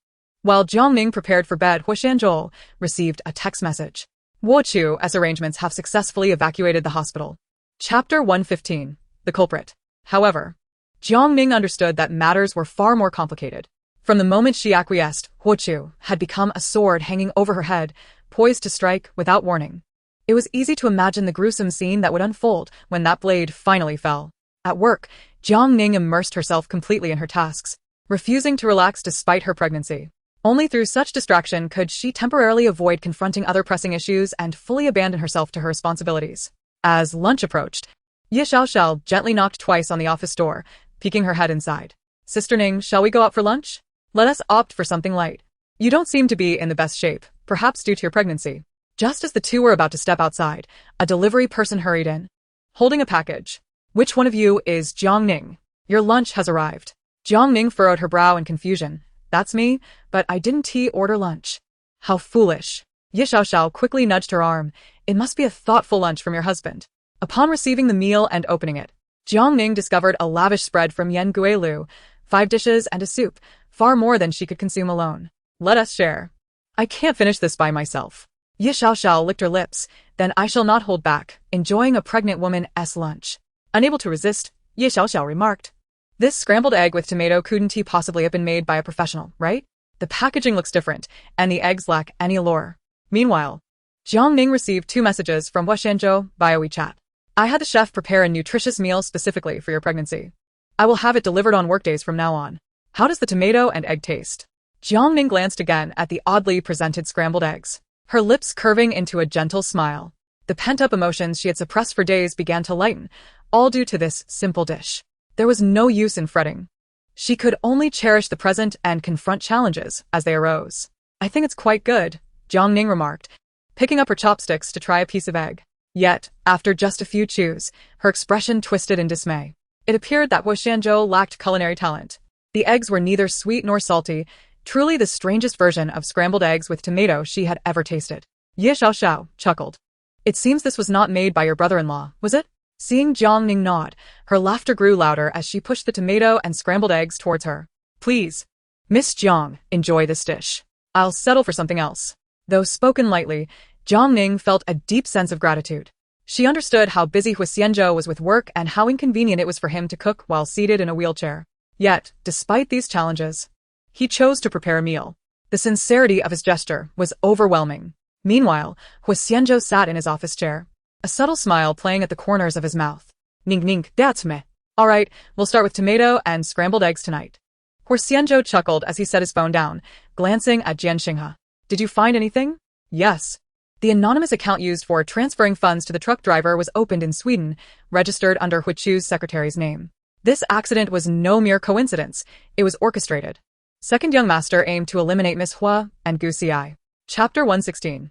While Jiang Ning prepared for bed, Huo Xianzhou received a text message. Wuochu's arrangements have successfully evacuated the hospital. Chapter 115. The Culprit. However, Jiang Ning understood that matters were far more complicated. From the moment she acquiesced, Wuochu had become a sword hanging over her head, poised to strike without warning. It was easy to imagine the gruesome scene that would unfold when that blade finally fell. At work, Jiang Ning immersed herself completely in her tasks, refusing to relax despite her pregnancy. Only through such distraction could she temporarily avoid confronting other pressing issues and fully abandon herself to her responsibilities. As lunch approached, Ye Xiaoxiao gently knocked twice on the office door, peeking her head inside. Sister Ning, shall we go out for lunch? Let us opt for something light. You don't seem to be in the best shape, perhaps due to your pregnancy. Just as the two were about to step outside, a delivery person hurried in, holding a package. Which one of you is Jiang Ning? Your lunch has arrived. Jiang Ning furrowed her brow in confusion. That's me, but I didn't order lunch. How foolish. Ye Xiaoxiao quickly nudged her arm. It must be a thoughtful lunch from your husband. Upon receiving the meal and opening it, Jiang Ning discovered a lavish spread from Yan Guilu, 5 dishes and a soup, far more than she could consume alone. Let us share. I can't finish this by myself. Ye Xiaoxiao licked her lips. Then I shall not hold back, enjoying a pregnant woman's lunch. Unable to resist, Ye Xiaoxiao remarked. This scrambled egg with tomato couldn't possibly have been made by a professional, right? The packaging looks different, and the eggs lack any allure. Meanwhile, Jiang Ning received 2 messages from Huo Xianzhou via WeChat. I had the chef prepare a nutritious meal specifically for your pregnancy. I will have it delivered on workdays from now on. How does the tomato and egg taste? Jiang Ning glanced again at the oddly presented scrambled eggs, her lips curving into a gentle smile. The pent-up emotions she had suppressed for days began to lighten, all due to this simple dish. There was no use in fretting. She could only cherish the present and confront challenges as they arose. I think it's quite good, Jiang Ning remarked, picking up her chopsticks to try a piece of egg. Yet, after just a few chews, her expression twisted in dismay. It appeared that Huo Xianzhou lacked culinary talent. The eggs were neither sweet nor salty, truly the strangest version of scrambled eggs with tomato she had ever tasted. Ye Xiaoxiao chuckled. It seems this was not made by your brother-in-law, was it? Seeing Jiang Ning nod, her laughter grew louder as she pushed the tomato and scrambled eggs towards her. Please, Miss Jiang, enjoy this dish. I'll settle for something else. Though spoken lightly, Jiang Ning felt a deep sense of gratitude. She understood how busy Huo Xianzhou was with work and how inconvenient it was for him to cook while seated in a wheelchair. Yet, despite these challenges, he chose to prepare a meal. The sincerity of his gesture was overwhelming. Meanwhile, Huo Xianzhou sat in his office chair, a subtle smile playing at the corners of his mouth. Ning, that's me. All right, we'll start with tomato and scrambled eggs tonight. Huo Xianzhou chuckled as he set his phone down, glancing at Jian Xinghe. Did you find anything? Yes. The anonymous account used for transferring funds to the truck driver was opened in Sweden, registered under Huichu's secretary's name. This accident was no mere coincidence. It was orchestrated. Second young master aimed to eliminate Miss Hua and Gu Xi. Chapter 116.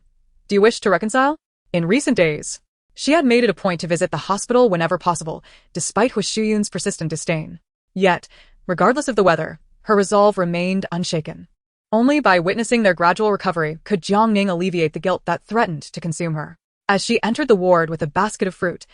Do you wish to reconcile? In recent days, she had made it a point to visit the hospital whenever possible, despite Huo Shuyun's persistent disdain. Yet, regardless of the weather, her resolve remained unshaken. Only by witnessing their gradual recovery could Jiang Ning alleviate the guilt that threatened to consume her. As she entered the ward with a basket of fruit,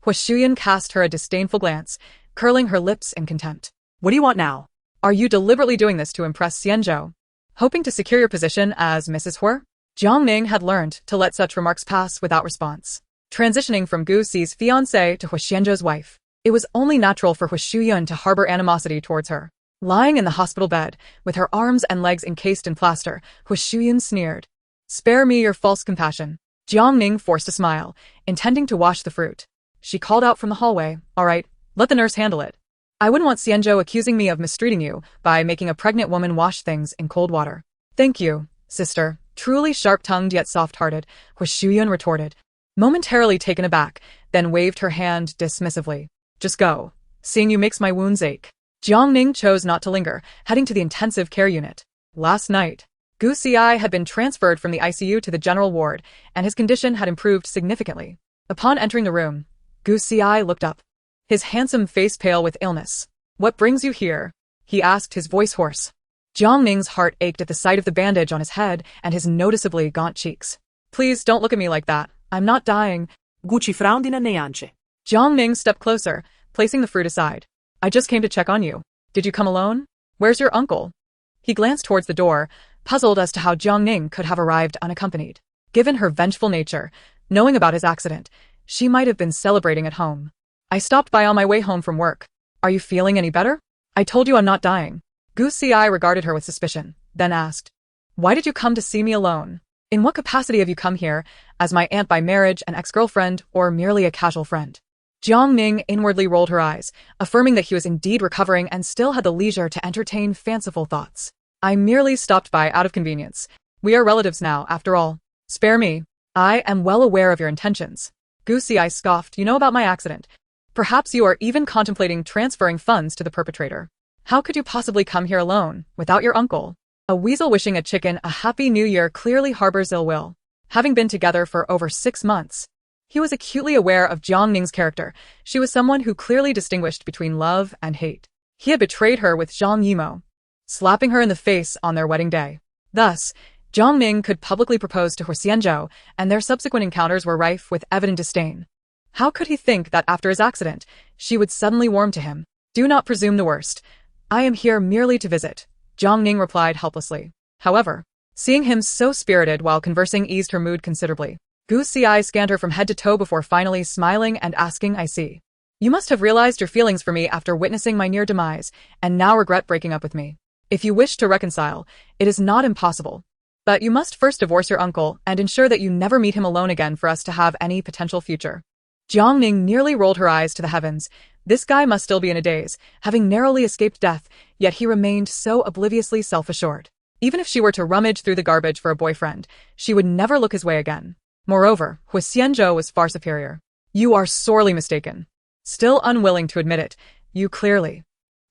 Huo Shuyun cast her a disdainful glance, curling her lips in contempt. What do you want now? Are you deliberately doing this to impress Xianzhou? Hoping to secure your position as Mrs. Huo? Jiang Ning had learned to let such remarks pass without response. Transitioning from Gu Xi's fiancée to Huo Xianzhou's wife, it was only natural for Huo Shuyun to harbor animosity towards her. Lying in the hospital bed, with her arms and legs encased in plaster, Huo Shuyun sneered. Spare me your false compassion. Jiang Ning forced a smile, intending to wash the fruit. She called out from the hallway, all right, let the nurse handle it. I wouldn't want Xianzhou accusing me of mistreating you by making a pregnant woman wash things in cold water. Thank you, sister. Truly sharp-tongued yet soft-hearted, Huo Xianzhou retorted, momentarily taken aback, then waved her hand dismissively. Just go. Seeing you makes my wounds ache. Jiang Ning chose not to linger, heading to the intensive care unit. Last night, Gu Xi had been transferred from the ICU to the general ward, and his condition had improved significantly. Upon entering the room, Gu Xi looked up, his handsome face pale with illness. What brings you here? He asked, his voice hoarse. Jiang Ning's heart ached at the sight of the bandage on his head and his noticeably gaunt cheeks. Please don't look at me like that. I'm not dying. Gucci frowned in a neance. Jiang Ning stepped closer, placing the fruit aside. I just came to check on you. Did you come alone? Where's your uncle? He glanced towards the door, puzzled as to how Jiang Ning could have arrived unaccompanied. Given her vengeful nature, knowing about his accident, she might have been celebrating at home. I stopped by on my way home from work. Are you feeling any better? I told you I'm not dying. Gu Xi regarded her with suspicion, then asked, why did you come to see me alone? In what capacity have you come here, as my aunt by marriage, an ex-girlfriend, or merely a casual friend? Jiang Ning inwardly rolled her eyes, affirming that he was indeed recovering and still had the leisure to entertain fanciful thoughts. I merely stopped by out of convenience. We are relatives now, after all. Spare me. I am well aware of your intentions. Gu Xi scoffed, you know about my accident. Perhaps you are even contemplating transferring funds to the perpetrator. How could you possibly come here alone, without your uncle? A weasel wishing a chicken a happy new year clearly harbors ill will. Having been together for over 6 months, he was acutely aware of Jiang Ning's character. She was someone who clearly distinguished between love and hate. He had betrayed her with Zhang Yimou, slapping her in the face on their wedding day. Thus, Jiang Ning could publicly propose to Huo Xianzhou, and their subsequent encounters were rife with evident disdain. How could he think that after his accident, she would suddenly warm to him? Do not presume the worst. I am here merely to visit, Jiang Ning replied helplessly. However, seeing him so spirited while conversing eased her mood considerably. Gu Xi scanned her from head to toe before finally smiling and asking, I see. You must have realized your feelings for me after witnessing my near demise, and now regret breaking up with me. If you wish to reconcile, it is not impossible. But you must first divorce your uncle and ensure that you never meet him alone again for us to have any potential future. Jiang Ning nearly rolled her eyes to the heavens. This guy must still be in a daze, having narrowly escaped death, yet he remained so obliviously self-assured. Even if she were to rummage through the garbage for a boyfriend, she would never look his way again. Moreover, Huo Xianzhou was far superior. You are sorely mistaken. Still unwilling to admit it, you clearly.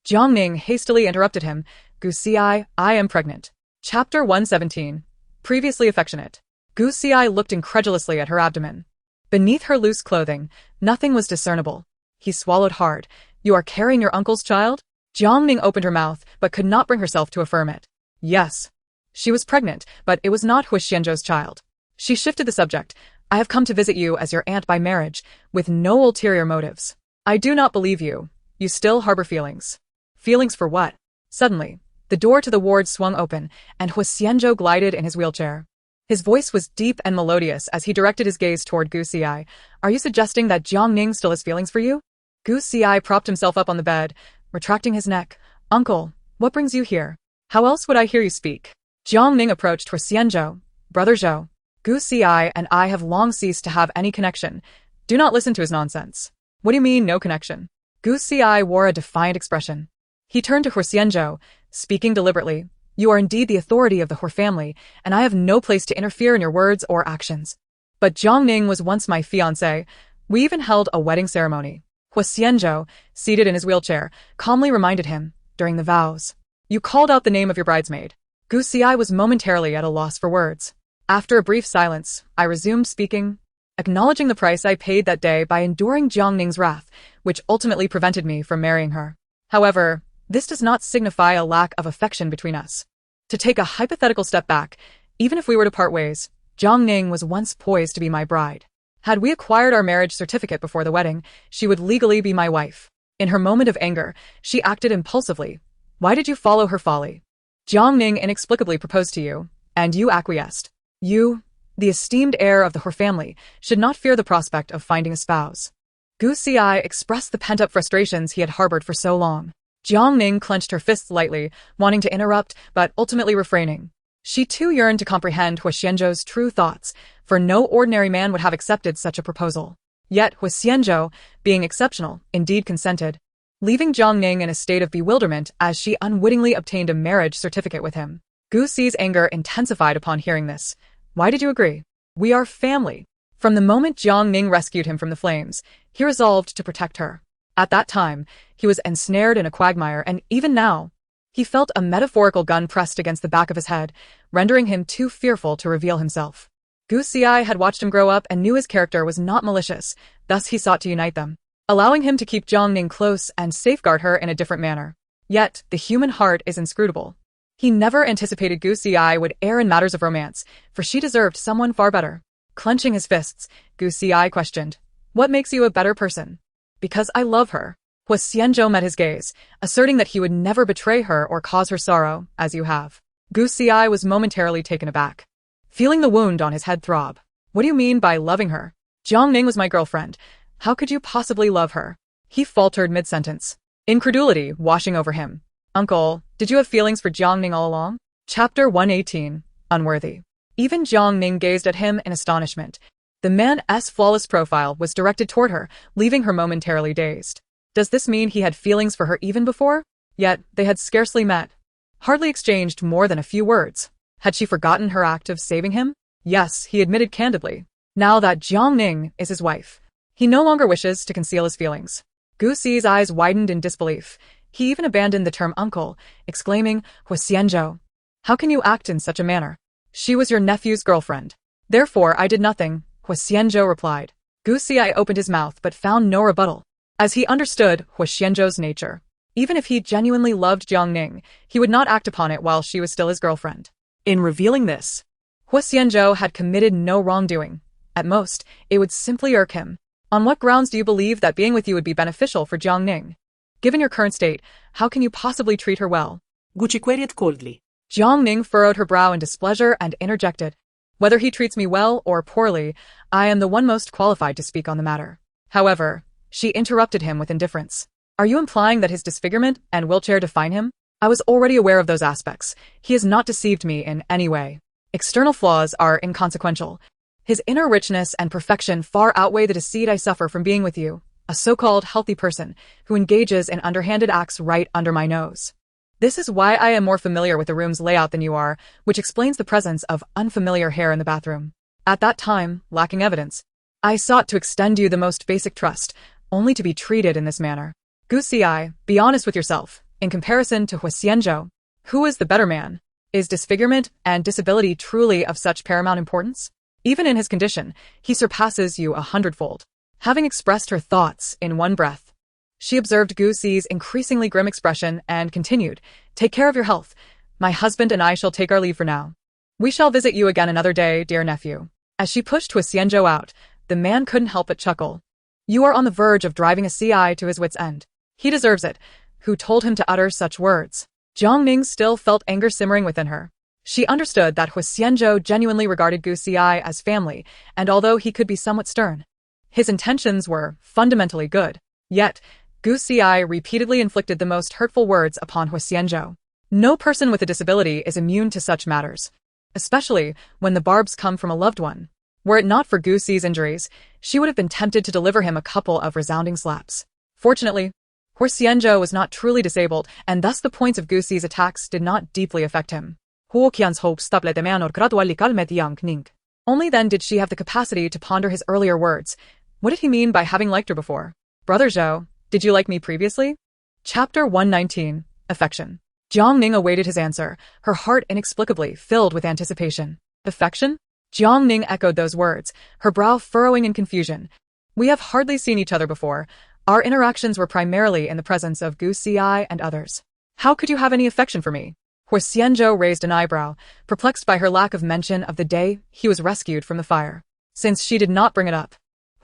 Jiang Ning hastily interrupted him. Gu Xi, I am pregnant. Chapter 117. Previously affectionate. Gu Xi looked incredulously at her abdomen. Beneath her loose clothing, nothing was discernible. He swallowed hard. You are carrying your uncle's child? Jiang Ning opened her mouth, but could not bring herself to affirm it. Yes. She was pregnant, but it was not Huo Xianzhou's child. She shifted the subject. I have come to visit you as your aunt by marriage, with no ulterior motives. I do not believe you. You still harbor feelings. Feelings for what? Suddenly, the door to the ward swung open, and Huo Xianzhou glided in his wheelchair. His voice was deep and melodious as he directed his gaze toward Gu Xi. Are you suggesting that Jiang Ning still has feelings for you? Gu Xi propped himself up on the bed, retracting his neck. Uncle, what brings you here? How else would I hear you speak? Jiang Ning approached Huo Xianzhou. Brother Zhou, Gu Xi and I have long ceased to have any connection. Do not listen to his nonsense. What do you mean, no connection? Gu Xi wore a defiant expression. He turned to Huo Xianzhou, speaking deliberately. You are indeed the authority of the Huo family, and I have no place to interfere in your words or actions. But Jiang Ning was once my fiancé. We even held a wedding ceremony. Huo Xianzhou, seated in his wheelchair, calmly reminded him, during the vows. You called out the name of your bridesmaid. Gu Xi was momentarily at a loss for words. After a brief silence, I resumed speaking, acknowledging the price I paid that day by enduring Jiang Ning's wrath, which ultimately prevented me from marrying her. However, this does not signify a lack of affection between us. To take a hypothetical step back, even if we were to part ways, Jiang Ning was once poised to be my bride. Had we acquired our marriage certificate before the wedding, she would legally be my wife. In her moment of anger, she acted impulsively. Why did you follow her folly? Jiang Ning inexplicably proposed to you, and you acquiesced. You, the esteemed heir of the Huo family, should not fear the prospect of finding a spouse. Gu Xi expressed the pent-up frustrations he had harbored for so long. Jiang Ning clenched her fists lightly, wanting to interrupt, but ultimately refraining. She too yearned to comprehend Huo Xianzhou's true thoughts, for no ordinary man would have accepted such a proposal. Yet Huo Xianzhou, being exceptional, indeed consented, leaving Jiang Ning in a state of bewilderment as she unwittingly obtained a marriage certificate with him. Gu Xi's anger intensified upon hearing this. Why did you agree? We are family. From the moment Jiang Ning rescued him from the flames, he resolved to protect her. At that time, he was ensnared in a quagmire, and even now, he felt a metaphorical gun pressed against the back of his head, rendering him too fearful to reveal himself. Gu Xi had watched him grow up and knew his character was not malicious, thus he sought to unite them, allowing him to keep Jiang Ning close and safeguard her in a different manner. Yet, the human heart is inscrutable. He never anticipated Gu Xi would err in matters of romance, for she deserved someone far better. Clenching his fists, Gu Xi questioned, "What makes you a better person?" "Because I love her." Huo Xianzhou met his gaze, asserting that he would never betray her or cause her sorrow, as you have. Gu Xi was momentarily taken aback, feeling the wound on his head throb. "What do you mean by loving her?" "Jiang Ning was my girlfriend. How could you possibly love her?" He faltered mid-sentence, incredulity washing over him. "Uncle, did you have feelings for Jiang Ning all along?" Chapter 118, Unworthy. Even Jiang Ning gazed at him in astonishment. The man's flawless profile was directed toward her, leaving her momentarily dazed. Does this mean he had feelings for her even before? Yet, they had scarcely met, hardly exchanged more than a few words. Had she forgotten her act of saving him? Yes, he admitted candidly. Now that Jiang Ning is his wife, he no longer wishes to conceal his feelings. Gu Xi's eyes widened in disbelief. He even abandoned the term uncle, exclaiming, "Huo Xianzhou, how can you act in such a manner? She was your nephew's girlfriend." "Therefore I did nothing," Huo Xianzhou replied. Gu Xi opened his mouth but found no rebuttal, as he understood Huo Xianzhou's nature. Even if he genuinely loved Jiang Ning, he would not act upon it while she was still his girlfriend. In revealing this, Huo Xianzhou had committed no wrongdoing. At most, it would simply irk him. "On what grounds do you believe that being with you would be beneficial for Jiang Ning? Given your current state, how can you possibly treat her well?" Gucci queried coldly. Jiang Ning furrowed her brow in displeasure and interjected, "Whether he treats me well or poorly, I am the one most qualified to speak on the matter." However, she interrupted him with indifference. "Are you implying that his disfigurement and wheelchair define him? I was already aware of those aspects. He has not deceived me in any way. External flaws are inconsequential. His inner richness and perfection far outweigh the deceit I suffer from being with you, a so-called healthy person who engages in underhanded acts right under my nose. This is why I am more familiar with the room's layout than you are, which explains the presence of unfamiliar hair in the bathroom. At that time, lacking evidence, I sought to extend you the most basic trust, only to be treated in this manner. Gu Xi, be honest with yourself. In comparison to Huo Xianzhou, who is the better man? Is disfigurement and disability truly of such paramount importance? Even in his condition, he surpasses you 100-fold." Having expressed her thoughts in one breath, she observed Gu Xi's increasingly grim expression and continued, "Take care of your health. My husband and I shall take our leave for now. We shall visit you again another day, dear nephew." As she pushed Huo Xianzhou out, the man couldn't help but chuckle. "You are on the verge of driving a CI to his wit's end. He deserves it. Who told him to utter such words?" Jiang Ning still felt anger simmering within her. She understood that Huo Xianzhou genuinely regarded Gu Xi as family, and although he could be somewhat stern, his intentions were fundamentally good. Yet, Gu Xi repeatedly inflicted the most hurtful words upon Huo Xianzhou. No person with a disability is immune to such matters, especially when the barbs come from a loved one. Were it not for Gu Xi's injuries, she would have been tempted to deliver him a couple of resounding slaps. Fortunately, Huo Xianzhou was not truly disabled, and thus the points of Gu Xi's attacks did not deeply affect him. Huo Xianzhou staple de manor gradually calmed Jiang Ning. Only then did she have the capacity to ponder his earlier words. What did he mean by having liked her before? "Brother Zhou, did you like me previously?" Chapter 119, Affection. Jiang Ning awaited his answer, her heart inexplicably filled with anticipation. "Affection?" Jiang Ning echoed those words, her brow furrowing in confusion. "We have hardly seen each other before. Our interactions were primarily in the presence of Gu Xi and others. How could you have any affection for me?" Huo Xianzhou raised an eyebrow, perplexed by her lack of mention of the day he was rescued from the fire. Since she did not bring it up,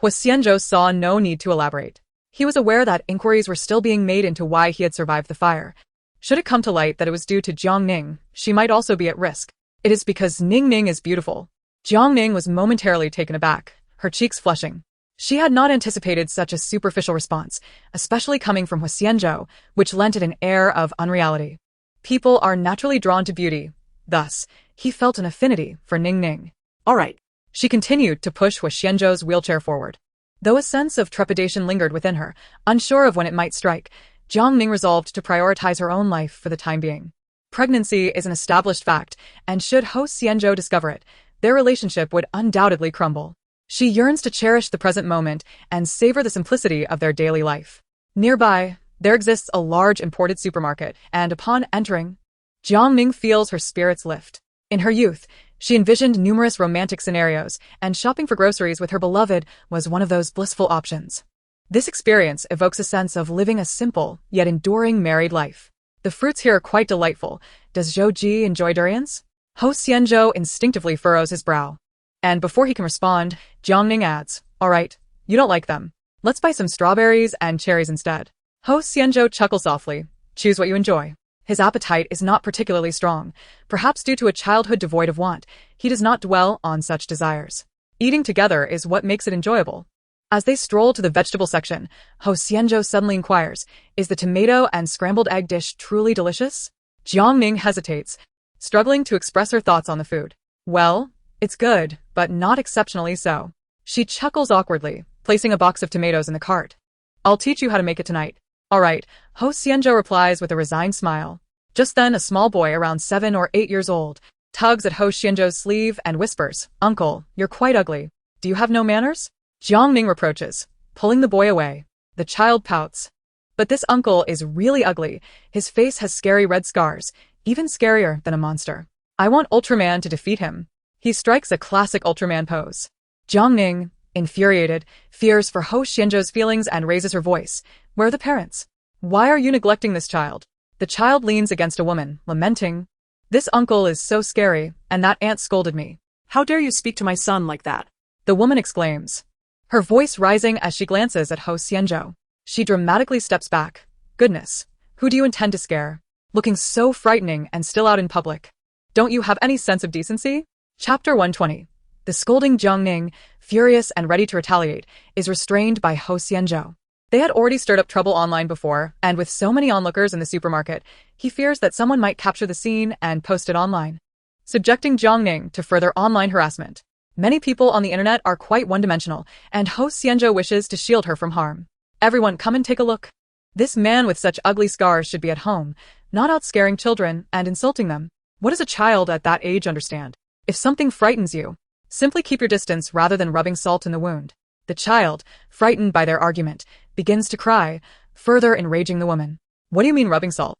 Huo Xianzhou saw no need to elaborate. He was aware that inquiries were still being made into why he had survived the fire. Should it come to light that it was due to Jiang Ning, she might also be at risk. "It is because Ning Ning is beautiful." Jiang Ning was momentarily taken aback, her cheeks flushing. She had not anticipated such a superficial response, especially coming from Huo Xianzhou, which lent it an air of unreality. People are naturally drawn to beauty. Thus, he felt an affinity for Ning Ning. All right. She continued to push Huo Xianzhou's wheelchair forward. Though a sense of trepidation lingered within her, unsure of when it might strike, Jiang Ning resolved to prioritize her own life for the time being. Pregnancy is an established fact, and should Huo Xianzhou discover it, their relationship would undoubtedly crumble. She yearns to cherish the present moment and savor the simplicity of their daily life. Nearby, there exists a large imported supermarket, and upon entering, Jiang Ning feels her spirits lift. In her youth, she envisioned numerous romantic scenarios, and shopping for groceries with her beloved was one of those blissful options. This experience evokes a sense of living a simple, yet enduring married life. The fruits here are quite delightful. Does Zhou Ji enjoy durians? Huo Xianzhou instinctively furrows his brow. And before he can respond, Jiang Ning adds, "All right, you don't like them. Let's buy some strawberries and cherries instead." Huo Xianzhou chuckles softly. "Choose what you enjoy." His appetite is not particularly strong. Perhaps due to a childhood devoid of want, he does not dwell on such desires. Eating together is what makes it enjoyable. As they stroll to the vegetable section, Huo Xianzhou suddenly inquires, "Is the tomato and scrambled egg dish truly delicious?" Jiang Ning hesitates, struggling to express her thoughts on the food. "Well, it's good, but not exceptionally so." She chuckles awkwardly, placing a box of tomatoes in the cart. "I'll teach you how to make it tonight." "All right," Huo Xianzhou replies with a resigned smile. Just then, a small boy around 7 or 8 years old tugs at Huo Xianzhou's sleeve and whispers, "Uncle, you're quite ugly. Do you have no manners?" Jiang Ning reproaches, pulling the boy away. The child pouts. "But this uncle is really ugly. His face has scary red scars, even scarier than a monster. I want Ultraman to defeat him." He strikes a classic Ultraman pose. Jiang Ning, infuriated, fears for Huo Xianzhou's feelings and raises her voice. "Where are the parents? Why are you neglecting this child?" The child leans against a woman, lamenting, "This uncle is so scary, and that aunt scolded me." How dare you speak to my son like that? The woman exclaims, her voice rising as she glances at Huo Xianzhou. She dramatically steps back. "Goodness, who do you intend to scare? Looking so frightening and still out in public. Don't you have any sense of decency?" Chapter 120. The scolding Jiang Ning, furious and ready to retaliate, is restrained by Huo Xianzhou. They had already stirred up trouble online before, and with so many onlookers in the supermarket, he fears that someone might capture the scene and post it online, subjecting Jiang Ning to further online harassment. Many people on the internet are quite one-dimensional, and Huo Xianzhou wishes to shield her from harm. "Everyone, come and take a look. This man with such ugly scars should be at home, not out scaring children and insulting them. What does a child at that age understand? If something frightens you, simply keep your distance rather than rubbing salt in the wound." The child, frightened by their argument, begins to cry, further enraging the woman. "What do you mean rubbing salt?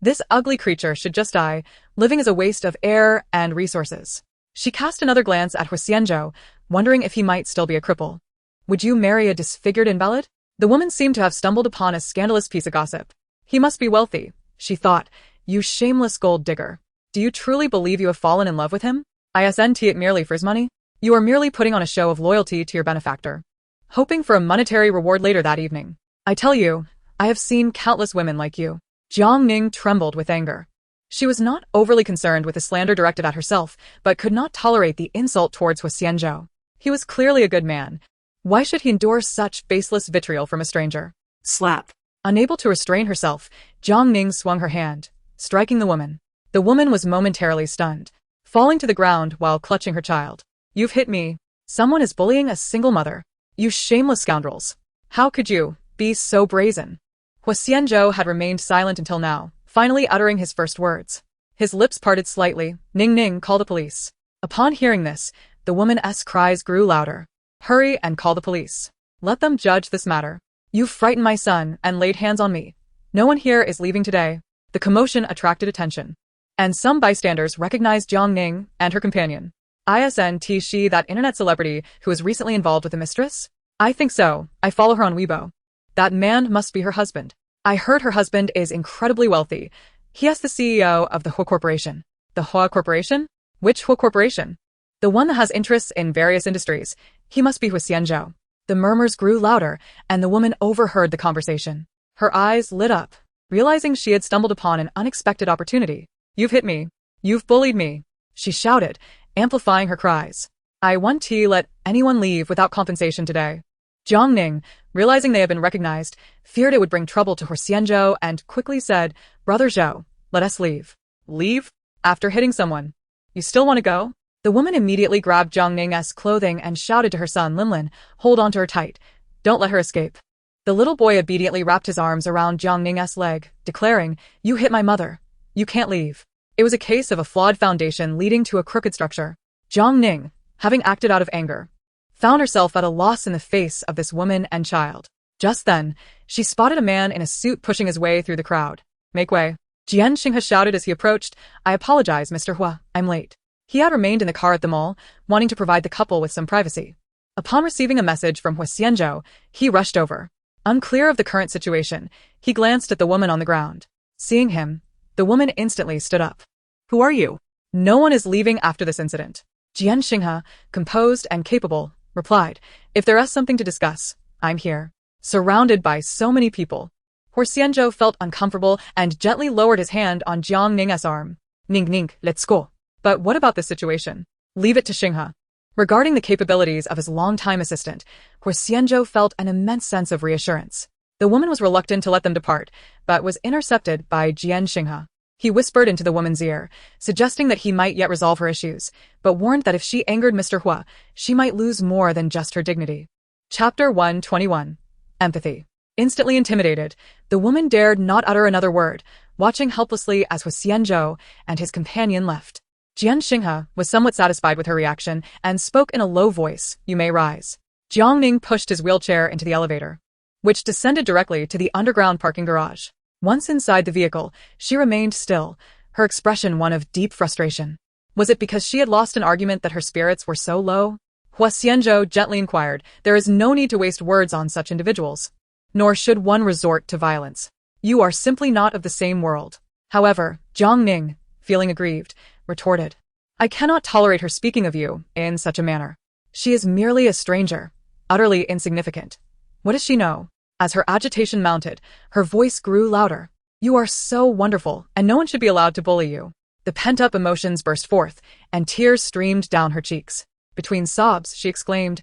This ugly creature should just die. Living is a waste of air and resources." She cast another glance at Huo Xianzhou, wondering if he might still be a cripple. "Would you marry a disfigured invalid?" The woman seemed to have stumbled upon a scandalous piece of gossip. "He must be wealthy," she thought. "You shameless gold digger. Do you truly believe you have fallen in love with him? Isn't it merely for his money? You are merely putting on a show of loyalty to your benefactor, hoping for a monetary reward later that evening. I tell you, I have seen countless women like you." Jiang Ning trembled with anger. She was not overly concerned with the slander directed at herself, but could not tolerate the insult towards Huo Xianzhou. He was clearly a good man. Why should he endure such baseless vitriol from a stranger? Slap. Unable to restrain herself, Jiang Ning swung her hand, striking the woman. The woman was momentarily stunned, falling to the ground while clutching her child. "You've hit me. Someone is bullying a single mother. You shameless scoundrels. How could you be so brazen?" Huo Xianzhou had remained silent until now, finally uttering his first words. His lips parted slightly. "Ning Ning, call the police." Upon hearing this, the woman's cries grew louder. "Hurry and call the police. Let them judge this matter. You've frightened my son and laid hands on me. No one here is leaving today." The commotion attracted attention, and some bystanders recognized Jiang Ning and her companion. "Isn't she that internet celebrity who was recently involved with a mistress?" "I think so. I follow her on Weibo." "That man must be her husband. I heard her husband is incredibly wealthy. He is the CEO of the Huo Corporation." "The Huo Corporation? Which Huo Corporation?" "The one that has interests in various industries. He must be Huo Xianzhou." The murmurs grew louder, and the woman overheard the conversation. Her eyes lit up, realizing she had stumbled upon an unexpected opportunity. "You've hit me. You've bullied me," she shouted, amplifying her cries. "I won't let anyone leave without compensation today." Jiang Ning, realizing they had been recognized, feared it would bring trouble to Huo Xianzhou and quickly said, "Brother Zhou, let us leave." "Leave? After hitting someone?" You still want to go? The woman immediately grabbed Jiang Ning's clothing and shouted to her son Linlin, hold on to her tight. Don't let her escape. The little boy obediently wrapped his arms around Jiang Ning's leg, declaring, you hit my mother. You can't leave. It was a case of a flawed foundation leading to a crooked structure. Jiang Ning, having acted out of anger, found herself at a loss in the face of this woman and child. Just then, she spotted a man in a suit pushing his way through the crowd. Make way. Jian Xinghe shouted as he approached, I apologize, Mr. Hua, I'm late. He had remained in the car at the mall, wanting to provide the couple with some privacy. Upon receiving a message from Huo Xianzhou, he rushed over. Unclear of the current situation, he glanced at the woman on the ground. Seeing him, the woman instantly stood up. Who are you? No one is leaving after this incident. Jian Xinghe, composed and capable, replied, if there is something to discuss, I'm here. Surrounded by so many people, Huo Xianzhou felt uncomfortable and gently lowered his hand on Jiang Ning's arm. Ning, let's go. But what about this situation? Leave it to Xinghe. Regarding the capabilities of his longtime assistant, Huo Xianzhou felt an immense sense of reassurance. The woman was reluctant to let them depart, but was intercepted by Jian Xinghe. He whispered into the woman's ear, suggesting that he might yet resolve her issues, but warned that if she angered Mr. Hua, she might lose more than just her dignity. Chapter 121. Empathy. Instantly intimidated, the woman dared not utter another word, watching helplessly as Huo Xianzhou and his companion left. Jian Xinghe was somewhat satisfied with her reaction and spoke in a low voice, you may rise. Jiang Ning pushed his wheelchair into the elevator, which descended directly to the underground parking garage. Once inside the vehicle, she remained still, her expression one of deep frustration. Was it because she had lost an argument that her spirits were so low? Huo Xianzhou gently inquired, there is no need to waste words on such individuals. Nor should one resort to violence. You are simply not of the same world. However, Jiang Ning, feeling aggrieved, retorted, I cannot tolerate her speaking of you in such a manner. She is merely a stranger, utterly insignificant. What does she know? As her agitation mounted, her voice grew louder. You are so wonderful, and no one should be allowed to bully you. The pent-up emotions burst forth, and tears streamed down her cheeks. Between sobs, she exclaimed,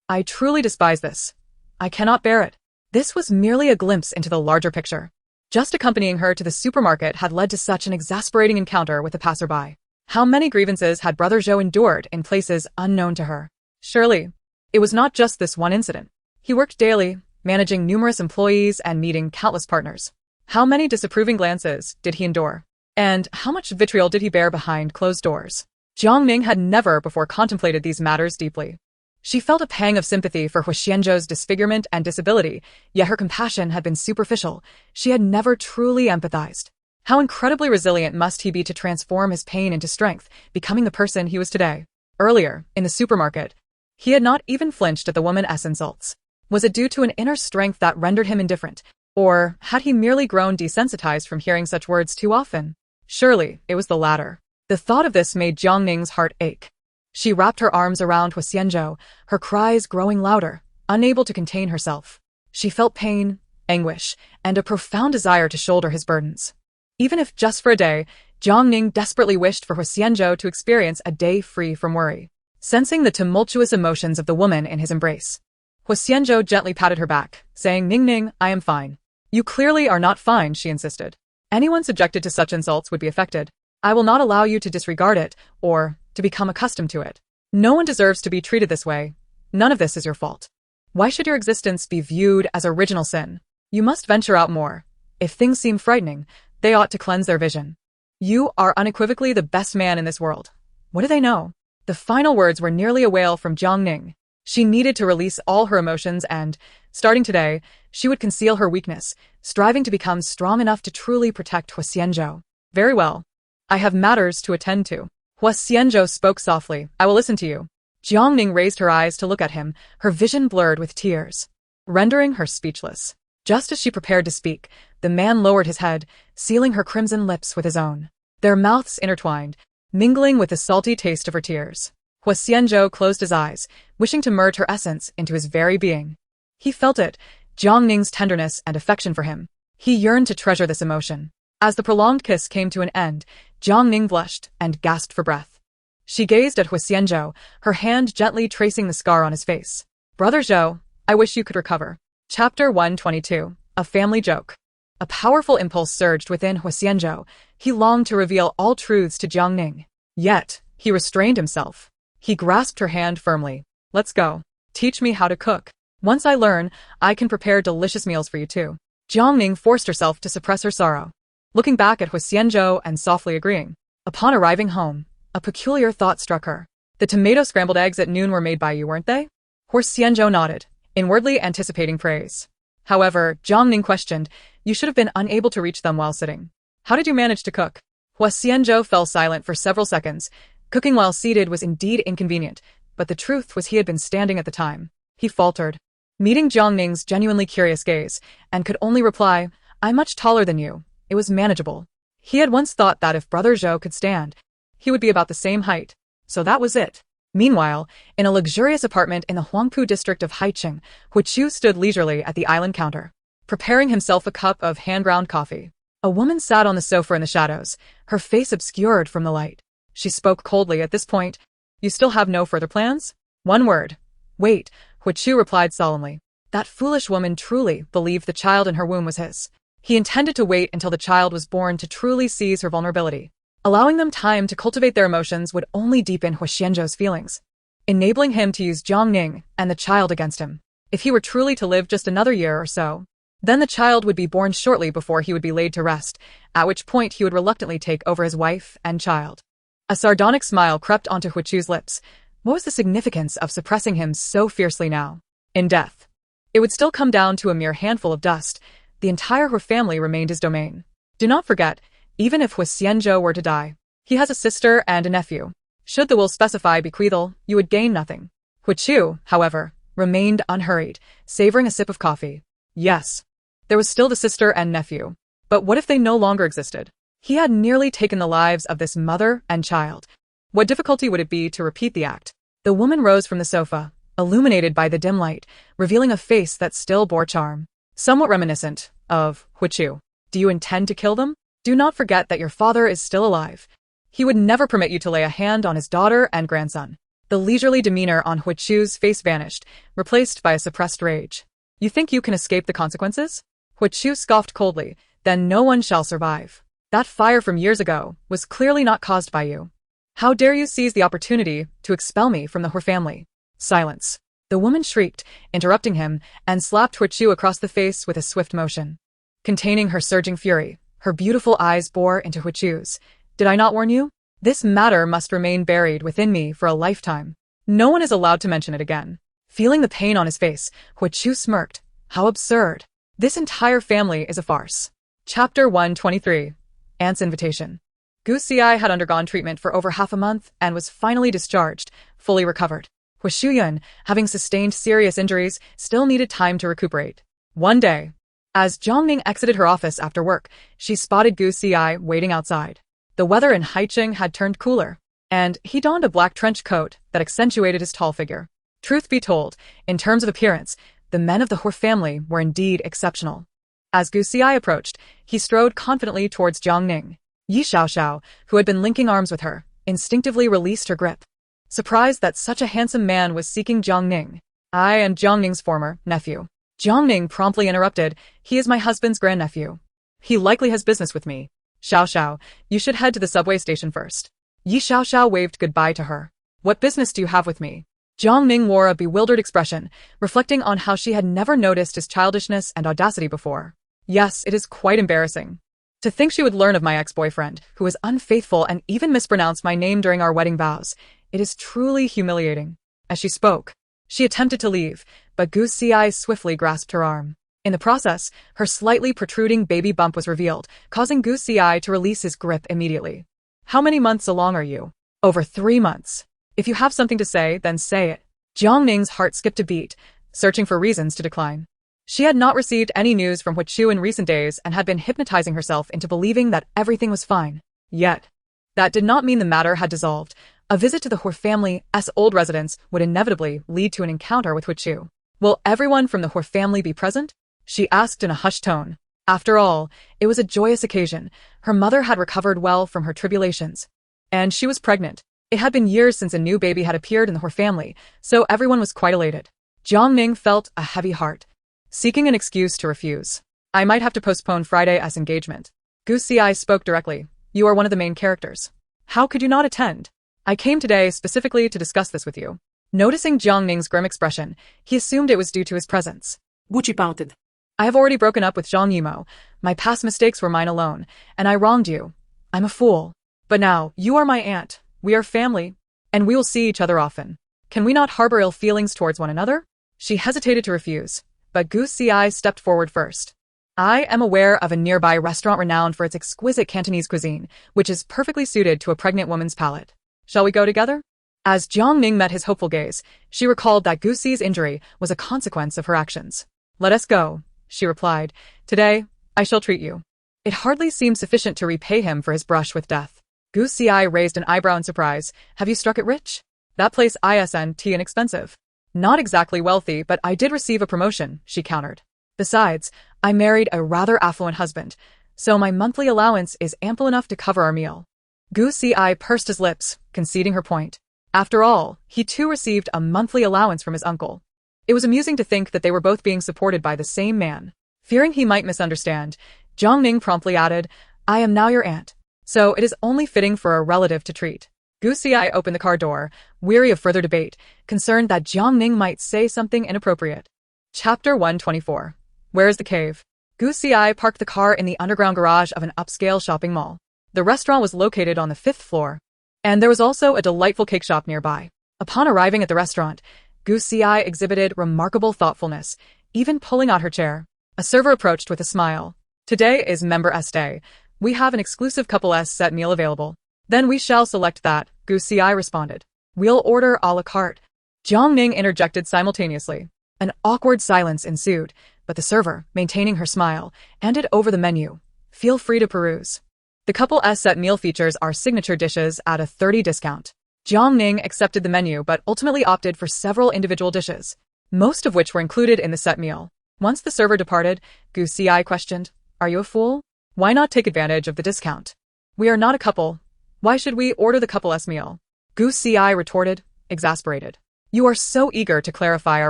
I truly despise this. I cannot bear it. This was merely a glimpse into the larger picture. Just accompanying her to the supermarket had led to such an exasperating encounter with a passerby. How many grievances had Brother Zhou endured in places unknown to her? Surely, it was not just this one incident. He worked daily, managing numerous employees and meeting countless partners. How many disapproving glances did he endure? And how much vitriol did he bear behind closed doors? Jiang Ning had never before contemplated these matters deeply. She felt a pang of sympathy for Huo Xianzhou's disfigurement and disability, yet her compassion had been superficial. She had never truly empathized. How incredibly resilient must he be to transform his pain into strength, becoming the person he was today. Earlier, in the supermarket, he had not even flinched at the woman's insults. Was it due to an inner strength that rendered him indifferent, or had he merely grown desensitized from hearing such words too often? Surely, it was the latter. The thought of this made Jiang Ning's heart ache. She wrapped her arms around Huo Xianzhou, her cries growing louder, unable to contain herself. She felt pain, anguish, and a profound desire to shoulder his burdens. Even if just for a day, Jiang Ning desperately wished for Huo Xianzhou to experience a day free from worry. Sensing the tumultuous emotions of the woman in his embrace, Huo Xianzhou gently patted her back, saying, Ning, I am fine. You clearly are not fine, she insisted. Anyone subjected to such insults would be affected. I will not allow you to disregard it, or to become accustomed to it. No one deserves to be treated this way. None of this is your fault. Why should your existence be viewed as original sin? You must venture out more. If things seem frightening, they ought to cleanse their vision. You are unequivocally the best man in this world. What do they know? The final words were nearly a wail from Jiang Ning. She needed to release all her emotions and, starting today, she would conceal her weakness, striving to become strong enough to truly protect Huo Xianzhou. Very well. I have matters to attend to. Huo Xianzhou spoke softly, I will listen to you. Jiang Ning raised her eyes to look at him, her vision blurred with tears, rendering her speechless. Just as she prepared to speak, the man lowered his head, sealing her crimson lips with his own. Their mouths intertwined, mingling with the salty taste of her tears. Huo Xianzhou closed his eyes, wishing to merge her essence into his very being. He felt it, Jiang Ning's tenderness and affection for him. He yearned to treasure this emotion. As the prolonged kiss came to an end, Jiang Ning blushed and gasped for breath. She gazed at Huo Xianzhou, her hand gently tracing the scar on his face. Brother Zhou, I wish you could recover. Chapter 122. A Family Joke. A powerful impulse surged within Huo Xianzhou. He longed to reveal all truths to Jiang Ning. Yet, he restrained himself. He grasped her hand firmly. Let's go. Teach me how to cook. Once I learn, I can prepare delicious meals for you too. Jiang Ning forced herself to suppress her sorrow, looking back at Huo Xianzhou and softly agreeing. Upon arriving home, a peculiar thought struck her. The tomato scrambled eggs at noon were made by you, weren't they? Huo Xianzhou nodded, inwardly anticipating praise. However, Jiang Ning questioned, you should have been unable to reach them while sitting. How did you manage to cook? Huo Xianzhou fell silent for several seconds. Cooking while seated was indeed inconvenient, but the truth was he had been standing at the time. He faltered, meeting Jiang Ning's genuinely curious gaze, and could only reply, I'm much taller than you. It was manageable. He had once thought that if Brother Zhou could stand, he would be about the same height. So that was it. Meanwhile, in a luxurious apartment in the Huangpu district of Haiqing, Huo stood leisurely at the island counter, preparing himself a cup of hand-ground coffee. A woman sat on the sofa in the shadows, her face obscured from the light. She spoke coldly at this point. You still have no further plans? One word. Wait, Huo replied solemnly. That foolish woman truly believed the child in her womb was his. He intended to wait until the child was born to truly seize her vulnerability. Allowing them time to cultivate their emotions would only deepen Huo Xianzhou's feelings, enabling him to use Jiang Ning and the child against him. If he were truly to live just another year or so, then the child would be born shortly before he would be laid to rest, at which point he would reluctantly take over his wife and child. A sardonic smile crept onto Huo's lips. What was the significance of suppressing him so fiercely now? In death, it would still come down to a mere handful of dust. The entire Huo family remained his domain. Do not forget, even if Huo Xianzhou were to die, he has a sister and a nephew. Should the will specify bequeathal, you would gain nothing. Huo, however, remained unhurried, savoring a sip of coffee. Yes, there was still the sister and nephew. But what if they no longer existed? He had nearly taken the lives of this mother and child. What difficulty would it be to repeat the act? The woman rose from the sofa, illuminated by the dim light, revealing a face that still bore charm, somewhat reminiscent of Huo. Do you intend to kill them? Do not forget that your father is still alive. He would never permit you to lay a hand on his daughter and grandson. The leisurely demeanor on Huo's face vanished, replaced by a suppressed rage. You think you can escape the consequences? Huo scoffed coldly, then no one shall survive. That fire from years ago was clearly not caused by you. How dare you seize the opportunity to expel me from the Huo family? Silence. The woman shrieked, interrupting him, and slapped Huo across the face with a swift motion. Containing her surging fury, her beautiful eyes bore into Huo's. Did I not warn you? This matter must remain buried within me for a lifetime. No one is allowed to mention it again. Feeling the pain on his face, Huo smirked. How absurd. This entire family is a farce. Chapter 123. Aunt's Invitation. Gu Xi had undergone treatment for over half a month and was finally discharged, fully recovered. Huo Shuyun, having sustained serious injuries, still needed time to recuperate. One day, as Jiang Ning exited her office after work, she spotted Gu Xi waiting outside. The weather in Haiqing had turned cooler, and he donned a black trench coat that accentuated his tall figure. Truth be told, in terms of appearance, the men of the Huo family were indeed exceptional. As Gu Xi approached, he strode confidently towards Jiang Ning. Yi Xiaoxiao, who had been linking arms with her, instinctively released her grip. Surprised that such a handsome man was seeking Jiang Ning. I am Jiang Ning's former nephew. Jiang Ning promptly interrupted, he is my husband's grandnephew. He likely has business with me. Xiaoxiao, you should head to the subway station first. Yi Xiaoxiao waved goodbye to her. What business do you have with me? Jiang Ning wore a bewildered expression, reflecting on how she had never noticed his childishness and audacity before. Yes, it is quite embarrassing. To think she would learn of my ex-boyfriend, who was unfaithful and even mispronounced my name during our wedding vows. It is truly humiliating. As she spoke, she attempted to leave, but Gu Xi swiftly grasped her arm. In the process, her slightly protruding baby bump was revealed, causing Gu Xi to release his grip immediately. How many months along are you? Over 3 months. If you have something to say, then say it. Jiang Ning's heart skipped a beat, searching for reasons to decline. She had not received any news from Huo in recent days and had been hypnotizing herself into believing that everything was fine. Yet, that did not mean the matter had dissolved. A visit to the Huo family's old residence would inevitably lead to an encounter with Huo. Will everyone from the Huo family be present? She asked in a hushed tone. After all, it was a joyous occasion. Her mother had recovered well from her tribulations. And she was pregnant. It had been years since a new baby had appeared in the Huo family, so everyone was quite elated. Jiang Ning felt a heavy heart, seeking an excuse to refuse. I might have to postpone Friday's engagement. Gu Xi spoke directly. You are one of the main characters. How could you not attend? I came today specifically to discuss this with you. Noticing Jiang Ning's grim expression, he assumed it was due to his presence. Gucci pouted. I have already broken up with Zhang Yimou. My past mistakes were mine alone, and I wronged you. I'm a fool. But now, you are my aunt. We are family, and we will see each other often. Can we not harbor ill feelings towards one another? She hesitated to refuse, but Gu Xi stepped forward first. I am aware of a nearby restaurant renowned for its exquisite Cantonese cuisine, which is perfectly suited to a pregnant woman's palate. Shall we go together? As Jiang Ning met his hopeful gaze, she recalled that Gu Xi's injury was a consequence of her actions. Let us go, she replied. Today, I shall treat you. It hardly seemed sufficient to repay him for his brush with death. Gu Xi raised an eyebrow in surprise. Have you struck it rich? That place isn't inexpensive. Not exactly wealthy, but I did receive a promotion, she countered. Besides, I married a rather affluent husband, so my monthly allowance is ample enough to cover our meal. Gu Xi pursed his lips, conceding her point. After all, he too received a monthly allowance from his uncle. It was amusing to think that they were both being supported by the same man. Fearing he might misunderstand, Jiang Ning promptly added, I am now your aunt, so it is only fitting for a relative to treat. Gu Xi opened the car door, weary of further debate, concerned that Jiang Ning might say something inappropriate. Chapter 124. Where is the cave? Gu Xi parked the car in the underground garage of an upscale shopping mall. The restaurant was located on the 5th floor, and there was also a delightful cake shop nearby. Upon arriving at the restaurant, Gu Xi exhibited remarkable thoughtfulness, even pulling out her chair. A server approached with a smile. Today is Member S Day. We have an exclusive couple S set meal available. Then we shall select that, Gu Xi responded. We'll order a la carte. Jiang Ning interjected simultaneously. An awkward silence ensued, but the server, maintaining her smile, handed over the menu. Feel free to peruse. The couple S set meal features our signature dishes at a 30% discount. Jiang Ning accepted the menu but ultimately opted for several individual dishes, most of which were included in the set meal. Once the server departed, Gu Xi questioned, Are you a fool? Why not take advantage of the discount? We are not a couple. Why should we order the couple S meal? Gu Xi retorted, exasperated. You are so eager to clarify our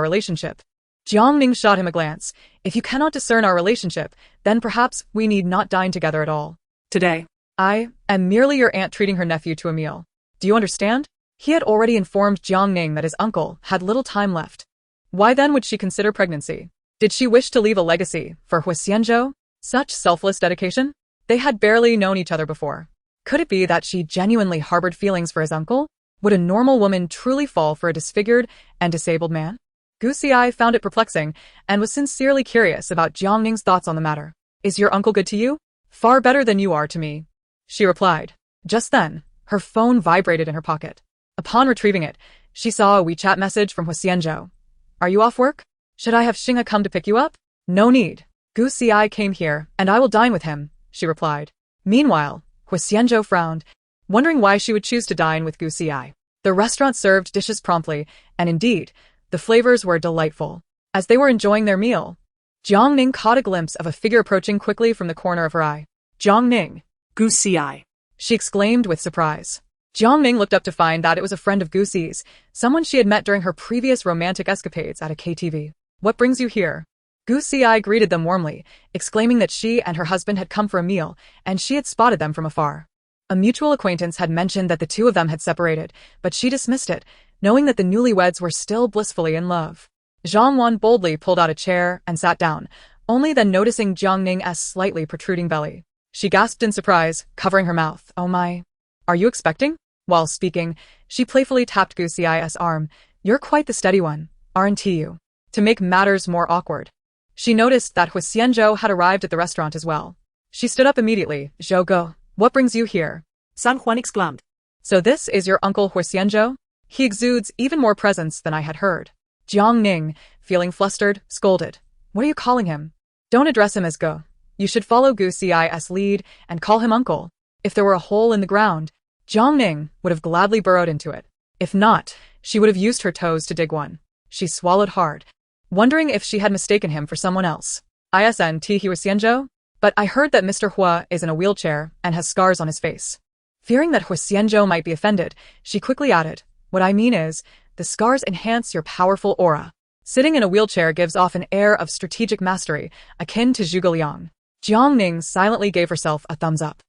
relationship. Jiang Ning shot him a glance. If you cannot discern our relationship, then perhaps we need not dine together at all. Today, I am merely your aunt treating her nephew to a meal. Do you understand? He had already informed Jiang Ning that his uncle had little time left. Why then would she consider pregnancy? Did she wish to leave a legacy for Huo Xianzhou? Such selfless dedication? They had barely known each other before. Could it be that she genuinely harbored feelings for his uncle? Would a normal woman truly fall for a disfigured and disabled man? Gu Xi found it perplexing and was sincerely curious about Jiang Ning's thoughts on the matter. Is your uncle good to you? Far better than you are to me, she replied. Just then, her phone vibrated in her pocket. Upon retrieving it, she saw a WeChat message from Huo Xianzhou. Are you off work? Should I have Xinghe come to pick you up? No need. Gu Xi came here, and I will dine with him, she replied. Meanwhile, Huo Xianzhou frowned, wondering why she would choose to dine with Gu Xi. The restaurant served dishes promptly, and indeed, the flavors were delightful. As they were enjoying their meal, Jiang Ning caught a glimpse of a figure approaching quickly from the corner of her eye. Jiang Ning, Gu Xi. she exclaimed with surprise. Jiang Ning looked up to find that it was a friend of Gu Xi's, someone she had met during her previous romantic escapades at a KTV. What brings you here? Gu Xi greeted them warmly, exclaiming that she and her husband had come for a meal, and she had spotted them from afar. A mutual acquaintance had mentioned that the two of them had separated, but she dismissed it, knowing that the newlyweds were still blissfully in love. Zhang Wan boldly pulled out a chair and sat down, only then noticing Jiang Ning's slightly protruding belly. She gasped in surprise, covering her mouth. Oh my. Are you expecting? While speaking, she playfully tapped Gu Xi's arm. You're quite the steady one, aren't you? To make matters more awkward, she noticed that Huo Xianzhou had arrived at the restaurant as well. She stood up immediately. Zhou Go, what brings you here? San Juan exclaimed. So this is your uncle Huo Xianzhou? He exudes even more presence than I had heard. Jiang Ning, feeling flustered, scolded. What are you calling him? Don't address him as Go. You should follow Gu Xi's lead and call him uncle. If there were a hole in the ground, Jiang Ning would have gladly burrowed into it. If not, she would have used her toes to dig one. She swallowed hard, wondering if she had mistaken him for someone else. Isn't Huo Xianzhou? But I heard that Mr. Hua is in a wheelchair and has scars on his face. Fearing that Huo Xianzhou might be offended, she quickly added, What I mean is, the scars enhance your powerful aura. Sitting in a wheelchair gives off an air of strategic mastery, akin to zhuge liang. Jiang Ning silently gave herself a thumbs up.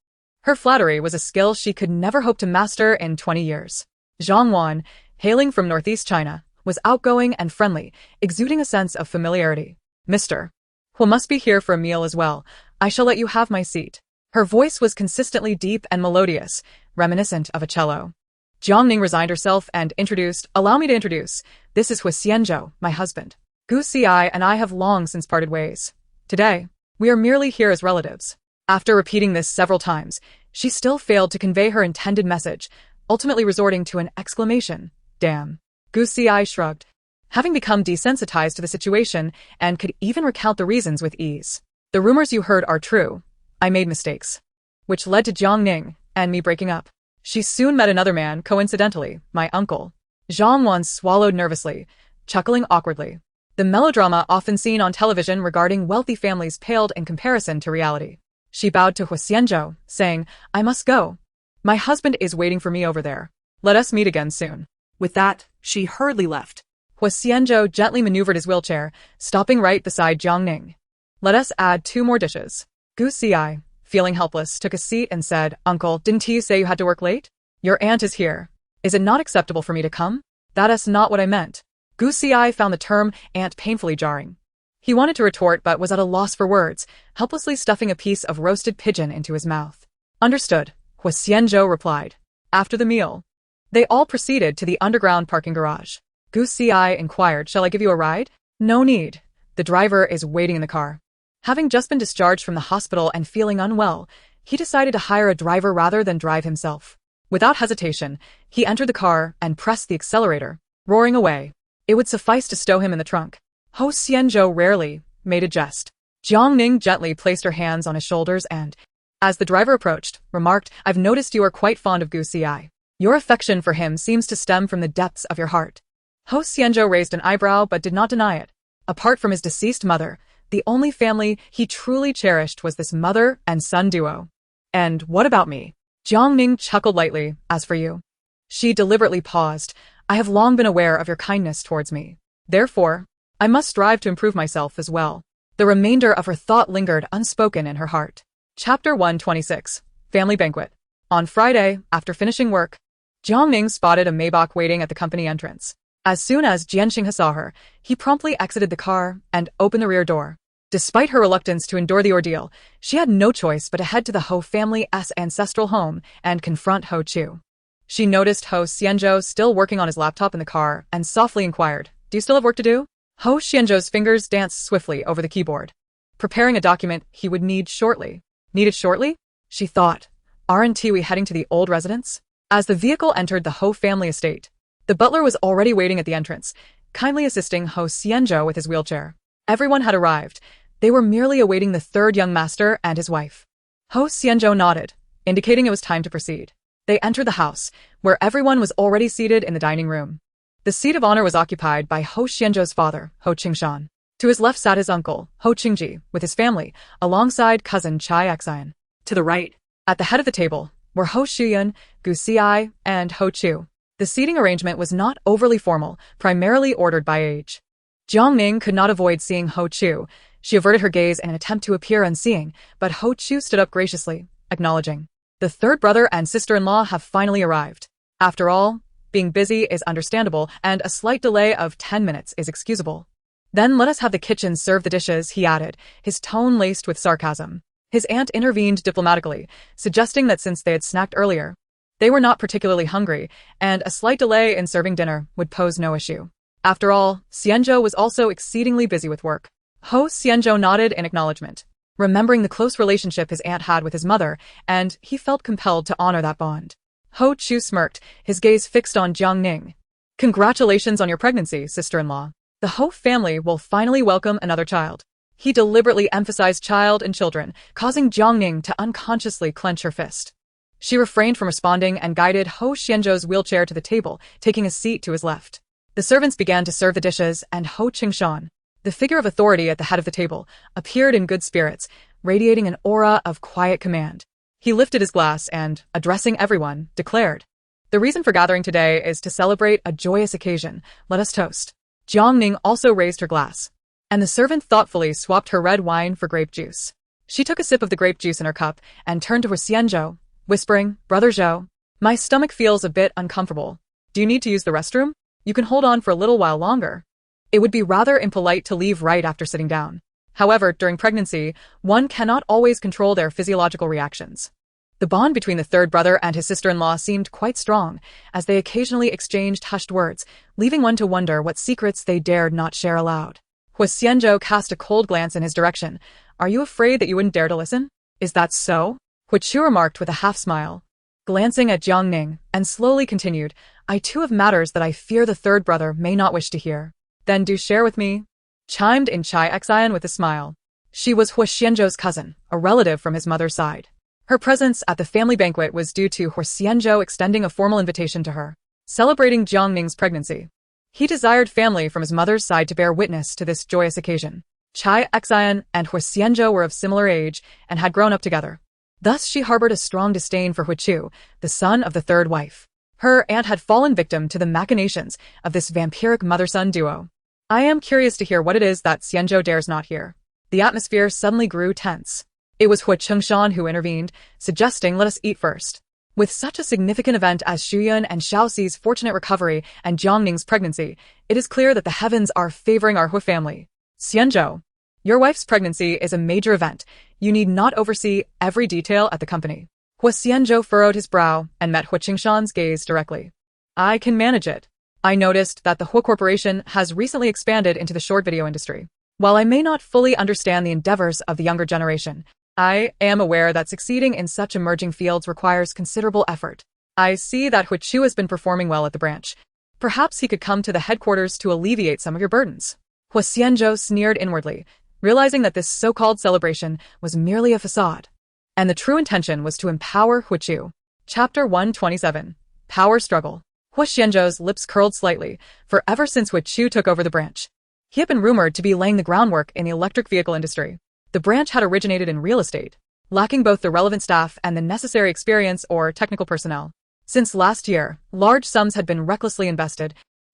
Her flattery was a skill she could never hope to master in 20 years. Zhang Wan, hailing from northeast China, was outgoing and friendly, exuding a sense of familiarity. Mr. Huo must be here for a meal as well. I shall let you have my seat. Her voice was consistently deep and melodious, reminiscent of a cello. Jiang Ning resigned herself and introduced, "Allow me to introduce. This is Huo Xianzhou, my husband. Gu Xi and I have long since parted ways. Today, we are merely here as relatives." After repeating this several times, she still failed to convey her intended message, ultimately resorting to an exclamation, "Damn." Gu Xi shrugged, having become desensitized to the situation and could even recount the reasons with ease. "The rumors you heard are true. I made mistakes, which led to Jiang Ning and me breaking up. She soon met another man, coincidentally, my uncle." Zhang Wan swallowed nervously, chuckling awkwardly. The melodrama often seen on television regarding wealthy families paled in comparison to reality. She bowed to Huo Xianzhou, saying, "I must go. My husband is waiting for me over there. Let us meet again soon." With that, she hurriedly left. Huo Xianzhou gently maneuvered his wheelchair, stopping right beside Jiang Ning. "Let us add 2 more dishes." Gu Xi, feeling helpless, took a seat and said, "Uncle, didn't you say you had to work late? Your aunt is here. Is it not acceptable for me to come?" "That is not what I meant." Gu Xi found the term aunt painfully jarring. He wanted to retort but was at a loss for words, helplessly stuffing a piece of roasted pigeon into his mouth. "Understood," Huo Xianzhou replied. After the meal, they all proceeded to the underground parking garage. Gu Xi inquired, "Shall I give you a ride?" "No need. The driver is waiting in the car." Having just been discharged from the hospital and feeling unwell, he decided to hire a driver rather than drive himself. Without hesitation, he entered the car and pressed the accelerator, roaring away. It would suffice to stow him in the trunk. Huo Xianzhou rarely made a jest. Jiang Ning gently placed her hands on his shoulders and, as the driver approached, remarked, "I've noticed you are quite fond of Gu Xi. Your affection for him seems to stem from the depths of your heart." Huo Xianzhou raised an eyebrow but did not deny it. Apart from his deceased mother, the only family he truly cherished was this mother and son duo. "And what about me?" Jiang Ning chuckled lightly. "As for you." She deliberately paused. "I have long been aware of your kindness towards me. Therefore, I must strive to improve myself as well." The remainder of her thought lingered unspoken in her heart. Chapter 126. Family Banquet. On Friday, after finishing work, Jiang Ning spotted a Maybach waiting at the company entrance. As soon as Jianxing saw her, he promptly exited the car and opened the rear door. Despite her reluctance to endure the ordeal, she had no choice but to head to the Ho family's ancestral home and confront Ho Chu. She noticed Huo Xianzhou still working on his laptop in the car and softly inquired, "Do you still have work to do?" Huo Xianzhou's fingers danced swiftly over the keyboard, preparing a document he would need shortly. Needed shortly? She thought. Aren't we heading to the old residence? As the vehicle entered the Ho family estate, the butler was already waiting at the entrance, kindly assisting Huo Xianzhou with his wheelchair. Everyone had arrived. They were merely awaiting the third young master and his wife. Huo Xianzhou nodded, indicating it was time to proceed. They entered the house, where everyone was already seated in the dining room. The seat of honor was occupied by Huo Xianzhou's father, Ho Qingshan. To his left sat his uncle, Ho Qingji, with his family, alongside cousin Chai Xian. To the right, at the head of the table, were Ho Shuyun, Gu Xi, and Ho Chu. The seating arrangement was not overly formal, primarily ordered by age. Jiang Ning could not avoid seeing Ho Chu. She averted her gaze in an attempt to appear unseeing, but Ho Chu stood up graciously, acknowledging. The third brother and sister-in-law have finally arrived. After all, being busy is understandable, and a slight delay of 10 minutes is excusable. "Then let us have the kitchen serve the dishes," he added, his tone laced with sarcasm. His aunt intervened diplomatically, suggesting that since they had snacked earlier, they were not particularly hungry, and a slight delay in serving dinner would pose no issue. After all, Xianzhou was also exceedingly busy with work. Huo Xianzhou nodded in acknowledgement, remembering the close relationship his aunt had with his mother, and he felt compelled to honor that bond. Ho Chu smirked, his gaze fixed on Jiang Ning. "Congratulations on your pregnancy, sister-in-law. The Ho family will finally welcome another child." He deliberately emphasized child and children, causing Jiang Ning to unconsciously clench her fist. She refrained from responding and guided Huo Xianzhou's wheelchair to the table, taking a seat to his left. The servants began to serve the dishes, and Ho Qingshan, the figure of authority at the head of the table, appeared in good spirits, radiating an aura of quiet command. He lifted his glass and, addressing everyone, declared, "The reason for gathering today is to celebrate a joyous occasion. Let us toast." Jiang Ning also raised her glass, and the servant thoughtfully swapped her red wine for grape juice. She took a sip of the grape juice in her cup and turned to Huo Xianzhou, whispering, "Brother Zhou, my stomach feels a bit uncomfortable. Do you need to use the restroom? You can hold on for a little while longer." It would be rather impolite to leave right after sitting down. However, during pregnancy, one cannot always control their physiological reactions. The bond between the third brother and his sister-in-law seemed quite strong, as they occasionally exchanged hushed words, leaving one to wonder what secrets they dared not share aloud. Huo Xianzhou cast a cold glance in his direction. "Are you afraid that you wouldn't dare to listen?" "Is that so?" Huo remarked with a half-smile. Glancing at Jiang Ning, and slowly continued, "I too have matters that I fear the third brother may not wish to hear." "Then do share with me," chimed in Chai Xian with a smile. She was Huo Xianzhou's cousin, a relative from his mother's side. Her presence at the family banquet was due to Huo Xianzhou extending a formal invitation to her, celebrating Jiang Ning's pregnancy. He desired family from his mother's side to bear witness to this joyous occasion. Chai Xian and Huo Xianzhou were of similar age and had grown up together. Thus she harbored a strong disdain for Huo, the son of the third wife. Her aunt had fallen victim to the machinations of this vampiric mother-son duo. "I am curious to hear what it is that Xianzhou dares not hear." The atmosphere suddenly grew tense. It was Huo Xianzhou who intervened, suggesting, "Let us eat first." With such a significant event as Shuyun and Xiaoxi's fortunate recovery and Jiang Ning's pregnancy, it is clear that the heavens are favoring our Huo family. "Xianzhou, your wife's pregnancy is a major event. You need not oversee every detail at the company." Huo Xianzhou furrowed his brow and met Huo Qingshan's gaze directly. "I can manage it. I noticed that the Huo Corporation has recently expanded into the short video industry. While I may not fully understand the endeavors of the younger generation, I am aware that succeeding in such emerging fields requires considerable effort. I see that Huo has been performing well at the branch. Perhaps he could come to the headquarters to alleviate some of your burdens." Huo Xianzhou sneered inwardly, realizing that this so-called celebration was merely a facade, and the true intention was to empower Huo. Chapter 127. Power Struggle. Huo Xianzhou's lips curled slightly, for ever since Huo took over the branch, he had been rumored to be laying the groundwork in the electric vehicle industry. The branch had originated in real estate, lacking both the relevant staff and the necessary experience or technical personnel. Since last year, large sums had been recklessly invested,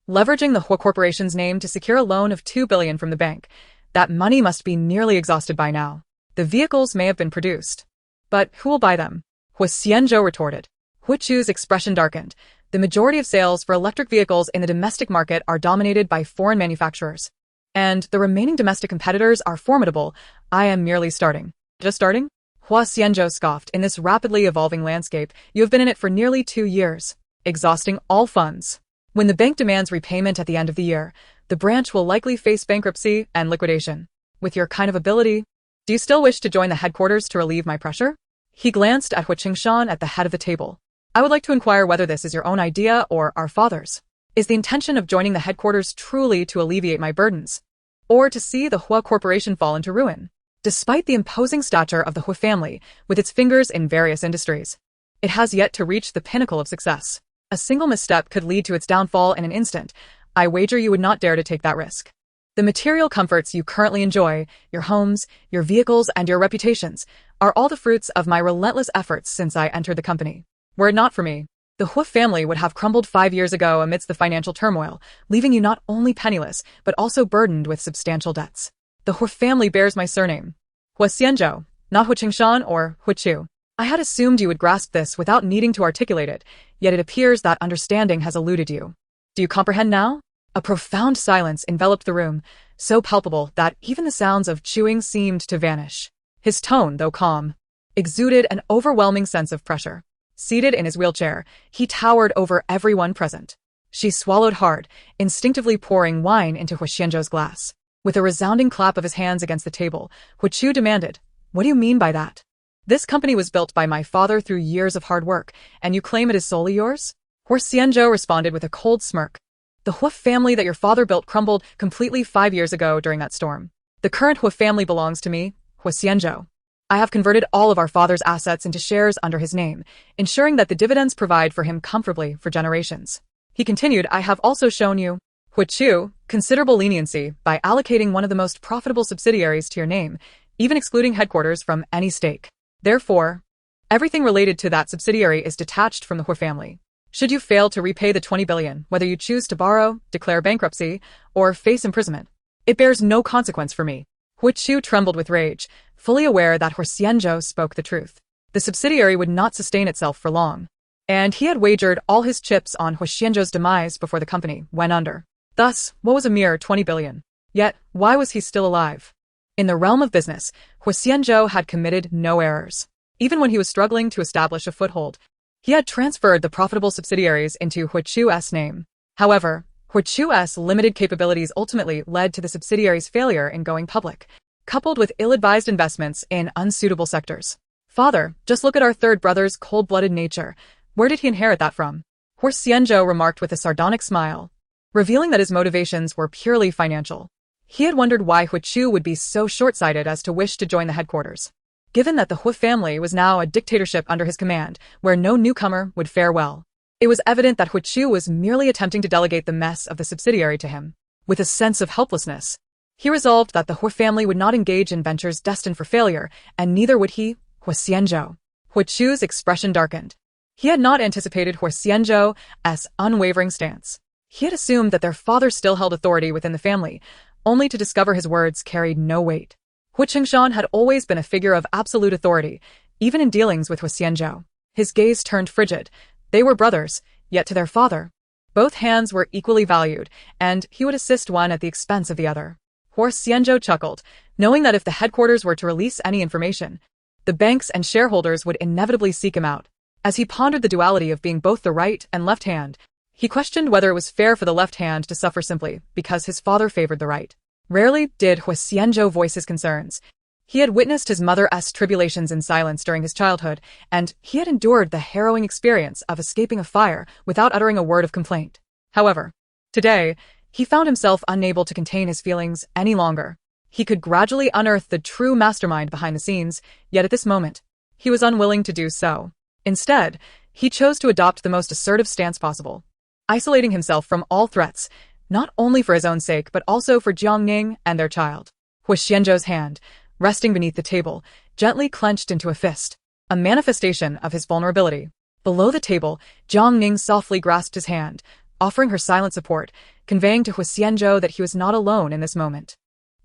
leveraging the Huo Corporation's name to secure a loan of 2 billion from the bank. That money must be nearly exhausted by now. The vehicles may have been produced, but who will buy them? Huo Xianzhou retorted. Huo's expression darkened. The majority of sales for electric vehicles in the domestic market are dominated by foreign manufacturers, and the remaining domestic competitors are formidable. I am merely starting. Just starting? Huo Xianzhou scoffed. In this rapidly evolving landscape, you have been in it for nearly 2 years, exhausting all funds. When the bank demands repayment at the end of the year, the branch will likely face bankruptcy and liquidation. With your kind of ability, do you still wish to join the headquarters to relieve my pressure? He glanced at Huo Qingshan at the head of the table. I would like to inquire whether this is your own idea or our father's. Is the intention of joining the headquarters truly to alleviate my burdens, or to see the Huo Corporation fall into ruin? Despite the imposing stature of the Huo family, with its fingers in various industries, it has yet to reach the pinnacle of success. A single misstep could lead to its downfall in an instant. I wager you would not dare to take that risk. The material comforts you currently enjoy, your homes, your vehicles, and your reputations, are all the fruits of my relentless efforts since I entered the company. Were it not for me, the Huo family would have crumbled 5 years ago amidst the financial turmoil, leaving you not only penniless, but also burdened with substantial debts. The Huo family bears my surname, Huo Xianzhou, not Huo Qingshan or Huo. I had assumed you would grasp this without needing to articulate it, yet it appears that understanding has eluded you. Do you comprehend now? A profound silence enveloped the room, so palpable that even the sounds of chewing seemed to vanish. His tone, though calm, exuded an overwhelming sense of pressure. Seated in his wheelchair, he towered over everyone present. She swallowed hard, instinctively pouring wine into Huo Xianzhou's glass. With a resounding clap of his hands against the table, Huo demanded, "What do you mean by that? This company was built by my father through years of hard work, and you claim it is solely yours?" Huo Xianzhou responded with a cold smirk. "The Huo family that your father built crumbled completely 5 years ago during that storm. The current Huo family belongs to me, Huo Xianzhou. I have converted all of our father's assets into shares under his name, ensuring that the dividends provide for him comfortably for generations." He continued, "I have also shown you, Huo, considerable leniency by allocating one of the most profitable subsidiaries to your name, even excluding headquarters from any stake. Therefore, everything related to that subsidiary is detached from the Huo family. Should you fail to repay the 20 billion, whether you choose to borrow, declare bankruptcy, or face imprisonment, it bears no consequence for me." Huo trembled with rage, fully aware that Huo Xianzhou spoke the truth. The subsidiary would not sustain itself for long. And he had wagered all his chips on Huo Xianzhou's demise before the company went under. Thus, what was a mere 20 billion? Yet, why was he still alive? In the realm of business, Huo Xianzhou had committed no errors. Even when he was struggling to establish a foothold, he had transferred the profitable subsidiaries into Huo Xianzhou's name. However, Huo Xianzhou's limited capabilities ultimately led to the subsidiary's failure in going public, coupled with ill-advised investments in unsuitable sectors. Father, just look at our third brother's cold-blooded nature. Where did he inherit that from? Huo Xianzhou remarked with a sardonic smile, revealing that his motivations were purely financial. He had wondered why Huo Xianzhou would be so short-sighted as to wish to join the headquarters. Given that the Huo family was now a dictatorship under his command, where no newcomer would fare well, it was evident that Huo Xianzhou was merely attempting to delegate the mess of the subsidiary to him. With a sense of helplessness, he resolved that the Huo family would not engage in ventures destined for failure, and neither would he, Huo Xianzhou. Huo Xianzhou's expression darkened. He had not anticipated Huo Xianzhou's unwavering stance. He had assumed that their father still held authority within the family, only to discover his words carried no weight. Huo Qingshan had always been a figure of absolute authority, even in dealings with Huo Xianzhou. His gaze turned frigid. They were brothers, yet to their father, both hands were equally valued, and he would assist one at the expense of the other. Huo Xianzhou chuckled, knowing that if the headquarters were to release any information, the banks and shareholders would inevitably seek him out. As he pondered the duality of being both the right and left hand, he questioned whether it was fair for the left hand to suffer simply because his father favored the right. Rarely did Huo Xianzhou voice his concerns. He had witnessed his mother's tribulations in silence during his childhood, and he had endured the harrowing experience of escaping a fire without uttering a word of complaint. However, today, he found himself unable to contain his feelings any longer. He could gradually unearth the true mastermind behind the scenes, yet at this moment, he was unwilling to do so. Instead, he chose to adopt the most assertive stance possible, isolating himself from all threats, not only for his own sake but also for Jiang Ning and their child. Huo Xianzhou's hand, resting beneath the table, gently clenched into a fist, a manifestation of his vulnerability. Below the table, Jiang Ning softly grasped his hand, offering her silent support, conveying to Huo Xianzhou that he was not alone in this moment.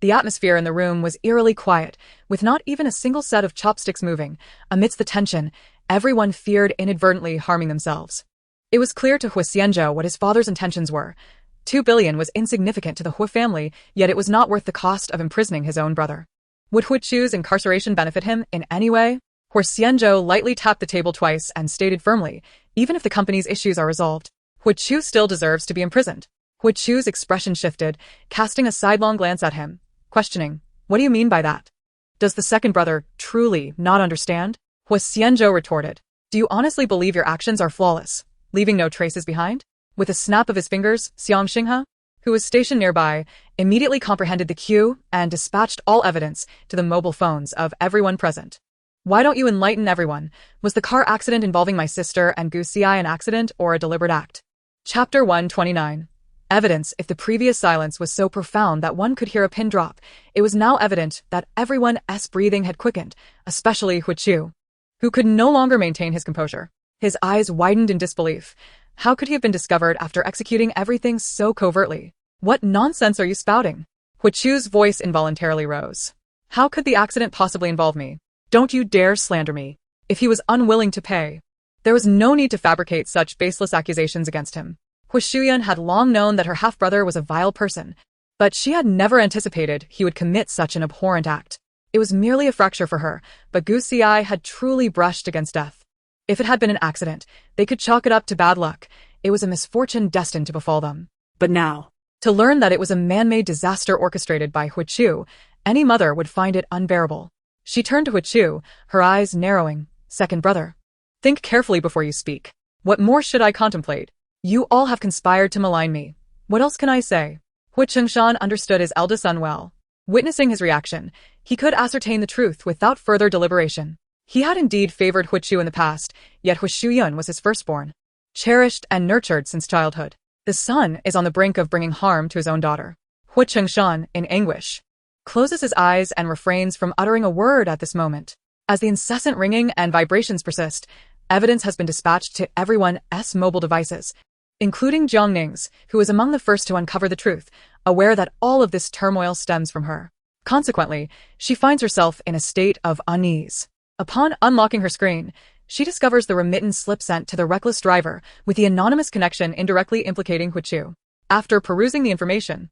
The atmosphere in the room was eerily quiet, with not even a single set of chopsticks moving. Amidst the tension, everyone feared inadvertently harming themselves. It was clear to Huo Xianzhou what his father's intentions were. 2 billion was insignificant to the Huo family, yet it was not worth the cost of imprisoning his own brother. Would Huo Qiu's incarceration benefit him in any way? Huo Xianzhou lightly tapped the table twice and stated firmly, even if the company's issues are resolved, Huo Qiu still deserves to be imprisoned. Huo Qiu's expression shifted, casting a sidelong glance at him, questioning, "What do you mean by that? Does the second brother truly not understand?" Huo Xianzhou retorted, "Do you honestly believe your actions are flawless, leaving no traces behind?" With a snap of his fingers, Xiang Xinghe, who was stationed nearby, immediately comprehended the cue and dispatched all evidence to the mobile phones of everyone present. "Why don't you enlighten everyone? Was the car accident involving my sister and Gu Xi an accident or a deliberate act?" Chapter 129. Evidence. If the previous silence was so profound that one could hear a pin drop, it was now evident that everyone's breathing had quickened, especially Huo Qiu, who could no longer maintain his composure. His eyes widened in disbelief. How could he have been discovered after executing everything so covertly? "What nonsense are you spouting?" Huo Qiu's voice involuntarily rose. "How could the accident possibly involve me? Don't you dare slander me." If he was unwilling to pay, there was no need to fabricate such baseless accusations against him. Huo Xiuyan had long known that her half-brother was a vile person, but she had never anticipated he would commit such an abhorrent act. It was merely a fracture for her, but Gu Xi had truly brushed against death. If it had been an accident, they could chalk it up to bad luck. It was a misfortune destined to befall them. But now, to learn that it was a man-made disaster orchestrated by Huo Qiu, any mother would find it unbearable. She turned to Huo Qiu, her eyes narrowing. "Second brother, think carefully before you speak. What more should I contemplate? You all have conspired to malign me. What else can I say?" Huo Qingshan understood his eldest son well. Witnessing his reaction, he could ascertain the truth without further deliberation. He had indeed favored Huo Qiu in the past, yet Huo Xiuyan was his firstborn, cherished and nurtured since childhood. The son is on the brink of bringing harm to his own daughter. Huo Qingshan, in anguish, closes his eyes and refrains from uttering a word at this moment. As the incessant ringing and vibrations persist, evidence has been dispatched to everyone's mobile devices, including Jiang Ning's, who is among the first to uncover the truth, aware that all of this turmoil stems from her. Consequently, she finds herself in a state of unease. Upon unlocking her screen, she discovers the remittance slip sent to the reckless driver with the anonymous connection indirectly implicating Huichu. After perusing the information,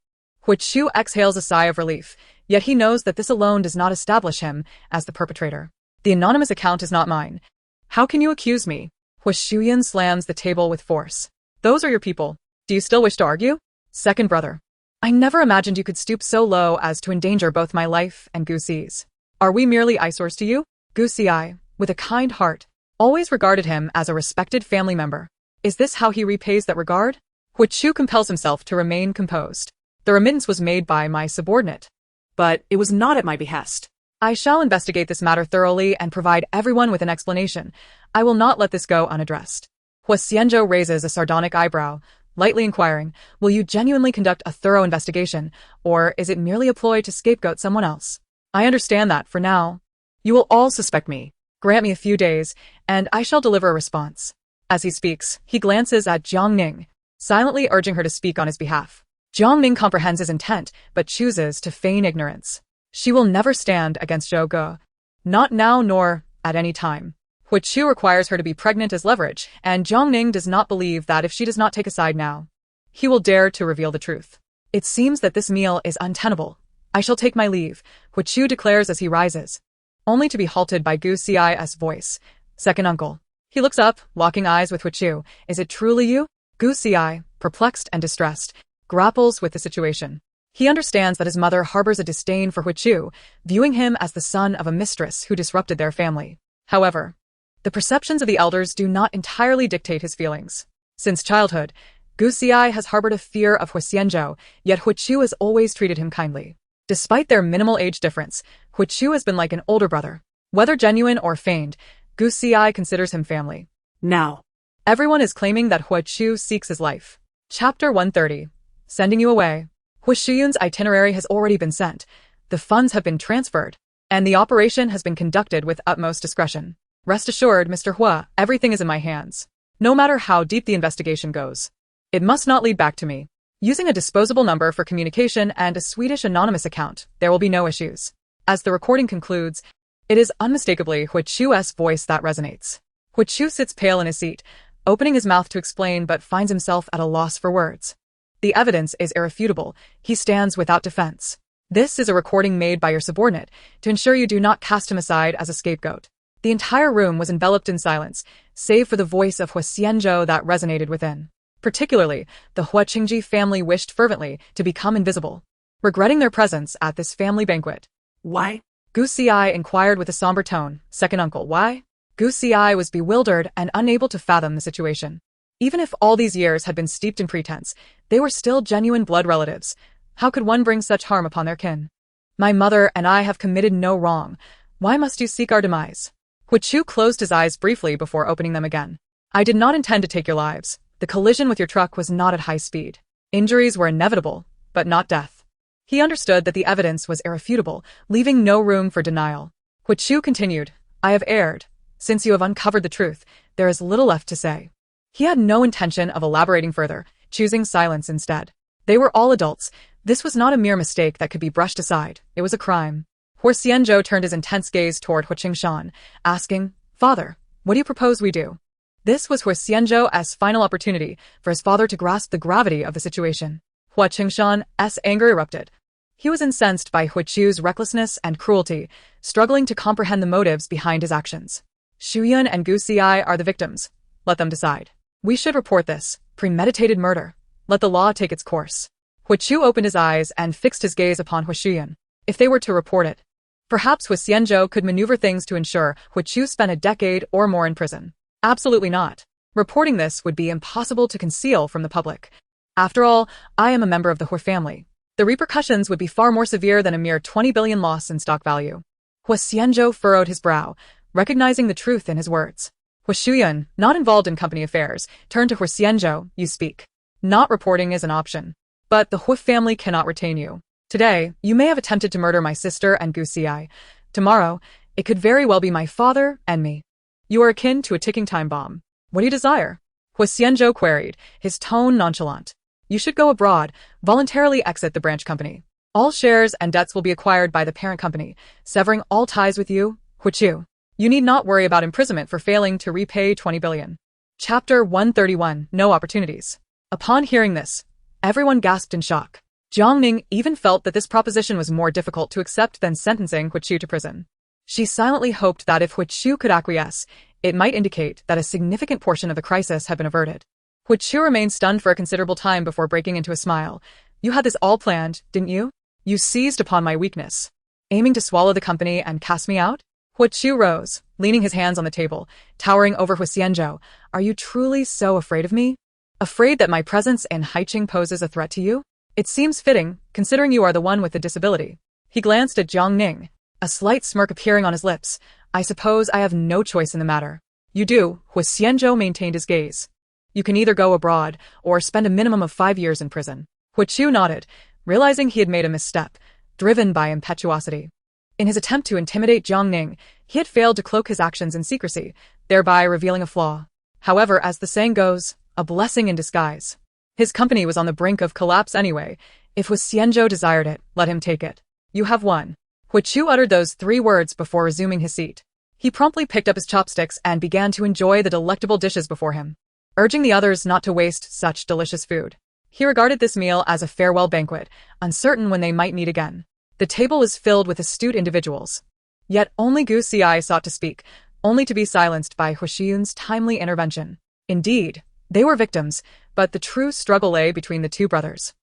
Huichu exhales a sigh of relief, yet he knows that this alone does not establish him as the perpetrator. The anonymous account is not mine. How can you accuse me? Huo Xianzhou slams the table with force. Those are your people. Do you still wish to argue? Second brother. I never imagined you could stoop so low as to endanger both my life and Gu Xi's. Are we merely eyesores to you? Gu Xi, with a kind heart, always regarded him as a respected family member. Is this how he repays that regard? Huichu compels himself to remain composed. The remittance was made by my subordinate. But it was not at my behest. I shall investigate this matter thoroughly and provide everyone with an explanation. I will not let this go unaddressed. Huo Xianzhou raises a sardonic eyebrow, lightly inquiring, will you genuinely conduct a thorough investigation, or is it merely a ploy to scapegoat someone else? I understand that, for now, you will all suspect me. Grant me a few days, and I shall deliver a response. As he speaks, he glances at Jiang Ning, silently urging her to speak on his behalf. Jiang Ning comprehends his intent, but chooses to feign ignorance. She will never stand against Zhou Ge. Not now nor at any time. Huichu requires her to be pregnant as leverage, and Jiang Ning does not believe that if she does not take a side now, he will dare to reveal the truth. It seems that this meal is untenable. I shall take my leave, Huichu declares as he rises, only to be halted by Gu Ci's voice. Second uncle. He looks up, locking eyes with Huichu. Is it truly you? Gu Ci, perplexed and distressed, grapples with the situation. He understands that his mother harbors a disdain for Huichu, viewing him as the son of a mistress who disrupted their family. However, the perceptions of the elders do not entirely dictate his feelings. Since childhood, Gu Ci has harbored a fear of Huo Xianzhou, yet Huichu has always treated him kindly. Despite their minimal age difference, Huichu has been like an older brother. Whether genuine or feigned, Gu Ci considers him family. Now, everyone is claiming that Huichu seeks his life. Chapter 130. Sending you away. Huo Xianzhou's itinerary has already been sent, the funds have been transferred, and the operation has been conducted with utmost discretion. Rest assured, Mr. Hua, everything is in my hands. No matter how deep the investigation goes, it must not lead back to me. Using a disposable number for communication and a Swedish anonymous account, there will be no issues. As the recording concludes, it is unmistakably Huichu's voice that resonates. Huichu sits pale in his seat, opening his mouth to explain but finds himself at a loss for words. The evidence is irrefutable. He stands without defense. This is a recording made by your subordinate to ensure you do not cast him aside as a scapegoat. The entire room was enveloped in silence, save for the voice of Huo Xianzhou that resonated within. Particularly, the Huo Qingji family wished fervently to become invisible, regretting their presence at this family banquet. Why? Gu Ci inquired with a somber tone. Second uncle, why? Gu Ci was bewildered and unable to fathom the situation. Even if all these years had been steeped in pretense, they were still genuine blood relatives. How could one bring such harm upon their kin? My mother and I have committed no wrong. Why must you seek our demise? Huichu closed his eyes briefly before opening them again. I did not intend to take your lives. The collision with your truck was not at high speed. Injuries were inevitable, but not death. He understood that the evidence was irrefutable, leaving no room for denial. Huichu continued, I have erred. Since you have uncovered the truth, there is little left to say. He had no intention of elaborating further, choosing silence instead. They were all adults. This was not a mere mistake that could be brushed aside. It was a crime. Huo Xianzhou turned his intense gaze toward Huo Qingshan, asking, Father, what do you propose we do? This was Huo Xianzhou's final opportunity for his father to grasp the gravity of the situation. Huo Qingshan's anger erupted. He was incensed by Huichu's recklessness and cruelty, struggling to comprehend the motives behind his actions. Shuyun and Gu Ci are the victims. Let them decide. We should report this premeditated murder. Let the law take its course. Huichu opened his eyes and fixed his gaze upon Huo Xian. If they were to report it, perhaps Huo Xianzhou could maneuver things to ensure Huichu spent a decade or more in prison. Absolutely not. Reporting this would be impossible to conceal from the public. After all, I am a member of the Huo family. The repercussions would be far more severe than a mere 20 billion loss in stock value. Huo Xianzhou furrowed his brow, recognizing the truth in his words. Huo Xian, not involved in company affairs, turned to Huo Xianzhou, you speak. Not reporting is an option. But the Huo family cannot retain you. Today, you may have attempted to murder my sister and Gu Ci. Tomorrow, it could very well be my father and me. You are akin to a ticking time bomb. What do you desire? Huo Xianzhou queried, his tone nonchalant. You should go abroad, voluntarily exit the branch company. All shares and debts will be acquired by the parent company, severing all ties with you, Huichu. You need not worry about imprisonment for failing to repay 20 billion. Chapter 131, No Opportunities. Upon hearing this, everyone gasped in shock. Jiang Ning even felt that this proposition was more difficult to accept than sentencing Huo Xianzhou to prison. She silently hoped that if Huo Xianzhou could acquiesce, it might indicate that a significant portion of the crisis had been averted. Huo Xianzhou remained stunned for a considerable time before breaking into a smile. You had this all planned, didn't you? You seized upon my weakness, aiming to swallow the company and cast me out? Huo Xianzhou rose, leaning his hands on the table, towering over Huo Xianzhou. Are you truly so afraid of me? Afraid that my presence in Haiqing poses a threat to you? It seems fitting, considering you are the one with the disability. He glanced at Jiang Ning, a slight smirk appearing on his lips. I suppose I have no choice in the matter. You do, Huo Xianzhou maintained his gaze. You can either go abroad, or spend a minimum of 5 years in prison. Huo Xianzhou nodded, realizing he had made a misstep, driven by impetuosity. In his attempt to intimidate Jiang Ning, he had failed to cloak his actions in secrecy, thereby revealing a flaw. However, as the saying goes, a blessing in disguise. His company was on the brink of collapse anyway. If Huo Xianzhou desired it, let him take it. You have won. Huo Xianzhou uttered those 3 words before resuming his seat. He promptly picked up his chopsticks and began to enjoy the delectable dishes before him, urging the others not to waste such delicious food. He regarded this meal as a farewell banquet, uncertain when they might meet again. The table was filled with astute individuals. Yet only Gu Xi sought to speak, only to be silenced by Huo Xianzhou's timely intervention. Indeed, they were victims, but the true struggle lay between the 2 brothers.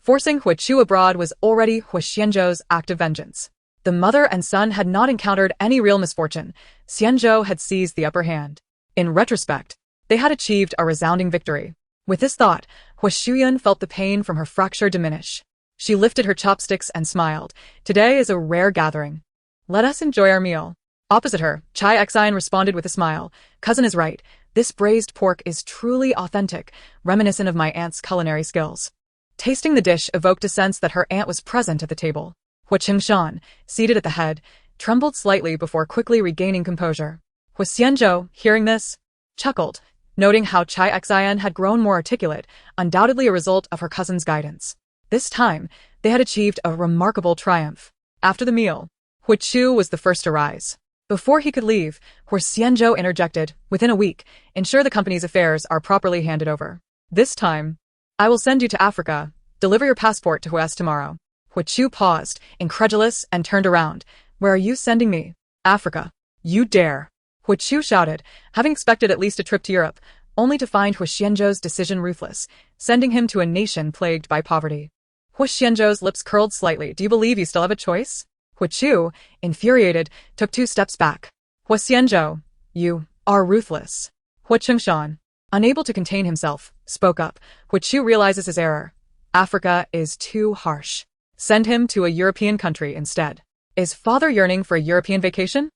Forcing Huo Xianzhou abroad was already Huo Xianzhou's act of vengeance. The mother and son had not encountered any real misfortune. Xianzhou had seized the upper hand. In retrospect, they had achieved a resounding victory. With this thought, Huo Xianzhou felt the pain from her fracture diminish. She lifted her chopsticks and smiled. Today is a rare gathering. Let us enjoy our meal. Opposite her, Chai Xian responded with a smile. Cousin is right. This braised pork is truly authentic, reminiscent of my aunt's culinary skills. Tasting the dish evoked a sense that her aunt was present at the table. Huo Qingshan, seated at the head, trembled slightly before quickly regaining composure. Huo Xianzhou, hearing this, chuckled, noting how Chai Xian had grown more articulate, undoubtedly a result of her cousin's guidance. This time, they had achieved a remarkable triumph. After the meal, Huo Xianzhou was the first to rise. Before he could leave, Huo Xianzhou interjected, within a week, ensure the company's affairs are properly handed over. This time, I will send you to Africa. Deliver your passport to Huo tomorrow. Huo Xianzhou paused, incredulous, and turned around. Where are you sending me? Africa. You dare. Huo Xianzhou shouted, having expected at least a trip to Europe, only to find Huo Xianzhou's decision ruthless, sending him to a nation plagued by poverty. Huo Xianzhou's lips curled slightly. Do you believe you still have a choice? Huo Xianzhou, infuriated, took 2 steps back. Huo Xianzhou, you are ruthless. Huo Qingshan, unable to contain himself, spoke up. Huo Xianzhou realizes his error. Africa is too harsh. Send him to a European country instead. Is father yearning for a European vacation?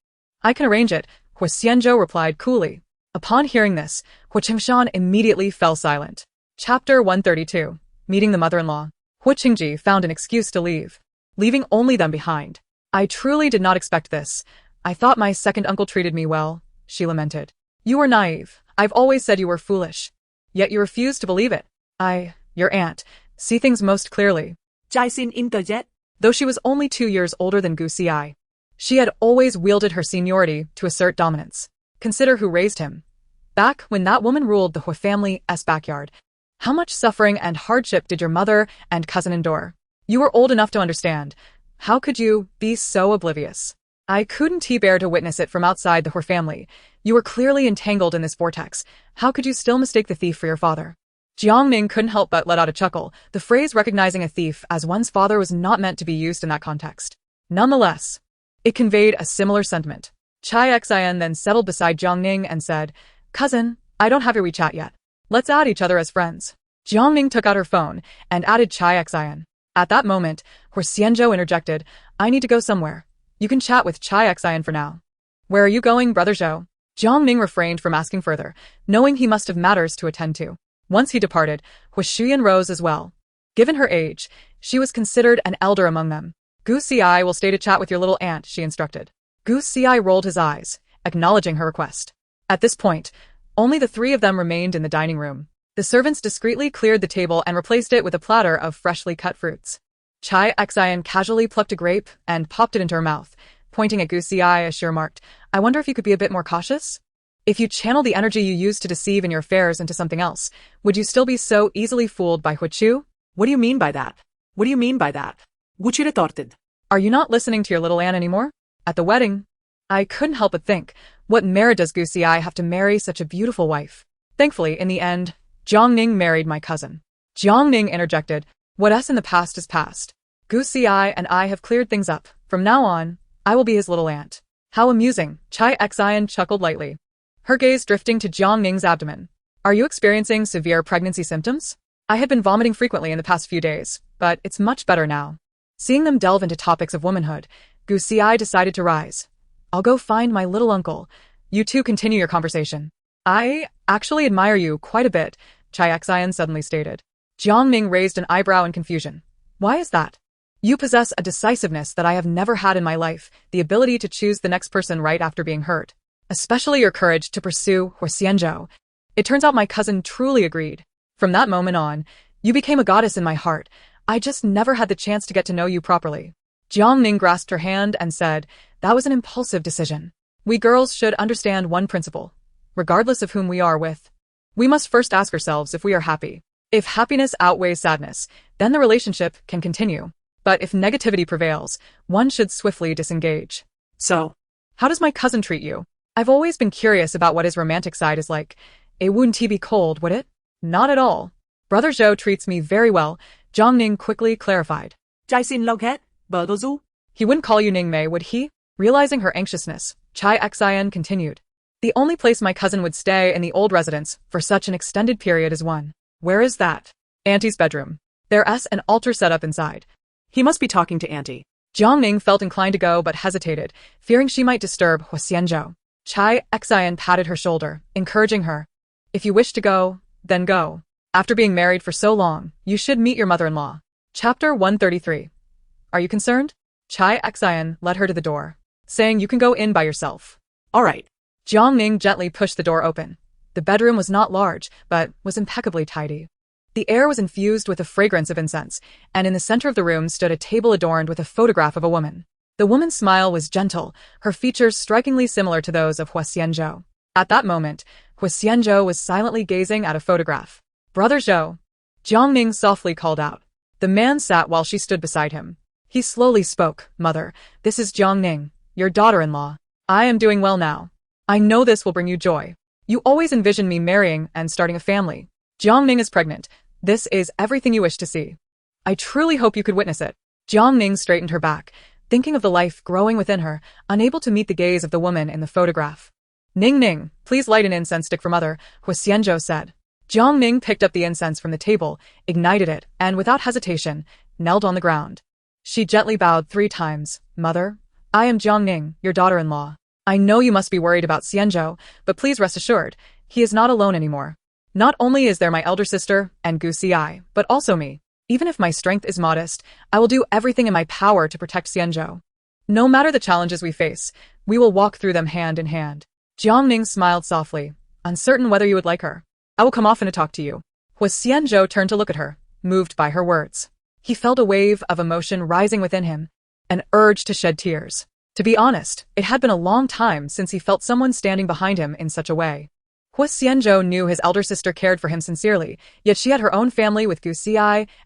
I can arrange it, Huo Xianzhou replied coolly. Upon hearing this, Huo Qingshan immediately fell silent. Chapter 132, Meeting the Mother-in-Law. Huo Qingji found an excuse to leave, leaving only them behind. I truly did not expect this. I thought my second uncle treated me well, she lamented. You were naive. I've always said you were foolish. Yet you refused to believe it. Your aunt, see things most clearly. Chai xin interjet. Though she was only 2 years older than Gu Xi, she had always wielded her seniority to assert dominance. Consider who raised him. Back when that woman ruled the Huo family's backyard, how much suffering and hardship did your mother and cousin endure? You were old enough to understand. How could you be so oblivious? I couldn't bear to witness it from outside the Huo family. You were clearly entangled in this vortex. How could you still mistake the thief for your father? Jiang Ning couldn't help but let out a chuckle. The phrase recognizing a thief as one's father was not meant to be used in that context. Nonetheless, it conveyed a similar sentiment. Chai Xian then settled beside Jiang Ning and said, Cousin, I don't have your WeChat yet. Let's add each other as friends. Jiang Ning took out her phone and added Chai Xian. At that moment, Huo Xianzhou interjected, I need to go somewhere. You can chat with Chai Xian for now. Where are you going, Brother Zhou? Jiang Ning refrained from asking further, knowing he must have matters to attend to. Once he departed, Huo Xian rose as well. Given her age, she was considered an elder among them. Gu Xi will stay to chat with your little aunt, she instructed. Gu Xi rolled his eyes, acknowledging her request. At this point, only the 3 of them remained in the dining room. The servants discreetly cleared the table and replaced it with a platter of freshly cut fruits. Chai Xian casually plucked a grape and popped it into her mouth, pointing at Gu Xi as she remarked, I wonder if you could be a bit more cautious? If you channel the energy you used to deceive in your affairs into something else, would you still be so easily fooled by Huo? What do you mean by that? What do you mean by that? Gucci retorted. Are you not listening to your little Anne anymore? At the wedding, I couldn't help but think, what merit does Gu Xi have to marry such a beautiful wife? Thankfully, in the end, Jiang Ning married my cousin. Jiang Ning interjected, what's in the past is past. Gu Xi and I have cleared things up. From now on, I will be his little aunt. How amusing, Chai Xian chuckled lightly, her gaze drifting to Jiang Ning's abdomen. Are you experiencing severe pregnancy symptoms? I had been vomiting frequently in the past few days, but it's much better now. Seeing them delve into topics of womanhood, Gu Xi decided to rise. I'll go find my little uncle. You two continue your conversation. I actually admire you quite a bit, Chai Xian suddenly stated. Jiang Ning raised an eyebrow in confusion. Why is that? You possess a decisiveness that I have never had in my life, the ability to choose the next person right after being hurt. Especially your courage to pursue Huo Xianzhou. It turns out my cousin truly agreed. From that moment on, you became a goddess in my heart. I just never had the chance to get to know you properly. Jiang Ning grasped her hand and said, that was an impulsive decision. We girls should understand one principle. Regardless of whom we are with, we must first ask ourselves if we are happy. If happiness outweighs sadness, then the relationship can continue. But if negativity prevails, one should swiftly disengage. So, how does my cousin treat you? I've always been curious about what his romantic side is like. It wouldn't he be cold, would it? Not at all. Brother Zhou treats me very well, Jiang Ning quickly clarified. Chai xin lâu ghét, bờ đô du. He wouldn't call you Ning Mei, would he? Realizing her anxiousness, Chai Xian continued. The only place my cousin would stay in the old residence for such an extended period is one. Where is that? Auntie's bedroom. There's an altar set up inside. He must be talking to Auntie. Jiang Ning felt inclined to go but hesitated, fearing she might disturb Huo Xianzhou. Chai Xian patted her shoulder, encouraging her. If you wish to go, then go. After being married for so long, you should meet your mother-in-law. Chapter 133. Are you concerned? Chai Xian led her to the door, saying you can go in by yourself. All right. Jiang Ning gently pushed the door open. The bedroom was not large, but was impeccably tidy. The air was infused with the fragrance of incense, and in the center of the room stood a table adorned with a photograph of a woman. The woman's smile was gentle, her features strikingly similar to those of Huo Xianzhou. At that moment, Huo Xianzhou was silently gazing at a photograph. Brother Zhou, Jiang Ning softly called out. The man sat while she stood beside him. He slowly spoke, Mother, this is Jiang Ning, your daughter-in-law. I am doing well now. I know this will bring you joy. You always envisioned me marrying and starting a family. Jiang Ning is pregnant. This is everything you wish to see. I truly hope you could witness it. Jiang Ning straightened her back, thinking of the life growing within her, unable to meet the gaze of the woman in the photograph. Ning, please light an incense stick for Mother, Huo Xianzhou said. Jiang Ning picked up the incense from the table, ignited it, and without hesitation, knelt on the ground. She gently bowed 3 times. Mother, I am Jiang Ning, your daughter-in-law. I know you must be worried about Xianzhou, but please rest assured, he is not alone anymore. Not only is there my elder sister and Gu Xi, but also me. Even if my strength is modest, I will do everything in my power to protect Xianzhou. No matter the challenges we face, we will walk through them hand in hand. Jiang Ning smiled softly, uncertain whether you would like her. I will come often to talk to you. Huo Xianzhou turned to look at her, moved by her words. He felt a wave of emotion rising within him, an urge to shed tears. To be honest, it had been a long time since he felt someone standing behind him in such a way. Huo Xianzhou knew his elder sister cared for him sincerely, yet she had her own family with Gu Xi,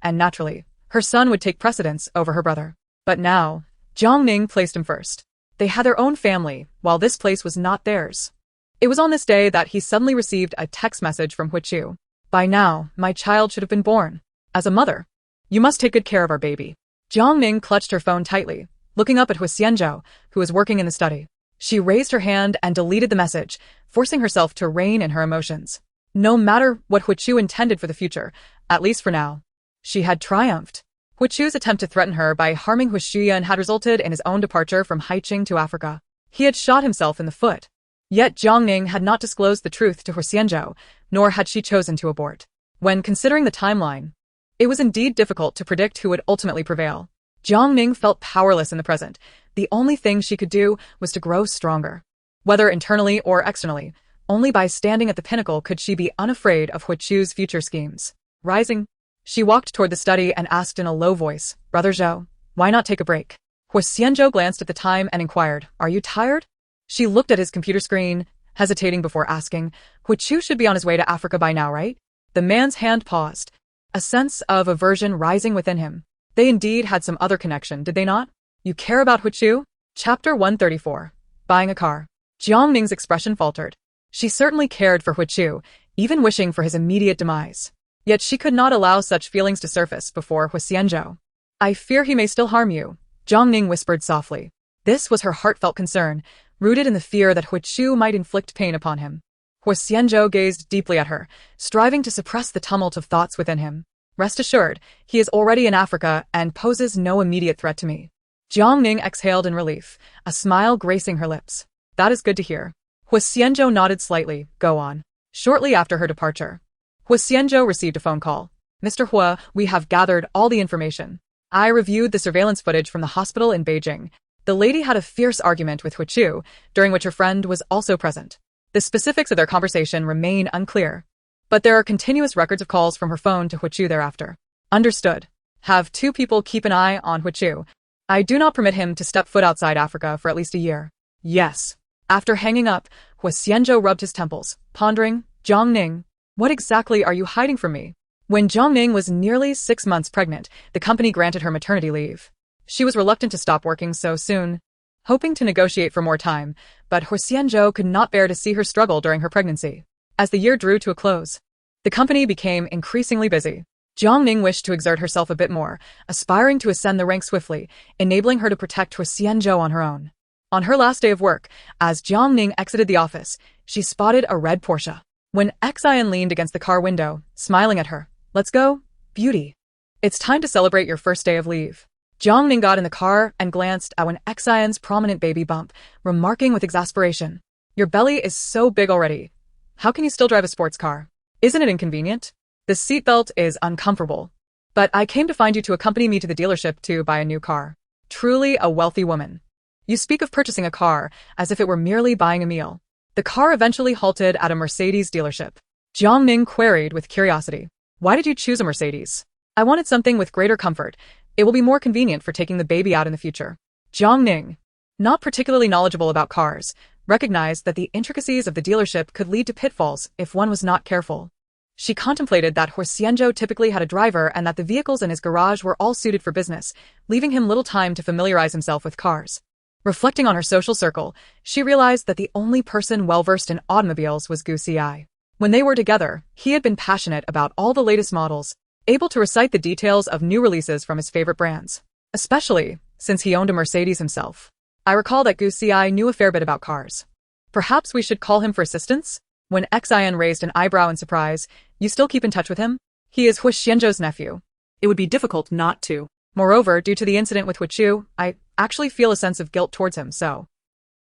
and naturally, her son would take precedence over her brother. But now, Jiang Ning placed him first. They had their own family, while this place was not theirs. It was on this day that he suddenly received a text message from Huo. By now, my child should have been born. As a mother, you must take good care of our baby. Jiang Ning clutched her phone tightly, looking up at Huo Xianzhou, who was working in the study. She raised her hand and deleted the message, forcing herself to rein in her emotions. No matter what Huo intended for the future, at least for now, she had triumphed. Huo's attempt to threaten her by harming Huo Xian had resulted in his own departure from Haiqing to Africa. He had shot himself in the foot. Yet Jiang Ning had not disclosed the truth to Huo Xianzhou, nor had she chosen to abort. When considering the timeline, it was indeed difficult to predict who would ultimately prevail. Jiang Ning felt powerless in the present. The only thing she could do was to grow stronger. Whether internally or externally, only by standing at the pinnacle could she be unafraid of Huo's future schemes. Rising, she walked toward the study and asked in a low voice, Brother Zhou, why not take a break? Huo Xianzhou glanced at the time and inquired, "Are you tired?" She looked at his computer screen, hesitating before asking, "Huichu should be on his way to Africa by now, right?" The man's hand paused, a sense of aversion rising within him. They indeed had some other connection, did they not? "You care about Huichu?" Chapter 134. Buying a car. Jiang Ning's expression faltered. She certainly cared for Huichu, even wishing for his immediate demise. Yet she could not allow such feelings to surface before Huo Xianzhou. "I fear he may still harm you," Jiang Ning whispered softly. This was her heartfelt concern, rooted in the fear that Huichu might inflict pain upon him. Huo Xianzhou gazed deeply at her, striving to suppress the tumult of thoughts within him. "Rest assured, he is already in Africa and poses no immediate threat to me." Jiang Ning exhaled in relief, a smile gracing her lips. "That is good to hear." Huo Xianzhou nodded slightly. "Go on." Shortly after her departure, Huo Xianzhou received a phone call. "Mr. Huo, we have gathered all the information. I reviewed the surveillance footage from the hospital in Beijing. The lady had a fierce argument with Huichu, during which her friend was also present. The specifics of their conversation remain unclear, but there are continuous records of calls from her phone to Huichu thereafter." "Understood. Have two people keep an eye on Huichu. I do not permit him to step foot outside Africa for at least a year." "Yes." After hanging up, Huo Xianzhou rubbed his temples, pondering, "Jiang Ning, what exactly are you hiding from me?" When Jiang Ning was nearly 6 months pregnant, the company granted her maternity leave. She was reluctant to stop working so soon, hoping to negotiate for more time, but Huo Xianzhou could not bear to see her struggle during her pregnancy. As the year drew to a close, the company became increasingly busy. Jiang Ning wished to exert herself a bit more, aspiring to ascend the ranks swiftly, enabling her to protect Huo Xianzhou on her own. On her last day of work, as Jiang Ning exited the office, she spotted a red Porsche. When Xian leaned against the car window, smiling at her, "Let's go, beauty. It's time to celebrate your first day of leave." Jiang Ning got in the car and glanced at when Xian's prominent baby bump, remarking with exasperation, "Your belly is so big already. How can you still drive a sports car? Isn't it inconvenient? The seatbelt is uncomfortable. But I came to find you to accompany me to the dealership to buy a new car. Truly a wealthy woman. You speak of purchasing a car as if it were merely buying a meal." The car eventually halted at a Mercedes dealership. Jiang Ning queried with curiosity, "Why did you choose a Mercedes?" "I wanted something with greater comfort. It will be more convenient for taking the baby out in the future." Jiang Ning, not particularly knowledgeable about cars, recognized that the intricacies of the dealership could lead to pitfalls if one was not careful. She contemplated that Huo Xianzhou typically had a driver and that the vehicles in his garage were all suited for business, leaving him little time to familiarize himself with cars. Reflecting on her social circle, she realized that the only person well-versed in automobiles was Gu Xi. When they were together, he had been passionate about all the latest models, able to recite the details of new releases from his favorite brands, especially since he owned a Mercedes himself. "I recall that Gu Xi knew a fair bit about cars. Perhaps we should call him for assistance?" When Xian raised an eyebrow in surprise, "You still keep in touch with him? He is Huo Xianzhou's nephew." It would be difficult not to. "Moreover, due to the incident with Huichu, I actually feel a sense of guilt towards him, so."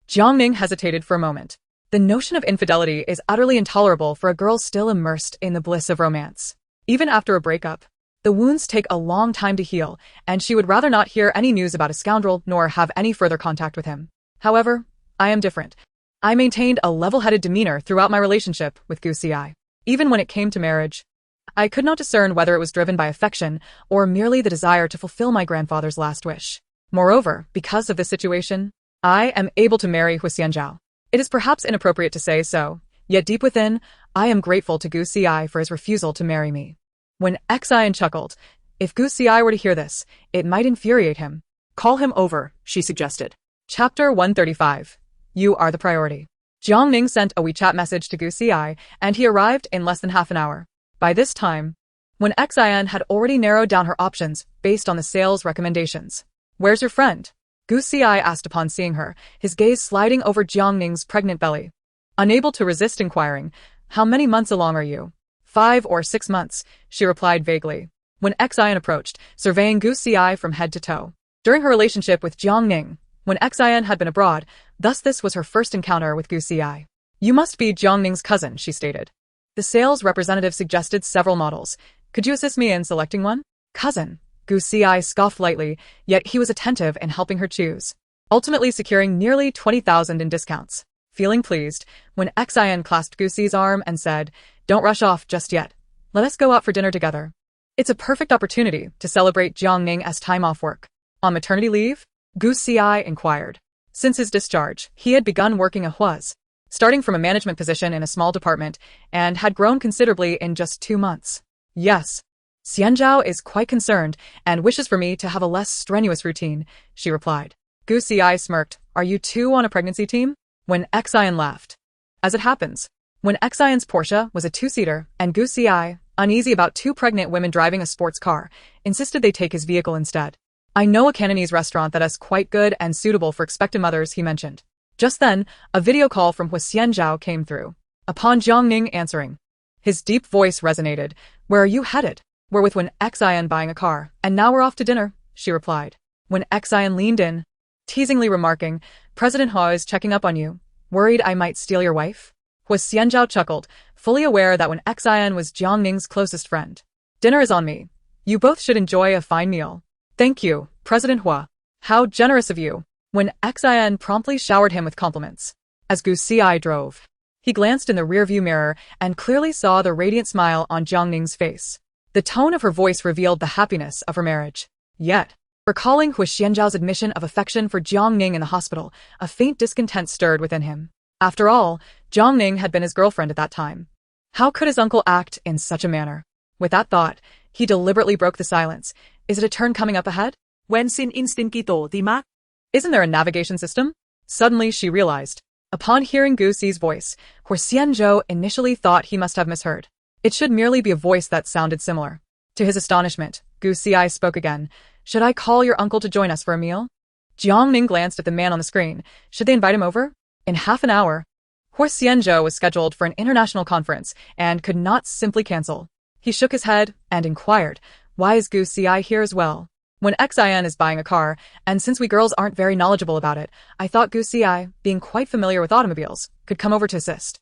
Jiang Ning hesitated for a moment. The notion of infidelity is utterly intolerable for a girl still immersed in the bliss of romance. Even after a breakup, the wounds take a long time to heal, and she would rather not hear any news about a scoundrel nor have any further contact with him. However, I am different. I maintained a level-headed demeanor throughout my relationship with Gu Xi. Even when it came to marriage, I could not discern whether it was driven by affection or merely the desire to fulfill my grandfather's last wish. Moreover, because of this situation, I am able to marry Huo Xianzhou. It is perhaps inappropriate to say so, yet deep within, I am grateful to Gu Xi for his refusal to marry me. When Xian chuckled, if Gu Xi were to hear this, it might infuriate him. "Call him over," she suggested. Chapter 135. You are the priority. Jiang Ning sent a WeChat message to Gu Xi, and he arrived in less than half an hour. By this time, when Xian had already narrowed down her options based on the sales recommendations. "Where's your friend?" Gu Xi asked upon seeing her, his gaze sliding over Jiang Ning's pregnant belly. Unable to resist inquiring, "How many months along are you?" 5 or 6 months, she replied vaguely. When Xian approached, surveying Gu Xi from head to toe. During her relationship with Jiang Ning, when Xian had been abroad, thus this was her first encounter with Gu Xi. "You must be Jiang Ning's cousin," she stated. The sales representative suggested several models. "Could you assist me in selecting one?" "Cousin." Gu Xi scoffed lightly, yet he was attentive in helping her choose, ultimately securing nearly 20,000 in discounts. Feeling pleased, when Xian clasped Gu Xi's arm and said, "Don't rush off just yet. Let us go out for dinner together." It's a perfect opportunity to celebrate Jiang Ning as time off work. On maternity leave, Gu Xi inquired. Since his discharge, he had begun working at Huo's, starting from a management position in a small department, and had grown considerably in just 2 months. Yes. Xianzhou is quite concerned and wishes for me to have a less strenuous routine, she replied. Gu Xi smirked. Are you two on a pregnancy team? When Xian laughed. As it happens, when Xian's Porsche was a 2-seater, and Gu Xi, uneasy about 2 pregnant women driving a sports car, insisted they take his vehicle instead. I know a Cantonese restaurant that is quite good and suitable for expectant mothers, he mentioned. Just then, a video call from Huo Xianzhou came through. Upon Jiang Ning answering, his deep voice resonated. Where are you headed? We're with when Xian buying a car, and now we're off to dinner, she replied. When Xian leaned in, teasingly remarking, President Huo is checking up on you. Worried I might steal your wife? Huo Xianzhou chuckled, fully aware that when Xian was Jiang Ning's closest friend. Dinner is on me. You both should enjoy a fine meal. Thank you, President Huo. How generous of you. When Xian promptly showered him with compliments. As Gu Xi drove, he glanced in the rearview mirror and clearly saw the radiant smile on Jiang Ning's face. The tone of her voice revealed the happiness of her marriage. Yet, recalling Huo Xianzhou's admission of affection for Jiang Ning in the hospital, a faint discontent stirred within him. After all, Jiang Ning had been his girlfriend at that time. How could his uncle act in such a manner? With that thought, he deliberately broke the silence. Is it a turn coming up ahead? When sin instinct kito, di ma? Isn't there a navigation system? Suddenly she realized. Upon hearing Gu Xi's voice, Huo Xianzhou initially thought he must have misheard. It should merely be a voice that sounded similar. To his astonishment, Gu Xi spoke again. Should I call your uncle to join us for a meal? Jiang Ning glanced at the man on the screen. Should they invite him over? In half an hour. Huo Xianzhou was scheduled for an international conference and could not simply cancel. He shook his head and inquired, why is Gu Xi here as well? When Xian is buying a car, and since we girls aren't very knowledgeable about it, I thought Gu Xi, being quite familiar with automobiles, could come over to assist.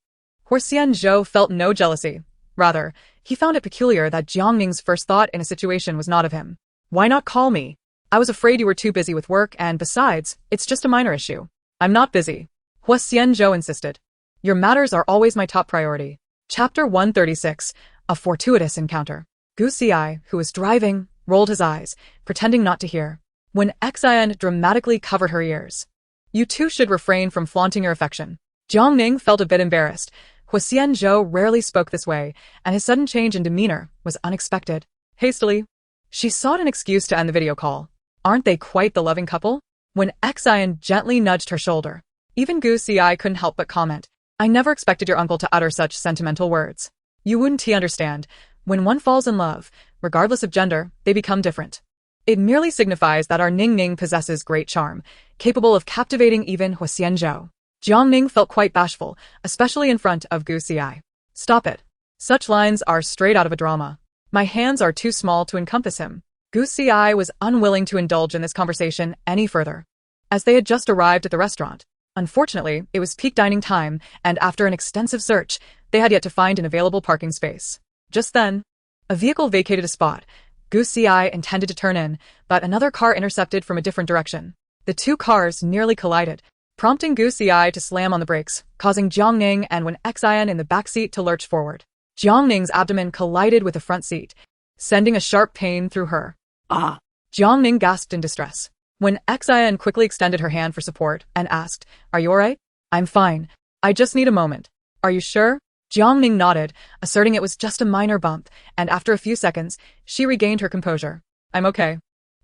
Huo Xianzhou felt no jealousy. Rather, he found it peculiar that Jiang Ning's first thought in a situation was not of him. Why not call me? I was afraid you were too busy with work, and besides, it's just a minor issue. I'm not busy. Huo Xianzhou insisted. Your matters are always my top priority. Chapter 136, A Fortuitous Encounter. Gu Xi, who was driving, rolled his eyes, pretending not to hear. When Xian dramatically covered her ears. You two should refrain from flaunting your affection. Jiang Ning felt a bit embarrassed. Huo Xianzhou rarely spoke this way, and his sudden change in demeanor was unexpected. Hastily, she sought an excuse to end the video call. Aren't they quite the loving couple? When Xian gently nudged her shoulder. Even Gu Xi couldn't help but comment. I never expected your uncle to utter such sentimental words. You wouldn't understand. When one falls in love, regardless of gender, they become different. It merely signifies that our Ning Ning possesses great charm, capable of captivating even Huo Xianzhou. Jiang Ning felt quite bashful, especially in front of Gu Xi. Stop it. Such lines are straight out of a drama. My hands are too small to encompass him. Gu Xi was unwilling to indulge in this conversation any further. As they had just arrived at the restaurant, unfortunately, it was peak dining time, and after an extensive search, they had yet to find an available parking space. Just then, a vehicle vacated a spot. Gu Xi intended to turn in, but another car intercepted from a different direction. The two cars nearly collided, prompting Gu Xi to slam on the brakes, causing Jiang Ning and Wen Xian in the back seat to lurch forward. Jiang Ning's abdomen collided with the front seat, sending a sharp pain through her. Ah! Jiang Ning gasped in distress. Wen Xian quickly extended her hand for support and asked, Are you alright? I'm fine. I just need a moment. Are you sure? Jiang Ning nodded, asserting it was just a minor bump, and after a few seconds, she regained her composure. I'm okay.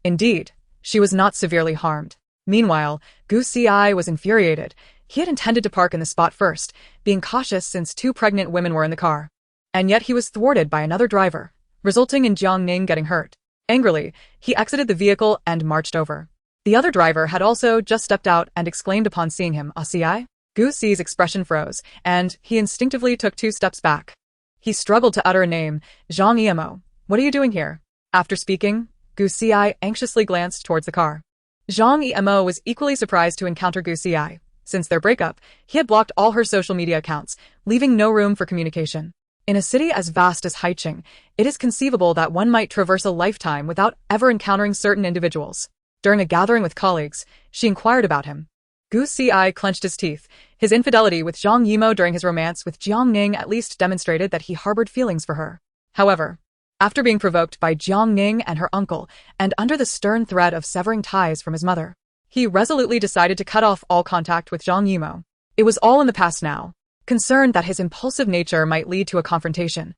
Indeed, she was not severely harmed. Meanwhile, Gu Xi was infuriated. He had intended to park in the spot first, being cautious since 2 pregnant women were in the car. And yet he was thwarted by another driver, resulting in Jiang Ning getting hurt. Angrily, he exited the vehicle and marched over. The other driver had also just stepped out and exclaimed upon seeing him, "Ci?" Gu Xi's expression froze, and he instinctively took 2 steps back. He struggled to utter a name, Zhang Yimo. What are you doing here? After speaking, Gu Xi anxiously glanced towards the car. Zhang Yimo was equally surprised to encounter Gu Xi. Since their breakup, he had blocked all her social media accounts, leaving no room for communication. In a city as vast as Haicheng, it is conceivable that one might traverse a lifetime without ever encountering certain individuals. During a gathering with colleagues, she inquired about him. Gu Xi clenched his teeth. His infidelity with Zhang Yimo during his romance with Jiang Ning at least demonstrated that he harbored feelings for her. However, after being provoked by Jiang Ning and her uncle, and under the stern threat of severing ties from his mother, He resolutely decided to cut off all contact with Zhang Yimou. It was all in the past now. Concerned that his impulsive nature might lead to a confrontation,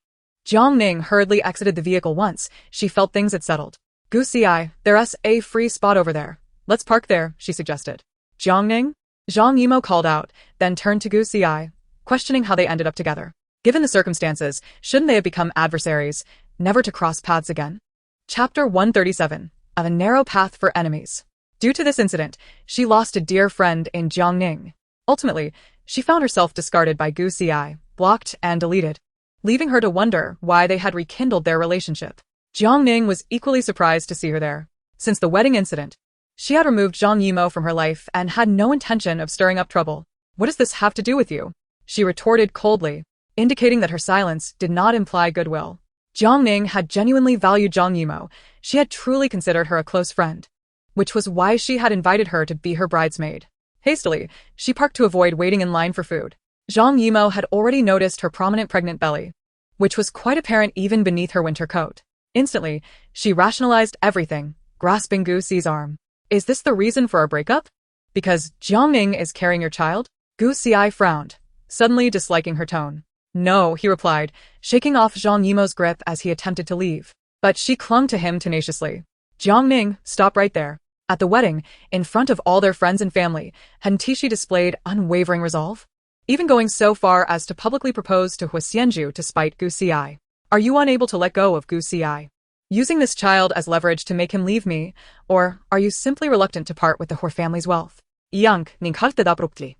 Jiang Ning hurriedly exited the vehicle once she felt things had settled. Gu Xi, there's a free spot over there. Let's park there, she suggested. Jiang Ning? Zhang Yimou called out, then turned to Gu Xi, questioning how they ended up together. Given the circumstances, shouldn't they have become adversaries, never to cross paths again? Chapter 137, of a narrow path for enemies. Due to this incident, she lost a dear friend in Jiang Ning. Ultimately, she found herself discarded by Gu Xi, blocked and deleted, leaving her to wonder why they had rekindled their relationship. Jiang Ning was equally surprised to see her there. Since the wedding incident, she had removed Zhang Yimou from her life and had no intention of stirring up trouble. What does this have to do with you? She retorted coldly, indicating that her silence did not imply goodwill. Jiang Ning had genuinely valued Zhang Yimou. She had truly considered her a close friend, which was why she had invited her to be her bridesmaid. Hastily, she parked to avoid waiting in line for food. Zhang Yimou had already noticed her prominent pregnant belly, which was quite apparent even beneath her winter coat. Instantly, she rationalized everything, grasping Gu Xi's arm. Is this the reason for our breakup? Because Jiang Ning is carrying your child? Gu Xi frowned, suddenly disliking her tone. No, he replied, shaking off Zhang Yimou's grip as he attempted to leave. But she clung to him tenaciously. Jiang Ning, stop right there. At the wedding, in front of all their friends and family, hadn't she displayed unwavering resolve? Even going so far as to publicly propose to Huo Xianzhou to spite Gu Xi. Are you unable to let go of Gu Xi? Using this child as leverage to make him leave me, or are you simply reluctant to part with the Huo family's wealth? Jiang Ning halted abruptly.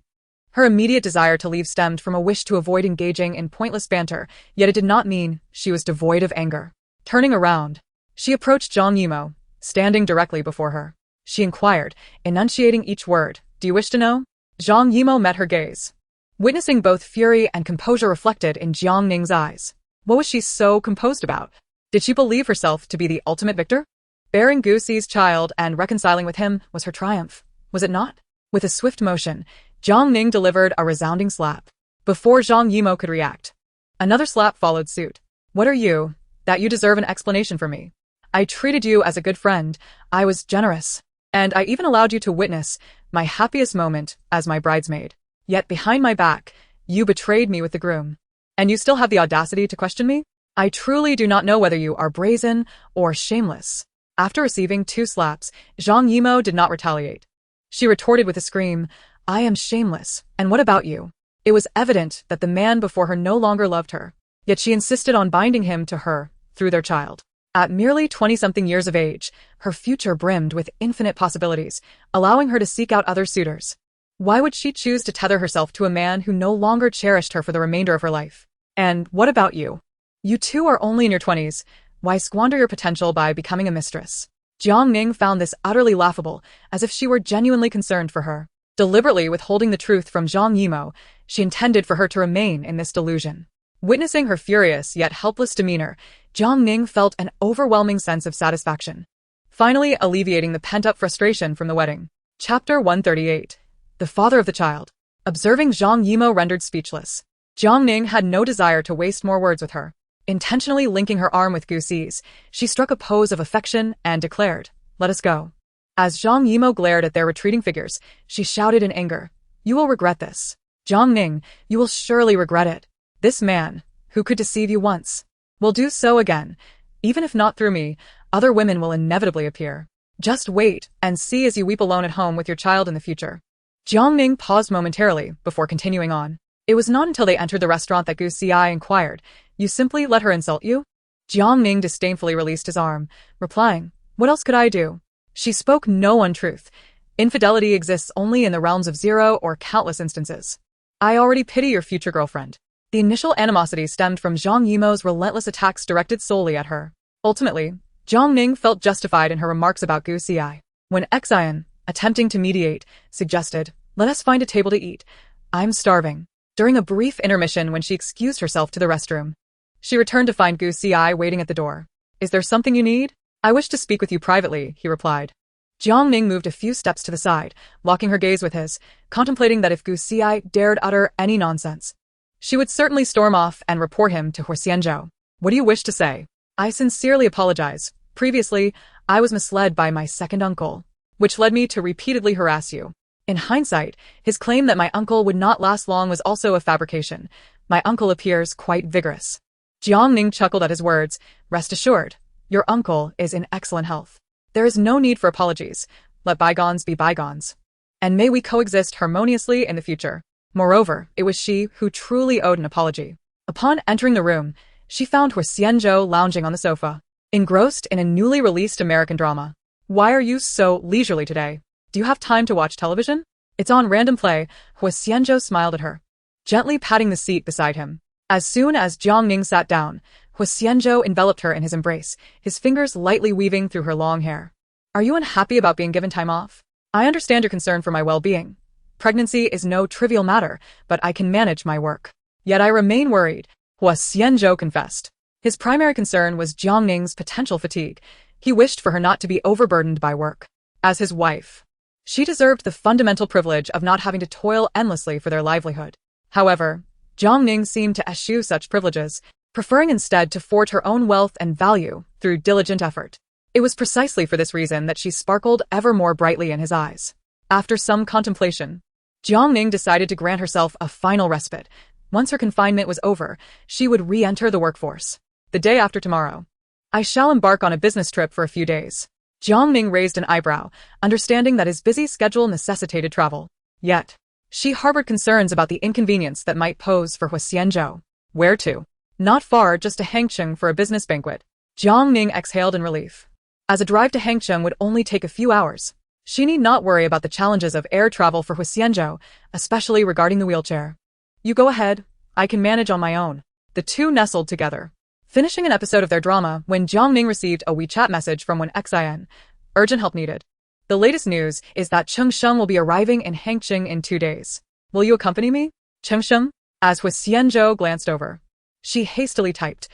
Her immediate desire to leave stemmed from a wish to avoid engaging in pointless banter, yet it did not mean she was devoid of anger. Turning around, she approached Zhang Yimou, standing directly before her. She inquired, enunciating each word. Do you wish to know? Zhang Yimou met her gaze, witnessing both fury and composure reflected in Jiang Ning's eyes. What was she so composed about? Did she believe herself to be the ultimate victor? Bearing Gu Xi's child and reconciling with him was her triumph, was it not? With a swift motion, Jiang Ning delivered a resounding slap. Before Zhang Yimou could react, another slap followed suit. What are you, that you deserve an explanation from me? I treated you as a good friend, I was generous, and I even allowed you to witness my happiest moment as my bridesmaid. Yet behind my back, you betrayed me with the groom. And you still have the audacity to question me? I truly do not know whether you are brazen or shameless. After receiving 2 slaps, Zhang Yimou did not retaliate. She retorted with a scream, I am shameless, and what about you? It was evident that the man before her no longer loved her, yet she insisted on binding him to her through their child. At merely 20-something years of age, her future brimmed with infinite possibilities, allowing her to seek out other suitors. Why would she choose to tether herself to a man who no longer cherished her for the remainder of her life? And what about you? You too are only in your 20s. Why squander your potential by becoming a mistress? Jiang Ning found this utterly laughable, as if she were genuinely concerned for her. Deliberately withholding the truth from Zhang Yimou, she intended for her to remain in this delusion. Witnessing her furious yet helpless demeanor, Jiang Ning felt an overwhelming sense of satisfaction, finally alleviating the pent-up frustration from the wedding. Chapter 138. The father of the child. Observing Zhang Yimou rendered speechless, Jiang Ning had no desire to waste more words with her. Intentionally linking her arm with Gu Xi's, she struck a pose of affection and declared, let us go. As Zhang Yimou glared at their retreating figures, she shouted in anger, you will regret this. Jiang Ning, you will surely regret it. This man, who could deceive you once, will do so again. Even if not through me, other women will inevitably appear. Just wait and see as you weep alone at home with your child in the future. Jiang Ning paused momentarily before continuing on. It was not until they entered the restaurant that Gu Xi inquired, you simply let her insult you? Jiang Ning disdainfully released his arm, replying, what else could I do? She spoke no untruth. Infidelity exists only in the realms of zero or countless instances. I already pity your future girlfriend. The initial animosity stemmed from Zhang Yimou's relentless attacks directed solely at her. Ultimately, Jiang Ning felt justified in her remarks about Gu Xi. When Xian, attempting to mediate, suggested, let us find a table to eat. I'm starving. During a brief intermission when she excused herself to the restroom, she returned to find Gu Xi waiting at the door. Is there something you need? I wish to speak with you privately, he replied. Jiang Ning moved a few steps to the side, locking her gaze with his, contemplating that if Gu Xi dared utter any nonsense, she would certainly storm off and report him to Huo Xianzhou. What do you wish to say? I sincerely apologize. Previously, I was misled by my second uncle. which led me to repeatedly harass you. In hindsight, his claim that my uncle would not last long was also a fabrication. My uncle appears quite vigorous. Jiang Ning chuckled at his words. Rest assured, your uncle is in excellent health. There is no need for apologies. Let bygones be bygones. And may we coexist harmoniously in the future. Moreover, it was she who truly owed an apology. Upon entering the room, she found Huo Xianzhou lounging on the sofa, engrossed in a newly released American drama. Why are you so leisurely today? Do you have time to watch television? It's on random play. Huo Xianzhou smiled at her, gently patting the seat beside him. As soon as Jiang Ning sat down, Huo Xianzhou enveloped her in his embrace, his fingers lightly weaving through her long hair. Are you unhappy about being given time off? I understand your concern for my well-being. Pregnancy is no trivial matter, but I can manage my work. Yet I remain worried, Huo Xianzhou confessed. His primary concern was Jiang Ning's potential fatigue. He wished for her not to be overburdened by work. As his wife, she deserved the fundamental privilege of not having to toil endlessly for their livelihood. However, Jiang Ning seemed to eschew such privileges, preferring instead to forge her own wealth and value through diligent effort. It was precisely for this reason that she sparkled ever more brightly in his eyes. After some contemplation, Jiang Ning decided to grant herself a final respite. Once her confinement was over, she would re-enter the workforce. The day after tomorrow, I shall embark on a business trip for a few days. Jiang Ning raised an eyebrow, understanding that his busy schedule necessitated travel. Yet, she harbored concerns about the inconvenience that might pose for Huo Xianzhou. Where to? Not far, just to Hangcheng for a business banquet. Jiang Ning exhaled in relief. As a drive to Hangcheng would only take a few hours, she need not worry about the challenges of air travel for Huo Xianzhou, especially regarding the wheelchair. You go ahead, I can manage on my own. The two nestled together, finishing an episode of their drama when Jiang Ning received a WeChat message from Xian. Urgent help needed. The latest news is that Chengsheng will be arriving in Hangcheng in 2 days. Will you accompany me? Chengsheng? As Huo Xianzhou glanced over, she hastily typed,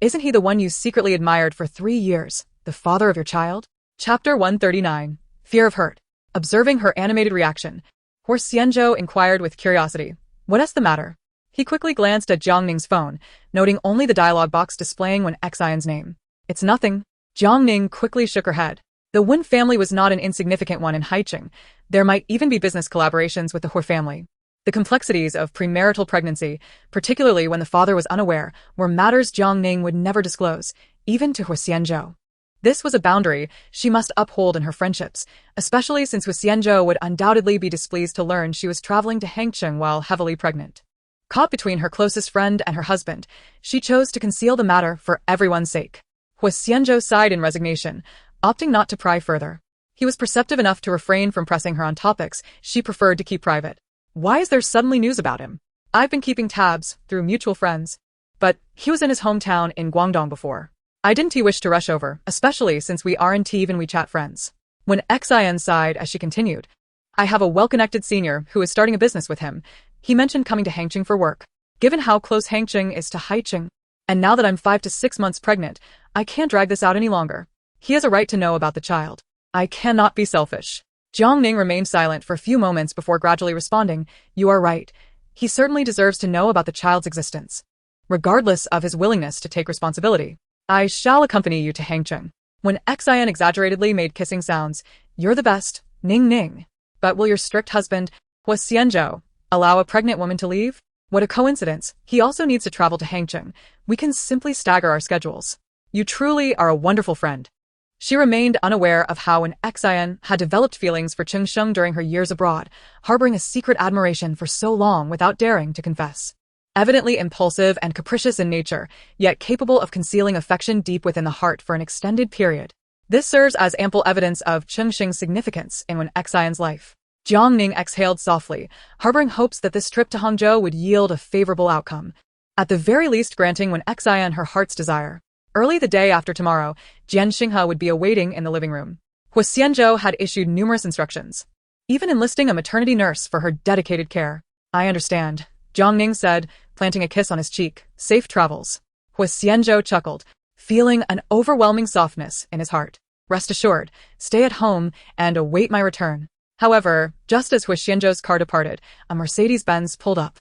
Isn't he the one you secretly admired for 3 years, the father of your child? Chapter 139. Fear of hurt. Observing her animated reaction, Huo Xianzhou inquired with curiosity, What is the matter? He quickly glanced at Jiang Ning's phone, noting only the dialogue box displaying Xian's name. It's nothing. Jiang Ning quickly shook her head. The Wen family was not an insignificant one in Haicheng. There might even be business collaborations with the Huo family. The complexities of premarital pregnancy, particularly when the father was unaware, were matters Jiang Ning would never disclose, even to Huo Xianzhou. This was a boundary she must uphold in her friendships, especially since Huo Xianzhou would undoubtedly be displeased to learn she was traveling to Hangcheng while heavily pregnant. Caught between her closest friend and her husband, she chose to conceal the matter for everyone's sake. Huo Xianzhou sighed in resignation, opting not to pry further. He was perceptive enough to refrain from pressing her on topics she preferred to keep private. Why is there suddenly news about him? I've been keeping tabs through mutual friends. But he was in his hometown in Guangdong before. I didn't wish to rush over, especially since we aren't even WeChat friends. When Xian sighed as she continued, I have a well-connected senior who is starting a business with him. He mentioned coming to Hangcheng for work. Given how close Hangcheng is to Haicheng, and now that I'm 5 to 6 months pregnant, I can't drag this out any longer. He has a right to know about the child. I cannot be selfish. Jiang Ning remained silent for a few moments before gradually responding, You are right. He certainly deserves to know about the child's existence, regardless of his willingness to take responsibility. I shall accompany you to Hangcheng. When Xian exaggeratedly made kissing sounds, You're the best, Ning Ning. But will your strict husband, Huo Xianzhou, allow a pregnant woman to leave? What a coincidence. He also needs to travel to Hangcheng. We can simply stagger our schedules. You truly are a wonderful friend. She remained unaware of how Xian had developed feelings for Chengsheng during her years abroad, harboring a secret admiration for so long without daring to confess. Evidently impulsive and capricious in nature, yet capable of concealing affection deep within the heart for an extended period. This serves as ample evidence of Chengsheng's significance in Xian's life. Jiang Ning exhaled softly, harboring hopes that this trip to Hangzhou would yield a favorable outcome, at the very least granting Xian her heart's desire. Early the day after tomorrow, Jian Xinghe would be awaiting in the living room. Huo Xianzhou had issued numerous instructions, even enlisting a maternity nurse for her dedicated care. I understand, Jiang Ning said, planting a kiss on his cheek. Safe travels. Huo Xianzhou chuckled, feeling an overwhelming softness in his heart. Rest assured, stay at home and await my return. However, just as Huo Xianzhou's car departed, a Mercedes-Benz pulled up.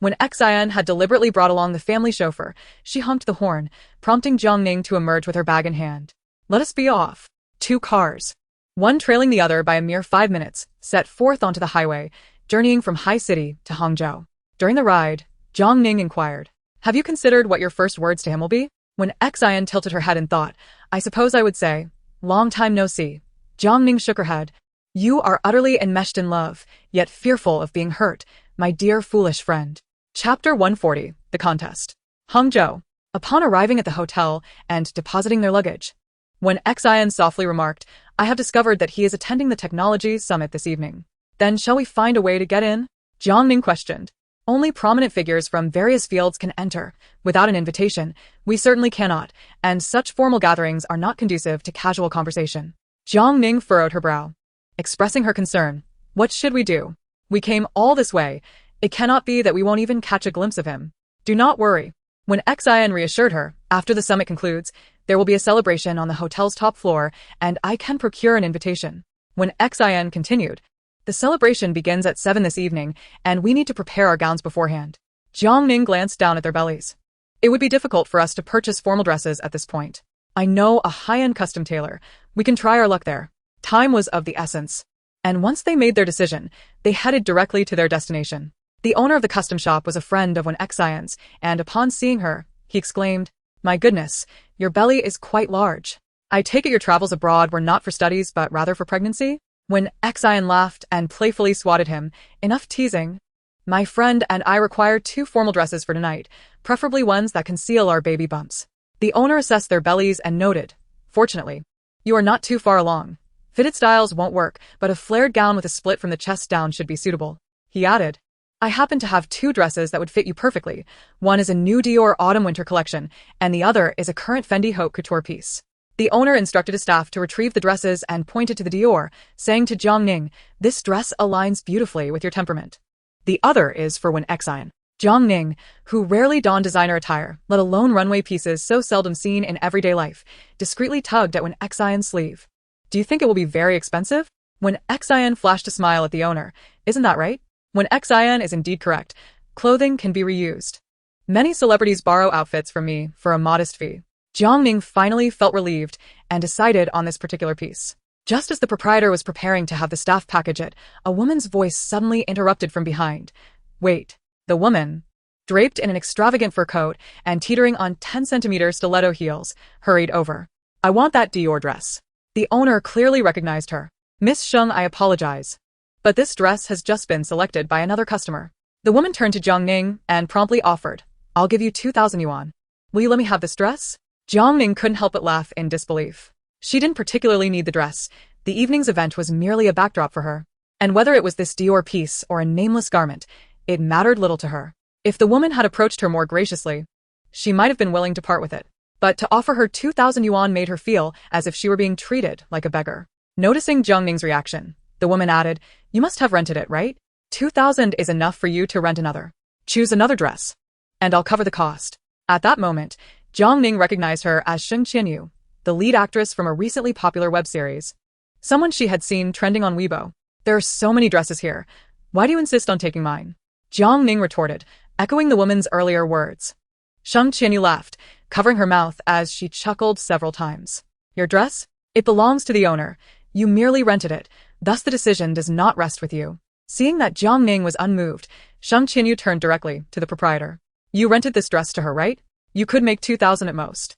When Xian had deliberately brought along the family chauffeur, she honked the horn, prompting Jiang Ning to emerge with her bag in hand. Let us be off. 2 cars. one trailing the other by a mere 5 minutes, set forth onto the highway, journeying from High City to Hangzhou. During the ride, Jiang Ning inquired, "Have you considered what your first words to him will be?" When Xian tilted her head in thought, "I suppose I would say, 'Long time no see.'" Jiang Ning shook her head. "You are utterly enmeshed in love, yet fearful of being hurt, my dear foolish friend." Chapter 140, The Contest. Hangzhou. Upon arriving at the hotel and depositing their luggage, when Xian softly remarked, "I have discovered that he is attending the technology summit this evening. Then shall we find a way to get in?" Jiang Ning questioned. "Only prominent figures from various fields can enter. Without an invitation, we certainly cannot, and such formal gatherings are not conducive to casual conversation." Jiang Ning furrowed her brow, expressing her concern. "What should we do? We came all this way. It cannot be that we won't even catch a glimpse of him." "Do not worry." When Xian reassured her, "After the summit concludes, there will be a celebration on the hotel's top floor, and I can procure an invitation." When Xian continued, "The celebration begins at 7 this evening, and we need to prepare our gowns beforehand." Jiang Ning glanced down at their bellies. "It would be difficult for us to purchase formal dresses at this point. I know a high-end custom tailor. We can try our luck there." Time was of the essence. And once they made their decision, they headed directly to their destination. The owner of the custom shop was a friend of Xian's, and upon seeing her, he exclaimed, "My goodness, your belly is quite large. I take it your travels abroad were not for studies but rather for pregnancy?" When Xian laughed and playfully swatted him, "Enough teasing. My friend and I require 2 formal dresses for tonight, preferably ones that conceal our baby bumps." The owner assessed their bellies and noted, "Fortunately, you are not too far along. Fitted styles won't work, but a flared gown with a split from the chest down should be suitable." He added, "I happen to have 2 dresses that would fit you perfectly. One is a new Dior autumn-winter collection, and the other is a current Fendi haute couture piece." The owner instructed his staff to retrieve the dresses and pointed to the Dior, saying to Jiang Ning, "This dress aligns beautifully with your temperament." The other is for Xian. Jiang Ning, who rarely donned designer attire, let alone runway pieces so seldom seen in everyday life, discreetly tugged at Xian's sleeve. "Do you think it will be very expensive?" Xian flashed a smile at the owner. "Isn't that right?" Xian is indeed correct. Clothing can be reused. Many celebrities borrow outfits from me for a modest fee. Jiang Ning finally felt relieved and decided on this particular piece. Just as the proprietor was preparing to have the staff package it, a woman's voice suddenly interrupted from behind. "Wait." The woman, draped in an extravagant fur coat and teetering on 10-centimeter stiletto heels, hurried over. "I want that Dior dress." The owner clearly recognized her. "Miss Sheng, I apologize, but this dress has just been selected by another customer." The woman turned to Jiang Ning and promptly offered, "I'll give you 2,000 yuan. Will you let me have this dress?" Jiang Ning couldn't help but laugh in disbelief. She didn't particularly need the dress. The evening's event was merely a backdrop for her. And whether it was this Dior piece or a nameless garment, it mattered little to her. If the woman had approached her more graciously, she might have been willing to part with it. But to offer her 2,000 yuan made her feel as if she were being treated like a beggar. Noticing Jiang Ning's reaction, the woman added, "You must have rented it, right? 2,000 is enough for you to rent another. Choose another dress, and I'll cover the cost." At that moment, Jiang Ning recognized her as Sheng Qianyu, the lead actress from a recently popular web series. Someone she had seen trending on Weibo. "There are so many dresses here. Why do you insist on taking mine?" Jiang Ning retorted, echoing the woman's earlier words. Sheng Qianyu laughed, covering her mouth as she chuckled several times. "Your dress? It belongs to the owner. You merely rented it, thus the decision does not rest with you." Seeing that Jiang Ning was unmoved, Sheng Qianyu turned directly to the proprietor. "You rented this dress to her, right? You could make 2,000 at most.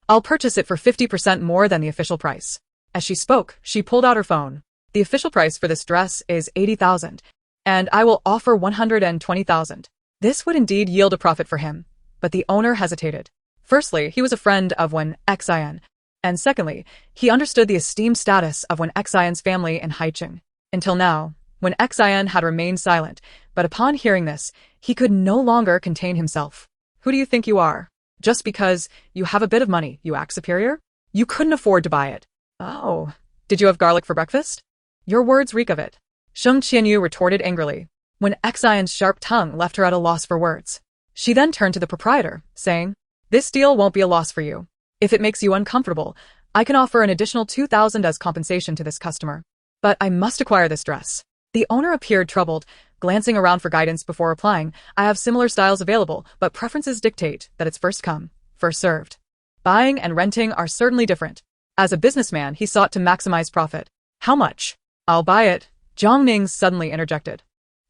I'll purchase it for 50% more than the official price." As she spoke, she pulled out her phone. "The official price for this dress is 80,000, and I will offer 120,000. This would indeed yield a profit for him, but the owner hesitated. Firstly, he was a friend of Xian, and secondly, he understood the esteemed status of Xian's family in Haicheng. Until now, Xian had remained silent, but upon hearing this, he could no longer contain himself. "Who do you think you are? Just because you have a bit of money, you act superior? You couldn't afford to buy it." "Oh, did you have garlic for breakfast?" "Your words reek of it." Sheng Qianyu retorted angrily. Xian's sharp tongue left her at a loss for words. She then turned to the proprietor, saying, "This deal won't be a loss for you. If it makes you uncomfortable, I can offer an additional 2,000 as compensation to this customer. But I must acquire this dress." The owner appeared troubled, glancing around for guidance before replying, "I have similar styles available, but preferences dictate that it's first come, first served. Buying and renting are certainly different." As a businessman, he sought to maximize profit. How much? I'll buy it, Jiang Ning suddenly interjected.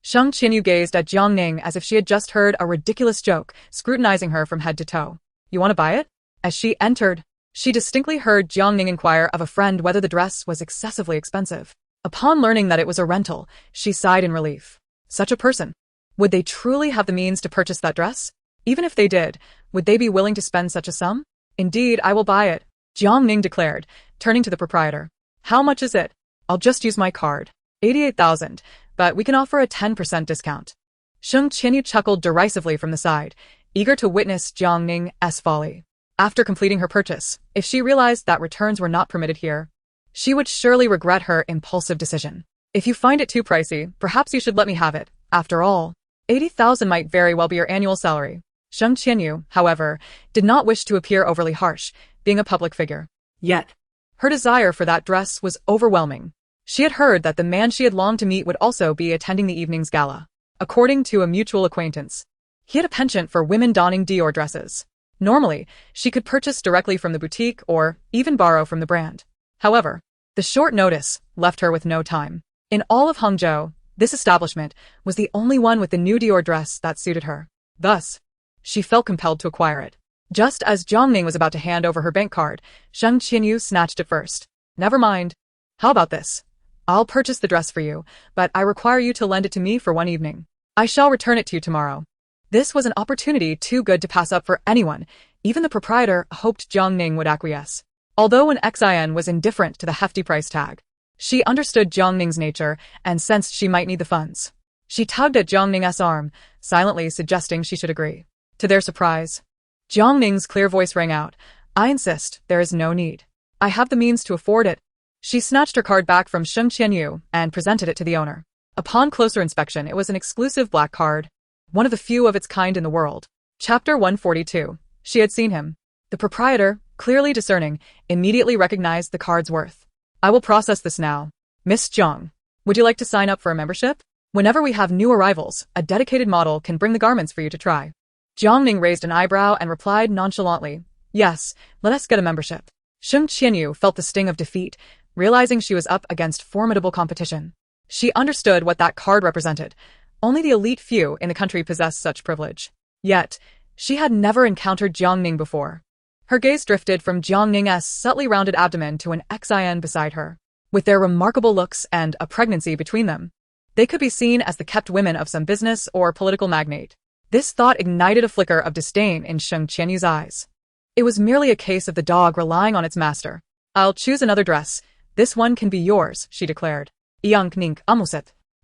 Sheng Qinyu gazed at Jiang Ning as if she had just heard a ridiculous joke, scrutinizing her from head to toe. You want to buy it? As she entered, she distinctly heard Jiang Ning inquire of a friend whether the dress was excessively expensive. Upon learning that it was a rental, she sighed in relief. Such a person. Would they truly have the means to purchase that dress? Even if they did, would they be willing to spend such a sum? Indeed, I will buy it, Jiang Ning declared, turning to the proprietor. How much is it? I'll just use my card. 88,000, but we can offer a 10% discount. Sheng Qinyu chuckled derisively from the side, eager to witness Jiang Ning's folly. After completing her purchase, if she realized that returns were not permitted here, she would surely regret her impulsive decision. If you find it too pricey, perhaps you should let me have it. After all, 80,000 might very well be your annual salary. Sheng Qinyu, however, did not wish to appear overly harsh, being a public figure. Yet. Her desire for that dress was overwhelming. She had heard that the man she had longed to meet would also be attending the evening's gala. According to a mutual acquaintance, he had a penchant for women donning Dior dresses. Normally, she could purchase directly from the boutique or even borrow from the brand. However, the short notice left her with no time. In all of Hangzhou, this establishment was the only one with the new Dior dress that suited her. Thus, she felt compelled to acquire it. Just as Jiang Ning was about to hand over her bank card, Sheng Qinyu snatched it first. Never mind. How about this? I'll purchase the dress for you, but I require you to lend it to me for one evening. I shall return it to you tomorrow. This was an opportunity too good to pass up for anyone. Even the proprietor hoped Jiang Ning would acquiesce. Although an Xian was indifferent to the hefty price tag, she understood Jiang Ning's nature and sensed she might need the funds. She tugged at Jiang Ning's arm, silently suggesting she should agree. To their surprise, Jiang Ning's clear voice rang out. I insist, there is no need. I have the means to afford it. She snatched her card back from Sheng Qinyu and presented it to the owner. Upon closer inspection, it was an exclusive black card, one of the few of its kind in the world. Chapter 142. She had seen him. The proprietor, clearly discerning, immediately recognized the card's worth. I will process this now. Miss Jiang, would you like to sign up for a membership? Whenever we have new arrivals, a dedicated model can bring the garments for you to try. Jiang Ning raised an eyebrow and replied nonchalantly, Yes, let us get a membership. Sheng Qinyu felt the sting of defeat, realizing she was up against formidable competition. She understood what that card represented. Only the elite few in the country possessed such privilege. Yet, she had never encountered Jiang Ning before. Her gaze drifted from Jiang Ning's subtly rounded abdomen to an Xian beside her. With their remarkable looks and a pregnancy between them, they could be seen as the kept women of some business or political magnate. This thought ignited a flicker of disdain in Sheng Qianyu's eyes. It was merely a case of the dog relying on its master. I'll choose another dress. This one can be yours, she declared. Jiang Ning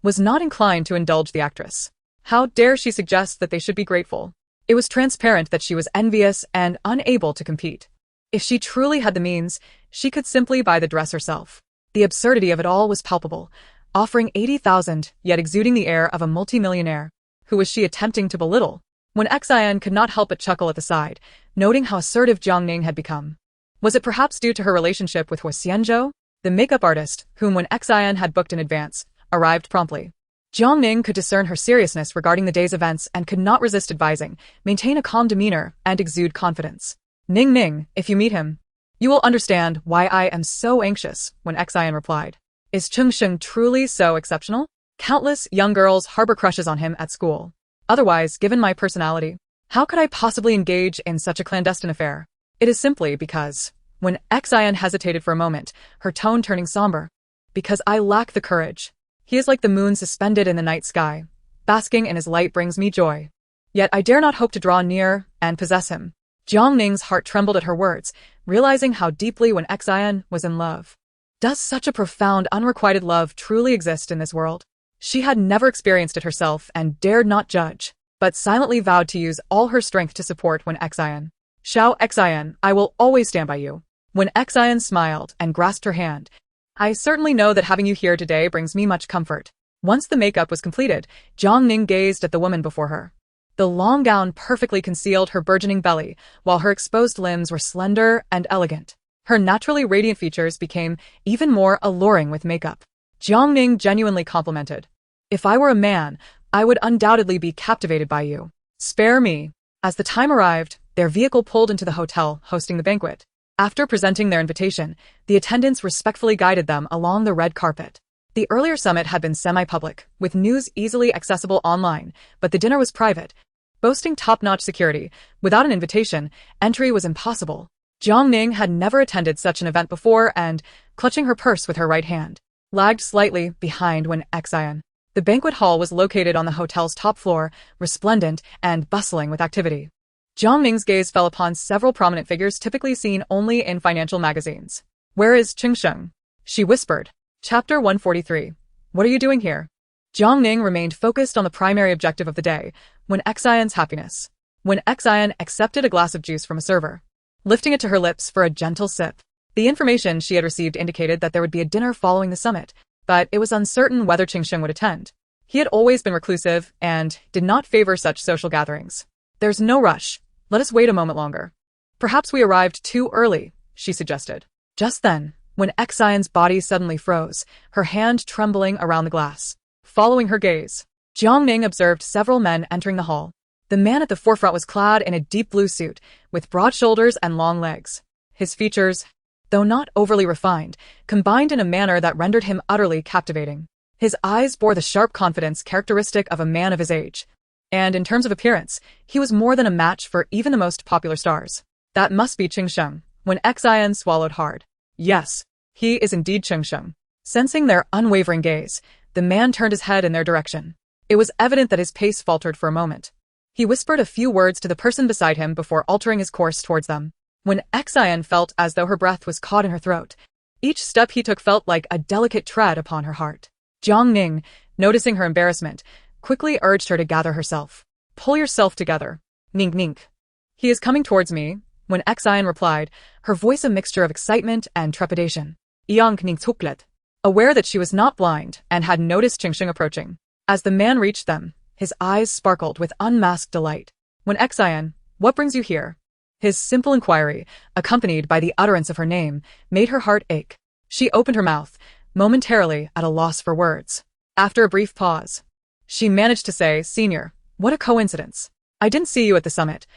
was not inclined to indulge the actress. How dare she suggest that they should be grateful? It was transparent that she was envious and unable to compete. If she truly had the means, she could simply buy the dress herself. The absurdity of it all was palpable, offering 80,000, yet exuding the air of a multimillionaire. Who was she attempting to belittle? When Xian could not help but chuckle at the side, noting how assertive Jiang Ning had become. Was it perhaps due to her relationship with Huo Xianzhou, the makeup artist, whom when Xian had booked in advance, arrived promptly? Jiang Ning could discern her seriousness regarding the day's events and could not resist advising, maintain a calm demeanor and exude confidence. Ning, if you meet him, you will understand why I am so anxious, when Xian replied. Is Cheng Sheng truly so exceptional? Countless young girls harbor crushes on him at school. Otherwise, given my personality, how could I possibly engage in such a clandestine affair? It is simply because, when Xian hesitated for a moment, her tone turning somber, because I lack the courage. He is like the moon suspended in the night sky. Basking in his light brings me joy. Yet I dare not hope to draw near and possess him. Jiang Ning's heart trembled at her words, realizing how deeply when Xian was in love. Does such a profound, unrequited love truly exist in this world? She had never experienced it herself and dared not judge, but silently vowed to use all her strength to support when Xian. Xiao Xian, I will always stand by you. When Xian smiled and grasped her hand, I certainly know that having you here today brings me much comfort. Once the makeup was completed, Jiang Ning gazed at the woman before her. The long gown perfectly concealed her burgeoning belly, while her exposed limbs were slender and elegant. Her naturally radiant features became even more alluring with makeup. Jiang Ning genuinely complimented. If I were a man, I would undoubtedly be captivated by you. Spare me. As the time arrived, their vehicle pulled into the hotel hosting the banquet. After presenting their invitation, the attendants respectfully guided them along the red carpet. The earlier summit had been semi-public, with news easily accessible online, but the dinner was private, boasting top-notch security. Without an invitation, entry was impossible. Jiang Ning had never attended such an event before and, clutching her purse with her right hand, lagged slightly behind when Xian. The banquet hall was located on the hotel's top floor, resplendent and bustling with activity. Jiang Ning's gaze fell upon several prominent figures typically seen only in financial magazines. "Where is Chengsheng?" she whispered. Chapter 143. What are you doing here? Jiang Ning remained focused on the primary objective of the day, when Xian's happiness. When Xian accepted a glass of juice from a server, lifting it to her lips for a gentle sip. The information she had received indicated that there would be a dinner following the summit, but it was uncertain whether Chengsheng would attend. He had always been reclusive and did not favor such social gatherings. "There's no rush. Let us wait a moment longer." "Perhaps we arrived too early," she suggested. Just then, when Xian's body suddenly froze, her hand trembling around the glass. Following her gaze, Jiang Ning observed several men entering the hall. The man at the forefront was clad in a deep blue suit, with broad shoulders and long legs. His features, though not overly refined, combined in a manner that rendered him utterly captivating. His eyes bore the sharp confidence characteristic of a man of his age. And in terms of appearance, he was more than a match for even the most popular stars. That must be Chengsheng. When Xian swallowed hard. Yes, he is indeed Chengsheng. Sensing their unwavering gaze, the man turned his head in their direction. It was evident that his pace faltered for a moment. He whispered a few words to the person beside him before altering his course towards them. When Xian felt as though her breath was caught in her throat, each step he took felt like a delicate tread upon her heart. Jiang Ning, noticing her embarrassment, quickly urged her to gather herself. "Pull yourself together. Nink nink. He is coming towards me." When Xian replied, her voice a mixture of excitement and trepidation. Yang Ning tuklet. Aware that she was not blind and had noticed Chengsheng approaching. As the man reached them, his eyes sparkled with unmasked delight. When Xian, "What brings you here?" His simple inquiry, accompanied by the utterance of her name, made her heart ache. She opened her mouth, momentarily at a loss for words. After a brief pause, she managed to say, "Senior, what a coincidence. I didn't see you at the summit.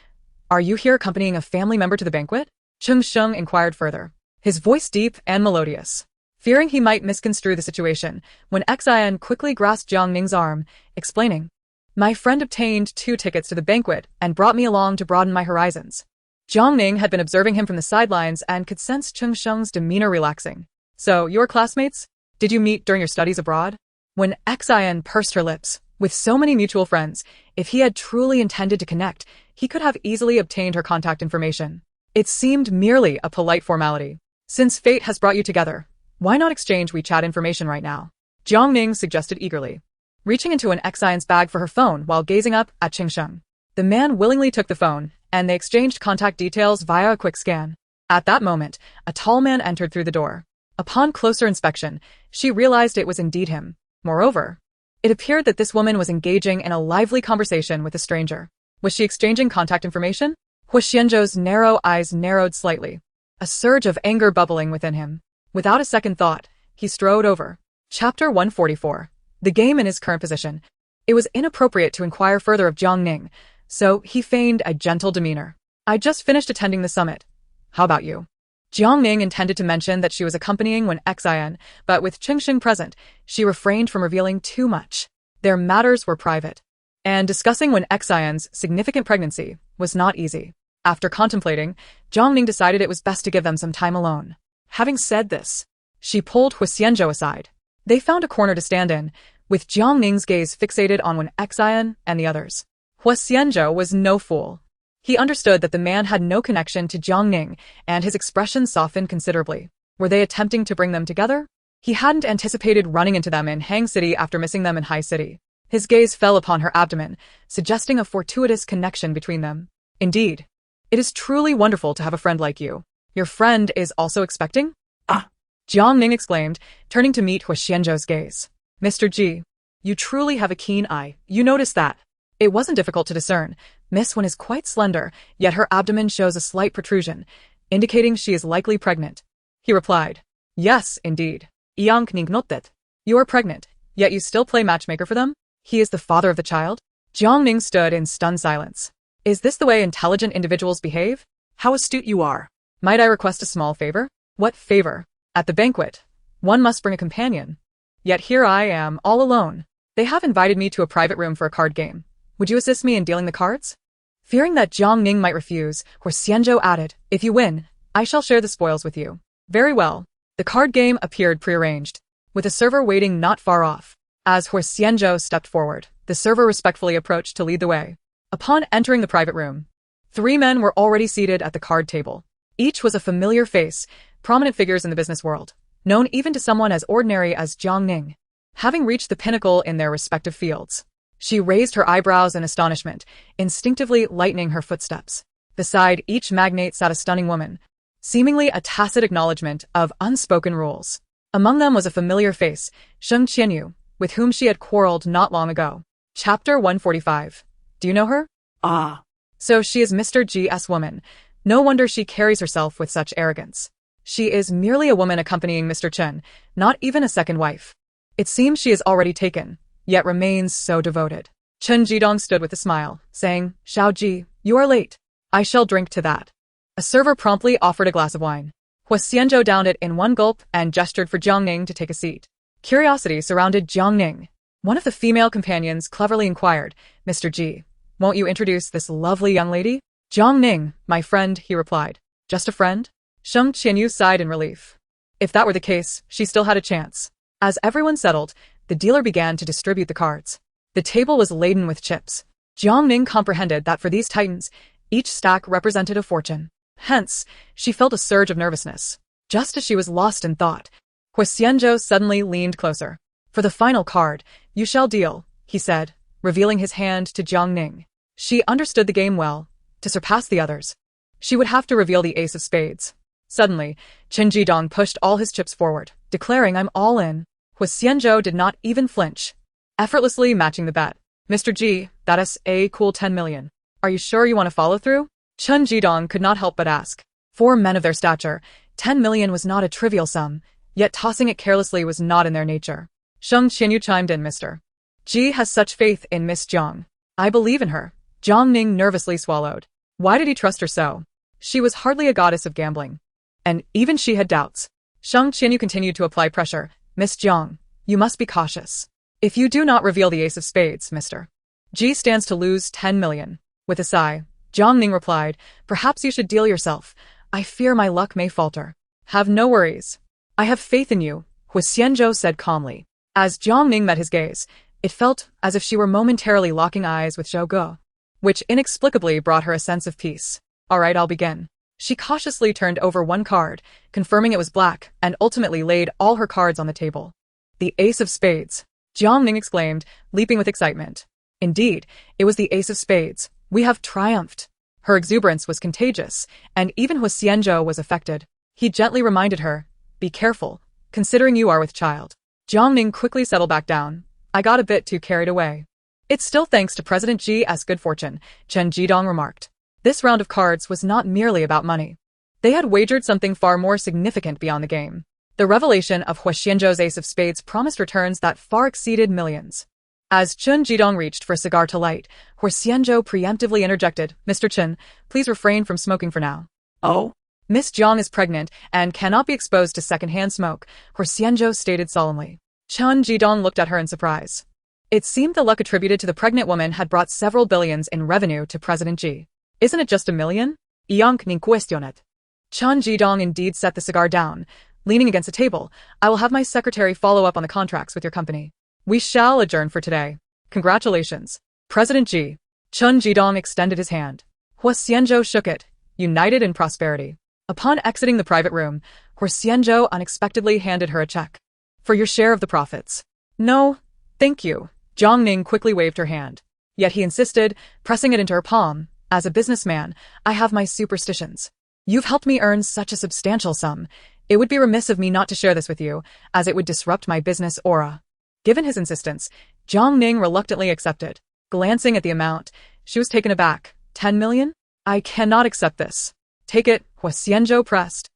Are you here accompanying a family member to the banquet?" Chengsheng inquired further, his voice deep and melodious. Fearing he might misconstrue the situation, when Xian quickly grasped Jiang Ning's arm, explaining, "My friend obtained 2 tickets to the banquet and brought me along to broaden my horizons." Jiang Ning had been observing him from the sidelines and could sense Chengsheng's demeanor relaxing. "So, you're classmates? Did you meet during your studies abroad?" When Xian pursed her lips, with so many mutual friends, if he had truly intended to connect, he could have easily obtained her contact information. It seemed merely a polite formality. "Since fate has brought you together, why not exchange WeChat information right now?" Jiang Ning suggested eagerly, reaching into an Xian's bag for her phone while gazing up at Chengsheng. The man willingly took the phone, and they exchanged contact details via a quick scan. At that moment, a tall man entered through the door. Upon closer inspection, she realized it was indeed him. Moreover, it appeared that this woman was engaging in a lively conversation with a stranger. Was she exchanging contact information? Huo Xianzhou's narrow eyes narrowed slightly, a surge of anger bubbling within him. Without a second thought, he strode over. Chapter 144. The game in his current position. It was inappropriate to inquire further of Jiang Ning, so he feigned a gentle demeanor. "I just finished attending the summit. How about you?" Jiang Ning intended to mention that she was accompanying when Xian, but with Chengsheng present, she refrained from revealing too much. Their matters were private, and discussing when Xian's significant pregnancy was not easy. After contemplating, Jiang Ning decided it was best to give them some time alone. Having said this, she pulled Huo Xianzhou aside. They found a corner to stand in, with Jiang Ning's gaze fixated on when Xian and the others. Huo Xianzhou was no fool. He understood that the man had no connection to Jiang Ning, and his expression softened considerably. Were they attempting to bring them together? He hadn't anticipated running into them in Hang City after missing them in High City. His gaze fell upon her abdomen, suggesting a fortuitous connection between them. "Indeed, it is truly wonderful to have a friend like you. Your friend is also expecting?" "Ah!" Jiang Ning exclaimed, turning to meet Huo Xianzhou's gaze. "Mr. Ji, you truly have a keen eye. You noticed that." It wasn't difficult to discern. Miss Wen is quite slender, yet her abdomen shows a slight protrusion, indicating she is likely pregnant. He replied, "Yes, indeed. Yang Ning notet. You are pregnant, yet you still play matchmaker for them? He is the father of the child?" Jiang Ning stood in stunned silence. Is this the way intelligent individuals behave? "How astute you are. Might I request a small favor? What favor? At the banquet, one must bring a companion. Yet here I am, all alone. They have invited me to a private room for a card game. Would you assist me in dealing the cards? Fearing that Jiang Ning might refuse, Huo Xianzhou added, if you win, I shall share the spoils with you. Very well. The card game appeared prearranged, with a server waiting not far off. As Huo Xianzhou stepped forward, the server respectfully approached to lead the way. Upon entering the private room, 3 men were already seated at the card table. Each was a familiar face, prominent figures in the business world, known even to someone as ordinary as Jiang Ning. Having reached the pinnacle in their respective fields, she raised her eyebrows in astonishment, instinctively lightening her footsteps. Beside each magnate sat a stunning woman, seemingly a tacit acknowledgement of unspoken rules. Among them was a familiar face, Sheng Qianyu, with whom she had quarreled not long ago. Chapter 145. Do you know her? Ah. So she is Mr. G's woman. No wonder she carries herself with such arrogance. She is merely a woman accompanying Mr. Chen, not even a second wife. It seems she is already taken, yet remains so devoted. Chen Jidong stood with a smile, saying, Xiao Ji, you are late. I shall drink to that. A server promptly offered a glass of wine. Huo Xianzhou downed it in one gulp and gestured for Jiang Ning to take a seat. Curiosity surrounded Jiang Ning. One of the female companions cleverly inquired, Mr. Ji, won't you introduce this lovely young lady? Jiang Ning, my friend, he replied. Just a friend? Sheng Qianyu sighed in relief. If that were the case, she still had a chance. As everyone settled, the dealer began to distribute the cards. The table was laden with chips. Jiang Ning comprehended that for these titans, each stack represented a fortune. Hence, she felt a surge of nervousness. Just as she was lost in thought, Huo Xianzhou suddenly leaned closer. For the final card, you shall deal, he said, revealing his hand to Jiang Ning. She understood the game well. To surpass the others, she would have to reveal the ace of spades. Suddenly, Chen Jidong pushed all his chips forward, declaring I'm all in. Huo Xianzhou did not even flinch, effortlessly matching the bet. Mr. Ji, that is a cool 10 million. Are you sure you want to follow through? Chen Jidong could not help but ask. For men of their stature, 10 million was not a trivial sum, yet tossing it carelessly was not in their nature. Sheng Qianyu chimed in, Mr. Ji has such faith in Miss Jiang. I believe in her. Jiang Ning nervously swallowed. Why did he trust her so? She was hardly a goddess of gambling. And even she had doubts. Sheng Qianyu continued to apply pressure. Miss Jiang, you must be cautious. If you do not reveal the ace of spades, Mr. Ji stands to lose 10 million. With a sigh, Jiang Ning replied, perhaps you should deal yourself. I fear my luck may falter. Have no worries. I have faith in you, Huo Xianzhou said calmly. As Jiang Ning met his gaze, it felt as if she were momentarily locking eyes with Zhou Ge, which inexplicably brought her a sense of peace. All right, I'll begin. She cautiously turned over one card, confirming it was black, and ultimately laid all her cards on the table. The ace of spades, Jiang Ning exclaimed, leaping with excitement. Indeed, it was the ace of spades. We have triumphed. Her exuberance was contagious, and even Huo Xianzhou was affected. He gently reminded her, be careful, considering you are with child. Jiang Ning quickly settled back down. I got a bit too carried away. It's still thanks to President G's good fortune, Chen Jidong remarked. This round of cards was not merely about money. They had wagered something far more significant beyond the game. The revelation of Huo Xianzhou's ace of spades promised returns that far exceeded millions. As Chen Jidong reached for a cigar to light, Huo Xianzhou preemptively interjected, Mr. Chen, please refrain from smoking for now. Oh? Miss Jiang is pregnant and cannot be exposed to secondhand smoke, Huo Xianzhou stated solemnly. Chen Jidong looked at her in surprise. It seemed the luck attributed to the pregnant woman had brought several billions in revenue to President Ji. Isn't it just $1 million? Jiang Ning questioned. Chen Jidong indeed set the cigar down. Leaning against a table, I will have my secretary follow up on the contracts with your company. We shall adjourn for today. Congratulations, President Ji. Chen Jidong extended his hand. Huo Xianzhou shook it, united in prosperity. Upon exiting the private room, Huo Xianzhou unexpectedly handed her a check. For your share of the profits. No, thank you. Jiang Ning quickly waved her hand. Yet he insisted, pressing it into her palm. As a businessman, I have my superstitions. You've helped me earn such a substantial sum. It would be remiss of me not to share this with you, as it would disrupt my business aura. Given his insistence, Jiang Ning reluctantly accepted. Glancing at the amount, she was taken aback. 10 million? I cannot accept this. Take it, Huo Xianzhou pressed.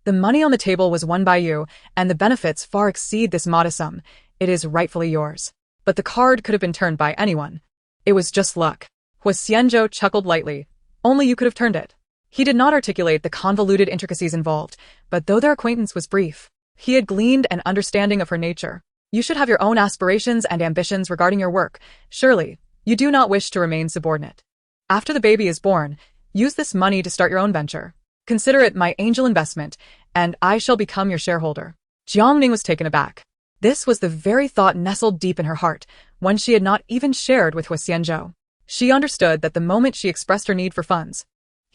The money on the table was won by you, and the benefits far exceed this modest sum. It is rightfully yours. But the card could have been turned by anyone. It was just luck. Huo Xianzhou chuckled lightly. Only you could have turned it. He did not articulate the convoluted intricacies involved, but though their acquaintance was brief, he had gleaned an understanding of her nature. You should have your own aspirations and ambitions regarding your work. Surely, you do not wish to remain subordinate. After the baby is born, use this money to start your own venture. Consider it my angel investment, and I shall become your shareholder. Jiang Ning was taken aback. This was the very thought nestled deep in her heart, one she had not even shared with Huo Xianzhou. She understood that the moment she expressed her need for funds,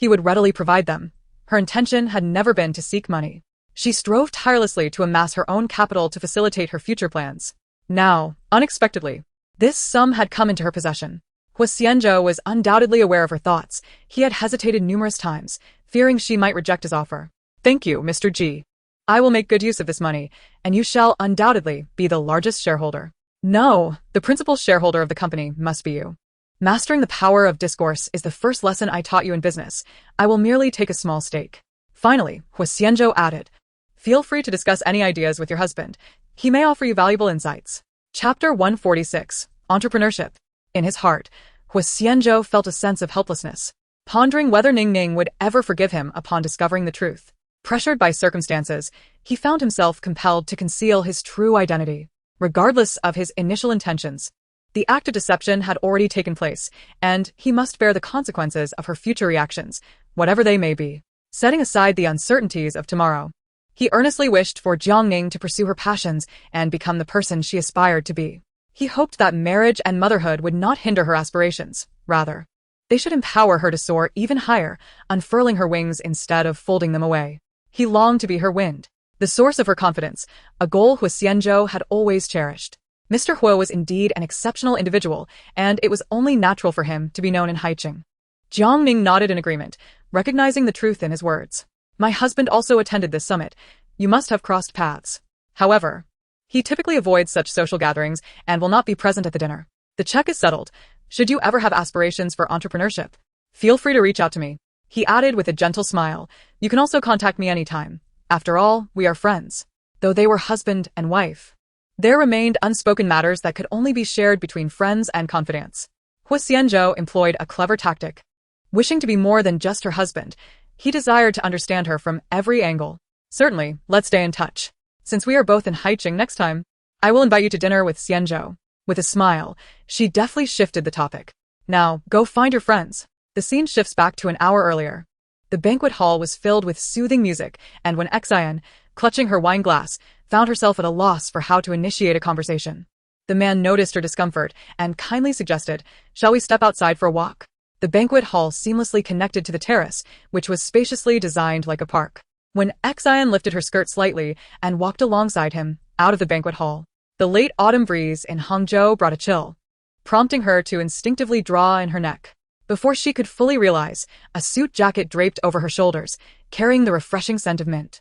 he would readily provide them. Her intention had never been to seek money. She strove tirelessly to amass her own capital to facilitate her future plans. Now, unexpectedly, this sum had come into her possession. Huo Xianzhou was undoubtedly aware of her thoughts. He had hesitated numerous times, fearing she might reject his offer. Thank you, Mr. G. I will make good use of this money, and you shall undoubtedly be the largest shareholder. No, the principal shareholder of the company must be you. Mastering the power of discourse is the first lesson I taught you in business. I will merely take a small stake. Finally, Huo Xianzhou added, feel free to discuss any ideas with your husband. He may offer you valuable insights. Chapter 146, Entrepreneurship. In his heart, Huo Xianzhou felt a sense of helplessness, pondering whether Ning would ever forgive him upon discovering the truth. Pressured by circumstances, he found himself compelled to conceal his true identity. Regardless of his initial intentions, the act of deception had already taken place, and he must bear the consequences of her future reactions, whatever they may be. Setting aside the uncertainties of tomorrow, he earnestly wished for Jiang Ning to pursue her passions and become the person she aspired to be. He hoped that marriage and motherhood would not hinder her aspirations. Rather, they should empower her to soar even higher, unfurling her wings instead of folding them away. He longed to be her wind, the source of her confidence, a goal Huo Xianzhou had always cherished. Mr. Huo was indeed an exceptional individual, and it was only natural for him to be known in Haiqing. Jiang Ning nodded in agreement, recognizing the truth in his words. My husband also attended this summit. You must have crossed paths. However, he typically avoids such social gatherings and will not be present at the dinner. The check is settled. Should you ever have aspirations for entrepreneurship, feel free to reach out to me. He added with a gentle smile, you can also contact me anytime. After all, we are friends. Though they were husband and wife, there remained unspoken matters that could only be shared between friends and confidants. Huo Xianzhou employed a clever tactic. Wishing to be more than just her husband, he desired to understand her from every angle. Certainly, let's stay in touch. Since we are both in Haiqing next time, I will invite you to dinner with Xianzhou. With a smile, she deftly shifted the topic. Now, go find your friends. The scene shifts back to an hour earlier. The banquet hall was filled with soothing music, and when Xian, clutching her wine glass, found herself at a loss for how to initiate a conversation, the man noticed her discomfort and kindly suggested, shall we step outside for a walk? The banquet hall seamlessly connected to the terrace, which was spaciously designed like a park. When Xian lifted her skirt slightly and walked alongside him, out of the banquet hall, the late autumn breeze in Hangzhou brought a chill, prompting her to instinctively draw in her neck. Before she could fully realize, a suit jacket draped over her shoulders, carrying the refreshing scent of mint.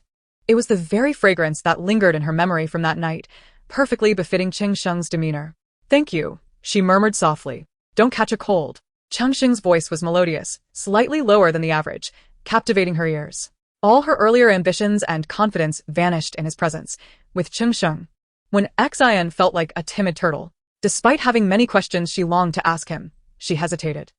It was the very fragrance that lingered in her memory from that night, perfectly befitting Chengsheng's demeanor. Thank you, she murmured softly. Don't catch a cold. Chengsheng's voice was melodious, slightly lower than the average, captivating her ears. All her earlier ambitions and confidence vanished in his presence, with Chengsheng. When Xian felt like a timid turtle, despite having many questions she longed to ask him, she hesitated.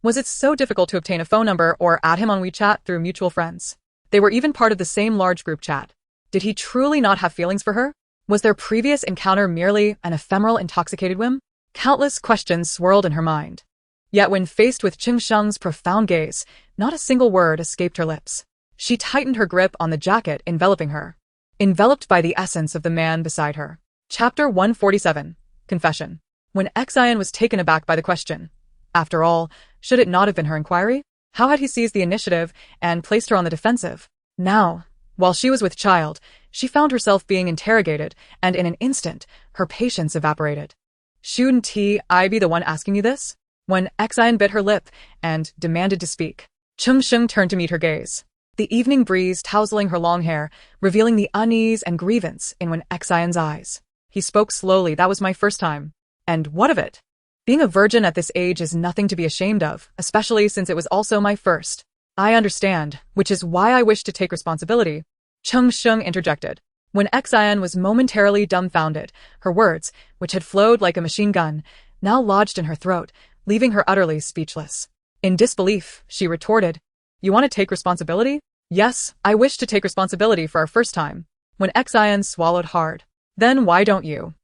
Was it so difficult to obtain a phone number or add him on WeChat through mutual friends? They were even part of the same large group chat. Did he truly not have feelings for her? Was their previous encounter merely an ephemeral intoxicated whim? Countless questions swirled in her mind. Yet when faced with Chengsheng's profound gaze, not a single word escaped her lips. She tightened her grip on the jacket enveloping her, enveloped by the essence of the man beside her. Chapter 147, Confession. When Xian was taken aback by the question, after all, should it not have been her inquiry? How had he seized the initiative and placed her on the defensive? Now, while she was with child, she found herself being interrogated, and in an instant, her patience evaporated. Shouldn't I be the one asking you this? When Xian bit her lip and demanded to speak, Chengsheng turned to meet her gaze. The evening breeze tousling her long hair, revealing the unease and grievance in Xian's eyes. He spoke slowly. That was my first time. And what of it? Being a virgin at this age is nothing to be ashamed of, especially since it was also my first. I understand, which is why I wish to take responsibility. Chengsheng interjected. When Xian was momentarily dumbfounded, her words, which had flowed like a machine gun, now lodged in her throat, leaving her utterly speechless. In disbelief, she retorted, You want to take responsibility? Yes, I wish to take responsibility for our first time. When Xian swallowed hard. Then why don't you?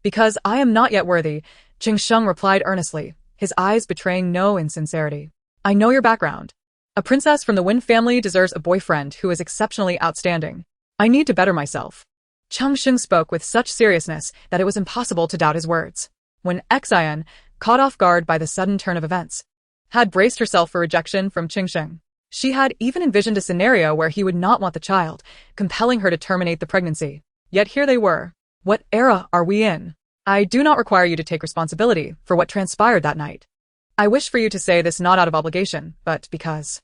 Because I am not yet worthy, Qingsheng replied earnestly, his eyes betraying no insincerity. I know your background. A princess from the Wen family deserves a boyfriend who is exceptionally outstanding. I need to better myself. Qingsheng spoke with such seriousness that it was impossible to doubt his words. When Xian, caught off guard by the sudden turn of events, had braced herself for rejection from Qingsheng. She had even envisioned a scenario where he would not want the child, compelling her to terminate the pregnancy. Yet here they were. What era are we in? I do not require you to take responsibility for what transpired that night. I wish for you to say this not out of obligation, but because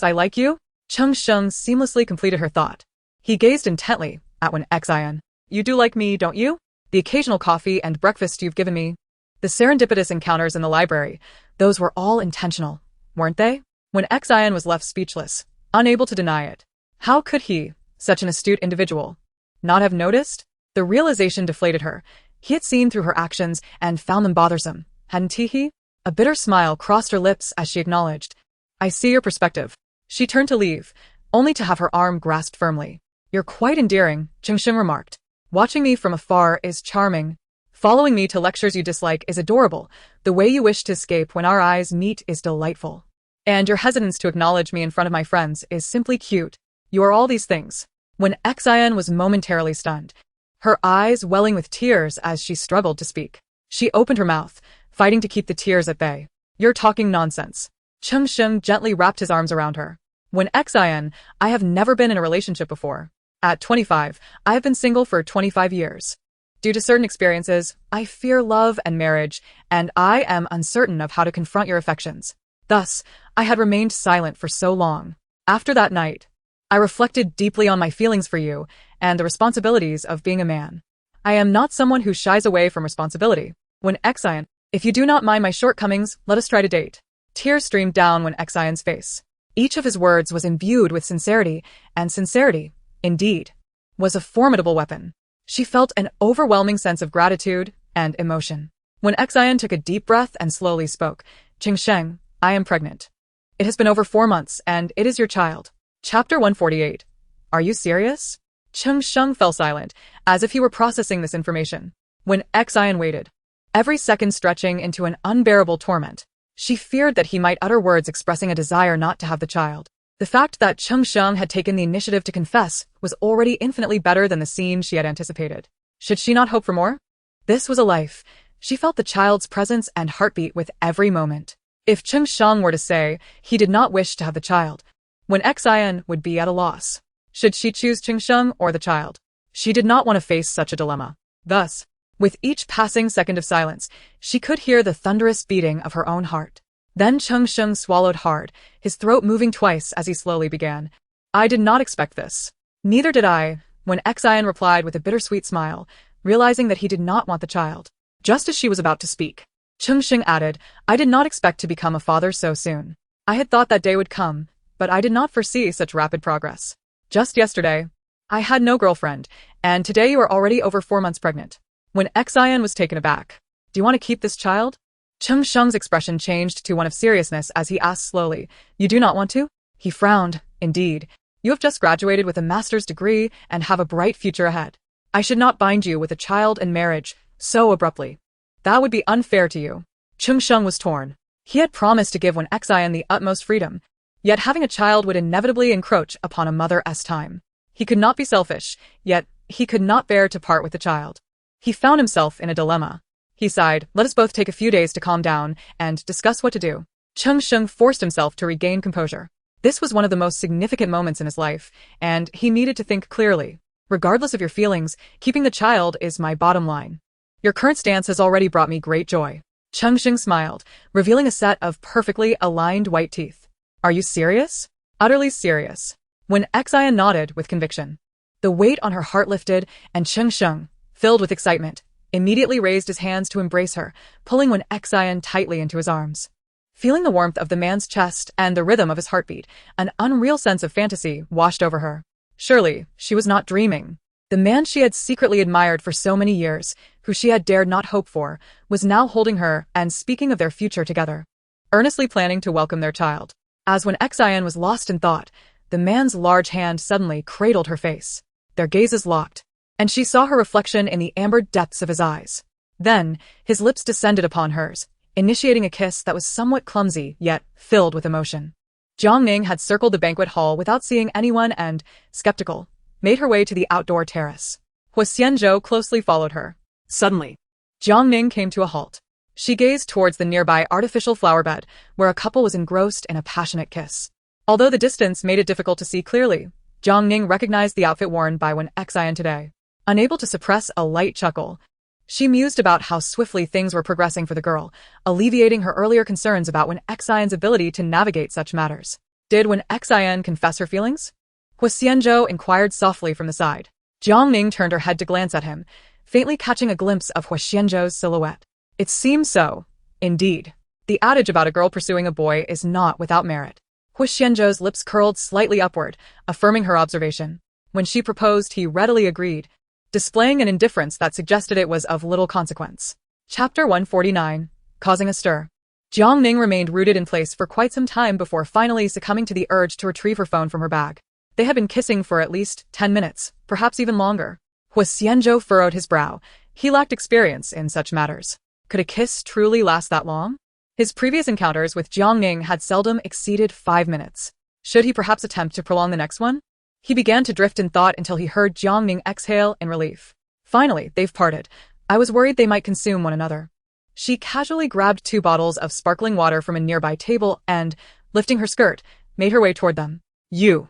I like you? Qingsheng seamlessly completed her thought. He gazed intently at Wen Xian. You do like me, don't you? The occasional coffee and breakfast you've given me. The serendipitous encounters in the library, those were all intentional, weren't they? When Xian was left speechless, unable to deny it. How could he, such an astute individual, not have noticed? The realization deflated her. He had seen through her actions and found them bothersome, hadn't he? A bitter smile crossed her lips as she acknowledged. I see your perspective. She turned to leave, only to have her arm grasped firmly. You're quite endearing, Qingsheng remarked. Watching me from afar is charming. Following me to lectures you dislike is adorable. The way you wish to escape when our eyes meet is delightful. And your hesitance to acknowledge me in front of my friends is simply cute. You are all these things. When Xian was momentarily stunned, her eyes welling with tears as she struggled to speak. She opened her mouth, fighting to keep the tears at bay. You're talking nonsense. Qingsheng gently wrapped his arms around her. When Xian, I have never been in a relationship before. At 25, I have been single for 25 years. Due to certain experiences, I fear love and marriage, and I am uncertain of how to confront your affections. Thus, I had remained silent for so long. After that night, I reflected deeply on my feelings for you and the responsibilities of being a man. I am not someone who shies away from responsibility. When Xian, if you do not mind my shortcomings, let us try to date. Tears streamed down when Xian's face. Each of his words was imbued with sincerity, and sincerity, indeed, was a formidable weapon. She felt an overwhelming sense of gratitude and emotion. When Xian took a deep breath and slowly spoke, Qingsheng, I am pregnant. It has been over 4 months, and it is your child. Chapter 148. Are you serious? Qingsheng fell silent, as if he were processing this information. When Xian waited, every second stretching into an unbearable torment, she feared that he might utter words expressing a desire not to have the child. The fact that Qingsheng had taken the initiative to confess was already infinitely better than the scene she had anticipated. Should she not hope for more? This was a life. She felt the child's presence and heartbeat with every moment. If Qingsheng were to say he did not wish to have the child, when Xian would be at a loss. Should she choose Qingsheng or the child? She did not want to face such a dilemma. Thus, with each passing second of silence, she could hear the thunderous beating of her own heart. Then Qingsheng swallowed hard, his throat moving twice as he slowly began. I did not expect this. Neither did I, when Xian replied with a bittersweet smile, realizing that he did not want the child. Just as she was about to speak, Qingsheng added, I did not expect to become a father so soon. I had thought that day would come, but I did not foresee such rapid progress. Just yesterday, I had no girlfriend, and today you are already over 4 months pregnant. When Xian was taken aback, do you want to keep this child? Qingsheng's expression changed to one of seriousness as he asked slowly, you do not want to? He frowned. Indeed, you have just graduated with a master's degree and have a bright future ahead. I should not bind you with a child and marriage so abruptly. That would be unfair to you. Qingsheng was torn. He had promised to give Wen Xian the utmost freedom, yet having a child would inevitably encroach upon a mother's time. He could not be selfish, yet he could not bear to part with the child. He found himself in a dilemma. He sighed, let us both take a few days to calm down and discuss what to do. Qingsheng forced himself to regain composure. This was one of the most significant moments in his life, and he needed to think clearly. Regardless of your feelings, keeping the child is my bottom line. Your current stance has already brought me great joy. Qingsheng smiled, revealing a set of perfectly aligned white teeth. Are you serious? Utterly serious. When Xian nodded with conviction, the weight on her heart lifted, and Qingsheng, filled with excitement, immediately raised his hands to embrace her, pulling Wen Xian tightly into his arms. Feeling the warmth of the man's chest and the rhythm of his heartbeat, an unreal sense of fantasy washed over her. Surely, she was not dreaming. The man she had secretly admired for so many years, who she had dared not hope for, was now holding her and speaking of their future together, earnestly planning to welcome their child. As when Xian was lost in thought, the man's large hand suddenly cradled her face. Their gazes locked, and she saw her reflection in the ambered depths of his eyes. Then, his lips descended upon hers, initiating a kiss that was somewhat clumsy, yet filled with emotion. Jiang Ning had circled the banquet hall without seeing anyone and, skeptical, made her way to the outdoor terrace. Huo Xianzhou closely followed her. Suddenly, Jiang Ning came to a halt. She gazed towards the nearby artificial flower bed, where a couple was engrossed in a passionate kiss. Although the distance made it difficult to see clearly, Jiang Ning recognized the outfit worn by Wen Xian today. Unable to suppress a light chuckle, she mused about how swiftly things were progressing for the girl, alleviating her earlier concerns about Wen Xian's ability to navigate such matters. Did Wen Xian confess her feelings? Huo Xianzhou inquired softly from the side. Jiang Ning turned her head to glance at him, faintly catching a glimpse of Huo Xianzhou's silhouette. It seems so. Indeed. The adage about a girl pursuing a boy is not without merit. Huo Xianzhou's lips curled slightly upward, affirming her observation. When she proposed, he readily agreed, displaying an indifference that suggested it was of little consequence. Chapter 149. Causing a stir. Jiang Ning remained rooted in place for quite some time before finally succumbing to the urge to retrieve her phone from her bag. They had been kissing for at least 10 minutes, perhaps even longer. Huo Xianzhou furrowed his brow. He lacked experience in such matters. Could a kiss truly last that long? His previous encounters with Jiang Ning had seldom exceeded 5 minutes. Should he perhaps attempt to prolong the next one? He began to drift in thought until he heard Jiang Ning exhale in relief. Finally, they've parted. I was worried they might consume one another. She casually grabbed 2 bottles of sparkling water from a nearby table and, lifting her skirt, made her way toward them. You.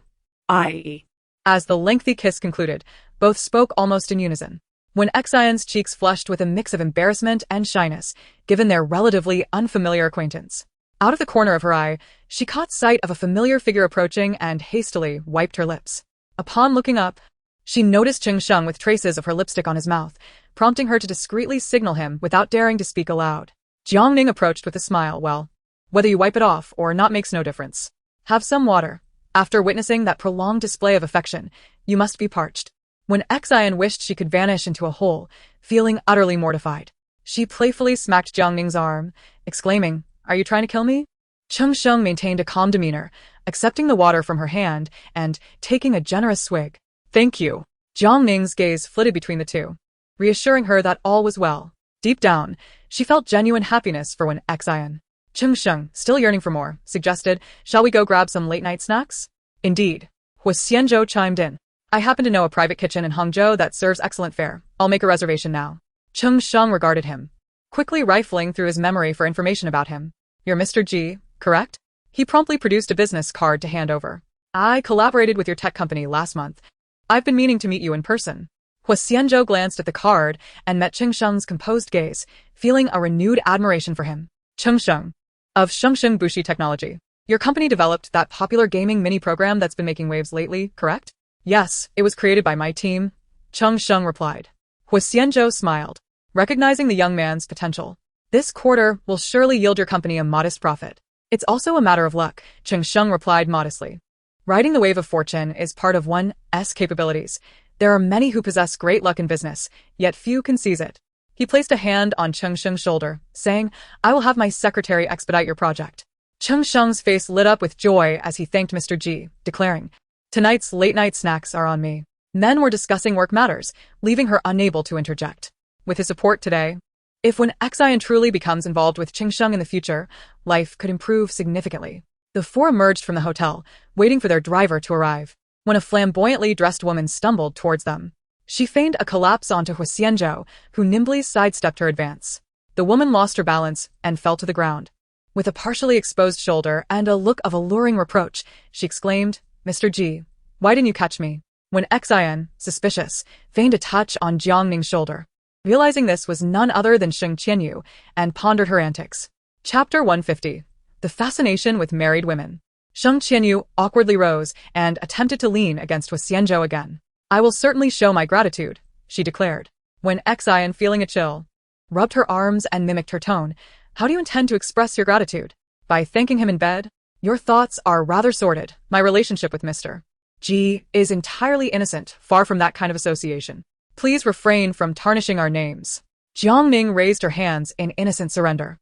I. As the lengthy kiss concluded, both spoke almost in unison. When Xian's cheeks flushed with a mix of embarrassment and shyness, given their relatively unfamiliar acquaintance. Out of the corner of her eye, she caught sight of a familiar figure approaching and hastily wiped her lips. Upon looking up, she noticed Sheng with traces of her lipstick on his mouth, prompting her to discreetly signal him without daring to speak aloud. Jiang Ning approached with a smile. Well, whether you wipe it off or not makes no difference. Have some water. After witnessing that prolonged display of affection, you must be parched. When Xian wished she could vanish into a hole, feeling utterly mortified, she playfully smacked Jiang Ning's arm, exclaiming, "Are you trying to kill me?" Sheng maintained a calm demeanor, accepting the water from her hand and taking a generous swig. "Thank you." Jiang Ning's gaze flitted between the two, reassuring her that all was well. Deep down, she felt genuine happiness for Wen Xian. Sheng, still yearning for more, suggested, "Shall we go grab some late-night snacks?" "Indeed." Huo Xianzhou chimed in. "I happen to know a private kitchen in Hangzhou that serves excellent fare. I'll make a reservation now." Sheng regarded him, quickly rifling through his memory for information about him. "You're Mr. G, correct?" He promptly produced a business card to hand over. "I collaborated with your tech company last month. I've been meaning to meet you in person." Huo Xianzhou glanced at the card and met Sheng's composed gaze, feeling a renewed admiration for him. Sheng, of Shengsheng Bushi Technology. Your company developed that popular gaming mini-program that's been making waves lately, correct? "Yes, it was created by my team," Sheng replied. Huo Xianzhou smiled, recognizing the young man's potential. "This quarter will surely yield your company a modest profit." "It's also a matter of luck," Sheng replied modestly. "Riding the wave of fortune is part of one's capabilities. There are many who possess great luck in business, yet few can seize it." He placed a hand on Sheng's shoulder, saying, "I will have my secretary expedite your project." Sheng's face lit up with joy as he thanked Mr. G, declaring, "Tonight's late-night snacks are on me." Men were discussing work matters, leaving her unable to interject. With his support today, if Wen Xian truly becomes involved with Sheng in the future, life could improve significantly. The 4 emerged from the hotel, waiting for their driver to arrive, when a flamboyantly dressed woman stumbled towards them. She feigned a collapse onto Huo Xianzhou, who nimbly sidestepped her advance. The woman lost her balance and fell to the ground. With a partially exposed shoulder and a look of alluring reproach, she exclaimed, "Mr. G, why didn't you catch me?" When Xian, suspicious, feigned a touch on Jiang Ning's shoulder, realizing this was none other than Sheng Qianyu, and pondered her antics. Chapter 150. The Fascination with Married Women. Sheng Qianyu awkwardly rose and attempted to lean against Huo Xianzhou again. "I will certainly show my gratitude," she declared. When Xian, feeling a chill, rubbed her arms and mimicked her tone, "How do you intend to express your gratitude? By thanking him in bed? Your thoughts are rather sordid. My relationship with Mr. G is entirely innocent, far from that kind of association. Please refrain from tarnishing our names." Jiang Ning raised her hands in innocent surrender.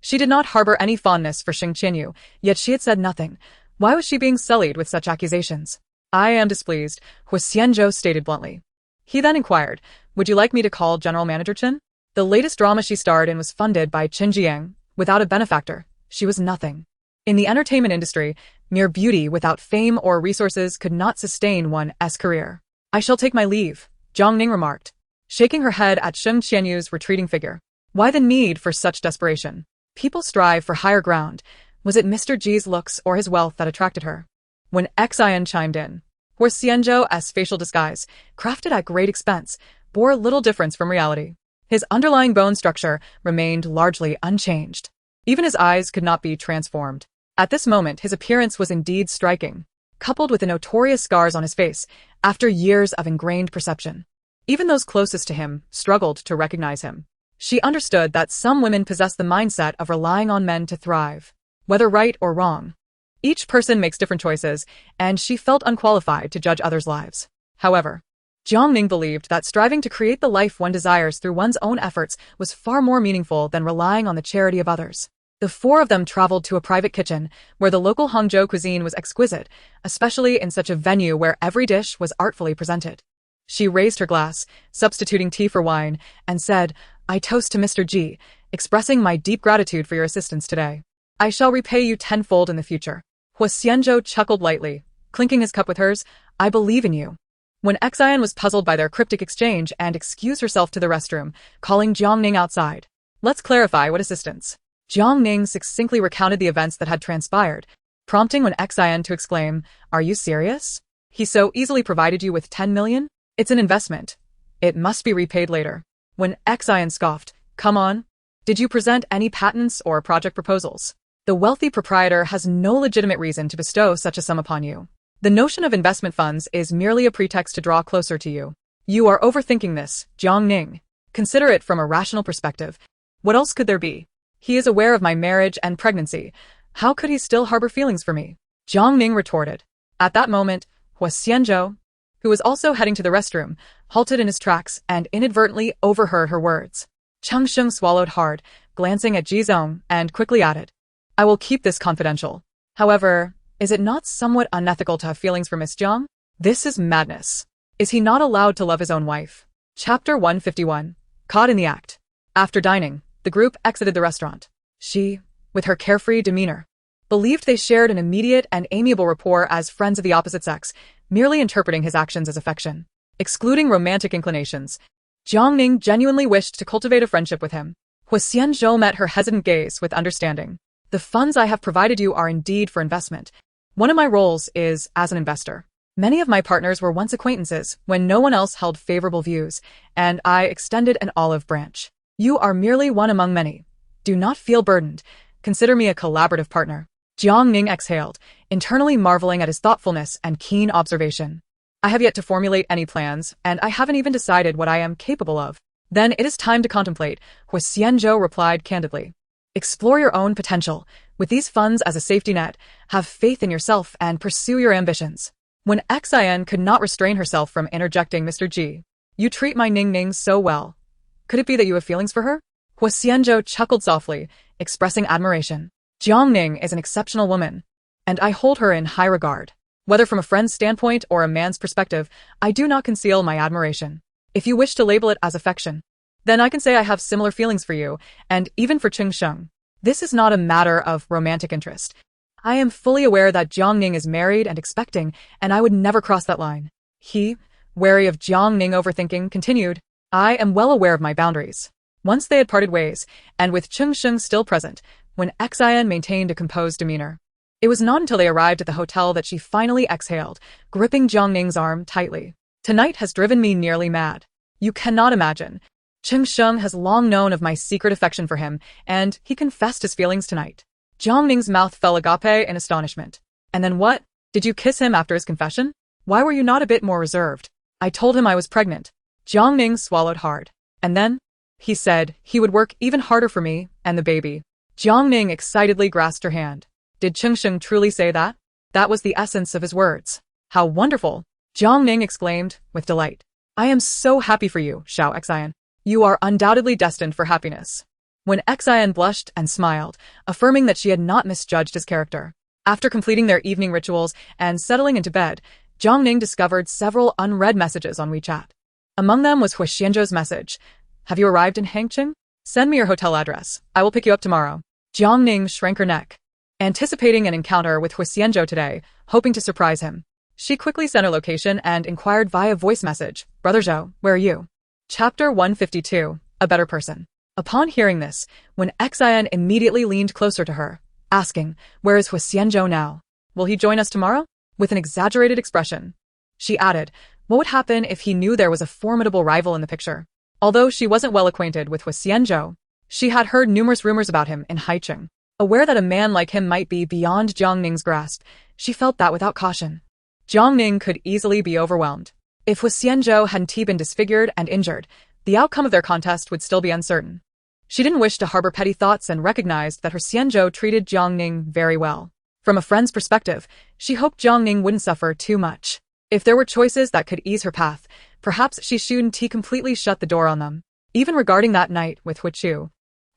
She did not harbor any fondness for Xing Qianyu, yet she had said nothing. Why was she being sullied with such accusations? I am displeased, Huo Xianzhou stated bluntly. He then inquired, would you like me to call General Manager Chen? The latest drama she starred in was funded by Qin Jiang. Without a benefactor, she was nothing. In the entertainment industry, mere beauty without fame or resources could not sustain one's career. I shall take my leave, Jiang Ning remarked, shaking her head at Xing Qianyu's retreating figure. Why the need for such desperation? People strive for higher ground. Was it Mr. G's looks or his wealth that attracted her? When Xian chimed in, Huo Xianzhou's facial disguise, crafted at great expense, bore little difference from reality. His underlying bone structure remained largely unchanged. Even his eyes could not be transformed. At this moment, his appearance was indeed striking, coupled with the notorious scars on his face, after years of ingrained perception. Even those closest to him struggled to recognize him. She understood that some women possess the mindset of relying on men to thrive, whether right or wrong. Each person makes different choices, and she felt unqualified to judge others' lives. However, Jiang Ning believed that striving to create the life one desires through one's own efforts was far more meaningful than relying on the charity of others. The four of them traveled to a private kitchen, where the local Hangzhou cuisine was exquisite, especially in such a venue where every dish was artfully presented. She raised her glass, substituting tea for wine, and said, I toast to Mr. G, expressing my deep gratitude for your assistance today. I shall repay you tenfold in the future. Huo Xianzhou chuckled lightly, clinking his cup with hers. I believe in you. When Xian was puzzled by their cryptic exchange and excused herself to the restroom, calling Jiang Ning outside. Let's clarify what assistance. Jiang Ning succinctly recounted the events that had transpired, prompting when Xian to exclaim, Are you serious? He so easily provided you with 10 million? It's an investment. It must be repaid later. When Xian scoffed, Come on. Did you present any patents or project proposals? The wealthy proprietor has no legitimate reason to bestow such a sum upon you. The notion of investment funds is merely a pretext to draw closer to you. You are overthinking this, Jiang Ning. Consider it from a rational perspective. What else could there be? He is aware of my marriage and pregnancy. How could he still harbor feelings for me? Jiang Ning retorted. At that moment, Huo Xianzhou, who was also heading to the restroom, halted in his tracks and inadvertently overheard her words. Cheng Sheng swallowed hard, glancing at Ji Zong, and quickly added, I will keep this confidential. However, is it not somewhat unethical to have feelings for Miss Jiang? This is madness. Is he not allowed to love his own wife? Chapter 151. Caught in the act. After dining, the group exited the restaurant. She, with her carefree demeanor, believed they shared an immediate and amiable rapport as friends of the opposite sex, merely interpreting his actions as affection. Excluding romantic inclinations, Jiang Ning genuinely wished to cultivate a friendship with him. Huo Xianzhou met her hesitant gaze with understanding. The funds I have provided you are indeed for investment. One of my roles is as an investor. Many of my partners were once acquaintances when no one else held favorable views, and I extended an olive branch. You are merely one among many. Do not feel burdened. Consider me a collaborative partner. Jiang Ning exhaled, internally marveling at his thoughtfulness and keen observation. I have yet to formulate any plans, and I haven't even decided what I am capable of. Then it is time to contemplate, Huo Xianzhou replied candidly. Explore your own potential. With these funds as a safety net, have faith in yourself and pursue your ambitions. When Xian could not restrain herself from interjecting Mr. G, You treat my Ning Ning so well. Could it be that you have feelings for her? Huo Xianzhou chuckled softly, expressing admiration. Jiang Ning is an exceptional woman, and I hold her in high regard. Whether from a friend's standpoint or a man's perspective, I do not conceal my admiration. If you wish to label it as affection, then I can say I have similar feelings for you, and even for Cheng Sheng. This is not a matter of romantic interest. I am fully aware that Jiang Ning is married and expecting, and I would never cross that line. He, wary of Jiang Ning overthinking, continued, I am well aware of my boundaries. Once they had parted ways, and with Cheng Sheng still present, when Xian maintained a composed demeanor. It was not until they arrived at the hotel that she finally exhaled, gripping Jiang Ning's arm tightly. Tonight has driven me nearly mad. You cannot imagine. Cheng Sheng has long known of my secret affection for him, and he confessed his feelings tonight. Jiang Ning's mouth fell agape in astonishment. And then what? Did you kiss him after his confession? Why were you not a bit more reserved? I told him I was pregnant. Jiang Ning swallowed hard. And then? He said he would work even harder for me and the baby. Jiang Ning excitedly grasped her hand. Did Cheng Sheng truly say that? That was the essence of his words. How wonderful! Jiang Ning exclaimed, with delight. I am so happy for you, Xiao Xian. You are undoubtedly destined for happiness. When Xian blushed and smiled, affirming that she had not misjudged his character. After completing their evening rituals and settling into bed, Jiang Ning discovered several unread messages on WeChat. Among them was Huo Xianzhou's message. Have you arrived in Hangqing? Send me your hotel address. I will pick you up tomorrow. Jiang Ning shrank her neck, anticipating an encounter with Huo Xianzhou today, hoping to surprise him. She quickly sent her location and inquired via voice message. Brother Zhou, where are you? Chapter 152, A Better Person. Upon hearing this, when Xian immediately leaned closer to her, asking, where is Huo Xianzhou now? Will he join us tomorrow? With an exaggerated expression. She added, what would happen if he knew there was a formidable rival in the picture? Although she wasn't well acquainted with Huo Xianzhou, she had heard numerous rumors about him in Haicheng. Aware that a man like him might be beyond Jiang Ning's grasp, she felt that without caution. Jiang Ning could easily be overwhelmed. If Huo Xianzhou hadn't been disfigured and injured, the outcome of their contest would still be uncertain. She didn't wish to harbor petty thoughts and recognized that her Xianzhou treated Jiang Ning very well. From a friend's perspective, she hoped Jiang Ning wouldn't suffer too much. If there were choices that could ease her path, perhaps she shouldn't completely shut the door on them. Even regarding that night with Huo Xianzhou,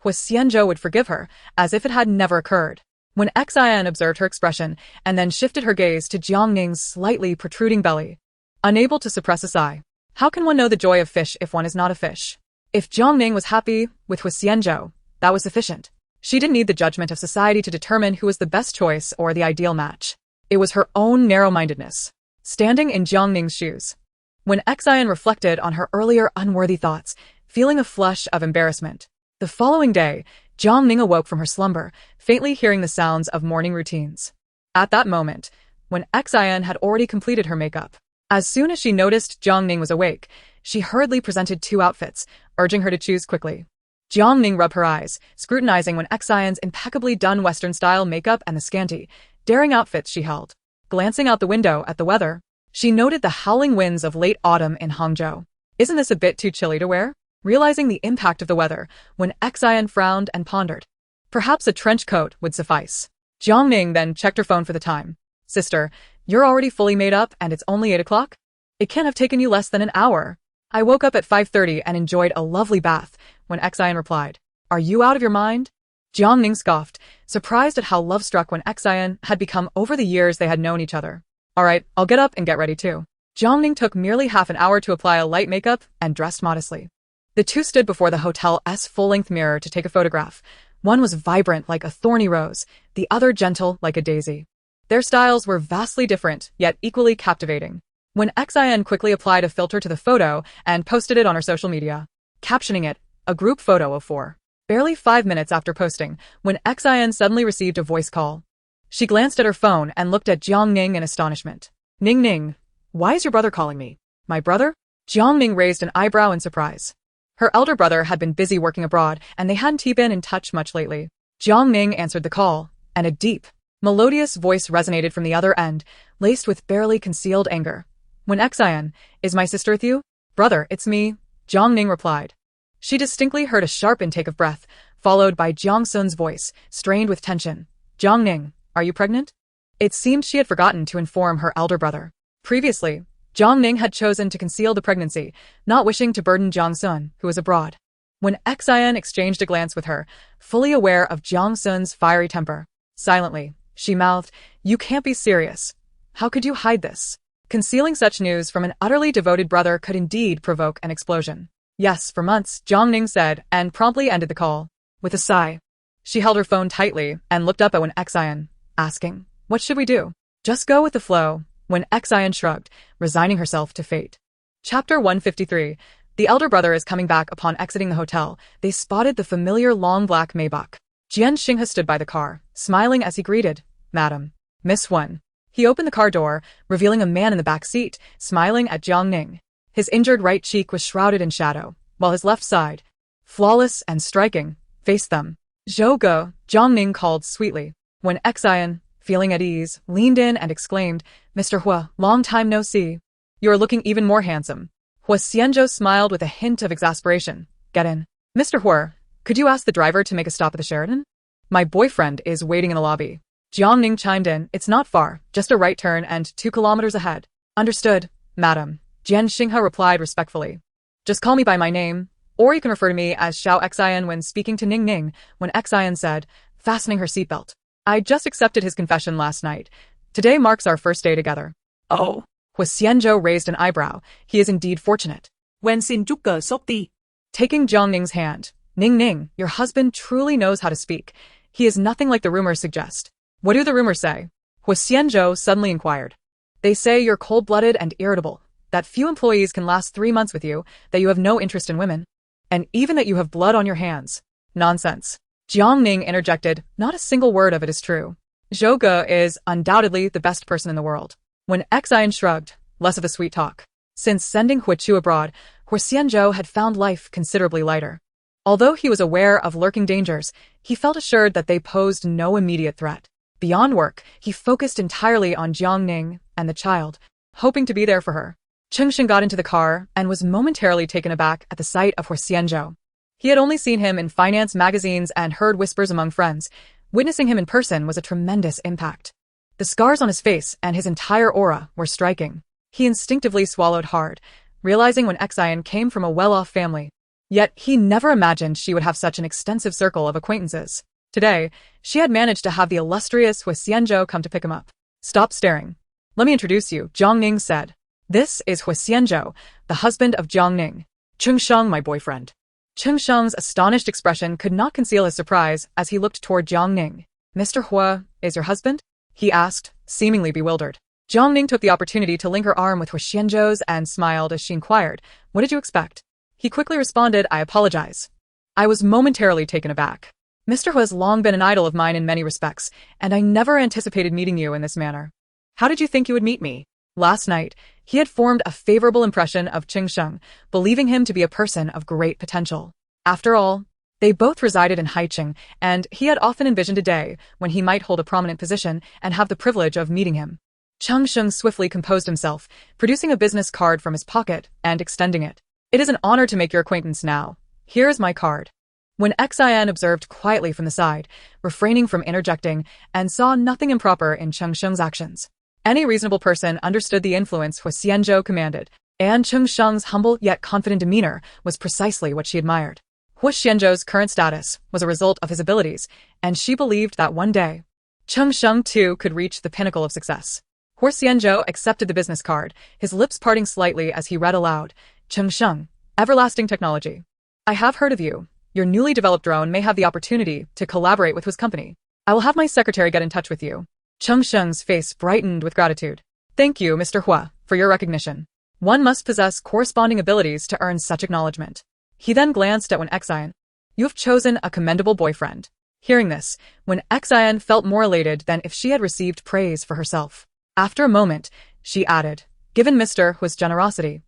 Huo Xianzhou would forgive her, as if it had never occurred. When Xian observed her expression and then shifted her gaze to Jiang Ning's slightly protruding belly, unable to suppress a sigh. How can one know the joy of fish if one is not a fish? If Jiang Ning was happy with Huo Xianzhou, that was sufficient. She didn't need the judgment of society to determine who was the best choice or the ideal match. It was her own narrow-mindedness. Standing in Jiang Ning's shoes. When Xian reflected on her earlier unworthy thoughts, feeling a flush of embarrassment. The following day, Jiang Ning awoke from her slumber, faintly hearing the sounds of morning routines. At that moment, when Xian had already completed her makeup. As soon as she noticed Jiang Ning was awake, she hurriedly presented 2 outfits, urging her to choose quickly. Jiang Ning rubbed her eyes, scrutinizing when Xian's impeccably done Western-style makeup and the scanty, daring outfits she held. Glancing out the window at the weather, she noted the howling winds of late autumn in Hangzhou. Isn't this a bit too chilly to wear? Realizing the impact of the weather, when Xian frowned and pondered. Perhaps a trench coat would suffice. Jiang Ning then checked her phone for the time. Sister, you're already fully made up and it's only 8 o'clock? It can't have taken you less than an hour. I woke up at 5:30 and enjoyed a lovely bath, when Xian replied. Are you out of your mind? Jiang Ning scoffed, surprised at how love-struck when Xian had become over the years they had known each other. Alright, I'll get up and get ready too. Jiang Ning took merely half an hour to apply a light makeup and dressed modestly. The two stood before the hotel's full-length mirror to take a photograph. One was vibrant like a thorny rose, the other gentle like a daisy. Their styles were vastly different, yet equally captivating. When Xian quickly applied a filter to the photo and posted it on her social media, captioning it, a group photo of 4. Barely 5 minutes after posting, when Xian suddenly received a voice call. She glanced at her phone and looked at Jiang Ning in astonishment. Ning Ning, why is your brother calling me? My brother? Jiang Ning raised an eyebrow in surprise. Her elder brother had been busy working abroad, and they hadn't been in touch much lately. Jiang Ning answered the call, and a deep, melodious voice resonated from the other end, laced with barely concealed anger. When Xian, is my sister with you? Brother, it's me, Jiang Ning replied. She distinctly heard a sharp intake of breath, followed by Jiang Sun's voice, strained with tension. Jiang Ning, are you pregnant? It seemed she had forgotten to inform her elder brother. Previously, Jiang Ning had chosen to conceal the pregnancy, not wishing to burden Jiang Sun, who was abroad. When Xian exchanged a glance with her, fully aware of Jiang Sun's fiery temper, silently, she mouthed, you can't be serious. How could you hide this? Concealing such news from an utterly devoted brother could indeed provoke an explosion. Yes, for months, Jiang Ning said, and promptly ended the call. With a sigh. She held her phone tightly and looked up at when Xian, asking, what should we do? Just go with the flow. When Xian shrugged, resigning herself to fate. Chapter 153. The elder brother is coming back. Upon exiting the hotel, they spotted the familiar long black Maybach. Jian Xinghe stood by the car, smiling as he greeted, Madam, Miss Wen. He opened the car door, revealing a man in the back seat, smiling at Jiang Ning. His injured right cheek was shrouded in shadow, while his left side, flawless and striking, faced them. Zhou Ge, Jiang Ning called sweetly. When Xian, feeling at ease, leaned in and exclaimed, Mr. Huo, long time no see. You are looking even more handsome. Huo Xianzhou smiled with a hint of exasperation. Get in. Mr. Huo, could you ask the driver to make a stop at the Sheraton? My boyfriend is waiting in the lobby. Jiang Ning chimed in, it's not far, just a right turn and 2 kilometers ahead. Understood, madam. Jian Xinghe replied respectfully. Just call me by my name, Or you can refer to me as Xiao Xian when speaking to Ning Ning, when Xian said, fastening her seatbelt. I just accepted his confession last night. Today marks our first day together. Oh. Huo Xianzhou raised an eyebrow. He is indeed fortunate. When xin chúc cờ sốc ti. Taking Jiang Ning's hand. Ning Ning, your husband truly knows how to speak. He is nothing like the rumors suggest. What do the rumors say? Huo Xianzhou suddenly inquired. They say you're cold-blooded and irritable, that few employees can last 3 months with you, that you have no interest in women, and even that you have blood on your hands. Nonsense. Jiang Ning interjected, not a single word of it is true. Zhou Ge is undoubtedly the best person in the world. When Xian shrugged, less of the sweet talk. Since sending Huo Chu abroad, Huo Xianzhou had found life considerably lighter. Although he was aware of lurking dangers, he felt assured that they posed no immediate threat. Beyond work, he focused entirely on Jiang Ning and the child, hoping to be there for her. Chengsheng got into the car and was momentarily taken aback at the sight of Huo Xianzhou. He had only seen him in finance magazines and heard whispers among friends. Witnessing him in person was a tremendous impact. The scars on his face and his entire aura were striking. He instinctively swallowed hard, realizing when Xian came from a well-off family. Yet he never imagined she would have such an extensive circle of acquaintances. Today, she had managed to have the illustrious Huo Xianzhou come to pick him up. Stop staring. Let me introduce you, Jiang Ning said. This is Huo Xianzhou, the husband of Jiang Ning. Chengsheng, my boyfriend. Chengsheng's astonished expression could not conceal his surprise as he looked toward Jiang Ning. Mr. Huo is your husband? He asked, seemingly bewildered. Jiang Ning took the opportunity to link her arm with Huo Xianzhou's and smiled as she inquired, what did you expect? He quickly responded, I apologize. I was momentarily taken aback. Mr. Huo has long been an idol of mine in many respects, and I never anticipated meeting you in this manner. How did you think you would meet me? Last night, he had formed a favorable impression of Chengsheng, believing him to be a person of great potential. After all, they both resided in Haicheng, and he had often envisioned a day when he might hold a prominent position and have the privilege of meeting him. Chengsheng swiftly composed himself, producing a business card from his pocket and extending it. It is an honor to make your acquaintance now. Here is my card. When Xian observed quietly from the side, refraining from interjecting, and saw nothing improper in Chengsheng's actions. Any reasonable person understood the influence Huo Xianzhou commanded, and Chengsheng's humble yet confident demeanor was precisely what she admired. Huo Xianzhou's current status was a result of his abilities, and she believed that one day, Chengsheng too could reach the pinnacle of success. Huo Xianzhou accepted the business card, his lips parting slightly as he read aloud, Chengsheng, everlasting technology. I have heard of you. Your newly developed drone may have the opportunity to collaborate with Huo's company. I will have my secretary get in touch with you. Chengsheng's face brightened with gratitude. Thank you, Mr. Huo, for your recognition. One must possess corresponding abilities to earn such acknowledgement. He then glanced at Wen Xian. You have chosen a commendable boyfriend. Hearing this, Wen Xian felt more elated than if she had received praise for herself. After a moment, she added, given Mr. Huo's generosity,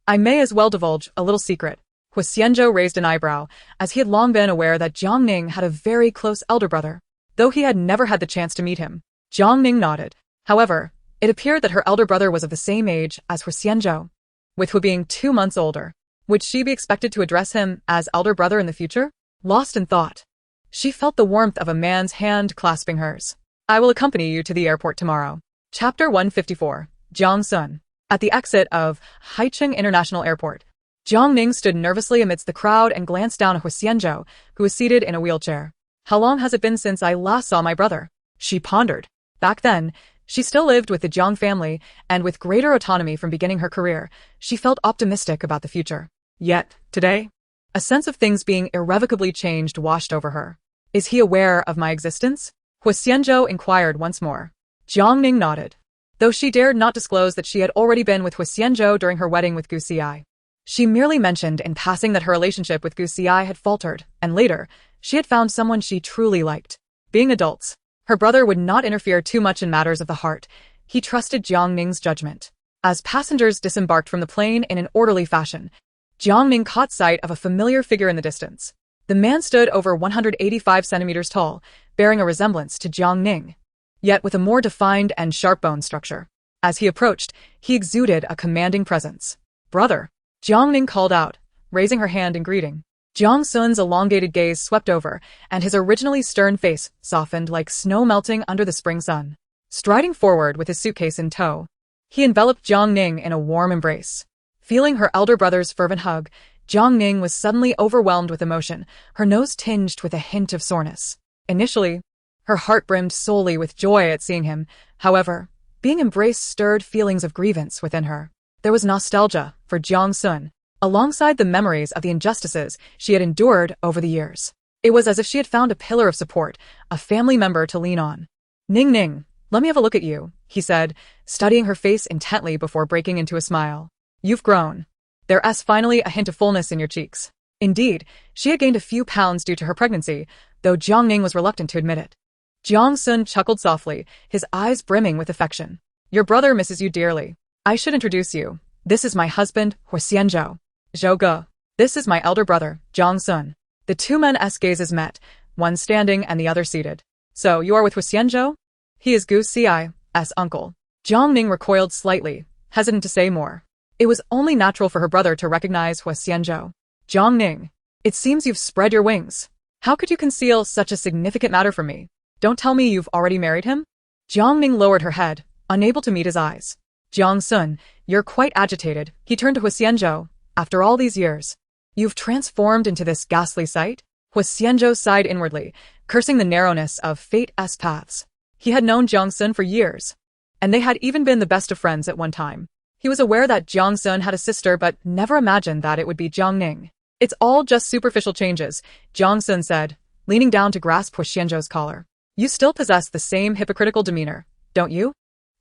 I may as well divulge a little secret. Huo Xianzhou raised an eyebrow, as he had long been aware that Jiang Ning had a very close elder brother. Though he had never had the chance to meet him, Jiang Ning nodded. However, it appeared that her elder brother was of the same age as Huo Xianzhou, with Huo being 2 months older. Would she be expected to address him as elder brother in the future? Lost in thought, she felt the warmth of a man's hand clasping hers. I will accompany you to the airport tomorrow. Chapter 154, Jiang Sun. At the exit of Haicheng International Airport, Jiang Ning stood nervously amidst the crowd and glanced down at Huo Xianzhou, who was seated in a wheelchair. How long has it been since I last saw my brother? She pondered. Back then, she still lived with the Jiang family, and with greater autonomy from beginning her career, she felt optimistic about the future. Yet, today, a sense of things being irrevocably changed washed over her. Is he aware of my existence? Huo Xianzhou inquired once more. Jiang Ning nodded, though she dared not disclose that she had already been with Huo Xianzhou during her wedding with Gu Xi. She merely mentioned in passing that her relationship with Gu Xi had faltered, and later, she had found someone she truly liked. Being adults, her brother would not interfere too much in matters of the heart. He trusted Jiang Ning's judgment. As passengers disembarked from the plane in an orderly fashion, Jiang Ning caught sight of a familiar figure in the distance. The man stood over 185 centimeters tall, bearing a resemblance to Jiang Ning, yet with a more defined and sharp bone structure. As he approached, he exuded a commanding presence. Brother, Jiang Ning called out, raising her hand in greeting. Jiang Sun's elongated gaze swept over, and his originally stern face softened like snow melting under the spring sun. Striding forward with his suitcase in tow, he enveloped Jiang Ning in a warm embrace. Feeling her elder brother's fervent hug, Jiang Ning was suddenly overwhelmed with emotion, her nose tinged with a hint of soreness. Initially, her heart brimmed solely with joy at seeing him. However, being embraced stirred feelings of grievance within her. There was nostalgia for Jiang Sun, alongside the memories of the injustices she had endured over the years. It was as if she had found a pillar of support, a family member to lean on. "Ning Ning, let me have a look at you," he said, studying her face intently before breaking into a smile. "You've grown. There's finally a hint of fullness in your cheeks." Indeed, she had gained a few pounds due to her pregnancy, though Jiang Ning was reluctant to admit it. Jiang Sun chuckled softly, his eyes brimming with affection. "Your brother misses you dearly. I should introduce you. This is my husband, Huo Xianzhou. Zhou Ge. This is my elder brother, Jiang Sun." The two men's gazes met, one standing and the other seated. "So you are with Huo Xianzhou? He is Gu Xi's uncle." Jiang Ning recoiled slightly, hesitant to say more. It was only natural for her brother to recognize Huo Xianzhou. "Jiang Ning, it seems you've spread your wings. How could you conceal such a significant matter from me? Don't tell me you've already married him?" Jiang Ning lowered her head, unable to meet his eyes. "Jiang Sun, you're quite agitated." He turned to Huo Xianzhou. "After all these years, you've transformed into this ghastly sight?" Huo Xianzhou sighed inwardly, cursing the narrowness of fate's paths. He had known Jiang Sun for years, and they had even been the best of friends at one time. He was aware that Jiang Sun had a sister but never imagined that it would be Jiang Ning. "It's all just superficial changes," Jiang Sun said, leaning down to grasp Huo Xianzhou's collar. "You still possess the same hypocritical demeanor, don't you?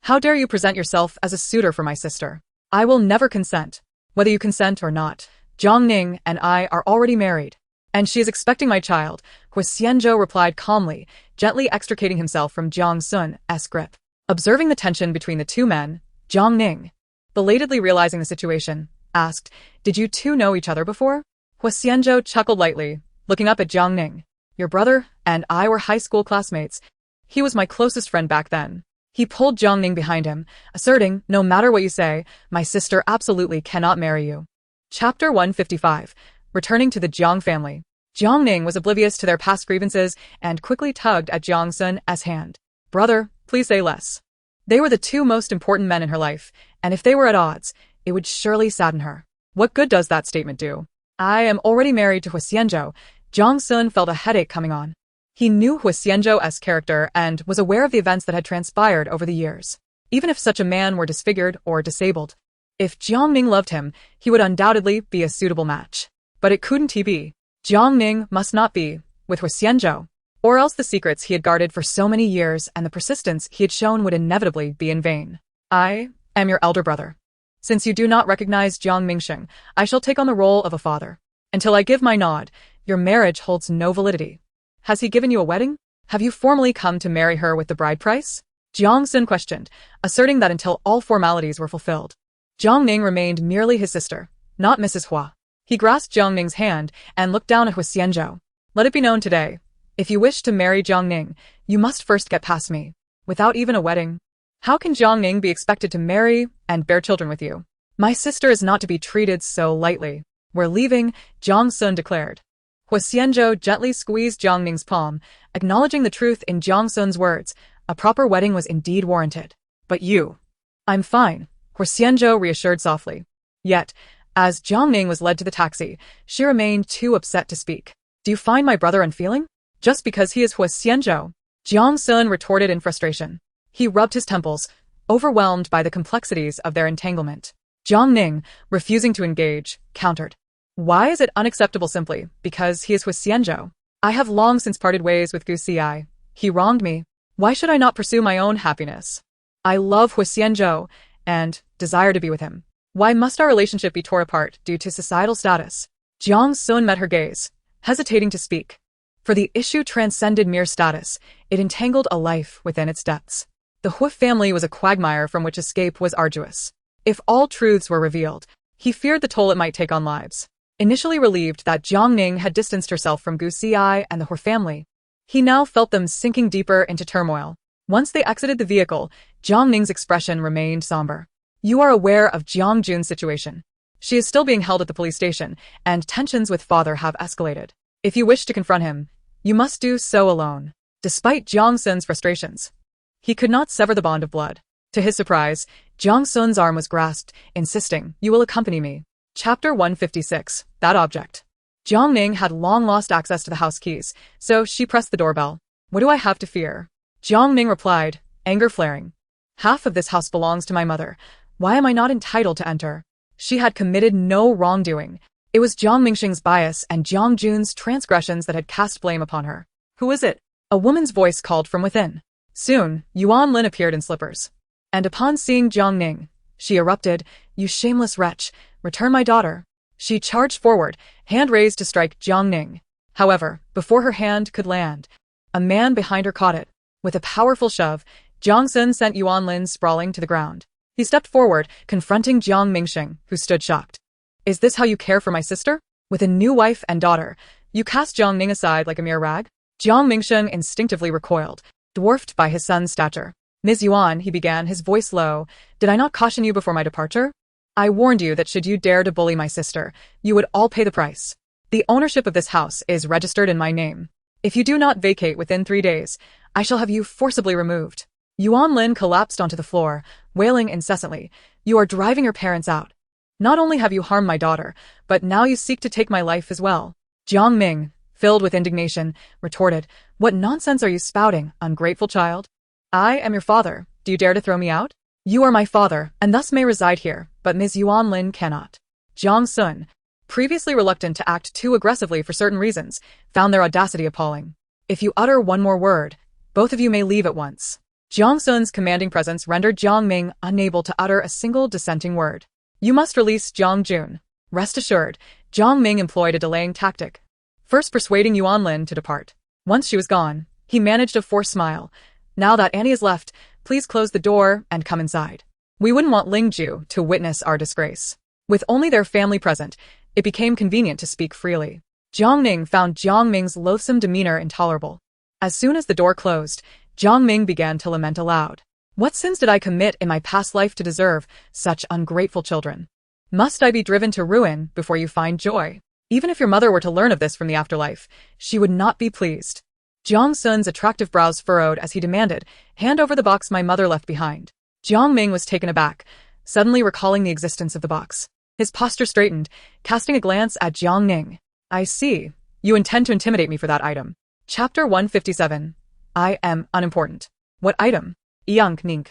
How dare you present yourself as a suitor for my sister? I will never consent. Whether you consent or not, Jiang Ning and I are already married, and she is expecting my child," Huo Xianzhou replied calmly, gently extricating himself from Jiang Sun's grip. Observing the tension between the two men, Jiang Ning, belatedly realizing the situation, asked, "Did you two know each other before?" Huo Xianzhou chuckled lightly, looking up at Jiang Ning. "Your brother and I were high school classmates. He was my closest friend back then." He pulled Jiang Ning behind him, asserting, "No matter what you say, my sister absolutely cannot marry you." Chapter 155. Returning to the Jiang family. Jiang Ning was oblivious to their past grievances and quickly tugged at Jiang Sun's hand. "Brother, please say less." They were the two most important men in her life, and if they were at odds, it would surely sadden her. What good does that statement do? "I am already married to Huo Xianzhou." Jiang Sun felt a headache coming on. He knew Huo Xianzhou's character and was aware of the events that had transpired over the years. Even if such a man were disfigured or disabled, if Jiang Ning loved him, he would undoubtedly be a suitable match. But it couldn't he be? Jiang Ning must not be with Huo Xianzhou, or else the secrets he had guarded for so many years and the persistence he had shown would inevitably be in vain. "I am your elder brother. Since you do not recognize Jiang Mingsheng, I shall take on the role of a father. Until I give my nod, your marriage holds no validity." "Has he given you a wedding? Have you formally come to marry her with the bride price?" Jiang Sun questioned, asserting that until all formalities were fulfilled, Jiang Ning remained merely his sister, not Mrs. Hua. He grasped Jiang Ning's hand and looked down at Huo Xianzhou. "Let it be known today, if you wish to marry Jiang Ning, you must first get past me. Without even a wedding, how can Jiang Ning be expected to marry and bear children with you? My sister is not to be treated so lightly." "We're leaving," Jiang Sun declared. Huo Xianzhou gently squeezed Jiang Ning's palm, acknowledging the truth in Jiang Sun's words. A proper wedding was indeed warranted. "But you—" "I'm fine," Huo Xianzhou reassured softly. Yet, as Jiang Ning was led to the taxi, she remained too upset to speak. "Do you find my brother unfeeling? Just because he is Huo Xianzhou?" Jiang Sun retorted in frustration. He rubbed his temples, overwhelmed by the complexities of their entanglement. Jiang Ning, refusing to engage, countered. "Why is it unacceptable simply because he is Huo Xianzhou? I have long since parted ways with Gu Xi. He wronged me. Why should I not pursue my own happiness? I love Huo Xianzhou and desire to be with him. Why must our relationship be torn apart due to societal status?" Jiang Sun met her gaze, hesitating to speak. For the issue transcended mere status, it entangled a life within its depths. The Huo family was a quagmire from which escape was arduous. If all truths were revealed, he feared the toll it might take on lives. Initially relieved that Jiang Ning had distanced herself from Gu Xi and the Huo family, he now felt them sinking deeper into turmoil. Once they exited the vehicle, Jiang Ning's expression remained somber. "You are aware of Jiang Jun's situation. She is still being held at the police station, and tensions with father have escalated. If you wish to confront him, you must do so alone." Despite Jiang Sun's frustrations, he could not sever the bond of blood. To his surprise, Jiang Sun's arm was grasped, insisting, "You will accompany me." Chapter 156. That Object. Jiang Ning had long lost access to the house keys, so she pressed the doorbell. What do I have to fear? Jiang Ning replied, anger flaring. Half of this house belongs to my mother. Why am I not entitled to enter? She had committed no wrongdoing. It was Jiang Mingxing's bias and Jiang Jun's transgressions that had cast blame upon her. Who is it? A woman's voice called from within. Soon, Yuan Lin appeared in slippers. And upon seeing Jiang Ning, she erupted, "You shameless wretch, return my daughter." She charged forward, hand raised to strike Jiang Ning. However, before her hand could land, a man behind her caught it. With a powerful shove, Jiang Sun sent Yuan Lin sprawling to the ground. He stepped forward, confronting Jiang Mingxing, who stood shocked. Is this how you care for my sister? With a new wife and daughter, you cast Jiang Ning aside like a mere rag? Jiang Mingxing instinctively recoiled, dwarfed by his son's stature. Ms. Yuan, he began, his voice low, did I not caution you before my departure? I warned you that should you dare to bully my sister, you would all pay the price. The ownership of this house is registered in my name. If you do not vacate within 3 days, I shall have you forcibly removed. Yuan Lin collapsed onto the floor, wailing incessantly, you are driving your parents out. Not only have you harmed my daughter, but now you seek to take my life as well. Jiang Ming, filled with indignation, retorted, what nonsense are you spouting, ungrateful child? I am your father. Do you dare to throw me out? You are my father, and thus may reside here, but Ms. Yuan Lin cannot. Jiang Sun, previously reluctant to act too aggressively for certain reasons, found their audacity appalling. If you utter one more word, both of you may leave at once. Jiang Sun's commanding presence rendered Jiang Ming unable to utter a single dissenting word. You must release Jiang Jun. Rest assured, Jiang Ming employed a delaying tactic. First persuading Yuan Lin to depart. Once she was gone, he managed a forced smile. Now that Annie is left, please close the door and come inside. We wouldn't want Lingju to witness our disgrace. With only their family present, it became convenient to speak freely. Jiang Ning found Jiang Ming's loathsome demeanor intolerable. As soon as the door closed, Jiang Ming began to lament aloud. What sins did I commit in my past life to deserve such ungrateful children? Must I be driven to ruin before you find joy? Even if your mother were to learn of this from the afterlife, she would not be pleased. Jiang Sun's attractive brows furrowed as he demanded, hand over the box my mother left behind. Jiang Ming was taken aback, suddenly recalling the existence of the box. His posture straightened, casting a glance at Jiang Ning. I see. You intend to intimidate me for that item. Chapter 157. I am unimportant. What item? Jiang Ning,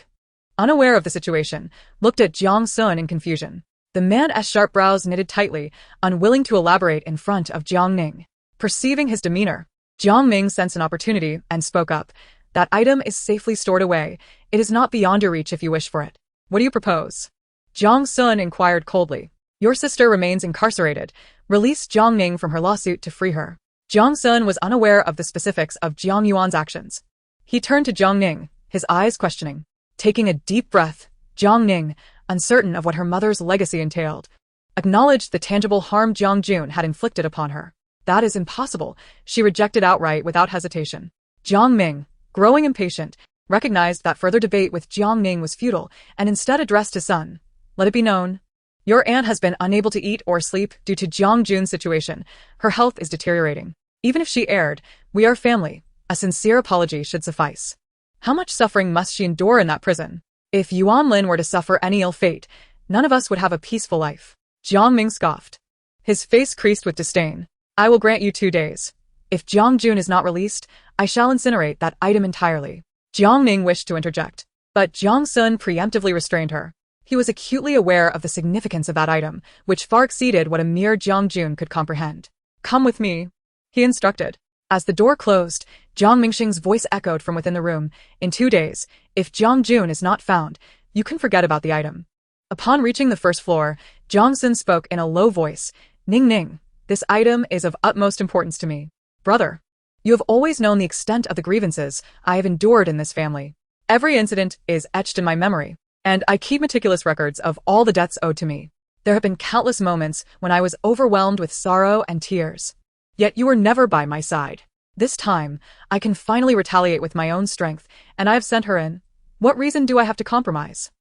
unaware of the situation, looked at Jiang Sun in confusion. The man's sharp brows knitted tightly, unwilling to elaborate in front of Jiang Ning. Perceiving his demeanor, Jiang Ming sensed an opportunity and spoke up. That item is safely stored away. It is not beyond your reach if you wish for it. What do you propose? Jiang Sun inquired coldly. Your sister remains incarcerated. Release Jiang Ning from her lawsuit to free her. Jiang Sun was unaware of the specifics of Jiang Yuan's actions. He turned to Jiang Ning, his eyes questioning. Taking a deep breath, Jiang Ning, uncertain of what her mother's legacy entailed, acknowledged the tangible harm Jiang Jun had inflicted upon her. That is impossible, she rejected outright without hesitation. Jiang Ming, growing impatient, recognized that further debate with Jiang Ning was futile and instead addressed his son. Let it be known. Your aunt has been unable to eat or sleep due to Jiang Jun's situation. Her health is deteriorating. Even if she erred, we are family. A sincere apology should suffice. How much suffering must she endure in that prison? If Yuan Lin were to suffer any ill fate, none of us would have a peaceful life. Jiang Ming scoffed. His face creased with disdain. I will grant you 2 days. If Jiang Jun is not released, I shall incinerate that item entirely. Jiang Ning wished to interject, but Jiang Sun preemptively restrained her. He was acutely aware of the significance of that item, which far exceeded what a mere Jiang Jun could comprehend. Come with me, he instructed. As the door closed, Jiang Mingxing's voice echoed from within the room. In 2 days, if Jiang Jun is not found, you can forget about the item. Upon reaching the first floor, Jiang Sun spoke in a low voice. Ning Ning, this item is of utmost importance to me. Brother, you have always known the extent of the grievances I have endured in this family. Every incident is etched in my memory, and I keep meticulous records of all the debts owed to me. There have been countless moments when I was overwhelmed with sorrow and tears. Yet you were never by my side. This time, I can finally retaliate with my own strength, and I have sent her in. What reason do I have to compromise?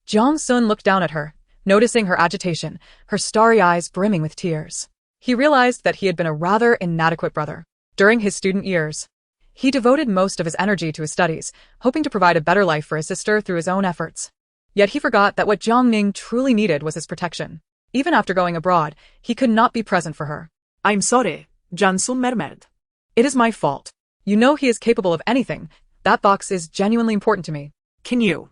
Jiang Sun looked down at her, noticing her agitation, her starry eyes brimming with tears. He realized that he had been a rather inadequate brother. During his student years, he devoted most of his energy to his studies, hoping to provide a better life for his sister through his own efforts. Yet he forgot that what Jiang Ning truly needed was his protection. Even after going abroad, he could not be present for her. I'm sorry, Jansun Mermed. It is my fault. You know he is capable of anything. That box is genuinely important to me. Can you?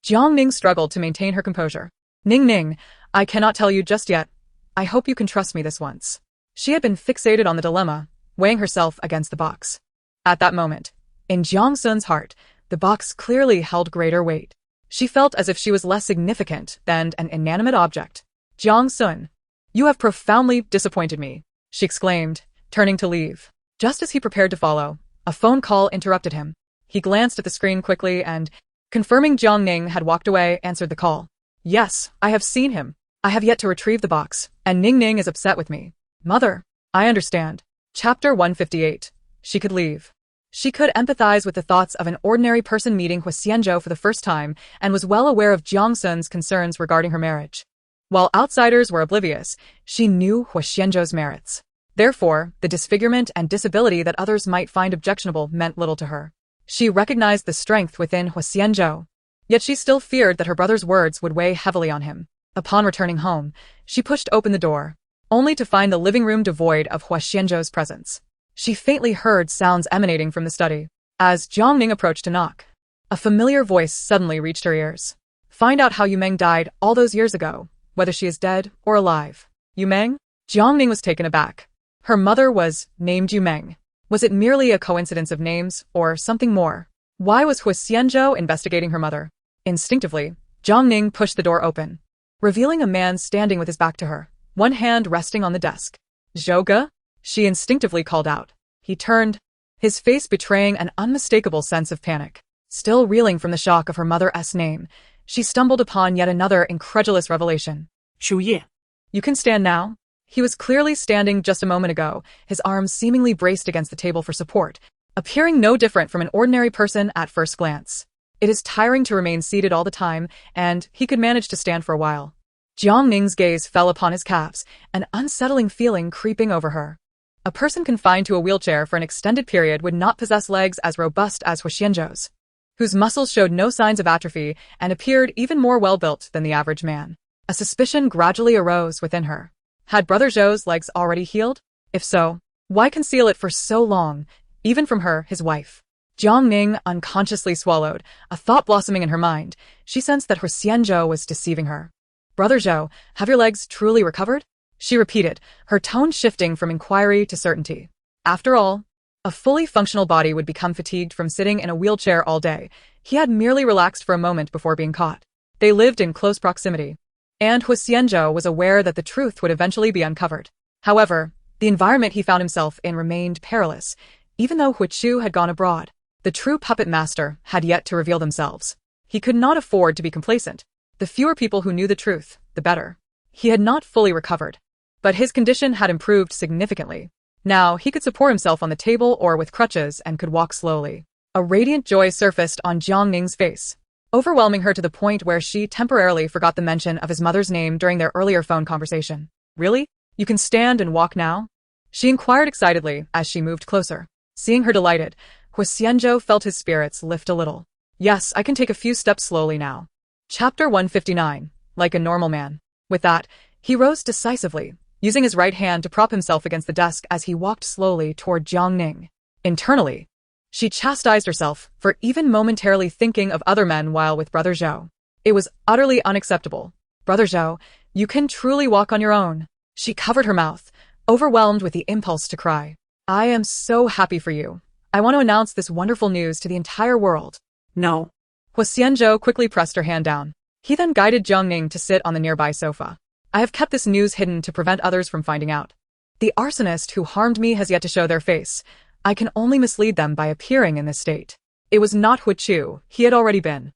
Jiang Ning struggled to maintain her composure. Ning, I cannot tell you just yet. I hope you can trust me this once. She had been fixated on the dilemma, weighing herself against the box. At that moment, in Jiang Sun's heart, the box clearly held greater weight. She felt as if she was less significant than an inanimate object. Jiang Sun, you have profoundly disappointed me, she exclaimed, turning to leave. Just as he prepared to follow, a phone call interrupted him. He glanced at the screen quickly and, confirming Jiang Ning had walked away, answered the call. Yes, I have seen him. I have yet to retrieve the box, and Ning is upset with me. Mother, I understand. Chapter 158. She could leave. She could empathize with the thoughts of an ordinary person meeting Huo Xianzhou for the first time and was well aware of Jiang Sun's concerns regarding her marriage. While outsiders were oblivious, she knew Huo Xianzhou's merits. Therefore, the disfigurement and disability that others might find objectionable meant little to her. She recognized the strength within Huo Xianzhou. Yet she still feared that her brother's words would weigh heavily on him. Upon returning home, she pushed open the door, only to find the living room devoid of Huo Xianzhou's presence. She faintly heard sounds emanating from the study. As Jiang Ning approached to knock, a familiar voice suddenly reached her ears. Find out how Yumeng died all those years ago, whether she is dead or alive. Yumeng? Jiang Ning was taken aback. Her mother was named Yumeng. Was it merely a coincidence of names, or something more? Why was Huo Xianzhou investigating her mother? Instinctively, Jiang Ning pushed the door open, revealing a man standing with his back to her, one hand resting on the desk. Zhouge? She instinctively called out. He turned, his face betraying an unmistakable sense of panic. Still reeling from the shock of her mother's name, she stumbled upon yet another incredulous revelation. Shu Ye. You can stand now? He was clearly standing just a moment ago, his arms seemingly braced against the table for support, appearing no different from an ordinary person at first glance. It is tiring to remain seated all the time, and he could manage to stand for a while. Jiang Ning's gaze fell upon his calves, an unsettling feeling creeping over her. A person confined to a wheelchair for an extended period would not possess legs as robust as Huo Xianzhou's, whose muscles showed no signs of atrophy and appeared even more well-built than the average man. A suspicion gradually arose within her. Had Brother Zhou's legs already healed? If so, why conceal it for so long, even from her, his wife? Jiang Ning unconsciously swallowed, a thought blossoming in her mind. She sensed that Huo Xianzhou was deceiving her. Brother Zhou, have your legs truly recovered? She repeated, her tone shifting from inquiry to certainty. After all, a fully functional body would become fatigued from sitting in a wheelchair all day. He had merely relaxed for a moment before being caught. They lived in close proximity, and Huo Xianzhou was aware that the truth would eventually be uncovered. However, the environment he found himself in remained perilous. Even though Hu Chu had gone abroad, the true puppet master had yet to reveal themselves. He could not afford to be complacent. The fewer people who knew the truth, the better. He had not fully recovered, but his condition had improved significantly. Now he could support himself on the table or with crutches and could walk slowly. A radiant joy surfaced on Jiang Ning's face, overwhelming her to the point where she temporarily forgot the mention of his mother's name during their earlier phone conversation. Really? You can stand and walk now? She inquired excitedly as she moved closer. Seeing her delighted, Huo Xianzhou felt his spirits lift a little. Yes, I can take a few steps slowly now. Chapter 159. Like a normal man. With that, he rose decisively, using his right hand to prop himself against the desk as he walked slowly toward Jiang Ning. Internally, she chastised herself for even momentarily thinking of other men while with Brother Zhou. It was utterly unacceptable. Brother Zhou, you can truly walk on your own. She covered her mouth, overwhelmed with the impulse to cry. I am so happy for you. I want to announce this wonderful news to the entire world. No. Huo Xianzhou quickly pressed her hand down. He then guided Jiang Ning to sit on the nearby sofa. I have kept this news hidden to prevent others from finding out. The arsonist who harmed me has yet to show their face. I can only mislead them by appearing in this state. It was not Hu Chu, he had already been.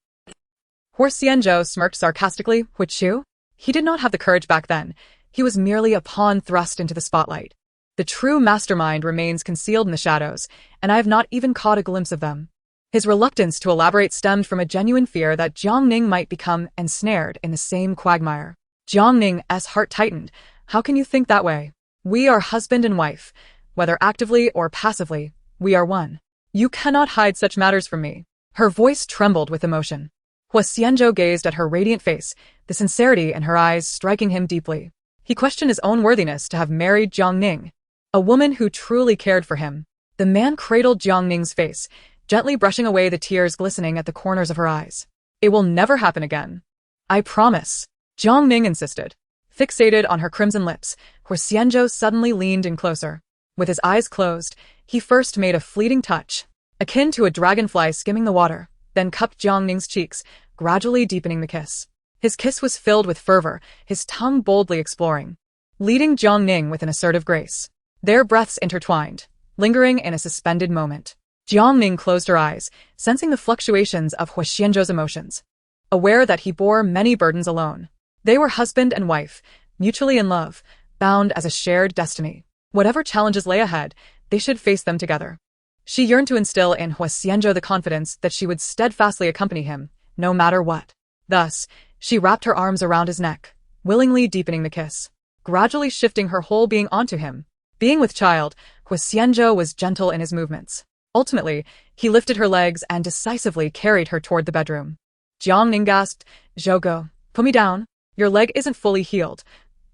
Huo Xianzhou smirked sarcastically. Hu Chu? He did not have the courage back then. He was merely a pawn thrust into the spotlight. The true mastermind remains concealed in the shadows, and I have not even caught a glimpse of them. His reluctance to elaborate stemmed from a genuine fear that Jiang Ning might become ensnared in the same quagmire. Jiang Ning's heart tightened. How can you think that way? We are husband and wife. Whether actively or passively, we are one. You cannot hide such matters from me. Her voice trembled with emotion. Huo Xianzhou gazed at her radiant face, the sincerity in her eyes striking him deeply. He questioned his own worthiness to have married Jiang Ning, a woman who truly cared for him. The man cradled Jiang Ning's face, gently brushing away the tears glistening at the corners of her eyes. It will never happen again. I promise, Jiang Ning insisted. Fixated on her crimson lips, Huo Xianzhou suddenly leaned in closer. With his eyes closed, he first made a fleeting touch, akin to a dragonfly skimming the water, then cupped Jiang Ning's cheeks, gradually deepening the kiss. His kiss was filled with fervor, his tongue boldly exploring, leading Jiang Ning with an assertive grace. Their breaths intertwined, lingering in a suspended moment. Jiang Ning closed her eyes, sensing the fluctuations of Huo Xianzhou's emotions, aware that he bore many burdens alone. They were husband and wife, mutually in love, bound as a shared destiny. Whatever challenges lay ahead, they should face them together. She yearned to instill in Huo Xianzhou the confidence that she would steadfastly accompany him, no matter what. Thus, she wrapped her arms around his neck, willingly deepening the kiss, gradually shifting her whole being onto him. Being with child, Huo Xianzhou was gentle in his movements. Ultimately, he lifted her legs and decisively carried her toward the bedroom. Jiang Ning gasped, "Zhougo, put me down. Your leg isn't fully healed.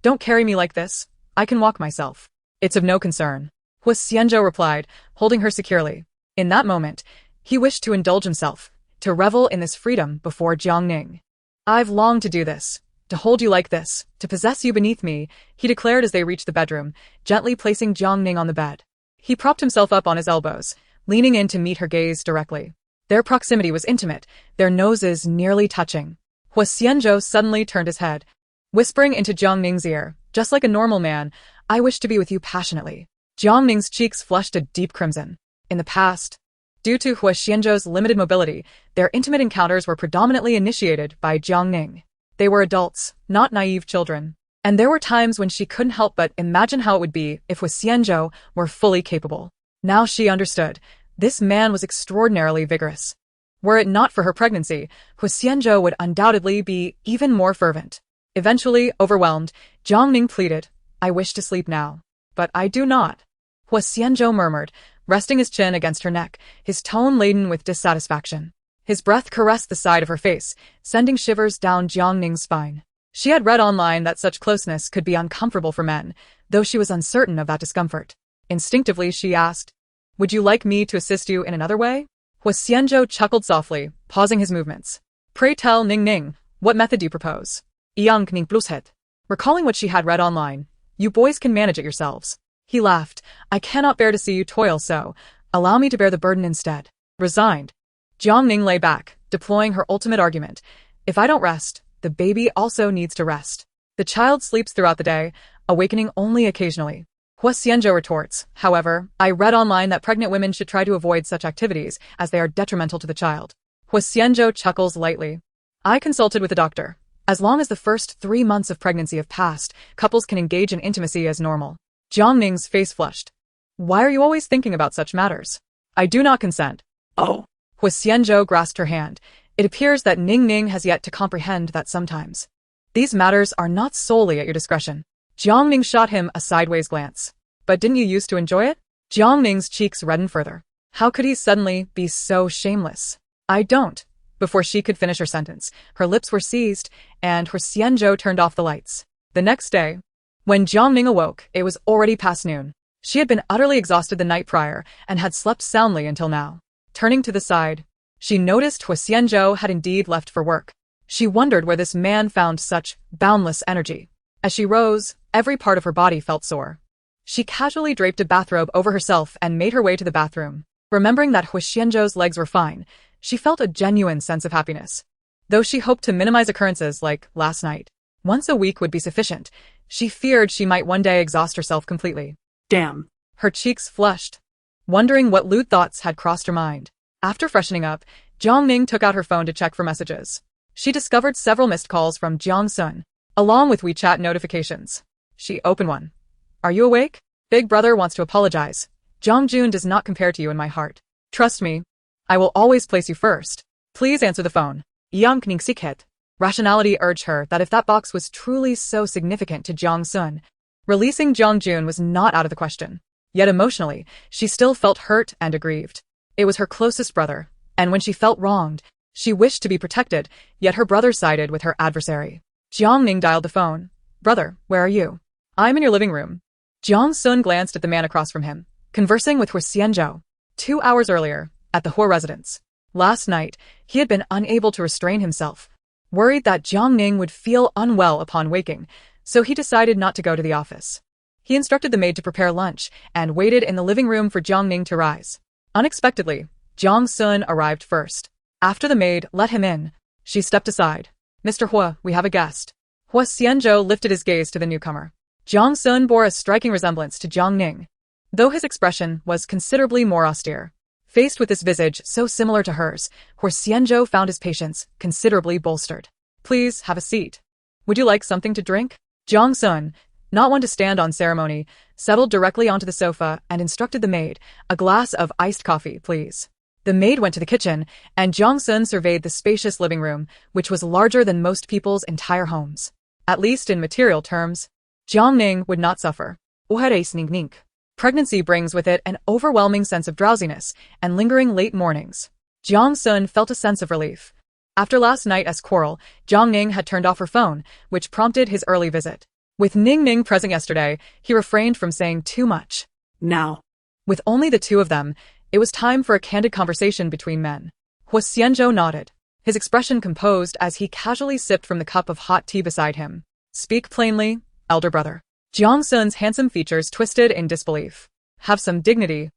Don't carry me like this. I can walk myself." "It's of no concern," Huo Xianzhou replied, holding her securely. In that moment, he wished to indulge himself, to revel in this freedom before Jiang Ning. "I've longed to do this, to hold you like this, to possess you beneath me," he declared as they reached the bedroom, gently placing Jiang Ning on the bed. He propped himself up on his elbows, leaning in to meet her gaze directly. Their proximity was intimate, their noses nearly touching. Huo Xianzhou suddenly turned his head, whispering into Jiang Ning's ear, "Just like a normal man, I wish to be with you passionately." Jiang Ning's cheeks flushed a deep crimson. In the past, due to Huo Xianzhou's limited mobility, their intimate encounters were predominantly initiated by Jiang Ning. They were adults, not naive children. And there were times when she couldn't help but imagine how it would be if Huo Xianzhou were fully capable. Now she understood. This man was extraordinarily vigorous. Were it not for her pregnancy, Huo Xianzhou would undoubtedly be even more fervent. Eventually, overwhelmed, Jiang Ning pleaded, "I wish to sleep now. But I do not." Huo Xianzhou murmured, resting his chin against her neck, his tone laden with dissatisfaction. His breath caressed the side of her face, sending shivers down Jiang Ning's spine. She had read online that such closeness could be uncomfortable for men, though she was uncertain of that discomfort. Instinctively, she asked, "Would you like me to assist you in another way?" Huo Xianzhou chuckled softly, pausing his movements. "Pray tell Ning Ning, what method do you propose?" Jiang Ning blushed, recalling what she had read online. "You boys can manage it yourselves." He laughed. "I cannot bear to see you toil, so allow me to bear the burden instead." Resigned, Jiang Ning lay back, deploying her ultimate argument. "If I don't rest, the baby also needs to rest. The child sleeps throughout the day, awakening only occasionally." Huo Xianzhou retorts, "However, I read online that pregnant women should try to avoid such activities as they are detrimental to the child." Huo Xianzhou chuckles lightly. "I consulted with a doctor. As long as the first 3 months of pregnancy have passed, couples can engage in intimacy as normal." Jiang Ning's face flushed. "Why are you always thinking about such matters?" "I do not consent." Oh. Huo Xianzhou grasped her hand. It appears that Ning Ning has yet to comprehend that sometimes these matters are not solely at your discretion. Jiang Ning shot him a sideways glance. "But didn't you used to enjoy it?" Jiang Ning's cheeks reddened further. How could he suddenly be so shameless? "I don't." Before she could finish her sentence, her lips were seized, and Huo Xianzhou turned off the lights. The next day, when Jiang Ning awoke, it was already past noon. She had been utterly exhausted the night prior and had slept soundly until now. Turning to the side, she noticed Huo Xianzhou had indeed left for work. She wondered where this man found such boundless energy. As she rose, every part of her body felt sore. She casually draped a bathrobe over herself and made her way to the bathroom. Remembering that Huo Xianzhou's legs were fine, she felt a genuine sense of happiness. Though she hoped to minimize occurrences like last night, once a week would be sufficient, she feared she might one day exhaust herself completely. Damn. Her cheeks flushed, wondering what lewd thoughts had crossed her mind. After freshening up, Jiang Ning took out her phone to check for messages. She discovered several missed calls from Jiang Sun, along with WeChat notifications. She opened one. "Are you awake? Big brother wants to apologize. Jiang Jun does not compare to you in my heart. Trust me, I will always place you first. Please answer the phone." Jiang Ning sikhet. Rationality urged her that if that box was truly so significant to Jiang Sun, releasing Jiang Jun was not out of the question. Yet emotionally, she still felt hurt and aggrieved. It was her closest brother, and when she felt wronged, she wished to be protected, yet her brother sided with her adversary. Jiang Ning dialed the phone. Brother, where are you? I'm in your living room. Jiang Sun glanced at the man across from him, conversing with Huo Xianzhou. 2 hours earlier, at the Huo residence. Last night, he had been unable to restrain himself, worried that Jiang Ning would feel unwell upon waking, so he decided not to go to the office. He instructed the maid to prepare lunch and waited in the living room for Jiang Ning to rise. Unexpectedly, Jiang Sun arrived first. After the maid let him in, she stepped aside. Mr. Huo, we have a guest. Huo Xianzhou lifted his gaze to the newcomer. Jiang Sun bore a striking resemblance to Jiang Ning, though his expression was considerably more austere. Faced with this visage so similar to hers, Huo Xianzhou found his patience considerably bolstered. Please have a seat. Would you like something to drink? Jiang Sun, not one to stand on ceremony, settled directly onto the sofa and instructed the maid, a glass of iced coffee, please. The maid went to the kitchen, and Jiang Sun surveyed the spacious living room, which was larger than most people's entire homes. At least in material terms, Jiang Ning would not suffer. Pregnancy brings with it an overwhelming sense of drowsiness and lingering late mornings. Jiang Sun felt a sense of relief. After last night's quarrel, Jiang Ning had turned off her phone, which prompted his early visit. With Ning Ning present yesterday, he refrained from saying too much. Now, With only the two of them, it was time for a candid conversation between men. Huo Xianzhou nodded, his expression composed as he casually sipped from the cup of hot tea beside him. Speak plainly, elder brother. Jiang Sun's handsome features twisted in disbelief. Have some dignity.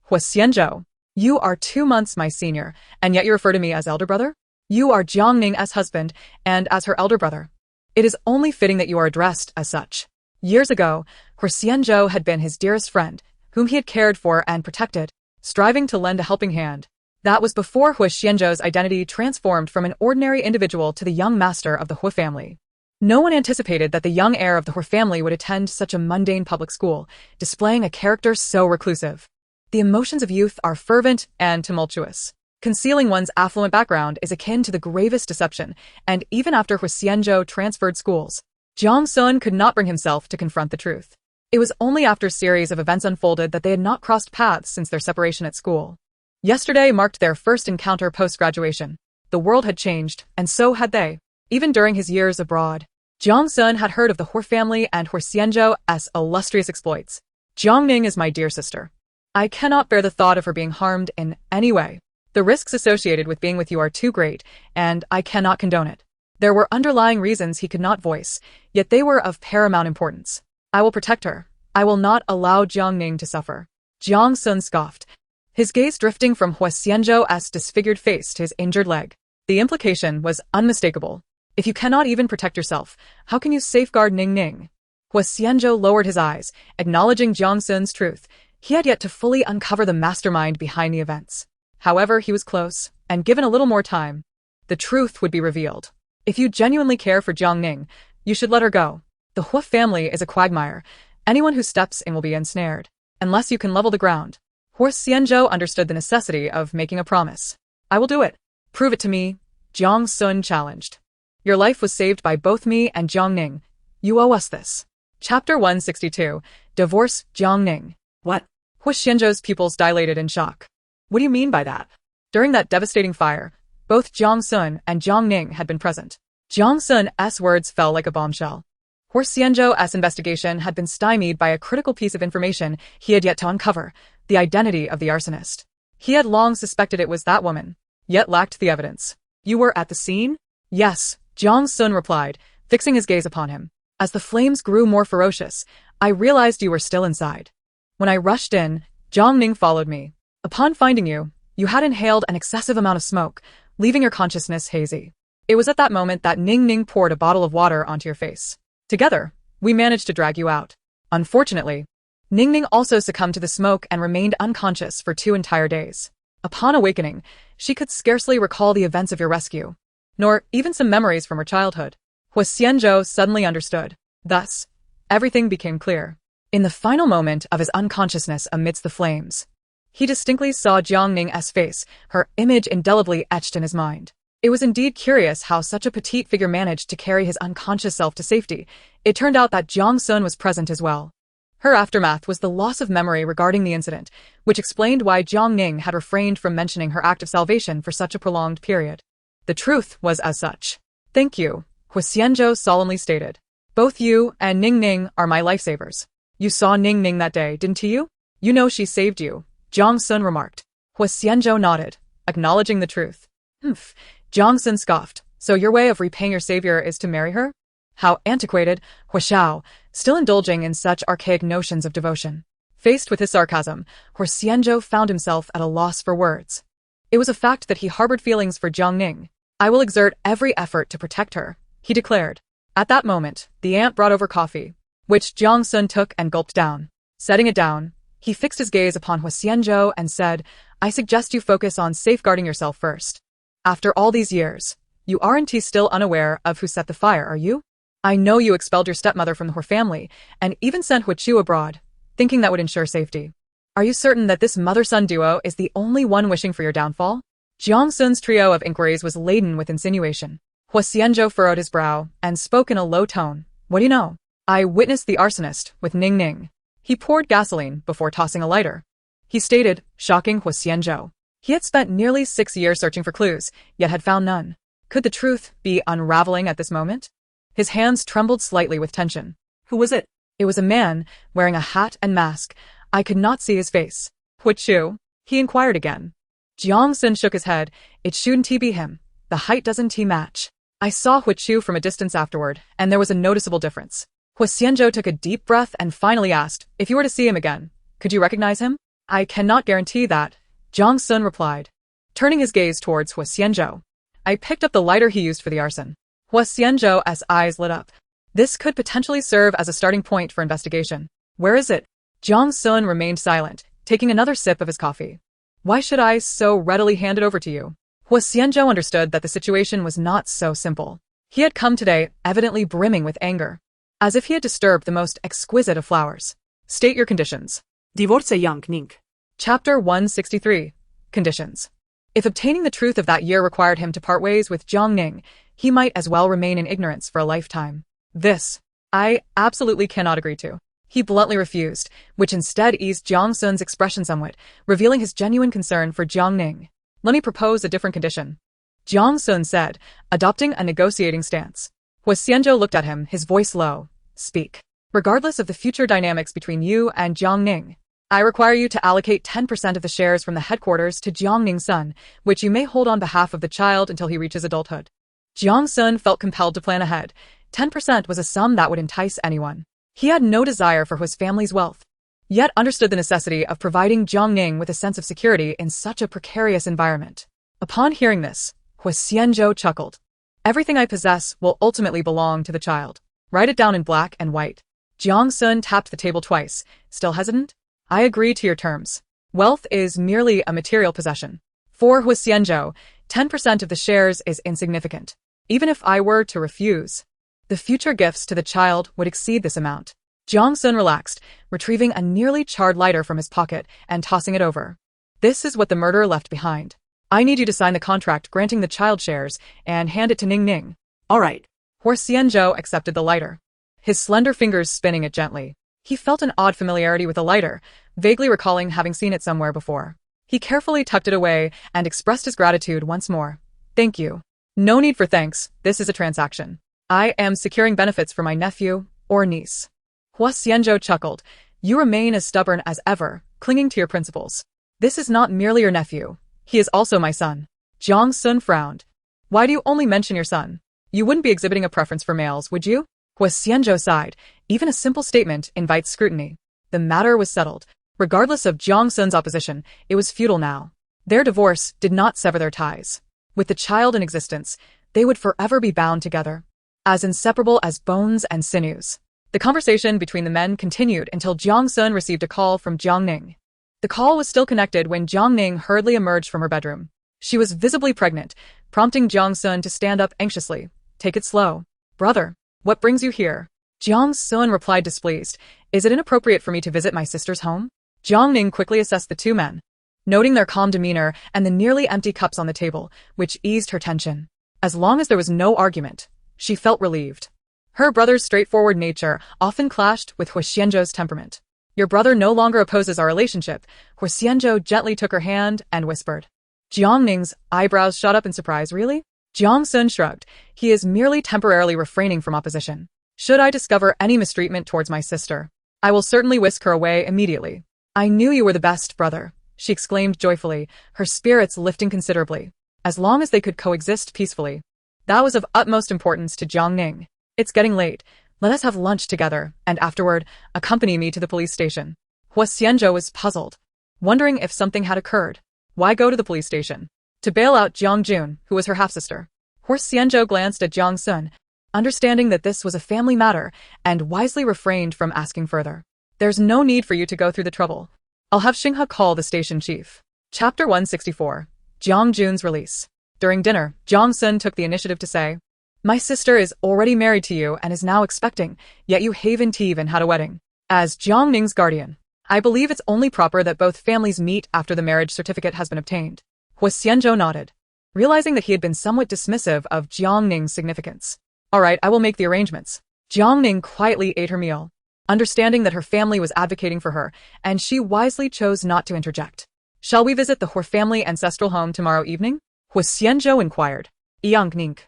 Huo Xianzhou, you are 2 months my senior, and yet you refer to me as elder brother? You are Jiang Ning as husband, and as her elder brother. It is only fitting that you are addressed as such. Years ago, Huo Xianzhou had been his dearest friend, whom he had cared for and protected, striving to lend a helping hand. That was before Huo Xianzhou's identity transformed from an ordinary individual to the young master of the Huo family. No one anticipated that the young heir of the Huo family would attend such a mundane public school, displaying a character so reclusive. The emotions of youth are fervent and tumultuous. Concealing one's affluent background is akin to the gravest deception, and even after Huo Xianzhou transferred schools, Jiang Sun could not bring himself to confront the truth. It was only after a series of events unfolded that they had not crossed paths since their separation at school. Yesterday marked their first encounter post-graduation. The world had changed, and so had they. Even during his years abroad, Jiang Sun had heard of the Huo family and Huo Xianzhou's illustrious exploits. Jiang Ning is my dear sister. I cannot bear the thought of her being harmed in any way. The risks associated with being with you are too great, and I cannot condone it. There were underlying reasons he could not voice, yet they were of paramount importance. I will protect her. I will not allow Jiang Ning to suffer. Jiang Sun scoffed, his gaze drifting from Huo Xianzhou's disfigured face to his injured leg. The implication was unmistakable. If you cannot even protect yourself, how can you safeguard Ning Ning? Huo Xianzhou lowered his eyes, acknowledging Jiang Sun's truth. He had yet to fully uncover the mastermind behind the events. However, he was close, and given a little more time, the truth would be revealed. If you genuinely care for Jiang Ning, you should let her go. The Huo family is a quagmire. Anyone who steps in will be ensnared, unless you can level the ground. Huo Xianzhou understood the necessity of making a promise. I will do it. Prove it to me, Jiang Sun challenged. Your life was saved by both me and Jiang Ning. You owe us this. Chapter 162, Divorce, Jiang Ning. what? Huo Xianzhou's pupils dilated in shock. What do you mean by that? During that devastating fire, both Jiang Sun and Jiang Ning had been present. Jiang Sun's words fell like a bombshell. Huo Xianzhou's investigation had been stymied by a critical piece of information he had yet to uncover, the identity of the arsonist. He had long suspected it was that woman, yet lacked the evidence. You were at the scene? Yes, Jiang Sun replied, fixing his gaze upon him. As the flames grew more ferocious, I realized you were still inside. When I rushed in, Jiang Ning followed me. Upon finding you, you had inhaled an excessive amount of smoke, leaving your consciousness hazy. It was at that moment that Ning Ning poured a bottle of water onto your face. Together, we managed to drag you out. Unfortunately, Ning Ning also succumbed to the smoke and remained unconscious for 2 entire days. Upon awakening, she could scarcely recall the events of your rescue, nor even some memories from her childhood. Huo Xianzhou suddenly understood. Thus, everything became clear. In the final moment of his unconsciousness amidst the flames, he distinctly saw Jiang Ning's face, her image indelibly etched in his mind. It was indeed curious how such a petite figure managed to carry his unconscious self to safety. It turned out that Jiang Sun was present as well. Her aftermath was the loss of memory regarding the incident, which explained why Jiang Ning had refrained from mentioning her act of salvation for such a prolonged period. The truth was as such. Thank you, Huo Xianzhou solemnly stated. Both you and Ning Ning are my lifesavers. You saw Ning Ning that day, didn't you? You know she saved you, Jiang Sun remarked. Huo Xianzhou nodded, acknowledging the truth. Humph. Jiang Sun scoffed. So your way of repaying your savior is to marry her? How antiquated, Huo Xiao, still indulging in such archaic notions of devotion. Faced with his sarcasm, Huo Xianzhou found himself at a loss for words. It was a fact that he harbored feelings for Jiang Ning. I will exert every effort to protect her, he declared. At that moment, the aunt brought over coffee, which Jiang Sun took and gulped down. Setting it down, he fixed his gaze upon Huo Xianzhou and said, I suggest you focus on safeguarding yourself first. After all these years, you aren't still unaware of who set the fire, are you? I know you expelled your stepmother from her family and even sent Huo Chu abroad, thinking that would ensure safety. Are you certain that this mother-son duo is the only one wishing for your downfall? Jiang Sun's trio of inquiries was laden with insinuation. Huo Xianzhou furrowed his brow and spoke in a low tone. What do you know? I witnessed the arsonist with Ning Ning. He poured gasoline before tossing a lighter. He stated, shocking Huo Xianzhou. He had spent nearly 6 years searching for clues, yet had found none. Could the truth be unraveling at this moment? His hands trembled slightly with tension. Who was it? It was a man, wearing a hat and mask. I could not see his face. Huo Chu? He inquired again. Jiang Sun shook his head. It shouldn't be him. The height doesn't match. I saw Huo Chu from a distance afterward, and there was a noticeable difference. Huo Xianzhou took a deep breath and finally asked, if you were to see him again, could you recognize him? I cannot guarantee that, Jiang Sun replied, turning his gaze towards Huo Xianzhou. I picked up the lighter he used for the arson. Huo Xianzhou's eyes lit up. This could potentially serve as a starting point for investigation. Where is it? Jiang Sun remained silent, taking another sip of his coffee. Why should I so readily hand it over to you? Huo Xianzhou understood that the situation was not so simple. He had come today evidently brimming with anger, as if he had disturbed the most exquisite of flowers. State your conditions. Divorce Jiang Ning. Chapter 163. Conditions. If obtaining the truth of that year required him to part ways with Jiang Ning, he might as well remain in ignorance for a lifetime. This, I absolutely cannot agree to. He bluntly refused, which instead eased Jiang Sun's expression somewhat, revealing his genuine concern for Jiang Ning. Let me propose a different condition, Jiang Sun said, adopting a negotiating stance. Huo Xianzhou looked at him, his voice low. Speak. Regardless of the future dynamics between you and Jiang Ning, I require you to allocate 10% of the shares from the headquarters to Jiang Ning's son, which you may hold on behalf of the child until he reaches adulthood. Jiang Sun felt compelled to plan ahead. 10% was a sum that would entice anyone. He had no desire for his family's wealth, yet understood the necessity of providing Jiang Ning with a sense of security in such a precarious environment. Upon hearing this, Huo Xianzhou chuckled. Everything I possess will ultimately belong to the child. Write it down in black and white. Jiang Sun tapped the table twice. Still hesitant? I agree to your terms. Wealth is merely a material possession. For Huo Xianzhou, 10% of the shares is insignificant. Even if I were to refuse, the future gifts to the child would exceed this amount. Jiang Sun relaxed, retrieving a nearly charred lighter from his pocket and tossing it over. This is what the murderer left behind. I need you to sign the contract granting the child shares and hand it to Ning Ning. All right. Huo Xianzhou accepted the lighter, his slender fingers spinning it gently. He felt an odd familiarity with the lighter, vaguely recalling having seen it somewhere before. He carefully tucked it away and expressed his gratitude once more. Thank you. No need for thanks, this is a transaction. I am securing benefits for my nephew or niece. Huo Xianzhou chuckled. You remain as stubborn as ever, clinging to your principles. This is not merely your nephew. He is also my son. Jiang Sun frowned. Why do you only mention your son? You wouldn't be exhibiting a preference for males, would you? Huo Xianzhou sighed. Even a simple statement invites scrutiny. The matter was settled. Regardless of Jiang Sun's opposition, it was futile now. Their divorce did not sever their ties. With the child in existence, they would forever be bound together, as inseparable as bones and sinews. The conversation between the men continued until Jiang Sun received a call from Jiang Ning. The call was still connected when Jiang Ning hurriedly emerged from her bedroom. She was visibly pregnant, prompting Jiang Sun to stand up anxiously. Take it slow. Brother, what brings you here? Jiang Sun replied displeased. Is it inappropriate for me to visit my sister's home? Jiang Ning quickly assessed the two men, noting their calm demeanor and the nearly empty cups on the table, which eased her tension. As long as there was no argument, she felt relieved. Her brother's straightforward nature often clashed with Huo Xianzhou's temperament. Your brother no longer opposes our relationship. Huo Xianzhou gently took her hand and whispered. Jiang Ning's eyebrows shot up in surprise. Really? Jiang Sun shrugged. He is merely temporarily refraining from opposition. Should I discover any mistreatment towards my sister, I will certainly whisk her away immediately. I knew you were the best brother, she exclaimed joyfully, her spirits lifting considerably. As long as they could coexist peacefully. That was of utmost importance to Jiang Ning. It's getting late. Let us have lunch together, and afterward, accompany me to the police station. Huo Xianzhou was puzzled, wondering if something had occurred. Why go to the police station? To bail out Jiang Jun, who was her half-sister. Huo Xianzhou glanced at Jiang Sun, understanding that this was a family matter, and wisely refrained from asking further. There's no need for you to go through the trouble. I'll have Xinghe call the station chief. Chapter 164. Jiang Jun's release. During dinner, Jiang Sun took the initiative to say, My sister is already married to you and is now expecting, yet you haven't even had a wedding. As Jiang Ning's guardian, I believe it's only proper that both families meet after the marriage certificate has been obtained. Huo Xianzhou nodded, realizing that he had been somewhat dismissive of Jiang Ning's significance. All right, I will make the arrangements. Jiang Ning quietly ate her meal, understanding that her family was advocating for her, and she wisely chose not to interject. Shall we visit the Huo family ancestral home tomorrow evening? Huo Xianzhou inquired. Jiang Ning,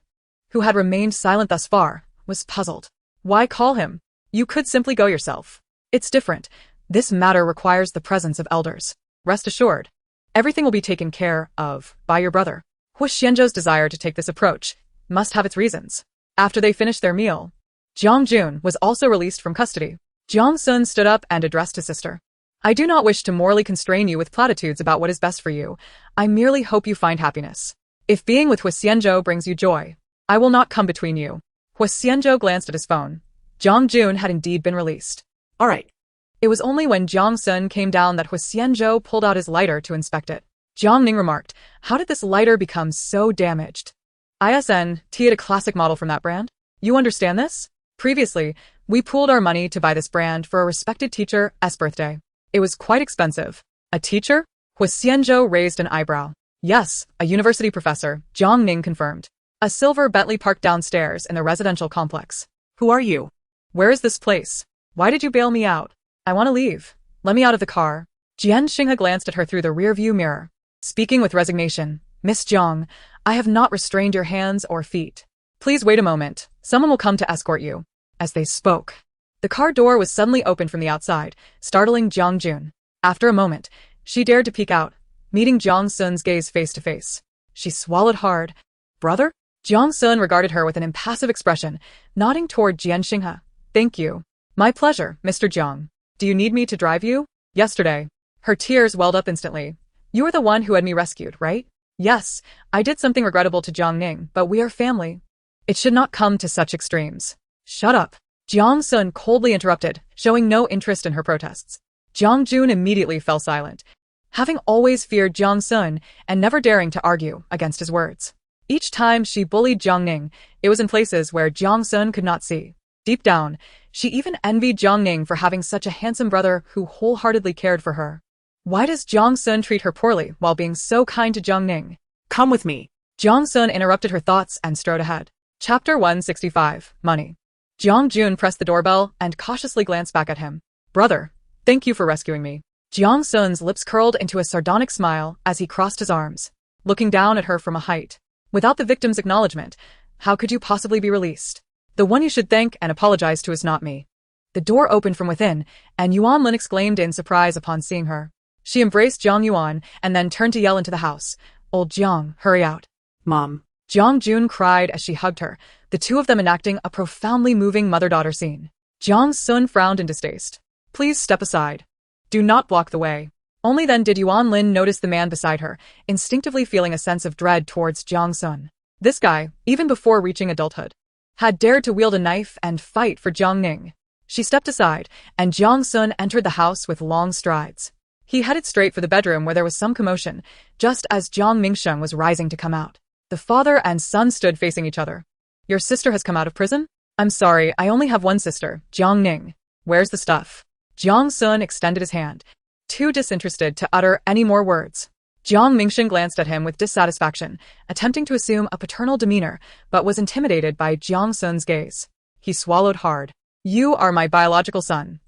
who had remained silent thus far, was puzzled. Why call him? You could simply go yourself. It's different. This matter requires the presence of elders. Rest assured, everything will be taken care of by your brother. Huo Xianzhou's desire to take this approach must have its reasons. After they finished their meal, Jiang Jun was also released from custody. Jiang Sun stood up and addressed his sister. I do not wish to morally constrain you with platitudes about what is best for you. I merely hope you find happiness. If being with Huo Xianzhou brings you joy, I will not come between you. Huo Xianzhou glanced at his phone. Jiang Jun had indeed been released. All right. It was only when Jiang Sun came down that Huo Xianzhou pulled out his lighter to inspect it. Jiang Ning remarked, How did this lighter become so damaged? ISN, T, a classic model from that brand? You understand this? Previously, we pooled our money to buy this brand for a respected teacher's birthday. It was quite expensive. A teacher? Huo Xianzhou raised an eyebrow. Yes, a university professor, Jiang Ning confirmed. A silver Bentley parked downstairs in the residential complex. Who are you? Where is this place? Why did you bail me out? I want to leave. Let me out of the car. Jian Xinghe glanced at her through the rearview mirror. Speaking with resignation, Miss Jiang, I have not restrained your hands or feet. Please wait a moment. Someone will come to escort you. As they spoke, the car door was suddenly opened from the outside, startling Jiang Jun. After a moment, she dared to peek out, meeting Jiang Sun's gaze face to face. She swallowed hard. Brother? Jiang Sun regarded her with an impassive expression, nodding toward Jian Xinghe. Thank you. My pleasure, Mr. Jiang. Do you need me to drive you? Yesterday. Her tears welled up instantly. You are the one who had me rescued, right? Yes, I did something regrettable to Jiang Ning, but we are family. It should not come to such extremes. Shut up. Jiang Sun coldly interrupted, showing no interest in her protests. Jiang Jun immediately fell silent, having always feared Jiang Sun and never daring to argue against his words. Each time she bullied Jiang Ning, it was in places where Jiang Sun could not see. Deep down, she even envied Jiang Ning for having such a handsome brother who wholeheartedly cared for her. Why does Jiang Sun treat her poorly while being so kind to Jiang Ning? Come with me. Jiang Sun interrupted her thoughts and strode ahead. Chapter 165. Money. Jiang Jun pressed the doorbell and cautiously glanced back at him. Brother, thank you for rescuing me. Jiang Sun's lips curled into a sardonic smile as he crossed his arms, looking down at her from a height. Without the victim's acknowledgement, how could you possibly be released? The one you should thank and apologize to is not me. The door opened from within, and Yuan Lin exclaimed in surprise upon seeing her. She embraced Jiang Yuan and then turned to yell into the house. Old Jiang, hurry out. Mom. Jiang Jun cried as she hugged her, the two of them enacting a profoundly moving mother-daughter scene. Jiang Sun frowned in distaste. Please step aside. Do not block the way. Only then did Yuan Lin notice the man beside her, instinctively feeling a sense of dread towards Jiang Sun. This guy, even before reaching adulthood, had dared to wield a knife and fight for Jiang Ning. She stepped aside, and Jiang Sun entered the house with long strides. He headed straight for the bedroom where there was some commotion, just as Jiang Mingsheng was rising to come out. The father and son stood facing each other. Your sister has come out of prison? I'm sorry, I only have one sister, Jiang Ning. Where's the stuff? Jiang Sun extended his hand, too disinterested to utter any more words. Jiang Mingsheng glanced at him with dissatisfaction, attempting to assume a paternal demeanor, but was intimidated by Jiang Sun's gaze. He swallowed hard. You are my biological son.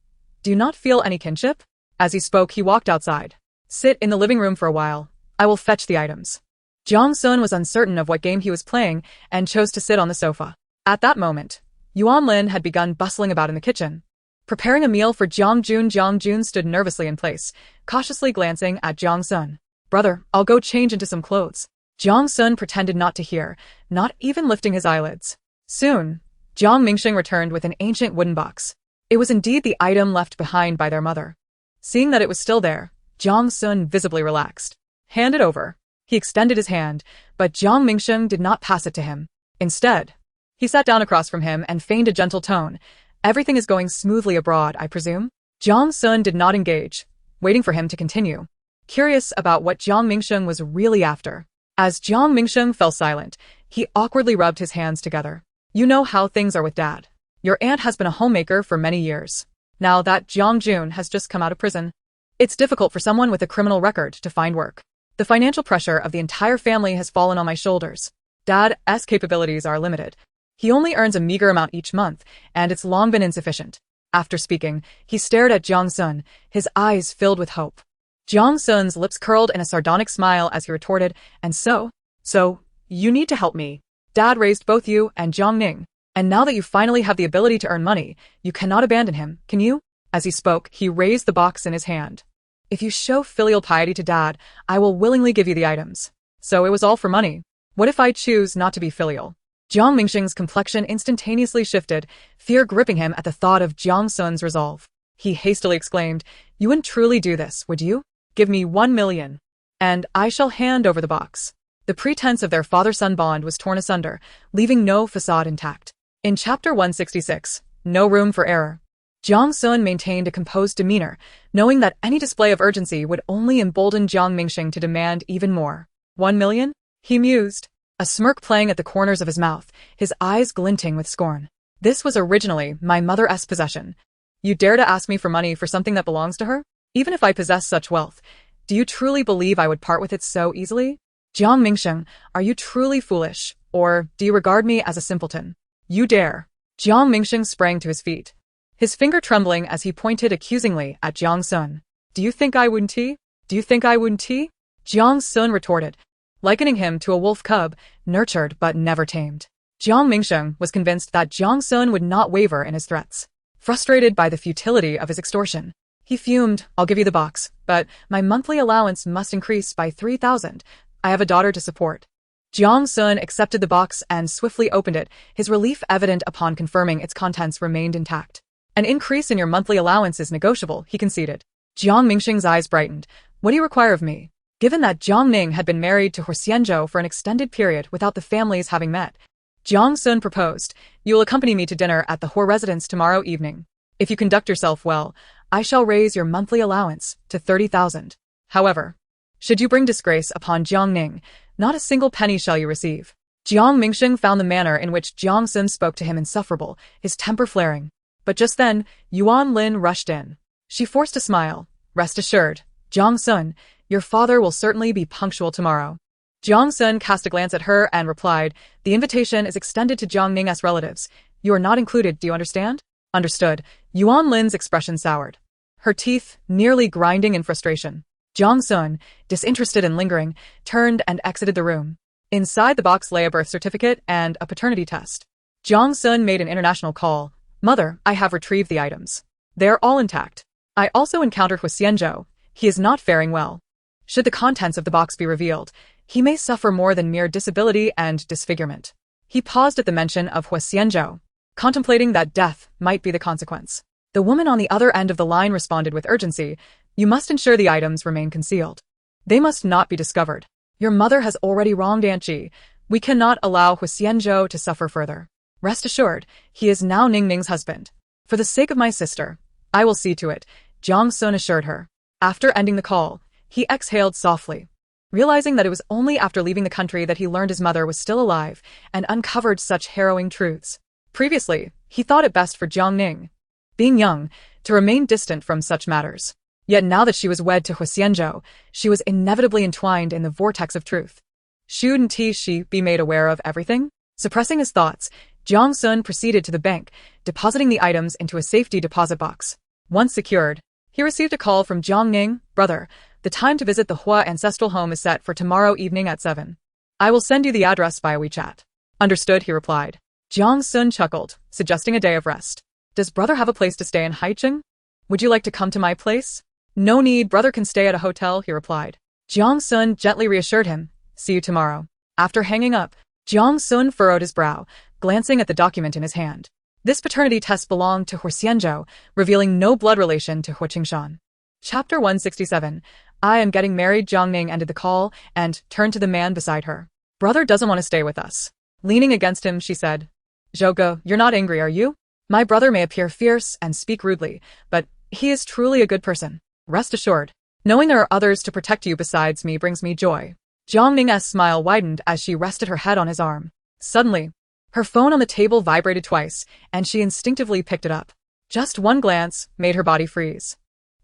Do you not feel any kinship? As he spoke, he walked outside. Sit in the living room for a while. I will fetch the items. Jiang Sun was uncertain of what game he was playing and chose to sit on the sofa. At that moment, Yuan Lin had begun bustling about in the kitchen, preparing a meal for Jiang Jun. Jiang Jun stood nervously in place, cautiously glancing at Jiang Sun. Brother, I'll go change into some clothes. Jiang Sun pretended not to hear, not even lifting his eyelids. Soon, Jiang Mingxing returned with an ancient wooden box. It was indeed the item left behind by their mother. Seeing that it was still there, Jiang Sun visibly relaxed. Hand it over. He extended his hand, but Jiang Mingxing did not pass it to him. Instead, he sat down across from him and feigned a gentle tone. Everything is going smoothly abroad, I presume? Jiang Sun did not engage, waiting for him to continue, curious about what Jiang Mingxing was really after. As Jiang Mingxing fell silent, he awkwardly rubbed his hands together. You know how things are with Dad. Your aunt has been a homemaker for many years. Now that Jiang Jun has just come out of prison, it's difficult for someone with a criminal record to find work. The financial pressure of the entire family has fallen on my shoulders. Dad's capabilities are limited. He only earns a meager amount each month, and it's long been insufficient. After speaking, he stared at Jiang Sun, his eyes filled with hope. Jiang Sun's lips curled in a sardonic smile as he retorted, and so, you need to help me. Dad raised both you and Jiang Ning, and now that you finally have the ability to earn money, you cannot abandon him, can you? As he spoke, he raised the box in his hand. If you show filial piety to Dad, I will willingly give you the items. So it was all for money. What if I choose not to be filial? Jiang Mingxing's complexion instantaneously shifted, fear gripping him at the thought of Jiang Sun's resolve. He hastily exclaimed, You wouldn't truly do this, would you? Give me 1 million, and I shall hand over the box. The pretense of their father-son bond was torn asunder, leaving no facade intact. In Chapter 166, No Room for Error, Jiang Sun maintained a composed demeanor, knowing that any display of urgency would only embolden Jiang Mingxing to demand even more. 1 million? He mused, a smirk playing at the corners of his mouth, his eyes glinting with scorn. This was originally my mother's possession. You dare to ask me for money for something that belongs to her? Even if I possess such wealth, do you truly believe I would part with it so easily? Jiang Mingxing, are you truly foolish, or do you regard me as a simpleton? You dare. Jiang Mingxing sprang to his feet, his finger trembling as he pointed accusingly at Jiang Sun. Do you think I wouldn't? Do you think I wouldn't? Jiang Sun retorted, likening him to a wolf cub, nurtured but never tamed. Jiang Mingxing was convinced that Jiang Sun would not waver in his threats. Frustrated by the futility of his extortion, he fumed, I'll give you the box, but my monthly allowance must increase by 3,000. I have a daughter to support. Jiang Sun accepted the box and swiftly opened it, his relief evident upon confirming its contents remained intact. An increase in your monthly allowance is negotiable, he conceded. Jiang Mingxing's eyes brightened. What do you require of me? Given that Jiang Ning had been married to Huo Xianzhou for an extended period without the families having met, Jiang Sun proposed, You will accompany me to dinner at the Huo residence tomorrow evening. If you conduct yourself well, I shall raise your monthly allowance to 30,000. However, should you bring disgrace upon Jiang Ning, not a single penny shall you receive. Jiang Mingxing found the manner in which Jiang Sun spoke to him insufferable, his temper flaring. But just then, Yuan Lin rushed in. She forced a smile. Rest assured, Jiang Sun, your father will certainly be punctual tomorrow. Jiang Sun cast a glance at her and replied, The invitation is extended to Jiang Ning's relatives. You are not included, do you understand? Understood. Yuan Lin's expression soured, her teeth nearly grinding in frustration. Jiang Sun, disinterested and lingering, turned and exited the room. Inside the box lay a birth certificate and a paternity test. Jiang Sun made an international call. Mother, I have retrieved the items. They are all intact. I also encountered Huo Xianzhou. He is not faring well. Should the contents of the box be revealed, he may suffer more than mere disability and disfigurement. He paused at the mention of Huo Xianzhou, contemplating that death might be the consequence. The woman on the other end of the line responded with urgency, You must ensure the items remain concealed. They must not be discovered. Your mother has already wronged Aunt Ji. We cannot allow Huo Xianzhou to suffer further. Rest assured, he is now Ning Ning's husband. For the sake of my sister, I will see to it, Jiang Sun assured her. After ending the call, he exhaled softly, realizing that it was only after leaving the country that he learned his mother was still alive and uncovered such harrowing truths. Previously, he thought it best for Jiang Ning, being young, to remain distant from such matters. Yet now that she was wed to Huo Xianzhou, she was inevitably entwined in the vortex of truth. Shouldn't she be made aware of everything? Suppressing his thoughts, Jiang Sun proceeded to the bank, depositing the items into a safety deposit box. Once secured, he received a call from Jiang Ning. Brother, the time to visit the Huo ancestral home is set for tomorrow evening at 7. I will send you the address via WeChat. Understood, he replied. Jiang Sun chuckled, suggesting a day of rest. Does brother have a place to stay in Haicheng? Would you like to come to my place? No need, brother can stay at a hotel, he replied. Jiang Sun gently reassured him. See you tomorrow. After hanging up, Jiang Sun furrowed his brow, glancing at the document in his hand. This paternity test belonged to Huo Xianzhou, revealing no blood relation to Huo Qingshan. Chapter 167. I am getting married. Jiang Ning ended the call and turned to the man beside her. Brother doesn't want to stay with us. Leaning against him, she said. Zhouge, you're not angry, are you? My brother may appear fierce and speak rudely, but he is truly a good person. Rest assured. Knowing there are others to protect you besides me brings me joy. Jiang Ning's smile widened as she rested her head on his arm. Suddenly, her phone on the table vibrated twice, and she instinctively picked it up. Just one glance made her body freeze.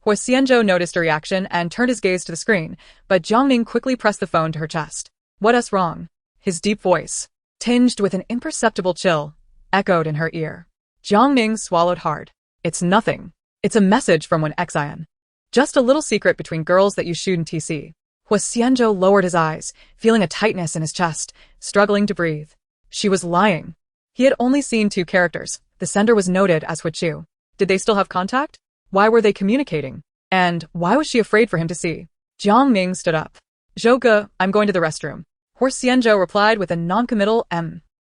Huo Xianzhou noticed her reaction and turned his gaze to the screen, but Jiang Ning quickly pressed the phone to her chest. What's wrong? His deep voice, tinged with an imperceptible chill, echoed in her ear. Jiang Ning swallowed hard. It's nothing. It's a message from one Xian. Just a little secret between girls that you shouldn't see. Huo Xianzhou lowered his eyes, feeling a tightness in his chest, struggling to breathe. She was lying. He had only seen 2 characters. The sender was noted as Huo Chu. Did they still have contact? Why were they communicating? And why was she afraid for him to see? Jiang Ning stood up. Zhouge, I'm going to the restroom. Huo Xianzhou replied with a non-committal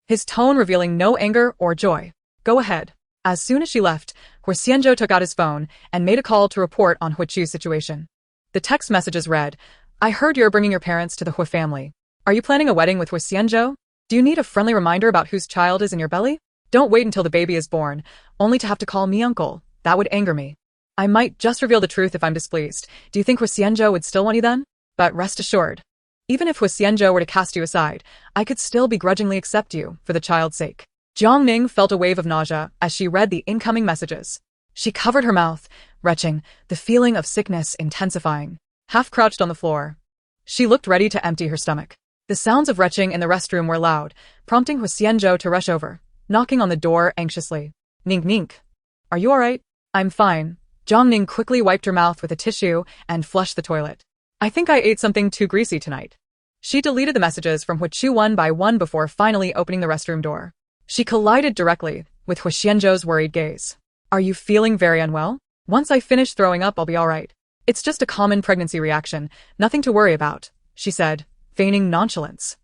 his tone revealing no anger or joy. Go ahead. As soon as she left, Huo Xianzhou took out his phone and made a call to report on Huo Chu's situation. The text messages read, I heard you're bringing your parents to the Huo family. Are you planning a wedding with Huo Xianzhou? Do you need a friendly reminder about whose child is in your belly? Don't wait until the baby is born, only to have to call me uncle. That would anger me. I might just reveal the truth if I'm displeased. Do you think Huo Xianzhou would still want you then? But rest assured, even if Huo Xianzhou were to cast you aside, I could still begrudgingly accept you for the child's sake. Jiang Ning felt a wave of nausea as she read the incoming messages. She covered her mouth, retching, the feeling of sickness intensifying. Half crouched on the floor, she looked ready to empty her stomach. The sounds of retching in the restroom were loud, prompting Huo Xianzhou to rush over, knocking on the door anxiously. Ning Ning. Are you alright? I'm fine. Jiang Ning quickly wiped her mouth with a tissue and flushed the toilet. I think I ate something too greasy tonight. She deleted the messages from Huo Chu one by one before finally opening the restroom door. She collided directly with Huo Xianzhou's worried gaze. Are you feeling very unwell? Once I finish throwing up, I'll be alright. It's just a common pregnancy reaction, nothing to worry about, she said, feigning nonchalance.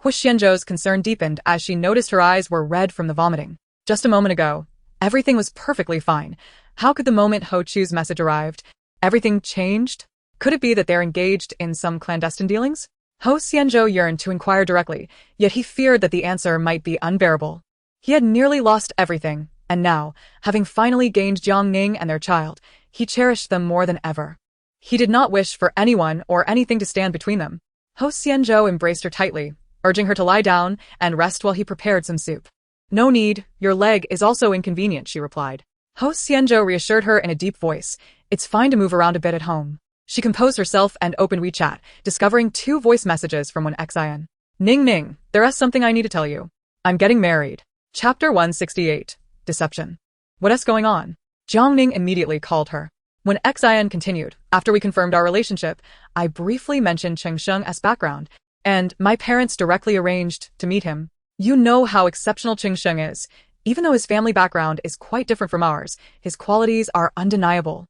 Huo Xianzhou's concern deepened as she noticed her eyes were red from the vomiting. Just a moment ago, everything was perfectly fine. How could the moment Huo Chu's message arrived, everything changed? Could it be that they're engaged in some clandestine dealings? Huo Xianzhou yearned to inquire directly, yet he feared that the answer might be unbearable. He had nearly lost everything, and now, having finally gained Jiang Ning and their child, he cherished them more than ever. He did not wish for anyone or anything to stand between them. Huo Xianzhou embraced her tightly, urging her to lie down and rest while he prepared some soup. No need, your leg is also inconvenient, she replied. Huo Xianzhou reassured her in a deep voice. It's fine to move around a bit at home. She composed herself and opened WeChat, discovering 2 voice messages from one Xian. Ning Ning, there is something I need to tell you. I'm getting married. Chapter 168. Deception. What's going on? Jiang Ning immediately called her. When Xian continued, after we confirmed our relationship, I briefly mentioned Qingsheng's background, and my parents directly arranged to meet him. You know how exceptional Qingsheng is. Even though his family background is quite different from ours, his qualities are undeniable.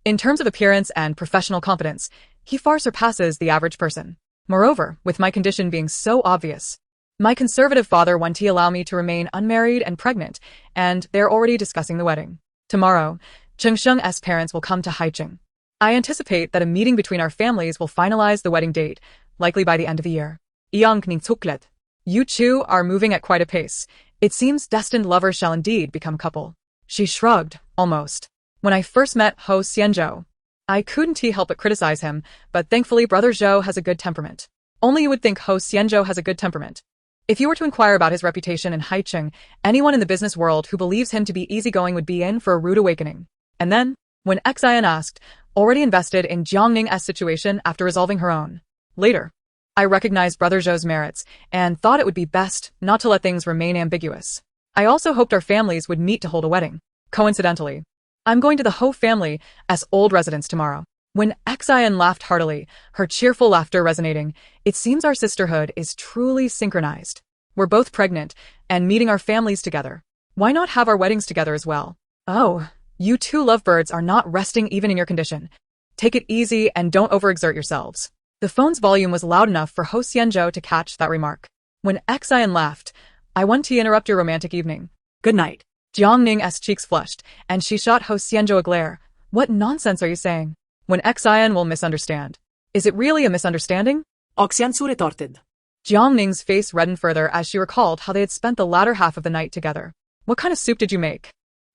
In terms of appearance and professional competence, he far surpasses the average person. Moreover, with my condition being so obvious, my conservative father won't allow me to remain unmarried and pregnant, and they're already discussing the wedding. Tomorrow, Qingsheng's parents will come to Haicheng. I anticipate that a meeting between our families will finalize the wedding date, likely by the end of the year. Jiang Ning tuklet. You two are moving at quite a pace. It seems destined lovers shall indeed become couple. She shrugged, almost. When I first met Huo Xianzhou, I couldn't help but criticize him, but thankfully brother Zhou has a good temperament. Only you would think Huo Xianzhou has a good temperament. If you were to inquire about his reputation in Haicheng, anyone in the business world who believes him to be easygoing would be in for a rude awakening. And then, when Xian asked, already invested in Jiang Ning's situation after resolving her own. Later, I recognized brother Zhou's merits and thought it would be best not to let things remain ambiguous. I also hoped our families would meet to hold a wedding. Coincidentally, I'm going to the Ho family as old residents tomorrow. When Xian laughed heartily, her cheerful laughter resonating, it seems our sisterhood is truly synchronized. We're both pregnant and meeting our families together. Why not have our weddings together as well? Oh, you two lovebirds are not resting even in your condition. Take it easy and don't overexert yourselves. The phone's volume was loud enough for Huo Xianzhou to catch that remark. When Xian laughed, I want to interrupt your romantic evening. Good night. Jiang Ning's cheeks flushed, and she shot Huo Xianzhou a glare. What nonsense are you saying? When Xian will misunderstand. Is it really a misunderstanding? Huo Xianzhou retorted. Jiang Ning's face reddened further as she recalled how they had spent the latter half of the night together. What kind of soup did you make?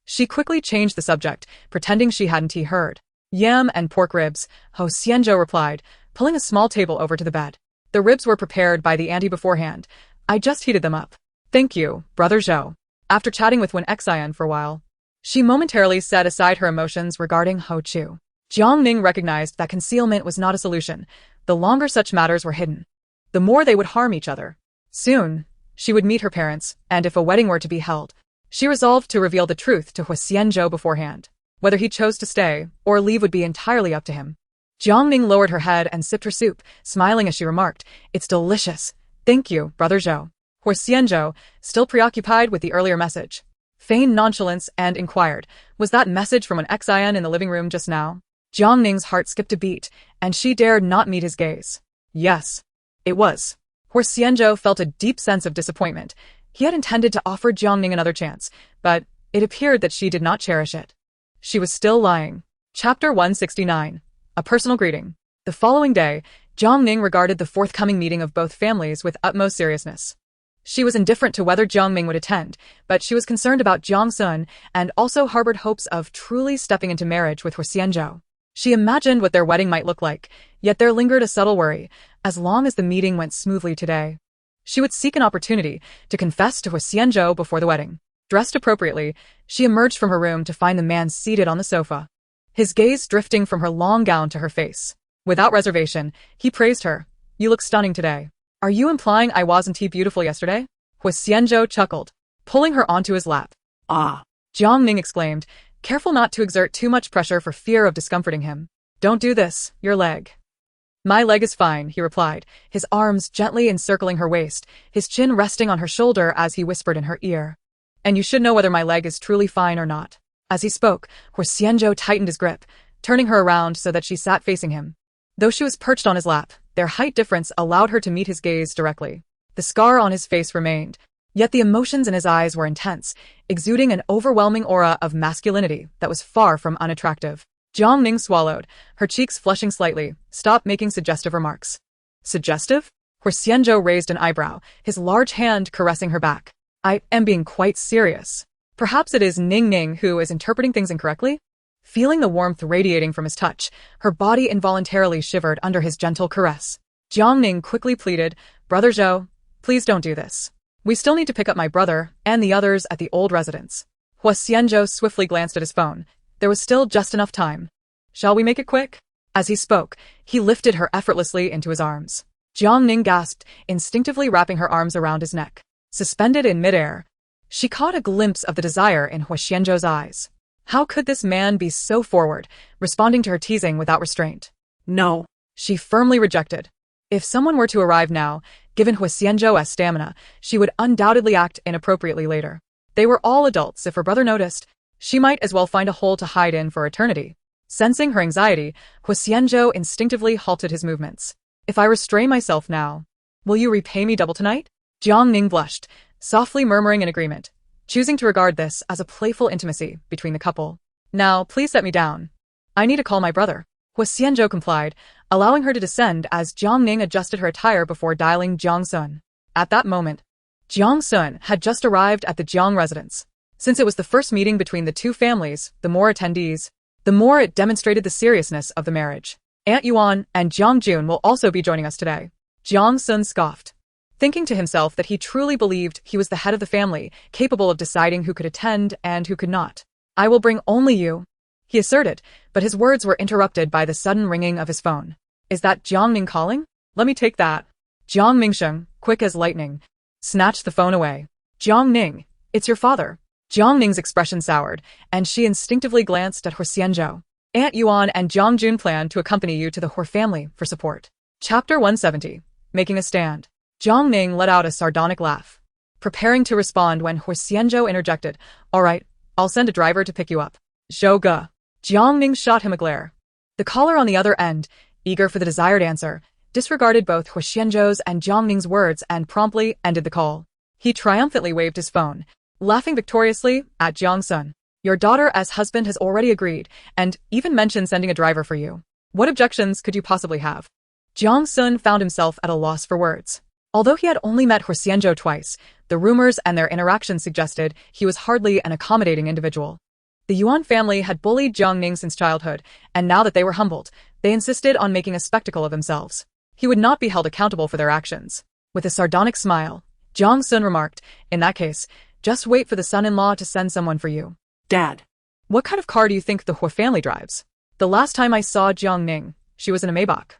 She quickly changed the subject, pretending she hadn't heard. Yam and pork ribs, Huo Xianzhou replied, pulling a small table over to the bed. The ribs were prepared by the auntie beforehand. I just heated them up. Thank you, Brother Zhou. After chatting with Xian for a while, she momentarily set aside her emotions regarding Ho Chu. Jiang Ning recognized that concealment was not a solution. The longer such matters were hidden, the more they would harm each other. Soon, she would meet her parents, and if a wedding were to be held, she resolved to reveal the truth to Huo Xianzhou beforehand. Whether he chose to stay or leave would be entirely up to him. Jiang Ning lowered her head and sipped her soup, smiling as she remarked, It's delicious. Thank you, Brother Zhou. Huo Xianzhou, still preoccupied with the earlier message, feigned nonchalance and inquired, was that message from Xian in the living room just now? Jiang Ning's heart skipped a beat, and she dared not meet his gaze. Yes, it was. Huo Xianzhou felt a deep sense of disappointment. He had intended to offer Jiang Ning another chance, but it appeared that she did not cherish it. She was still lying. Chapter 169. A personal greeting. The following day, Jiang Ning regarded the forthcoming meeting of both families with utmost seriousness. She was indifferent to whether Jiang Ming would attend, but she was concerned about Jiang Sun and also harbored hopes of truly stepping into marriage with Huo Xianzhou. She imagined what their wedding might look like, yet there lingered a subtle worry. As long as the meeting went smoothly today, she would seek an opportunity to confess to Huo Xianzhou before the wedding. Dressed appropriately, she emerged from her room to find the man seated on the sofa, his gaze drifting from her long gown to her face. Without reservation, he praised her. You look stunning today. Are you implying I wasn't beautiful yesterday? Huo Xianzhou chuckled, pulling her onto his lap. Ah. Jiang Ning exclaimed, careful not to exert too much pressure for fear of discomforting him. Don't do this, your leg. My leg is fine, he replied, his arms gently encircling her waist, his chin resting on her shoulder as he whispered in her ear. And you should know whether my leg is truly fine or not. As he spoke, Huo Xianzhou tightened his grip, turning her around so that she sat facing him. Though she was perched on his lap, their height difference allowed her to meet his gaze directly. The scar on his face remained, yet the emotions in his eyes were intense, exuding an overwhelming aura of masculinity that was far from unattractive. Jiang Ning swallowed, her cheeks flushing slightly. Stop making suggestive remarks. Suggestive? Huo Xianzhou raised an eyebrow, his large hand caressing her back. I am being quite serious. Perhaps it is Ning who is interpreting things incorrectly? Feeling the warmth radiating from his touch, her body involuntarily shivered under his gentle caress. Jiang Ning quickly pleaded, Brother Zhou, please don't do this. We still need to pick up my brother and the others at the old residence. Huo Xianzhou swiftly glanced at his phone. There was still just enough time. Shall we make it quick? As he spoke, he lifted her effortlessly into his arms. Jiang Ning gasped, instinctively wrapping her arms around his neck. Suspended in midair, she caught a glimpse of the desire in Huo Xianzhou's eyes. How could this man be so forward, responding to her teasing without restraint? No, she firmly rejected. If someone were to arrive now, given Huo Xianzhou's stamina, she would undoubtedly act inappropriately later. They were all adults. If her brother noticed, she might as well find a hole to hide in for eternity. Sensing her anxiety, Huo Xianzhou instinctively halted his movements. If I restrain myself now, will you repay me double tonight? Jiang Ning blushed, softly murmuring in agreement, choosing to regard this as a playful intimacy between the couple. Now, please set me down. I need to call my brother. Huo Xianzhou complied, allowing her to descend as Jiang Ning adjusted her attire before dialing Jiang Sun. At that moment, Jiang Sun had just arrived at the Jiang residence. Since it was the first meeting between the two families, the more attendees, the more it demonstrated the seriousness of the marriage. Aunt Yuan and Jiang Jun will also be joining us today. Jiang Sun scoffed, thinking to himself that he truly believed he was the head of the family, capable of deciding who could attend and who could not. I will bring only you, he asserted, but his words were interrupted by the sudden ringing of his phone. Is that Jiang Ning calling? Let me take that. Jiang Mingsheng, quick as lightning, snatched the phone away. Jiang Ning, it's your father. Jiang Ning's expression soured, and she instinctively glanced at Huo Xianzhou. Aunt Yuan and Jiang Jun plan to accompany you to the Huo family for support. Chapter 170. Making a stand. Jiang Ning let out a sardonic laugh. preparing to respond when Huo Xianzhou interjected, "All right, I'll send a driver to pick you up." "Zhou ge." Jiang Ning shot him a glare. The caller on the other end, eager for the desired answer, disregarded both Huo Xianzhou's and Jiang Ning's words and promptly ended the call. He triumphantly waved his phone, laughing victoriously at Jiang Sun. "Your daughter as husband has already agreed, and even mentioned sending a driver for you. What objections could you possibly have?" Jiang Sun found himself at a loss for words. Although he had only met Huo Xianzhou twice, the rumors and their interactions suggested he was hardly an accommodating individual. The Yuan family had bullied Jiang Ning since childhood, and now that they were humbled, they insisted on making a spectacle of themselves. He would not be held accountable for their actions. With a sardonic smile, Jiang Sun remarked, "In that case, just wait for the son-in-law to send someone for you." Dad. "What kind of car do you think the Huo family drives?" "The last time I saw Jiang Ning, she was in a Maybach.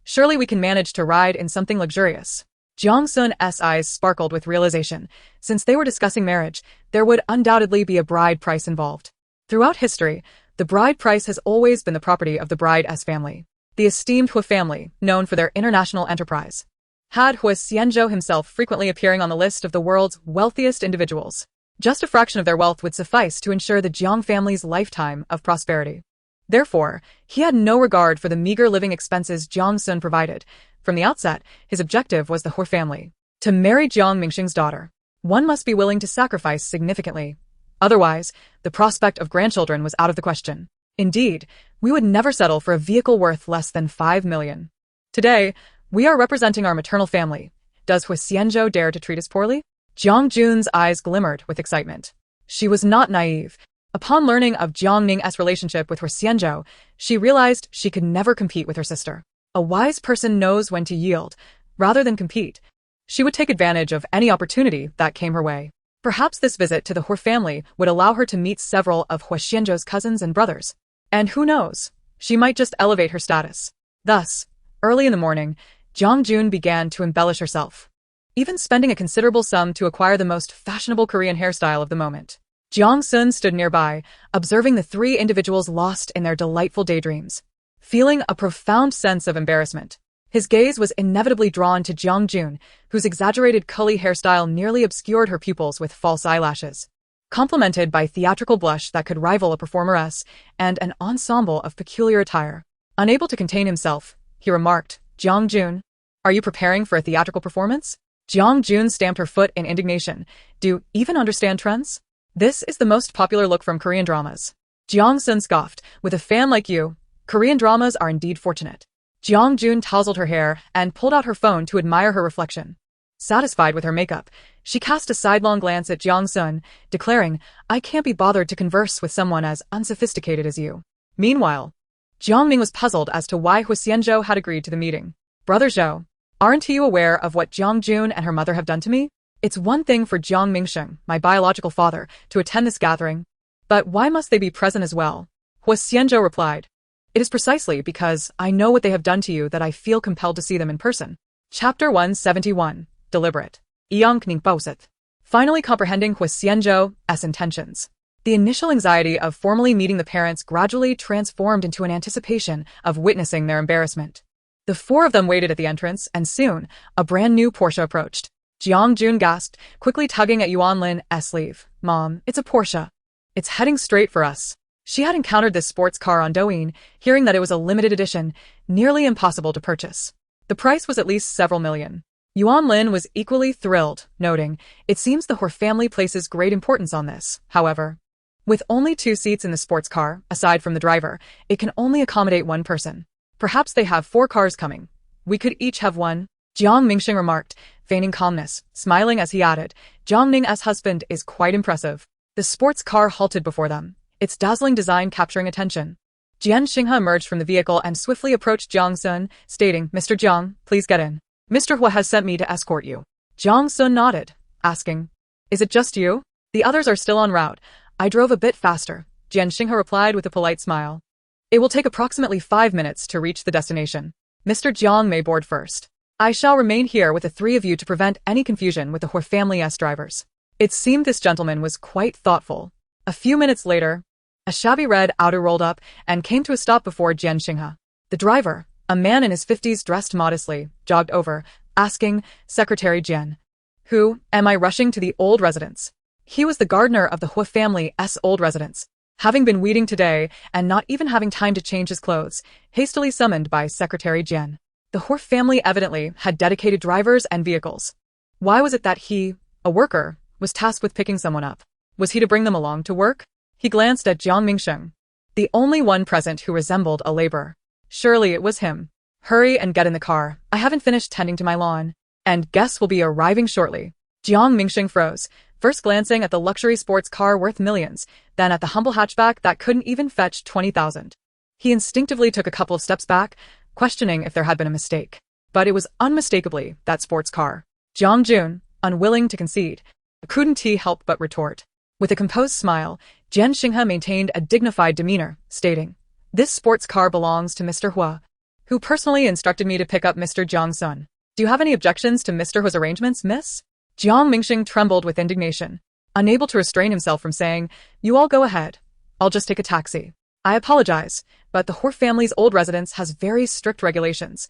Surely we can manage to ride in something luxurious." Jiang Sun's eyes sparkled with realization. Since they were discussing marriage, there would undoubtedly be a bride price involved. Throughout history, the bride price has always been the property of the bride's family. The esteemed Huo family, known for their international enterprise, had Huo Xianzhou himself frequently appearing on the list of the world's wealthiest individuals. Just a fraction of their wealth would suffice to ensure the Jiang family's lifetime of prosperity. Therefore, he had no regard for the meager living expenses Jiang Sun provided. From the outset, his objective was the Huo family. To marry Jiang Mingxing's daughter, one must be willing to sacrifice significantly. Otherwise, the prospect of grandchildren was out of the question. Indeed, we would never settle for a vehicle worth less than 5 million. Today, we are representing our maternal family. Does Huo Xianzhou dare to treat us poorly? Jiang Jun's eyes glimmered with excitement. She was not naive. Upon learning of Jiang Ning's relationship with Huo Xianzhou, she realized she could never compete with her sister. A wise person knows when to yield, rather than compete. She would take advantage of any opportunity that came her way. Perhaps this visit to the Huo family would allow her to meet several of Huo Xianzhou's cousins and brothers. And who knows, she might just elevate her status. Thus, early in the morning, Jiang Jun began to embellish herself, even spending a considerable sum to acquire the most fashionable Korean hairstyle of the moment. Jiang Sun stood nearby, observing the three individuals lost in their delightful daydreams, feeling a profound sense of embarrassment. His gaze was inevitably drawn to Jiang Jun, whose exaggerated curly hairstyle nearly obscured her pupils with false eyelashes, complemented by theatrical blush that could rival a performeress and an ensemble of peculiar attire. Unable to contain himself, he remarked, "Jiang Jun, are you preparing for a theatrical performance?" Jiang Jun stamped her foot in indignation. "Do you even understand trends? This is the most popular look from Korean dramas." Jiang Sun scoffed, "With a fan like you, Korean dramas are indeed fortunate." Jiang Jun tousled her hair and pulled out her phone to admire her reflection. Satisfied with her makeup, she cast a sidelong glance at Jiang Sun, declaring, "I can't be bothered to converse with someone as unsophisticated as you." Meanwhile, Jiang Ning was puzzled as to why Huo Xianzhou had agreed to the meeting. "Brother Zhou, aren't you aware of what Jiang Jun and her mother have done to me? It's one thing for Jiang Mingxing, my biological father, to attend this gathering, but why must they be present as well?" Huo Xianzhou replied, "It is precisely because I know what they have done to you that I feel compelled to see them in person." Chapter 171. Deliberate. Jiang Ning Boset. Finally comprehending Huo Xianzhou's intentions, the initial anxiety of formally meeting the parents gradually transformed into an anticipation of witnessing their embarrassment. The four of them waited at the entrance, and soon, a brand new Porsche approached. Jiang Jun gasped, quickly tugging at Yuan Lin's sleeve. "Mom, it's a Porsche. It's heading straight for us." She had encountered this sports car on Douyin, hearing that it was a limited edition, nearly impossible to purchase. The price was at least several million. Yuan Lin was equally thrilled, noting, "It seems the Huo family places great importance on this." However, with only 2 seats in the sports car, aside from the driver, it can only accommodate one person. "Perhaps they have 4 cars coming. We could each have one," Jiang Mingxing remarked, feigning calmness, smiling as he added, "Jiang Ning's husband is quite impressive." The sports car halted before them, its dazzling design capturing attention. Jian Xinghe emerged from the vehicle and swiftly approached Jiang Sun, stating, "Mr. Jiang, please get in. Mr. Huo has sent me to escort you." Jiang Sun nodded, asking, "Is it just you? The others are still en route. I drove a bit faster," Jian Xinghe replied with a polite smile. "It will take approximately 5 minutes to reach the destination. Mr. Jiang may board first. I shall remain here with the 3 of you to prevent any confusion with the Huo family's drivers." It seemed this gentleman was quite thoughtful. A few minutes later, a shabby red Audi rolled up and came to a stop before Jian Xinghe. The driver, a man in his 50s dressed modestly, jogged over, asking, "Secretary Jian, Who am I rushing to the old residence? He was the gardener of the Huo family's old residence, having been weeding today and not even having time to change his clothes, hastily summoned by Secretary Jian. The Huo family evidently had dedicated drivers and vehicles. Why was it that he, a worker, was tasked with picking someone up? Was he to bring them along to work? He glanced at Jiang Ning, the only one present who resembled a laborer. Surely it was him. Hurry and get in the car. I haven't finished tending to my lawn. And guests will be arriving shortly. Jiang Ning froze, first glancing at the luxury sports car worth millions, then at the humble hatchback that couldn't even fetch 20,000. He instinctively took a couple of steps back, questioning if there had been a mistake. But it was unmistakably that sports car. Jiang Jun, unwilling to concede, couldn't he help but retort. With a composed smile, Jian Xinghe maintained a dignified demeanor, stating, "This sports car belongs to Mr. Huo, who personally instructed me to pick up Mr. Jiang's son. Do you have any objections to Mr. Huo's arrangements, miss?" Jiang Ning trembled with indignation, unable to restrain himself from saying, "You all go ahead. I'll just take a taxi. I apologize, but the Huo family's old residence has very strict regulations.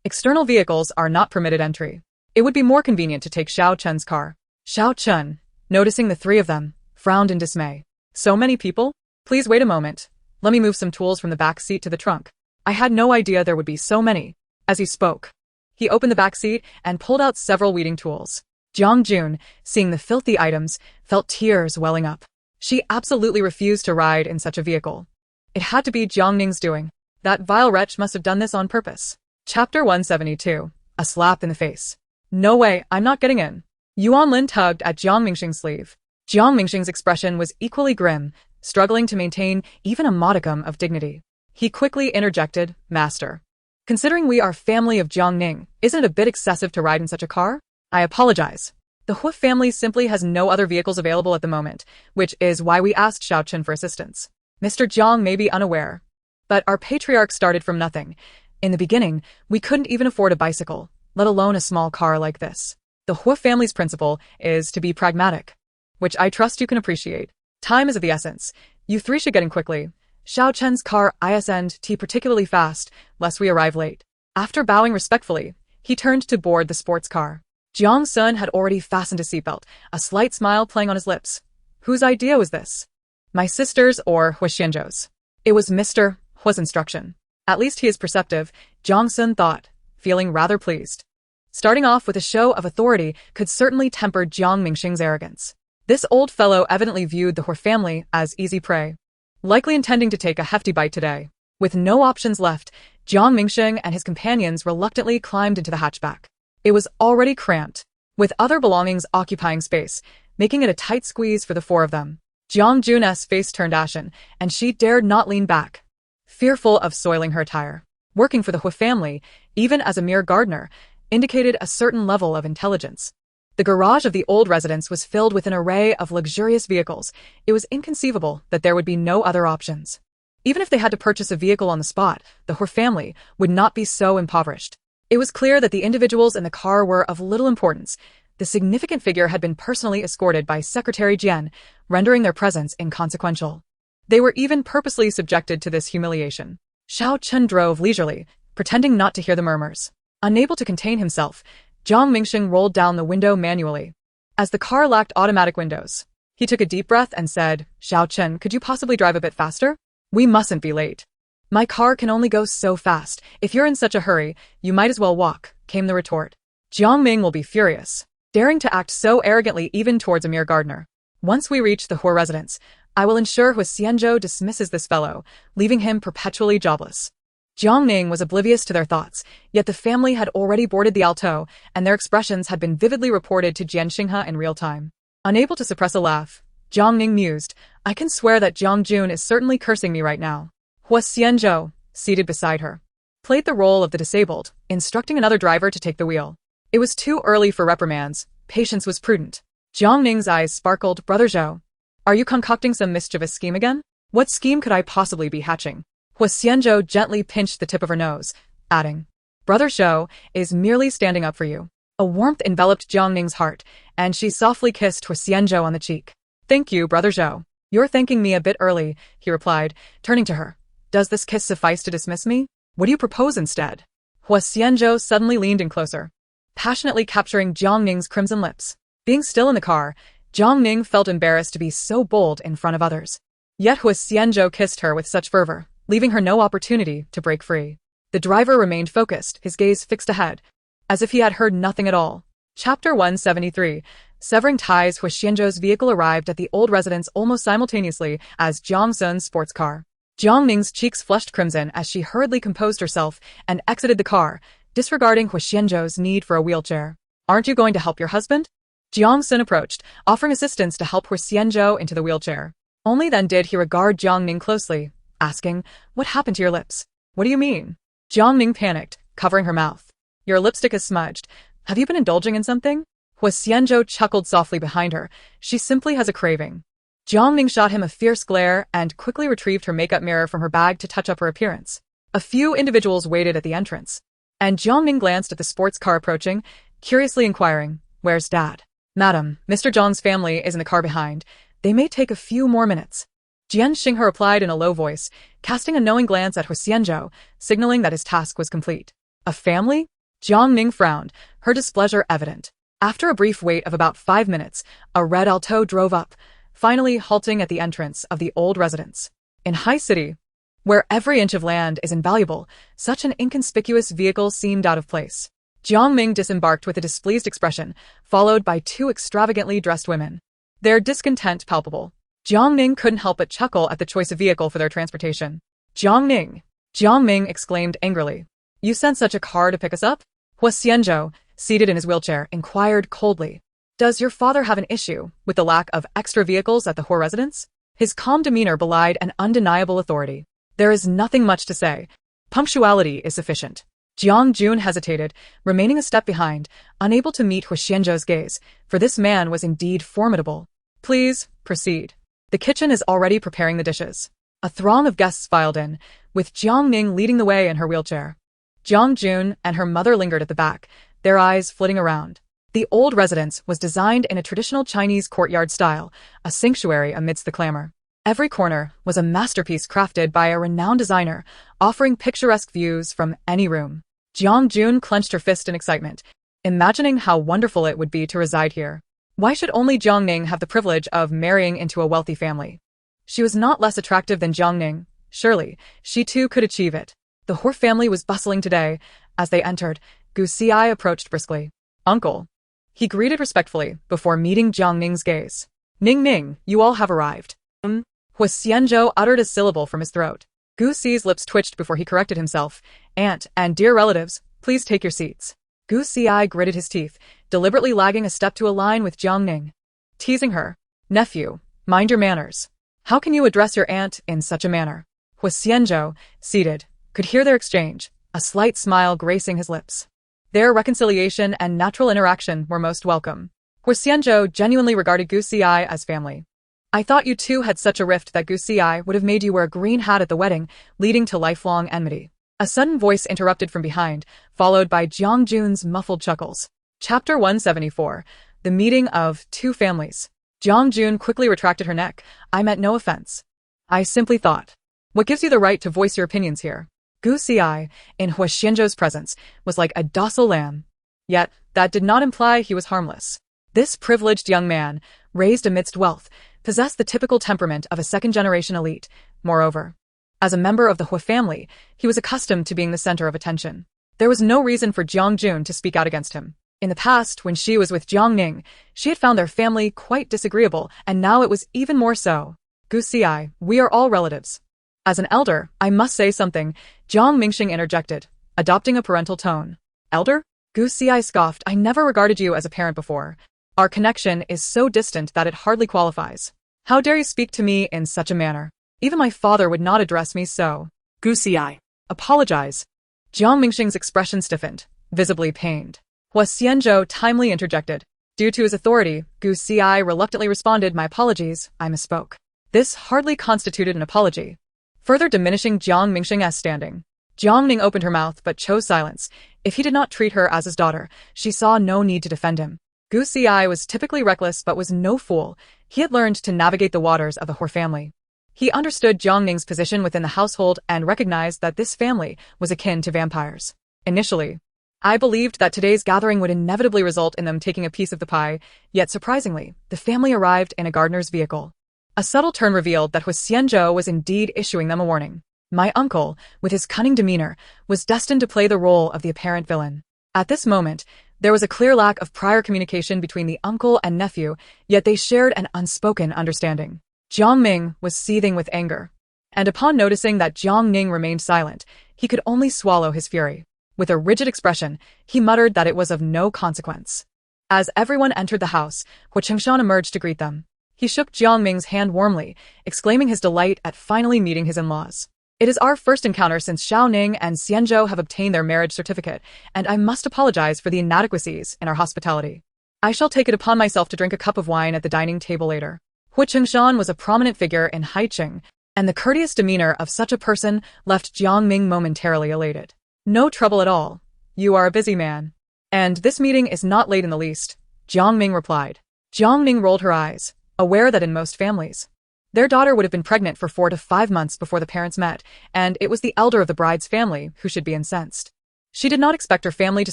External vehicles are not permitted entry. It would be more convenient to take Xiao Chen's car." Xiao Chen, noticing the three of them, frowned in dismay. "So many people? Please wait a moment. Let me move some tools from the back seat to the trunk. I had no idea there would be so many." As he spoke, he opened the back seat and pulled out several weeding tools. Jiang Jun, seeing the filthy items, felt tears welling up. She absolutely refused to ride in such a vehicle. It had to be Jiang Ning's doing. That vile wretch must have done this on purpose. Chapter 172. A slap in the face. "No way, I'm not getting in." Yuan Lin tugged at Jiang Ning's sleeve. Jiang Ning's expression was equally grim, struggling to maintain even a modicum of dignity. He quickly interjected, "Master, considering we are family of Jiang Ning, isn't it a bit excessive to ride in such a car? I apologize. The Huo family simply has no other vehicles available at the moment, which is why we asked Xiao Chen for assistance. Mr. Jiang may be unaware, but our patriarch started from nothing. In the beginning, we couldn't even afford a bicycle, let alone a small car like this. The Huo family's principle is to be pragmatic, which I trust you can appreciate. Time is of the essence. You three should get in quickly. Xiao Chen's car isn't particularly fast, lest we arrive late." After bowing respectfully, he turned to board the sports car. Jiang Sun had already fastened his seatbelt, a slight smile playing on his lips. "Whose idea was this?" "My sister's or Huo Xianzhou's. It was Mr. Huo's instruction. At least he is perceptive," Jiang Sun thought, feeling rather pleased. Starting off with a show of authority could certainly temper Jiang Ning's arrogance. This old fellow evidently viewed the Huo family as easy prey, likely intending to take a hefty bite today. With no options left, Jiang Ning and his companions reluctantly climbed into the hatchback. It was already cramped, with other belongings occupying space, making it a tight squeeze for the four of them. Jiang Jun's face turned ashen, and she dared not lean back, fearful of soiling her attire. Working for the Huo family, even as a mere gardener, indicated a certain level of intelligence. The garage of the old residence was filled with an array of luxurious vehicles. It was inconceivable that there would be no other options. Even if they had to purchase a vehicle on the spot, the Huo family would not be so impoverished. It was clear that the individuals in the car were of little importance. The significant figure had been personally escorted by Secretary Jian, rendering their presence inconsequential. They were even purposely subjected to this humiliation. Xiao Chen drove leisurely, pretending not to hear the murmurs. Unable to contain himself, Jiang Ning rolled down the window manually. As the car lacked automatic windows, he took a deep breath and said, "Xiao Chen, could you possibly drive a bit faster? We mustn't be late." "My car can only go so fast. If you're in such a hurry, you might as well walk," came the retort. "Jiang Ning will be furious, daring to act so arrogantly even towards a mere gardener. Once we reach the Huo residence, I will ensure Huo Xianzhou dismisses this fellow, leaving him perpetually jobless." Jiang Ning was oblivious to their thoughts, yet the family had already boarded the Alto, and their expressions had been vividly reported to Jian Xinghe in real time. Unable to suppress a laugh, Jiang Ning mused, "I can swear that Jiang Jun is certainly cursing me right now." Huo Xianzhou, seated beside her, played the role of the disabled, instructing another driver to take the wheel. It was too early for reprimands. Patience was prudent. Jiang Ning's eyes sparkled. "Brother Zhou, are you concocting some mischievous scheme again? What scheme could I possibly be hatching?" Huo Xianzhou gently pinched the tip of her nose, adding, "Brother Zhou is merely standing up for you." A warmth enveloped Jiang Ning's heart, and she softly kissed Huo Xianzhou on the cheek. "Thank you, Brother Zhou. You're thanking me a bit early," he replied, turning to her. "Does this kiss suffice to dismiss me? What do you propose instead?" Huo Xianzhou suddenly leaned in closer, passionately capturing Jiang Ning's crimson lips. Being still in the car, Jiang Ning felt embarrassed to be so bold in front of others. Yet Huo Xianzhou kissed her with such fervor, leaving her no opportunity to break free. The driver remained focused, his gaze fixed ahead, as if he had heard nothing at all. Chapter 173. Severing ties. Huo Xianzhou's vehicle arrived at the old residence almost simultaneously as Jiang Sun's sports car. Jiang Ning's cheeks flushed crimson as she hurriedly composed herself and exited the car, disregarding Huo Xianzhou's need for a wheelchair. Aren't you going to help your husband? Jiang Sun approached, offering assistance to help Huo Xianzhou into the wheelchair. Only then did he regard Jiang Ning closely, asking, "What happened to your lips?" "What do you mean?" Jiang Ning panicked, covering her mouth. "Your lipstick is smudged. Have you been indulging in something?" Huo Xianzhou chuckled softly behind her. "She simply has a craving." Jiang Ning shot him a fierce glare and quickly retrieved her makeup mirror from her bag to touch up her appearance. A few individuals waited at the entrance, and Jiang Ning glanced at the sports car approaching, curiously inquiring, "Where's Dad?" "Madam, Mr. Zhang's family is in the car behind. They may take a few more minutes." Jian Xinghe replied in a low voice, casting a knowing glance at Huo Xianzhou, signaling that his task was complete. "A family?" Jiang Ning frowned, her displeasure evident. After a brief wait of about 5 minutes, a red Alto drove up, finally halting at the entrance of the old residence. In High City, where every inch of land is invaluable, such an inconspicuous vehicle seemed out of place. Jiang Ming disembarked with a displeased expression, followed by 2 extravagantly dressed women. Their discontent palpable. Jiang Ning couldn't help but chuckle at the choice of vehicle for their transportation. "Jiang Ning!" Jiang Ming exclaimed angrily. "You sent such a car to pick us up?" Huo Xianzhou, seated in his wheelchair, inquired coldly. "Does your father have an issue with the lack of extra vehicles at the Huo residence?" His calm demeanor belied an undeniable authority. "There is nothing much to say. Punctuality is sufficient." Jiang Jun hesitated, remaining a step behind, unable to meet Huo Xianzhou's gaze, for this man was indeed formidable. "Please, proceed. The kitchen is already preparing the dishes." A throng of guests filed in, with Jiang Ning leading the way in her wheelchair. Jiang Jun and her mother lingered at the back, their eyes flitting around. The old residence was designed in a traditional Chinese courtyard style, a sanctuary amidst the clamor. Every corner was a masterpiece crafted by a renowned designer, offering picturesque views from any room. Jiang Jun clenched her fist in excitement, imagining how wonderful it would be to reside here. Why should only Jiang Ning have the privilege of marrying into a wealthy family? She was not less attractive than Jiang Ning. Surely, she too could achieve it. The Huo family was bustling today. As they entered, Gu Xi approached briskly. "Uncle." He greeted respectfully before meeting Jiang Ning's gaze. "Ning Ning, you all have arrived." Huo Xianzhou uttered a syllable from his throat. Gu Xi's lips twitched before he corrected himself. "Aunt and dear relatives, please take your seats." Gu Xi gritted his teeth, deliberately lagging a step to align with Jiang Ning. Teasing her. "Nephew, mind your manners. How can you address your aunt in such a manner?" Huo Xianzhou, seated, could hear their exchange, a slight smile gracing his lips. Their reconciliation and natural interaction were most welcome. Huo Xianzhou genuinely regarded Gu Xi as family. "I thought you two had such a rift that Gu Xi would have made you wear a green hat at the wedding, leading to lifelong enmity." A sudden voice interrupted from behind, followed by Jiang Jun's muffled chuckles. Chapter 174. The Meeting of Two Families. Jiang Jun quickly retracted her neck. "I meant no offense. I simply thought. What gives you the right to voice your opinions here?" Gu Xi, in Huo Xianzhou's presence, was like a docile lamb. Yet, that did not imply he was harmless. This privileged young man, raised amidst wealth, possessed the typical temperament of a second-generation elite. Moreover, as a member of the Huo family, he was accustomed to being the center of attention. There was no reason for Jiang Jun to speak out against him. In the past, when she was with Jiang Ning, she had found their family quite disagreeable, and now it was even more so. "Gu Xi, we are all relatives." "As an elder, I must say something," Jiang Mingxing interjected, adopting a parental tone. "Elder?" Gu Xi scoffed. "I never regarded you as a parent before. Our connection is so distant that it hardly qualifies. How dare you speak to me in such a manner? Even my father would not address me so." Gu Xi. "Apologize." Jiang Mingxing's expression stiffened, visibly pained. Huo Xianzhou timely interjected. Due to his authority, Gu Xi reluctantly responded, "My apologies, I misspoke." This hardly constituted an apology, further diminishing Jiang Mingxing's standing. Jiang Ning opened her mouth but chose silence. If he did not treat her as his daughter, she saw no need to defend him. Gu Xi was typically reckless but was no fool. He had learned to navigate the waters of the Huo family. He understood Jiang Ning's position within the household and recognized that this family was akin to vampires. Initially, I believed that today's gathering would inevitably result in them taking a piece of the pie, yet surprisingly, the family arrived in a gardener's vehicle. A subtle turn revealed that Huo Xianzhou was indeed issuing them a warning. My uncle, with his cunning demeanor, was destined to play the role of the apparent villain. At this moment, there was a clear lack of prior communication between the uncle and nephew, yet they shared an unspoken understanding. Jiang Ning was seething with anger, and upon noticing that Jiang Ning remained silent, he could only swallow his fury. With a rigid expression, he muttered that it was of no consequence. As everyone entered the house, Huo Xianzhou emerged to greet them. He shook Jiang Ming's hand warmly, exclaiming his delight at finally meeting his in-laws. It is our first encounter since Xiao Ning and Xianzhou have obtained their marriage certificate, and I must apologize for the inadequacies in our hospitality. I shall take it upon myself to drink a cup of wine at the dining table later. Huo Xianzhou was a prominent figure in Haiqing, and the courteous demeanor of such a person left Jiang Ming momentarily elated. No trouble at all. You are a busy man. And this meeting is not late in the least, Jiang Ming replied. Jiang Ning rolled her eyes, aware that in most families, their daughter would have been pregnant for 4 to 5 months before the parents met, and it was the elder of the bride's family who should be incensed. She did not expect her family to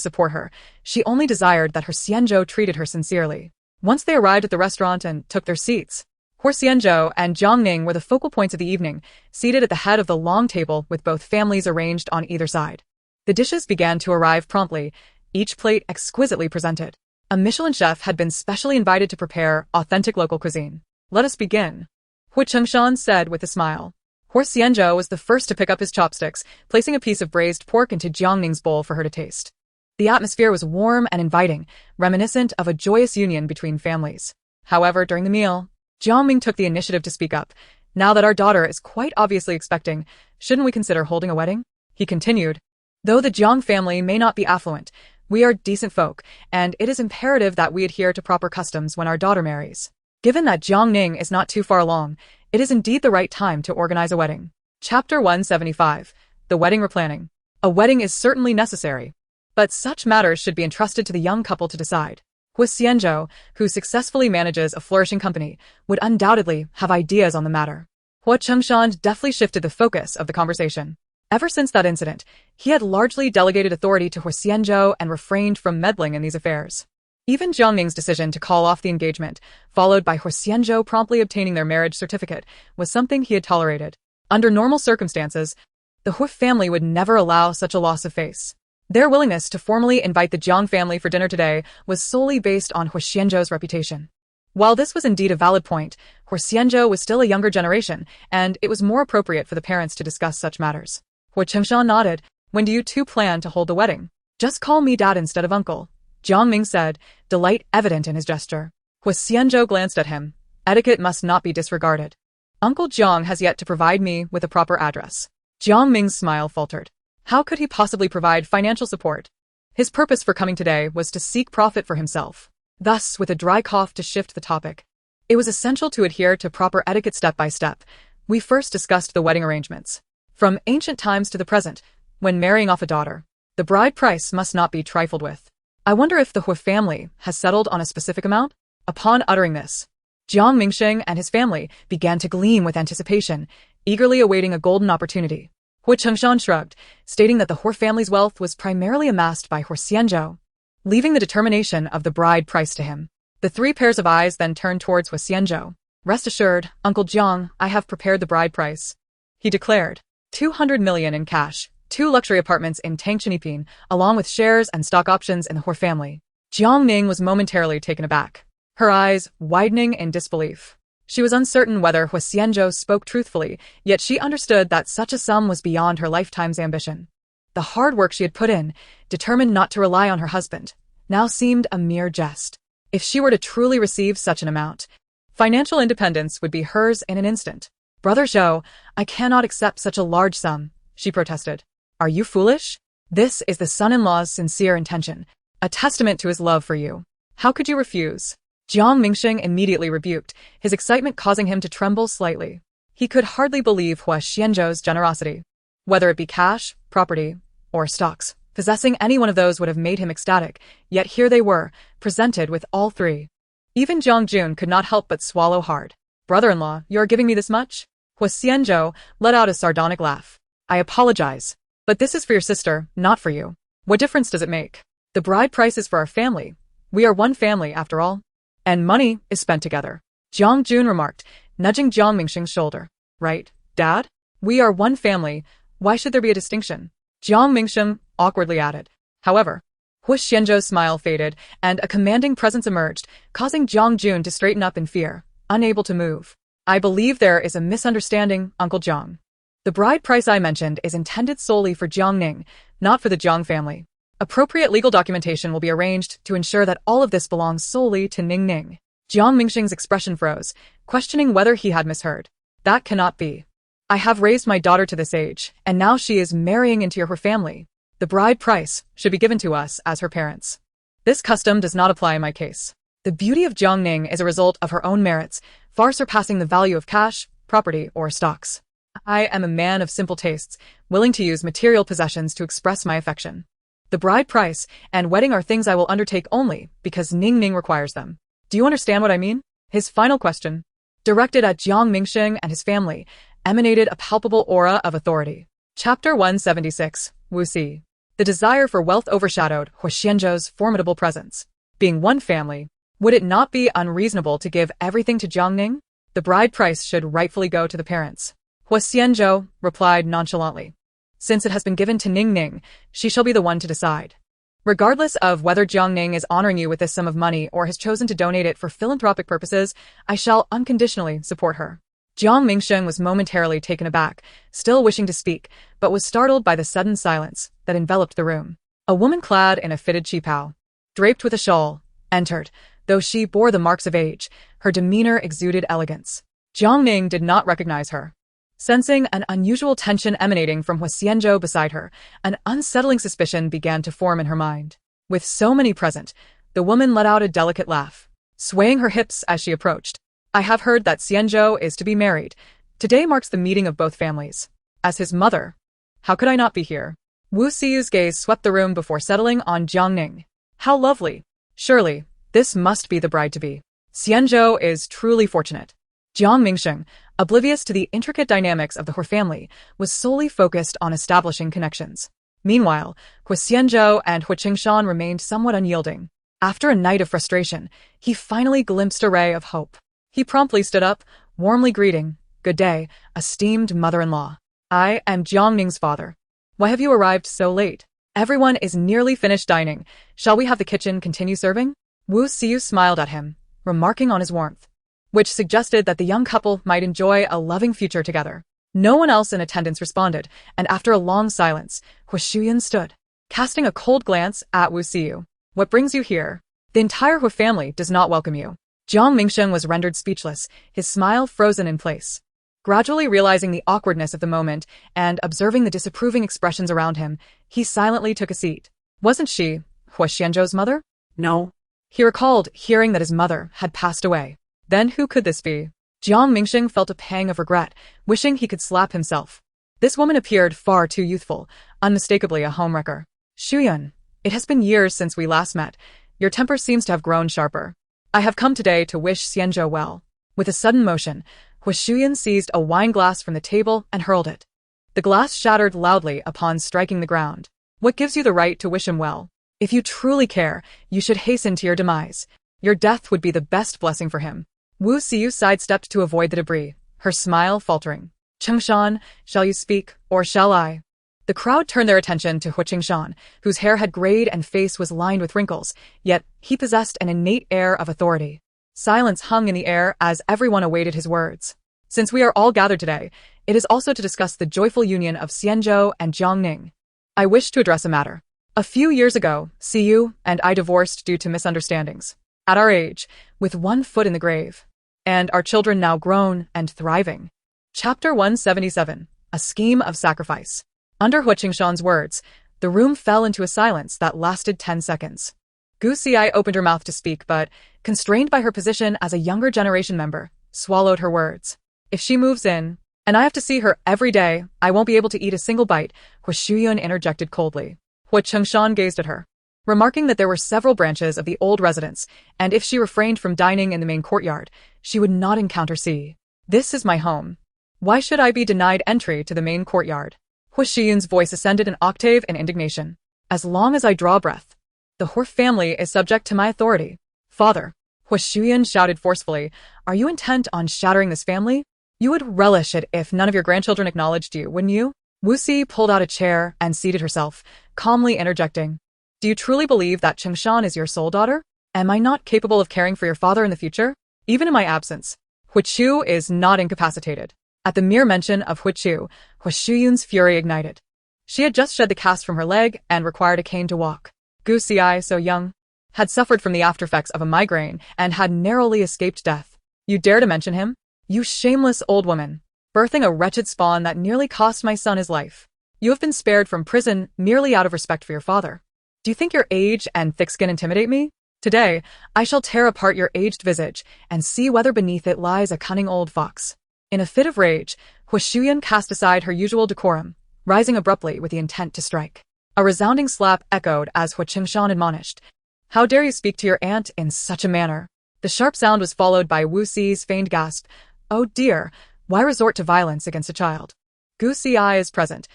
support her. She only desired that her Xianzhou treated her sincerely. Once they arrived at the restaurant and took their seats, Huo Xianzhou and Jiang Ning were the focal points of the evening, seated at the head of the long table with both families arranged on either side. The dishes began to arrive promptly, each plate exquisitely presented. A Michelin chef had been specially invited to prepare authentic local cuisine. Let us begin, Huo Xianzhou said with a smile. Huo Xianzhou was the first to pick up his chopsticks, placing a piece of braised pork into Jiang Ning's bowl for her to taste. The atmosphere was warm and inviting, reminiscent of a joyous union between families. However, during the meal, Jiang Ning took the initiative to speak up. Now that our daughter is quite obviously expecting, shouldn't we consider holding a wedding? He continued. Though the Jiang family may not be affluent, we are decent folk, and it is imperative that we adhere to proper customs when our daughter marries. Given that Jiang Ning is not too far along, it is indeed the right time to organize a wedding. Chapter 175. The Wedding Replanning. A wedding is certainly necessary, but such matters should be entrusted to the young couple to decide. Huo Xianzhou, who successfully manages a flourishing company, would undoubtedly have ideas on the matter. Huo Xianzhou deftly shifted the focus of the conversation. Ever since that incident, he had largely delegated authority to Huo Xianzhou and refrained from meddling in these affairs. Even Jiang Ning's decision to call off the engagement, followed by Huo Xianzhou promptly obtaining their marriage certificate, was something he had tolerated. Under normal circumstances, the Huo family would never allow such a loss of face. Their willingness to formally invite the Jiang family for dinner today was solely based on Huo Xianzhou's reputation. While this was indeed a valid point, Huo Xianzhou was still a younger generation, and it was more appropriate for the parents to discuss such matters. Huo Xianzhou nodded. When do you two plan to hold the wedding? Just call me dad instead of uncle, Jiang Ning said, delight evident in his gesture. Huo Xianzhou glanced at him. Etiquette must not be disregarded. Uncle Jiang has yet to provide me with a proper address. Jiang Ming's smile faltered. How could he possibly provide financial support? His purpose for coming today was to seek profit for himself. Thus, with a dry cough to shift the topic, it was essential to adhere to proper etiquette step by step. We first discussed the wedding arrangements. From ancient times to the present, when marrying off a daughter, the bride price must not be trifled with. I wonder if the Huo family has settled on a specific amount? Upon uttering this, Jiang Mingxing and his family began to gleam with anticipation, eagerly awaiting a golden opportunity. Huo Xianzhou shrugged, stating that the Huo family's wealth was primarily amassed by Huo Xianzhou, leaving the determination of the bride price to him. The 3 pairs of eyes then turned towards Huo Xianzhou. Rest assured, Uncle Jiang, I have prepared the bride price, he declared. 200 million in cash, 2 luxury apartments in Tangcheniping, along with shares and stock options in the Huo family. Jiang Ning was momentarily taken aback, her eyes widening in disbelief. She was uncertain whether Huo Xianzhou spoke truthfully, yet she understood that such a sum was beyond her lifetime's ambition. The hard work she had put in, determined not to rely on her husband, now seemed a mere jest. If she were to truly receive such an amount, financial independence would be hers in an instant. Brother Zhou, I cannot accept such a large sum, she protested. Are you foolish? This is the son-in-law's sincere intention, a testament to his love for you. How could you refuse? Jiang Mingxing immediately rebuked, his excitement causing him to tremble slightly. He could hardly believe Huo Xianzhou's generosity. Whether it be cash, property, or stocks, possessing any one of those would have made him ecstatic, yet here they were, presented with all 3. Even Jiang Jun could not help but swallow hard. Brother-in-law, you are giving me this much? Huo Xianzhou let out a sardonic laugh. I apologize, but this is for your sister, not for you. What difference does it make? The bride price is for our family. We are one family, after all. And money is spent together. Jiang Jun remarked, nudging Jiang Mingxing's shoulder. Right, Dad? We are one family. Why should there be a distinction? Jiang Mingxing awkwardly added. However, Huo Xianzhou's smile faded, and a commanding presence emerged, causing Jiang Jun to straighten up in fear, unable to move. I believe there is a misunderstanding, Uncle Jiang. The bride price I mentioned is intended solely for Jiang Ning, not for the Jiang family. Appropriate legal documentation will be arranged to ensure that all of this belongs solely to Ning Ning. Jiang Mingxing's expression froze, questioning whether he had misheard. That cannot be. I have raised my daughter to this age, and now she is marrying into your family. The bride price should be given to us as her parents. This custom does not apply in my case. The beauty of Jiang Ning is a result of her own merits, far surpassing the value of cash, property, or stocks. I am a man of simple tastes, willing to use material possessions to express my affection. The bride price and wedding are things I will undertake only because Ning Ning requires them. Do you understand what I mean? His final question, directed at Jiang Mingxing and his family, emanated a palpable aura of authority. Chapter 176, Wu Si. The desire for wealth overshadowed Huo Xianzhou's formidable presence. Being one family, would it not be unreasonable to give everything to Jiang Ning? The bride price should rightfully go to the parents. Huo Xianzhou replied nonchalantly. Since it has been given to Ning Ning, she shall be the one to decide. Regardless of whether Jiang Ning is honoring you with this sum of money or has chosen to donate it for philanthropic purposes, I shall unconditionally support her. Jiang Mingxing was momentarily taken aback, still wishing to speak, but was startled by the sudden silence that enveloped the room. A woman clad in a fitted qipao, draped with a shawl, entered. Though she bore the marks of age, her demeanor exuded elegance. Jiang Ning did not recognize her. Sensing an unusual tension emanating from Huo Xianzhou beside her, an unsettling suspicion began to form in her mind. With so many present, the woman let out a delicate laugh, swaying her hips as she approached. I have heard that Xianzhou is to be married. Today marks the meeting of both families. As his mother, how could I not be here? Wu Siu's gaze swept the room before settling on Jiang Ning. How lovely. Surely, this must be the bride-to-be. Xianzhou is truly fortunate. Jiang Mingxing, oblivious to the intricate dynamics of the Huo family, was solely focused on establishing connections. Meanwhile, Huo Xianzhou and Huo Qingshan remained somewhat unyielding. After a night of frustration, he finally glimpsed a ray of hope. He promptly stood up, warmly greeting, "Good day, esteemed mother-in-law. I am Jiang Ning's father. Why have you arrived so late? Everyone is nearly finished dining. Shall we have the kitchen continue serving?" Wu Siu smiled at him, remarking on his warmth, which suggested that the young couple might enjoy a loving future together. No one else in attendance responded, and after a long silence, Huo Shuyan stood, casting a cold glance at Wu Siu. "What brings you here? The entire Huo family does not welcome you." Jiang Mingxing was rendered speechless, his smile frozen in place. Gradually realizing the awkwardness of the moment and observing the disapproving expressions around him, he silently took a seat. Wasn't she Huo Xianzhou's mother? No. He recalled hearing that his mother had passed away. Then who could this be? Jiang Mingxing felt a pang of regret, wishing he could slap himself. This woman appeared far too youthful, unmistakably a homewrecker. "Shuyun, it has been years since we last met. Your temper seems to have grown sharper. I have come today to wish Xianzhou well." With a sudden motion, Huo Shuyan seized a wine glass from the table and hurled it. The glass shattered loudly upon striking the ground. "What gives you the right to wish him well? If you truly care, you should hasten to your demise. Your death would be the best blessing for him." Wu Siu sidestepped to avoid the debris, her smile faltering. "Qingshan, shall you speak, or shall I?" The crowd turned their attention to Huo Qingshan, whose hair had grayed and face was lined with wrinkles, yet he possessed an innate air of authority. Silence hung in the air as everyone awaited his words. "Since we are all gathered today, it is also to discuss the joyful union of Xianzhou and Jiang Ning. I wish to address a matter. A few years ago, Siyu and I divorced due to misunderstandings. At our age, with one foot in the grave, and our children now grown and thriving." Chapter 177, A Scheme of Sacrifice. Under Huo Qingshan's words, the room fell into a silence that lasted 10 seconds. Gu Xi opened her mouth to speak, but, constrained by her position as a younger generation member, swallowed her words. "If she moves in, and I have to see her every day, I won't be able to eat a single bite," Huo Shuyun interjected coldly. Huo Qingshan gazed at her, remarking that there were several branches of the old residence, and if she refrained from dining in the main courtyard, she would not encounter C. "This is my home. Why should I be denied entry to the main courtyard?" Huo Shiyun's voice ascended an octave in indignation. as long as I draw breath. The Huo family is subject to my authority. Father, Huo Xianzhou shouted forcefully, are you intent on shattering this family? You would relish it if none of your grandchildren acknowledged you, wouldn't you? Wu Si pulled out a chair and seated herself, calmly interjecting. Do you truly believe that Chengshan is your sole daughter? Am I not capable of caring for your father in the future? Even in my absence, Hu Chu is not incapacitated. At the mere mention of Hu Chu, Huo Xianzhou's fury ignited. She had just shed the cast from her leg and required a cane to walk. Gu Si, so young, had suffered from the aftereffects of a migraine and had narrowly escaped death. You dare to mention him? You shameless old woman, birthing a wretched spawn that nearly cost my son his life. You have been spared from prison merely out of respect for your father. Do you think your age and thick skin intimidate me? Today, I shall tear apart your aged visage and see whether beneath it lies a cunning old fox. In a fit of rage, Huo Xianzhou cast aside her usual decorum, rising abruptly with the intent to strike. A resounding slap echoed as Huo Qingshan admonished. How dare you speak to your aunt in such a manner? The sharp sound was followed by Wu Si's feigned gasp. Oh dear, why resort to violence against a child? Gu Si is present.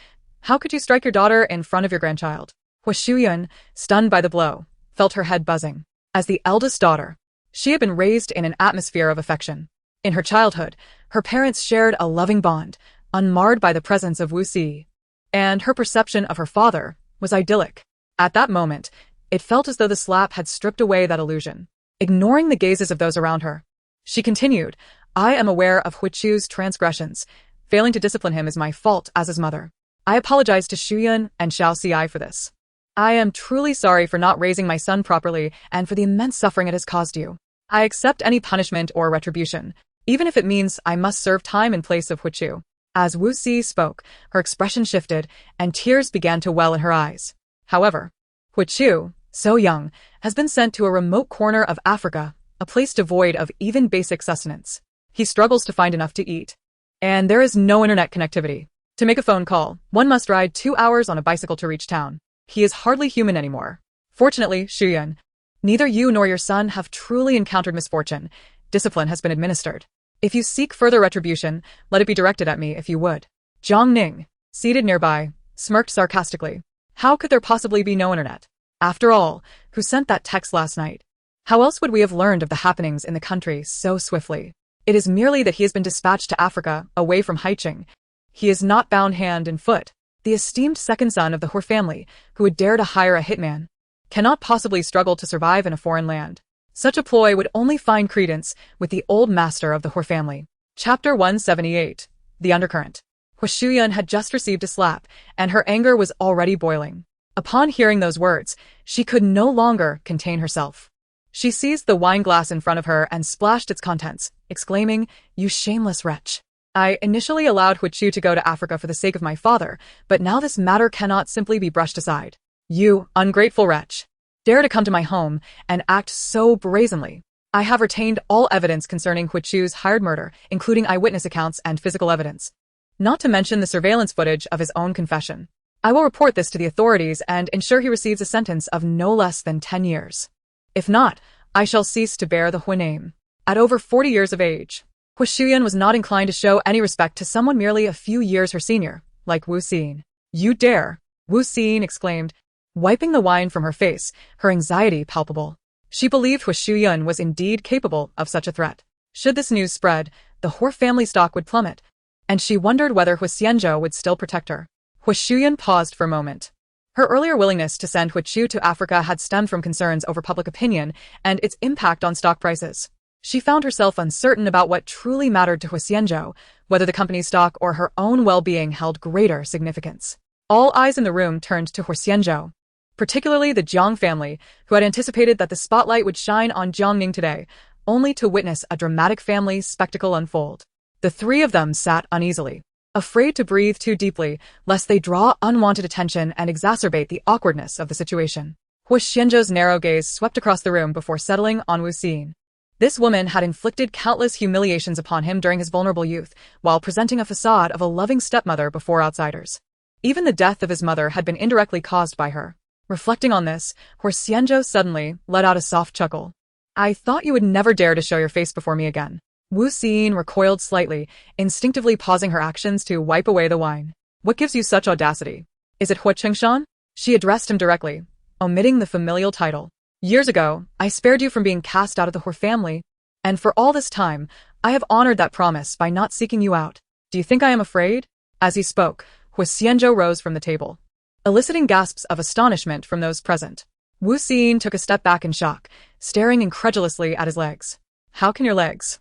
How could you strike your daughter in front of your grandchild? Huo Xianzhou, stunned by the blow, felt her head buzzing. As the eldest daughter, she had been raised in an atmosphere of affection. In her childhood, her parents shared a loving bond, unmarred by the presence of Wu Si. And her perception of her father was idyllic. At that moment, it felt as though the slap had stripped away that illusion. Ignoring the gazes of those around her, she continued, I am aware of Hu Chu's transgressions. Failing to discipline him is my fault as his mother. I apologize to Xu Yun and Xiao Xi for this. I am truly sorry for not raising my son properly and for the immense suffering it has caused you. I accept any punishment or retribution, even if it means I must serve time in place of Hu Chu. As Wu Si spoke, her expression shifted and tears began to well in her eyes. However, Hu Chu, so young, has been sent to a remote corner of Africa, a place devoid of even basic sustenance. He struggles to find enough to eat. And there is no internet connectivity. To make a phone call, one must ride 2 hours on a bicycle to reach town. He is hardly human anymore. Fortunately, Xu Yun, neither you nor your son have truly encountered misfortune. Discipline has been administered. If you seek further retribution, let it be directed at me if you would. Jiang Ning, seated nearby, smirked sarcastically. How could there possibly be no internet? After all, who sent that text last night? How else would we have learned of the happenings in the country so swiftly? It is merely that he has been dispatched to Africa, away from Haicheng. He is not bound hand and foot. The esteemed second son of the Huo family, who would dare to hire a hitman, cannot possibly struggle to survive in a foreign land. Such a ploy would only find credence with the old master of the Huo family. Chapter 178. The Undercurrent. Huo Xianzhou had just received a slap, and her anger was already boiling. Upon hearing those words, she could no longer contain herself. She seized the wine glass in front of her and splashed its contents, exclaiming, You shameless wretch. I initially allowed Hu Chu to go to Africa for the sake of my father, but now this matter cannot simply be brushed aside. You, ungrateful wretch, dare to come to my home and act so brazenly. I have retained all evidence concerning Hu Chu's hired murder, including eyewitness accounts and physical evidence, not to mention the surveillance footage of his own confession. I will report this to the authorities and ensure he receives a sentence of no less than 10 years. If not, I shall cease to bear the Huo name. At over 40 years of age, Huo Xianzhou was not inclined to show any respect to someone merely a few years her senior, like Wu Xin. You dare, Wu Xin exclaimed, wiping the wine from her face, her anxiety palpable. She believed Huo Xianzhou was indeed capable of such a threat. Should this news spread, the Huo family stock would plummet, and she wondered whether Huo Xianzhou would still protect her. Huo Xianzhou paused for a moment. Her earlier willingness to send Hu Chu to Africa had stemmed from concerns over public opinion and its impact on stock prices. She found herself uncertain about what truly mattered to Huo Xianzhou, whether the company's stock or her own well-being held greater significance. All eyes in the room turned to Huo Xianzhou, particularly the Jiang family, who had anticipated that the spotlight would shine on Jiang Ning today, only to witness a dramatic family spectacle unfold. The three of them sat uneasily, afraid to breathe too deeply, lest they draw unwanted attention and exacerbate the awkwardness of the situation. Huo Xianzhou's narrow gaze swept across the room before settling on Wu Xin. This woman had inflicted countless humiliations upon him during his vulnerable youth, while presenting a facade of a loving stepmother before outsiders. Even the death of his mother had been indirectly caused by her. Reflecting on this, Huo Xianzhou suddenly let out a soft chuckle. I thought you would never dare to show your face before me again. Wu Xin recoiled slightly, instinctively pausing her actions to wipe away the wine. What gives you such audacity? Is it Huo Qingshan? She addressed him directly, omitting the familial title. Years ago, I spared you from being cast out of the Huo family, and for all this time, I have honored that promise by not seeking you out. Do you think I am afraid? As he spoke, Huo Xianzhou rose from the table, eliciting gasps of astonishment from those present. Wu Xin took a step back in shock, staring incredulously at his legs. How can your legs?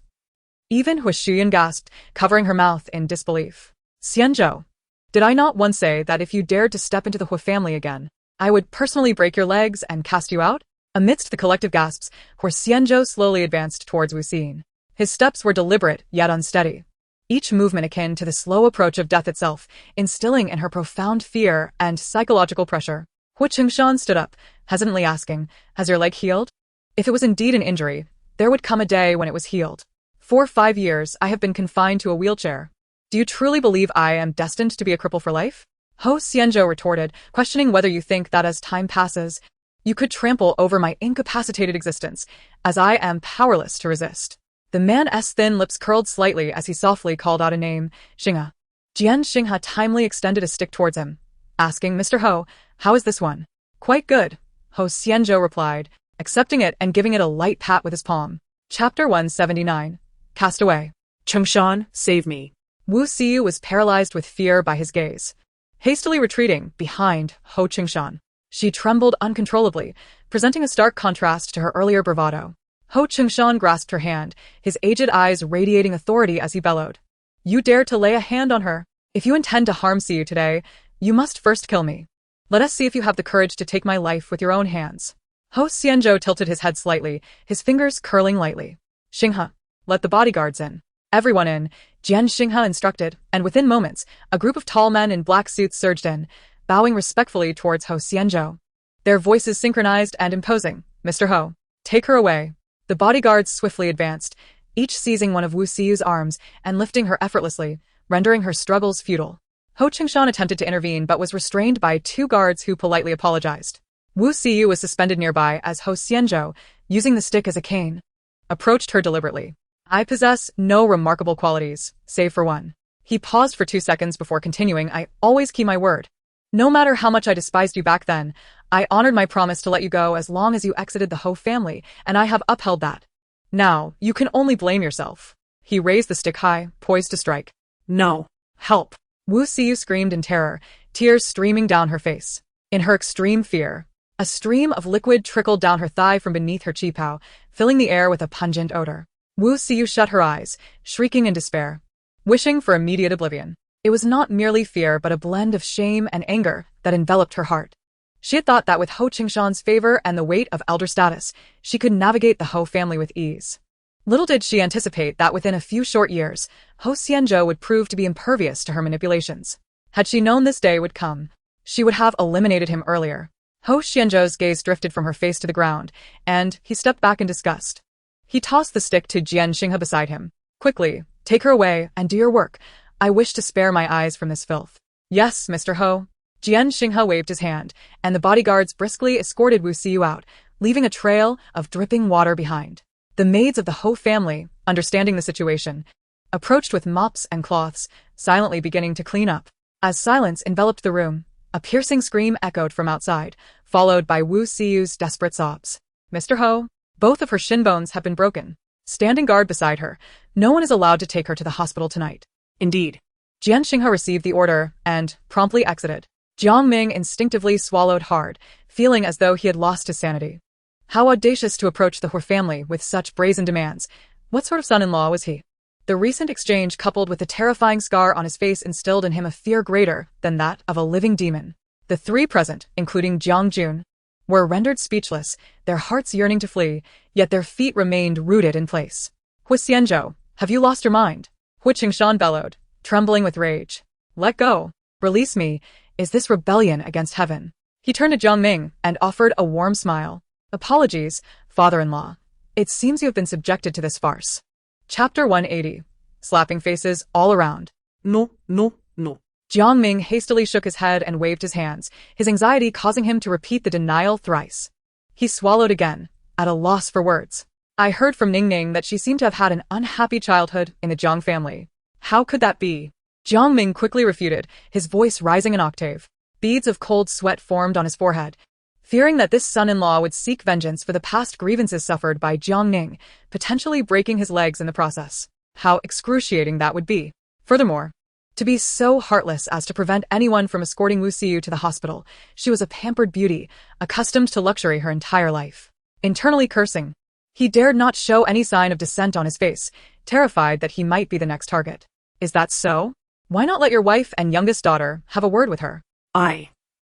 Even Huo Xian gasped, covering her mouth in disbelief. Xianzhou, did I not once say that if you dared to step into the Huo family again, I would personally break your legs and cast you out? Amidst the collective gasps, Huo Xianzhou slowly advanced towards Wu Xin. His steps were deliberate yet unsteady, each movement akin to the slow approach of death itself, instilling in her profound fear and psychological pressure. Huo Qingshan stood up, hesitantly asking, has your leg healed? If it was indeed an injury, there would come a day when it was healed. For 5 years, I have been confined to a wheelchair. Do you truly believe I am destined to be a cripple for life? Huo Xianzhou retorted, questioning whether you think that as time passes, you could trample over my incapacitated existence, as I am powerless to resist. The man's thin lips curled slightly as he softly called out a name, Xinghe. Jian Xinghe timely extended a stick towards him, asking, Mr. Ho, how is this one? Quite good, Huo Xianzhou replied, accepting it and giving it a light pat with his palm. Chapter 179. Cast Away. Qingshan, save me. Wu Xiyu was paralyzed with fear by his gaze. Hastily retreating behind Huo Qingshan, she trembled uncontrollably, presenting a stark contrast to her earlier bravado. Huo Qingshan grasped her hand, his aged eyes radiating authority as he bellowed. You dare to lay a hand on her? If you intend to harm Xiyu today, you must first kill me. Let us see if you have the courage to take my life with your own hands. Huo Xianzhou tilted his head slightly, his fingers curling lightly. Xinghe, let the bodyguards in. Everyone in, Jian Xinghe instructed, and within moments, a group of tall men in black suits surged in, bowing respectfully towards Huo Xianzhou. Their voices synchronized and imposing. Mr. Ho, take her away. The bodyguards swiftly advanced, each seizing one of Wu Xiyu's arms and lifting her effortlessly, rendering her struggles futile. Huo Qingshan attempted to intervene but was restrained by 2 guards who politely apologized. Wu Xiyu was suspended nearby as Huo Xianzhou, using the stick as a cane, approached her deliberately. I possess no remarkable qualities, save for one. He paused for 2 seconds before continuing. I always keep my word. No matter how much I despised you back then, I honored my promise to let you go as long as you exited the Huo family, and I have upheld that. Now, you can only blame yourself. He raised the stick high, poised to strike. No. Help! Wu Xiyu screamed in terror, tears streaming down her face. In her extreme fear, a stream of liquid trickled down her thigh from beneath her qipao, filling the air with a pungent odor. Wu Xiyu shut her eyes, shrieking in despair, wishing for immediate oblivion. It was not merely fear but a blend of shame and anger that enveloped her heart. She had thought that with Huo Qingshan's favor and the weight of elder status, she could navigate the Huo family with ease. Little did she anticipate that within a few short years, Huo Xianzhou would prove to be impervious to her manipulations. Had she known this day would come, she would have eliminated him earlier. Huo Xianzhou's gaze drifted from her face to the ground, and he stepped back in disgust. He tossed the stick to Jian Xinghe beside him. Quickly, take her away and do your work. I wish to spare my eyes from this filth. Yes, Mr. Ho. Jian Xinghe waved his hand, and the bodyguards briskly escorted Wu Xiyu out, leaving a trail of dripping water behind. The maids of the Huo family, understanding the situation, approached with mops and cloths, silently beginning to clean up. As silence enveloped the room, a piercing scream echoed from outside, followed by Wu Xiyu's desperate sobs. Mr. Ho, both of her shin bones have been broken. Standing guard beside her, no one is allowed to take her to the hospital tonight. Indeed. Jian Xinghe received the order and promptly exited. Jiang Ning instinctively swallowed hard, feeling as though he had lost his sanity. How audacious to approach the Huo family with such brazen demands. What sort of son-in-law was he? The recent exchange coupled with the terrifying scar on his face instilled in him a fear greater than that of a living demon. The 3 present, including Jiang Jun, were rendered speechless, their hearts yearning to flee, yet their feet remained rooted in place. Huo Xianzhou, have you lost your mind? Huo Qingshan bellowed, trembling with rage. Let go. Release me. Is this rebellion against heaven? He turned to Jiang Ning and offered a warm smile. Apologies, father-in-law. It seems you have been subjected to this farce. Chapter 180. Slapping faces all around. No, no, no. Jiang Ning hastily shook his head and waved his hands, his anxiety causing him to repeat the denial thrice. He swallowed again, at a loss for words. I heard from Ning Ning that she seemed to have had an unhappy childhood in the Jiang family. How could that be? Jiang Ming quickly refuted, his voice rising an octave. Beads of cold sweat formed on his forehead, fearing that this son-in-law would seek vengeance for the past grievances suffered by Jiang Ning, potentially breaking his legs in the process. How excruciating that would be. Furthermore, to be so heartless as to prevent anyone from escorting Wu Xiyu to the hospital. She was a pampered beauty, accustomed to luxury her entire life. Internally cursing, he dared not show any sign of dissent on his face, terrified that he might be the next target. Is that so? Why not let your wife and youngest daughter have a word with her?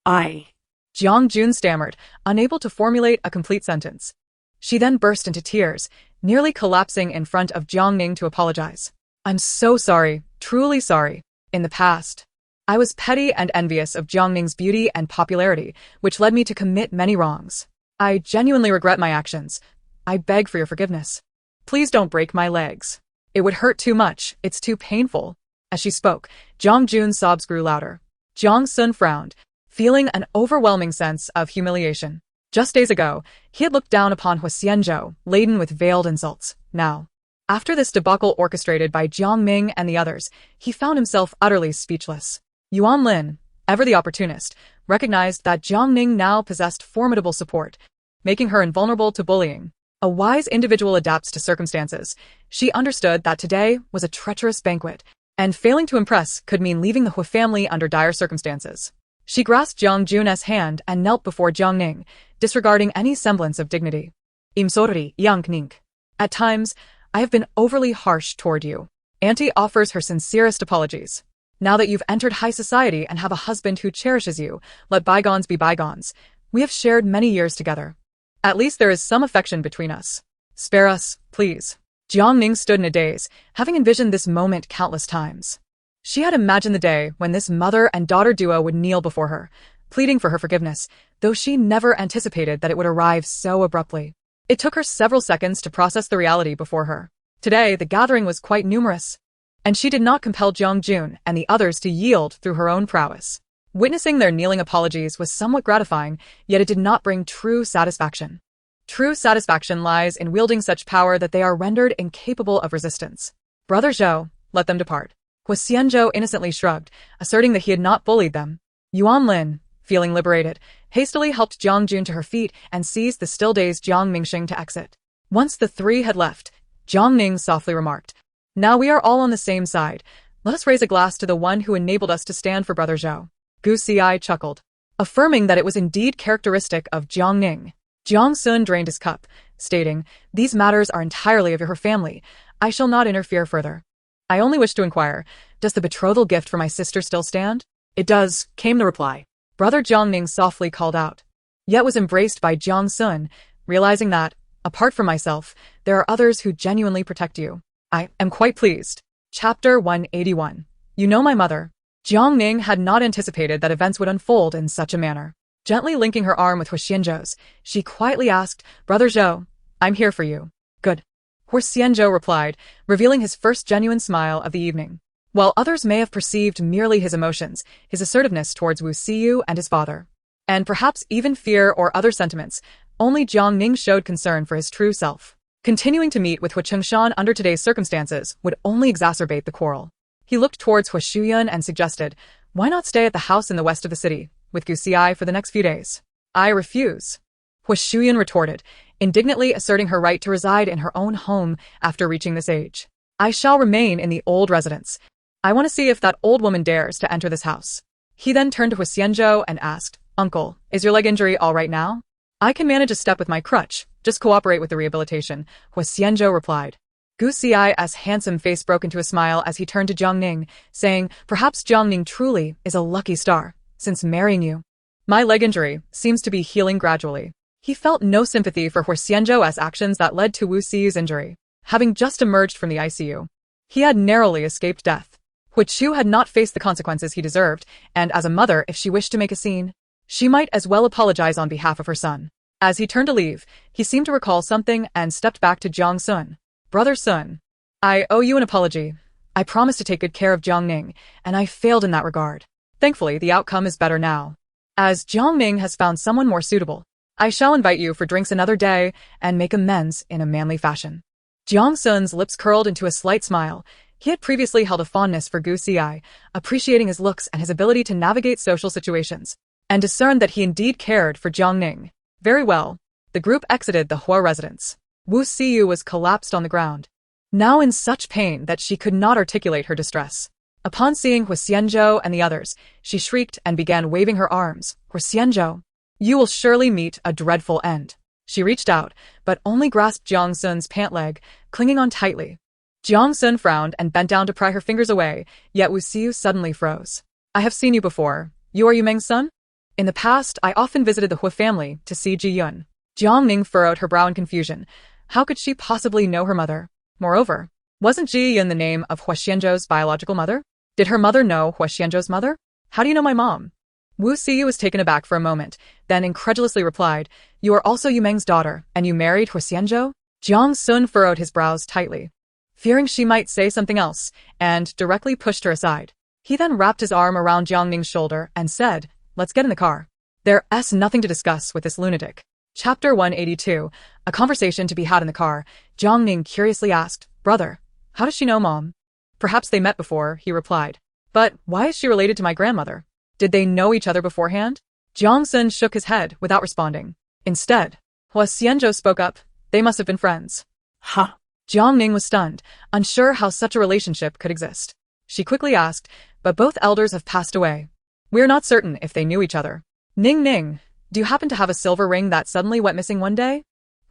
I. Jiang Jun stammered, unable to formulate a complete sentence. She then burst into tears, nearly collapsing in front of Jiang Ning to apologize. I'm so sorry, truly sorry. In the past, I was petty and envious of Jiang Ning's beauty and popularity, which led me to commit many wrongs. I genuinely regret my actions. I beg for your forgiveness. Please don't break my legs. It would hurt too much, it's too painful. As she spoke, Jiang Jun's sobs grew louder. Jiang Sun frowned, feeling an overwhelming sense of humiliation. Just days ago, he had looked down upon Huo Xianzhou, laden with veiled insults. Now, after this debacle orchestrated by Jiang Ning and the others, he found himself utterly speechless. Yuan Lin, ever the opportunist, recognized that Jiang Ning now possessed formidable support, making her invulnerable to bullying. A wise individual adapts to circumstances. She understood that today was a treacherous banquet, and failing to impress could mean leaving the Huo family under dire circumstances. She grasped Jiang Jun's hand and knelt before Jiang Ning, disregarding any semblance of dignity. I'm sorry, Jiang Ning. At times, I have been overly harsh toward you. Auntie offers her sincerest apologies. Now that you've entered high society and have a husband who cherishes you, let bygones be bygones. We have shared many years together. At least there is some affection between us. Spare us, please. Jiang Ning stood in a daze, having envisioned this moment countless times. She had imagined the day when this mother and daughter duo would kneel before her, pleading for her forgiveness, though she never anticipated that it would arrive so abruptly. It took her several seconds to process the reality before her. Today, the gathering was quite numerous, and she did not compel Jiang Jun and the others to yield through her own prowess. Witnessing their kneeling apologies was somewhat gratifying, yet it did not bring true satisfaction. True satisfaction lies in wielding such power that they are rendered incapable of resistance. Brother Zhou, let them depart. Huo Xianzhou innocently shrugged, asserting that he had not bullied them. Yuan Lin, feeling liberated, hastily helped Jiang Jun to her feet and seized the still-dazed Jiang Mingxing to exit. Once the three had left, Jiang Ning softly remarked, Now we are all on the same side. Let us raise a glass to the one who enabled us to stand for Brother Zhou. Gu Xi chuckled, affirming that it was indeed characteristic of Jiang Ning. Jiang Sun drained his cup, stating, These matters are entirely of your family. I shall not interfere further. I only wish to inquire, does the betrothal gift for my sister still stand? It does, came the reply. Brother Jiang Ning softly called out, yet was embraced by Jiang Sun, realizing that, apart from myself, there are others who genuinely protect you. I am quite pleased. Chapter 181. You know my mother. Jiang Ning had not anticipated that events would unfold in such a manner. Gently linking her arm with Huo Xianzhou's, she quietly asked, Brother Zhou, I'm here for you. Good. Huo Xianzhou replied, revealing his first genuine smile of the evening. While others may have perceived merely his emotions, his assertiveness towards Wu Xiyu and his father, and perhaps even fear or other sentiments, only Jiang Ning showed concern for his true self. Continuing to meet with Huo Chengshan under today's circumstances would only exacerbate the quarrel. He looked towards Huo Shuyun and suggested, Why not stay at the house in the west of the city, with Gu Xi for the next few days? I refuse. Huo Shuyun retorted, indignantly asserting her right to reside in her own home after reaching this age. I shall remain in the old residence. I want to see if that old woman dares to enter this house. He then turned to Huo Xianzhou and asked, Uncle, is your leg injury all right now? I can manage a step with my crutch, just cooperate with the rehabilitation, Huo Xianzhou replied. Gu Xi's handsome face broke into a smile as he turned to Jiang Ning, saying, Perhaps Jiang Ning truly is a lucky star, since marrying you. My leg injury seems to be healing gradually. He felt no sympathy for Huo Xianzhou's actions that led to Wu Xiyu's injury. Having just emerged from the ICU, he had narrowly escaped death. Hu Chu had not faced the consequences he deserved, and as a mother, if she wished to make a scene, she might as well apologize on behalf of her son. As he turned to leave, he seemed to recall something and stepped back to Jiang Sun. Brother Sun, I owe you an apology. I promised to take good care of Jiang Ning, and I failed in that regard. Thankfully, the outcome is better now. As Jiang Ning has found someone more suitable, I shall invite you for drinks another day and make amends in a manly fashion. Jiang Sun's lips curled into a slight smile, He had previously held a fondness for Gu Xi, appreciating his looks and his ability to navigate social situations, and discerned that he indeed cared for Jiang Ning. Very well. The group exited the Huo residence. Wu Xiyu was collapsed on the ground, now in such pain that she could not articulate her distress. Upon seeing Huo Xianzhou and the others, she shrieked and began waving her arms. Huo Xianzhou, you will surely meet a dreadful end. She reached out, but only grasped Jiang Sun's pant leg, clinging on tightly. Jiang Sun frowned and bent down to pry her fingers away, yet Wu Xiyu suddenly froze. I have seen you before. You are Yu Meng's son? In the past, I often visited the Huo family to see Ji Yun. Jiang Ning furrowed her brow in confusion. How could she possibly know her mother? Moreover, wasn't Ji Yun the name of Huo Xianzhou's biological mother? Did her mother know Huo Xianzhou's mother? How do you know my mom? Wu Xiyu was taken aback for a moment, then incredulously replied, You are also Yu Meng's daughter, and you married Huo Xianzhou? Jiang Sun furrowed his brows tightly, fearing she might say something else, and directly pushed her aside. He then wrapped his arm around Jiang Ning's shoulder and said, Let's get in the car. There's nothing to discuss with this lunatic. Chapter 182, a conversation to be had in the car. Jiang Ning curiously asked, Brother, how does she know Mom? Perhaps they met before, he replied. But why is she related to my grandmother? Did they know each other beforehand? Jiang Sun shook his head without responding. Instead, Huo Xianzhou spoke up. They must have been friends. Huh? Jiang Ning was stunned, unsure how such a relationship could exist. She quickly asked, But both elders have passed away. We're not certain if they knew each other. Ning, do you happen to have a silver ring that suddenly went missing one day?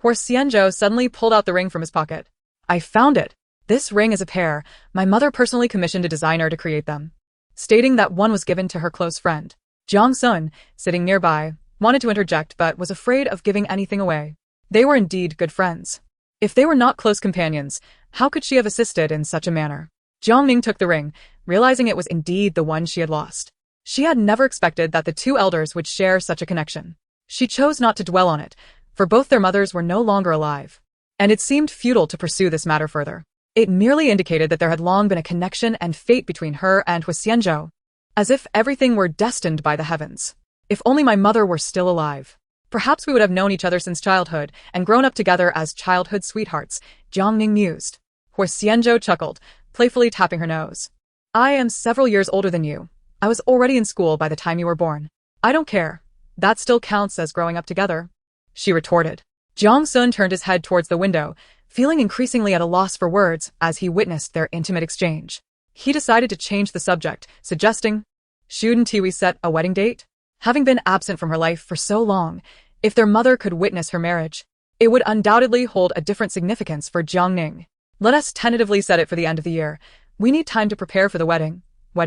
Huo Xianzhou suddenly pulled out the ring from his pocket. I found it. This ring is a pair. My mother personally commissioned a designer to create them, stating that one was given to her close friend. Jiang Sun, sitting nearby, wanted to interject but was afraid of giving anything away. They were indeed good friends. If they were not close companions, how could she have assisted in such a manner? Jiang Ning took the ring, realizing it was indeed the one she had lost. She had never expected that the two elders would share such a connection. She chose not to dwell on it, for both their mothers were no longer alive, and it seemed futile to pursue this matter further. It merely indicated that there had long been a connection and fate between her and Huo Xianzhou, as if everything were destined by the heavens. If only my mother were still alive. Perhaps we would have known each other since childhood and grown up together as childhood sweethearts, Jiang Ning mused. Huo Xianzhou chuckled, playfully tapping her nose. I am several years older than you. I was already in school by the time you were born. I don't care. That still counts as growing up together, she retorted. Jiang Sun turned his head towards the window, feeling increasingly at a loss for words as he witnessed their intimate exchange. He decided to change the subject, suggesting, Shouldn't we set a wedding date? Having been absent from her life for so long, if their mother could witness her marriage, it would undoubtedly hold a different significance for Jiang Ning. Let us tentatively set it for the end of the year. We need time to prepare for the wedding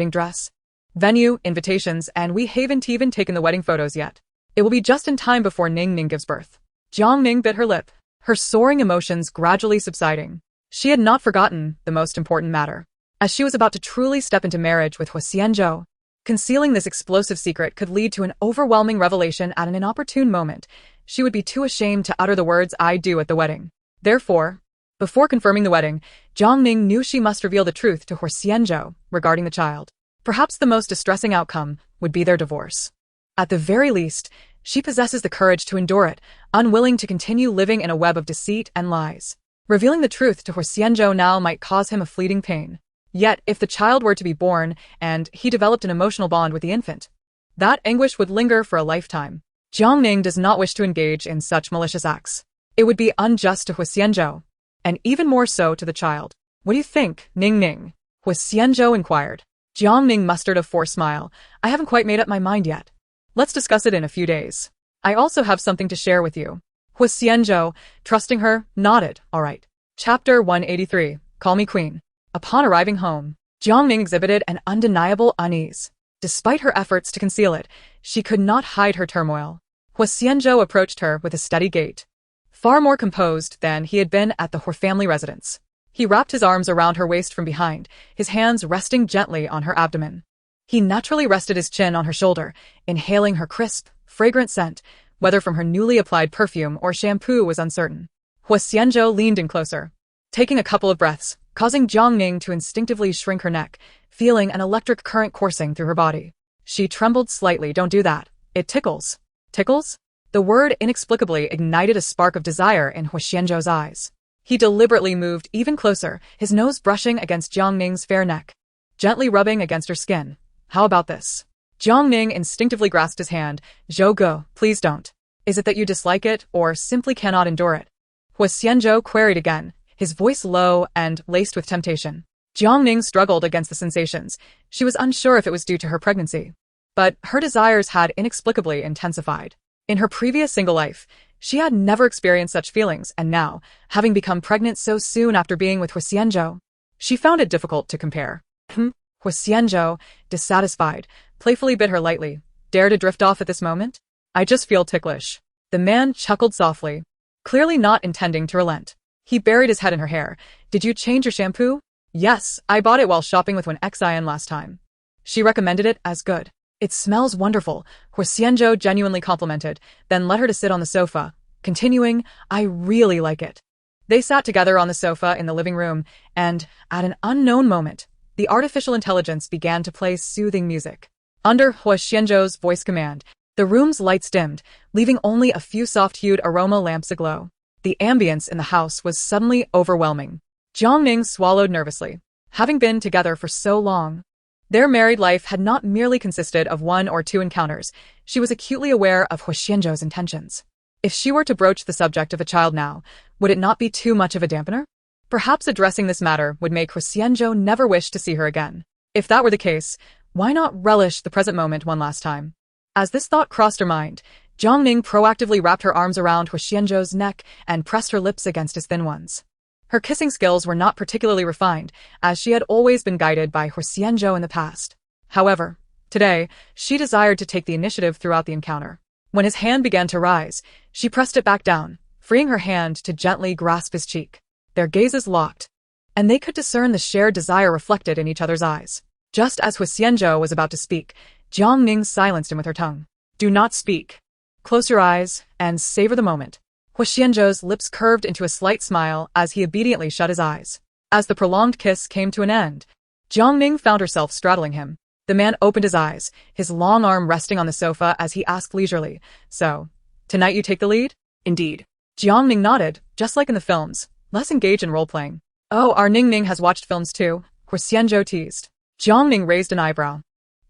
dress, venue, invitations, and we haven't even taken the wedding photos yet. It will be just in time before Ning gives birth. Jiang Ning bit her lip, her soaring emotions gradually subsiding. She had not forgotten the most important matter. As she was about to truly step into marriage with Huo Xianzhou, concealing this explosive secret could lead to an overwhelming revelation at an inopportune moment. She would be too ashamed to utter the words I do at the wedding. Therefore, before confirming the wedding, Jiang Ning knew she must reveal the truth to Huo Xianzhou regarding the child. Perhaps the most distressing outcome would be their divorce. At the very least, she possesses the courage to endure it, unwilling to continue living in a web of deceit and lies. Revealing the truth to Huo Xianzhou now might cause him a fleeting pain. Yet, if the child were to be born and he developed an emotional bond with the infant, that anguish would linger for a lifetime. Jiang Ning does not wish to engage in such malicious acts. It would be unjust to Huo Xianzhou, and even more so to the child. What do you think, Ning? Huo Xianzhou inquired. Jiang Ning mustered a forced smile. I haven't quite made up my mind yet. Let's discuss it in a few days. I also have something to share with you. Huo Xianzhou, trusting her, nodded. All right. Chapter 183. Call me Queen. Upon arriving home, Jiang Ning exhibited an undeniable unease. Despite her efforts to conceal it, she could not hide her turmoil. Huo Xianzhou approached her with a steady gait, far more composed than he had been at the Huo family residence. He wrapped his arms around her waist from behind, his hands resting gently on her abdomen. He naturally rested his chin on her shoulder, inhaling her crisp, fragrant scent. Whether from her newly applied perfume or shampoo was uncertain. Huo Xianzhou leaned in closer, taking a couple of breaths, causing Jiang Ning to instinctively shrink her neck, feeling an electric current coursing through her body. She trembled slightly. Don't do that. It tickles. Tickles? The word inexplicably ignited a spark of desire in Huo Xianzhou's eyes. He deliberately moved even closer, his nose brushing against Jiang Ning's fair neck, gently rubbing against her skin. How about this? Jiang Ning instinctively grasped his hand. Zhou Ge, please don't. Is it that you dislike it, or simply cannot endure it? Huo Xianzhou queried again, his voice low and laced with temptation. Jiang Ning struggled against the sensations. She was unsure if it was due to her pregnancy, but her desires had inexplicably intensified. In her previous single life, she had never experienced such feelings, and now, having become pregnant so soon after being with Huo Xianzhou, she found it difficult to compare. Huo Xianzhou, dissatisfied, playfully bit her lightly. Dare to drift off at this moment? I just feel ticklish. The man chuckled softly, clearly not intending to relent. He buried his head in her hair. Did you change your shampoo? Yes, I bought it while shopping with Wen last time. She recommended it as good. It smells wonderful, Huo Xianzhou genuinely complimented, then led her to sit on the sofa, continuing, I really like it. They sat together on the sofa in the living room, and, at an unknown moment, the artificial intelligence began to play soothing music. Under Huo Xianzhou's voice command, the room's lights dimmed, leaving only a few soft-hued aroma lamps aglow. The ambience in the house was suddenly overwhelming. Jiang Ning swallowed nervously. Having been together for so long, their married life had not merely consisted of one or two encounters. She was acutely aware of Huo Xianzhou's intentions. If she were to broach the subject of a child now, would it not be too much of a dampener? Perhaps addressing this matter would make Huo Xianzhou never wish to see her again. If that were the case, why not relish the present moment one last time? As this thought crossed her mind, Jiang Ning proactively wrapped her arms around Huo Xianzhou's neck and pressed her lips against his thin ones. Her kissing skills were not particularly refined, as she had always been guided by Huo Xianzhou in the past. However, today, she desired to take the initiative throughout the encounter. When his hand began to rise, she pressed it back down, freeing her hand to gently grasp his cheek. Their gazes locked, and they could discern the shared desire reflected in each other's eyes. Just as Huo Xianzhou was about to speak, Jiang Ning silenced him with her tongue. Do not speak. Close your eyes and savor the moment. Huo Xianzhou's lips curved into a slight smile as he obediently shut his eyes. As the prolonged kiss came to an end, Jiang Ning found herself straddling him. The man opened his eyes, his long arm resting on the sofa as he asked leisurely, So, tonight you take the lead? Indeed. Jiang Ning nodded, just like in the films, less engaged in role-playing. Oh, our Ning Ning has watched films too, Huo Xianzhou teased. Jiang Ning raised an eyebrow.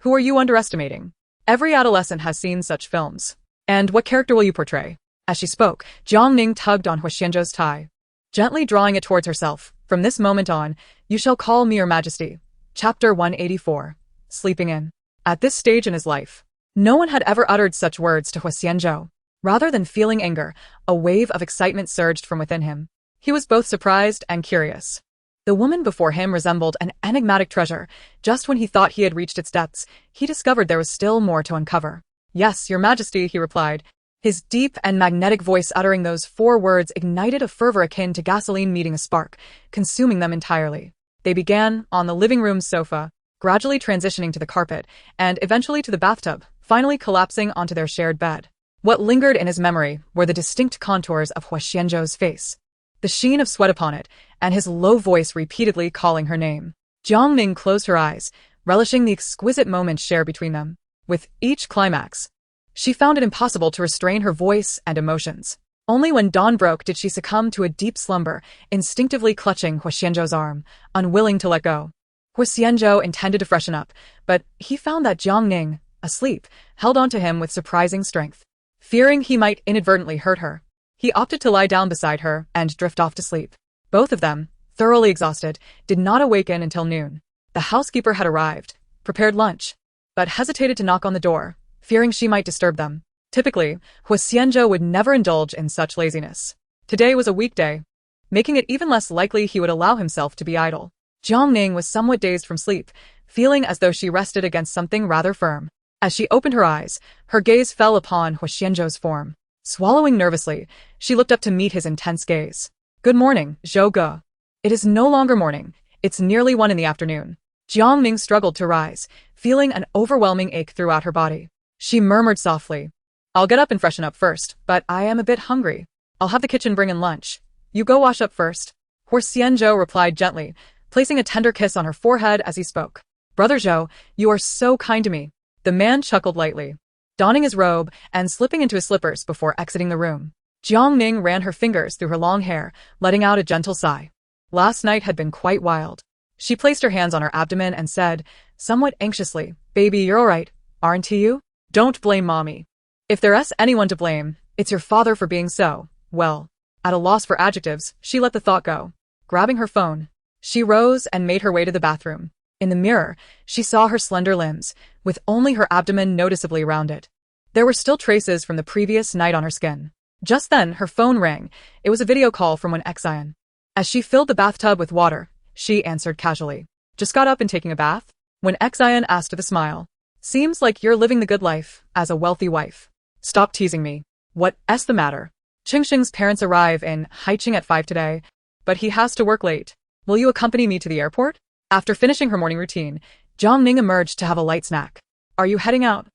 Who are you underestimating? Every adolescent has seen such films. And what character will you portray? As she spoke, Jiang Ning tugged on Huo Xianzhou's tie, gently drawing it towards herself. From this moment on, you shall call me your majesty. Chapter 184. Sleeping in. At this stage in his life, no one had ever uttered such words to Huo Xianzhou. Rather than feeling anger, a wave of excitement surged from within him. He was both surprised and curious. The woman before him resembled an enigmatic treasure. Just when he thought he had reached its depths, he discovered there was still more to uncover. Yes, your majesty, he replied. His deep and magnetic voice uttering those 4 words ignited a fervor akin to gasoline meeting a spark, consuming them entirely. They began on the living room's sofa, gradually transitioning to the carpet, and eventually to the bathtub, finally collapsing onto their shared bed. What lingered in his memory were the distinct contours of Huo Xianzhou's face, the sheen of sweat upon it, and his low voice repeatedly calling her name. Jiang Ning closed her eyes, relishing the exquisite moments shared between them. With each climax, she found it impossible to restrain her voice and emotions. Only when dawn broke did she succumb to a deep slumber, instinctively clutching Huo Xianzhou's arm, unwilling to let go. Huo Xianzhou intended to freshen up, but he found that Jiang Ning, asleep, held on to him with surprising strength. Fearing he might inadvertently hurt her, he opted to lie down beside her and drift off to sleep. Both of them, thoroughly exhausted, did not awaken until noon. The housekeeper had arrived, prepared lunch, but hesitated to knock on the door, fearing she might disturb them. Typically, Huo Xianzhou would never indulge in such laziness. Today was a weekday, making it even less likely he would allow himself to be idle. Jiang Ning was somewhat dazed from sleep, feeling as though she rested against something rather firm. As she opened her eyes, her gaze fell upon Huo Xianzhou's form. Swallowing nervously, she looked up to meet his intense gaze. Good morning, Zhou Ge. It is no longer morning, it's nearly 1 in the afternoon. Jiang Ning struggled to rise, feeling an overwhelming ache throughout her body. She murmured softly, I'll get up and freshen up first, but I am a bit hungry. I'll have the kitchen bring in lunch. You go wash up first. Huo Xianzhou replied gently, placing a tender kiss on her forehead as he spoke. Brother Zhou, you are so kind to me. The man chuckled lightly, donning his robe and slipping into his slippers before exiting the room. Jiang Ning ran her fingers through her long hair, letting out a gentle sigh. Last night had been quite wild. She placed her hands on her abdomen and said, somewhat anxiously, "Baby, you're alright, aren't you? Don't blame mommy. If there's anyone to blame, it's your father for being so, well." At a loss for adjectives, she let the thought go. Grabbing her phone, she rose and made her way to the bathroom. In the mirror, she saw her slender limbs, with only her abdomen noticeably rounded. There were still traces from the previous night on her skin. Just then, her phone rang. It was a video call from Wen Xian. As she filled the bathtub with water, she answered casually. "Just got up and taking a bath?" Wen Xian asked with a smile. "Seems like you're living the good life, as a wealthy wife." "Stop teasing me. What's the matter?" "Qingxing's parents arrive in Haiqing at 5 today, but he has to work late. Will you accompany me to the airport?" After finishing her morning routine, Jiang Ning emerged to have a light snack. "Are you heading out?"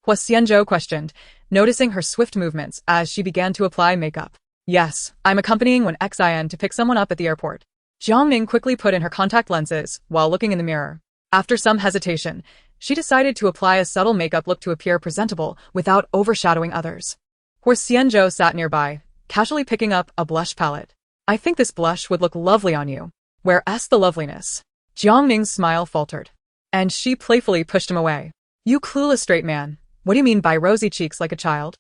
Huo Xianzhou questioned, noticing her swift movements as she began to apply makeup. "Yes, I'm accompanying Wen Xian to pick someone up at the airport." Jiang Ning quickly put in her contact lenses while looking in the mirror. After some hesitation, she decided to apply a subtle makeup look to appear presentable without overshadowing others. Huo Xianzhou sat nearby, casually picking up a blush palette. "I think this blush would look lovely on you. Where's the loveliness?" Jiang Ning's smile faltered, and she playfully pushed him away. "You clueless straight man, what do you mean by rosy cheeks like a child?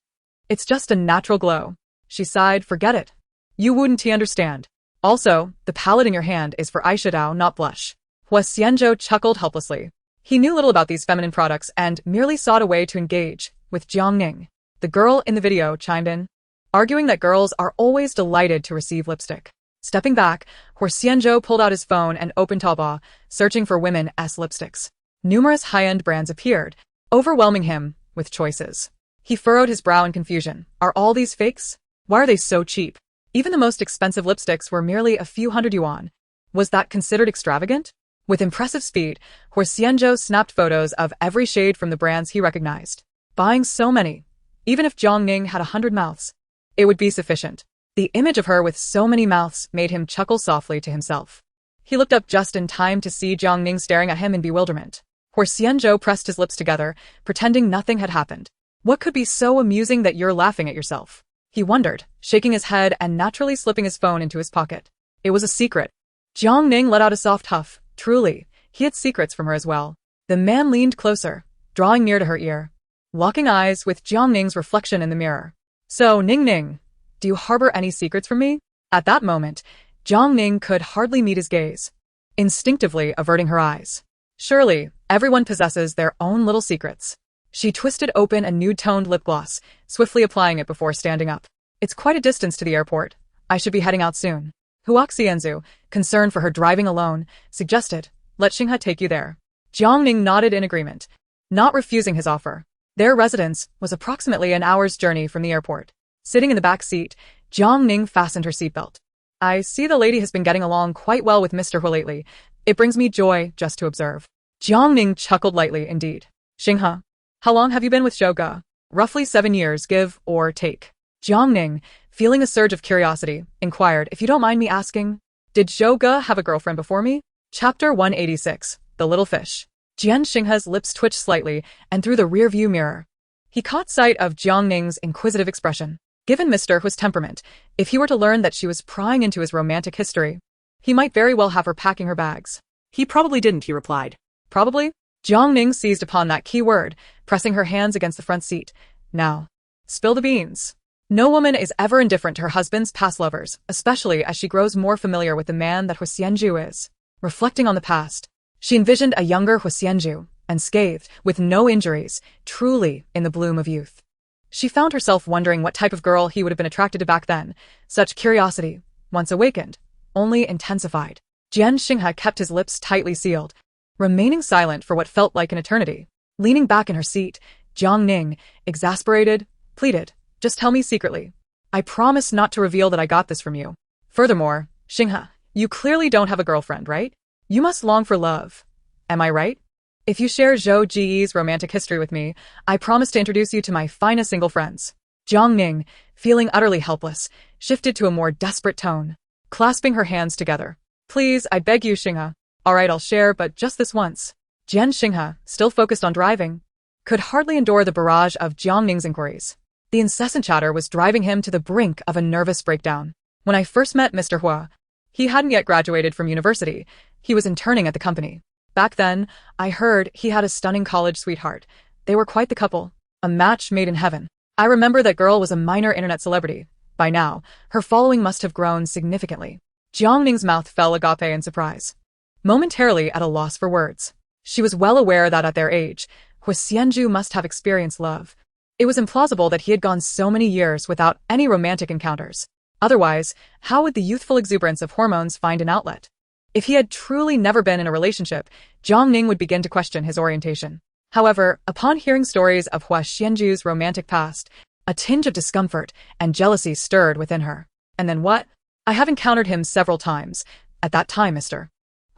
It's just a natural glow." She sighed. "Forget it. You wouldn't understand. Also, the palette in your hand is for eyeshadow, not blush." Huo Xianzhou chuckled helplessly. He knew little about these feminine products and merely sought a way to engage with Jiang Ning. The girl in the video chimed in, arguing that girls are always delighted to receive lipstick. Stepping back, Huo Xianzhou pulled out his phone and opened Taobao, searching for women's lipsticks. Numerous high-end brands appeared, overwhelming him with choices. He furrowed his brow in confusion. Are all these fakes? Why are they so cheap? Even the most expensive lipsticks were merely a few hundred yuan. Was that considered extravagant? With impressive speed, Huo Xianzhou snapped photos of every shade from the brands he recognized. Buying so many. Even if Jiang Ning had 100 mouths, it would be sufficient. The image of her with so many mouths made him chuckle softly to himself. He looked up just in time to see Jiang Ning staring at him in bewilderment. Huo Xianzhou pressed his lips together, pretending nothing had happened. "What could be so amusing that you're laughing at yourself?" he wondered, shaking his head and naturally slipping his phone into his pocket. It was a secret. Jiang Ning let out a soft huff. Truly, he had secrets from her as well. The man leaned closer, drawing near to her ear, locking eyes with Jiang Ning's reflection in the mirror. "So, Ning, do you harbor any secrets from me?" At that moment, Jiang Ning could hardly meet his gaze, instinctively averting her eyes. Surely, everyone possesses their own little secrets. She twisted open a nude-toned lip gloss, swiftly applying it before standing up. "It's quite a distance to the airport. I should be heading out soon." Huo Xianzhou, concerned for her driving alone, suggested, "Let Xinghe take you there." Jiang Ning nodded in agreement, not refusing his offer. Their residence was approximately an hour's journey from the airport. Sitting in the back seat, Jiang Ning fastened her seatbelt. "I see the lady has been getting along quite well with Mr. Huo lately. It brings me joy just to observe." Jiang Ning chuckled lightly indeed. "Xinghe, how long have you been with Zhou Ge?" "Roughly 7 years, give or take." Jiang Ning, feeling a surge of curiosity, inquired, "If you don't mind me asking, did Zhou Ge have a girlfriend before me?" Chapter 186, The Little Fish. Jian Xinghe's lips twitched slightly, and through the rear-view mirror, he caught sight of Jiang Ning's inquisitive expression. Given Mr. Huo's temperament, if he were to learn that she was prying into his romantic history, he might very well have her packing her bags. He probably didn't, he replied. Probably? Jiang Ning seized upon that key word, pressing her hands against the front seat. "Now, spill the beans." No woman is ever indifferent to her husband's past lovers, especially as she grows more familiar with the man that Huo Xianzhou is. Reflecting on the past, she envisioned a younger Huo Xianzhou, unscathed, with no injuries, truly in the bloom of youth. She found herself wondering what type of girl he would have been attracted to back then. Such curiosity, once awakened, only intensified. Jian Xinghe kept his lips tightly sealed, remaining silent for what felt like an eternity. Leaning back in her seat, Jiang Ning, exasperated, pleaded, "Just tell me secretly. I promise not to reveal that I got this from you. Furthermore, Xinghe, you clearly don't have a girlfriend, right? You must long for love. Am I right? If you share Zhou Ji's romantic history with me, I promise to introduce you to my finest single friends." Jiang Ning, feeling utterly helpless, shifted to a more desperate tone, clasping her hands together. "Please, I beg you, Xinghe. All right, I'll share, but just this once." Jian Xinghe, still focused on driving, could hardly endure the barrage of Jiang Ning's inquiries. The incessant chatter was driving him to the brink of a nervous breakdown. When I first met Mr. Huo, he hadn't yet graduated from university. He was interning at the company. Back then, I heard he had a stunning college sweetheart. They were quite the couple. A match made in heaven. I remember that girl was a minor internet celebrity. By now, her following must have grown significantly. Jiang Ning's mouth fell agape in surprise, momentarily at a loss for words. She was well aware that at their age, Huo Xianzhou must have experienced love. It was implausible that he had gone so many years without any romantic encounters. Otherwise, how would the youthful exuberance of hormones find an outlet? If he had truly never been in a relationship, Jiang Ning would begin to question his orientation. However, upon hearing stories of Huo Xianzhou's romantic past, a tinge of discomfort and jealousy stirred within her. And then what? I have encountered him several times. At that time, Mr.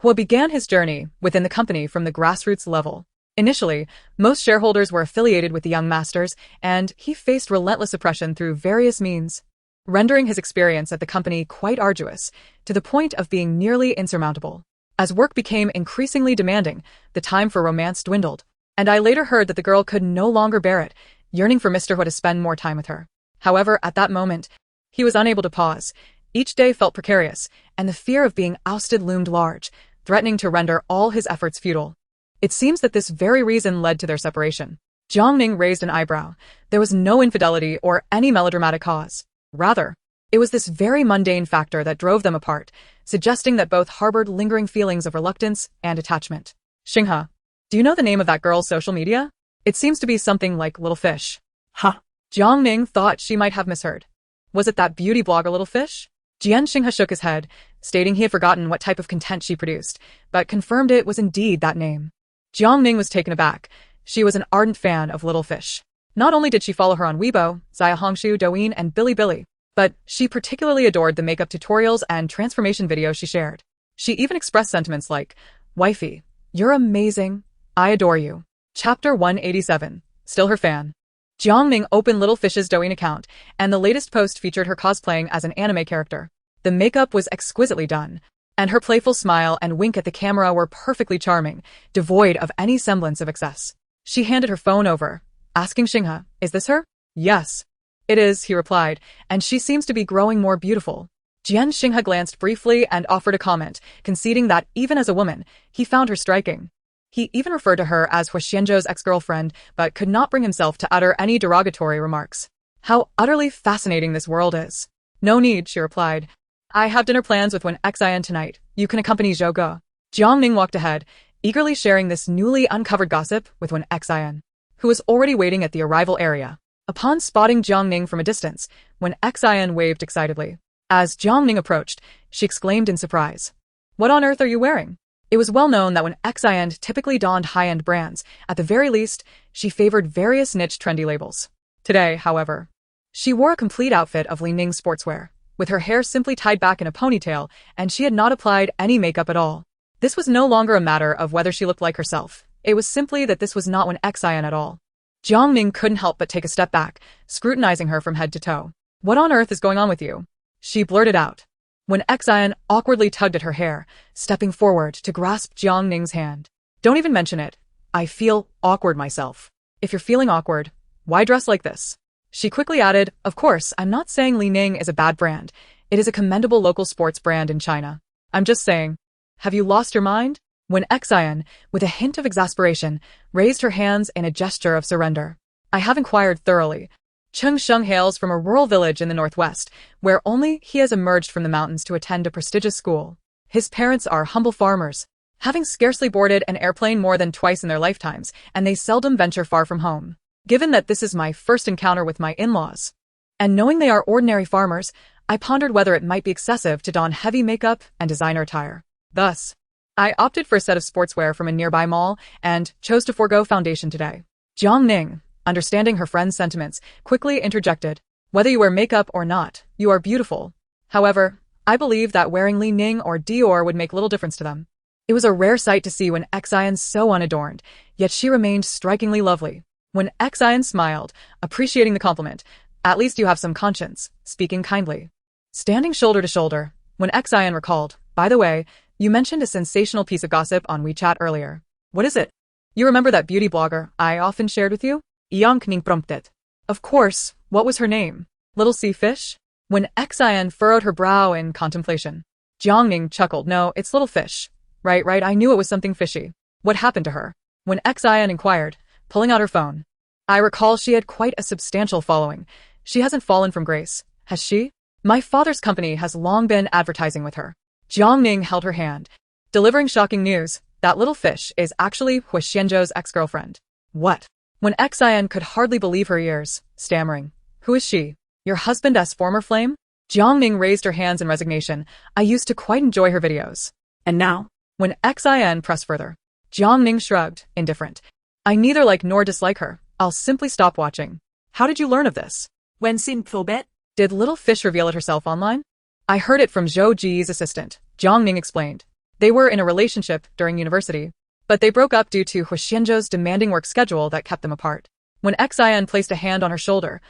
Huo began his journey within the company from the grassroots level. Initially, most shareholders were affiliated with the young masters, and he faced relentless oppression through various means, rendering his experience at the company quite arduous, to the point of being nearly insurmountable. As work became increasingly demanding, the time for romance dwindled, and I later heard that the girl could no longer bear it, yearning for Mr. Huo to spend more time with her. However, at that moment, he was unable to pause. Each day felt precarious, and the fear of being ousted loomed large, threatening to render all his efforts futile. It seems that this very reason led to their separation. Jiang Ning raised an eyebrow. There was no infidelity or any melodramatic cause. Rather, it was this very mundane factor that drove them apart, suggesting that both harbored lingering feelings of reluctance and attachment. Xinghe, do you know the name of that girl's social media? It seems to be something like Little Fish. Huh? Jiang Ning thought she might have misheard. Was it that beauty blogger Little Fish? Xinghe shook his head, stating he had forgotten what type of content she produced, but confirmed it was indeed that name. Jiang Ning was taken aback. She was an ardent fan of Little Fish. Not only did she follow her on Weibo, Xiaohongshu, Douyin, and Bilibili, but she particularly adored the makeup tutorials and transformation videos she shared. She even expressed sentiments like, "Wifey, you're amazing. I adore you." Chapter 187. Still her fan. Jiang Ning opened Little Fish's Douyin account, and the latest post featured her cosplaying as an anime character. The makeup was exquisitely done, and her playful smile and wink at the camera were perfectly charming, devoid of any semblance of excess. She handed her phone over, asking Xinghe, "Is this her?" "Yes. It is," he replied, "and she seems to be growing more beautiful." Xinghe glanced briefly and offered a comment, conceding that even as a woman, he found her striking. He even referred to her as Huo Xianzhou's ex-girlfriend, but could not bring himself to utter any derogatory remarks. How utterly fascinating this world is. "No need," she replied. "I have dinner plans with Wen Xian tonight. You can accompany Zhou Ge." Jiang Ning walked ahead, eagerly sharing this newly uncovered gossip with Wen Xian, who was already waiting at the arrival area. Upon spotting Jiang Ning from a distance, Wen Xian waved excitedly. As Jiang Ning approached, she exclaimed in surprise, "What on earth are you wearing?" It was well known that Wen Xian typically donned high-end brands. At the very least, she favored various niche trendy labels. Today, however, she wore a complete outfit of Li Ning sportswear, with her hair simply tied back in a ponytail, and she had not applied any makeup at all. This was no longer a matter of whether she looked like herself. It was simply that this was not Wen Xian at all. Jiang Ning couldn't help but take a step back, scrutinizing her from head to toe. "What on earth is going on with you?" she blurted out. Wen Xian awkwardly tugged at her hair, stepping forward to grasp Jiang Ning's hand. "Don't even mention it. I feel awkward myself." "If you're feeling awkward, why dress like this?" She quickly added, "Of course, I'm not saying Li Ning is a bad brand. It is a commendable local sports brand in China. I'm just saying, have you lost your mind?" Wen Xian, with a hint of exasperation, raised her hands in a gesture of surrender. "I have inquired thoroughly. Cheng Sheng hails from a rural village in the northwest, where only he has emerged from the mountains to attend a prestigious school. His parents are humble farmers, having scarcely boarded an airplane more than twice in their lifetimes, and they seldom venture far from home. Given that this is my first encounter with my in-laws, and knowing they are ordinary farmers, I pondered whether it might be excessive to don heavy makeup and designer attire. Thus, I opted for a set of sportswear from a nearby mall and chose to forego foundation today." Jiang Ning, understanding her friend's sentiments, quickly interjected, "Whether you wear makeup or not, you are beautiful. However, I believe that wearing Li Ning or Dior would make little difference to them." It was a rare sight to see Wen Xian so unadorned, yet she remained strikingly lovely. Wen Xian smiled, appreciating the compliment. "At least you have some conscience," speaking kindly. Standing shoulder to shoulder, Wen Xian recalled, "By the way, you mentioned a sensational piece of gossip on WeChat earlier. What is it?" "You remember that beauty blogger I often shared with you?" Jiang Ning prompted. "Of course, What was her name? Little Sea Fish? When Xian furrowed her brow in contemplation, Jiang Ning chuckled. No, it's Little Fish. Right, I knew it was something fishy. What happened to her? When Xian inquired, pulling out her phone. I recall she had quite a substantial following. She hasn't fallen from grace, has she? My father's company has long been advertising with her. Jiang Ning held her hand, delivering shocking news. That Little Fish is actually Huo Xianzhou's ex-girlfriend. What? When Xian could hardly believe her ears, stammering. Who is she? Your husband's former flame? Jiang Ning raised her hands in resignation. I used to quite enjoy her videos. And now? When Xian pressed further, Jiang Ning shrugged, indifferent. I neither like nor dislike her. I'll simply stop watching. How did you learn of this? When sin Phobet? Did Little Fish reveal it herself online? I heard it from Zhou Ji's assistant, Jiang Ning explained. They were in a relationship during university, but they broke up due to Huo Xianzhou's demanding work schedule that kept them apart. When Xian placed a hand on her shoulder,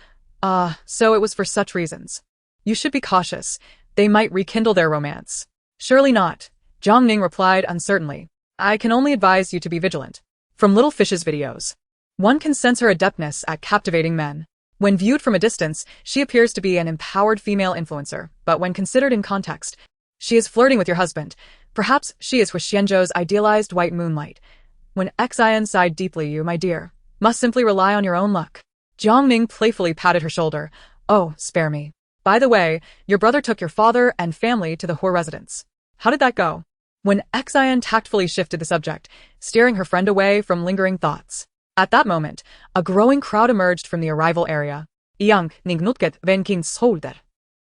so it was for such reasons. You should be cautious. They might rekindle their romance. Surely not, Jiang Ning replied uncertainly. I can only advise you to be vigilant. From Little Fish's videos, one can sense her adeptness at captivating men. When viewed from a distance, she appears to be an empowered female influencer, but when considered in context, she is flirting with your husband. Perhaps she is Huo Xianzhou's idealized white moonlight. When Xian sighed deeply, you, my dear, must simply rely on your own luck. Jiang Ning playfully patted her shoulder. Oh, spare me. By the way, your brother took your father and family to the Huo residence. How did that go? When Xian tactfully shifted the subject, steering her friend away from lingering thoughts. At that moment, a growing crowd emerged from the arrival area. Jiang Ning nutket ven kin solder.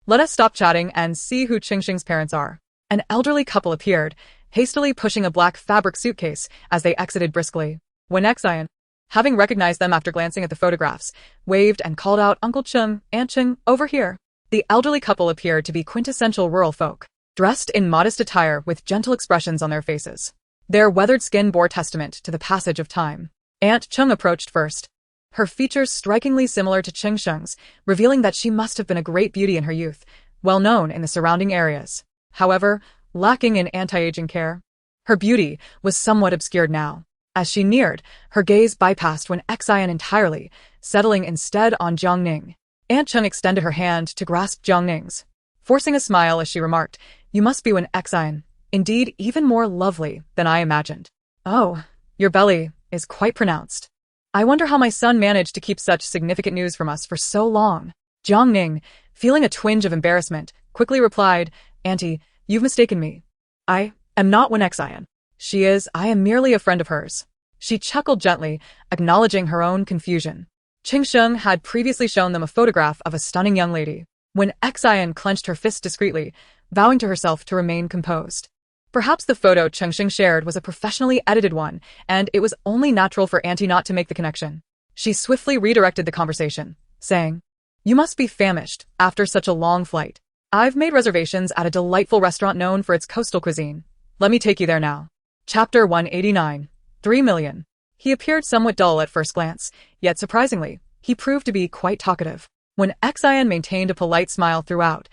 Let us stop chatting and see who Qingxing's parents are. An elderly couple appeared, hastily pushing a black fabric suitcase as they exited briskly. When Xian, having recognized them after glancing at the photographs, waved and called out, Uncle Chung, Aunt Chung, over here. The elderly couple appeared to be quintessential rural folk, dressed in modest attire with gentle expressions on their faces. Their weathered skin bore testament to the passage of time. Aunt Chung approached first, her features strikingly similar to Qingxing's, revealing that she must have been a great beauty in her youth, well known in the surrounding areas. However, lacking in anti-aging care, her beauty was somewhat obscured now. As she neared, her gaze bypassed When Xian entirely, settling instead on Jiang Ning. Aunt Chung extended her hand to grasp Jiang Ning's, forcing a smile as she remarked, You must be When Xian, indeed even more lovely than I imagined. Oh, your belly is quite pronounced. I wonder how my son managed to keep such significant news from us for so long. Jiang Ning, feeling a twinge of embarrassment, quickly replied, Auntie, you've mistaken me. I am not When Xian. She is, I am merely a friend of hers. She chuckled gently, acknowledging her own confusion. Qingxing had previously shown them a photograph of a stunning young lady. When Xian clenched her fist discreetly, vowing to herself to remain composed. Perhaps the photo Qingxing shared was a professionally edited one, and it was only natural for Auntie not to make the connection. She swiftly redirected the conversation, saying, You must be famished after such a long flight. I've made reservations at a delightful restaurant known for its coastal cuisine. Let me take you there now. Chapter 189. 3 million. He appeared somewhat dull at first glance, yet surprisingly, he proved to be quite talkative. When Xian maintained a polite smile throughout,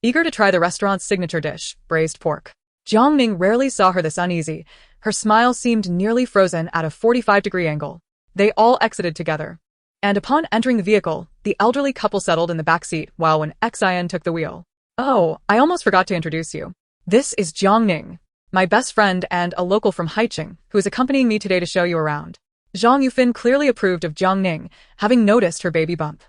eager to try the restaurant's signature dish, braised pork. Jiang Ning rarely saw her this uneasy. Her smile seemed nearly frozen at a 45-degree angle. They all exited together. And upon entering the vehicle, the elderly couple settled in the back seat while When Xian took the wheel. Oh, I almost forgot to introduce you. This is Jiang Ning, my best friend and a local from Haicheng, who is accompanying me today to show you around. Zhang Yufin clearly approved of Jiang Ning, having noticed her baby bump.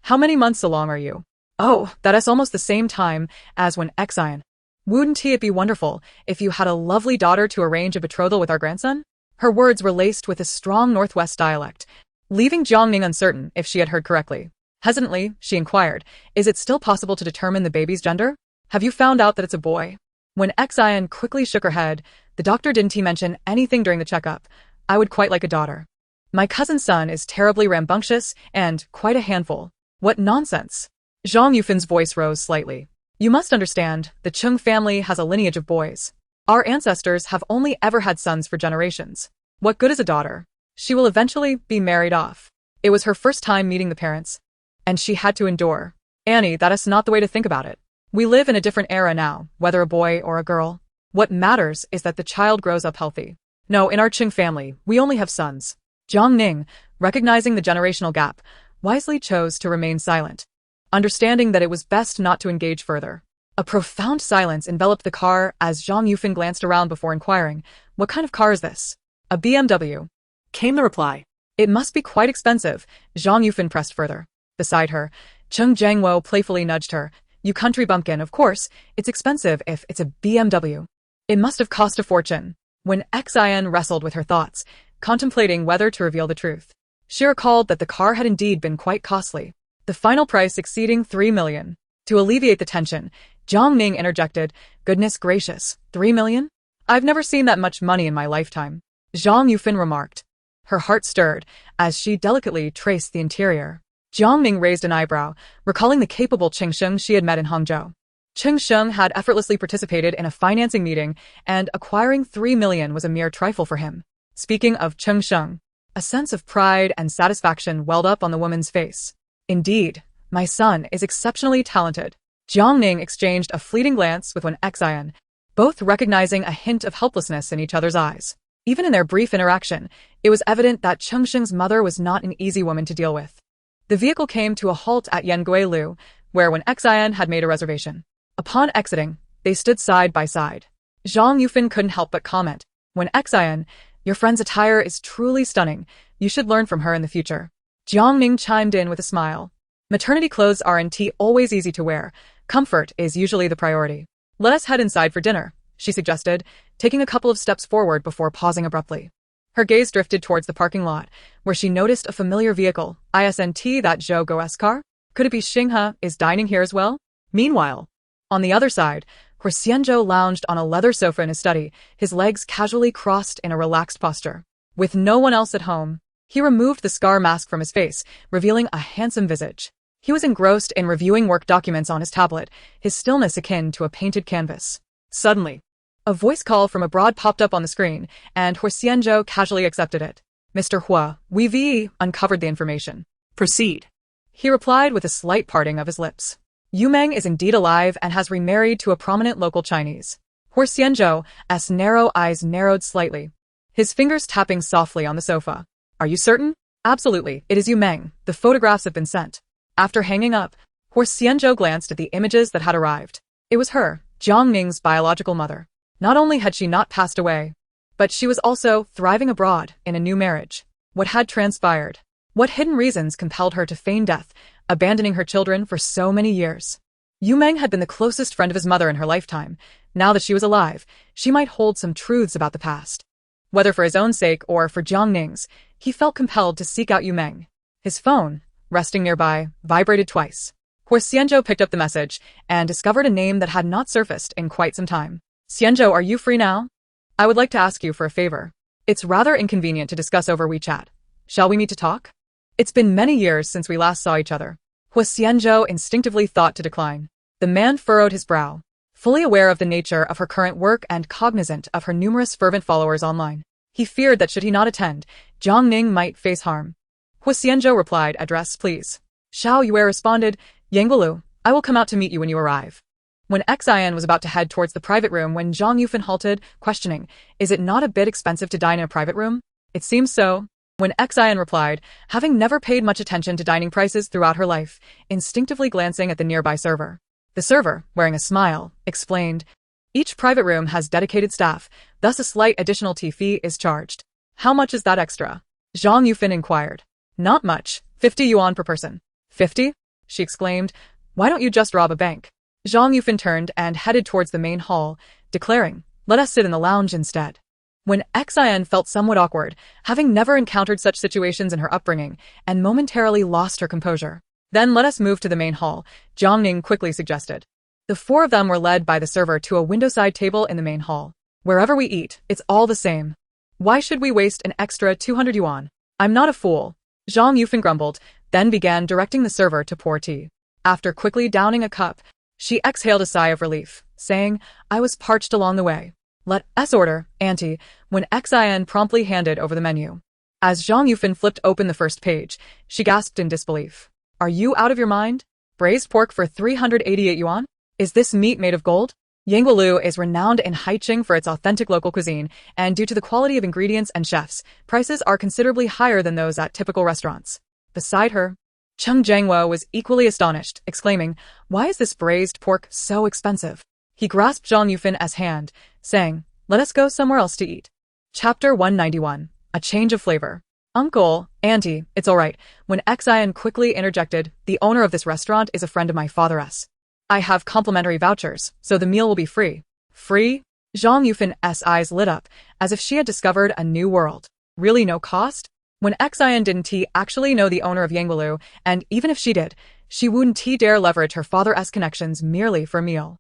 How many months along are you? Oh, that is almost the same time as When Xian. Wouldn't it be wonderful if you had a lovely daughter to arrange a betrothal with our grandson? Her words were laced with a strong Northwest dialect, leaving Jiang Ning uncertain if she had heard correctly. Hesitantly, she inquired, Is it still possible to determine the baby's gender? Have you found out that it's a boy? When Xian quickly shook her head, the doctor didn't mention anything during the checkup. I would quite like a daughter. My cousin's son is terribly rambunctious and quite a handful. What nonsense. Zhang Yufin's voice rose slightly. You must understand, the Chung family has a lineage of boys. Our ancestors have only ever had sons for generations. What good is a daughter? She will eventually be married off. It was her first time meeting the parents, and she had to endure. Annie, that is not the way to think about it. We live in a different era now, whether a boy or a girl. What matters is that the child grows up healthy. No, in our Qing family, we only have sons. Jiang Ning, recognizing the generational gap, wisely chose to remain silent, understanding that it was best not to engage further. A profound silence enveloped the car as Zhang Yufan glanced around before inquiring, "What kind of car is this?" "A BMW," came the reply. "It must be quite expensive." Zhang Yufan pressed further. Beside her, Cheng Jiangwo playfully nudged her. "You country bumpkin, of course, it's expensive if it's a BMW. It must have cost a fortune." When Xian wrestled with her thoughts, contemplating whether to reveal the truth, she recalled that the car had indeed been quite costly, the final price exceeding 3 million. To alleviate the tension, Jiang Ning interjected, "Goodness gracious, 3 million? I've never seen that much money in my lifetime." Zhang Yufan remarked. Her heart stirred as she delicately traced the interior. Jiang Ning raised an eyebrow, recalling the capable Cheng Sheng she had met in Hangzhou. Cheng Sheng had effortlessly participated in a financing meeting, and acquiring 3 million was a mere trifle for him. Speaking of Cheng Sheng, a sense of pride and satisfaction welled up on the woman's face. "Indeed, my son is exceptionally talented." Jiang Ning exchanged a fleeting glance with Xian, both recognizing a hint of helplessness in each other's eyes. Even in their brief interaction, it was evident that Cheng Sheng's mother was not an easy woman to deal with. The vehicle came to a halt at Yanguilu, where Xian had made a reservation. Upon exiting, they stood side by side. Zhang Yufan couldn't help but comment, "Xian, your friend's attire is truly stunning. You should learn from her in the future." Jiang Ning chimed in with a smile. "Maternity clothes aren't always easy to wear. Comfort is usually the priority." "Let us head inside for dinner," she suggested, taking a couple of steps forward before pausing abruptly. Her gaze drifted towards the parking lot, where she noticed a familiar vehicle. "Isn't that Zhou Guo's car? Could it be Xinghe is dining here as well?" Meanwhile, on the other side, Huo Xianzhou lounged on a leather sofa in his study, his legs casually crossed in a relaxed posture. With no one else at home, he removed the scar mask from his face, revealing a handsome visage. He was engrossed in reviewing work documents on his tablet, his stillness akin to a painted canvas. Suddenly, a voice call from abroad popped up on the screen, and Huo Xianzhou casually accepted it. "Mr. Huo, we've uncovered the information." "Proceed," he replied with a slight parting of his lips. "Yu Meng is indeed alive and has remarried to a prominent local Chinese." Huo Xianzhou's narrow eyes narrowed slightly, his fingers tapping softly on the sofa. "Are you certain?" "Absolutely, it is Yu Meng. The photographs have been sent." After hanging up, Huo Xianzhou glanced at the images that had arrived. It was her, Jiang Ning's biological mother. Not only had she not passed away, but she was also thriving abroad in a new marriage. What had transpired? What hidden reasons compelled her to feign death, abandoning her children for so many years? Yu Meng had been the closest friend of his mother in her lifetime. Now that she was alive, she might hold some truths about the past. Whether for his own sake or for Jiang Ning's, he felt compelled to seek out Yu Meng. His phone, resting nearby, vibrated twice. Huo Xianzhou picked up the message and discovered a name that had not surfaced in quite some time. "Xianzhou, are you free now? I would like to ask you for a favor. It's rather inconvenient to discuss over WeChat. Shall we meet to talk? It's been many years since we last saw each other." Huo Xianzhou instinctively thought to decline. The man furrowed his brow, fully aware of the nature of her current work and cognizant of her numerous fervent followers online. He feared that should he not attend, Jiang Ning might face harm. Huo Xianzhou replied, "Address, please." Xiao Yue responded, "Yanguilu, I will come out to meet you when you arrive." When Xian was about to head towards the private room when Zhang Yufan halted, questioning, "Is it not a bit expensive to dine in a private room?" "It seems so." When Xian replied, having never paid much attention to dining prices throughout her life, instinctively glancing at the nearby server. The server, wearing a smile, explained, "Each private room has dedicated staff, thus a slight additional tea fee is charged." "How much is that extra?" Zhang Yufan inquired. "Not much, 50 yuan per person." 50? She exclaimed. "Why don't you just rob a bank?" Zhang Yufan turned and headed towards the main hall, declaring, "Let us sit in the lounge instead." When Xian felt somewhat awkward, having never encountered such situations in her upbringing, and momentarily lost her composure. "Then let us move to the main hall," Jiang Ning quickly suggested. The four of them were led by the server to a windowside table in the main hall. "Wherever we eat, it's all the same. Why should we waste an extra 200 yuan? I'm not a fool." Zhang Yufan grumbled, then began directing the server to pour tea. After quickly downing a cup, she exhaled a sigh of relief, saying, "I was parched along the way." "Let us order, Auntie," when Xian promptly handed over the menu. As Zhang Yufan flipped open the first page, she gasped in disbelief. "Are you out of your mind? Braised pork for 388 yuan? Is this meat made of gold?" Yanguilu is renowned in Haiqing for its authentic local cuisine, and due to the quality of ingredients and chefs, prices are considerably higher than those at typical restaurants. Beside her, Cheng Jiangwo was equally astonished, exclaiming, "Why is this braised pork so expensive?" He grasped Zhang Yufin's hand, saying, "Let us go somewhere else to eat." Chapter 191. A Change of Flavor. "Uncle, Auntie, it's all right." When Xian quickly interjected, "The owner of this restaurant is a friend of my father's. I have complimentary vouchers, so the meal will be free." "Free?" Zhang Yufin's eyes lit up, as if she had discovered a new world. "Really no cost?" When Xian didn't actually know the owner of Yangwalu, and even if she did, she wouldn't dare leverage her father's connections merely for a meal.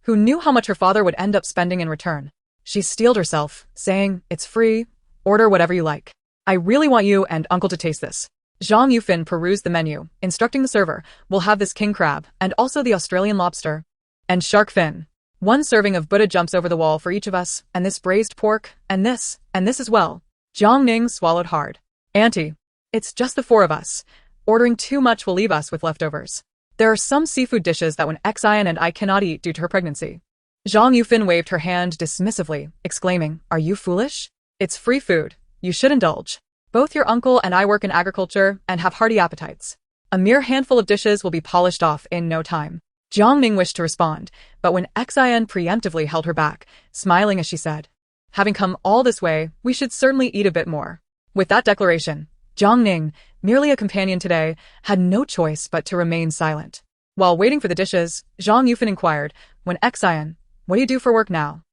Who knew how much her father would end up spending in return? She steeled herself, saying, "It's free. Order whatever you like. I really want you and Uncle to taste this." Zhang Yufin perused the menu, instructing the server, "We'll have this king crab, and also the Australian lobster. And shark fin. One serving of Buddha jumps over the wall for each of us, and this braised pork, and this as well." Jiang Ning swallowed hard. "Auntie, it's just the four of us. Ordering too much will leave us with leftovers. There are some seafood dishes that Xian and I cannot eat due to her pregnancy." Zhang Yufin waved her hand dismissively, exclaiming, "Are you foolish? It's free food. You should indulge. Both your uncle and I work in agriculture and have hearty appetites. A mere handful of dishes will be polished off in no time." Jiang Ning wished to respond, but when Xian preemptively held her back, smiling as she said, "Having come all this way, we should certainly eat a bit more." With that declaration, Jiang Ning, merely a companion today, had no choice but to remain silent. While waiting for the dishes, Zhang Yufin inquired, "When Xian, what do you do for work now?"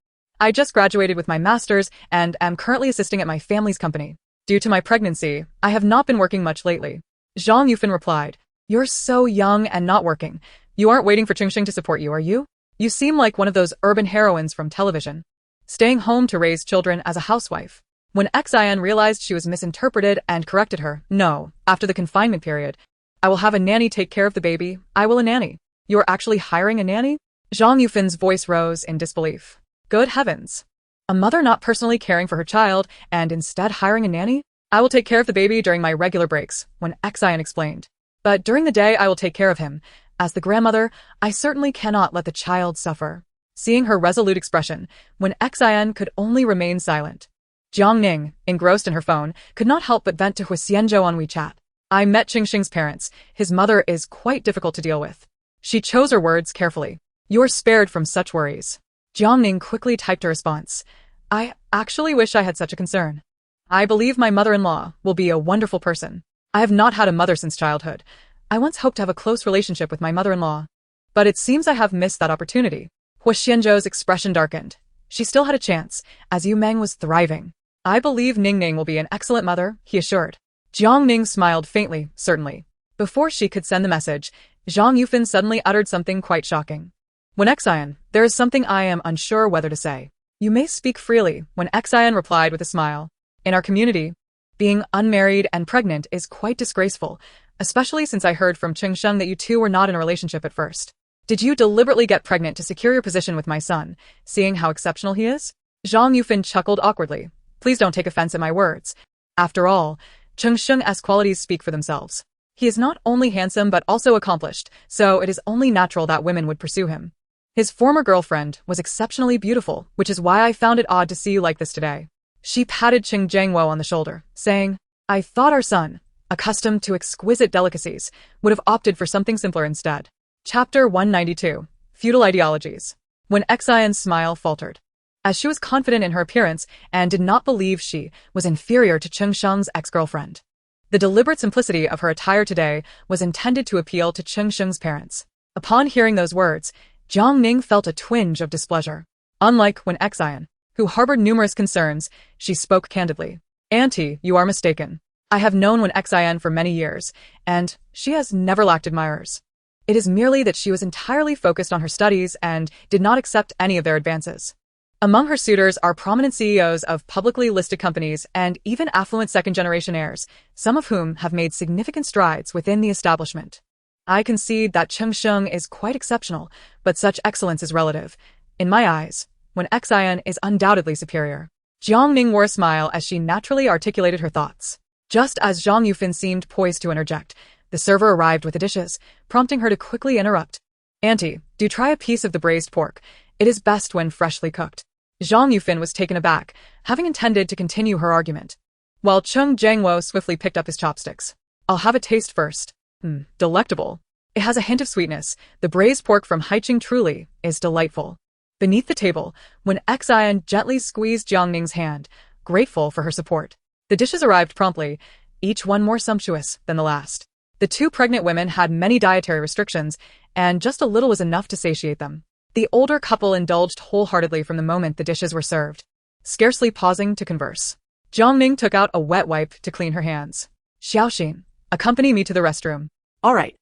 "I just graduated with my master's and am currently assisting at my family's company. Due to my pregnancy, I have not been working much lately." Zhang Yufin replied, "You're so young and not working. You aren't waiting for Chengxing to support you, are you? You seem like one of those urban heroines from television, staying home to raise children as a housewife." When Xian realized she was misinterpreted and corrected her, "No, after the confinement period, I will have a nanny take care of the baby. I will a nanny." "You're actually hiring a nanny?" Zhang Yufin's voice rose in disbelief. Good heavens. A mother not personally caring for her child and instead hiring a nanny? "I will take care of the baby during my regular breaks," when Xian explained. "But during the day I will take care of him. As the grandmother, I certainly cannot let the child suffer." Seeing her resolute expression, when Xian could only remain silent. Jiang Ning, engrossed in her phone, could not help but vent to Huo Xianzhou on WeChat. "I met Chengxing's parents. His mother is quite difficult to deal with." She chose her words carefully. "You're spared from such worries." Jiang Ning quickly typed a response. "I actually wish I had such a concern. I believe my mother-in-law will be a wonderful person. I have not had a mother since childhood. I once hoped to have a close relationship with my mother-in-law, but it seems I have missed that opportunity." Huo Xianzhou's expression darkened. She still had a chance, as Yu Meng was thriving. "I believe Ning Ning will be an excellent mother," he assured. Jiang Ning smiled faintly, certainly. Before she could send the message, Zhang Yufin suddenly uttered something quite shocking. "When Xian, there is something I am unsure whether to say." "You may speak freely," when Xian replied with a smile. "In our community, being unmarried and pregnant is quite disgraceful, especially since I heard from Chengsheng that you two were not in a relationship at first. Did you deliberately get pregnant to secure your position with my son, seeing how exceptional he is?" Zhang Yufin chuckled awkwardly. "Please don't take offense at my words. After all, Chengsheng's qualities speak for themselves. He is not only handsome but also accomplished, so it is only natural that women would pursue him. His former girlfriend was exceptionally beautiful, which is why I found it odd to see you like this today." She patted Cheng Jiangwo on the shoulder, saying, "I thought our son, accustomed to exquisite delicacies, would have opted for something simpler instead." Chapter 192. Feudal Ideologies. When Xian's smile faltered, as she was confident in her appearance and did not believe she was inferior to Chengsheng's ex-girlfriend. The deliberate simplicity of her attire today was intended to appeal to Chengsheng's parents. Upon hearing those words, Jiang Ning felt a twinge of displeasure. Unlike when Xian, who harbored numerous concerns, she spoke candidly. "Auntie, you are mistaken. I have known when Xian for many years, and she has never lacked admirers. It is merely that she was entirely focused on her studies and did not accept any of their advances. Among her suitors are prominent CEOs of publicly listed companies and even affluent second-generation heirs, some of whom have made significant strides within the establishment. I concede that Chengsheng is quite exceptional, but such excellence is relative. In my eyes, when Xian is undoubtedly superior." Jiang Ning wore a smile as she naturally articulated her thoughts. Just as Zhang Yufin seemed poised to interject, the server arrived with the dishes, prompting her to quickly interrupt. "Auntie, do try a piece of the braised pork. It is best when freshly cooked." Zhang Yufin was taken aback, having intended to continue her argument, while Cheng Jiangwo swiftly picked up his chopsticks. "I'll have a taste first." Delectable. It has a hint of sweetness. The braised pork from Haiqing truly is delightful. Beneath the table, when Xian gently squeezed Jiang Ning's hand, grateful for her support. The dishes arrived promptly, each one more sumptuous than the last. The two pregnant women had many dietary restrictions, and just a little was enough to satiate them. The older couple indulged wholeheartedly from the moment the dishes were served, scarcely pausing to converse. Jiang Ning took out a wet wipe to clean her hands. Xiaoxin, accompany me to the restroom. All right.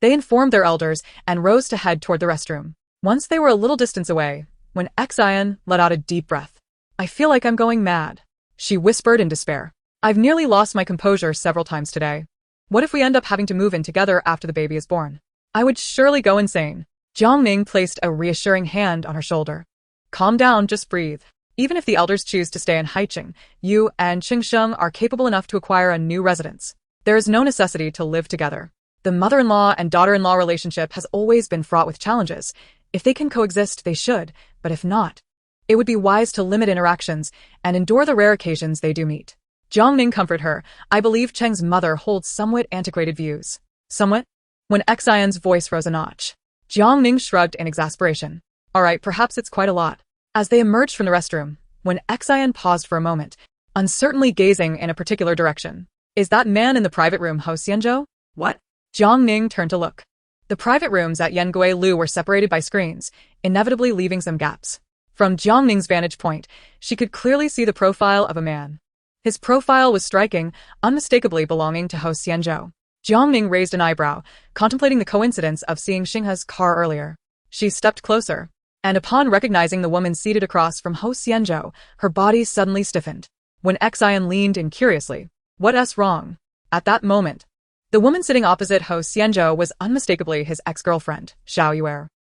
They informed their elders and rose to head toward the restroom. Once they were a little distance away, when Xian let out a deep breath. I feel like I'm going mad, she whispered in despair. I've nearly lost my composure several times today. What if we end up having to move in together after the baby is born? I would surely go insane. Jiang Ning placed a reassuring hand on her shoulder. Calm down, just breathe. Even if the elders choose to stay in Haiqing, you and Qingsheng are capable enough to acquire a new residence. There is no necessity to live together. The mother-in-law and daughter-in-law relationship has always been fraught with challenges. If they can coexist, they should, but if not, it would be wise to limit interactions and endure the rare occasions they do meet. Jiang Ning comforted her. I believe Cheng's mother holds somewhat antiquated views. Somewhat? When Xian's voice rose a notch, Jiang Ning shrugged in exasperation. All right, perhaps it's quite a lot. As they emerged from the restroom, when Xian paused for a moment, uncertainly gazing in a particular direction. Is that man in the private room Huo Xianzhou? What? Jiang Ning turned to look. The private rooms at Yangui Lu were separated by screens, inevitably leaving some gaps. From Jiang Ning's vantage point, she could clearly see the profile of a man. His profile was striking, unmistakably belonging to Huo Xianzhou. Jiang Ning raised an eyebrow, contemplating the coincidence of seeing Xinghe's car earlier. She stepped closer, and upon recognizing the woman seated across from Huo Xianzhou, her body suddenly stiffened. When Xian leaned in curiously, what's wrong? At that moment, the woman sitting opposite Huo Xianzhou was unmistakably his ex-girlfriend, Xiao Yuer.